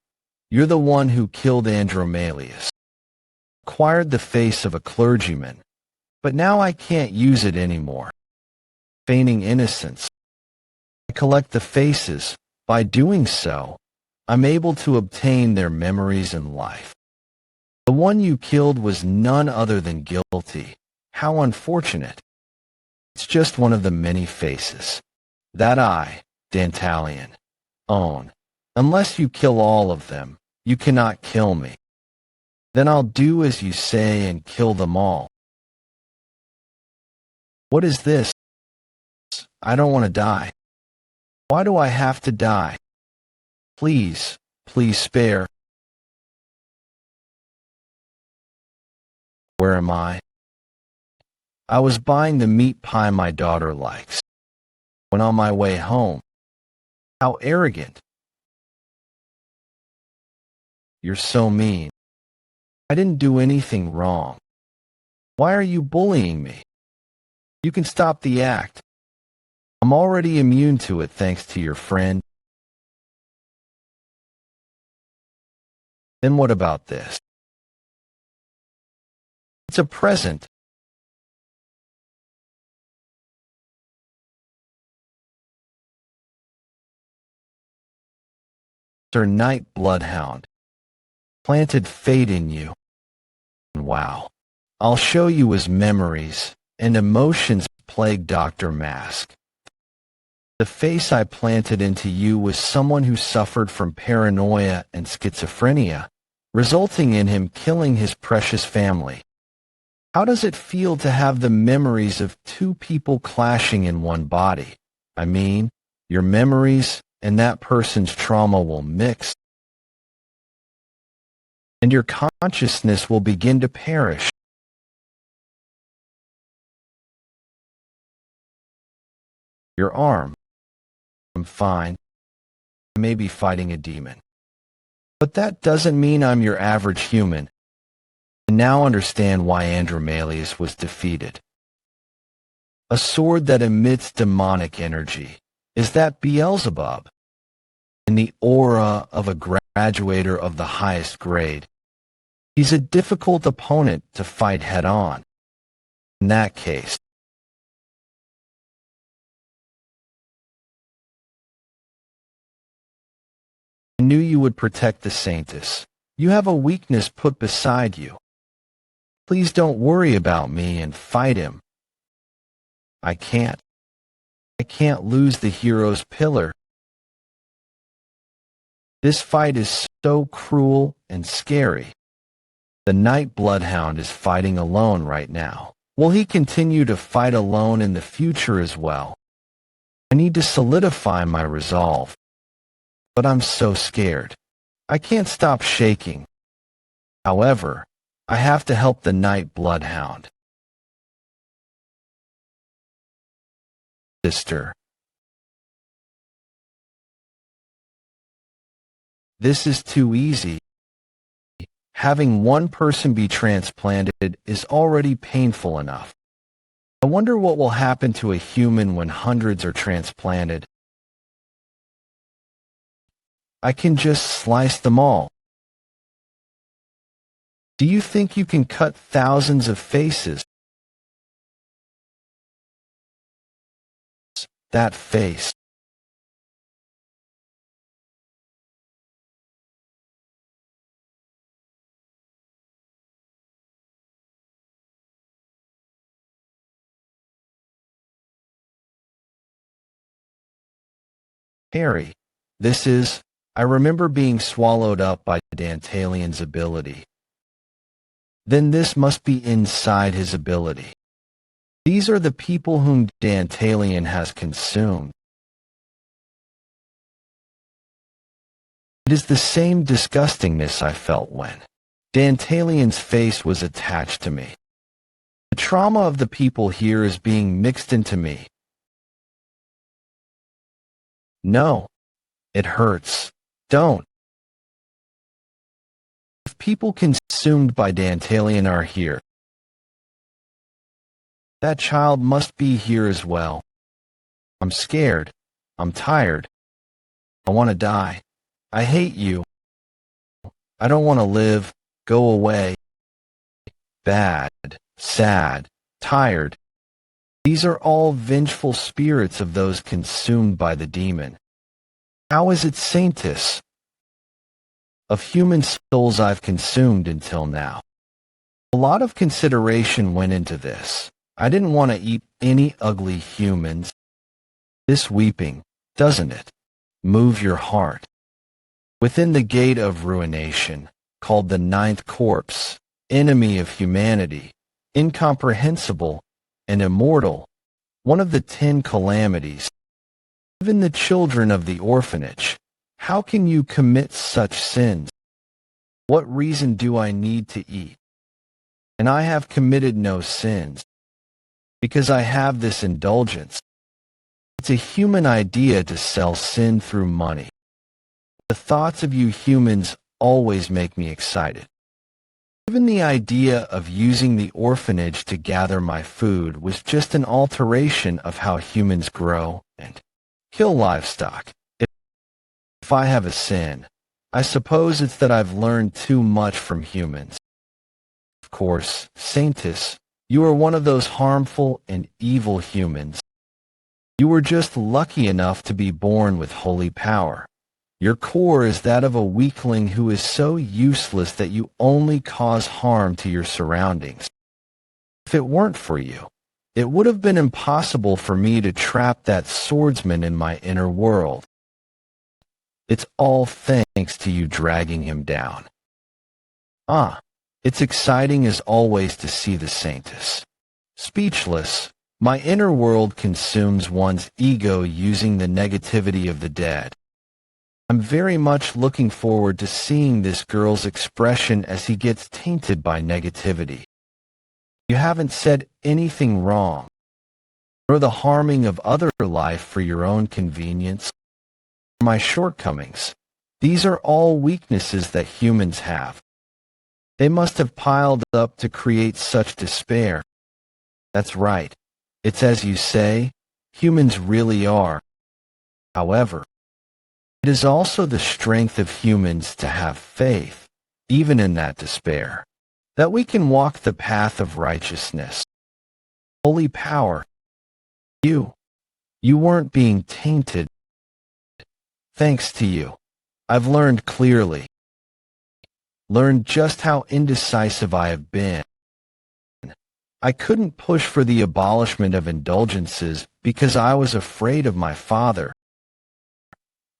You're the one who killed Andromalius. Acquired the face of a clergyman, but now I can't use it anymore. Feigning innocence. I collect the faces. By doing so, I'm able to obtain their memories and life. The one you killed was none other than Guilty. How unfortunate. It's just one of the many faces that I, Dantalion, own. Unless you kill all of them, you cannot kill me. Then I'll do as you say and kill them all. What is this? I don't want to die. Why do I have to die? Please, please spare. Where am I? I was buying the meat pie my daughter likes. When on my way home. How arrogant. You're so mean. I didn't do anything wrong. Why are you bullying me? You can stop the act. I'm already immune to it thanks to your friend. Then what about this? It's a present. Sir Night Bloodhound. Planted fate in you. Wow. I'll show you his memories and emotions plague Dr. Mask. The face I planted into you was someone who suffered from paranoia and schizophrenia, resulting in him killing his precious family. How does it feel to have the memories of two people clashing in one body? I mean, your memories and that person's trauma will mix, and your consciousness will begin to perish. Your arm. I'm fine. I may be fighting a demon. But that doesn't mean I'm your average human. I now understand why Andromalius was defeated. A sword that emits demonic energy. Is that Beelzebub? In the aura of a graduator of the highest grade. He's a difficult opponent to fight head-on. In that case, I knew you would protect the Saintess. You have a weakness put beside you. Please don't worry about me and fight him. I can't. I can't lose the hero's pillar. This fight is so cruel and scary. The Night Bloodhound is fighting alone right now. Will he continue to fight alone in the future as well? I need to solidify my resolve. But I'm so scared. I can't stop shaking. However, I have to help the Night Bloodhound. Sister. This is too easy. Having one person be transplanted is already painful enough. I wonder what will happen to a human when hundreds are transplanted. I can just slice them all. Do you think you can cut thousands of faces? That face. Harry, this is... I remember being swallowed up by Dantalian's ability. Then this must be inside his ability. These are the people whom Dantalian has consumed. It is the same disgustingness I felt when Dantalian's face was attached to me. The trauma of the people here is being mixed into me. No, it hurts. Don't. If people consumed by Dantalian are here, that child must be here as well. I'm scared. I'm tired. I want to die. I hate you. I don't want to live. Go away. Bad, sad, tired. These are all vengeful spirits of those consumed by the demon. How is it Saintess? Of human souls I've consumed until now. A lot of consideration went into this. I didn't want to eat any ugly humans. This weeping, doesn't it? Move your heart. Within the gate of ruination, called the ninth corpse, enemy of humanity, incomprehensible and immortal, one of the 10 calamities, even the children of the orphanage, how can you commit such sins? What reason do I need to eat? And I have committed no sins, because I have this indulgence. It's a human idea to sell sin through money. The thoughts of you humans always make me excited. Even the idea of using the orphanage to gather my food was just an alteration of how humans grow and kill livestock. If I have a sin, I suppose it's that I've learned too much from humans. Of course, Saintess, you are one of those harmful and evil humans. You were just lucky enough to be born with holy power. Your core is that of a weakling who is so useless that you only cause harm to your surroundings. If it weren't for you, it would have been impossible for me to trap that swordsman in my inner world. It's all thanks to you dragging him down. It's exciting as always to see the Saintess. Speechless, my inner world consumes one's ego using the negativity of the dead. I'm very much looking forward to seeing this girl's expression as he gets tainted by negativity. You haven't said anything wrong, nor the harming of other life for your own convenience. My shortcomings, these are all weaknesses that humans have. They must have piled up to create such despair. That's right. It's as you say, humans really are. However, it is also the strength of humans to have faith, even in that despair, that we can walk the path of righteousness. Holy power. You weren't being tainted. Thanks to you, I've learned clearly. Learned just how indecisive I have been. I couldn't push for the abolishment of indulgences because I was afraid of my father.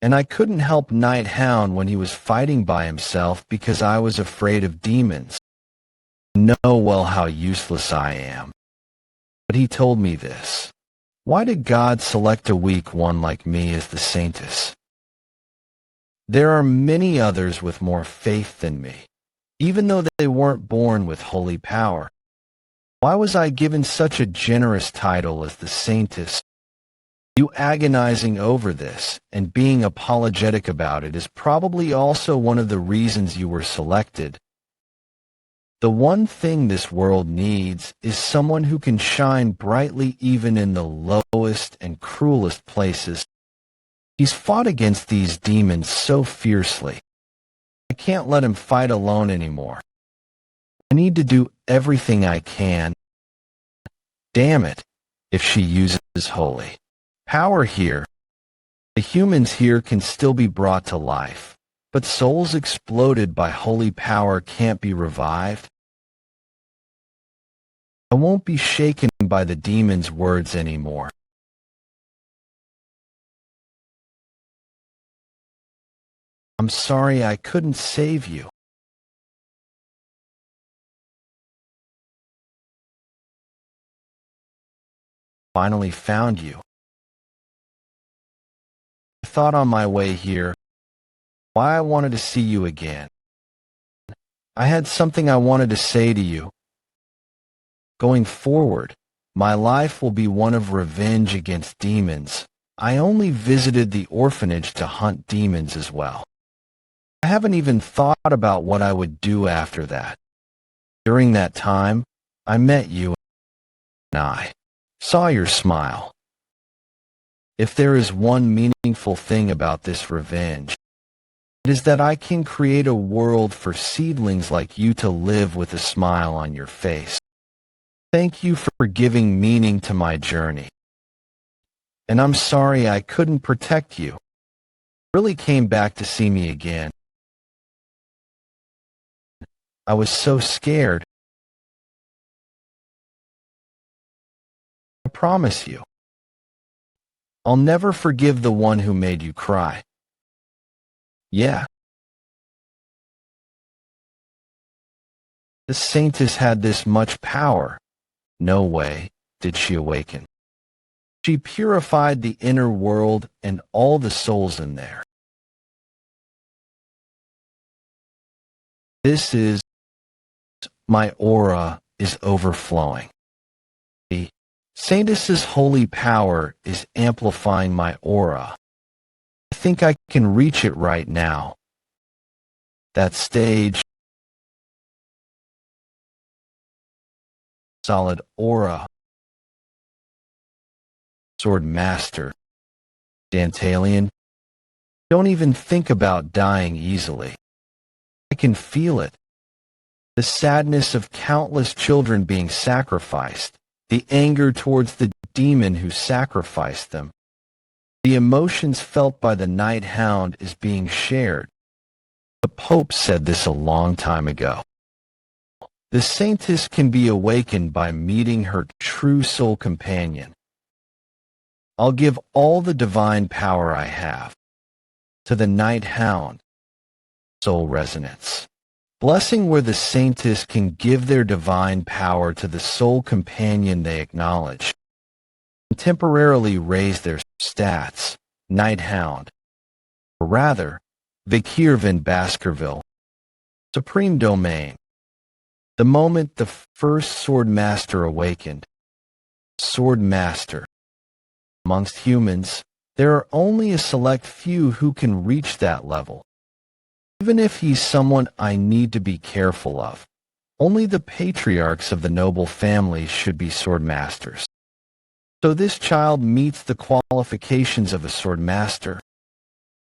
And I couldn't help Knight Hound when he was fighting by himself because I was afraid of demons. Know well how useless I am. But he told me this. Why did God select a weak one like me as the Saintess? There are many others with more faith than me, even though they weren't born with holy power. Why was I given such a generous title as the Saintess? You agonizing over this and being apologetic about it is probably also one of the reasons you were selected. The one thing this world needs is someone who can shine brightly even in the lowest and cruelest places. He's fought against these demons so fiercely. I can't let him fight alone anymore. I need to do everything I can. Damn it, if she uses holy power here. The humans here can still be brought to life, but souls exploded by holy power can't be revived. I won't be shaken by the demon's words anymore. I'm sorry I couldn't save you. Finally found you. I thought on my way here why I wanted to see you again. I had something I wanted to say to you. Going forward, my life will be one of revenge against demons. I only visited the orphanage to hunt demons as well. I haven't even thought about what I would do after that. During that time, I met you and I saw your smile. If there is one meaningful thing about this revenge, it is that I can create a world for seedlings like you to live with a smile on your face. Thank you for giving meaning to my journey. And I'm sorry I couldn't protect you. Really came back to see me again. I was so scared. I promise you, I'll never forgive the one who made you cry. Yeah. The Saintess had this much power. No way did she awaken. She purified the inner world and all the souls in there. This is my aura is overflowing. The Saintess's holy power is amplifying my aura. I think I can reach it right now. That stage, solid aura, sword master, Dantalian, Don't even think about dying easily. I can feel it. The sadness of countless children being sacrificed, the anger towards the demon who sacrificed them. The emotions felt by the night hound is being shared. The Pope said this a long time ago. The saintess can be awakened by meeting her true soul companion. I'll give all the divine power I have to the night hound. Soul resonance. Blessing where the saintess can give their divine power to the soul companion they acknowledge, and temporarily raise their stats, night hound. Or rather, Vikir in Baskerville. Supreme domain. The moment the first sword master awakened. Sword master. Amongst humans, there are only a select few who can reach that level. Even if he's someone I need to be careful of, only the patriarchs of the noble families should be sword masters. So this child meets the qualifications of a sword master.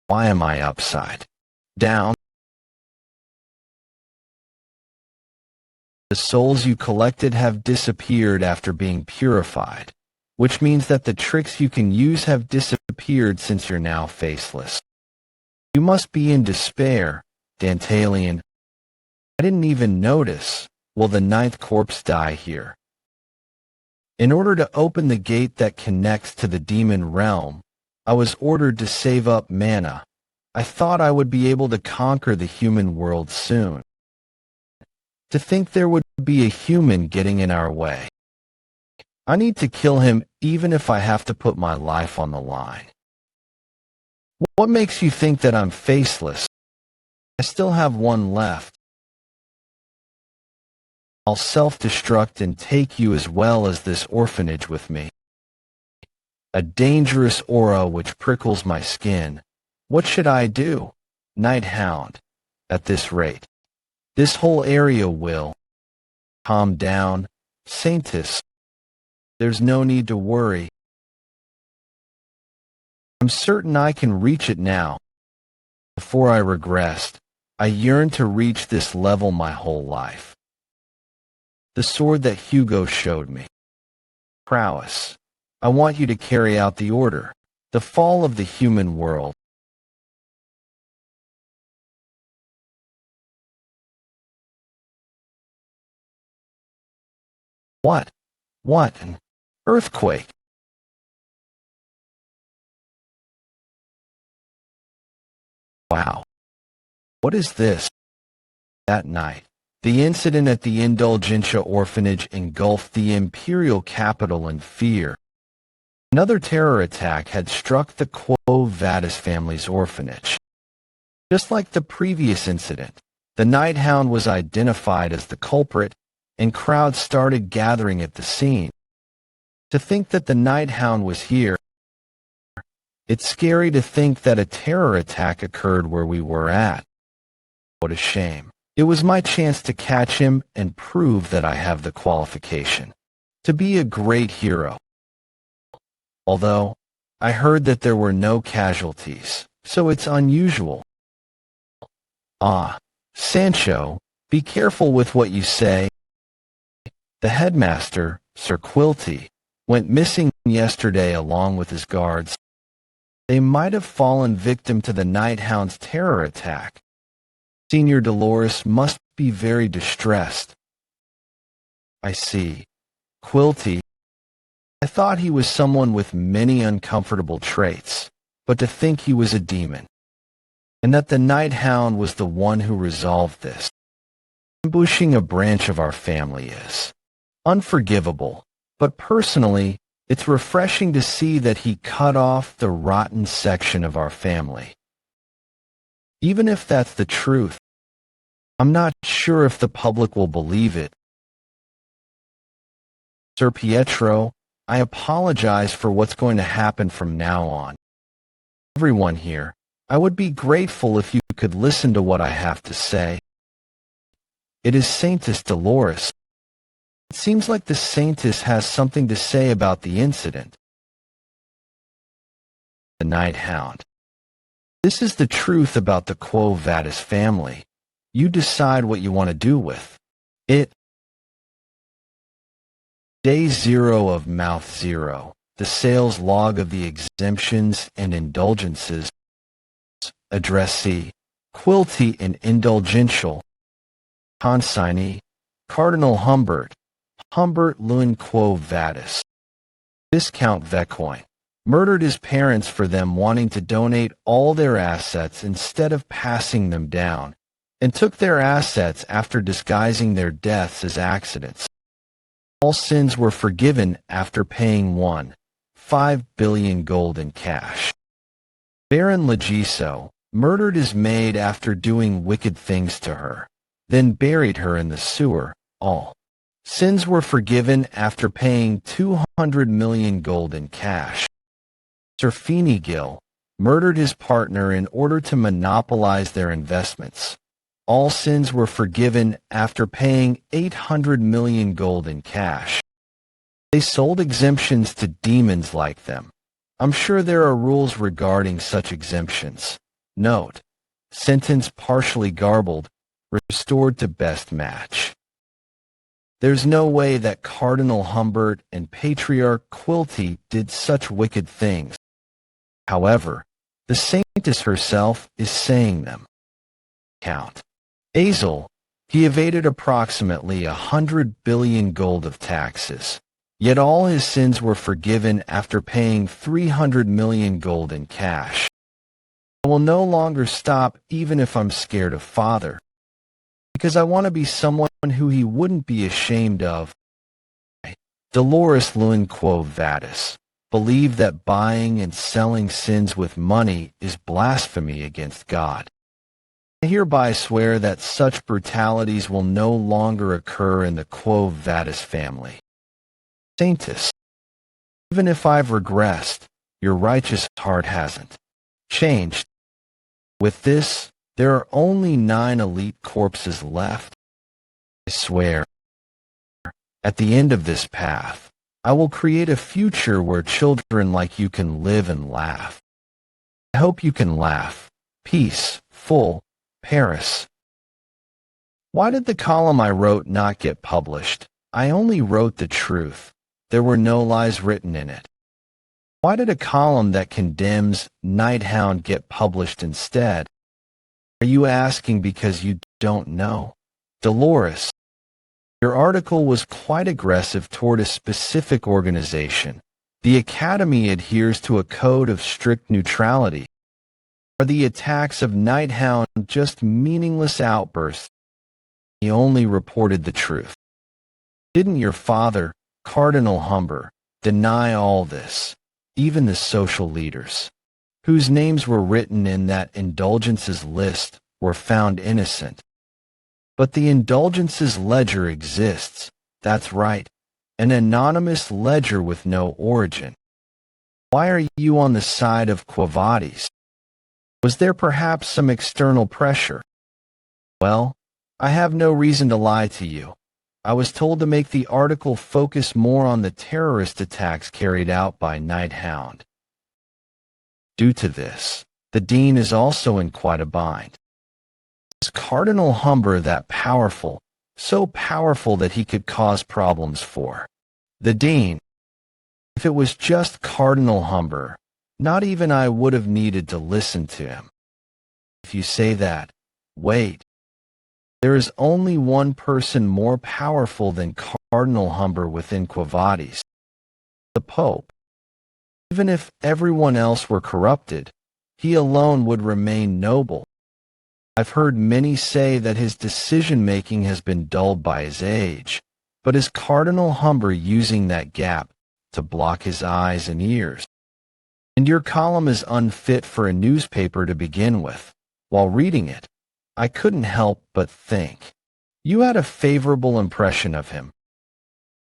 Why am I upside down? The souls you collected have disappeared after being purified, which means that the tricks you can use have disappeared since you're now faceless. You must be in despair, Dantalian. I didn't even notice. Will the ninth corpse die here? In order to open the gate that connects to the demon realm, I was ordered to save up mana. I thought I would be able to conquer the human world soon. To think there would be a human getting in our way. I need to kill him even if I have to put my life on the line. What makes you think that I'm faceless? I still have one left. I'll self-destruct and take you as well as this orphanage with me. A dangerous aura which prickles my skin. What should I do? Night hound. At this rate, this whole area will calm down, saintess. There's no need to worry. I'm certain I can reach it now. Before I regressed, I yearned to reach this level my whole life. The sword that Hugo showed me. Prowess. I want you to carry out the order. The fall of the human world. What? What? An earthquake? Wow. What is this? That night, the incident at the Indulgentia orphanage engulfed the imperial capital in fear. Another terror attack had struck the Quo Vadis family's orphanage. Just like the previous incident, the night hound was identified as the culprit, and crowds started gathering at the scene. To think that the night hound was here, it's scary to think that a terror attack occurred where we were at. What a shame. It was my chance to catch him and prove that I have the qualification to be a great hero. Although, I heard that there were no casualties, so it's unusual. Ah, Sancho, be careful with what you say. The headmaster, Sir Quilty, went missing yesterday along with his guards. They might have fallen victim to the night hound's terror attack. Senior Dolores must be very distressed. I see. Quilty. I thought he was someone with many uncomfortable traits, but to think he was a demon, and that the night hound was the one who resolved this. Ambushing a branch of our family is unforgivable, but personally, it's refreshing to see that he cut off the rotten section of our family. Even if that's the truth, I'm not sure if the public will believe it. Sir Pietro, I apologize for what's going to happen from now on. Everyone here, I would be grateful if you could listen to what I have to say. It is Saintess Dolores. It seems like the Saintess has something to say about the incident. The Night Hound. This is the truth about the Quo Vadis family. You decide what you want to do with it. Day 0 of Mouth 0. The sales log of the exemptions and indulgences. Addressee: Quilty and Indulgential. Consignee: Cardinal Humbert. Humbert Lewin Quo Vadis. Viscount Vecoin murdered his parents for them wanting to donate all their assets instead of passing them down, and took their assets after disguising their deaths as accidents. All sins were forgiven after paying 1.5 billion gold in cash. Baron Legiso murdered his maid after doing wicked things to her, then buried her in the sewer. All sins were forgiven after paying 200 million gold in cash. Sir Gill murdered his partner in order to monopolize their investments. All sins were forgiven after paying 800 million gold in cash. They sold exemptions to demons like them. I'm sure there are rules regarding such exemptions. Note: sentence partially garbled, restored to best match. There's no way that Cardinal Humbert and Patriarch Quilty did such wicked things. However, the saintess herself is saying them. Count Azel, he evaded approximately 100 billion gold of taxes, yet all his sins were forgiven after paying 300 million gold in cash. I will no longer stop even if I'm scared of father, because I want to be someone who he wouldn't be ashamed of. Dolores Lewin Quo Vadis believed that buying and selling sins with money is blasphemy against God. I hereby swear that such brutalities will no longer occur in the Quo Vadis family. Saintess, even if I've regressed, your righteous heart hasn't changed. With this, there are only 9 elite corpses left. I swear, at the end of this path, I will create a future where children like you can live and laugh. I hope you can laugh. Peace, full, Paris. Why did the column I wrote not get published? I only wrote the truth. There were no lies written in it. Why did a column that condemns Hound get published instead? Are you asking because you don't know? Dolores, your article was quite aggressive toward a specific organization. The Academy adheres to a code of strict neutrality. Are the attacks of Hound just meaningless outbursts? He only reported the truth. Didn't your father, Cardinal Humbert, deny all this, even the social leaders, whose names were written in that indulgences list, were found innocent? But the indulgences ledger exists, that's right, an anonymous ledger with no origin. Why are you on the side of Quo Vadis? Was there perhaps some external pressure? Well, I have no reason to lie to you. I was told to make the article focus more on the terrorist attacks carried out by Hound. Due to this, the dean is also in quite a bind. Is Cardinal Humbert that powerful, so powerful that he could cause problems for the dean? If it was just Cardinal Humbert, not even I would have needed to listen to him. If you say that, wait. There is only one person more powerful than Cardinal Humbert within Quo Vadis: the Pope. Even if everyone else were corrupted, he alone would remain noble. I've heard many say that his decision-making has been dulled by his age, but is Cardinal Humbert using that gap to block his eyes and ears? And your column is unfit for a newspaper to begin with. While reading it, I couldn't help but think. You had a favorable impression of him.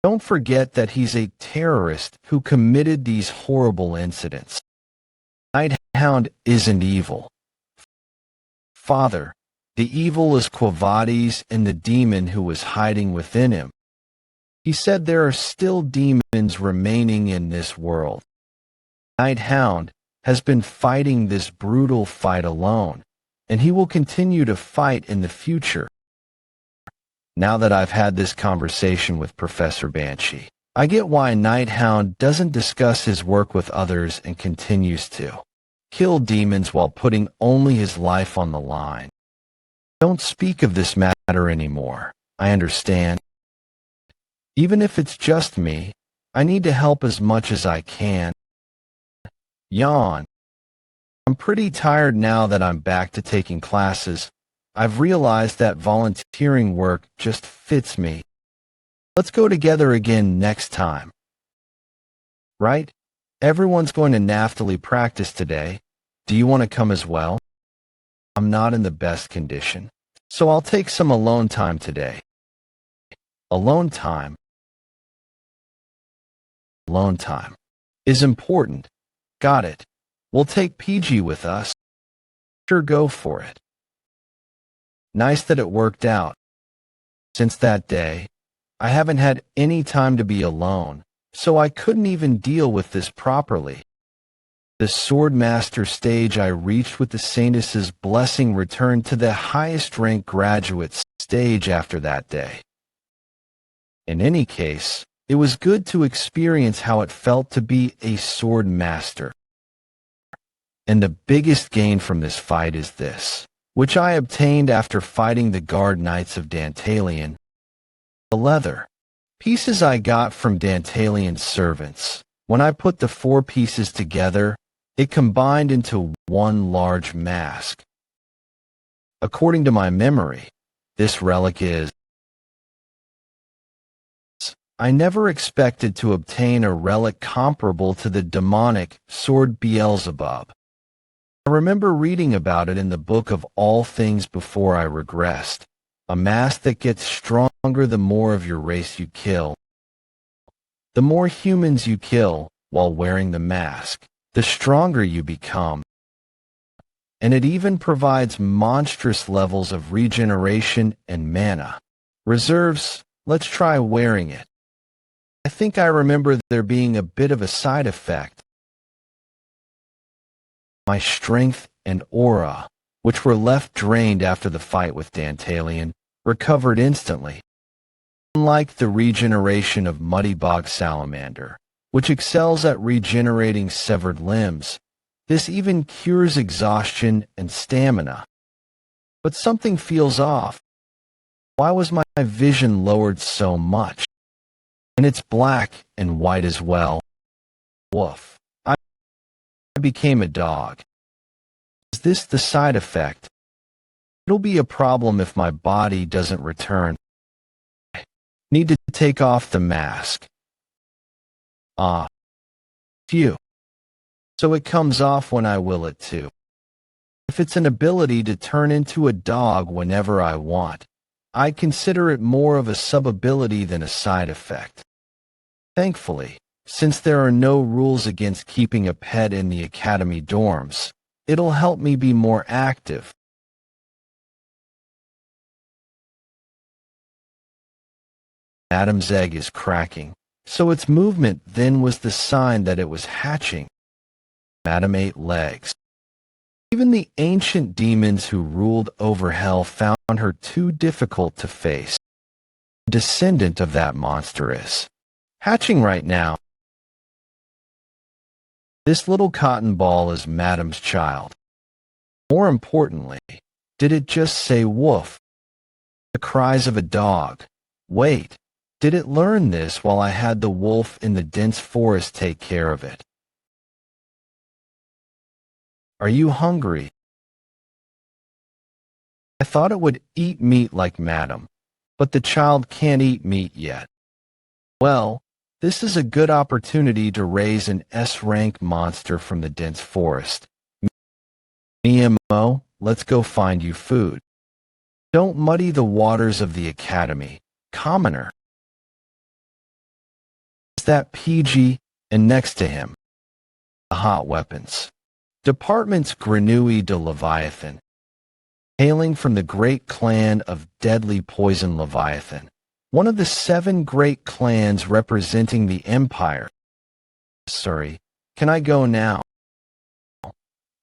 Don't forget that he's a terrorist who committed these horrible incidents. Hound isn't evil. Father, the evil is Quo Vadis and the demon who was hiding within him. He said there are still demons remaining in this world. Hound, has been fighting this brutal fight alone, and he will continue to fight in the future. Now that I've had this conversation with Professor Banshee, I get why Night Hound doesn't discuss his work with others and continues to kill demons while putting only his life on the line. Don't speak of this matter anymore. I understand. Even if it's just me, I need to help as much as I can. Yawn. I'm pretty tired now that I'm back to taking classes. I've realized that volunteering work just fits me. Let's go together again next time. Right? Everyone's going to naftily practice today. Do you want to come as well? I'm not in the best condition, so I'll take some alone time today. Alone time? Alone time is important. Got it. We'll take PG with us. Sure, go for it. Nice that it worked out. Since that day, I haven't had any time to be alone, so I couldn't even deal with this properly. The Swordmaster stage I reached with the Saintess's blessing returned to the highest rank graduate stage after that day. In any case, it was good to experience how it felt to be a Swordmaster. And the biggest gain from this fight is this, which I obtained after fighting the Guard Knights of Dantalion. The leather pieces I got from Dantalion's servants. When I put the 4 pieces together, it combined into one large mask. According to my memory, this relic is... I never expected to obtain a relic comparable to the demonic sword Beelzebub. I remember reading about it in the book of All Things Before I Regressed, a mask that gets stronger the more of your race you kill. The more humans you kill while wearing the mask, the stronger you become. And it even provides monstrous levels of regeneration and mana. Reserves, let's try wearing it. I think I remember there being a bit of a side effect. My strength and aura, which were left drained after the fight with Dantalion, recovered instantly. Unlike the regeneration of Muddy Bog Salamander, which excels at regenerating severed limbs, this even cures exhaustion and stamina. But something feels off. Why was my vision lowered so much? And it's black and white as well. Woof. I became a dog. Is this the side effect? It'll be a problem if my body doesn't return. I need to take off the mask. Phew. So it comes off when I will it to. If it's an ability to turn into a dog whenever I want, I consider it more of a sub-ability than a side effect. Thankfully, since there are no rules against keeping a pet in the academy dorms, it'll help me be more active. Adam's egg is cracking, so its movement then was the sign that it was hatching. Madam 8 legs. Even the ancient demons who ruled over hell found her too difficult to face. A descendant of that monster is hatching right now. This little cotton ball is Madam's child. More importantly, did it just say woof? The cries of a dog. Wait, did it learn this while I had the wolf in the dense forest take care of it? Are you hungry? I thought it would eat meat like Madam, but the child can't eat meat yet. Well, this is a good opportunity to raise an S-rank monster from the dense forest. Mo, let's go find you food. Don't muddy the waters of the academy, commoner. Is that PG, and next to him, the hot weapons. Department's Grenouille de Leviathan, hailing from the great clan of Deadly Poison Leviathan, one of the 7 great clans representing the Empire. Sorry, can I go now?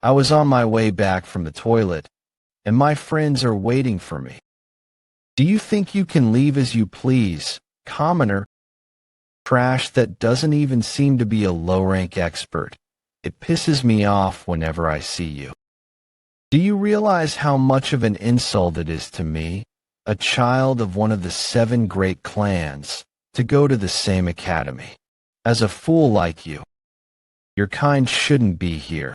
I was on my way back from the toilet, and my friends are waiting for me. Do you think you can leave as you please, commoner? Trash that doesn't even seem to be a low-rank expert. It pisses me off whenever I see you. Do you realize how much of an insult it is to me, a child of one of the 7 great clans, to go to the same academy as a fool like you? Your kind shouldn't be here.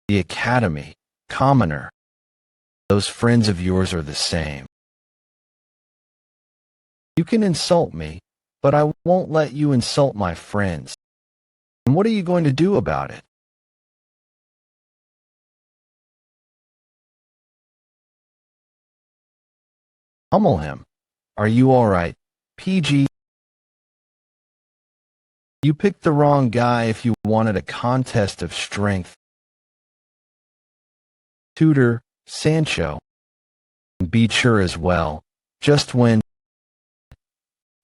The academy, commoner. Those friends of yours are the same. You can insult me, but I won't let you insult my friends. And what are you going to do about it? Hummel him. Are you all right, PG? You picked the wrong guy if you wanted a contest of strength. Tutor, Sancho. And Beecher as well. Just when.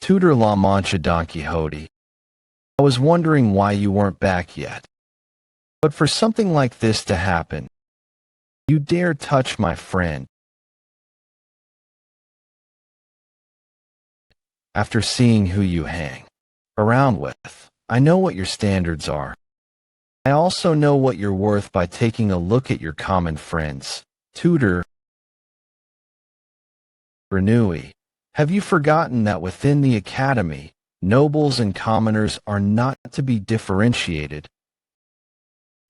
Tutor La Mancha Don Quixote. I was wondering why you weren't back yet. But for something like this to happen, you dare touch my friend. After seeing who you hang around with, I know what your standards are. I also know what you're worth by taking a look at your common friends. Tutor Renui, have you forgotten that within the academy, nobles and commoners are not to be differentiated?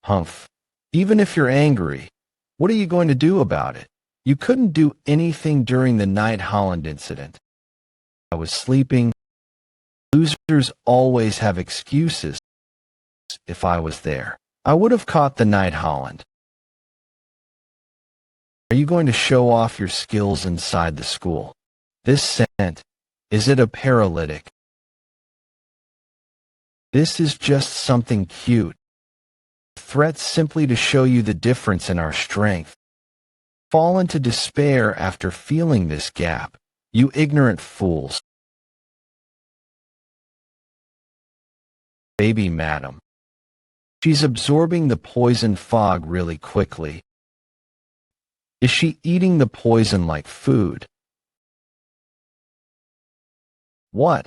Humph. Even if you're angry, what are you going to do about it? You couldn't do anything during the Night Holland incident. I was sleeping. Losers always have excuses. If I was there, I would have caught the Night Holland. Are you going to show off your skills inside the school? This scent, is it a paralytic? This is just something cute. Threats simply to show you the difference in our strength. Fall into despair after feeling this gap, you ignorant fools. Baby madam. She's absorbing the poison fog really quickly. Is she eating the poison like food? What?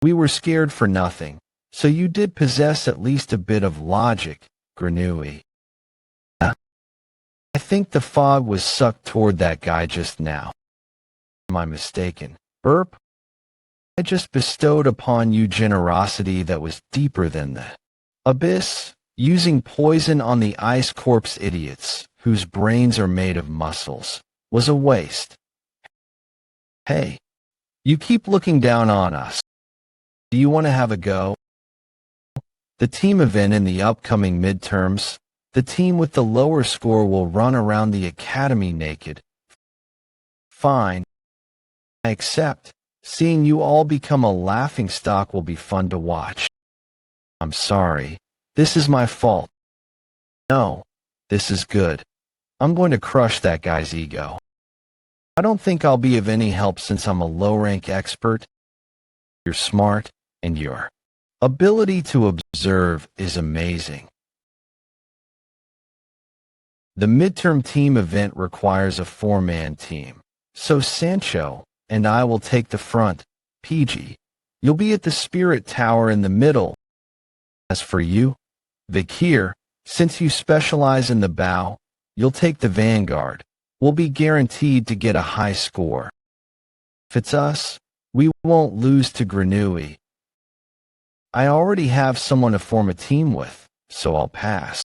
We were scared for nothing, so you did possess at least a bit of logic, Granui. I think the fog was sucked toward that guy just now. Am I mistaken? Burp? I just bestowed upon you generosity that was deeper than the abyss, using poison on the ice corpse idiots, whose brains are made of muscles, was a waste. Hey, you keep looking down on us. Do you want to have a go? The team event in the upcoming midterms, the team with the lower score will run around the academy naked. Fine. I accept. Seeing you all become a laughingstock will be fun to watch. I'm sorry. This is my fault. No, this is good. I'm going to crush that guy's ego. I don't think I'll be of any help since I'm a low-rank expert. You're smart, and your ability to observe is amazing. The midterm team event requires a 4-man team, so Sancho and I will take the front. PG, you'll be at the spirit tower in the middle. As for you, Vikir, since you specialize in the bow, you'll take the vanguard. We'll be guaranteed to get a high score. If it's us, we won't lose to Granui. I already have someone to form a team with, so I'll pass.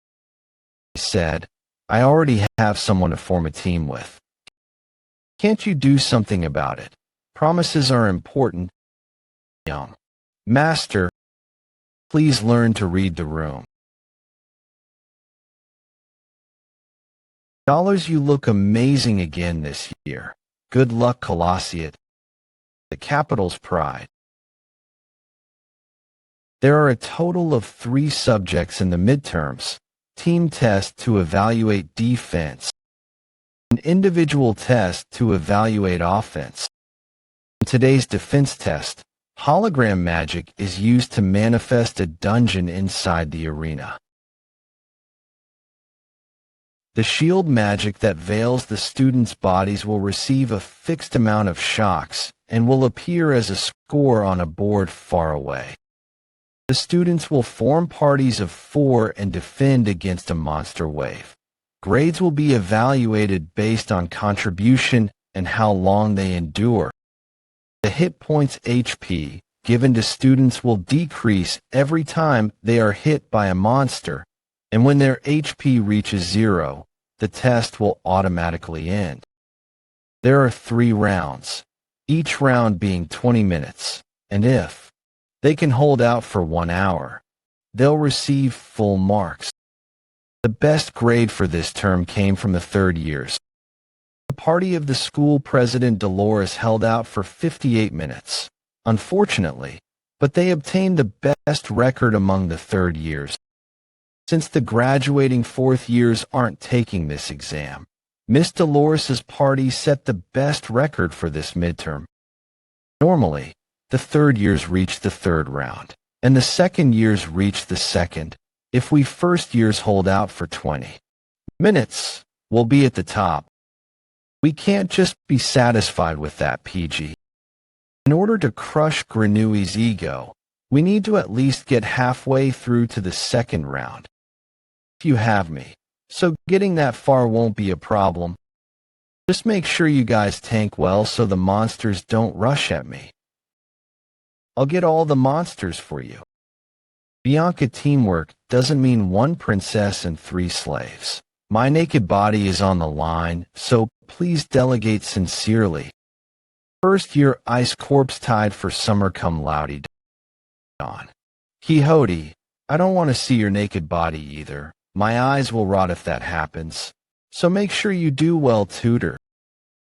I said, I already have someone to form a team with. Can't you do something about it? Promises are important. Master, please learn to read the room. Dollars, you look amazing again this year. Good luck, Colossiate. The capital's pride. There are a total of 3 subjects in the midterms. Team test to evaluate defense. An individual test to evaluate offense. In today's defense test, hologram magic is used to manifest a dungeon inside the arena. The shield magic that veils the students' bodies will receive a fixed amount of shocks and will appear as a score on a board far away. The students will form parties of 4 and defend against a monster wave. Grades will be evaluated based on contribution and how long they endure. The hit points HP given to students will decrease every time they are hit by a monster, and when their HP reaches 0, the test will automatically end. There are 3 rounds, each round being 20 minutes, and if they can hold out for 1 hour, they'll receive full marks. The best grade for this term came from the 3rd years. The party of the school president Dolores held out for 58 minutes, unfortunately, but they obtained the best record among the 3rd years. Since the graduating 4th years aren't taking this exam, Miss Dolores's party set the best record for this midterm. Normally, the 3rd years reach the 3rd round, and the 2nd years reach the 2nd. If we 1st years hold out for 20 minutes, we'll be at the top. We can't just be satisfied with that, PG. In order to crush Granui's ego, we need to at least get halfway through to the 2nd round. If you have me, so getting that far won't be a problem. Just make sure you guys tank well so the monsters don't rush at me. I'll get all the monsters for you. Bianca, teamwork doesn't mean 1 princess and 3 slaves. My naked body is on the line, so please delegate sincerely. 1st year ice corpse tied for summer cum laude. Don Quixote, I don't want to see your naked body either. My eyes will rot if that happens. So make sure you do well, tutor.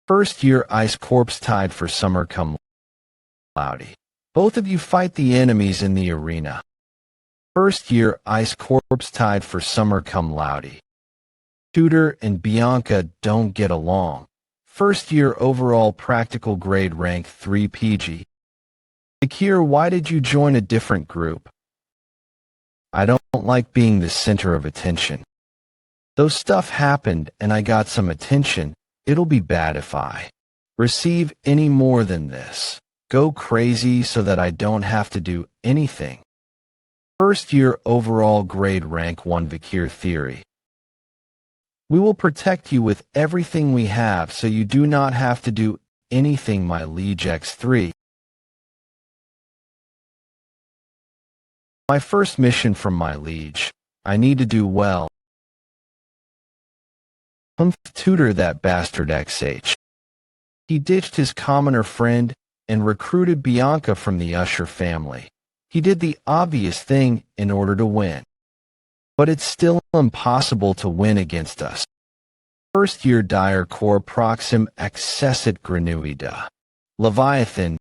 1st year ice corpse tied for summer cum laude. Both of you fight the enemies in the arena. 1st year ice corpse tied for summer cum laude. Tutor and Bianca don't get along. 1st year overall practical grade rank 3 PG. Vikir, why did you join a different group? I don't like being the center of attention. Though stuff happened and I got some attention, it'll be bad if I receive any more than this. Go crazy so that I don't have to do anything. 1st year overall grade rank 1 Vikir theory. We will protect you with everything we have so you do not have to do anything, my liege X3. My first mission from my liege. I need to do well. Tutor that bastard XH. He ditched his commoner friend and recruited Bianca from the Usher family. He did the obvious thing in order to win. But it's still impossible to win against us. 1st year dire cor proxim accessit granuida. Leviathan.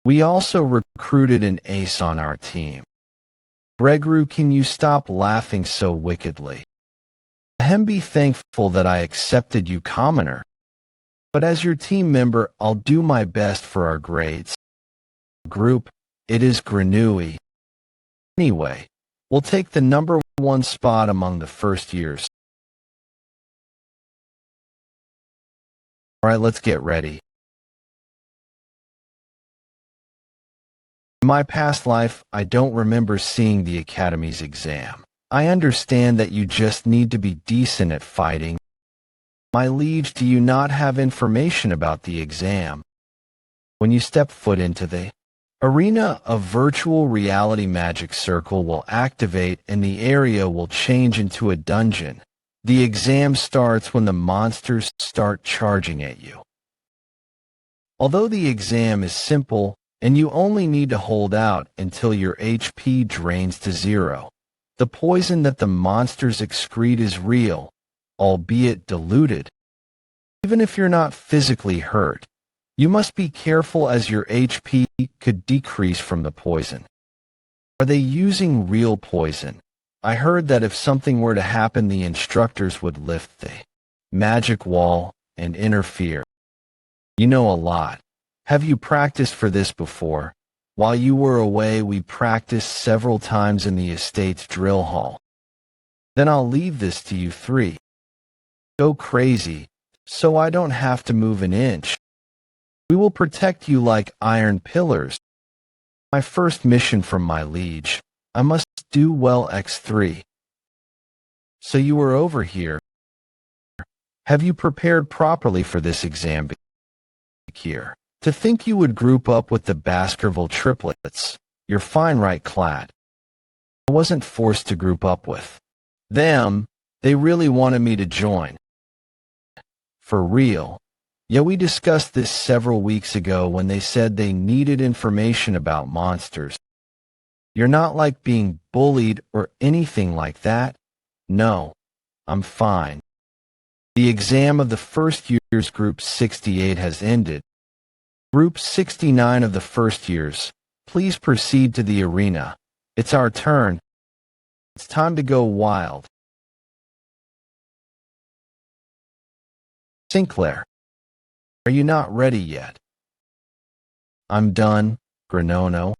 We also recruited an ace on our team. Gregru, can you stop laughing so wickedly? Ahem, be thankful that I accepted you, commoner. But as your team member, I'll do my best for our grades. Group, it is Granui. Anyway, we'll take the number 1 spot among the 1st years. Alright, let's get ready. In my past life, I don't remember seeing the Academy's exam. I understand that you just need to be decent at fighting. My liege, do you not have information about the exam? When you step foot into the arena, a virtual reality magic circle will activate and the area will change into a dungeon. The exam starts when the monsters start charging at you. Although the exam is simple, and you only need to hold out until your HP drains to 0. The poison that the monsters excrete is real, albeit diluted. Even if you're not physically hurt, you must be careful as your HP could decrease from the poison. Are they using real poison? I heard that if something were to happen, the instructors would lift the magic wall and interfere. You know a lot. Have you practiced for this before? While you were away, we practiced several times in the estate's drill hall. Then I'll leave this to you 3. Go crazy, so I don't have to move an inch. We will protect you like iron pillars. My first mission from my liege. I must do well X3. So you were over here. Have you prepared properly for this exam, Vikir? To think you would group up with the Baskerville triplets. You're fine right clad. I wasn't forced to group up with them. They really wanted me to join. For real. Yeah, we discussed this several weeks ago when they said they needed information about monsters. You're not like being bullied or anything like that. No, I'm fine. The exam of the first year's Group 68 has ended. Group 69 of the first years, please proceed to the arena. It's our turn. It's time to go wild. Sinclair, are you not ready yet? I'm done, Granono.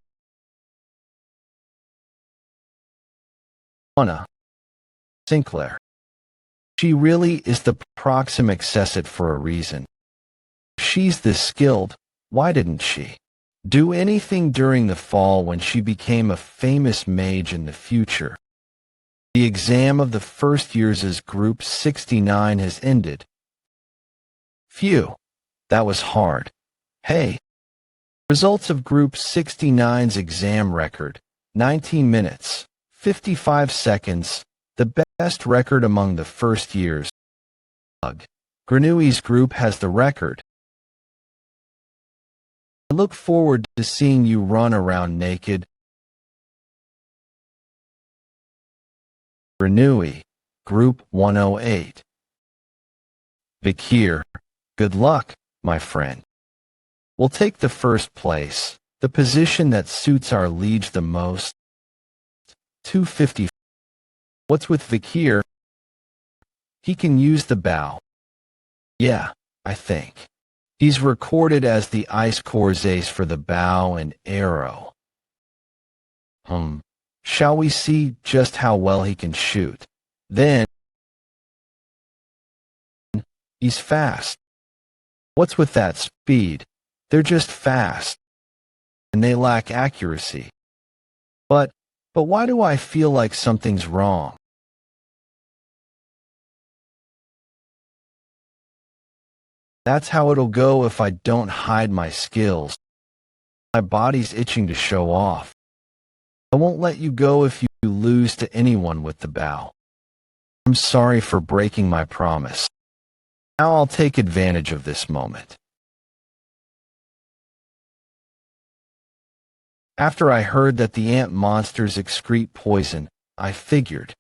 Anna. Sinclair. She really is the proximate accessit for a reason. If she's this skilled, why didn't she do anything during the fall when she became a famous mage in the future? The exam of the first year's Group 69 has ended. Phew, that was hard. Hey, results of Group 69's exam record, 19 minutes, 55 seconds, the best record among the first years. Granui's group has the record. I look forward to seeing you run around naked. Granui, Group 108. Vikir, good luck, my friend. We'll take the first place, the position that suits our liege the most. 250. What's with Vikir? He can use the bow. Yeah, I think. He's recorded as the Ice Core's ace for the bow and arrow. Shall we see just how well he can shoot? Then, he's fast. What's with that speed? They're just fast. And they lack accuracy. But why do I feel like something's wrong? That's how it'll go if I don't hide my skills. My body's itching to show off. I won't let you go if you lose to anyone with the bow. I'm sorry for breaking my promise. Now I'll take advantage of this moment. After I heard that the ant monsters excrete poison, I figured.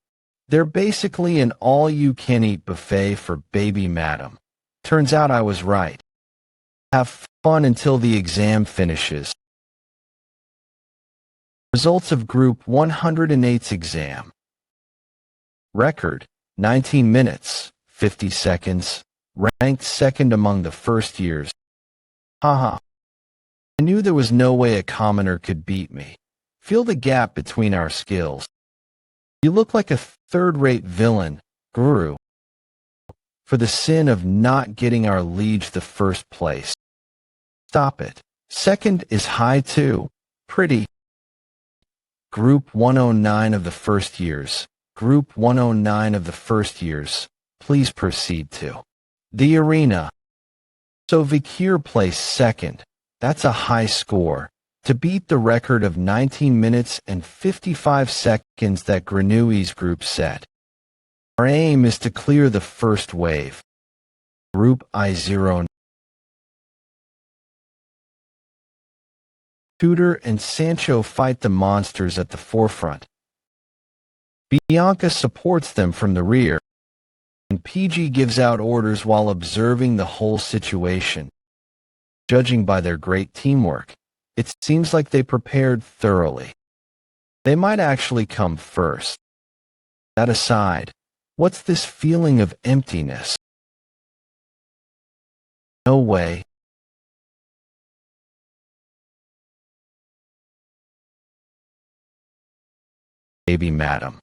They're basically an all-you-can-eat buffet for baby madam. Turns out I was right. Have fun until the exam finishes. Results of Group 108's exam. Record, 19 minutes, 50 seconds. Ranked second among the first years. Haha. I knew there was no way a commoner could beat me. Feel the gap between our skills. You look like a third-rate villain, Guru, for the sin of not getting our liege the first place. Stop it. Second is high too. Pretty. Group 109 of the first years. Group 109 of the first years. Please proceed to the arena. So Vikir placed second. That's a high score. To beat the record of 19 minutes and 55 seconds that Granui's group set. Our aim is to clear the first wave. Group I-0. Tudor and Sancho fight the monsters at the forefront. Bianca supports them from the rear. And PG gives out orders while observing the whole situation. Judging by their great teamwork, it seems like they prepared thoroughly. They might actually come first. That aside, what's this feeling of emptiness? No way. Baby madam.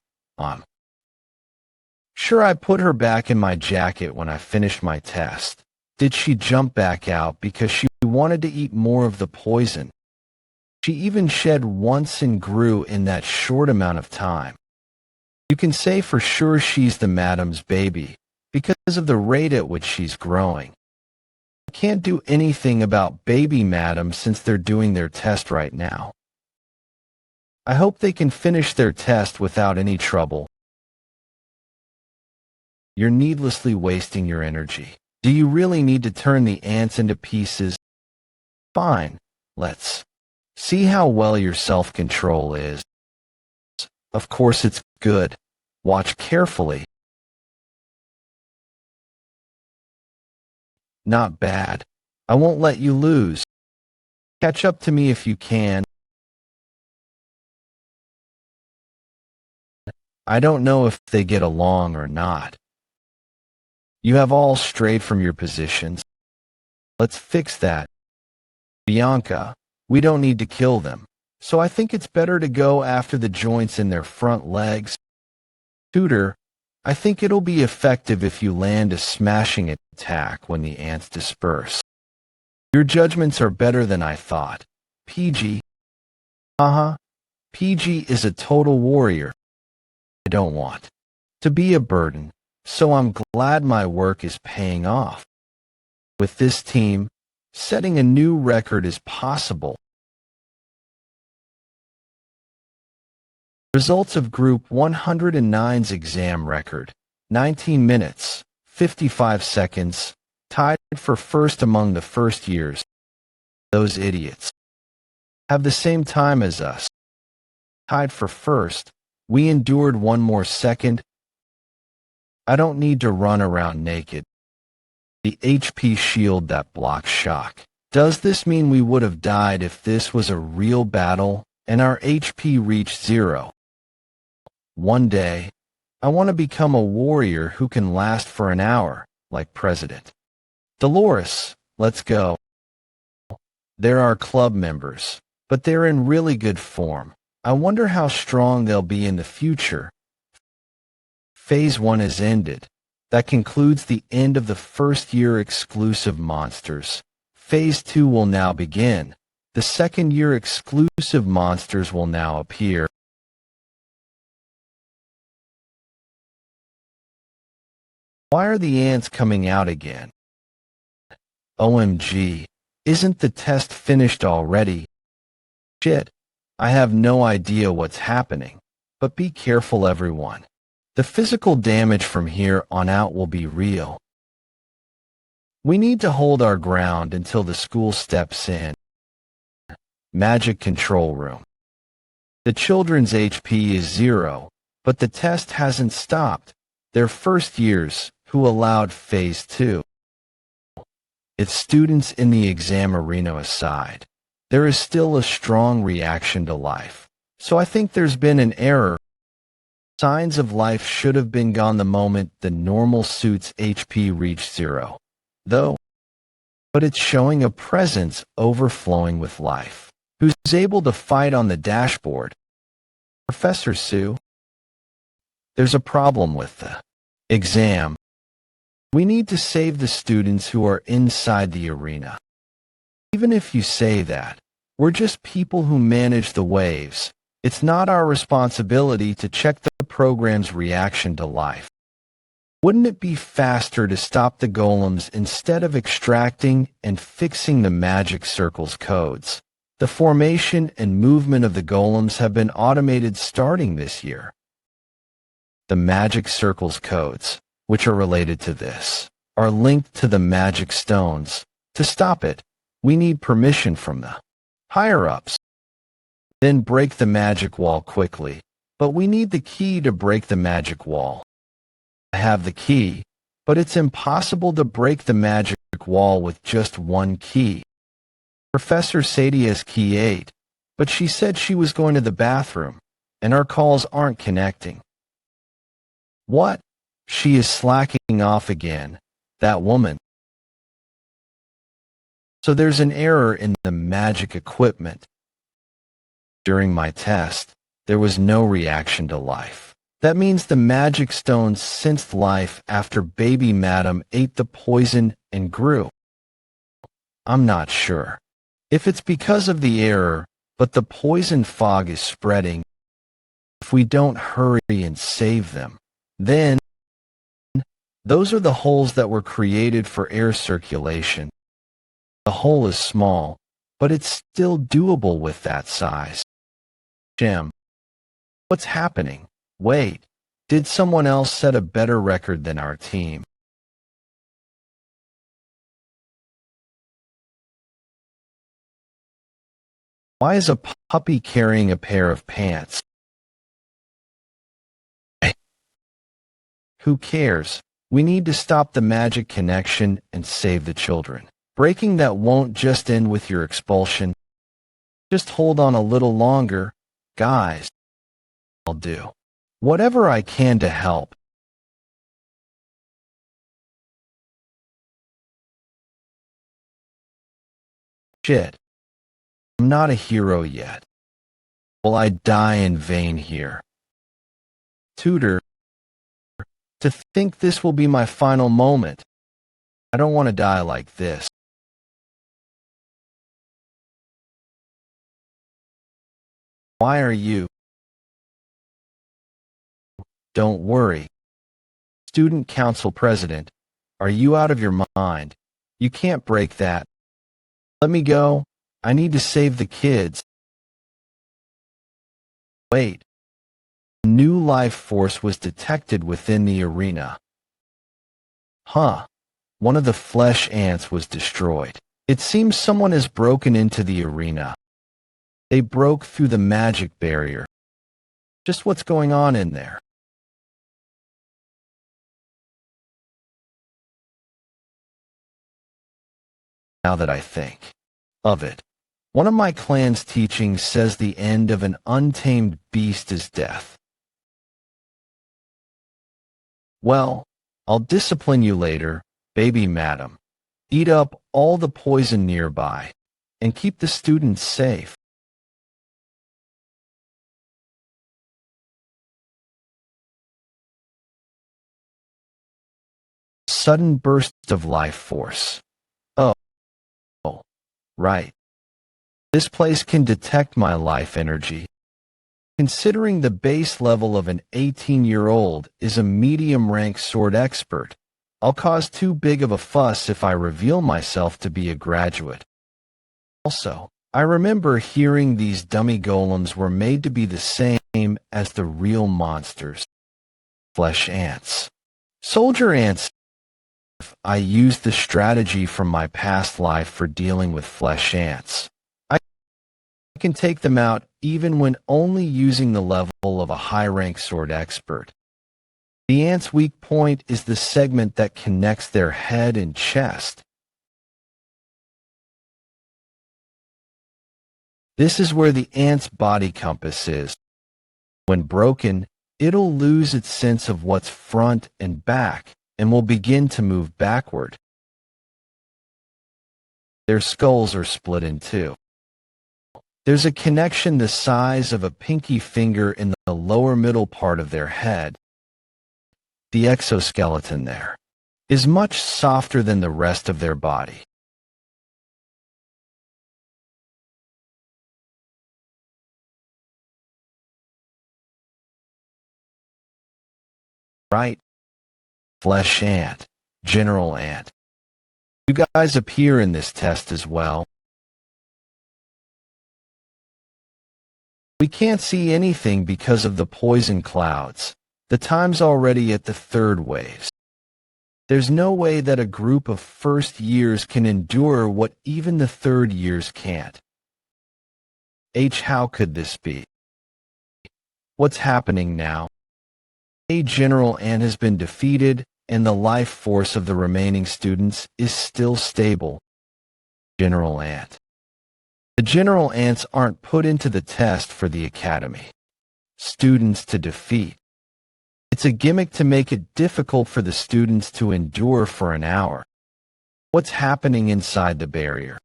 sure I put her back in my jacket when I finished my test. Did she jump back out because she wanted to eat more of the poison? She even shed once and grew in that short amount of time. You can say for sure she's the madam's baby because of the rate at which she's growing. I can't do anything about baby madam since they're doing their test right now. I hope they can finish their test without any trouble. You're needlessly wasting your energy. Do you really need to turn the ants into pieces? Fine, let's see how well your self-control is. Of course it's good. Watch carefully. Not bad. I won't let you lose. Catch up to me if you can. I don't know if they get along or not. You have all strayed from your positions. Let's fix that. Bianca, we don't need to kill them, so I think it's better to go after the joints in their front legs. Tutor, I think it'll be effective if you land a smashing attack when the ants disperse. Your judgments are better than I thought. PG. PG is a total warrior. I don't want to be a burden, so I'm glad my work is paying off. With this team, setting a new record is possible. Results of Group 109's exam record: 19 minutes, 55 seconds, tied for first among the first years. Those idiots have the same time as us. Tied for first, we endured one more second. I don't need to run around naked. The HP shield that blocks shock. Does this mean we would have died if this was a real battle and our HP reached 0? One day, I want to become a warrior who can last for an hour, like President Dolores. Let's go. They're our club members, but they're in really good form. I wonder how strong they'll be in the future. Phase 1 has ended. That concludes the end of the first year exclusive monsters. Phase 2 will now begin. The second year exclusive monsters will now appear. Why are the ants coming out again? OMG, isn't the test finished already? Shit, I have no idea what's happening, but be careful everyone. The physical damage from here on out will be real. We need to hold our ground until the school steps in. Magic control room. The children's HP is 0, but the test hasn't stopped. They're first years who allowed Phase 2. It's students in the exam arena aside. There is still a strong reaction to life, so I think there's been an error. Signs of life should have been gone the moment the normal suit's HP reached 0, though. But it's showing a presence overflowing with life, who's able to fight on the dashboard. Professor Sue, there's a problem with the exam. We need to save the students who are inside the arena. Even if you say that, we're just people who manage the waves. It's not our responsibility to check the program's reaction to life. Wouldn't it be faster to stop the golems instead of extracting and fixing the magic circle's codes? The formation and movement of the golems have been automated starting this year. The magic circle's codes, which are related to this, are linked to the magic stones. To stop it, we need permission from the higher-ups. Then break the magic wall quickly, but we need the key to break the magic wall. I have the key, but it's impossible to break the magic wall with just one key. Professor Sadie has key 8, but she said she was going to the bathroom, and our calls aren't connecting. What? She is slacking off again, that woman. So there's an error in the magic equipment. During my test, there was no reaction to life. That means the magic stone sensed life after baby madam ate the poison and grew. I'm not sure if it's because of the error, but the poison fog is spreading. If we don't hurry and save them, then those are the holes that were created for air circulation. The hole is small, but it's still doable with that size. Jim, what's happening? Wait, did someone else set a better record than our team? Why is a puppy carrying a pair of pants? Who cares? We need to stop the magic connection and save the children. Breaking that won't just end with your expulsion. Just hold on a little longer, guys. I'll do whatever I can to help. Shit. I'm not a hero yet. Will I die in vain here? Tutor, to think this will be my final moment. I don't want to die like this. Why are you? Don't worry. Student Council President, are you out of your mind? You can't break that. Let me go. I need to save the kids. Wait. A new life force was detected within the arena. Huh. One of the flesh ants was destroyed. It seems someone has broken into the arena. They broke through the magic barrier. Just what's going on in there? Now that I think of it, one of my clan's teachings says the end of an untamed beast is death. Well, I'll discipline you later, baby madam. Eat up all the poison nearby, and keep the students safe. Sudden burst of life force. Oh, right. This place can detect my life energy. Considering the base level of an 18-year-old is a medium-rank sword expert, I'll cause too big of a fuss if I reveal myself to be a graduate. Also, I remember hearing these dummy golems were made to be the same as the real monsters. Flesh ants. Soldier ants. I used the strategy from my past life for dealing with flesh ants. I can take them out even when only using the level of a high-rank sword expert. The ant's weak point is the segment that connects their head and chest. This is where the ant's body compass is. When broken, it'll lose its sense of what's front and back and will begin to move backward. Their skulls are split in two. There's a connection the size of a pinky finger in the lower middle part of their head. The exoskeleton there is much softer than the rest of their body. Right? Flesh ant, general ant. You guys appear in this test as well. We can't see anything because of the poison clouds. The time's already at the third waves. There's no way that a group of first years can endure what even the third years can't. How could this be? What's happening now? A general ant has been defeated, and the life force of the remaining students is still stable. General ant. The general ants aren't put into the test for the academy. Students to defeat. It's a gimmick to make it difficult for the students to endure for an hour. What's happening inside the barrier?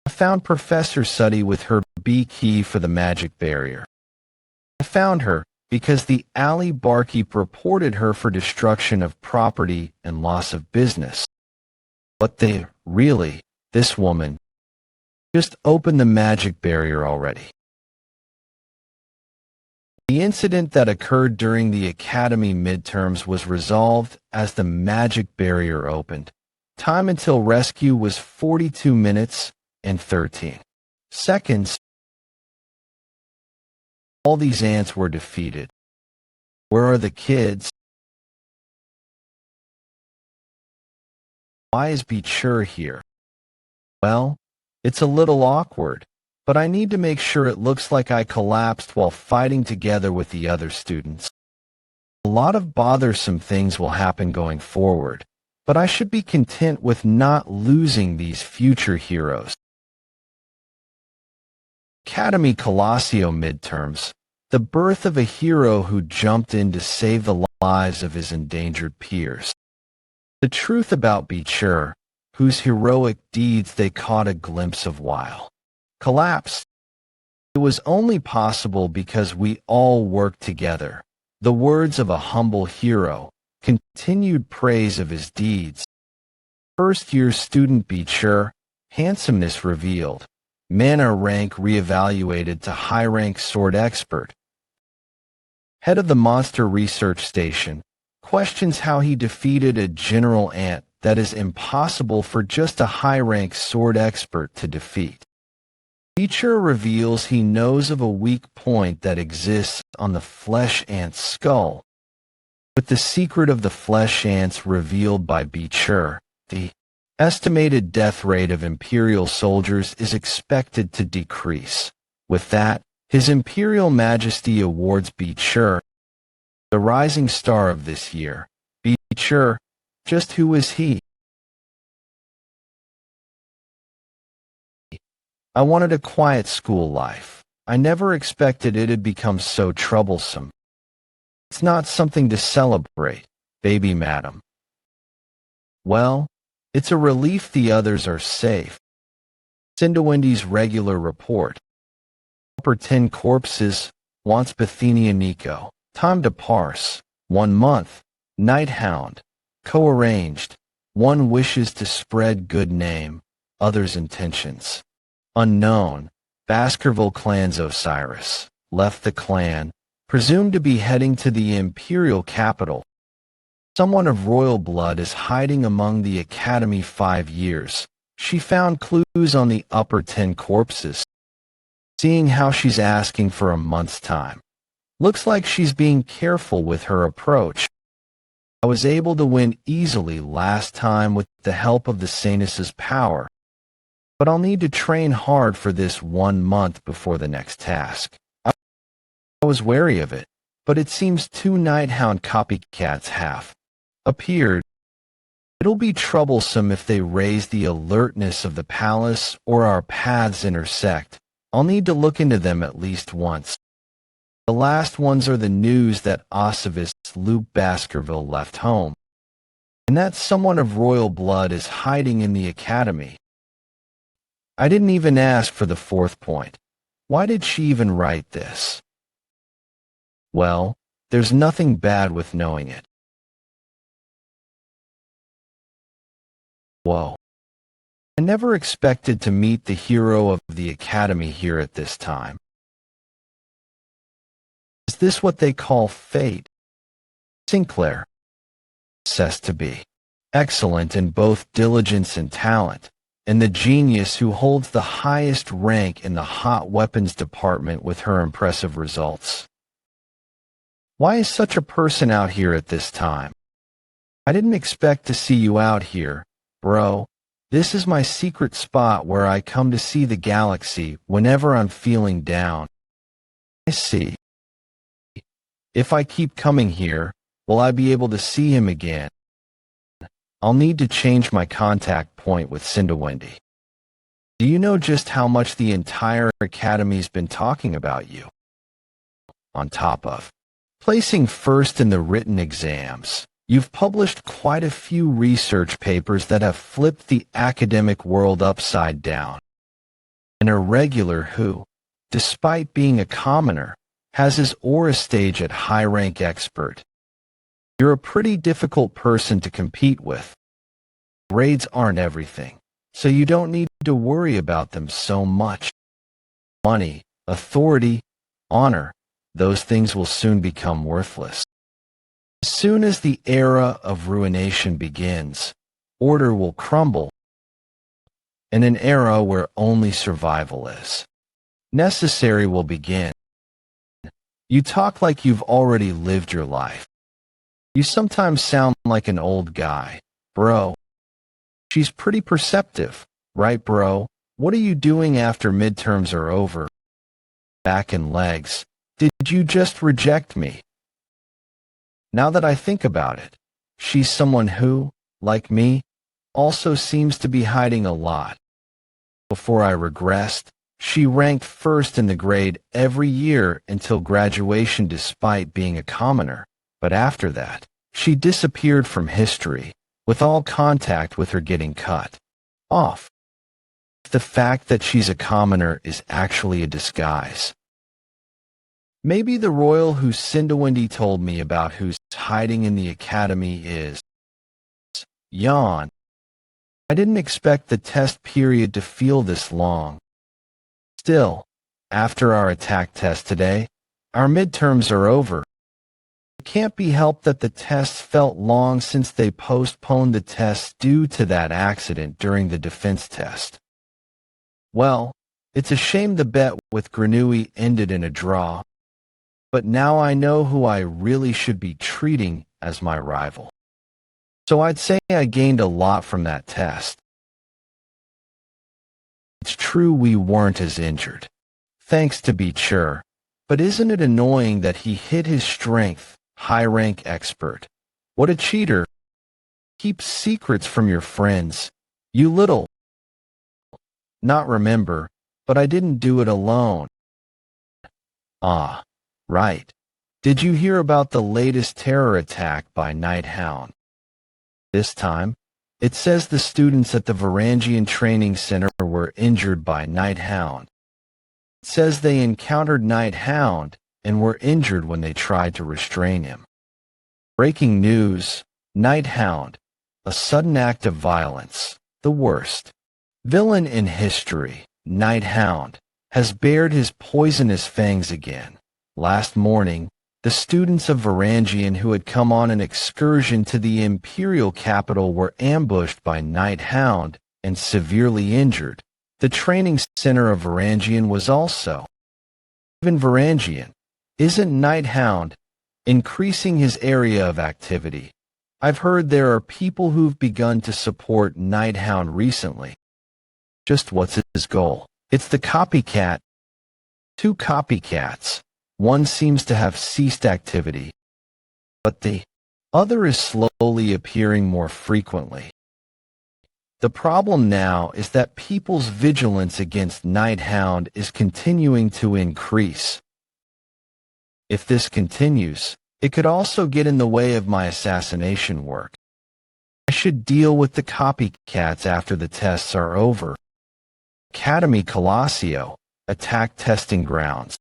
I found Professor Suddy with her B key for the magic barrier. I found her, because the alley barkeep reported her for destruction of property and loss of business. But this woman, just opened the magic barrier already. The incident that occurred during the academy midterms was resolved as the magic barrier opened. Time until rescue was 42 minutes and 13 seconds. All these ants were defeated. Where are the kids? Why is Vikir here? Well, it's a little awkward, but I need to make sure it looks like I collapsed while fighting together with the other students. A lot of bothersome things will happen going forward, but I should be content with not losing these future heroes. Academy Colosseo midterms, the birth of a hero who jumped in to save the lives of his endangered peers. The truth about Vikir, whose heroic deeds they caught a glimpse of while collapsed. It was only possible because we all worked together. The words of a humble hero, continued praise of his deeds. First-year student Vikir, handsomeness revealed. Mana rank reevaluated to high-rank sword expert. Head of the monster research station, questions how he defeated a general ant that is impossible for just a high-rank sword expert to defeat. Vikir reveals he knows of a weak point that exists on the flesh ant's skull. With the secret of the flesh ants revealed by Vikir, the estimated death rate of Imperial soldiers is expected to decrease. With that, His Imperial Majesty awards Vikir the rising star of this year. Vikir, just who is he? I wanted a quiet school life. I never expected it'd become so troublesome. It's not something to celebrate, baby madam. Well, it's a relief the others are safe. Cinderwendy's regular report. Upper 10 corpses, wants Bethania Nico. Time to parse. 1 month. Night Hound. Co-arranged. One wishes to spread good name. Others intentions. Unknown. Baskerville clan's Osiris. Left the clan. Presumed to be heading to the imperial capital. Someone of royal blood is hiding among the academy 5 years. She found clues on the upper 10 corpses. Seeing how she's asking for a month's time. Looks like she's being careful with her approach. I was able to win easily last time with the help of the Sanus's power. But I'll need to train hard for this 1 month before the next task. I was wary of it, but it seems 2 Nighthound copycats have appeared. It'll be troublesome if they raise the alertness of the palace or our paths intersect. I'll need to look into them at least once. The last ones are the news that Osivist Luke Baskerville left home, and that someone of royal blood is hiding in the academy. I didn't even ask for the 4th point. Why did she even write this? Well, there's nothing bad with knowing it. Whoa. I never expected to meet the hero of the academy here at this time. Is this what they call fate? Sinclair says to be excellent in both diligence and talent, and the genius who holds the highest rank in the hot weapons department with her impressive results. Why is such a person out here at this time? I didn't expect to see you out here, bro. This is my secret spot where I come to see the galaxy whenever I'm feeling down. I see. If I keep coming here, will I be able to see him again? I'll need to change my contact point with Cinderwendy. Do you know just how much the entire academy's been talking about you? On top of placing first in the written exams, you've published quite a few research papers that have flipped the academic world upside down. An irregular who, despite being a commoner, has his aura stage at high-rank expert. You're a pretty difficult person to compete with. Grades aren't everything, so you don't need to worry about them so much. Money, authority, honor, those things will soon become worthless. As soon as the era of ruination begins, order will crumble, and an era where only survival is necessary will begin. You talk like you've already lived your life. You sometimes sound like an old guy, bro. She's pretty perceptive, right, bro? What are you doing after midterms are over? Back and legs. Did you just reject me? Now that I think about it, she's someone who, like me, also seems to be hiding a lot. Before I regressed, she ranked first in the grade every year until graduation despite being a commoner, but after that, she disappeared from history, with all contact with her getting cut off. The fact that she's a commoner is actually a disguise. Maybe the royal who Cinderwindy told me about who's hiding in the academy is yawn. I didn't expect the test period to feel this long. Still, after our attack test today, our midterms are over. It can't be helped that the tests felt long since they postponed the tests due to that accident during the defense test. Well, it's a shame the bet with Granui ended in a draw, but now I know who I really should be treating as my rival. So I'd say I gained a lot from that test. It's true we weren't as injured, thanks to be sure, but isn't it annoying that he hid his strength, high-rank expert? What a cheater. Keep secrets from your friends, you little. Not remember, but I didn't do it alone. Ah, right. Did you hear about the latest terror attack by Hound? This time, it says the students at the Varangian Training Center were injured by Hound. It says they encountered Hound and were injured when they tried to restrain him. Breaking news, Hound, a sudden act of violence, the worst. Villain in history, Hound, has bared his poisonous fangs again. Last morning, the students of Varangian who had come on an excursion to the imperial capital were ambushed by Hound and severely injured. The training center of Varangian was also. Even Varangian, isn't Hound increasing his area of activity? I've heard there are people who've begun to support Hound recently. Just what's his goal? It's the copycat. 2 copycats. One seems to have ceased activity, but the other is slowly appearing more frequently. The problem now is that people's vigilance against Hound is continuing to increase. If this continues, it could also get in the way of my assassination work. I should deal with the copycats after the tests are over. Academy Colossio, attack testing grounds.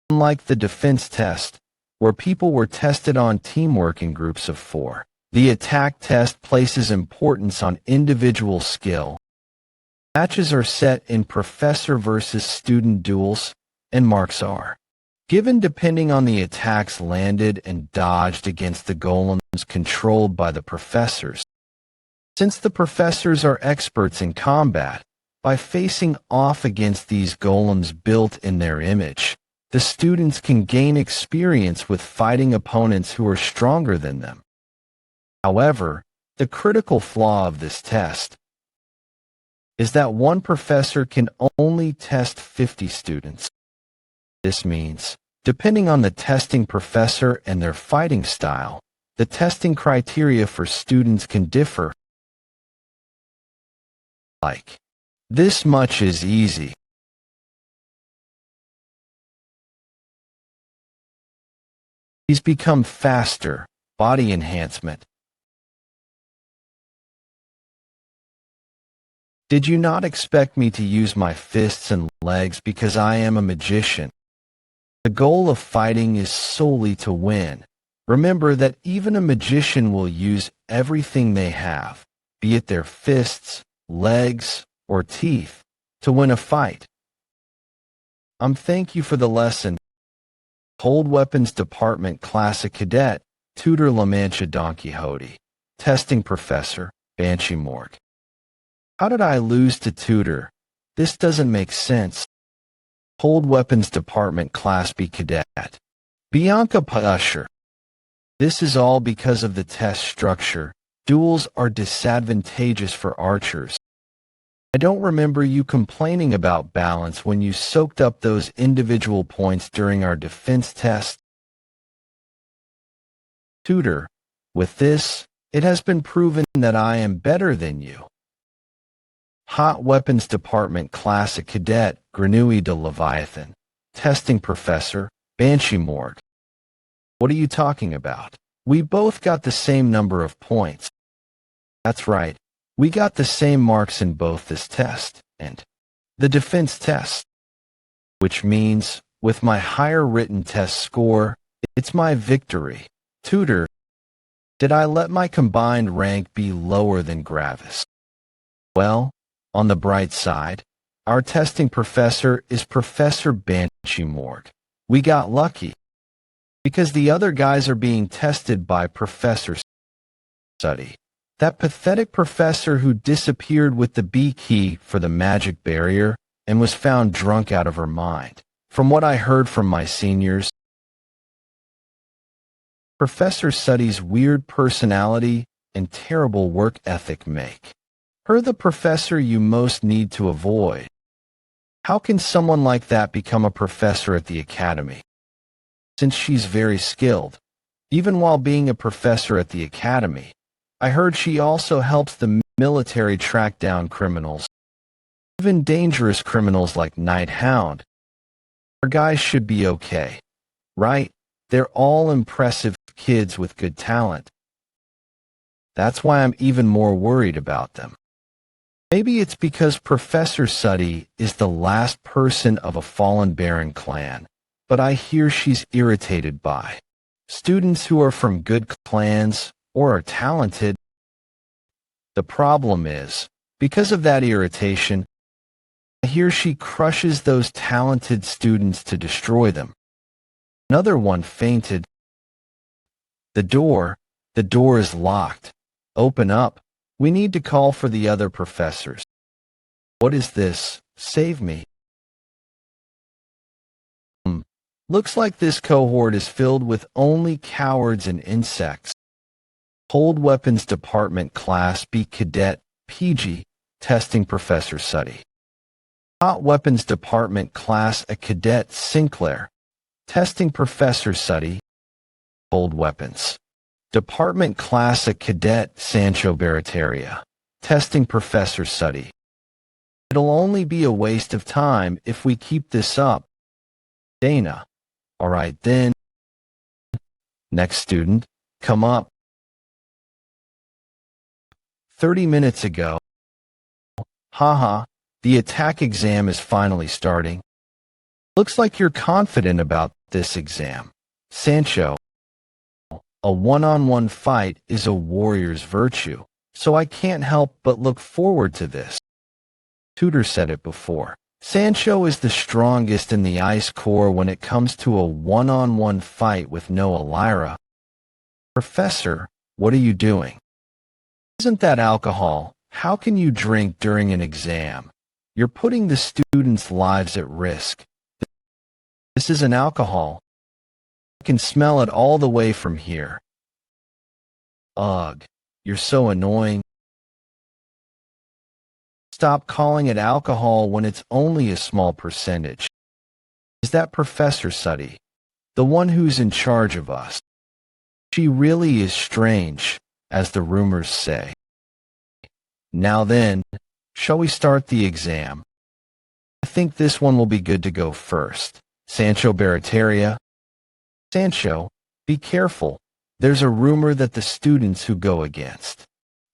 Unlike the defense test, where people were tested on teamwork in groups of 4, the attack test places importance on individual skill. Matches are set in professor versus student duels, and marks are given depending on the attacks landed and dodged against the golems controlled by the professors. Since the professors are experts in combat, by facing off against these golems built in their image, the students can gain experience with fighting opponents who are stronger than them. However, the critical flaw of this test is that one professor can only test 50 students. This means, depending on the testing professor and their fighting style, the testing criteria for students can differ. Like, this much is easy. He's become faster, body enhancement. Did you not expect me to use my fists and legs because I am a magician? The goal of fighting is solely to win. Remember that even a magician will use everything they have, be it their fists, legs, or teeth, to win a fight. Thank you for the lesson. Cold Weapons Department Classic Cadet, Tutor La Mancha Don Quixote. Testing Professor, Banshee Morgue. How did I lose to Tutor? This doesn't make sense. Cold Weapons Department Class B Cadet. Bianca Pusher. This is all because of the test structure. Duels are disadvantageous for archers. I don't remember you complaining about balance when you soaked up those individual points during our defense test. Tutor, with this, it has been proven that I am better than you. Hot Weapons Department Classic Cadet Grenouille de Leviathan. Testing Professor, Banshee Morgue. What are you talking about? We both got the same number of points. That's right. We got the same marks in both this test and the defense test. Which means, with my higher written test score, it's my victory. Tutor, did I let my combined rank be lower than Gravis? Well, on the bright side, our testing professor is Professor Banshee Morgue. We got lucky, because the other guys are being tested by Professor Study. That pathetic professor who disappeared with the B key for the magic barrier and was found drunk out of her mind. From what I heard from my seniors, Professor Suddy's weird personality and terrible work ethic make her the professor you most need to avoid. How can someone like that become a professor at the academy? Since she's very skilled, even while being a professor at the academy, I heard she also helps the military track down criminals, even dangerous criminals like Hound. Our guys should be okay, right? They're all impressive kids with good talent. That's why I'm even more worried about them. Maybe it's because Professor Suddy is the last person of a fallen Baron clan, but I hear she's irritated by students who are from good clans or are talented. The problem is, because of that irritation, I hear she crushes those talented students to destroy them. Another one fainted. The door is locked. Open up. We need to call for the other professors. What is this? Save me. Looks like this cohort is filled with only cowards and insects. Cold Weapons Department Class B Cadet PG, Testing Professor Suddy. Hot Weapons Department Class A Cadet Sinclair, Testing Professor Suddy. Cold Weapons Department Class A Cadet Sancho Barataria, Testing Professor Suddy. It'll only be a waste of time if we keep this up. Dana. All right then. Next student, come up. 30 minutes ago. Haha, the attack exam is finally starting. Looks like you're confident about this exam. Sancho, a one-on-one fight is a warrior's virtue, so I can't help but look forward to this. Tutor said it before. Sancho is the strongest in the Ice Corps when it comes to a one-on-one fight with no Elira. Professor, what are you doing? Isn't that alcohol? How can you drink during an exam? You're putting the students' lives at risk. This isn't alcohol. I can smell it all the way from here. Ugh, you're so annoying. Stop calling it alcohol when it's only a small percentage. Is that Professor Suddy, the one who's in charge of us? She really is strange, as the rumors say. Now then, shall we start the exam? I think this one will be good to go first. Sancho Barataria. Sancho, be careful. There's a rumor that the students who go against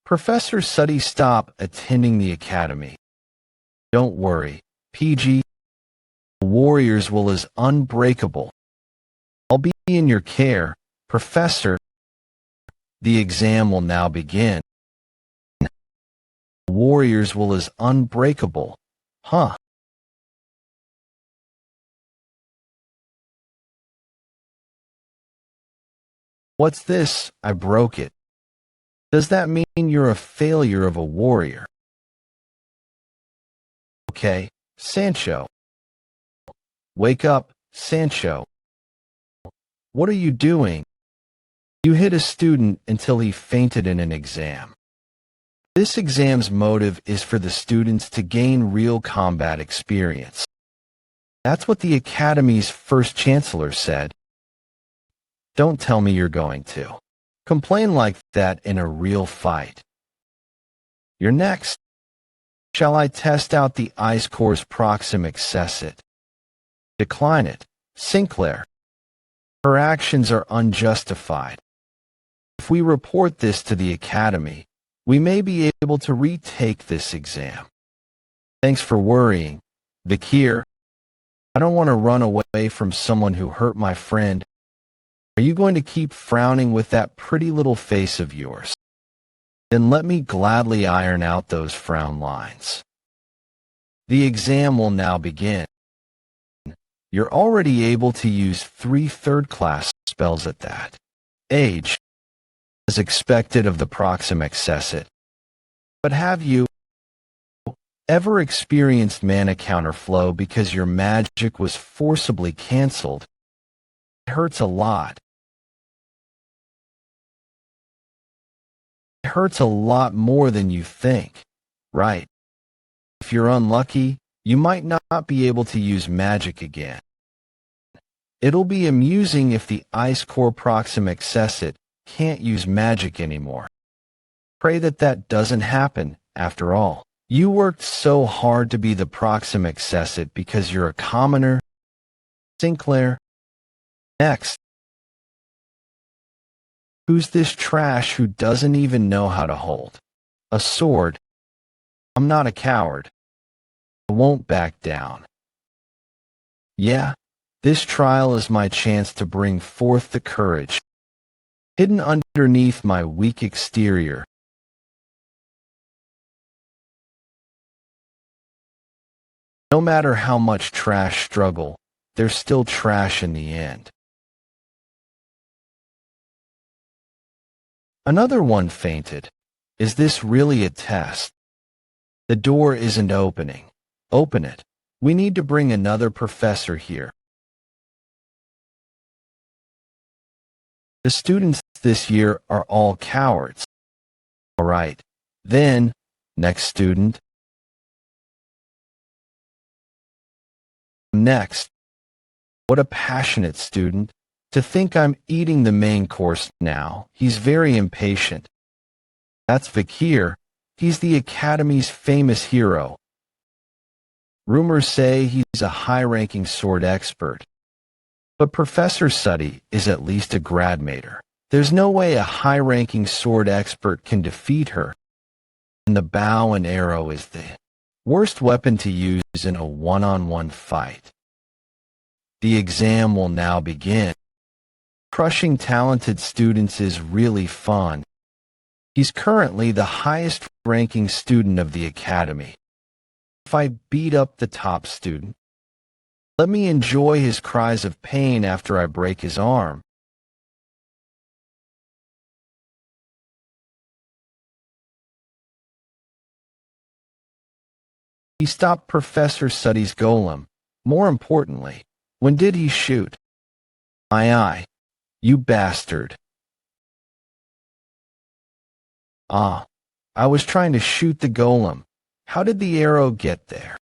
Professor Suddy stop attending the academy. Don't worry, PG. The warriors will is unbreakable. I'll be in your care, Professor. The exam will now begin. Warriors will is unbreakable. Huh? What's this? I broke it. Does that mean you're a failure of a warrior? Okay, Sancho. Wake up, Sancho. What are you doing? You hit a student until he fainted in an exam. This exam's motive is for the students to gain real combat experience. That's what the Academy's first chancellor said. Don't tell me you're going to complain like that in a real fight. You're next. Shall I test out the Ice Core's Proxim Accessit? Decline it, Sinclair. Her actions are unjustified. If we report this to the Academy, we may be able to retake this exam. Thanks for worrying, Vikir. I don't want to run away from someone who hurt my friend. Are you going to keep frowning with that pretty little face of yours? Then let me gladly iron out those frown lines. The exam will now begin. You're already able to use 3 third-class spells at that age, as expected of the Proxim Accessit. But have you ever experienced mana counterflow because your magic was forcibly cancelled? It hurts a lot. It hurts a lot more than you think, right? If you're unlucky, you might not be able to use magic again. It'll be amusing if the Ice Core Proxim Accessit can't use magic anymore. Pray that that doesn't happen, after all. You worked so hard to be the Proxim Accessit because you're a commoner. Sinclair. Next. Who's this trash who doesn't even know how to hold a sword? I'm not a coward. I won't back down. Yeah, this trial is my chance to bring forth the courage hidden underneath my weak exterior. No matter how much trash struggle, there's still trash in the end. Another one fainted. Is this really a test? The door isn't opening. Open it. We need to bring another professor here. The students this year are all cowards. All right. Then, next student. Next. What a passionate student. To think I'm eating the main course now. He's very impatient. That's Vikir. He's the Academy's famous hero. Rumors say he's a high-ranking sword expert. But Professor Suddy is at least a gradmater. There's no way a high-ranking sword expert can defeat her. And the bow and arrow is the worst weapon to use in a one-on-one fight. The exam will now begin. Crushing talented students is really fun. He's currently the highest-ranking student of the Academy. If I beat up the top student, let me enjoy his cries of pain after I break his arm. He stopped Professor Suddy's golem. More importantly, when did he shoot? Aye, you bastard. Ah, I was trying to shoot the golem. How did the arrow get there?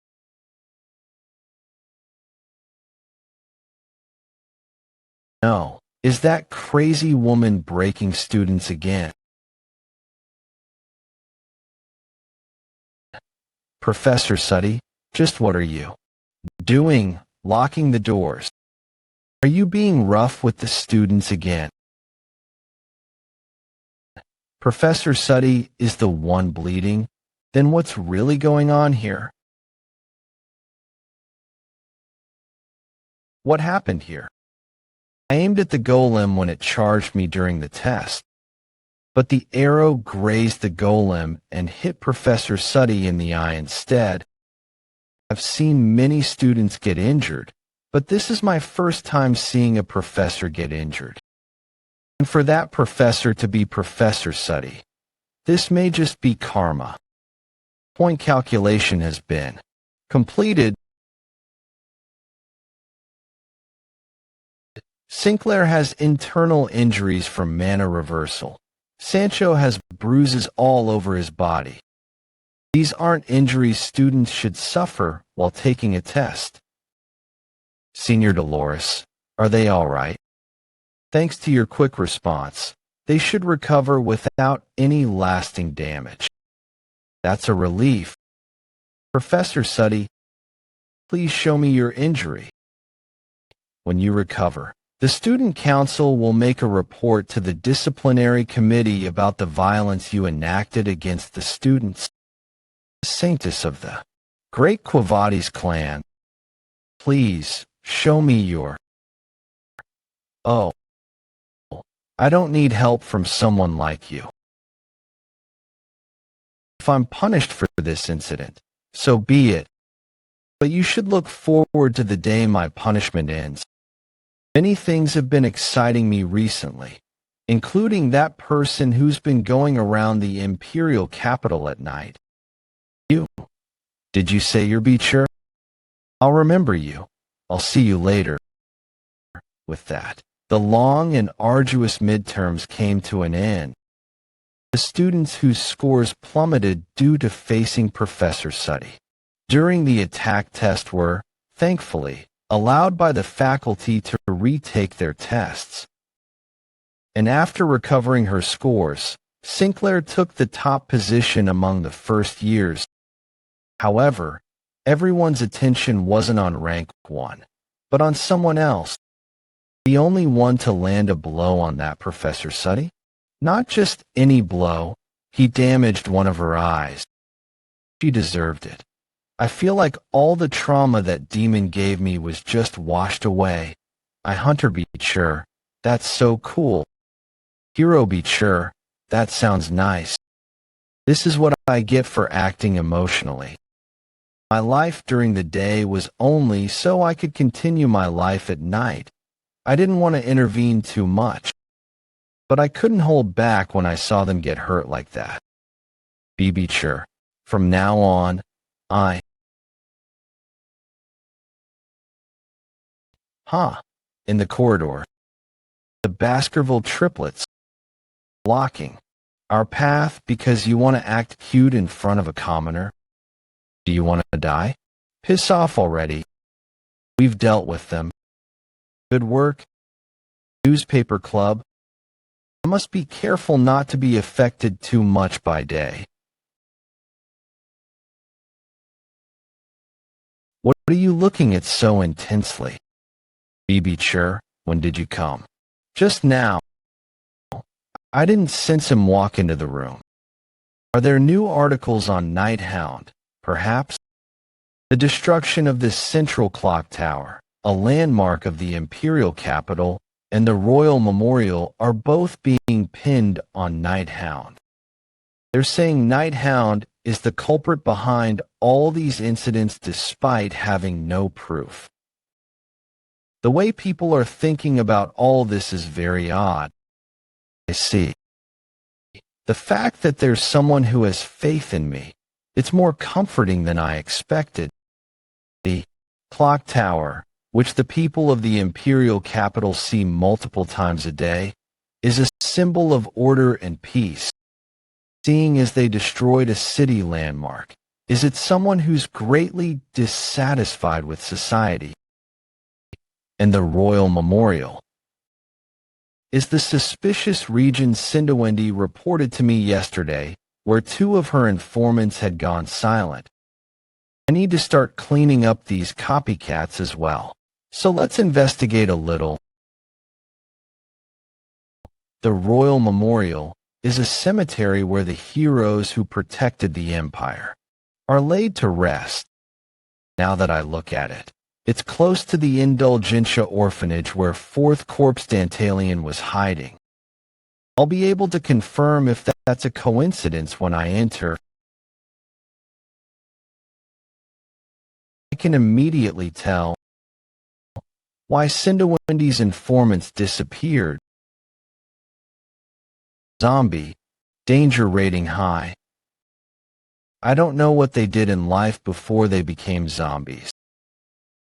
No, is that crazy woman breaking students again? Professor Suddy, just what are you doing, locking the doors? Are you being rough with the students again? Professor Suddy is the one bleeding? Then what's really going on here? What happened here? I aimed at the golem when it charged me during the test, but the arrow grazed the golem and hit Professor Suddy in the eye instead. I've seen many students get injured, but this is my first time seeing a professor get injured. And for that professor to be Professor Suddy, this may just be karma. Point calculation has been completed. Sinclair has internal injuries from mana reversal. Sancho has bruises all over his body. These aren't injuries students should suffer while taking a test. Senior Dolores, are they all right? Thanks to your quick response, they should recover without any lasting damage. That's a relief. Professor Suddy, please show me your injury. When you recover, the student council will make a report to the disciplinary committee about the violence you enacted against the students. Sanctus of the Great Quavades clan, please show me your... Oh, I don't need help from someone like you. If I'm punished for this incident, so be it. But you should look forward to the day my punishment ends. Many things have been exciting me recently, including that person who's been going around the imperial capital at night. You. Did you say you're Beecher? I'll remember you. I'll see you later. With that, the long and arduous midterms came to an end. The students whose scores plummeted due to facing Professor Suddy during the attack test were, thankfully, allowed by the faculty to retake their tests. And after recovering her scores, Sinclair took the top position among the first years. However, everyone's attention wasn't on rank 1, but on someone else. The only one to land a blow on that Professor Suddy? Not just any blow, he damaged one of her eyes. She deserved it. I feel like all the trauma that demon gave me was just washed away. I Hunter Beecher, that's so cool. Hero Beecher, that sounds nice. This is what I get for acting emotionally. My life during the day was only so I could continue my life at night. I didn't want to intervene too much, but I couldn't hold back when I saw them get hurt like that. Be Beecher, from now on, in the corridor. The Baskerville triplets. Blocking our path because you want to act cute in front of a commoner. Do you want to die? Piss off already. We've dealt with them. Good work. Newspaper club. I must be careful not to be affected too much by day. What are you looking at so intensely? Be sure, when did you come? Just now. I didn't sense him walk into the room. Are there new articles on Hound, perhaps? The destruction of this central clock tower, a landmark of the imperial capital, and the royal memorial are both being pinned on Hound. They're saying Hound is the culprit behind all these incidents despite having no proof. The way people are thinking about all this is very odd. I see. The fact that there's someone who has faith in me, it's more comforting than I expected. The clock tower, which the people of the imperial capital see multiple times a day, is a symbol of order and peace. Seeing as they destroyed a city landmark, is it someone who's greatly dissatisfied with society? And the royal memorial. Is the suspicious Regent Cinderwendy reported to me yesterday, where 2 of her informants had gone silent. I need to start cleaning up these copycats as well. So let's investigate a little. The Royal Memorial is a cemetery where the heroes who protected the Empire are laid to rest. Now that I look at it, It's close to the Indulgentia orphanage where fourth corpse Dantalian was hiding. I'll be able to confirm if that's a coincidence when I enter. I can immediately tell why Cindawindi's informants disappeared. Zombie, danger rating high. I don't know what they did in life before they became zombies,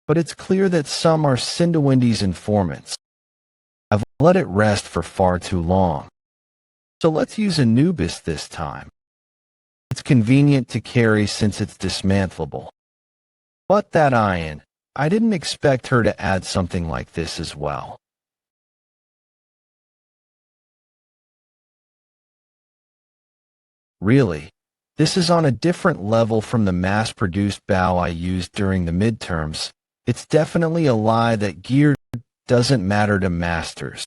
but it's clear that some are Cindawindi's informants. I've let it rest for far too long. So let's use Anubis this time. It's convenient to carry since it's dismantleable. But that iron, I didn't expect her to add something like this as well. Really, this is on a different level from the mass-produced bow I used during the midterms. It's definitely a lie that gear doesn't matter to masters.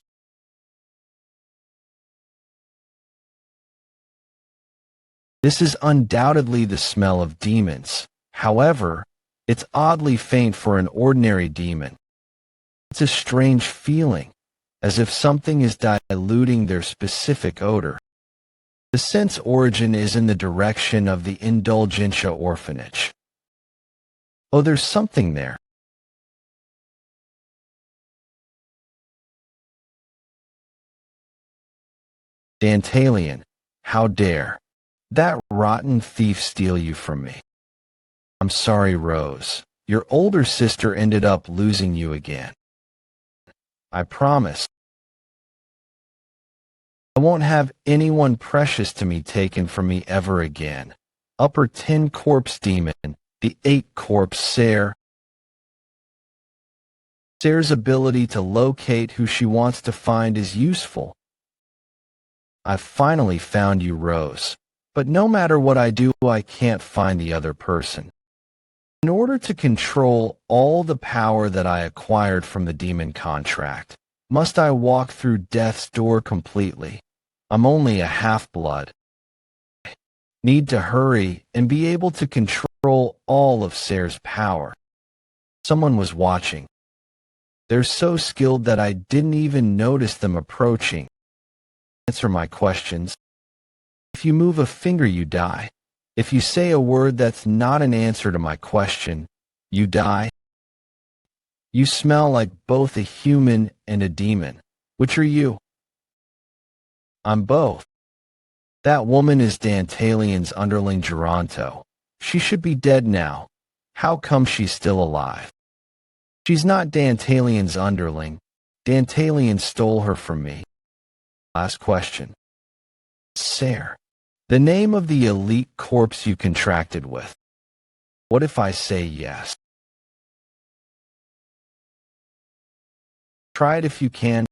This is undoubtedly the smell of demons. However, it's oddly faint for an ordinary demon. It's a strange feeling, as if something is diluting their specific odor. The scent's origin is in the direction of the Indulgentia orphanage. Oh, there's something there. Dantalian, how dare that rotten thief steal you from me? I'm sorry, Rose. Your older sister ended up losing you again. I promise. I won't have anyone precious to me taken from me ever again. Upper 10 corpse demon, the 8 corpse Sare. Sare's ability to locate who she wants to find is useful. I've finally found you, Rose. But no matter what I do, I can't find the other person. In order to control all the power that I acquired from the demon contract, must I walk through death's door completely? I'm only a half-blood. Need to hurry and be able to control all of Sare's power. Someone was watching. They're so skilled that I didn't even notice them approaching. Answer my questions. If you move a finger, you die. If you say a word that's not an answer to my question, you die. You smell like both a human and a demon. Which are you? I'm both. That woman is Dantalian's underling Geronto. She should be dead now. How come she's still alive? She's not Dantalian's underling. Dantalian stole her from me. Last question. Sare. The name of the elite corpse you contracted with. What if I say yes? Try it if you can.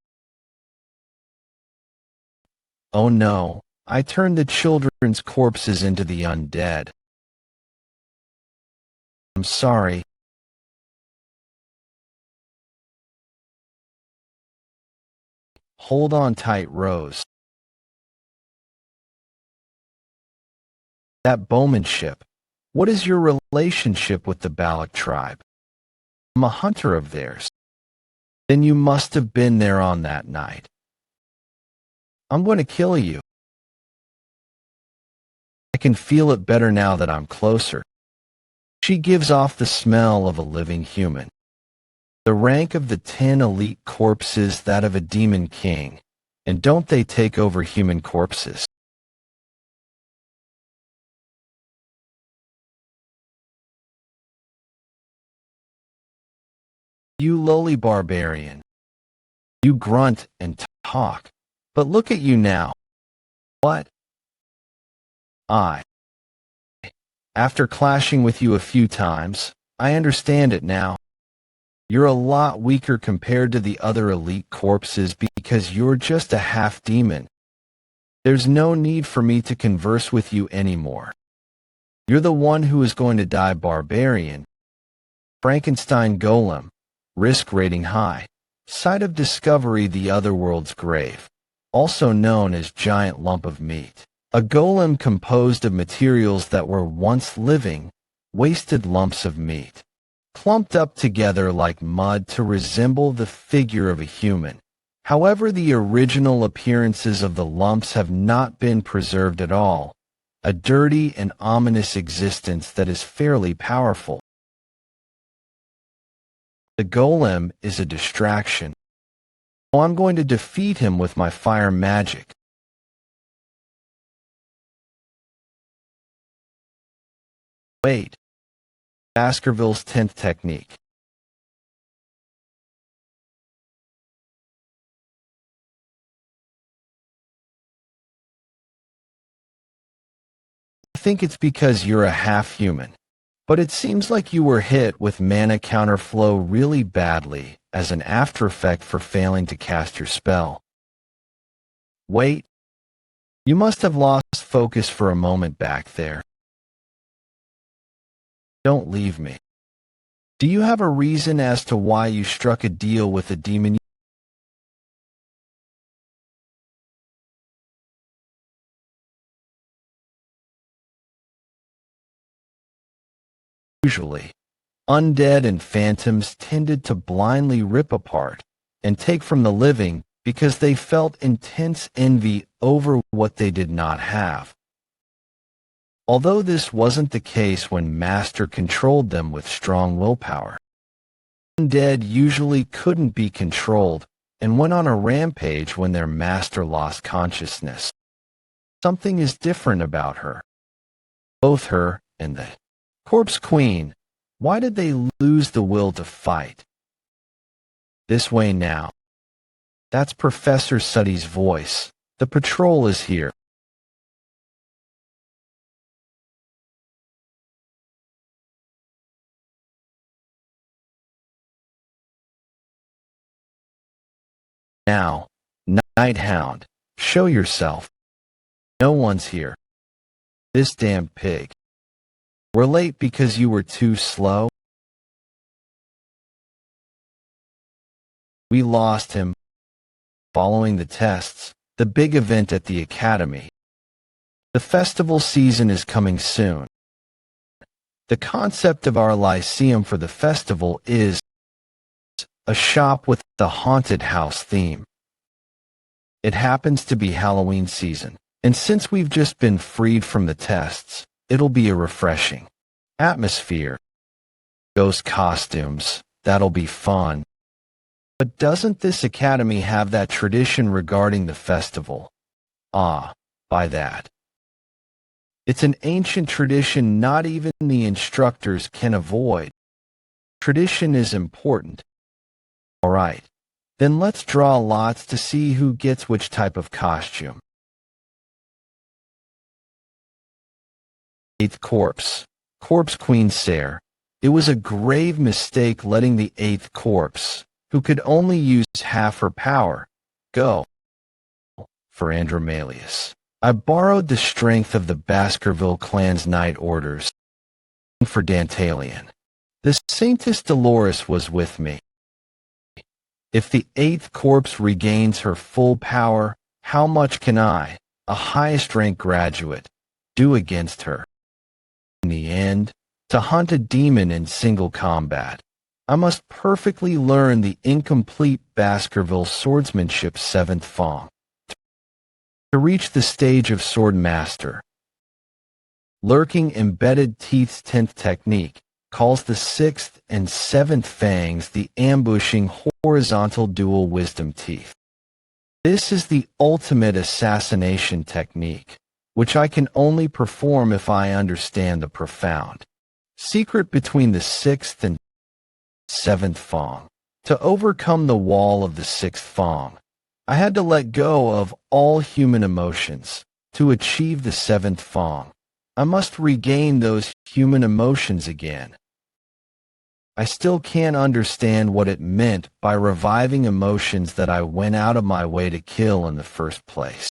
Oh no, I turned the children's corpses into the undead. I'm sorry. Hold on tight, Rose. That bowmanship. What is your relationship with the Balak tribe? I'm a hunter of theirs. Then you must have been there on that night. I'm going to kill you. I can feel it better now that I'm closer. She gives off the smell of a living human. The rank of the 10 elite corpses that of a demon king, and don't they take over human corpses? You lowly barbarian. You grunt and talk, but look at you now. What? After clashing with you a few times, I understand it now. You're a lot weaker compared to the other elite corpses because you're just a half-demon. There's no need for me to converse with you anymore. You're the one who is going to die barbarian. Frankenstein golem. Risk rating high. Site of discovery, the otherworld's grave. Also known as giant lump of meat. A golem composed of materials that were once living, wasted lumps of meat. clumped up together like mud to resemble the figure of a human. However, the original appearances of the lumps have not been preserved at all, a dirty and ominous existence that is fairly powerful. The golem is a distraction. So I'm going to defeat him with my fire magic. Wait. Baskerville's 10th technique. I think it's because you're a half-human. But it seems like you were hit with mana counterflow really badly as an after effect for failing to cast your spell. Wait. You must have lost focus for a moment back there. Don't leave me. Do you have a reason as to why you struck a deal with a demon? Usually, undead and phantoms tended to blindly rip apart and take from the living because they felt intense envy over what they did not have. Although this wasn't the case when Master controlled them with strong willpower. Undead usually couldn't be controlled and went on a rampage when their master lost consciousness. Something is different about her. Both her and the Corpse Queen, why did they lose the will to fight? This way now. That's Professor Suddy's voice. The patrol is here. Now, Night Hound, show yourself. No one's here. This damn pig. We're late because you were too slow. We lost him. Following the tests, the big event at the academy. The festival season is coming soon. The concept of our lyceum for the festival is a shop with the haunted house theme. It happens to be Halloween season, and since we've just been freed from the tests, it'll be a refreshing atmosphere. Ghost costumes, that'll be fun. But doesn't this academy have that tradition regarding the festival? Ah, by that. It's an ancient tradition not even the instructors can avoid. Tradition is important. All right, then let's draw lots to see who gets which type of costume. 8th Corpse. Corpse Queen Sayre. It was a grave mistake letting the 8th Corpse, who could only use half her power, go for Andromalius. I borrowed the strength of the Baskerville clan's night orders for Dantalion. The Saintess Dolores was with me. If the 8th Corpse regains her full power, how much can I, a highest rank graduate, do against her? In the end, to hunt a demon in single combat, I must perfectly learn the incomplete Baskerville swordsmanship 7th Fong. To reach the stage of Sword Master, Lurking Embedded Teeth's 10th technique calls the 6th and 7th fangs the ambushing horizontal dual wisdom teeth. This is the ultimate assassination technique, which I can only perform if I understand the profound secret between the 6th and 7th Fong. To overcome the wall of the 6th Fong, I had to let go of all human emotions. To achieve the 7th Fong, I must regain those human emotions again. I still can't understand what it meant by reviving emotions that I went out of my way to kill in the first place.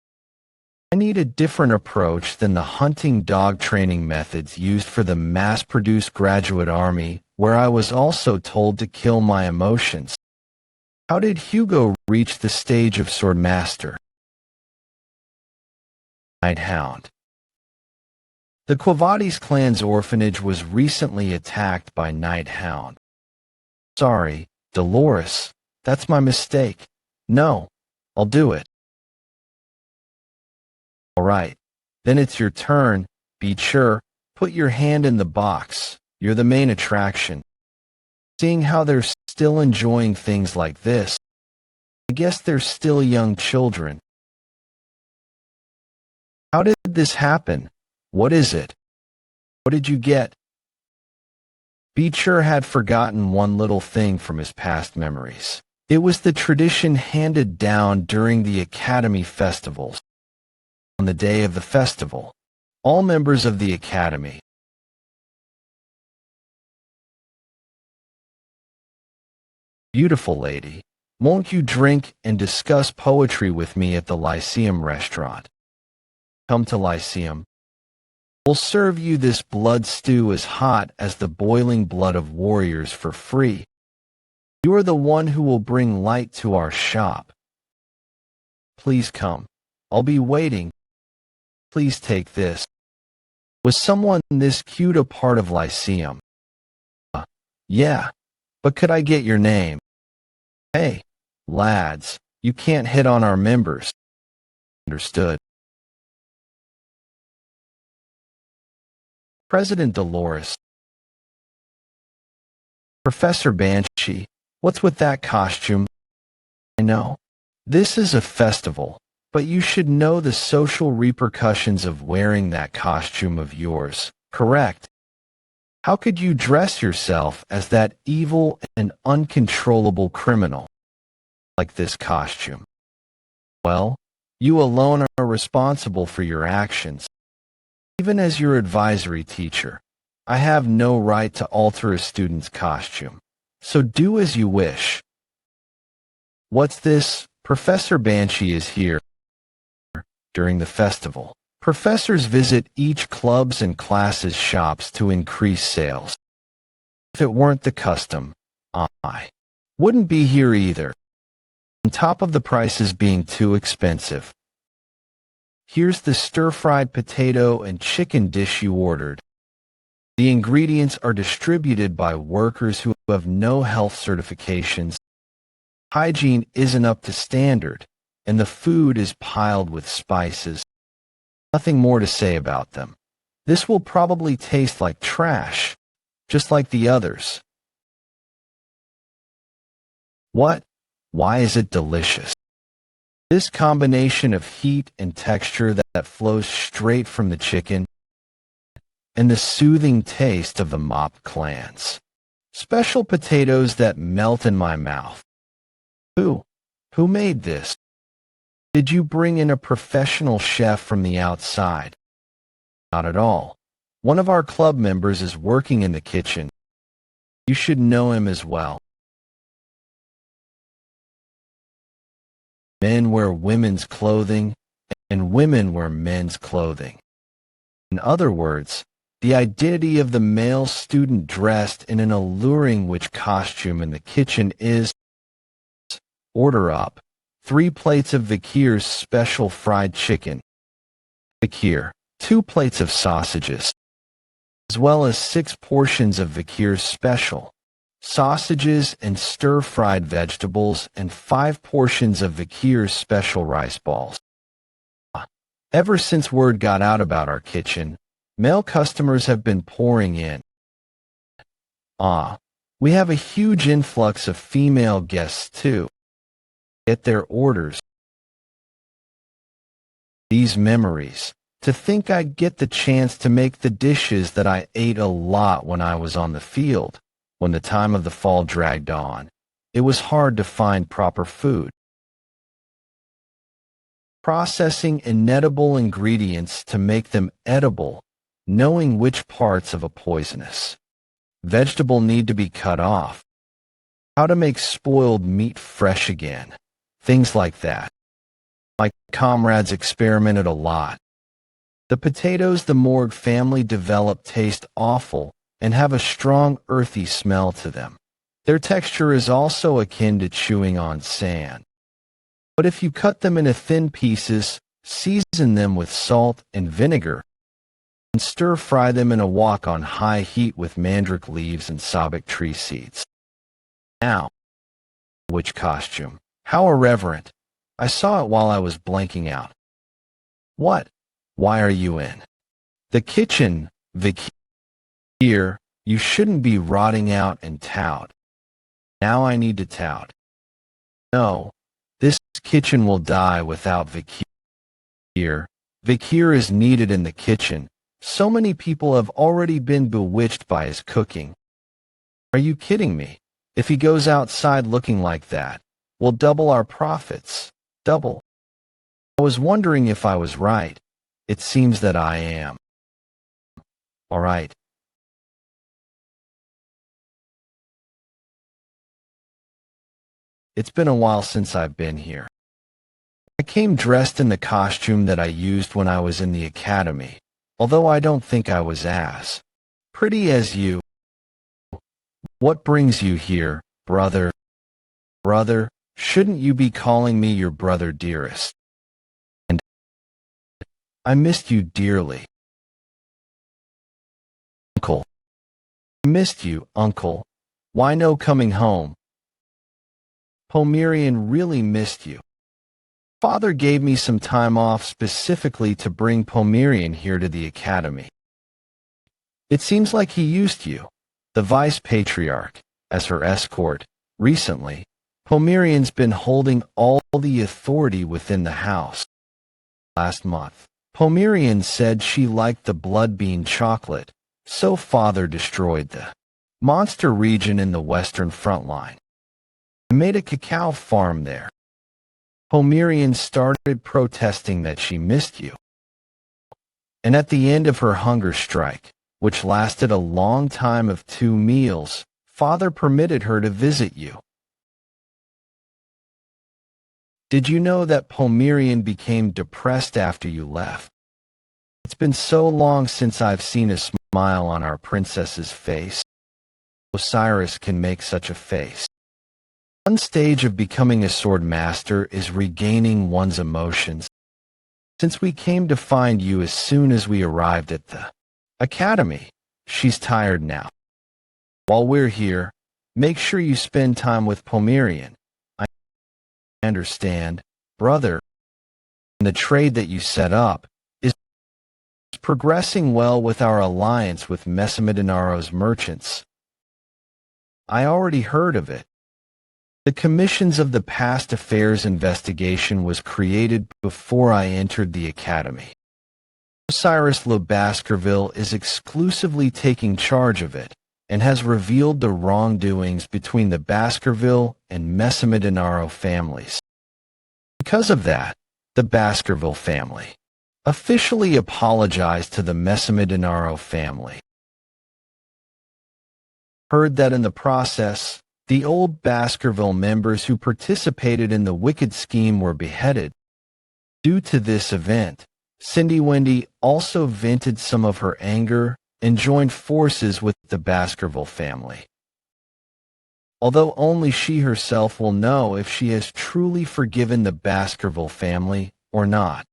I need a different approach than the hunting dog training methods used for the mass-produced graduate army, where I was also told to kill my emotions. How did Hugo reach the stage of Sword Master? Night Hound. The Quavades clan's orphanage was recently attacked by Night Hound. Sorry, Dolores, that's my mistake. No, I'll do it. All right, then it's your turn. Be sure, put your hand in the box. You're the main attraction. Seeing how they're still enjoying things like this, I guess they're still young children. How did this happen? What is it? What did you get? Beecher had forgotten one little thing from his past memories. It was the tradition handed down during the Academy festivals. On the day of the festival, all members of the Academy, beautiful lady, won't you drink and discuss poetry with me at the Lyceum restaurant? Come to Lyceum. We'll serve you this blood stew as hot as the boiling blood of warriors for free. You are the one who will bring light to our shop. Please come. I'll be waiting. Please take this. Was someone this cute a part of Lyceum? Yeah, but could I get your name? Hey, lads, you can't hit on our members. Understood. President Dolores. Professor Banshee, what's with that costume? I know. This is a festival, but you should know the social repercussions of wearing that costume of yours, correct? How could you dress yourself as that evil and uncontrollable criminal like this costume? Well, you alone are responsible for your actions. Even as your advisory teacher, I have no right to alter a student's costume, so do as you wish. What's this? Professor Banshee is here. During the festival, professors visit each club's and classes' shops to increase sales. If it weren't the custom, I wouldn't be here either. On top of the prices being too expensive. Here's the stir-fried potato and chicken dish you ordered. The ingredients are distributed by workers who have no health certifications. Hygiene isn't up to standard, and the food is piled with spices. Nothing more to say about them. This will probably taste like trash, just like the others. What? Why is it delicious? This combination of heat and texture that flows straight from the chicken, and the soothing taste of the mop clans. Special potatoes that melt in my mouth. Who made this? Did you bring in a professional chef from the outside? Not at all. One of our club members is working in the kitchen. You should know him as well. Men wear women's clothing, and women wear men's clothing. In other words, the identity of the male student dressed in an alluring witch costume in the kitchen is, order up, 3 plates of Vikir's special fried chicken. Vikir, 2 plates of sausages, as well as 6 portions of Vikir's special sausages and stir-fried vegetables, and 5 portions of Vikir's special rice balls. Ever since word got out about our kitchen, male customers have been pouring in. We have a huge influx of female guests too. Get their orders. These memories. To think I'd get the chance to make the dishes that I ate a lot when I was on the field. When the time of the fall dragged on, it was hard to find proper food. Processing inedible ingredients to make them edible, knowing which parts of a poisonous vegetable need to be cut off, how to make spoiled meat fresh again, things like that. My comrades experimented a lot. The potatoes the Morgue family developed taste awful and have a strong earthy smell to them. Their texture is also akin to chewing on sand. But if you cut them into thin pieces, season them with salt and vinegar, and stir-fry them in a wok on high heat with mandrake leaves and sabak tree seeds, Now, which costume? How irreverent. I saw it while I was blanking out. What? Why are you in the kitchen, Vikir? You shouldn't be rotting out and tout. Now I need to tout. No, this kitchen will die without Vikir. Vikir is needed in the kitchen. So many people have already been bewitched by his cooking. Are you kidding me? If he goes outside looking like that, we'll double our profits. Double. I was wondering if I was right. It seems that I am. All right. It's been a while since I've been here. I came dressed in the costume that I used when I was in the academy, although I don't think I was as pretty as you. What brings you here, brother? Brother, shouldn't you be calling me your brother dearest? And I missed you dearly. Uncle. I missed you, uncle. Why no coming home? Pomerian really missed you. Father gave me some time off specifically to bring Pomerian here to the academy. It seems like he used you, the vice patriarch, as her escort. Recently, Pomerian's been holding all the authority within the house. Last month, Pomerian said she liked the blood bean chocolate, so Father destroyed the monster region in the western front line and made a cacao farm there. Pomerian started protesting that she missed you. And at the end of her hunger strike, which lasted a long time of 2 meals, Father permitted her to visit you. Did you know that Pomerian became depressed after you left? It's been so long since I've seen a smile on our princess's face. Osiris can make such a face. One stage of becoming a sword master is regaining one's emotions. Since we came to find you as soon as we arrived at the academy, she's tired now. While we're here, make sure you spend time with Pomerian. I understand, brother, and the trade that you set up is progressing well with our alliance with Mesamidinaro's merchants. I already heard of it. The Commissions of the Past Affairs investigation was created before I entered the academy. Osiris Le Baskerville is exclusively taking charge of it and has revealed the wrongdoings between the Baskerville and Mesamidinaro families. Because of that, the Baskerville family officially apologized to the Mesamidinaro family. Heard that in the process, the old Baskerville members who participated in the wicked scheme were beheaded. Due to this event, Cindy Wendy also vented some of her anger and joined forces with the Baskerville family. Although only she herself will know if she has truly forgiven the Baskerville family or not.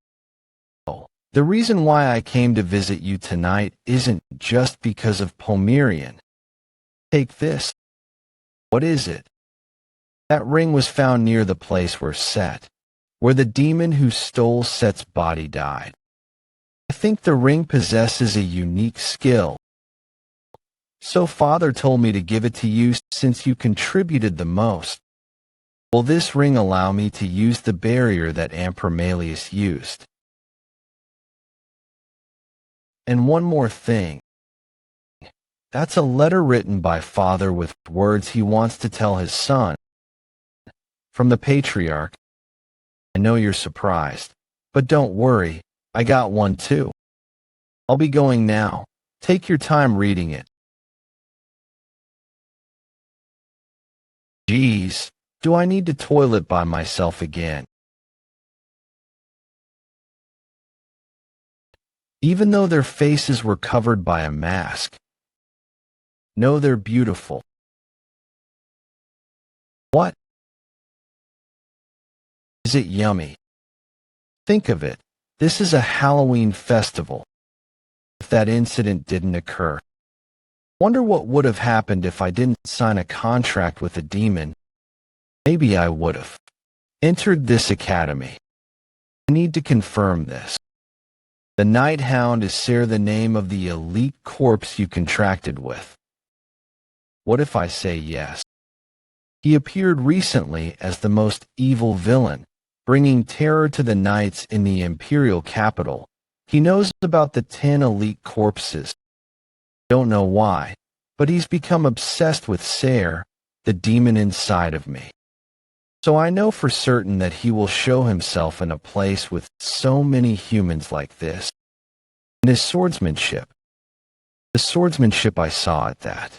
The reason why I came to visit you tonight isn't just because of Pomerian. Take this. What is it? That ring was found near the place where the demon who stole Set's body died. I think the ring possesses a unique skill. So Father told me to give it to you since you contributed the most. Will this ring allow me to use the barrier that Emperor Malius used? And one more thing. That's a letter written by Father with words he wants to tell his son. From the Patriarch. I know you're surprised, but don't worry, I got one too. I'll be going now. Take your time reading it. Geez, do I need to toilet by myself again? Even though their faces were covered by a mask. No, they're beautiful. What? Is it yummy? Think of it. This is a Halloween festival. If that incident didn't occur. Wonder what would have happened if I didn't sign a contract with a demon. Maybe I would have entered this academy. I need to confirm this. The Night Hound is the name of the elite corpse you contracted with. What if I say yes? He appeared recently as the most evil villain, bringing terror to the knights in the imperial capital. He knows about the 10 elite corpses. Don't know why, but he's become obsessed with Sayer, the demon inside of me. So I know for certain that he will show himself in a place with so many humans like this. And his swordsmanship. The swordsmanship I saw at that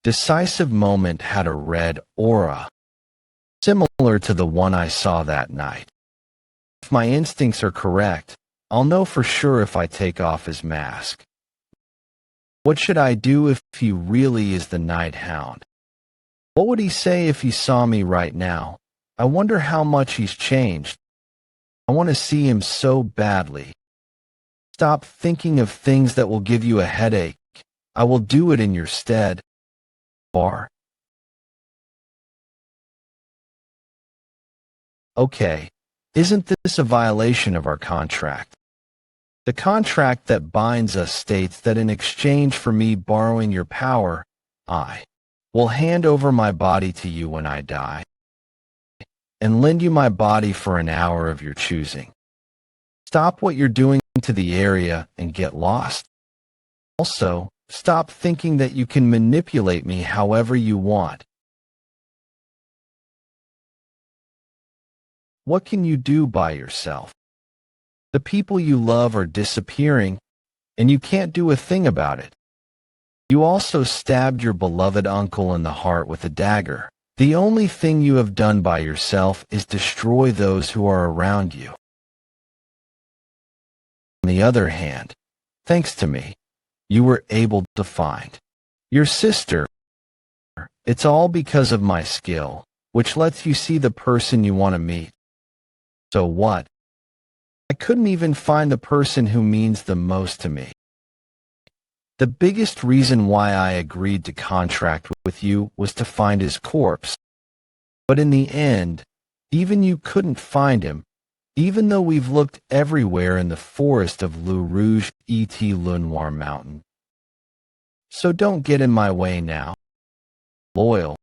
decisive moment had a red aura, similar to the one I saw that night. If my instincts are correct, I'll know for sure if I take off his mask. What should I do if he really is the Night Hound? What would he say if he saw me right now? I wonder how much he's changed. I want to see him so badly. Stop thinking of things that will give you a headache. I will do it in your stead. Bar. Okay, isn't this a violation of our contract? The contract that binds us states that in exchange for me borrowing your power, I will hand over my body to you when I die, and lend you my body for an hour of your choosing. Stop what you're doing to the area and get lost. Also, stop thinking that you can manipulate me however you want. What can you do by yourself? The people you love are disappearing, and you can't do a thing about it. You also stabbed your beloved uncle in the heart with a dagger. The only thing you have done by yourself is destroy those who are around you. On the other hand, thanks to me, you were able to find your sister. It's all because of my skill, which lets you see the person you want to meet. So what? I couldn't even find the person who means the most to me. The biggest reason why I agreed to contract with you was to find his corpse. But in the end, even you couldn't find him, even though we've looked everywhere in the forest of Le Rouge et Le Noir Mountain. So don't get in my way now. Loyal.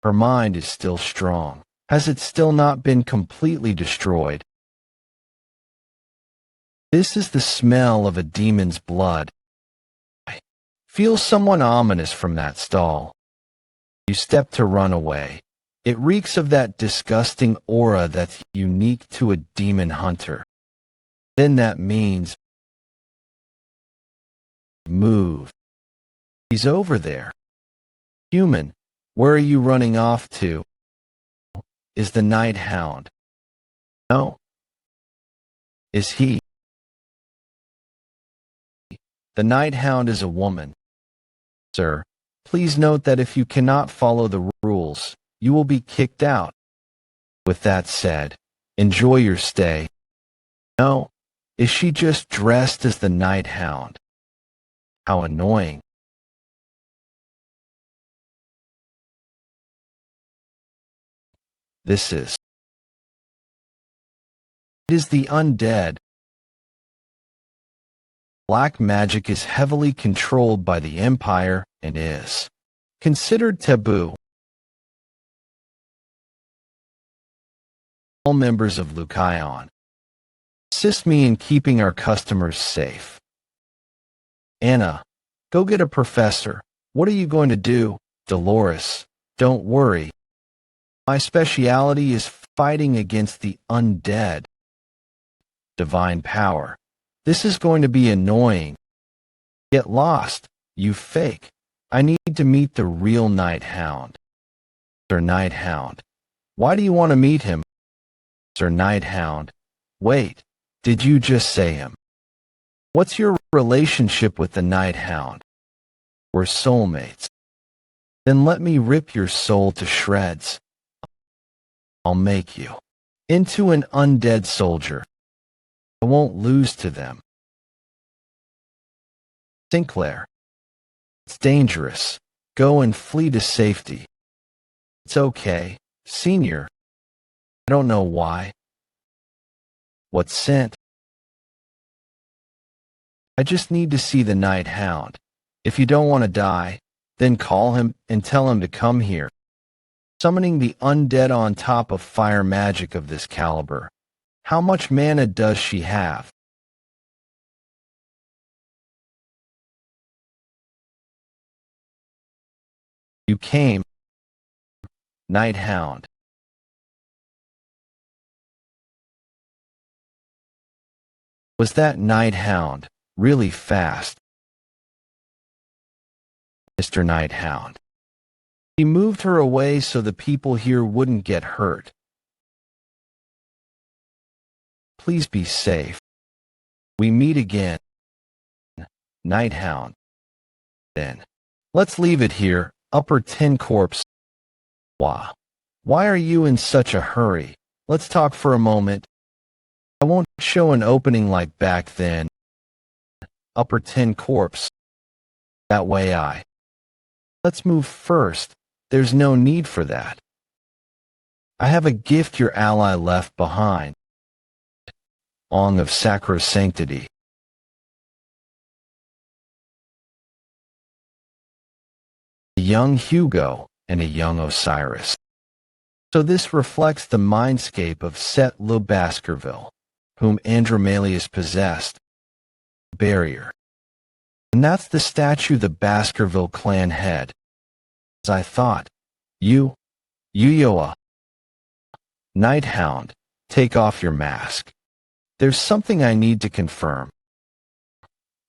Her mind is still strong. Has it still not been completely destroyed? This is the smell of a demon's blood. I feel someone ominous from that stall. You step to run away. It reeks of that disgusting aura that's unique to a demon hunter. Then that means move. He's over there. Human, where are you running off to? Is the Night Hound? No. Is he? The Night Hound is a woman. Sir, please note that if you cannot follow the rules, you will be kicked out. With that said, enjoy your stay. No, is she just dressed as the Night Hound? How annoying. It is the undead. Black magic is heavily controlled by the Empire and is considered taboo. All members of Lucayon, assist me in keeping our customers safe. Anna, go get a professor. What are you going to do? Dolores, don't worry. My speciality is fighting against the undead. Divine power. This is going to be annoying. Get lost, you fake. I need to meet the real Night Hound. Sir Night Hound. Why do you want to meet him? Sir Night Hound. Wait, did you just say him? What's your relationship with the Night Hound? We're soulmates. Then let me rip your soul to shreds. I'll make you into an undead soldier. I won't lose to them. Sinclair. It's dangerous. Go and flee to safety. It's okay, Senior. I don't know why. What sent? I just need to see the Night Hound. If you don't want to die, then call him and tell him to come here. Summoning the undead on top of fire magic of this caliber. How much mana does she have? You came. Night Hound. Was that Night Hound really fast? Mr. Night Hound. He moved her away so the people here wouldn't get hurt. Please be safe. We meet again. Night Hound. Then. Let's leave it here, Upper 10 Corpse. Why are you in such a hurry? Let's talk for a moment. I won't show an opening like back then. Upper 10 Corpse. That way Let's move first. There's no need for that. I have a gift your ally left behind. Ong of Sacrosanctity. A young Hugo and a young Osiris. So this reflects the mindscape of Set Le Baskerville, whom Andromalius possessed. Barrier. And that's the statue the Baskerville clan had. As I thought. Yuyoa. Night Hound, take off your mask. There's something I need to confirm.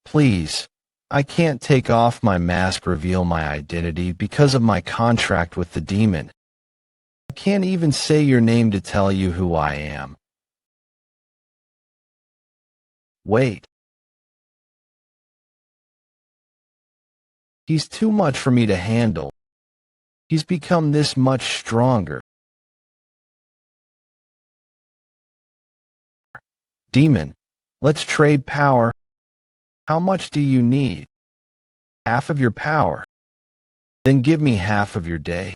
Please, I can't take off my mask, reveal my identity because of my contract with the demon. I can't even say your name to tell you who I am. Wait. He's too much for me to handle. He's become this much stronger. Demon, let's trade power. How much do you need? Half of your power. Then give me half of your day.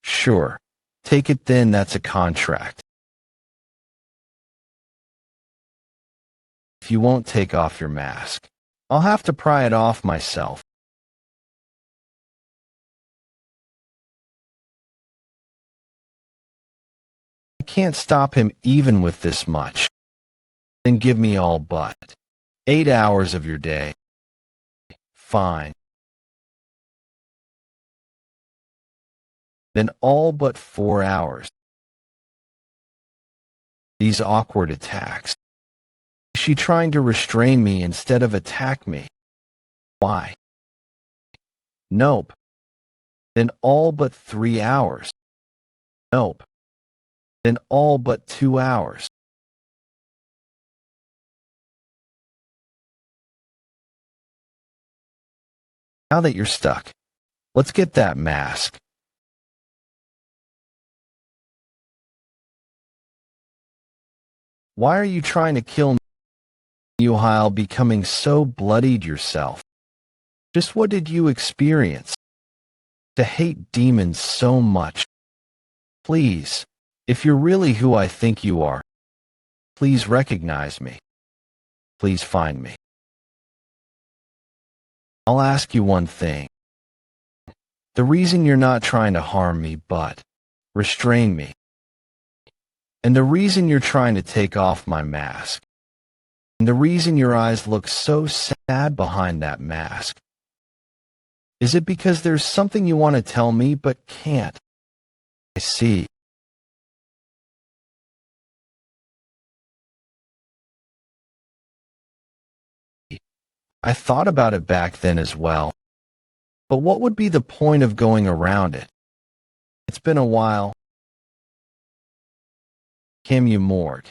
Sure. Take it then, that's a contract. If you won't take off your mask, I'll have to pry it off myself. I can't stop him even with this much. Then give me all but 8 hours of your day. Fine. Then all but 4 hours. These awkward attacks. Is she trying to restrain me instead of attack me? Why? Nope. Then all but 3 hours. Nope. Then all but 2 hours. Now that you're stuck, let's get that mask. Why are you trying to kill me, Uhile, becoming so bloodied yourself? Just what did you experience to hate demons so much? Please, if you're really who I think you are, please recognize me. Please find me. I'll ask you one thing. The reason you're not trying to harm me but restrain me, and the reason you're trying to take off my mask, and the reason your eyes look so sad behind that mask, is it because there's something you want to tell me but can't? I see. I thought about it back then as well. But what would be the point of going around it? It's been a while. Camus Morgue.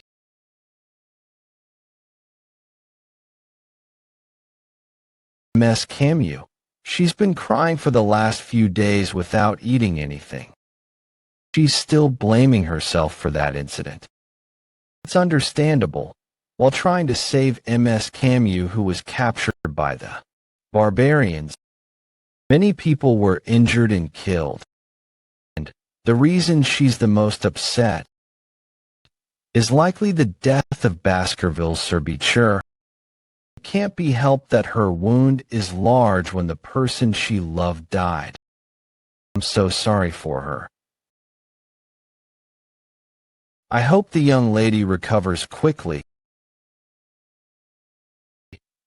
Miss Camus. She's been crying for the last few days without eating anything. She's still blaming herself for that incident. It's understandable. While trying to save Ms. Camus, who was captured by the barbarians, Many people were injured and killed, and the reason she's the most upset is likely the death of Baskerville's Sir Vikir. It can't be helped that her wound is large when the person she loved died. I'm so sorry for her. I hope the young lady recovers quickly.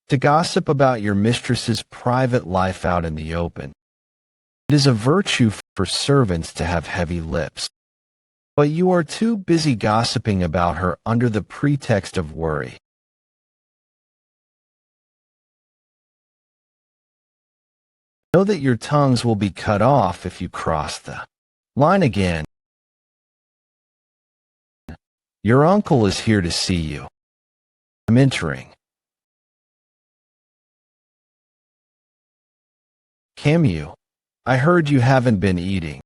To gossip about your mistress's private life out in the open. It is a virtue for servants to have heavy lips. But you are too busy gossiping about her under the pretext of worry. Know that your tongues will be cut off if you cross the line again. Your uncle is here to see you. I'm entering. Camus, I heard you haven't been eating.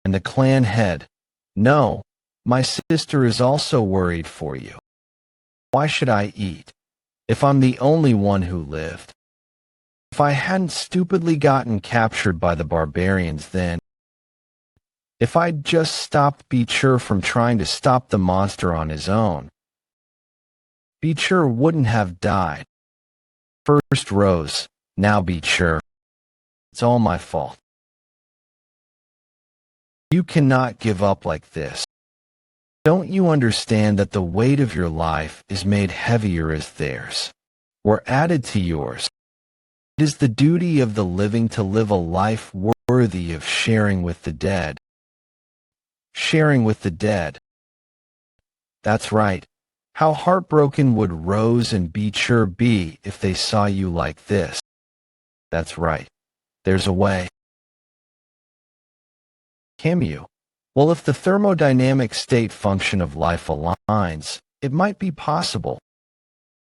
And the clan head, no, my sister is also worried for you. Why should I eat, if I'm the only one who lived? If I hadn't stupidly gotten captured by the barbarians then, if I'd just stopped Vikir from trying to stop the monster on his own, Vikir wouldn't have died. First Rose, now Vikir. It's all my fault. You cannot give up like this. Don't you understand that the weight of your life is made heavier as theirs, or added to yours? It is the duty of the living to live a life worthy of sharing with the dead. Sharing with the dead. That's right. How heartbroken would Rose and Vikir be if they saw you like this? That's right. There's a way. Camus. Well, if the thermodynamic state function of life aligns, it might be possible.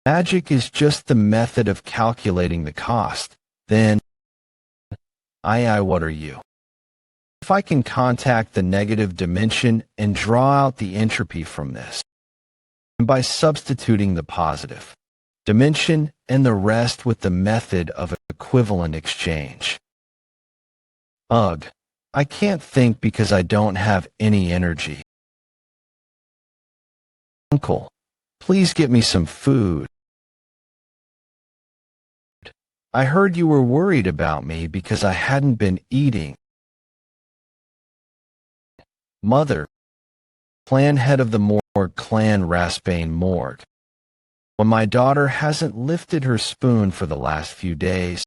Magic is just the method of calculating the cost. Then, what are you? If I can contact the negative dimension and draw out the entropy from this, and by substituting the positive dimension and the rest with the method of equivalent exchange. Ugh, I can't think because I don't have any energy. Uncle, please get me some food. I heard you were worried about me because I hadn't been eating. Mother, clan head of the morgue clan Rasbane morgue. When my daughter hasn't lifted her spoon for the last few days,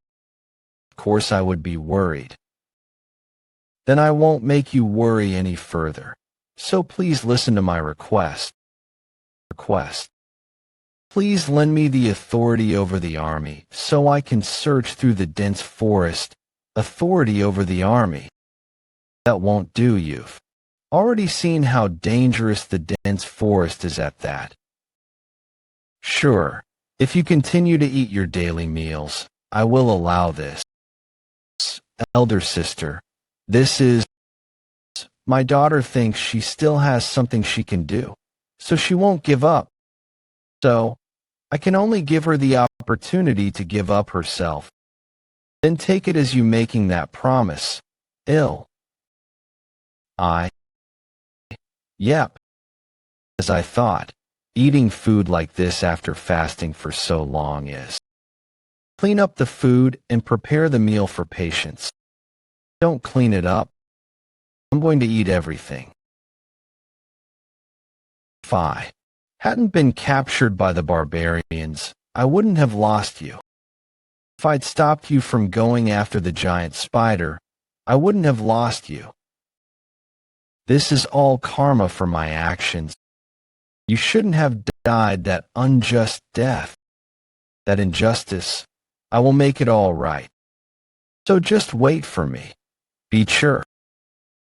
of course I would be worried. Then I won't make you worry any further. So please listen to my request. Please lend me the authority over the army so I can search through the dense forest. Authority over the army. That won't do, you've already seen how dangerous the dense forest is at that. Sure, if you continue to eat your daily meals, I will allow this. Elder sister, this is... My daughter thinks she still has something she can do, so she won't give up. So, I can only give her the opportunity to give up herself. Then take it as you making that promise. Yep. As I thought, eating food like this after fasting for so long is. Clean up the food and prepare the meal for patients. Don't clean it up. I'm going to eat everything. If I hadn't been captured by the barbarians, I wouldn't have lost you. If I'd stopped you from going after the giant spider, I wouldn't have lost you. This is all karma for my actions. You shouldn't have died that unjust death. That injustice, I will make it all right. So just wait for me. Be sure.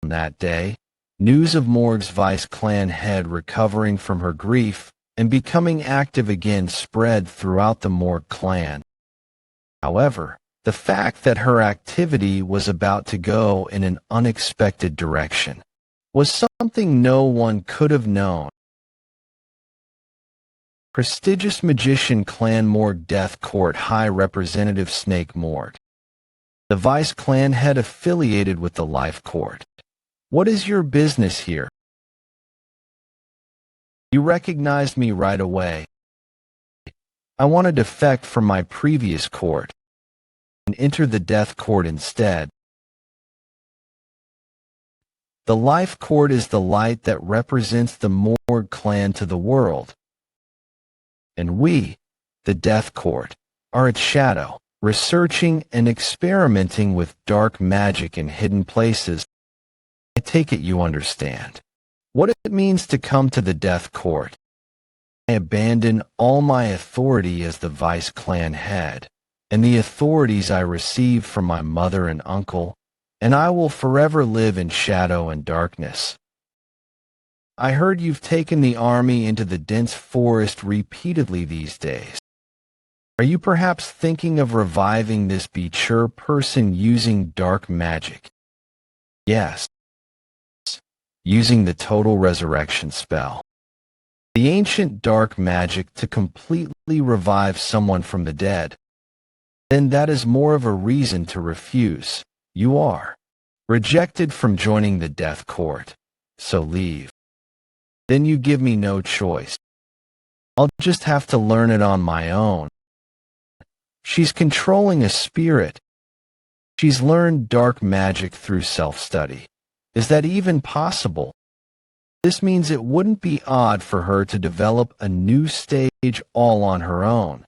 On that day, news of Morg's vice clan head recovering from her grief and becoming active again spread throughout the Morg clan. However, the fact that her activity was about to go in an unexpected direction was something no one could have known. Prestigious magician clan Morg Death Court High Representative Snake Morg. The Vice clan head affiliated with the Life Court. What is your business here? You recognized me right away. I want to defect from my previous court and enter the Death Court instead. The Life Court is the light that represents the Morg clan to the world. And we, the Death Court, are its shadow, researching and experimenting with dark magic in hidden places. I take it you understand what it means to come to the Death Court. I abandon all my authority as the Vice clan head, and the authorities I received from my mother and uncle, and I will forever live in shadow and darkness. I heard you've taken the army into the dense forest repeatedly these days. Are you perhaps thinking of reviving this mature person using dark magic? Yes. Using the total resurrection spell. The ancient dark magic to completely revive someone from the dead. Then that is more of a reason to refuse. You are rejected from joining the Death Court, so leave. Then you give me no choice. I'll just have to learn it on my own. She's controlling a spirit. She's learned dark magic through self-study. Is that even possible? This means it wouldn't be odd for her to develop a new stage all on her own.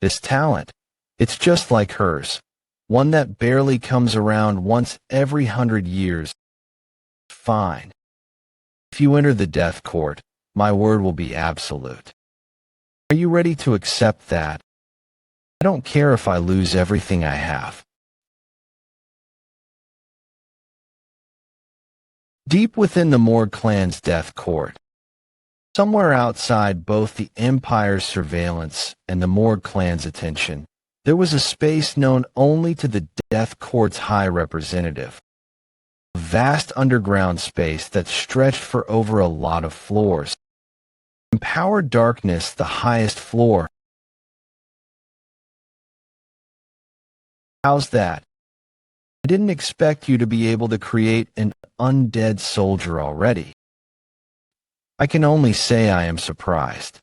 This talent, it's just like hers, one that barely comes around once every 100 years. Fine. If you enter the Death Court, my word will be absolute. Are you ready to accept that? I don't care if I lose everything I have. Deep within the Morg clan's Death Court, somewhere outside both the Empire's surveillance and the Morg clan's attention, there was a space known only to the Death Court's High Representative. A vast underground space that stretched for over a lot of floors. Empowered darkness, the highest floor. How's that? I didn't expect you to be able to create an undead soldier already. I can only say I am surprised.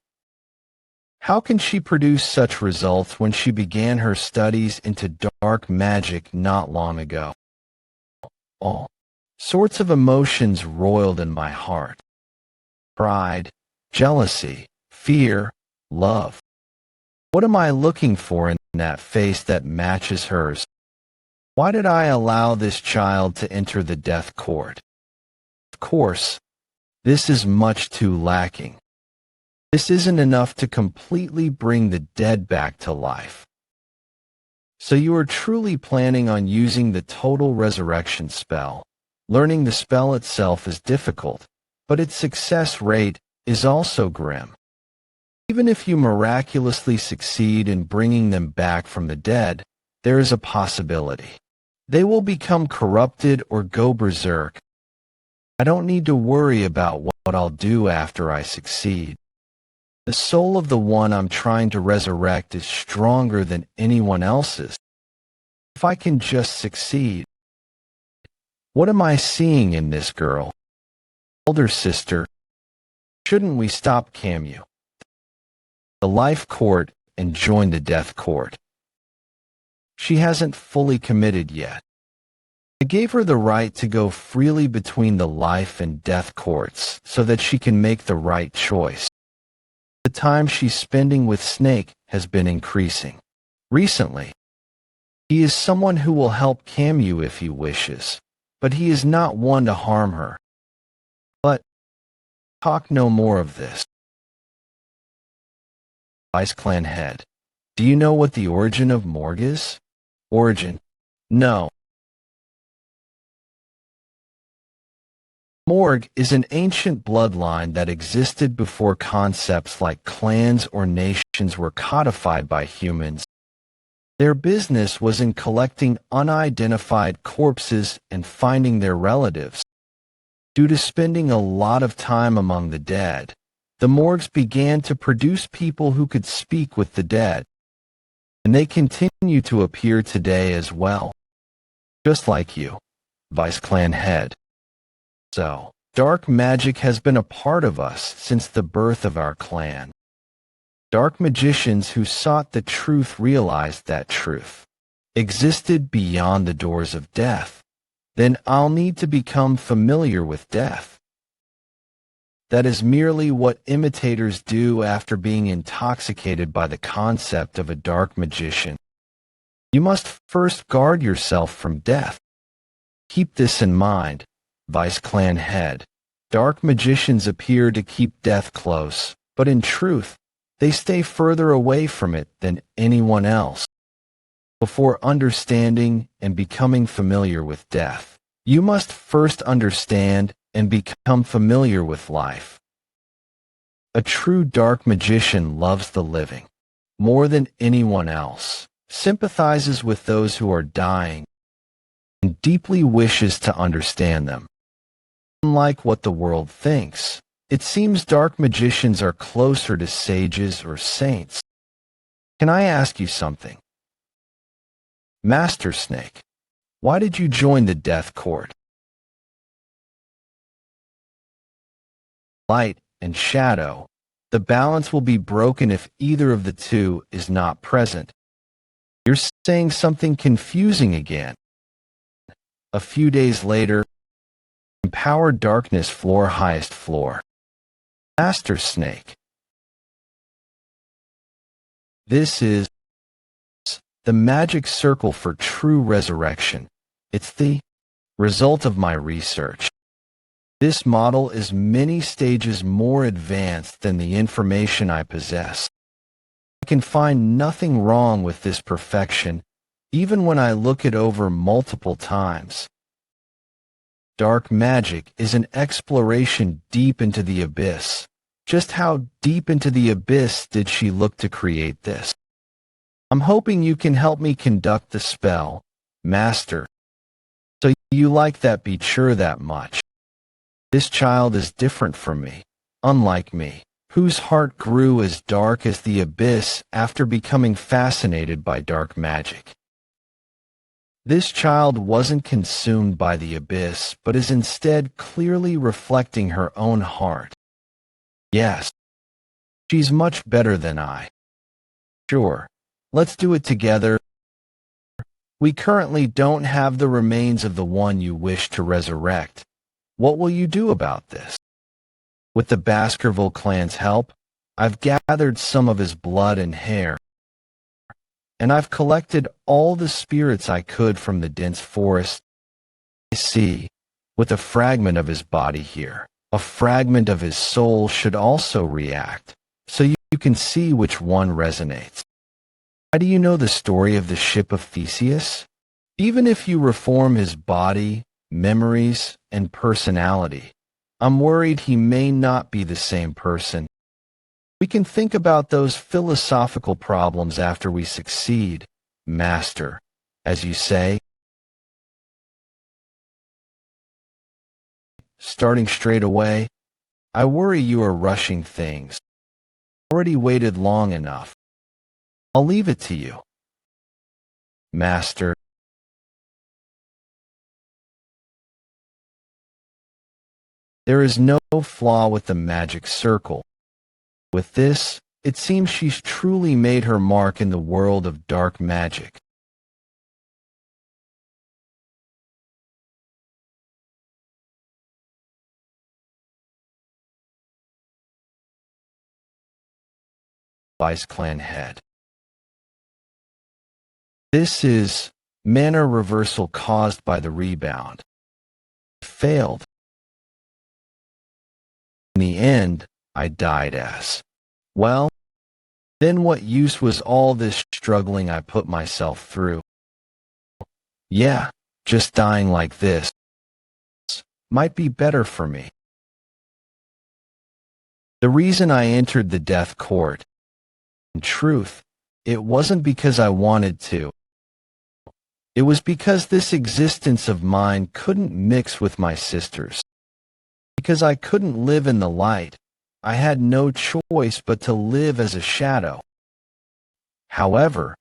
How can she produce such results when she began her studies into dark magic not long ago? All sorts of emotions roiled in my heart. Pride, jealousy, fear, love. What am I looking for in that face that matches hers? Why did I allow this child to enter the Death Court? Of course, this is much too lacking. This isn't enough to completely bring the dead back to life. So you are truly planning on using the total resurrection spell. Learning the spell itself is difficult, but its success rate is also grim. Even if you miraculously succeed in bringing them back from the dead, there is a possibility. They will become corrupted or go berserk. I don't need to worry about what I'll do after I succeed. The soul of the one I'm trying to resurrect is stronger than anyone else's. If I can just succeed. What am I seeing in this girl? Elder sister, shouldn't we stop Camu? The Life Court and join the Death Court. She hasn't fully committed yet. I gave her the right to go freely between the Life and Death Courts so that she can make the right choice. The time she's spending with Snake has been increasing. Recently, he is someone who will help Camu if he wishes, but he is not one to harm her. But talk no more of this. Vice Clan Head, do you know what the origin of Morg is? Origin? No. Morg is an ancient bloodline that existed before concepts like clans or nations were codified by humans. Their business was in collecting unidentified corpses and finding their relatives. Due to spending a lot of time among the dead, the Morgs began to produce people who could speak with the dead. And they continue to appear today as well. Just like you, Vice Clan head. So, dark magic has been a part of us since the birth of our clan. Dark magicians who sought the truth realized that truth existed beyond the doors of death. Then I'll need to become familiar with death. That is merely what imitators do after being intoxicated by the concept of a dark magician. You must first guard yourself from death. Keep this in mind, Vice Clan head. Dark magicians appear to keep death close, but in truth, they stay further away from it than anyone else. Before understanding and becoming familiar with death, you must first understand and become familiar with life. A true dark magician loves the living more than anyone else, sympathizes with those who are dying, and deeply wishes to understand them. Unlike what the world thinks, it seems dark magicians are closer to sages or saints. Can I ask you something? Master Snake, why did you join the Death Court? Light and shadow, the balance will be broken if either of the two is not present. You're saying something confusing again. A few days later, empower darkness floor highest floor. Master Snake. This is the magic circle for true resurrection. It's the result of my research. This model is many stages more advanced than the information I possess. I can find nothing wrong with this perfection, even when I look it over multiple times. Dark magic is an exploration deep into the abyss. Just how deep into the abyss did she look to create this? I'm hoping you can help me conduct the spell, Master. So you like that Bichur that much. This child is different from me, unlike me, whose heart grew as dark as the abyss after becoming fascinated by dark magic. This child wasn't consumed by the abyss, but is instead clearly reflecting her own heart. Yes, she's much better than I. Sure, let's do it together. We currently don't have the remains of the one you wish to resurrect. What will you do about this? With the Baskerville clan's help, I've gathered some of his blood and hair, and I've collected all the spirits I could from the dense forest. I see, with a fragment of his body here, a fragment of his soul should also react, so you can see which one resonates. How do you know the story of the ship of Theseus? Even if you reform his body, memories, and personality, I'm worried he may not be the same person. We can think about those philosophical problems after we succeed, Master, as you say. Starting straight away, I worry you are rushing things. Already waited long enough. I'll leave it to you. Master. There is no flaw with the magic circle. With this, it seems she's truly made her mark in the world of dark magic. Vice Clan head. This is mana reversal caused by the rebound. Failed. In the end, I died as. Well, then what use was all this struggling I put myself through? Yeah, just dying like this might be better for me. The reason I entered the death court, in truth, it wasn't because I wanted to. It was because this existence of mine couldn't mix with my sister's. Because I couldn't live in the light, I had no choice but to live as a shadow. However,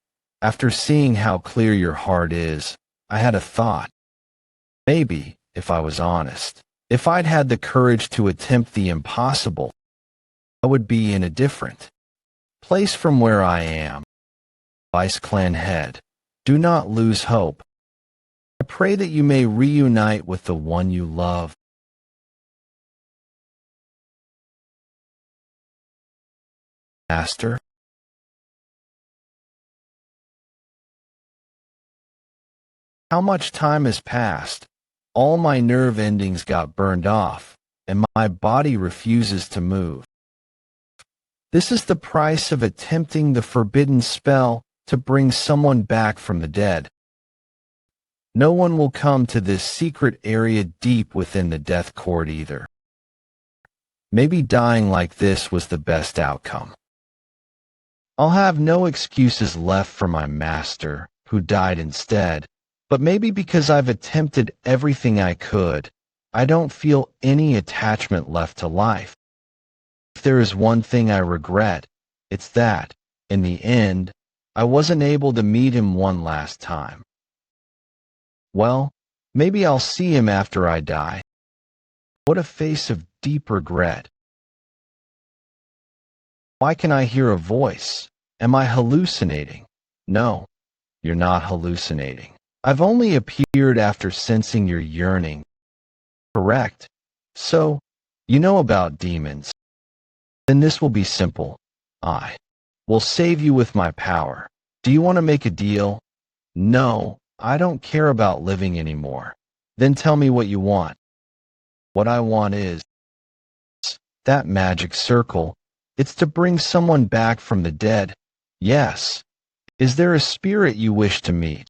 After seeing how clear your heart is, I had a thought. Maybe, if I was honest, if I'd had the courage to attempt the impossible, I would be in a different place from where I am. Vice Clan Head, do not lose hope. I pray that you may reunite with the one you love. Master? How much time has passed? All my nerve endings got burned off, and my body refuses to move. This is the price of attempting the forbidden spell to bring someone back from the dead. No one will come to this secret area deep within the death court either. Maybe dying like this was the best outcome. I'll have no excuses left for my master, who died instead, but maybe because I've attempted everything I could, I don't feel any attachment left to life. If there is one thing I regret, it's that, in the end, I wasn't able to meet him one last time. Well, maybe I'll see him after I die. What a face of deep regret. Why can I hear a voice? Am I hallucinating? No, you're not hallucinating. I've only appeared after sensing your yearning. Correct. So, you know about demons. Then this will be simple. I will save you with my power. Do you want to make a deal? No, I don't care about living anymore. Then tell me what you want. What I want is that magic circle. It's to bring someone back from the dead. Yes. Is there a spirit you wish to meet?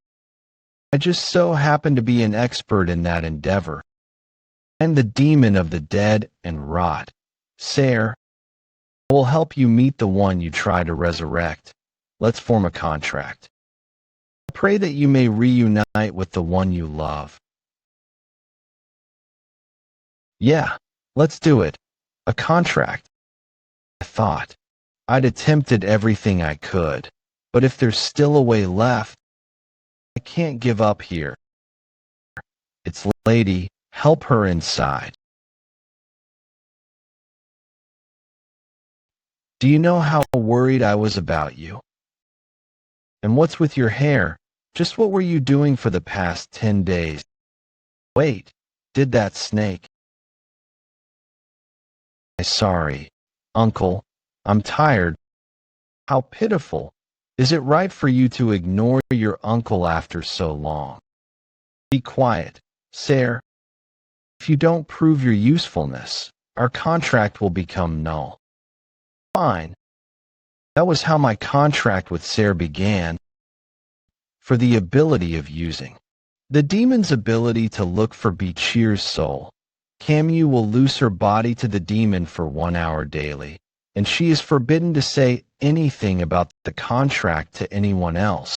I just so happen to be an expert in that endeavor. I'm the demon of the dead and rot. Sare, I will help you meet the one you try to resurrect. Let's form a contract. I pray that you may reunite with the one you love. Yeah, let's do it. A contract. I thought I'd attempted everything I could, but if there's still a way left, I can't give up here. It's lady, help her inside. Do you know how worried I was about you? And what's with your hair? Just what were you doing for the past 10 days? Wait, did that snake? I'm sorry, uncle. I'm tired. How pitiful. Is it right for you to ignore your uncle after so long? Be quiet, Sare. If you don't prove your usefulness, our contract will become null. Fine. That was how my contract with Sare began. For the ability of using the demon's ability to look for Vikir's soul, Camu will lose her body to the demon for 1 hour daily, and she is forbidden to say anything about the contract to anyone else.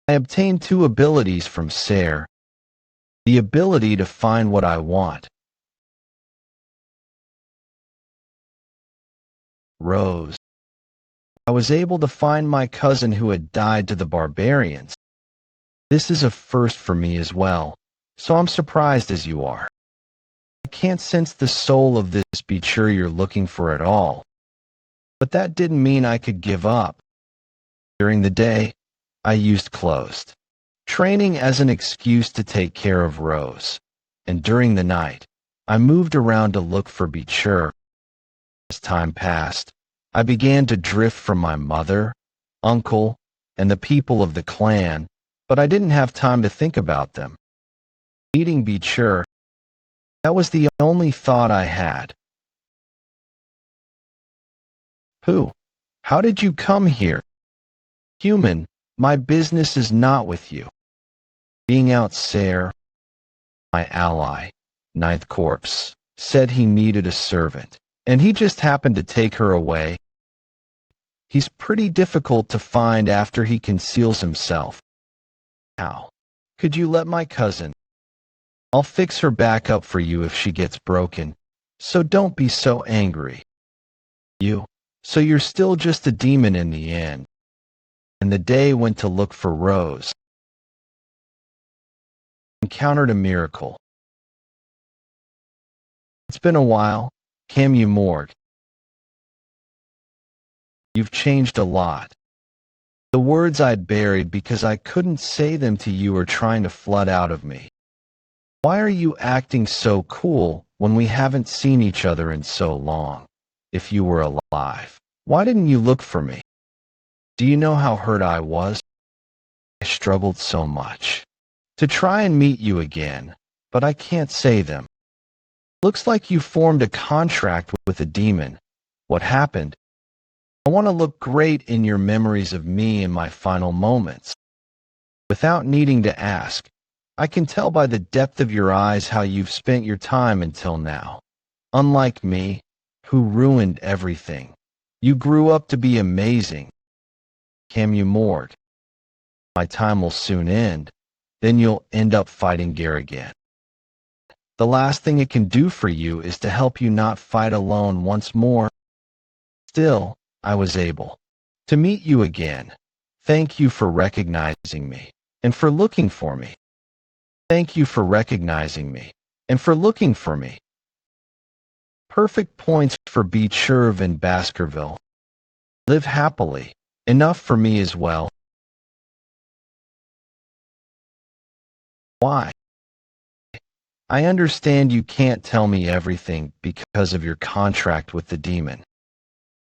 I obtained 2 abilities from Sare. The ability to find what I want. Rose. I was able to find my cousin who had died to the barbarians. This is a first for me as well, so I'm surprised as you are. I can't sense the soul of this Vikir you're looking for at all. But that didn't mean I could give up. During the day, I used closed training as an excuse to take care of Rose, and during the night, I moved around to look for Vikir. As time passed, I began to drift from my mother, uncle, and the people of the clan, but I didn't have time to think about them. Meeting Vikir, that was the only thought I had. Who? How did you come here? Human, my business is not with you. Being out Sare, my ally, Ninth Corpse, said he needed a servant, and he just happened to take her away. He's pretty difficult to find after he conceals himself. How? Could you let my cousin? I'll fix her back up for you if she gets broken, so don't be so angry. So you're still just a demon in the end. and the day went to look for Rose. Encountered a miracle. It's been a while, Camus Morgue. You've changed a lot. The words I'd buried because I couldn't say them to you are trying to flood out of me. Why are you acting so cool when we haven't seen each other in so long? If you were alive, why didn't you look for me? Do you know how hurt I was? I struggled so much to try and meet you again, but I can't say them. Looks like you formed a contract with a demon. What happened? I want to look great in your memories of me in my final moments. Without needing to ask, I can tell by the depth of your eyes how you've spent your time until now. Unlike me, who ruined everything, you grew up to be amazing. Camus Morgue. My time will soon end, then you'll end up fighting Gare again. The last thing it can do for you is to help you not fight alone once more. Still, I was able to meet you again. Thank you for recognizing me and for looking for me. Thank you for recognizing me and for looking for me. Perfect points for Beacherv and Baskerville. Live happily. Enough for me as well. Why? I understand you can't tell me everything because of your contract with the demon.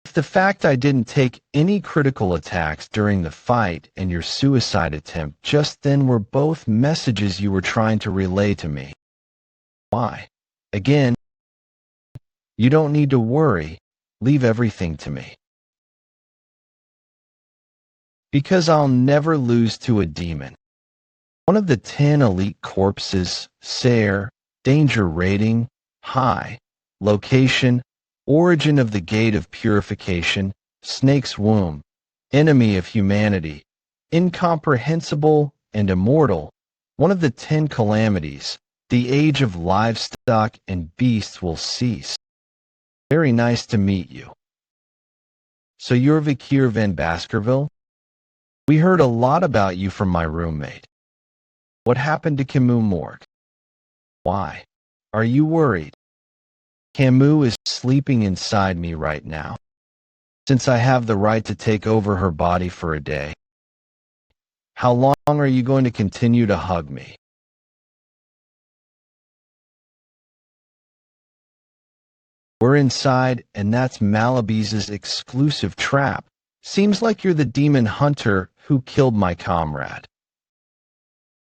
If the fact I didn't take any critical attacks during the fight and your suicide attempt just then were both messages you were trying to relay to me. Why? Again, you don't need to worry. Leave everything to me. Because I'll never lose to a demon. One of the 10 elite corpses, Sayer, danger rating, high, location, origin of the gate of purification, snake's womb, enemy of humanity, incomprehensible and immortal, one of the 10 calamities, the age of livestock and beasts will cease. Very nice to meet you. So you're Vikir van Baskerville? We heard a lot about you from my roommate. What happened to Camus Morgue? Why? Are you worried? Camus is sleeping inside me right now, since I have the right to take over her body for a day. How long are you going to continue to hug me? We're inside, and that's Malabi's exclusive trap. Seems like you're the demon hunter who killed my comrade.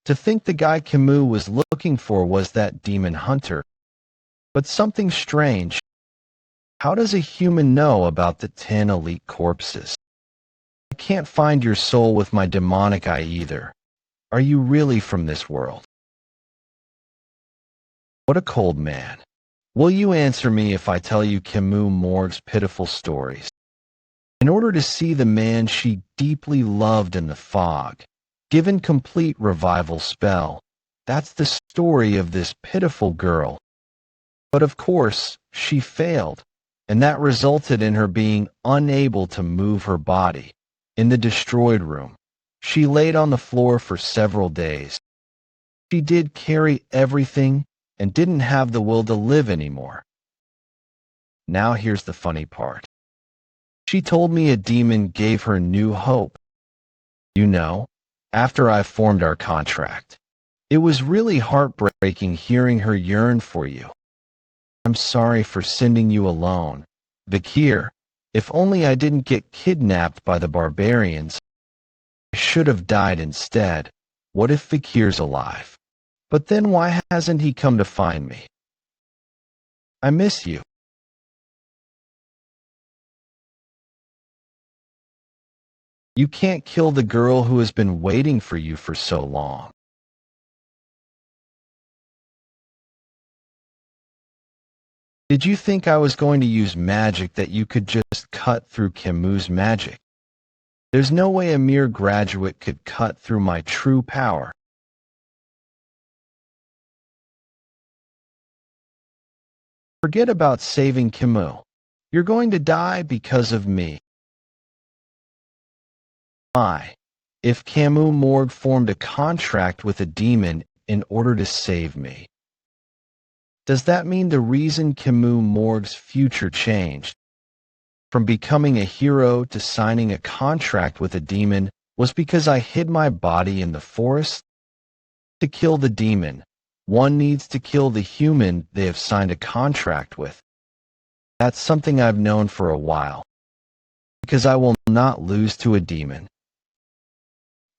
To think the guy Camus was looking for was that demon hunter. But something strange. How does a human know about the 10 elite corpses? I can't find your soul with my demonic eye either. Are you really from this world? What a cold man. Will you answer me if I tell you Camus Morgue's pitiful stories? In order to see the man she deeply loved in the fog, given complete revival spell, that's the story of this pitiful girl. But of course, she failed, and that resulted in her being unable to move her body. In the destroyed room, she laid on the floor for several days. She did carry everything and didn't have the will to live anymore. Now here's the funny part. She told me a demon gave her new hope. You know, after I formed our contract, it was really heartbreaking hearing her yearn for you. I'm sorry for sending you alone, Vikir. If only I didn't get kidnapped by the barbarians. I should have died instead. What if Vikir's alive? But then why hasn't he come to find me? I miss you. You can't kill the girl who has been waiting for you for so long. Did you think I was going to use magic that you could just cut through Camus' magic? There's no way a mere graduate could cut through my true power. Forget about saving Camus. You're going to die because of me. if Camus Morgue formed a contract with a demon in order to save me? Does that mean the reason Camus Morgue's future changed from becoming a hero to signing a contract with a demon was because I hid my body in the forest? To kill the demon, one needs to kill the human they have signed a contract with. That's something I've known for a while, because I will not lose to a demon.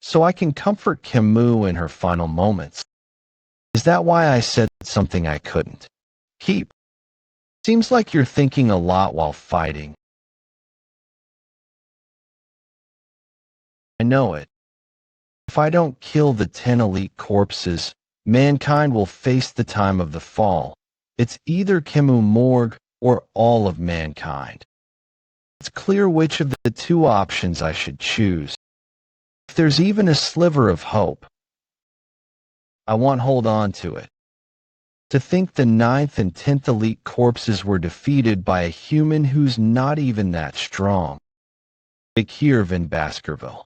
So I can comfort Camus in her final moments. Is that why I said something I couldn't keep? Seems like you're thinking a lot while fighting. I know it. If I don't kill the 10 elite corpses, mankind will face the time of the fall. It's either Camus Morgue or all of mankind. It's clear which of the two options I should choose. If there's even a sliver of hope, I won't hold on to it. To think the 9th and 10th elite corpses were defeated by a human who's not even that strong. Vikir in Baskerville.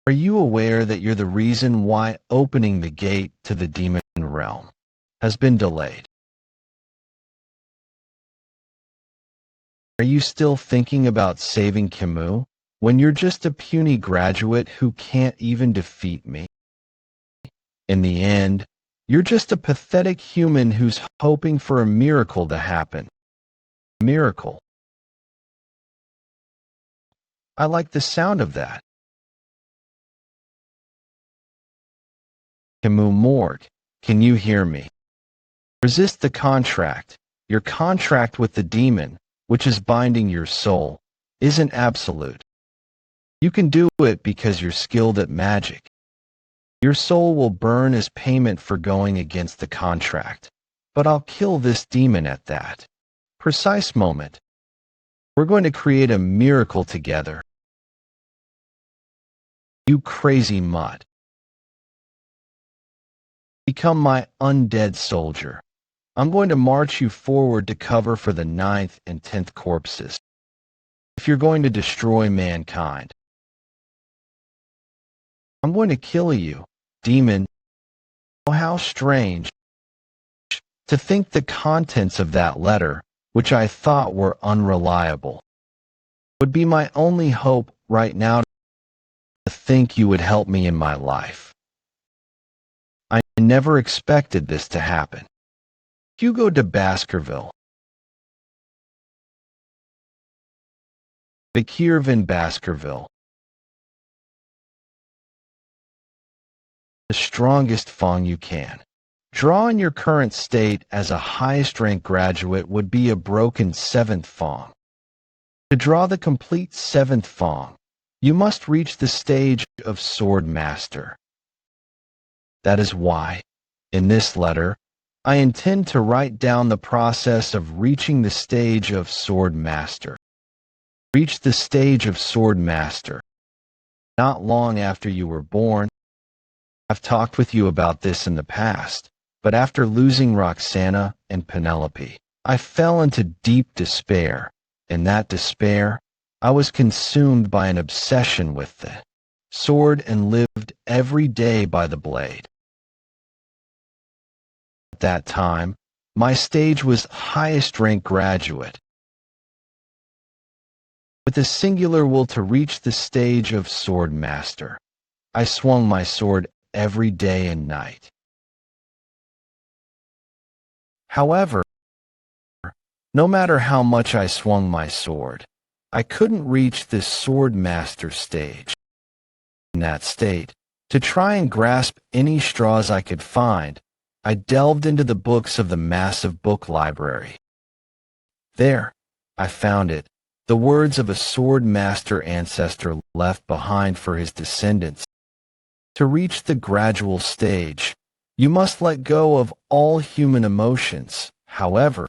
Are you aware that you're the reason why opening the gate to the demon realm has been delayed? Are you still thinking about saving Camus when you're just a puny graduate who can't even defeat me? In the end, you're just a pathetic human who's hoping for a miracle to happen. A miracle. I like the sound of that. Camus Morgue, can you hear me? Resist the contract. Your contract with the demon, which is binding your soul, isn't absolute. You can do it because you're skilled at magic. Your soul will burn as payment for going against the contract, but I'll kill this demon at that precise moment. We're going to create a miracle together. You crazy mutt. Become my undead soldier. I'm going to march you forward to cover for the 9th and 10th corpses. If you're going to destroy mankind, I'm going to kill you, demon. Oh, how strange to think the contents of that letter, which I thought were unreliable, would be my only hope right now to think you would help me in my life. I never expected this to happen. Hugo de Baskerville. Vikir in Baskerville. The strongest Fong you can. Draw in your current state as a highest rank graduate would be a broken 7th Fong. To draw the complete 7th Fong, you must reach the stage of Sword Master. That is why, in this letter, I intend to write down the process of reaching the stage of Sword Master. Reach the stage of Sword Master. Not long after you were born. I've talked with you about this in the past, but after losing Roxana and Penelope, I fell into deep despair. In that despair, I was consumed by an obsession with the sword and lived every day by the blade. At that time, my stage was highest rank graduate. With a singular will to reach the stage of Sword Master, I swung my sword every day and night. However, no matter how much I swung my sword, I couldn't reach this Sword Master stage. In that state, to try and grasp any straws I could find, I delved into the books of the massive book library. There, I found it, the words of a Sword Master ancestor left behind for his descendants. To reach the gradual stage, you must let go of all human emotions. However,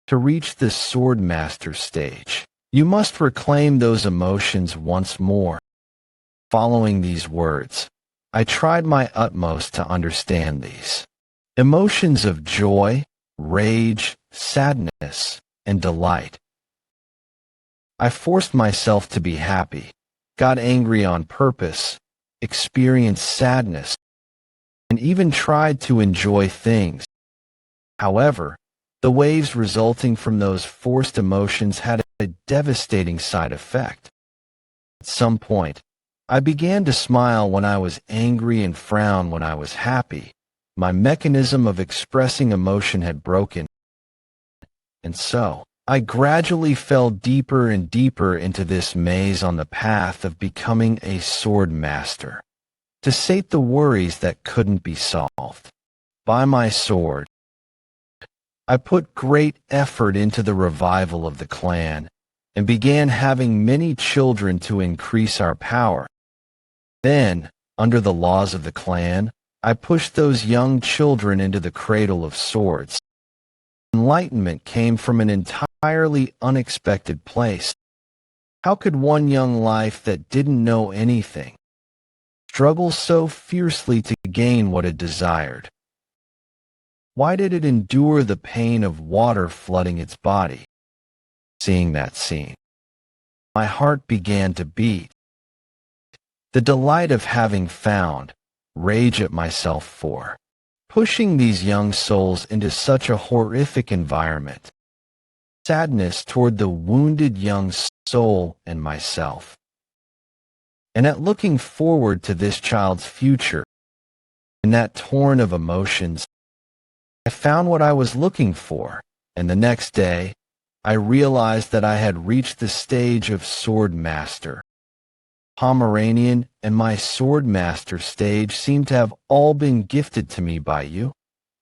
to reach the Sword Master stage, you must reclaim those emotions once more. Following these words, I tried my utmost to understand these emotions of joy, rage, sadness, and delight. I forced myself to be happy, got angry on purpose, experienced sadness, and even tried to enjoy things. However, the waves resulting from those forced emotions had a devastating side effect. At some point, I began to smile when I was angry and frown when I was happy. My mechanism of expressing emotion had broken, and so I gradually fell deeper and deeper into this maze on the path of becoming a sword master, to sate the worries that couldn't be solved. By my sword, I put great effort into the revival of the clan, and began having many children to increase our power. Then, under the laws of the clan, I pushed those young children into the cradle of swords. Enlightenment came from an entirely unexpected place. How could one young life that didn't know anything struggle so fiercely to gain what it desired? Why did it endure the pain of water flooding its body? Seeing that scene, my heart began to beat. The delight of having found, rage at myself for pushing these young souls into such a horrific environment, sadness toward the wounded young soul and myself, and at looking forward to this child's future. In that torrent of emotions, I found what I was looking for, and the next day, I realized that I had reached the stage of sword master. Pomeranian and my sword master stage seem to have all been gifted to me by you,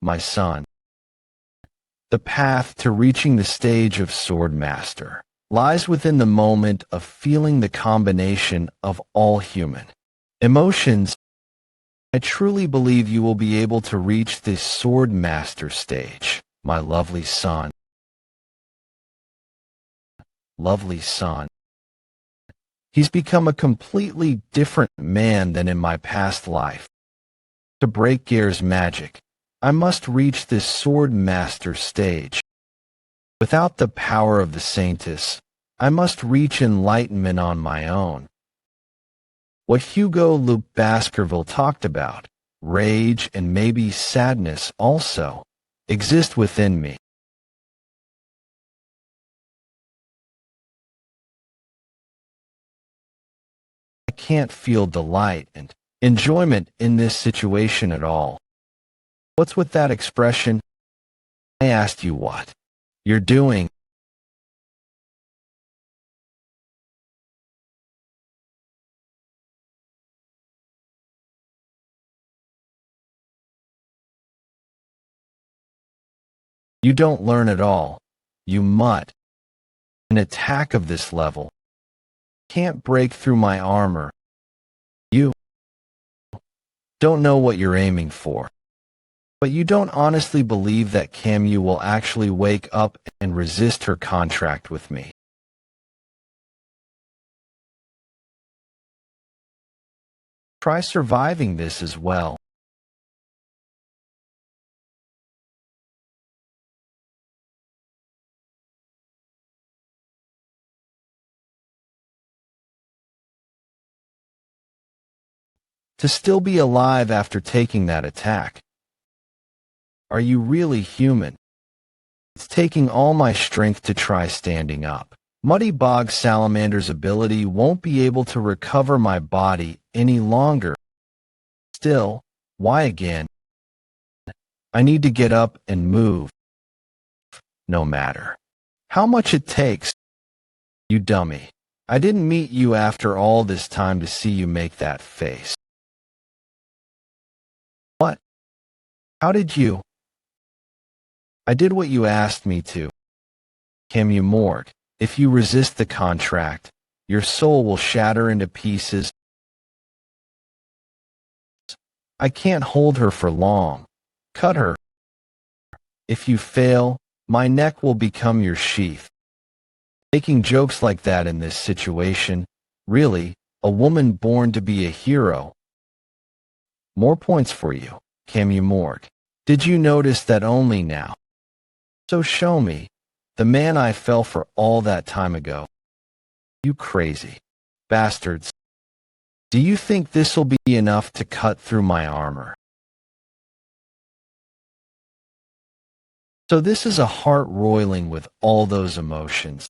my son. The path to reaching the stage of sword master lies within the moment of feeling the combination of all human emotions. I truly believe you will be able to reach this sword master stage, my lovely son. Lovely son. He's become a completely different man than in my past life. To break Gear's magic, I must reach this sword master stage. Without the power of the Saintess, I must reach enlightenment on my own. What Hugo Baskerville talked about, rage and maybe sadness also, exist within me. I can't feel delight and enjoyment in this situation at all. What's with that expression? I asked you what you're doing. You don't learn at all. You mutt. An attack of this level can't break through my armor. You don't know what you're aiming for. But you don't honestly believe that Camu will actually wake up and resist her contract with me. Try surviving this as well. To still be alive after taking that attack. Are you really human? It's taking all my strength to try standing up. Muddy Bog Salamander's ability won't be able to recover my body any longer. Still, why again? I need to get up and move. No matter how much it takes. You dummy. I didn't meet you after all this time to see you make that face. What? How did you? I did what you asked me to. Camu Morgue, if you resist the contract, your soul will shatter into pieces. I can't hold her for long. Cut her. If you fail, my neck will become your sheath. Making jokes like that in this situation, really, a woman born to be a hero. More points for you, Camu Morgue. Did you notice that only now? So show me, the man I fell for all that time ago. You crazy bastards. Do you think this'll be enough to cut through my armor? So this is a heart roiling with all those emotions.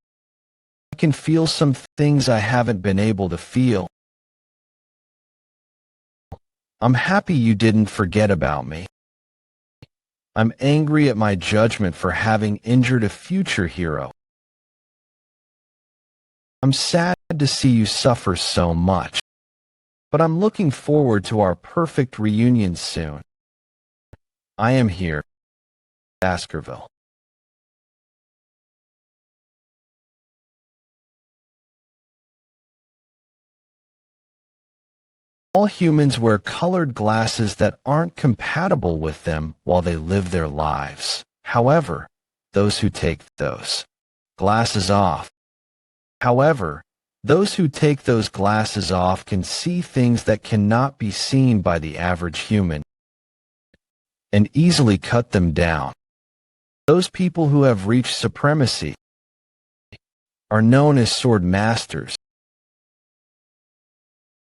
I can feel some things I haven't been able to feel. I'm happy you didn't forget about me. I'm angry at my judgment for having injured a future hero. I'm sad to see you suffer so much, but I'm looking forward to our perfect reunion soon. I am here, Baskerville. All humans wear colored glasses that aren't compatible with them while they live their lives. However, those who take those glasses off can see things that cannot be seen by the average human and easily cut them down. Those people who have reached supremacy are known as sword masters.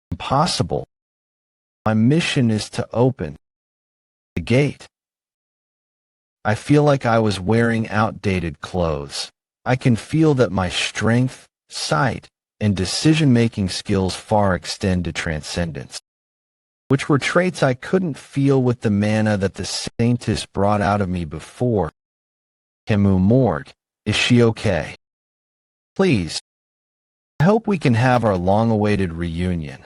Impossible. My mission is to open the gate. I feel like I was wearing outdated clothes. I can feel that my strength, sight, and decision-making skills far extend to transcendence, which were traits I couldn't feel with the mana that the Saintess brought out of me before. Camus Morgue, is she okay? Please. I hope we can have our long-awaited reunion.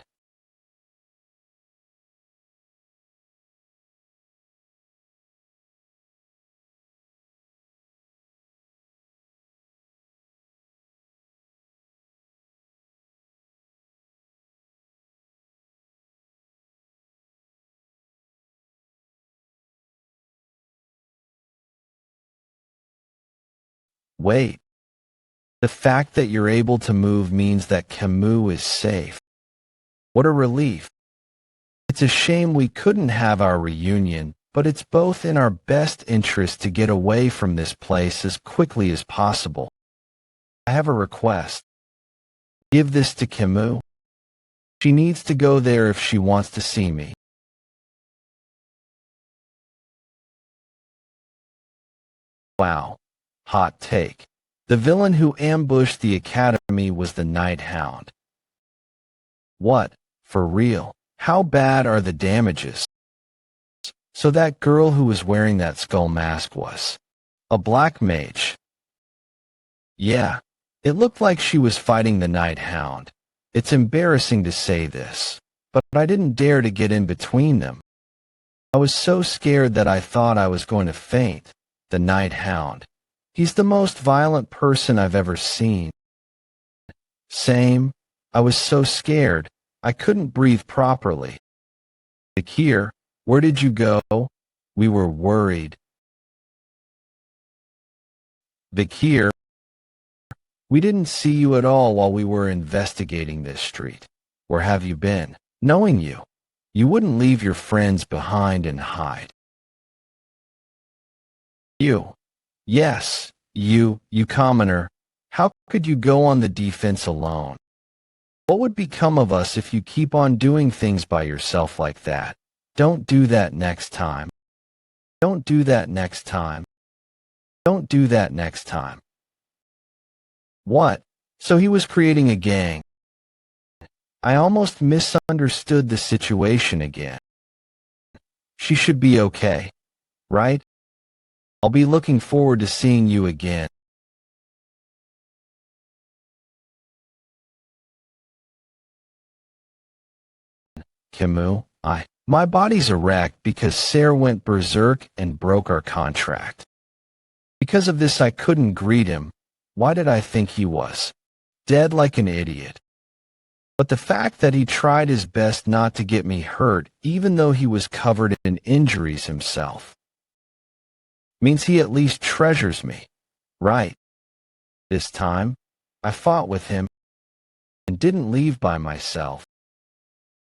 Wait. The fact that you're able to move means that Camus is safe. What a relief. It's a shame we couldn't have our reunion, but it's both in our best interest to get away from this place as quickly as possible. I have a request. Give this to Camus. She needs to go there if she wants to see me. Wow. Hot take. The villain who ambushed the academy was the Night Hound. What? For real? How bad are the damages? So that girl who was wearing that skull mask was a black mage. Yeah, it looked like she was fighting the Night Hound. It's embarrassing to say this, but I didn't dare to get in between them. I was so scared that I thought I was going to faint. The Night Hound. He's the most violent person I've ever seen. Same. I was so scared, I couldn't breathe properly. Vikir, where did you go? We were worried. Vikir, we didn't see you at all while we were investigating this street. Where have you been? Knowing you, you wouldn't leave your friends behind and hide. You. Yes, you commoner. How could you go on the defense alone? What would become of us if you keep on doing things by yourself like that? Don't do that next time. Don't do that next time. Don't do that next time. What? So he was creating a gang. I almost misunderstood the situation again. She should be okay, right? I'll be looking forward to seeing you again. Camus, my body's a wreck because Sarah went berserk and broke our contract. Because of this I couldn't greet him. Why did I think he was dead like an idiot? But the fact that he tried his best not to get me hurt, even though he was covered in injuries himself, means he at least treasures me, right? This time, I fought with him and didn't leave by myself.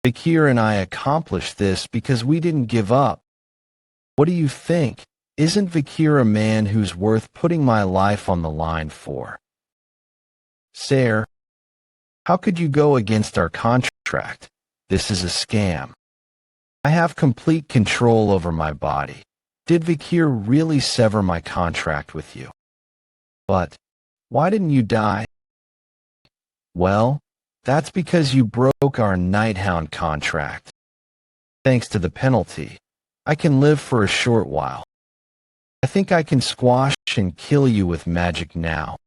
Vikir and I accomplished this because we didn't give up. What do you think? Isn't Vikir a man who's worth putting my life on the line for? Sarah, how could you go against our contract? This is a scam. I have complete control over my body. Did Vikir really sever my contract with you? But why didn't you die? Well, that's because you broke our Nighthound contract. Thanks to the penalty, I can live for a short while. I think I can squash and kill you with magic now.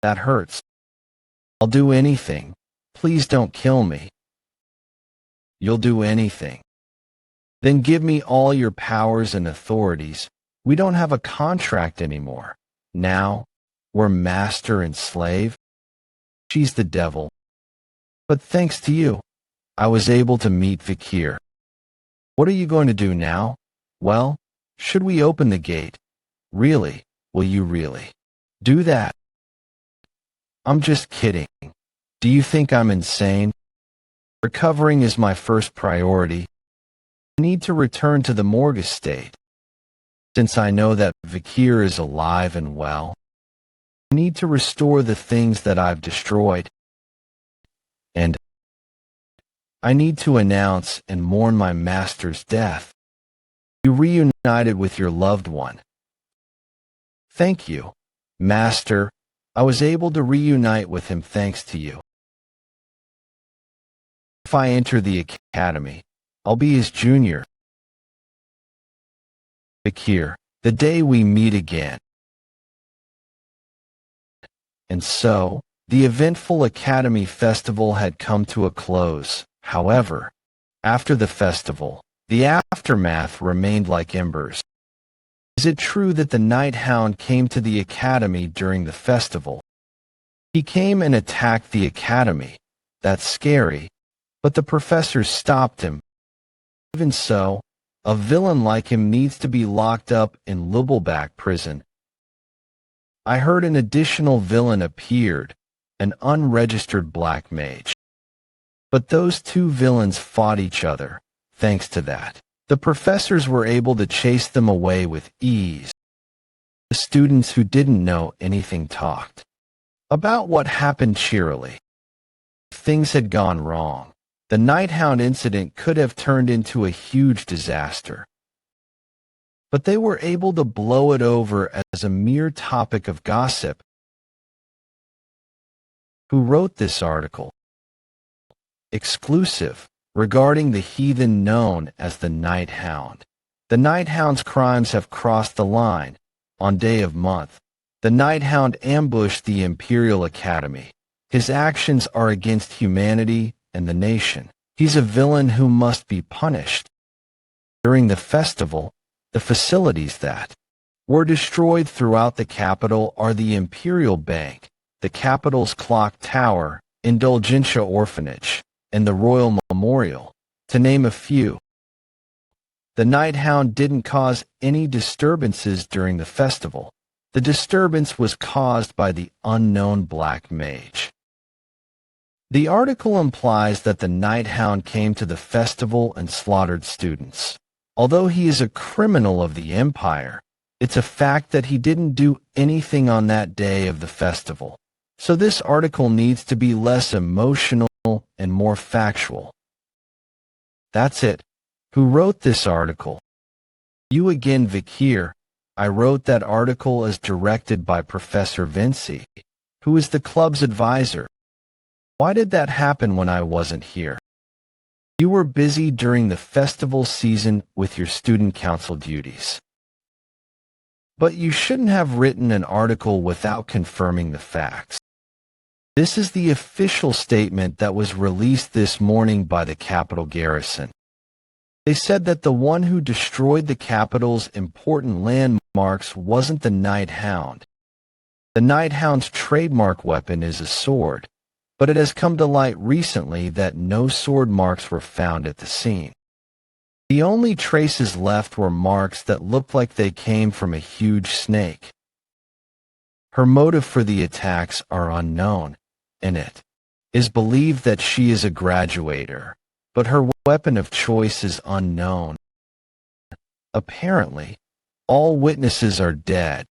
That hurts. I'll do anything. Please don't kill me. You'll do anything. Then give me all your powers and authorities. We don't have a contract anymore. Now, we're master and slave. She's the devil. But thanks to you, I was able to meet Vikir. What are you going to do now? Well, should we open the gate? Really? Will you really do that? I'm just kidding. Do you think I'm insane? Recovering is my first priority. I need to return to the morgue state. Since I know that Vikir is alive and well, I need to restore the things that I've destroyed. And I need to announce and mourn my master's death. You reunited with your loved one. Thank you, Master. I was able to reunite with him thanks to you. If I enter the academy, I'll be his junior. Vikir, the day we meet again. And so, the eventful Academy Festival had come to a close. However, after the festival, the aftermath remained like embers. Is it true that the Nighthound came to the Academy during the festival? He came and attacked the Academy. That's scary. But the professors stopped him. Even so, a villain like him needs to be locked up in Libbleback prison. I heard an additional villain appeared, an unregistered black mage. But those two villains fought each other. Thanks to that, the professors were able to chase them away with ease. The students who didn't know anything talked about what happened cheerily. Things had gone wrong. The Nighthound incident could have turned into a huge disaster. But they were able to blow it over as a mere topic of gossip. Who wrote this article? Exclusive, regarding the heathen known as the Nighthound. The Nighthound's crimes have crossed the line. On day of month, the Nighthound ambushed the Imperial Academy. His actions are against humanity and the nation. He's a villain who must be punished. During the festival, the facilities that were destroyed throughout the capital are the Imperial Bank, the capital's clock tower, Indulgentia Orphanage, and the Royal Memorial, to name a few. The Nighthound didn't cause any disturbances during the festival. The disturbance was caused by the unknown black mage. The article implies that the Nighthound came to the festival and slaughtered students. Although he is a criminal of the Empire, it's a fact that he didn't do anything on that day of the festival. So this article needs to be less emotional and more factual. That's it. Who wrote this article? You again, Vikir. I wrote that article as directed by Professor Vinci, who is the club's advisor. Why did that happen when I wasn't here? You were busy during the festival season with your student council duties. But you shouldn't have written an article without confirming the facts. This is the official statement that was released this morning by the Capital Garrison. They said that the one who destroyed the capital's important landmarks wasn't the Nighthound. The Nighthound's trademark weapon is a sword, but it has come to light recently that no sword marks were found at the scene. The only traces left were marks that looked like they came from a huge snake. Her motive for the attacks are unknown, and it is believed that she is a graduator, but her weapon of choice is unknown. Apparently, all witnesses are dead.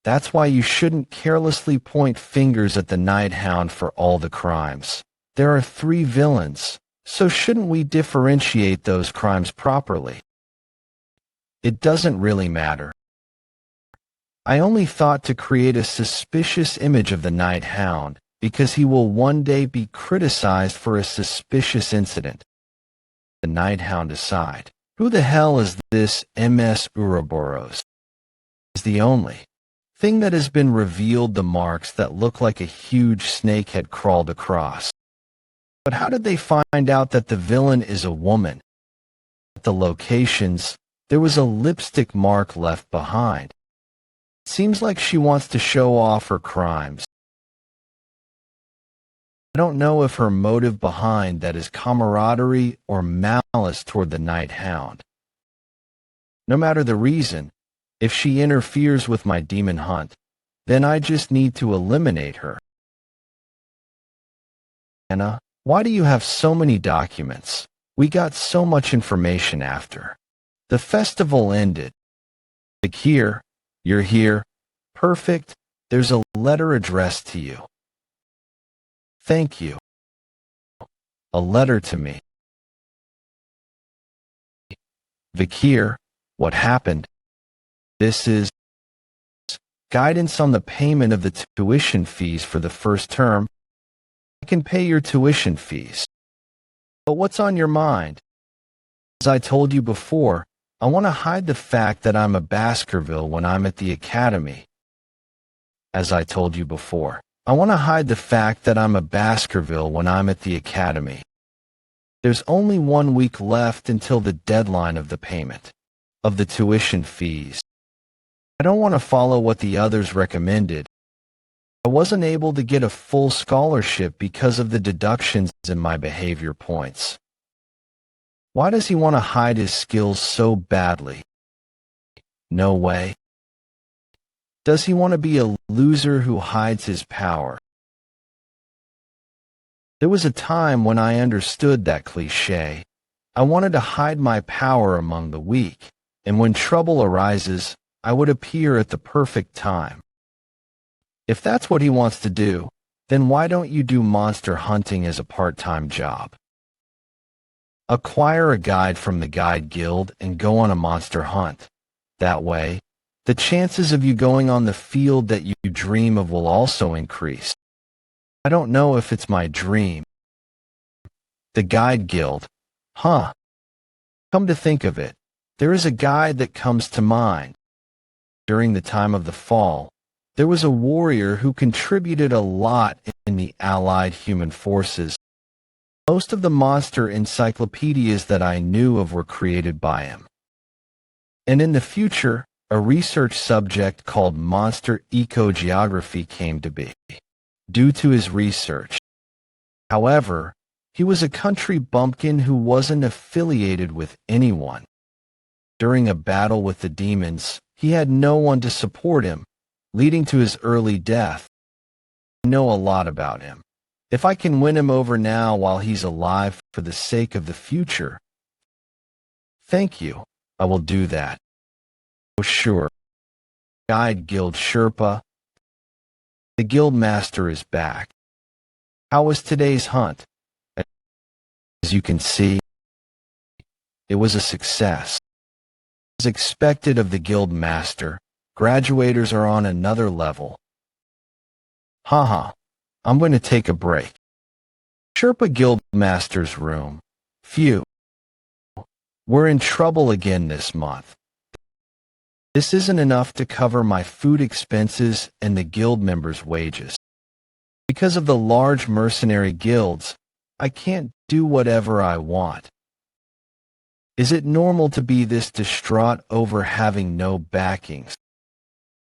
That's why you shouldn't carelessly point fingers at the Nighthound for all the crimes. There are 3 villains. So shouldn't we differentiate those crimes properly? It doesn't really matter. I only thought to create a suspicious image of the Night Hound, because he will one day be criticized for a suspicious incident. The Night Hound aside, who the hell is this MS Ouroboros? Is the only thing that has been revealed the marks that look like a huge snake had crawled across. But how did they find out that the villain is a woman? At the locations, there was a lipstick mark left behind. It seems like she wants to show off her crimes. I don't know if her motive behind that is camaraderie or malice toward the Night Hound. No matter the reason, if she interferes with my demon hunt, then I just need to eliminate her. Anna, why do you have so many documents? We got so much information after the festival ended. Vikir, you're here. Perfect. There's a letter addressed to you. Thank you. A letter to me. Vikir, what happened? This is guidance on the payment of the tuition fees for the first term. I can pay your tuition fees. But what's on your mind? As I told you before, I want to hide the fact that I'm a Baskerville when I'm at the academy. As I told you before, I want to hide the fact that I'm a Baskerville when I'm at the academy. There's only 1 week left until the deadline of the payment of the tuition fees. I don't want to follow what the others recommended. I wasn't able to get a full scholarship because of the deductions in my behavior points. Why does he want to hide his skills so badly? No way. Does he want to be a loser who hides his power? There was a time when I understood that cliché. I wanted to hide my power among the weak, and when trouble arises, I would appear at the perfect time. If that's what he wants to do, then why don't you do monster hunting as a part-time job? Acquire a guide from the Guide Guild and go on a monster hunt. That way, the chances of you going on the field that you dream of will also increase. I don't know if it's my dream. The Guide Guild. Huh. Come to think of it, there is a guide that comes to mind. During the time of the fall, there was a warrior who contributed a lot in the Allied human forces. Most of the monster encyclopedias that I knew of were created by him. And in the future, a research subject called monster ecogeography came to be, due to his research. However, he was a country bumpkin who wasn't affiliated with anyone. During a battle with the demons, he had no one to support him, leading to his early death. I know a lot about him. If I can win him over now while he's alive for the sake of the future, thank you, I will do that. Oh sure. Guide Guild Sherpa. The guild master is back. How was today's hunt? As you can see, it was a success. As expected of the guild master, graduators are on another level. Haha, I'm going to take a break. Sherpa Guild Master's room. Phew. We're in trouble again this month. This isn't enough to cover my food expenses and the guild members' wages. Because of the large mercenary guilds, I can't do whatever I want. Is it normal to be this distraught over having no backings?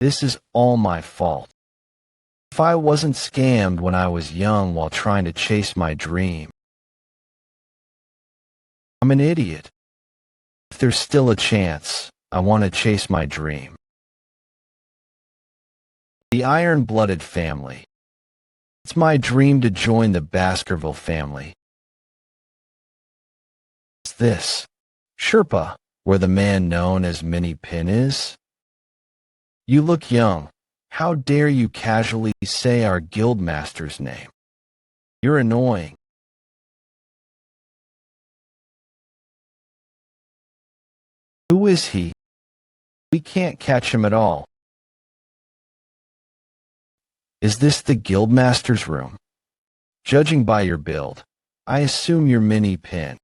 This is all my fault. If I wasn't scammed when I was young while trying to chase my dream, I'm an idiot. If there's still a chance, I want to chase my dream. The Iron-Blooded family. It's my dream to join the Baskerville family. What's this? Sherpa, where the man known as Mini Pin is? You look young. How dare you casually say our guildmaster's name? You're annoying. Who is he? We can't catch him at all. Is this the guildmaster's room? Judging by your build, I assume you're Mini Pin.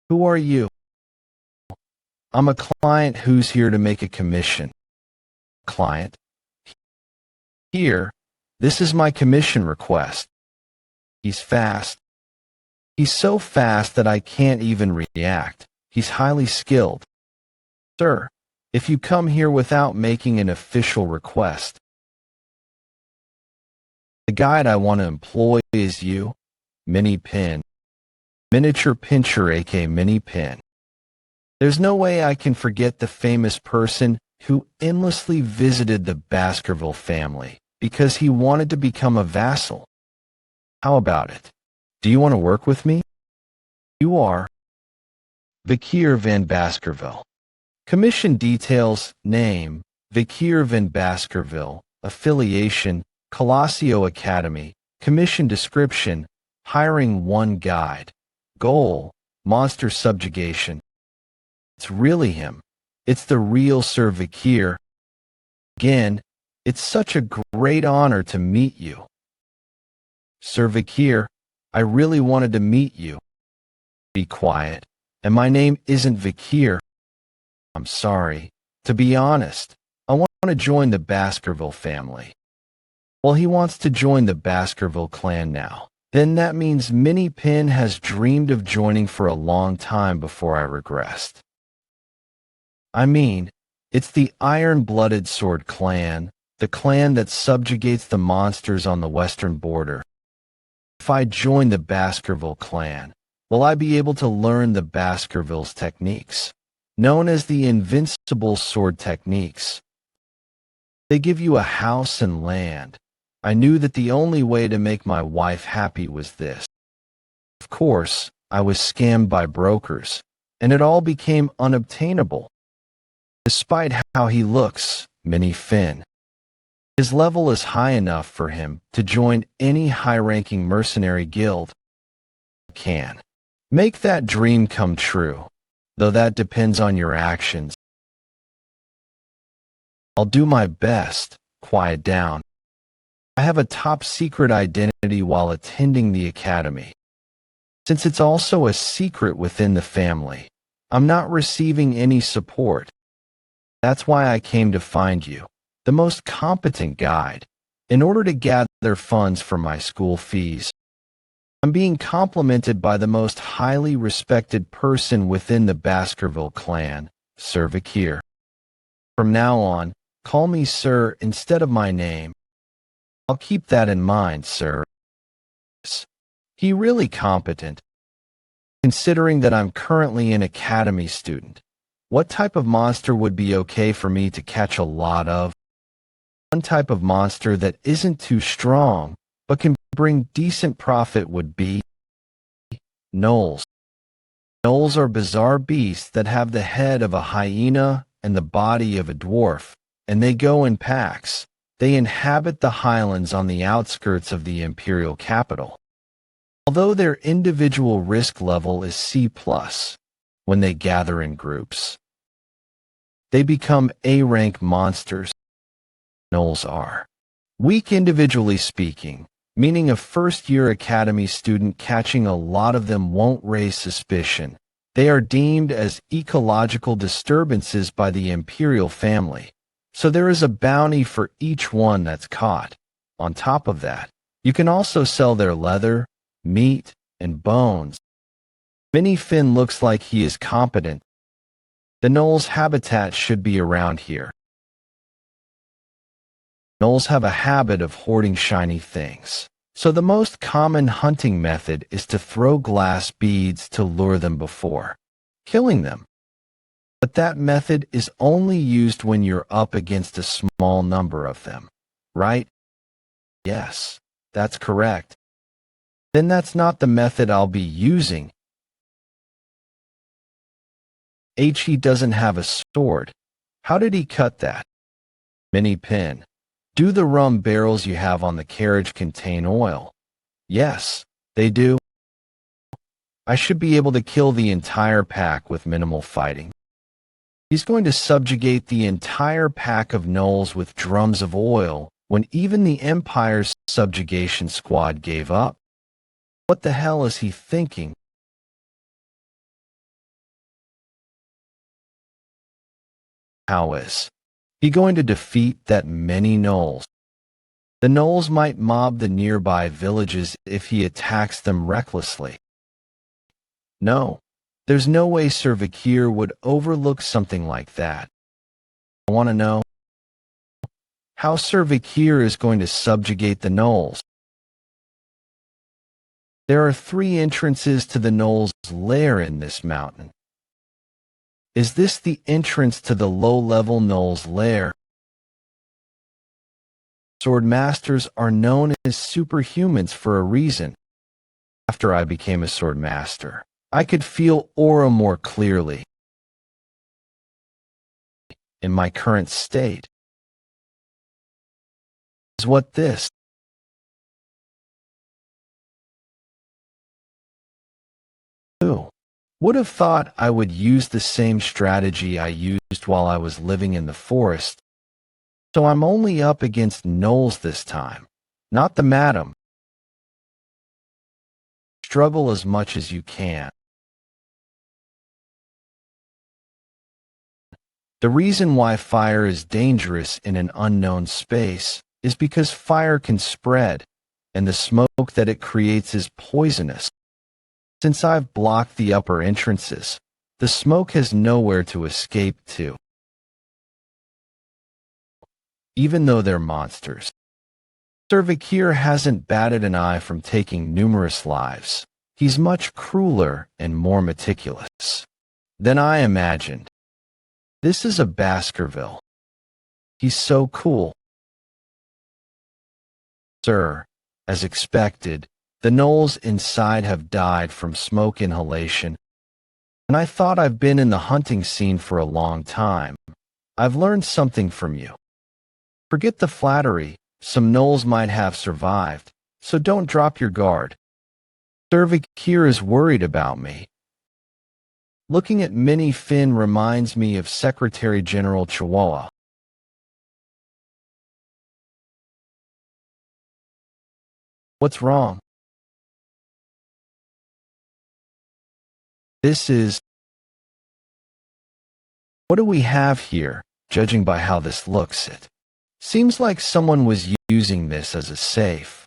Who are you? I'm a client who's here to make a commission. Client? Here, this is my commission request. He's fast. He's so fast that I can't even react. He's highly skilled. Sir, if you come here without making an official request, the guide I want to employ is you, Mini Pin. Miniature Pincher aka Mini Pin. There's no way I can forget the famous person who endlessly visited the Baskerville family because he wanted to become a vassal. How about it? Do you want to work with me? You are Vikir van Baskerville. Commission details: name, Vikir van Baskerville, affiliation, Colossio Academy, commission description, hiring 1 guide, goal, monster subjugation. It's really him. It's the real Sir Vikir. Again, it's such a great honor to meet you. Sir Vikir, I really wanted to meet you. Be quiet. And my name isn't Vikir. I'm sorry. To be honest, I want to join the Baskerville family. Well, he wants to join the Baskerville clan now. Then that means Mini Pin has dreamed of joining for a long time before I regressed. I mean, it's the Iron-Blooded Sword clan, the clan that subjugates the monsters on the western border. If I join the Baskerville clan, will I be able to learn the Baskerville's techniques, known as the invincible sword techniques? They give you a house and land. I knew that the only way to make my wife happy was this. Of course, I was scammed by brokers, and it all became unobtainable. Despite how he looks, Mini Finn, his level is high enough for him to join any high-ranking mercenary guild. Can make that dream come true, though that depends on your actions. I'll do my best. Quiet down. I have a top-secret identity while attending the academy. Since it's also a secret within the family, I'm not receiving any support. That's why I came to find you, the most competent guide, in order to gather funds for my school fees. I'm being complimented by the most highly respected person within the Baskerville clan, Sir Vikir. From now on, call me Sir instead of my name. I'll keep that in mind, sir. He really competent. Considering that I'm currently an academy student, what type of monster would be okay for me to catch a lot of? One type of monster that isn't too strong, but can bring decent profit would be gnolls. Gnolls are bizarre beasts that have the head of a hyena and the body of a dwarf, and they go in packs. They inhabit the highlands on the outskirts of the imperial capital. Although their individual risk level is C+, when they gather in groups, they become A-rank monsters. Gnolls are weak individually speaking, meaning a first-year academy student catching a lot of them won't raise suspicion. They are deemed as ecological disturbances by the imperial family. So there is a bounty for each one that's caught. On top of that, you can also sell their leather, meat, and bones. Mini Finn looks like he is competent. The Gnoll's habitat should be around here. Gnolls have a habit of hoarding shiny things. So the most common hunting method is to throw glass beads to lure them before killing them. But that method is only used when you're up against a small number of them, right? Yes, that's correct. Then that's not the method I'll be using. He doesn't have a sword. How did he cut that? Mini Pin. Do the rum barrels you have on the carriage contain oil? Yes, they do. I should be able to kill the entire pack with minimal fighting. He's going to subjugate the entire pack of gnolls with drums of oil when even the Empire's subjugation squad gave up. What the hell is he thinking? How is he going to defeat that many gnolls? The gnolls might mob the nearby villages if he attacks them recklessly. No, there's no way Sir Vikir would overlook something like that. I want to know how Sir Vikir is going to subjugate the gnolls. There are 3 entrances to the gnolls' lair in this mountain. Is this the entrance to the low-level gnolls' lair? Swordmasters are known as superhumans for a reason. After I became a swordmaster, I could feel aura more clearly. In my current state is what this. Who would have thought I would use the same strategy I used while I was living in the forest? So I'm only up against gnolls this time, not the madam. Struggle as much as you can. The reason why fire is dangerous in an unknown space is because fire can spread, and the smoke that it creates is poisonous. Since I've blocked the upper entrances, the smoke has nowhere to escape to. Even though they're monsters, Sir Vikir hasn't batted an eye from taking numerous lives. He's much crueler and more meticulous than I imagined. This is a Baskerville. He's so cool. Sir, as expected, the gnolls inside have died from smoke inhalation, and I thought I've been in the hunting scene for a long time. I've learned something from you. Forget the flattery, some gnolls might have survived, so don't drop your guard. Sir Vikir is worried about me. Looking at Minnie Finn reminds me of Secretary General Chihuahua. What's wrong? This is... What do we have here, judging by how this looks? It seems like someone was using this as a safe.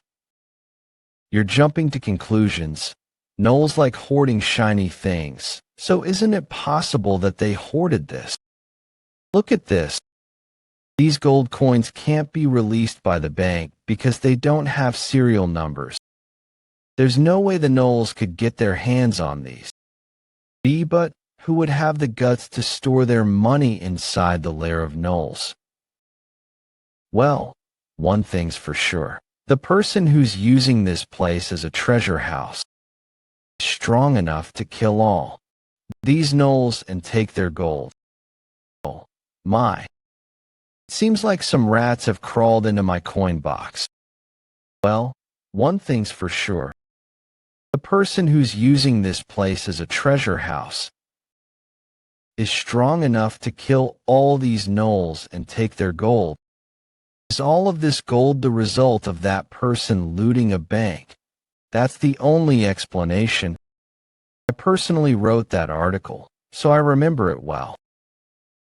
You're jumping to conclusions. Gnolls like hoarding shiny things, so isn't it possible that they hoarded this? Look at this. These gold coins can't be released by the bank because they don't have serial numbers. There's no way the gnolls could get their hands on these. But who would have the guts to store their money inside the lair of gnolls? Well, one thing's for sure. The person who's using this place as a treasure house is strong enough to kill all these gnolls and take their gold. Oh, my. It seems like some rats have crawled into my coin box. Well, one thing's for sure. The person who's using this place as a treasure house is strong enough to kill all these gnolls and take their gold. Is all of this gold the result of that person looting a bank? That's the only explanation. I personally wrote that article, so I remember it well.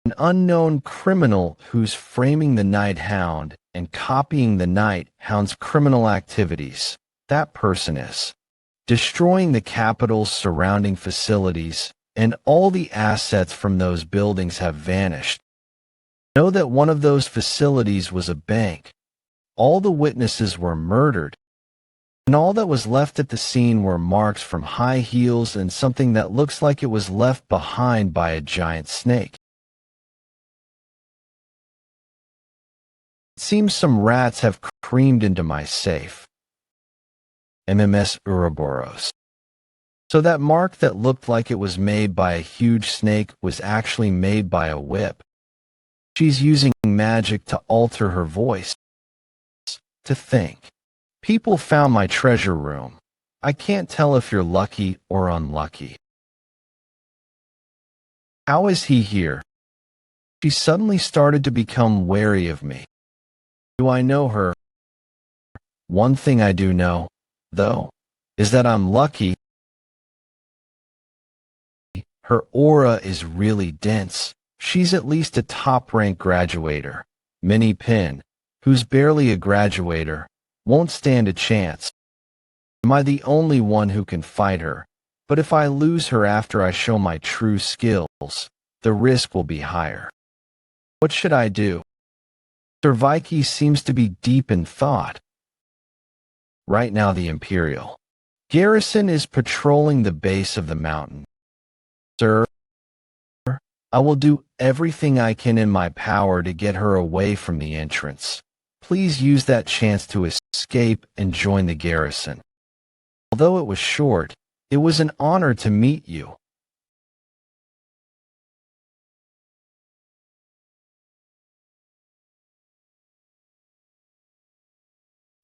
An unknown criminal who's framing the Night Hound and copying the Night Hound's criminal activities. That person is destroying the capital's surrounding facilities, and all the assets from those buildings have vanished. Know that one of those facilities was a bank. All the witnesses were murdered, and all that was left at the scene were marks from high heels and something that looks like it was left behind by a giant snake. It seems some rats have creamed into my safe. MMS Ouroboros. So that mark that looked like it was made by a huge snake was actually made by a whip. She's using magic to alter her voice. To think. People found my treasure room. I can't tell if you're lucky or unlucky. How is he here? She suddenly started to become wary of me. Do I know her? One thing I do know, though, is that I'm lucky. Her aura is really dense. She's at least a top-rank graduator. Minnie Pin, who's barely a graduator, won't stand a chance. Am I the only one who can fight her? But if I lose her after I show my true skills, the risk will be higher. What should I do? Sir Vikir seems to be deep in thought. Right now the Imperial garrison is patrolling the base of the mountain. Sir, I will do everything I can in my power to get her away from the entrance. Please use that chance to escape and join the garrison. Although it was short, it was an honor to meet you.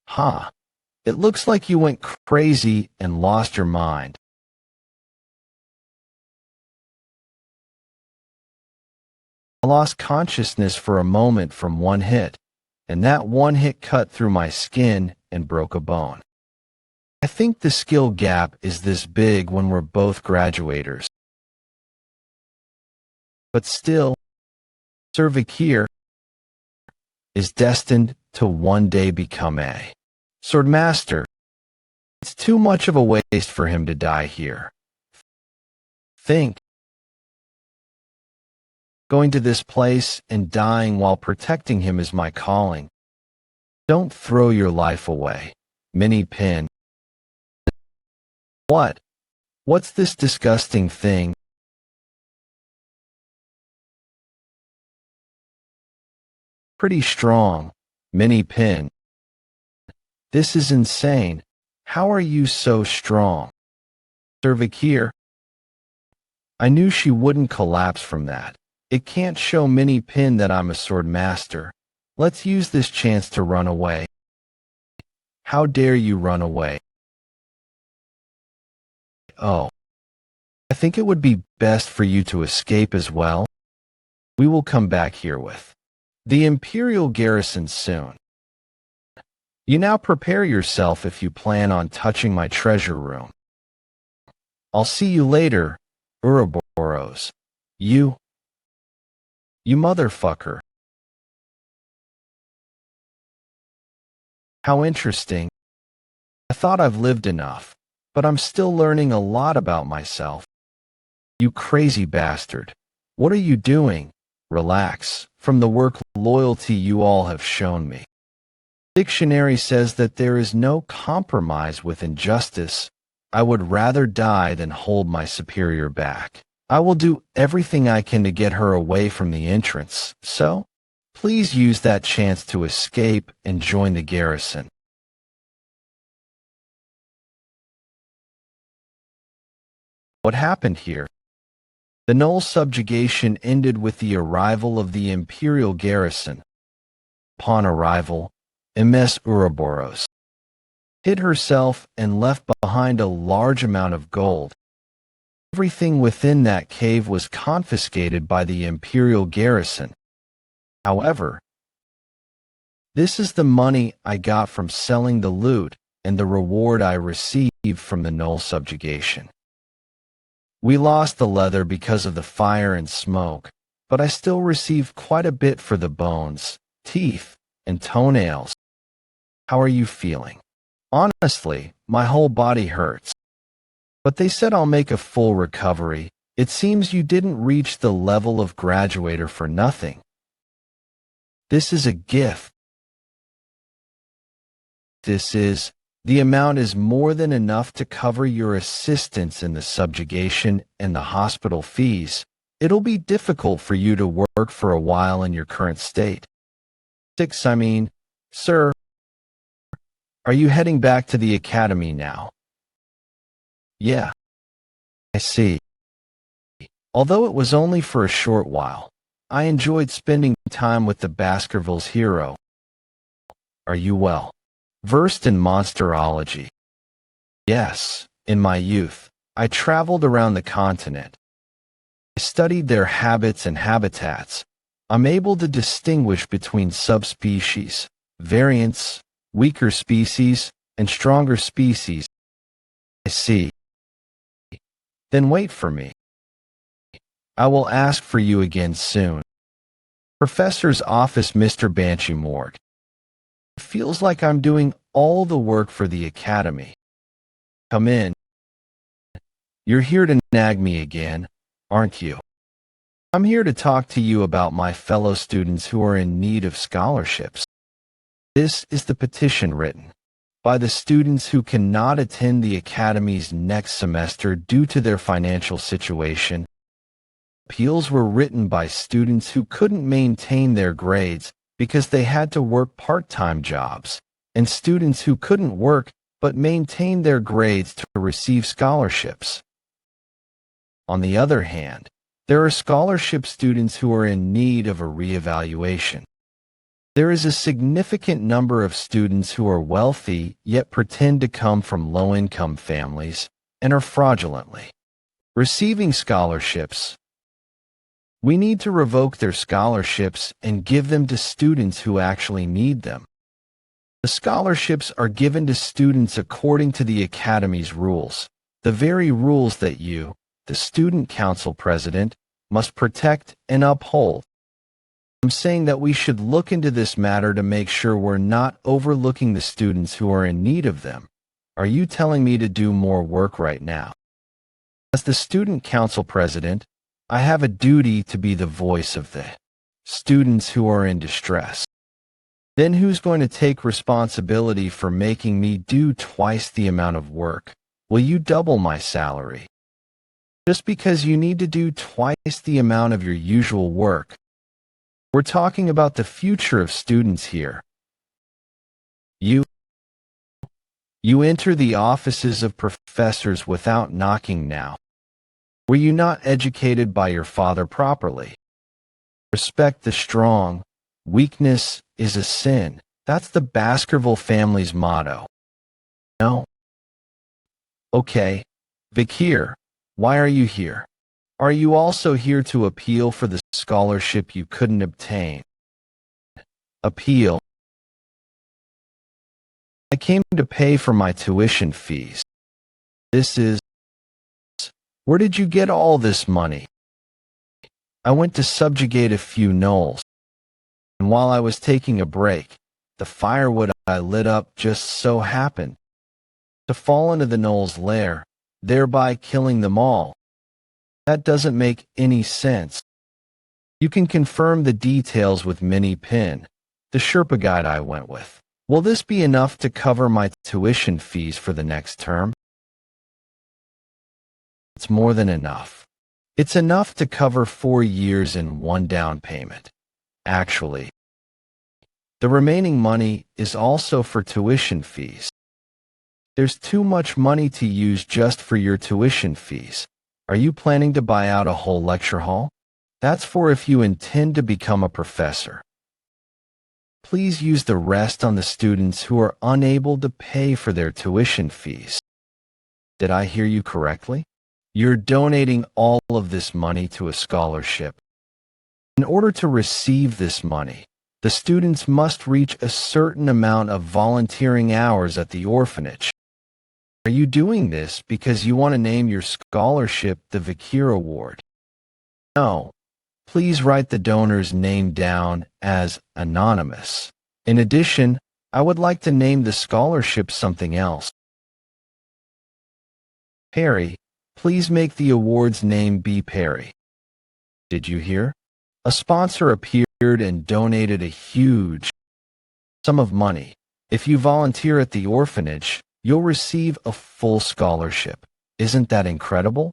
Huh. It looks like you went crazy and lost your mind. I lost consciousness for a moment from one hit, and that one hit cut through my skin and broke a bone. I think the skill gap is this big when we're both graduators. But still, Sir Vikir is destined to one day become a swordmaster. It's too much of a waste for him to die here. Think. Going to this place and dying while protecting him is my calling. Don't throw your life away. Minnie Pin. What? What's this disgusting thing? Pretty strong. Minnie Pin. This is insane. How are you so strong? Sir Vikir. I knew she wouldn't collapse from that. It can't show Minnie Pin that I'm a sword master. Let's use this chance to run away. How dare you run away? Oh. I think it would be best for you to escape as well. We will come back here with the Imperial garrison soon. You now prepare yourself if you plan on touching my treasure room. I'll see you later, Ouroboros. You motherfucker. How interesting. I thought I've lived enough, but I'm still learning a lot about myself. You crazy bastard. What are you doing? Relax, from the work loyalty you all have shown me. Dictionary says that there is no compromise with injustice. I would rather die than hold my superior back. I will do everything I can to get her away from the entrance, so please use that chance to escape and join the garrison. What happened here? The null subjugation ended with the arrival of the Imperial garrison. Upon arrival, Ms. Ouroboros hid herself and left behind a large amount of gold. Everything within that cave was confiscated by the Imperial garrison. However, this is the money I got from selling the loot and the reward I received from the null subjugation. We lost the leather because of the fire and smoke, but I still received quite a bit for the bones, teeth, and toenails. How are you feeling? Honestly, my whole body hurts. But they said I'll make a full recovery. It seems you didn't reach the level of graduator for nothing. This is a gift. The amount is more than enough to cover your assistance in the subjugation and the hospital fees. It'll be difficult for you to work for a while in your current state. Sir, are you heading back to the academy now? Yeah, I see. Although it was only for a short while, I enjoyed spending time with the Baskerville's hero. Are you well versed in monsterology? Yes, in my youth, I traveled around the continent. I studied their habits and habitats, I'm able to distinguish between subspecies, variants, weaker species, and stronger species. I see. Then wait for me. I will ask for you again soon. Professor's office, Mr. Banshee. It feels like I'm doing all the work for the academy. Come in. You're here to nag me again, aren't you? I'm here to talk to you about my fellow students who are in need of scholarships. This is the petition written by the students who cannot attend the academy's next semester due to their financial situation. Appeals were written by students who couldn't maintain their grades because they had to work part-time jobs, and students who couldn't work but maintain their grades to receive scholarships. On the other hand, there are scholarship students who are in need of a reevaluation. There is a significant number of students who are wealthy yet pretend to come from low-income families and are fraudulently receiving scholarships. We need to revoke their scholarships and give them to students who actually need them. The scholarships are given to students according to the academy's rules, the very rules that you, the student council president, must protect and uphold. I'm saying that we should look into this matter to make sure we're not overlooking the students who are in need of them. Are you telling me to do more work right now? As the student council president, I have a duty to be the voice of the students who are in distress. Then who's going to take responsibility for making me do twice the amount of work? Will you double my salary? Just because you need to do twice the amount of your usual work. We're talking about the future of students here. You enter the offices of professors without knocking now. Were you not educated by your father properly? Respect the strong. Weakness is a sin. That's the Baskerville family's motto. No? Okay. Vikir, why are you here? Are you also here to appeal for the scholarship you couldn't obtain? Appeal. I came to pay for my tuition fees. Where did you get all this money? I went to subjugate a few gnolls, and while I was taking a break, the firewood I lit up just so happened to fall into the gnolls' lair, thereby killing them all. That doesn't make any sense. You can confirm the details with Mini Pin, the Sherpa guide I went with. Will this be enough to cover my tuition fees for the next term? It's more than enough. It's enough to cover 4 years in one down payment. Actually, the remaining money is also for tuition fees. There's too much money to use just for your tuition fees. Are you planning to buy out a whole lecture hall? That's for if you intend to become a professor. Please use the rest on the students who are unable to pay for their tuition fees. Did I hear you correctly? You're donating all of this money to a scholarship. In order to receive this money, the students must reach a certain amount of volunteering hours at the orphanage. Are you doing this because you want to name your scholarship the Vikir Award? No. Please write the donor's name down as anonymous. In addition, I would like to name the scholarship something else. Perry, please make the award's name be Perry. Did you hear? A sponsor appeared and donated a huge sum of money. If you volunteer at the orphanage, you'll receive a full scholarship. Isn't that incredible?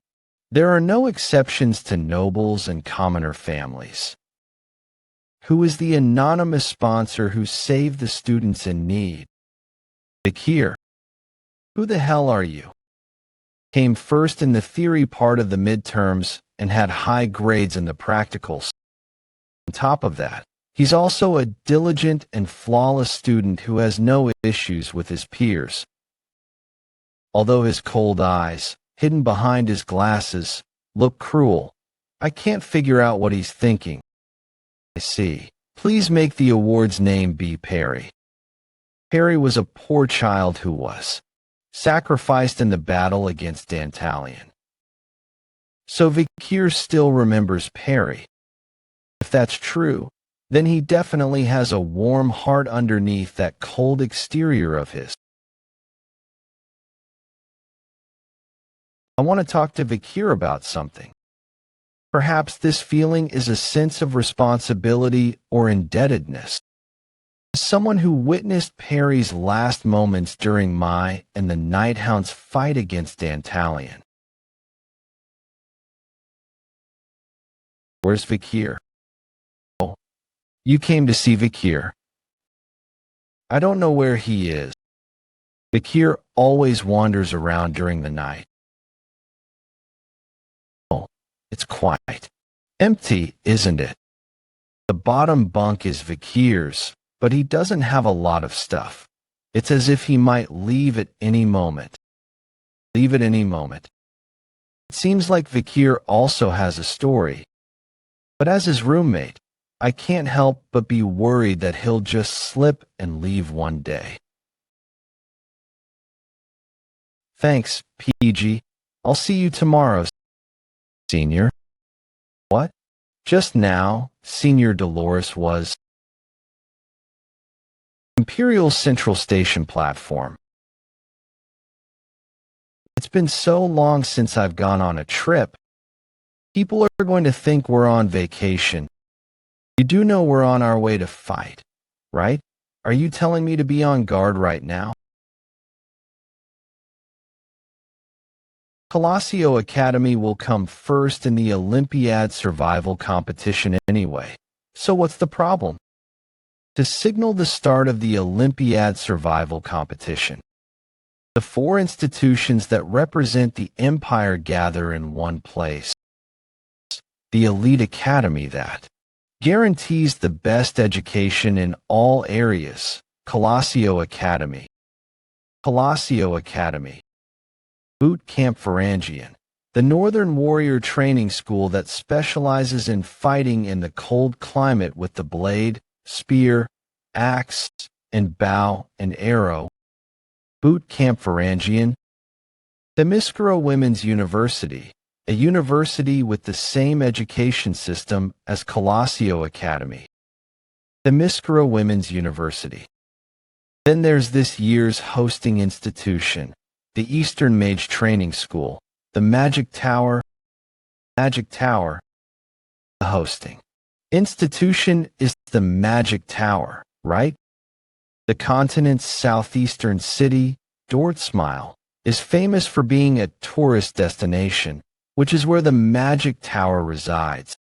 There are no exceptions to nobles and commoner families. Who is the anonymous sponsor who saved the students in need? Vikir. Who the hell are you? Came first in the theory part of the midterms and had high grades in the practicals. On top of that, he's also a diligent and flawless student who has no issues with his peers. Although his cold eyes, hidden behind his glasses, look cruel, I can't figure out what he's thinking. I see. Please make the award's name be Perry. Perry was a poor child who was sacrificed in the battle against Dantalion. So Vikir still remembers Perry. If that's true, then he definitely has a warm heart underneath that cold exterior of his. I want to talk to Vikir about something. Perhaps this feeling is a sense of responsibility or indebtedness. As someone who witnessed Perry's last moments during Mai and the Night Hound's fight against Dantalion. Where's Vikir? Oh, you came to see Vikir. I don't know where he is. Vikir always wanders around during the night. Oh, it's quite empty, isn't it? The bottom bunk is Vikir's, but he doesn't have a lot of stuff. It's as if he might leave at any moment. Leave at any moment. It seems like Vikir also has a story. But as his roommate, I can't help but be worried that he'll just slip and leave one day. Thanks, PG. I'll see you tomorrow, Senior. What? Just now, Senior Dolores was Imperial Central Station platform. It's been so long since I've gone on a trip. People are going to think we're on vacation. You do know we're on our way to fight, right? Are you telling me to be on guard right now? Colossio Academy will come first in the Olympiad survival competition anyway. So what's the problem? To signal the start of the Olympiad survival competition, the 4 institutions that represent the Empire gather in one place. The elite academy that guarantees the best education in all areas. Colossio Academy. Colossio Academy. Boot Camp Varangian, the Northern Warrior Training School that specializes in fighting in the cold climate with the blade, spear, axe, and bow and arrow. Boot Camp Varangian. Themyscira Women's University, a university with the same education system as Colossio Academy. Themyscira Women's University. Then there's this year's hosting institution, the Eastern Mage Training School, the Magic Tower. Magic Tower. The hosting institution is the Magic Tower, right? The continent's southeastern city, Dortsmile, is famous for being a tourist destination, which is where the Magic Tower resides.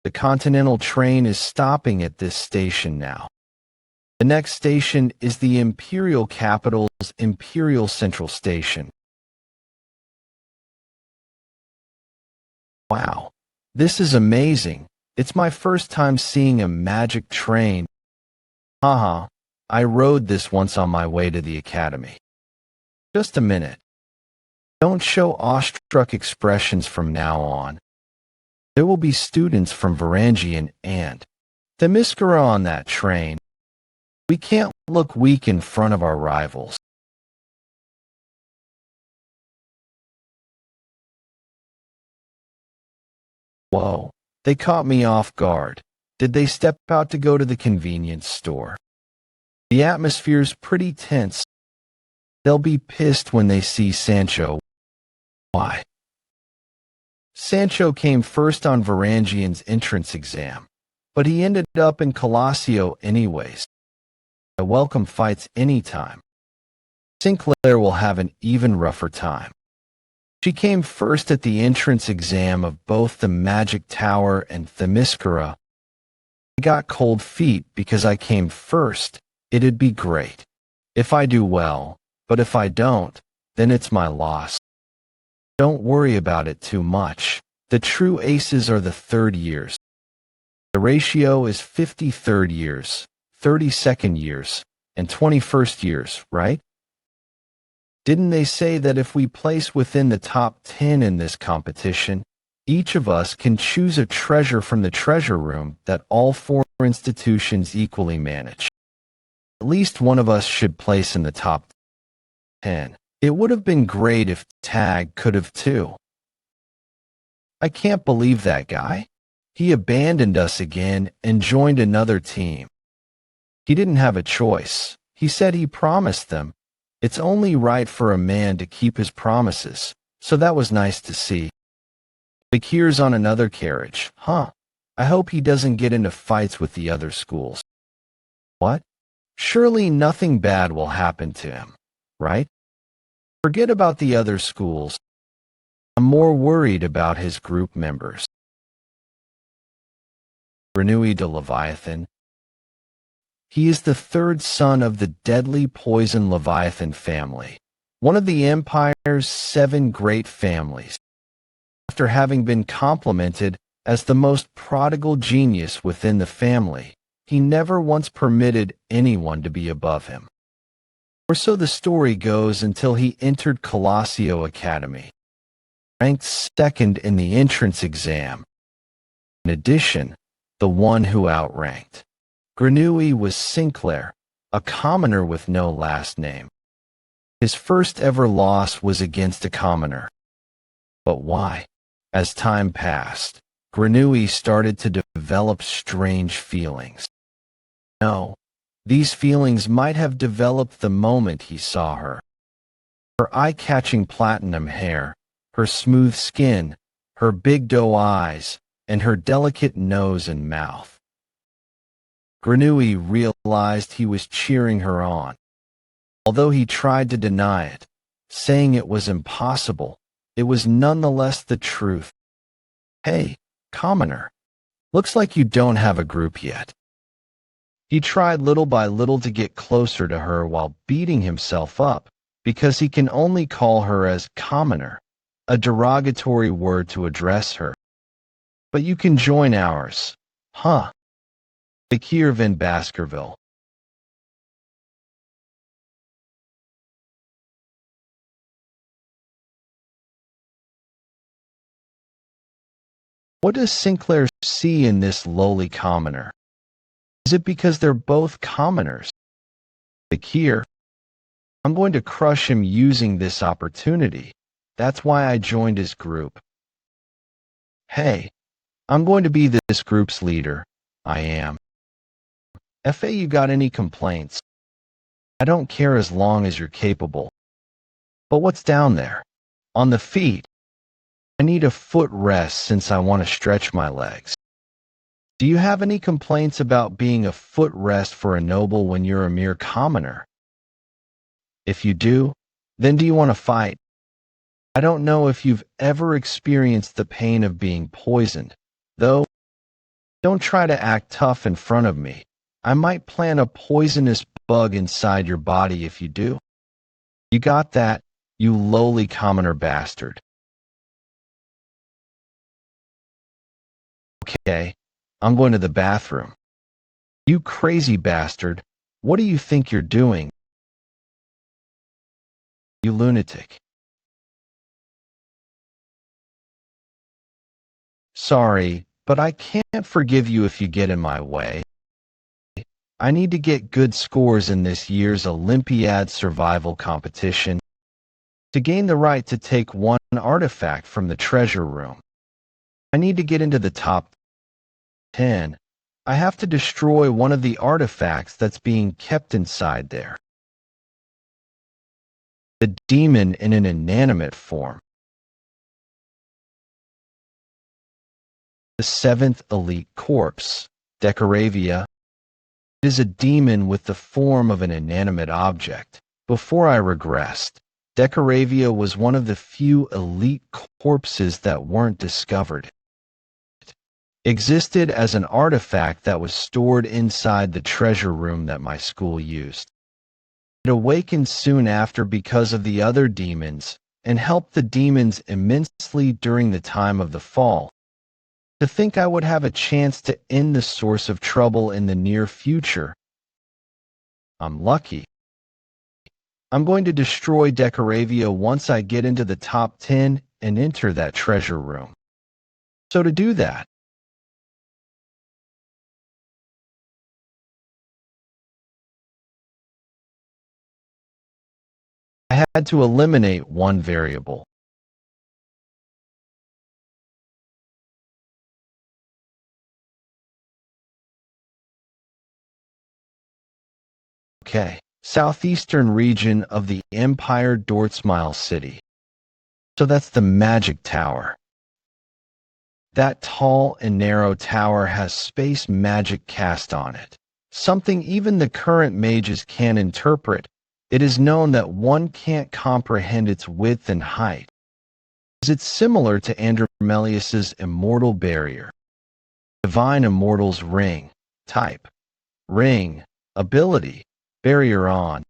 The Continental train is stopping at this station now. The next station is the Imperial capital's Imperial Central Station. Wow, this is amazing. It's my first time seeing a magic train. Haha, I rode this once on my way to the academy. Just a minute. Don't show awestruck expressions from now on. There will be students from Varangian and Themyscira on that train. We can't look weak in front of our rivals. Whoa, they caught me off guard. Did they step out to go to the convenience store? The atmosphere's pretty tense. They'll be pissed when they see Sancho. Why? Sancho came first on Varangian's entrance exam, but he ended up in Colossio anyways. I welcome fights anytime. Sinclair will have an even rougher time. She came first at the entrance exam of both the Magic Tower and Themyscira. I got cold feet because I came first. It'd be great if I do well, but if I don't, then it's my loss. Don't worry about it too much. The true aces are the third years. The ratio is 50 third years, 32nd years, and 21st years, right? Didn't they say that if we place within the top 10 in this competition, Each of us can choose a treasure from the treasure room that all four institutions equally manage. At least one of us should place in the top 10. It would have been great if Tag could have too. I can't believe that guy. He abandoned us again and joined another team. He didn't have a choice. He said he promised them. It's only right for a man to keep his promises, so that was nice to see. Vikir's on another carriage. Huh. I hope he doesn't get into fights with the other schools. What? Surely nothing bad will happen to him, right? Forget about the other schools. I'm more worried about his group members. Grenouille de Leviathan. He is the third son of the deadly poison Leviathan family, one of the Empire's 7 great families. After having been complimented as the most prodigal genius within the family, he never once permitted anyone to be above him. Or so the story goes until he entered Colossio Academy, ranked second in the entrance exam. In addition, the one who outranked Grenouille was Sinclair, a commoner with no last name. His first ever loss was against a commoner. But why? As time passed, Grenouille started to develop strange feelings. No, these feelings might have developed the moment he saw her. Her eye-catching platinum hair, her smooth skin, her big doe eyes, and her delicate nose and mouth. Grenouille realized he was cheering her on. Although he tried to deny it, saying it was impossible, it was nonetheless the truth. Hey, commoner, looks like you don't have a group yet. He tried little by little to get closer to her while beating himself up, because he can only call her as commoner, a derogatory word to address her. But you can join ours, huh? Vikir van Baskerville. What does Sinclair see in this lowly commoner? Is it because they're both commoners? Vikir, I'm going to crush him using this opportunity. That's why I joined his group. Hey, I'm going to be this group's leader. I am. Fa, you got any complaints? I don't care as long as you're capable. But what's down there? On the feet? I need a foot rest since I want to stretch my legs. Do you have any complaints about being a foot rest for a noble when you're a mere commoner? If you do, then do you want to fight? I don't know if you've ever experienced the pain of being poisoned, though. Don't try to act tough in front of me. I might plant a poisonous bug inside your body if you do. You got that, you lowly commoner bastard. Okay, I'm going to the bathroom. You crazy bastard, what do you think you're doing? You lunatic. Sorry, but I can't forgive you if you get in my way. I need to get good scores in this year's Olympiad survival competition to gain the right to take one artifact from the treasure room. I need to get into the top 10. I have to destroy one of the artifacts that's being kept inside there. The demon in an inanimate form. The 7th elite corpse, Decoravia, is a demon with the form of an inanimate object. Before I regressed, Decoravia was one of the few elite corpses that weren't discovered. It existed as an artifact that was stored inside the treasure room that my school used. It awakened soon after because of the other demons and helped the demons immensely during the time of the fall. To think I would have a chance to end the source of trouble in the near future. I'm lucky. I'm going to destroy Decoravia once I get into the top 10 and enter that treasure room. So to do that, I had to eliminate one variable. Okay, southeastern region of the Empire Dortsmile City. So that's the magic tower. That tall and narrow tower has space magic cast on it, something even the current mages can't interpret. It is known that one can't comprehend its width and height. It's similar to Andromelius's immortal barrier. Divine Immortal's ring, type, ring, ability, barrier on.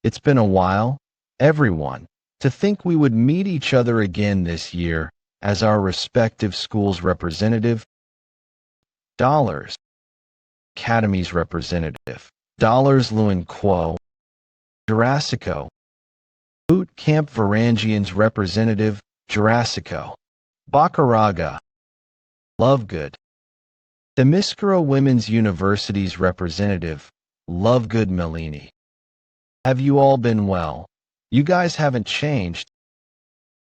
It's been a while, everyone. To think we would meet each other again this year as our respective schools' representative. Dollars, Academy's representative. Dollars Lewin Quo. Jurassico. Boot Camp Varangian's representative. Jurassico. Bacaraga. Lovegood. Themyscira Women's University's representative. Lovegood Melini. Have you all been well? You guys haven't changed.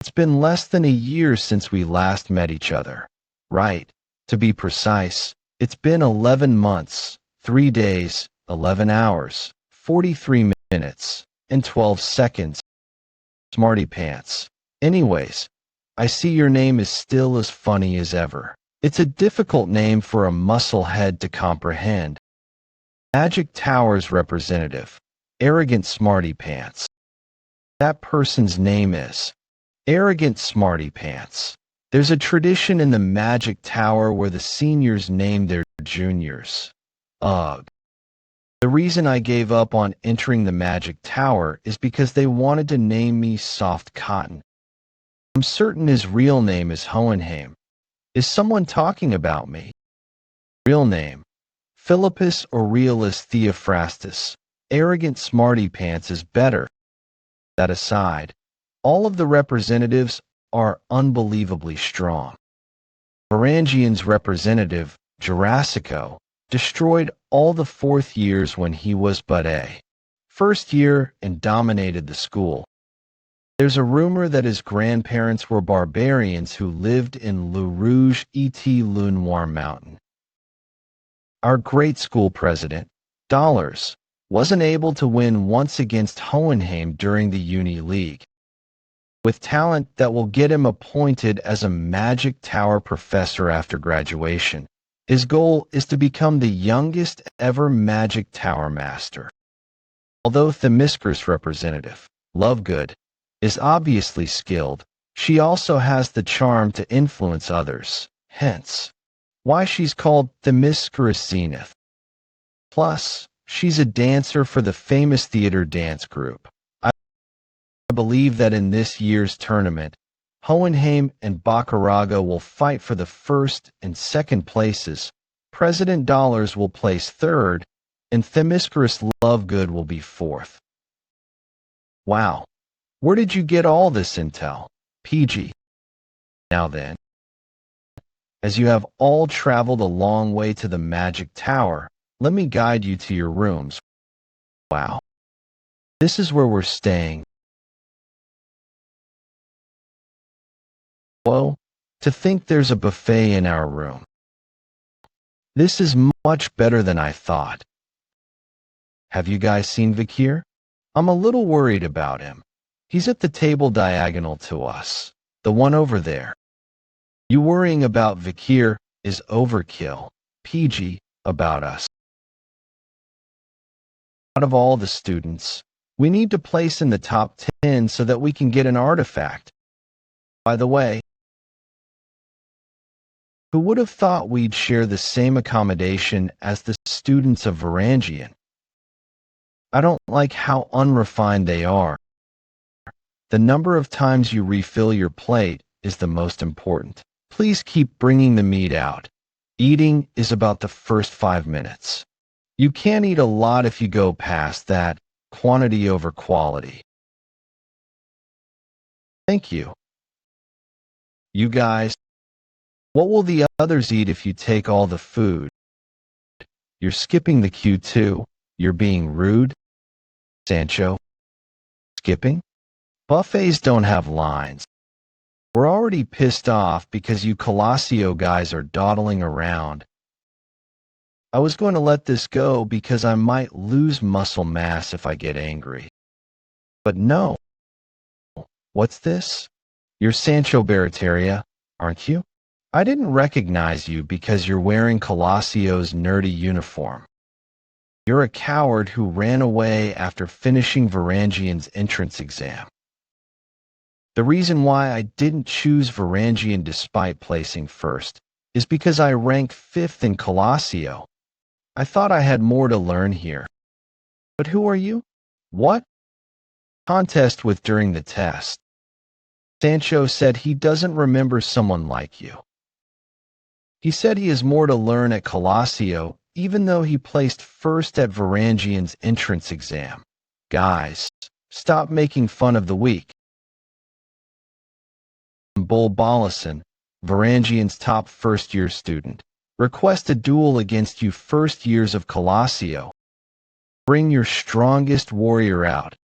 It's been less than a year since we last met each other. Right. To be precise, it's been 11 months, 3 days, 11 hours, 43 minutes, and 12 seconds. Smarty pants. Anyways, I see your name is still as funny as ever. It's a difficult name for a muscle head to comprehend. Magic Tower's representative. Arrogant Smarty Pants. That person's name is Arrogant Smarty Pants. There's a tradition in the Magic Tower where the seniors name their juniors. Ugh. The reason I gave up on entering the Magic Tower is because they wanted to name me Soft Cotton. I'm certain his real name is Hohenheim. Is someone talking about me? Real name, Philippus Aurelius Theophrastus. Arrogant Smarty Pants is better. That aside, all of the representatives are unbelievably strong. Varangian's representative, Jurassico, destroyed all the fourth years when he was but a first year and dominated the school. There's a rumor that his grandparents were barbarians who lived in Le Rouge et Le Noir Mountain. Our great school president, Dollars, wasn't able to win once against Hohenheim during the Uni League. With talent that will get him appointed as a Magic Tower professor after graduation, his goal is to become the youngest ever Magic Tower master. Although Themyscira's representative, Lovegood, is obviously skilled, she also has the charm to influence others, hence why she's called Themyscira Zenith. Plus, she's a dancer for the famous theater dance group. I believe that in this year's tournament, Hohenheim and Bacaraga will fight for the first and second places, President Dollars will place third, and Themyscira's Lovegood will be fourth. Wow, where did you get all this intel? PG. Now then, as you have all traveled a long way to the Magic Tower, let me guide you to your rooms. Wow. This is where we're staying. Whoa, to think there's a buffet in our room. This is much better than I thought. Have you guys seen Vikir? I'm a little worried about him. He's at the table diagonal to us, the one over there. You worrying about Vikir is overkill. PG, about us. Out of all the students, we need to place in the top 10 so that we can get an artifact. By the way, who would have thought we'd share the same accommodation as the students of Varangian? I don't like how unrefined they are. The number of times you refill your plate is the most important. Please keep bringing the meat out. Eating is about the first 5 minutes. You can't eat a lot if you go past that, quantity over quality. Thank you. You guys, what will the others eat if you take all the food? You're skipping the queue too. You're being rude. Sancho, skipping? Buffets don't have lines. We're already pissed off because you Colosio guys are dawdling around. I was going to let this go because I might lose muscle mass if I get angry. But no. What's this? You're Sancho Barataria, aren't you? I didn't recognize you because you're wearing Colosio's nerdy uniform. You're a coward who ran away after finishing Varangian's entrance exam. The reason why I didn't choose Varangian despite placing first is because I ranked 5th in Colosio. I thought I had more to learn here. But who are you? What? Contest with during the test. Sancho said he doesn't remember someone like you. He said he has more to learn at Colosio, even though he placed first at Varangian's entrance exam. Guys, stop making fun of the weak. Bull Bollison, Varangian's top first-year student, request a duel against you first years of Colosio. Bring your strongest warrior out.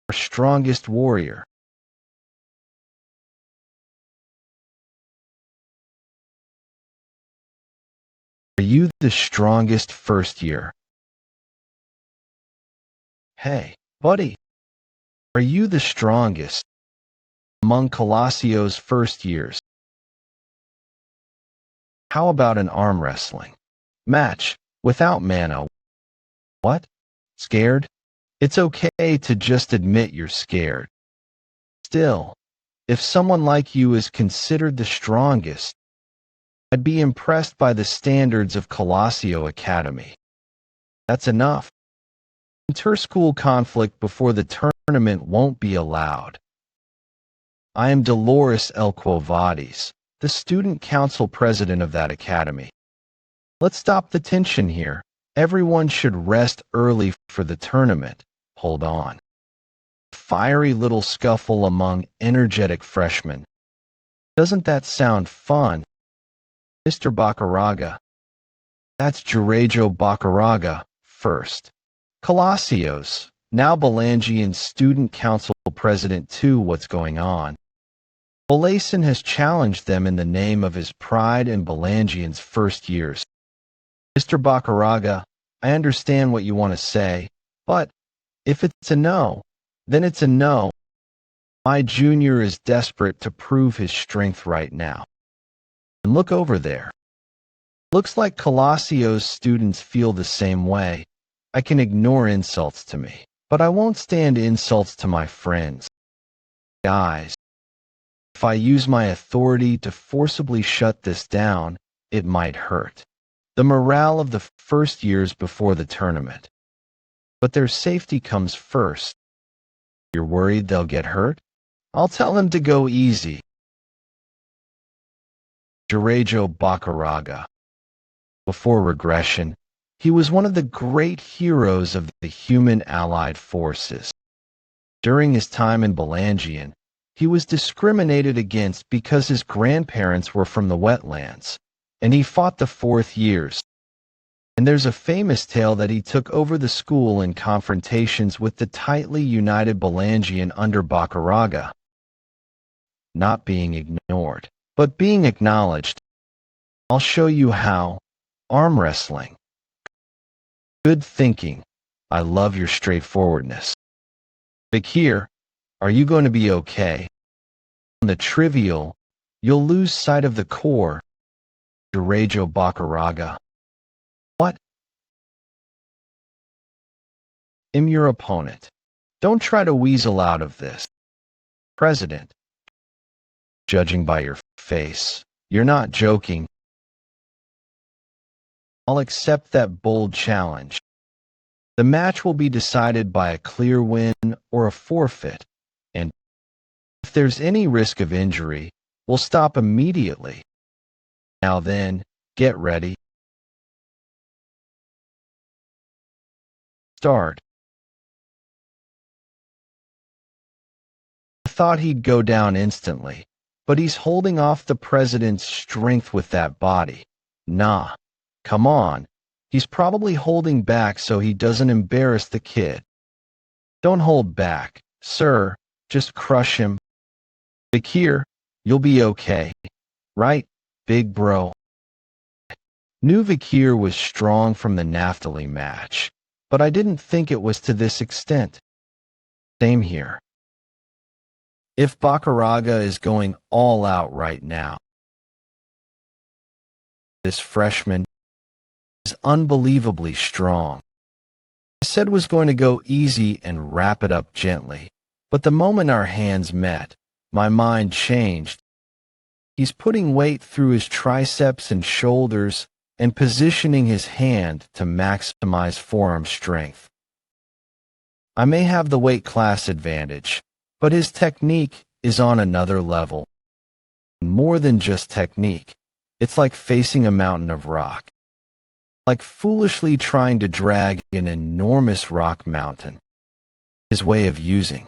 Our strongest warrior. Are you the strongest first year? Hey, buddy. Are you the strongest among Colosio's first years? How about an arm wrestling match without mana? What? Scared? It's okay to just admit you're scared. Still, if someone like you is considered the strongest, I'd be impressed by the standards of Colosio Academy. That's enough. Inter-school conflict before the tournament won't be allowed. I am Dolores Elquovadis, the student council president of that academy. Let's stop the tension here. Everyone should rest early for the tournament. Hold on. Fiery little scuffle among energetic freshmen. Doesn't that sound fun? Mr. Bacaraga. That's Jurejo Bacaraga, first. Colosios, now Belangian Student Council President too. What's going on? Belason has challenged them in the name of his pride in Belangian's first years. Mr. Bacaraga, I understand what you want to say, but if it's a no, then it's a no. My junior is desperate to prove his strength right now. And look over there. Looks like Colosio's students feel the same way. I can ignore insults to me, but I won't stand insults to my friends. Guys, if I use my authority to forcibly shut this down, it might hurt the morale of the first years before the tournament. But their safety comes first. You're worried they'll get hurt? I'll tell them to go easy. Jurejo Bacaraga. Before Regression, he was one of the great heroes of the human allied forces. During his time in Belangian, he was discriminated against because his grandparents were from the wetlands, and he fought the 4th years. And there's a famous tale that he took over the school in confrontations with the tightly united Belangian under Bacaraga. Not being ignored, but being acknowledged. I'll show you how. Arm wrestling. Good thinking. I love your straightforwardness. Vikir, are you going to be okay? On the trivial, you'll lose sight of the core. Jurejo Bacaraga. What? I'm your opponent. Don't try to weasel out of this. President. Judging by your face, you're not joking. I'll accept that bold challenge. The match will be decided by a clear win or a forfeit, and if there's any risk of injury, we'll stop immediately. Now then, get ready. Start. I thought he'd go down instantly, but he's holding off the president's strength with that body. Nah, come on. He's probably holding back so he doesn't embarrass the kid. Don't hold back, sir. Just crush him. Vikir, you'll be okay. Right, big bro? Knew Vikir was strong from the Naphtali match, but I didn't think it was to this extent. Same here. If Bakaraga is going all out right now, this freshman is unbelievably strong. I said was going to go easy and wrap it up gently, but the moment our hands met, my mind changed. He's putting weight through his triceps and shoulders and positioning his hand to maximize forearm strength. I may have the weight class advantage, but his technique is on another level. More than just technique, it's like facing a mountain of rock. Like foolishly trying to drag an enormous rock mountain. His way of using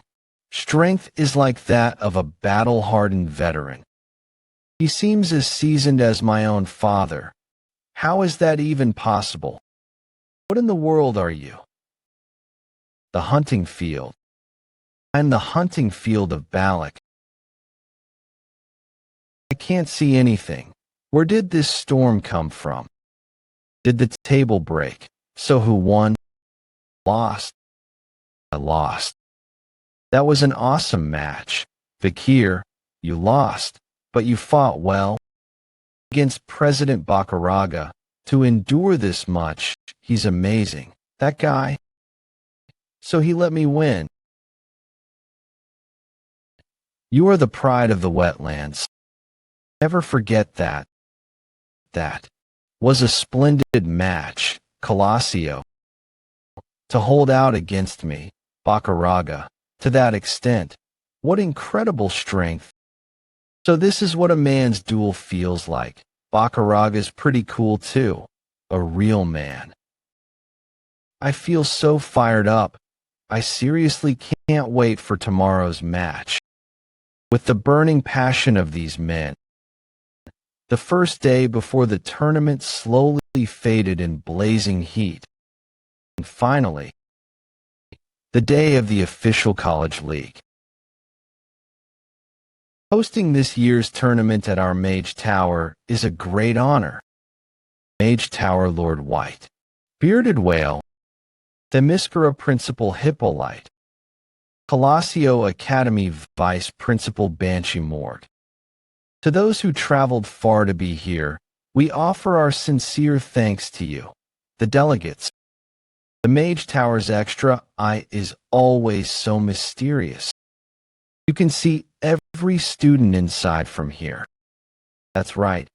strength is like that of a battle-hardened veteran. He seems as seasoned as my own father. How is that even possible? What in the world are you? The hunting field. I'm the hunting field of Balak. I can't see anything. Where did this storm come from? Did the table break? So who won? Lost. I lost. That was an awesome match. Vikir, you lost, but you fought well. Against President Bakaraga, to endure this much, he's amazing. That guy. So he let me win. You are the pride of the wetlands. Never forget that. That was a splendid match, Colosio. To hold out against me, Bakaraga, to that extent, what incredible strength. So this is what a man's duel feels like. Bakaraga's pretty cool too. A real man. I feel so fired up. I seriously can't wait for tomorrow's match. With the burning passion of these men. The first day before the tournament slowly faded in blazing heat. And finally, the day of the official college league. Hosting this year's tournament at our Mage Tower is a great honor. Mage Tower Lord White, Bearded Whale, Themyscira Principal Hippolyte, Colosio Academy Vice Principal Banshee Morgue. To those who traveled far to be here, we offer our sincere thanks to you, the delegates. The Mage Tower's extra eye is always so mysterious. You can see every student inside from here. That's right.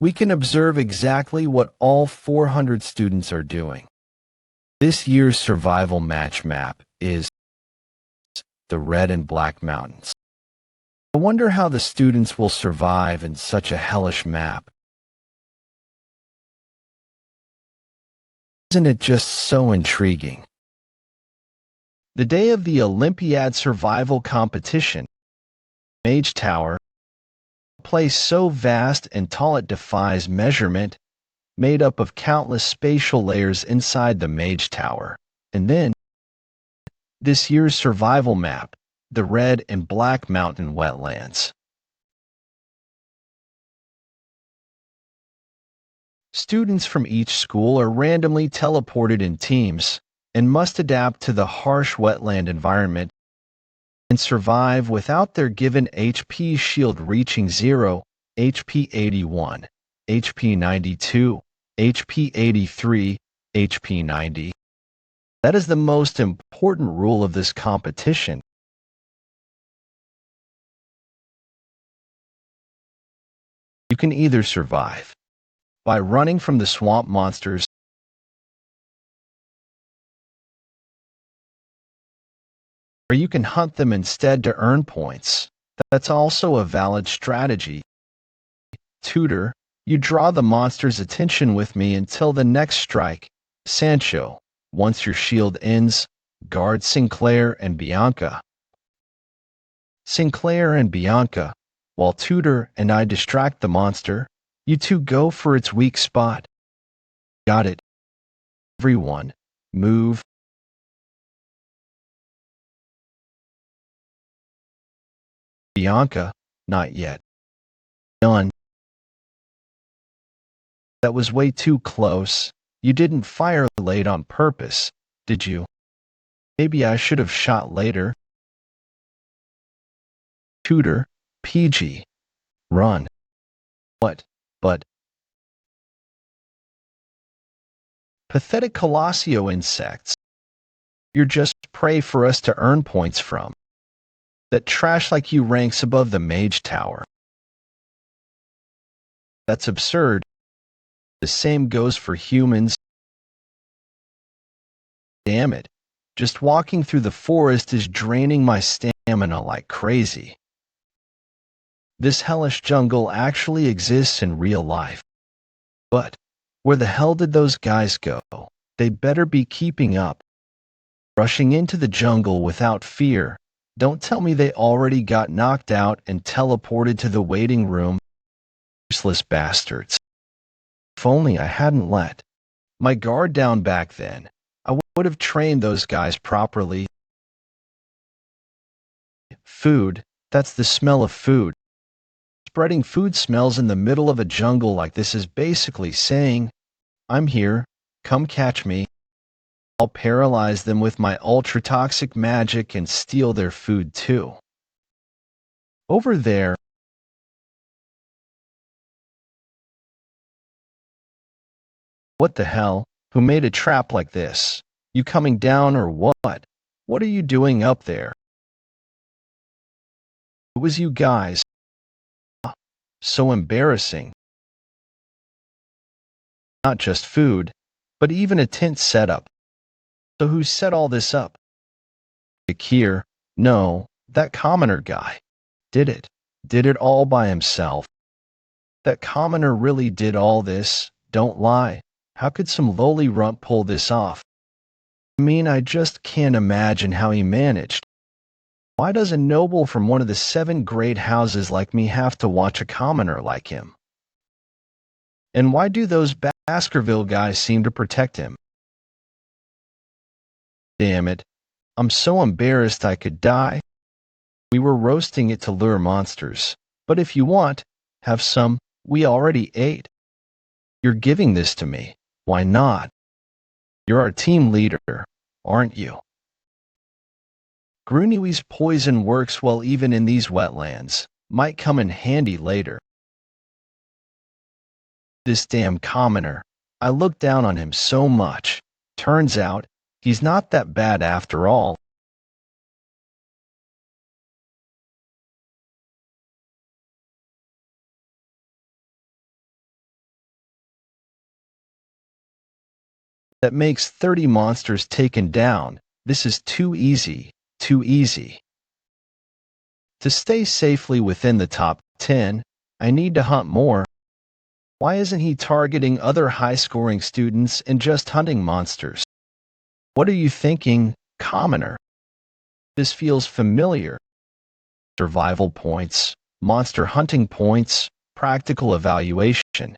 We can observe exactly what all 400 students are doing. This year's survival match map is the Red and Black Mountains. I wonder how the students will survive in such a hellish map. Isn't it just so intriguing? The day of the Olympiad survival competition. Mage Tower, a place so vast and tall it defies measurement, made up of countless spatial layers inside the Mage Tower. And then, this year's survival map, the Red and Black Mountain Wetlands. Students from each school are randomly teleported in teams and must adapt to the harsh wetland environment and survive without their given HP shield reaching 0, HP 81, HP 92, HP 83, HP 90. That is the most important rule of this competition. You can either survive by running from the swamp monsters or you can hunt them instead to earn points. That's also a valid strategy. Tutor, you draw the monster's attention with me until the next strike. Sancho, once your shield ends, guard Sinclair and Bianca. Sinclair and Bianca, While Tutor and I distract the monster, you two go for its weak spot. Got it. Everyone, move. Bianca, not yet. Done. That was way too close. You didn't fire late on purpose, did you? Maybe I should have shot later. Tutor, PG. Run. What? But. Pathetic Colossio insects. You're just prey for us to earn points from. That trash like you ranks above the mage tower. That's absurd. The same goes for humans. Damn it. Just walking through the forest is draining my stamina like crazy. This hellish jungle actually exists in real life. But where the hell did those guys go? They better be keeping up. Rushing into the jungle without fear. Don't tell me they already got knocked out and teleported to the waiting room. Useless bastards. If only I hadn't let my guard down back then, I would have trained those guys properly. Food, that's the smell of food. Spreading food smells in the middle of a jungle like this is basically saying, I'm here, come catch me. I'll paralyze them with my ultra-toxic magic and steal their food too. Over there. What the hell? Who made a trap like this? You coming down or what? What are you doing up there? It was you guys. So embarrassing. Not just food, but even a tent setup. So who set all this up? Vikir? No, that commoner guy. Did it. Did it all by himself. That commoner really did all this, don't lie. How could some lowly rump pull this off? I mean, I just can't imagine how he managed. Why does a noble from one of the 7 great houses like me have to watch a commoner like him? And why do those Baskerville guys seem to protect him? Damn it. I'm so embarrassed I could die. We were roasting it to lure monsters. But if you want, have some. We already ate. You're giving this to me. Why not? You're our team leader, aren't you? Gruniwi's poison works well even in these wetlands. Might come in handy later. This damn commoner. I look down on him so much. Turns out, he's not that bad after all. That makes 30 monsters taken down. This is too easy, too easy. To stay safely within the top 10, I need to hunt more. Why isn't he targeting other high-scoring students and just hunting monsters? What are you thinking, commoner? This feels familiar. Survival points, monster hunting points, practical evaluation.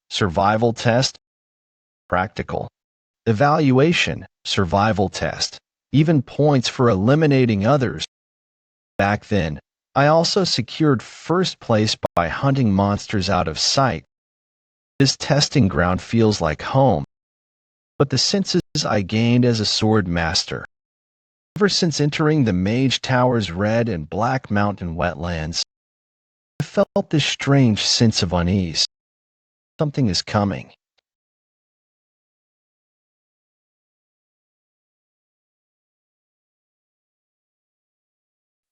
Survival test, practical. Evaluation, survival test. Even points for eliminating others. Back then, I also secured first place by hunting monsters out of sight. This testing ground feels like home. But the senses I gained as a sword master. Ever since entering the Mage Tower's red and black mountain wetlands, I felt this strange sense of unease. Something is coming.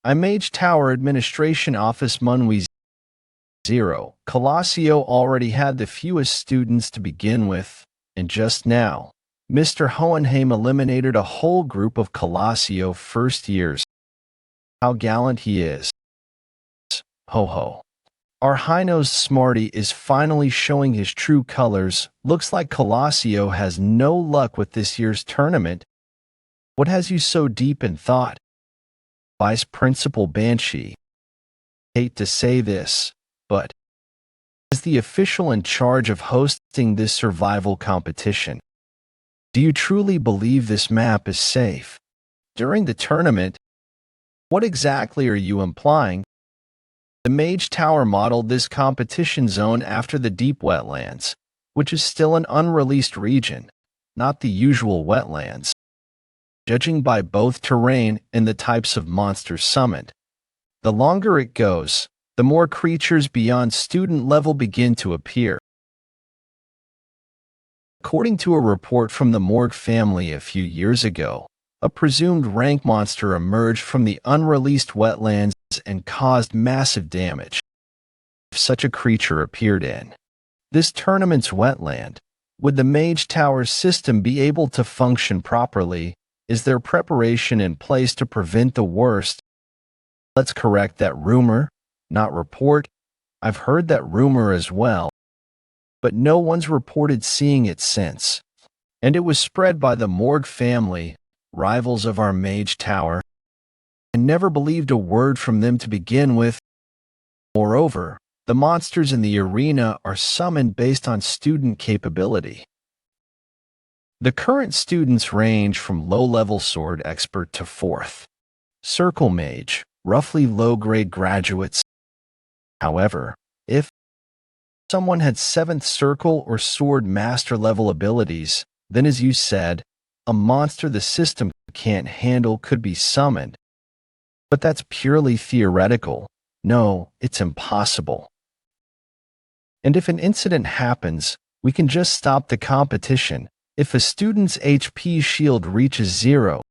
I Mage Tower Administration Office Manhwa 0. Colossio already had the fewest students to begin with, and just now, Mr. Hohenheim eliminated a whole group of Colossio first years. How gallant he is. Ho ho. Our high-nosed smarty is finally showing his true colors. Looks like Colossio has no luck with this year's tournament. What has you so deep in thought? Vice Principal Banshee. hate to say this, but as the official in charge of hosting this survival competition, do you truly believe this map is safe? During the tournament, what exactly are you implying? The Mage Tower modeled this competition zone after the deep wetlands, which is still an unreleased region, not the usual wetlands. Judging by both terrain and the types of monsters summoned, the longer it goes, the more creatures beyond student level begin to appear. According to a report from the Morgue family a few years ago, a presumed rank monster emerged from the unreleased wetlands and caused massive damage. If such a creature appeared in this tournament's wetland, would the Mage Tower system be able to function properly? Is there preparation in place to prevent the worst? Let's correct that rumor, not report. I've heard that rumor as well, but no one's reported seeing it since. And it was spread by the Morgue family, rivals of our Mage Tower, and never believed a word from them to begin with. Moreover, the monsters in the arena are summoned based on student capability. The current students range from low-level sword expert to 4th circle mage, roughly low-grade graduates. However, if someone had 7th circle or sword master level abilities, then as you said, a monster the system can't handle could be summoned. But that's purely theoretical. No, it's impossible. And if an incident happens, we can just stop the competition. If a student's HP shield reaches 0,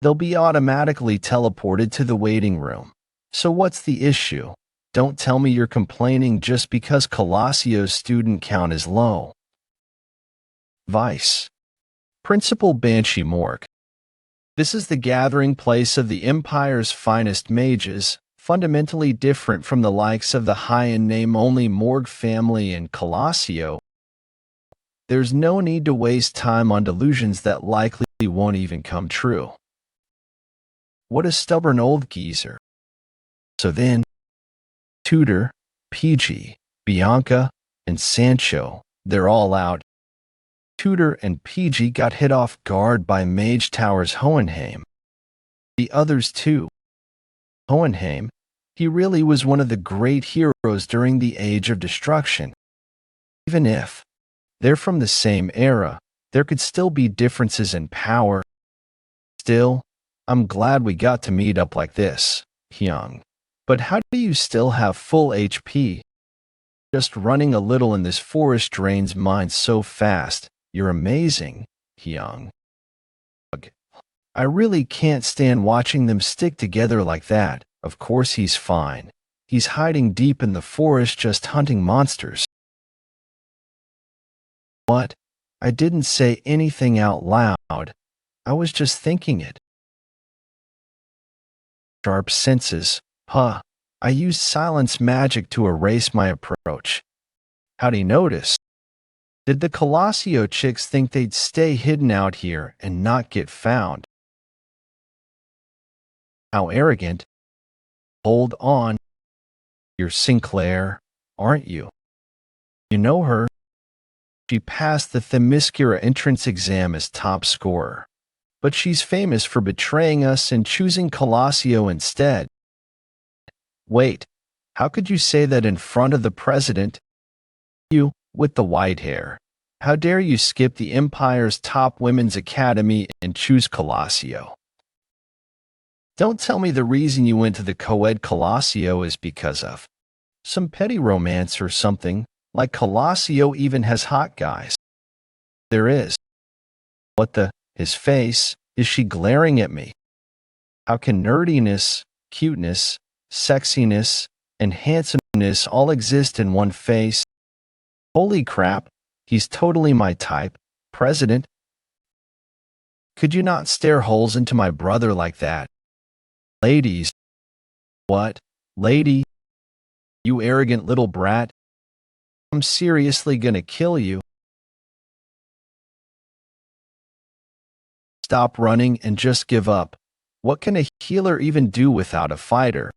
they'll be automatically teleported to the waiting room. So what's the issue? Don't tell me you're complaining just because Colossio's student count is low. Vice Principal Banshee Morgue. This is the gathering place of the Empire's finest mages, fundamentally different from the likes of the high-in-name-only Morgue family and Colossio. There's no need to waste time on delusions that likely won't even come true. What a stubborn old geezer. So then, Tudor, PG, Bianca, and Sancho, they're all out. Tudor and PG got hit off guard by Mage Tower's Hohenheim. The others too. Hohenheim, he really was one of the great heroes during the Age of Destruction. Even if they're from the same era, there could still be differences in power. Still, I'm glad we got to meet up like this, Hyung. But how do you still have full HP? Just running a little in this forest drains mine so fast. You're amazing, Hyung. I really can't stand watching them stick together like that. Of course he's fine. He's hiding deep in the forest just hunting monsters. What? I didn't say anything out loud. I was just thinking it. Sharp senses. Huh. I used silence magic to erase my approach. How'd he notice? Did the Colossio chicks think they'd stay hidden out here and not get found? How arrogant. Hold on. You're Sinclair, aren't you? You know her. She passed the Themyscira entrance exam as top scorer. But she's famous for betraying us and choosing Colossio instead. Wait, how could you say that in front of the president? You, with the white hair. How dare you skip the Empire's top women's academy and choose Colossio? Don't tell me the reason you went to the co-ed Colossio is because of some petty romance or something, like Colossio even has hot guys. There is. What the, his face, is she glaring at me? How can nerdiness, cuteness, sexiness, and handsomeness all exist in one face? Holy crap, he's totally my type, President. Could you not stare holes into my brother like that? Ladies. What? Lady? You arrogant little brat. I'm seriously gonna kill you. Stop running and just give up. What can a healer even do without a fighter?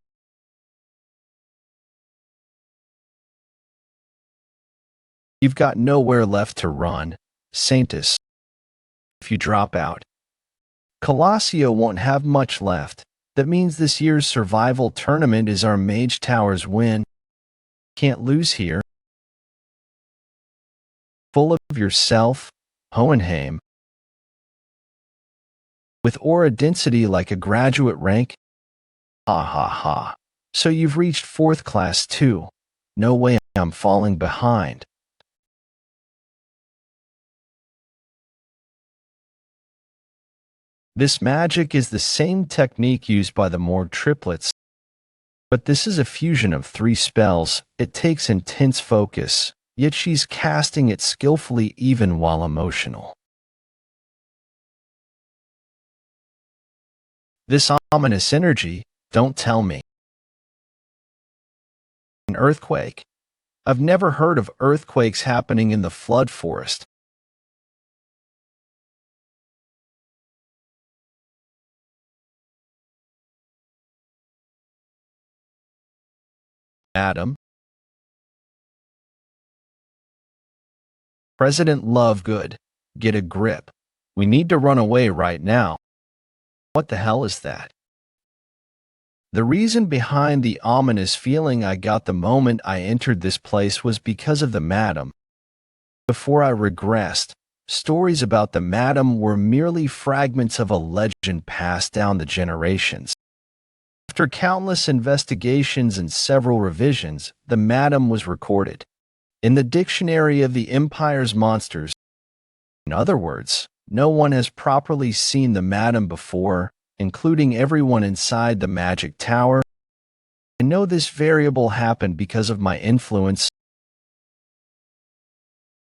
You've got nowhere left to run, Saintus. If you drop out, Colossio won't have much left. That means this year's survival tournament is our Mage Tower's win. Can't lose here. Full of yourself, Hohenheim. With aura density like a graduate rank? Ha ha ha. So you've reached 4th class too. No way I'm falling behind. This magic is the same technique used by the Morgue triplets, but this is a fusion of 3 spells. It takes intense focus, yet she's casting it skillfully even while emotional. This ominous energy, don't tell me. An earthquake? I've never heard of earthquakes happening in the flood forest. Adam? President Lovegood, get a grip. We need to run away right now. What the hell is that? The reason behind the ominous feeling I got the moment I entered this place was because of the madam. Before I regressed, stories about the madam were merely fragments of a legend passed down the generations. After countless investigations and several revisions, the madam was recorded in the Dictionary of the Empire's Monsters. In other words, no one has properly seen the madam before, including everyone inside the magic tower. I know this variable happened because of my influence.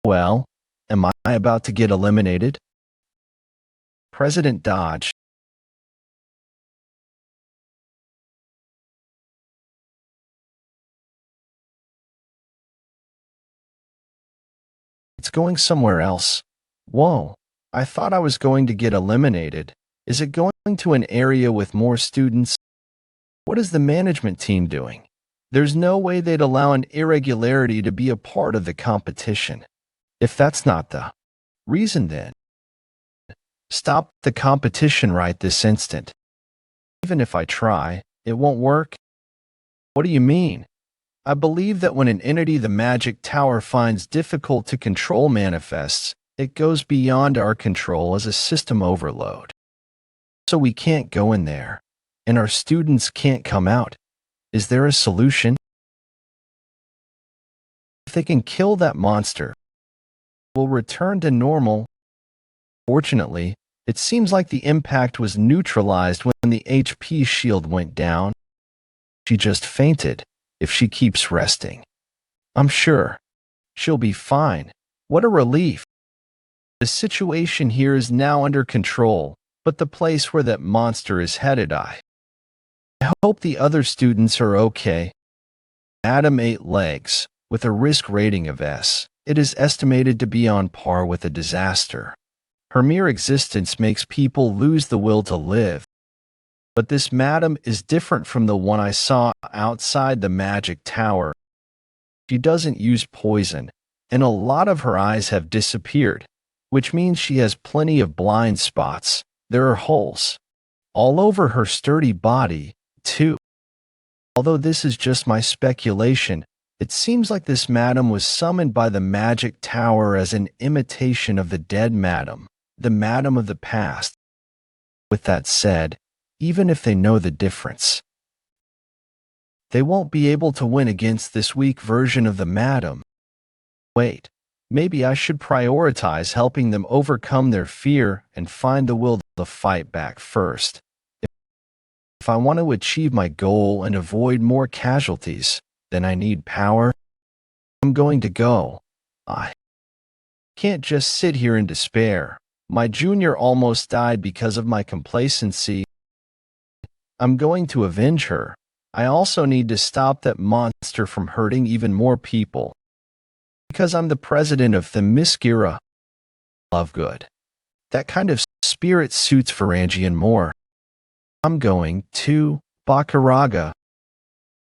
Well, am I about to get eliminated? President Dodge. It's going somewhere else. Whoa, I thought I was going to get eliminated. Is it going to an area with more students? What is the management team doing? There's no way they'd allow an irregularity to be a part of the competition. If that's not the reason, then stop the competition right this instant. Even if I try, it won't work. What do you mean? I believe that when an entity the magic tower finds difficult to control manifests, it goes beyond our control as a system overload. So we can't go in there, and our students can't come out. Is there a solution? If they can kill that monster, we'll return to normal. Fortunately, it seems like the impact was neutralized when the HP shield went down. She just fainted. If she keeps resting, I'm sure she'll be fine. What a relief. The situation here is now under control, but the place where that monster is headed, I hope the other students are okay. Adam 8 legs, with a risk rating of S. It is estimated to be on par with a disaster. Her mere existence makes people lose the will to live. But this madam is different from the one I saw outside the magic tower. She doesn't use poison, and a lot of her eyes have disappeared, which means she has plenty of blind spots. There are holes all over her sturdy body, too. Although this is just my speculation, it seems like this madam was summoned by the magic tower as an imitation of the dead madam, the madam of the past. With that said, even if they know the difference, they won't be able to win against this weak version of the madam. Wait, maybe I should prioritize helping them overcome their fear and find the will to fight back first. If I want to achieve my goal and avoid more casualties, then I need power. I'm going to go. I can't just sit here in despair. My junior almost died because of my complacency. I'm going to avenge her. I also need to stop that monster from hurting even more people. Because I'm the president of Themyscira. Lovegood. That kind of spirit suits Varangian more. I'm going to Bakaraga.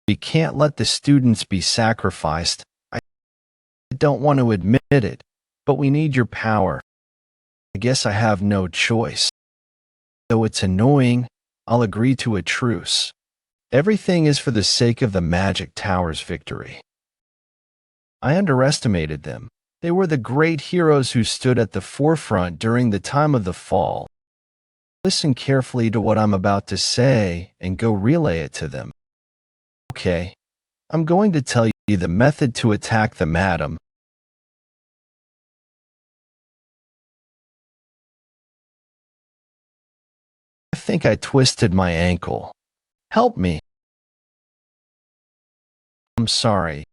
We can't let the students be sacrificed. I don't want to admit it, but we need your power. I guess I have no choice. Though it's annoying, I'll agree to a truce. Everything is for the sake of the Magic Tower's victory. I underestimated them. They were the great heroes who stood at the forefront during the time of the fall. Listen carefully to what I'm about to say and go relay it to them. Okay, I'm going to tell you the method to attack the madam. I think I twisted my ankle. Help me. I'm sorry.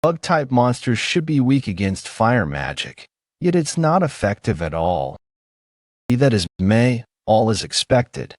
Bug-type monsters should be weak against fire magic, yet it's not effective at all. Be that as may, all is expected.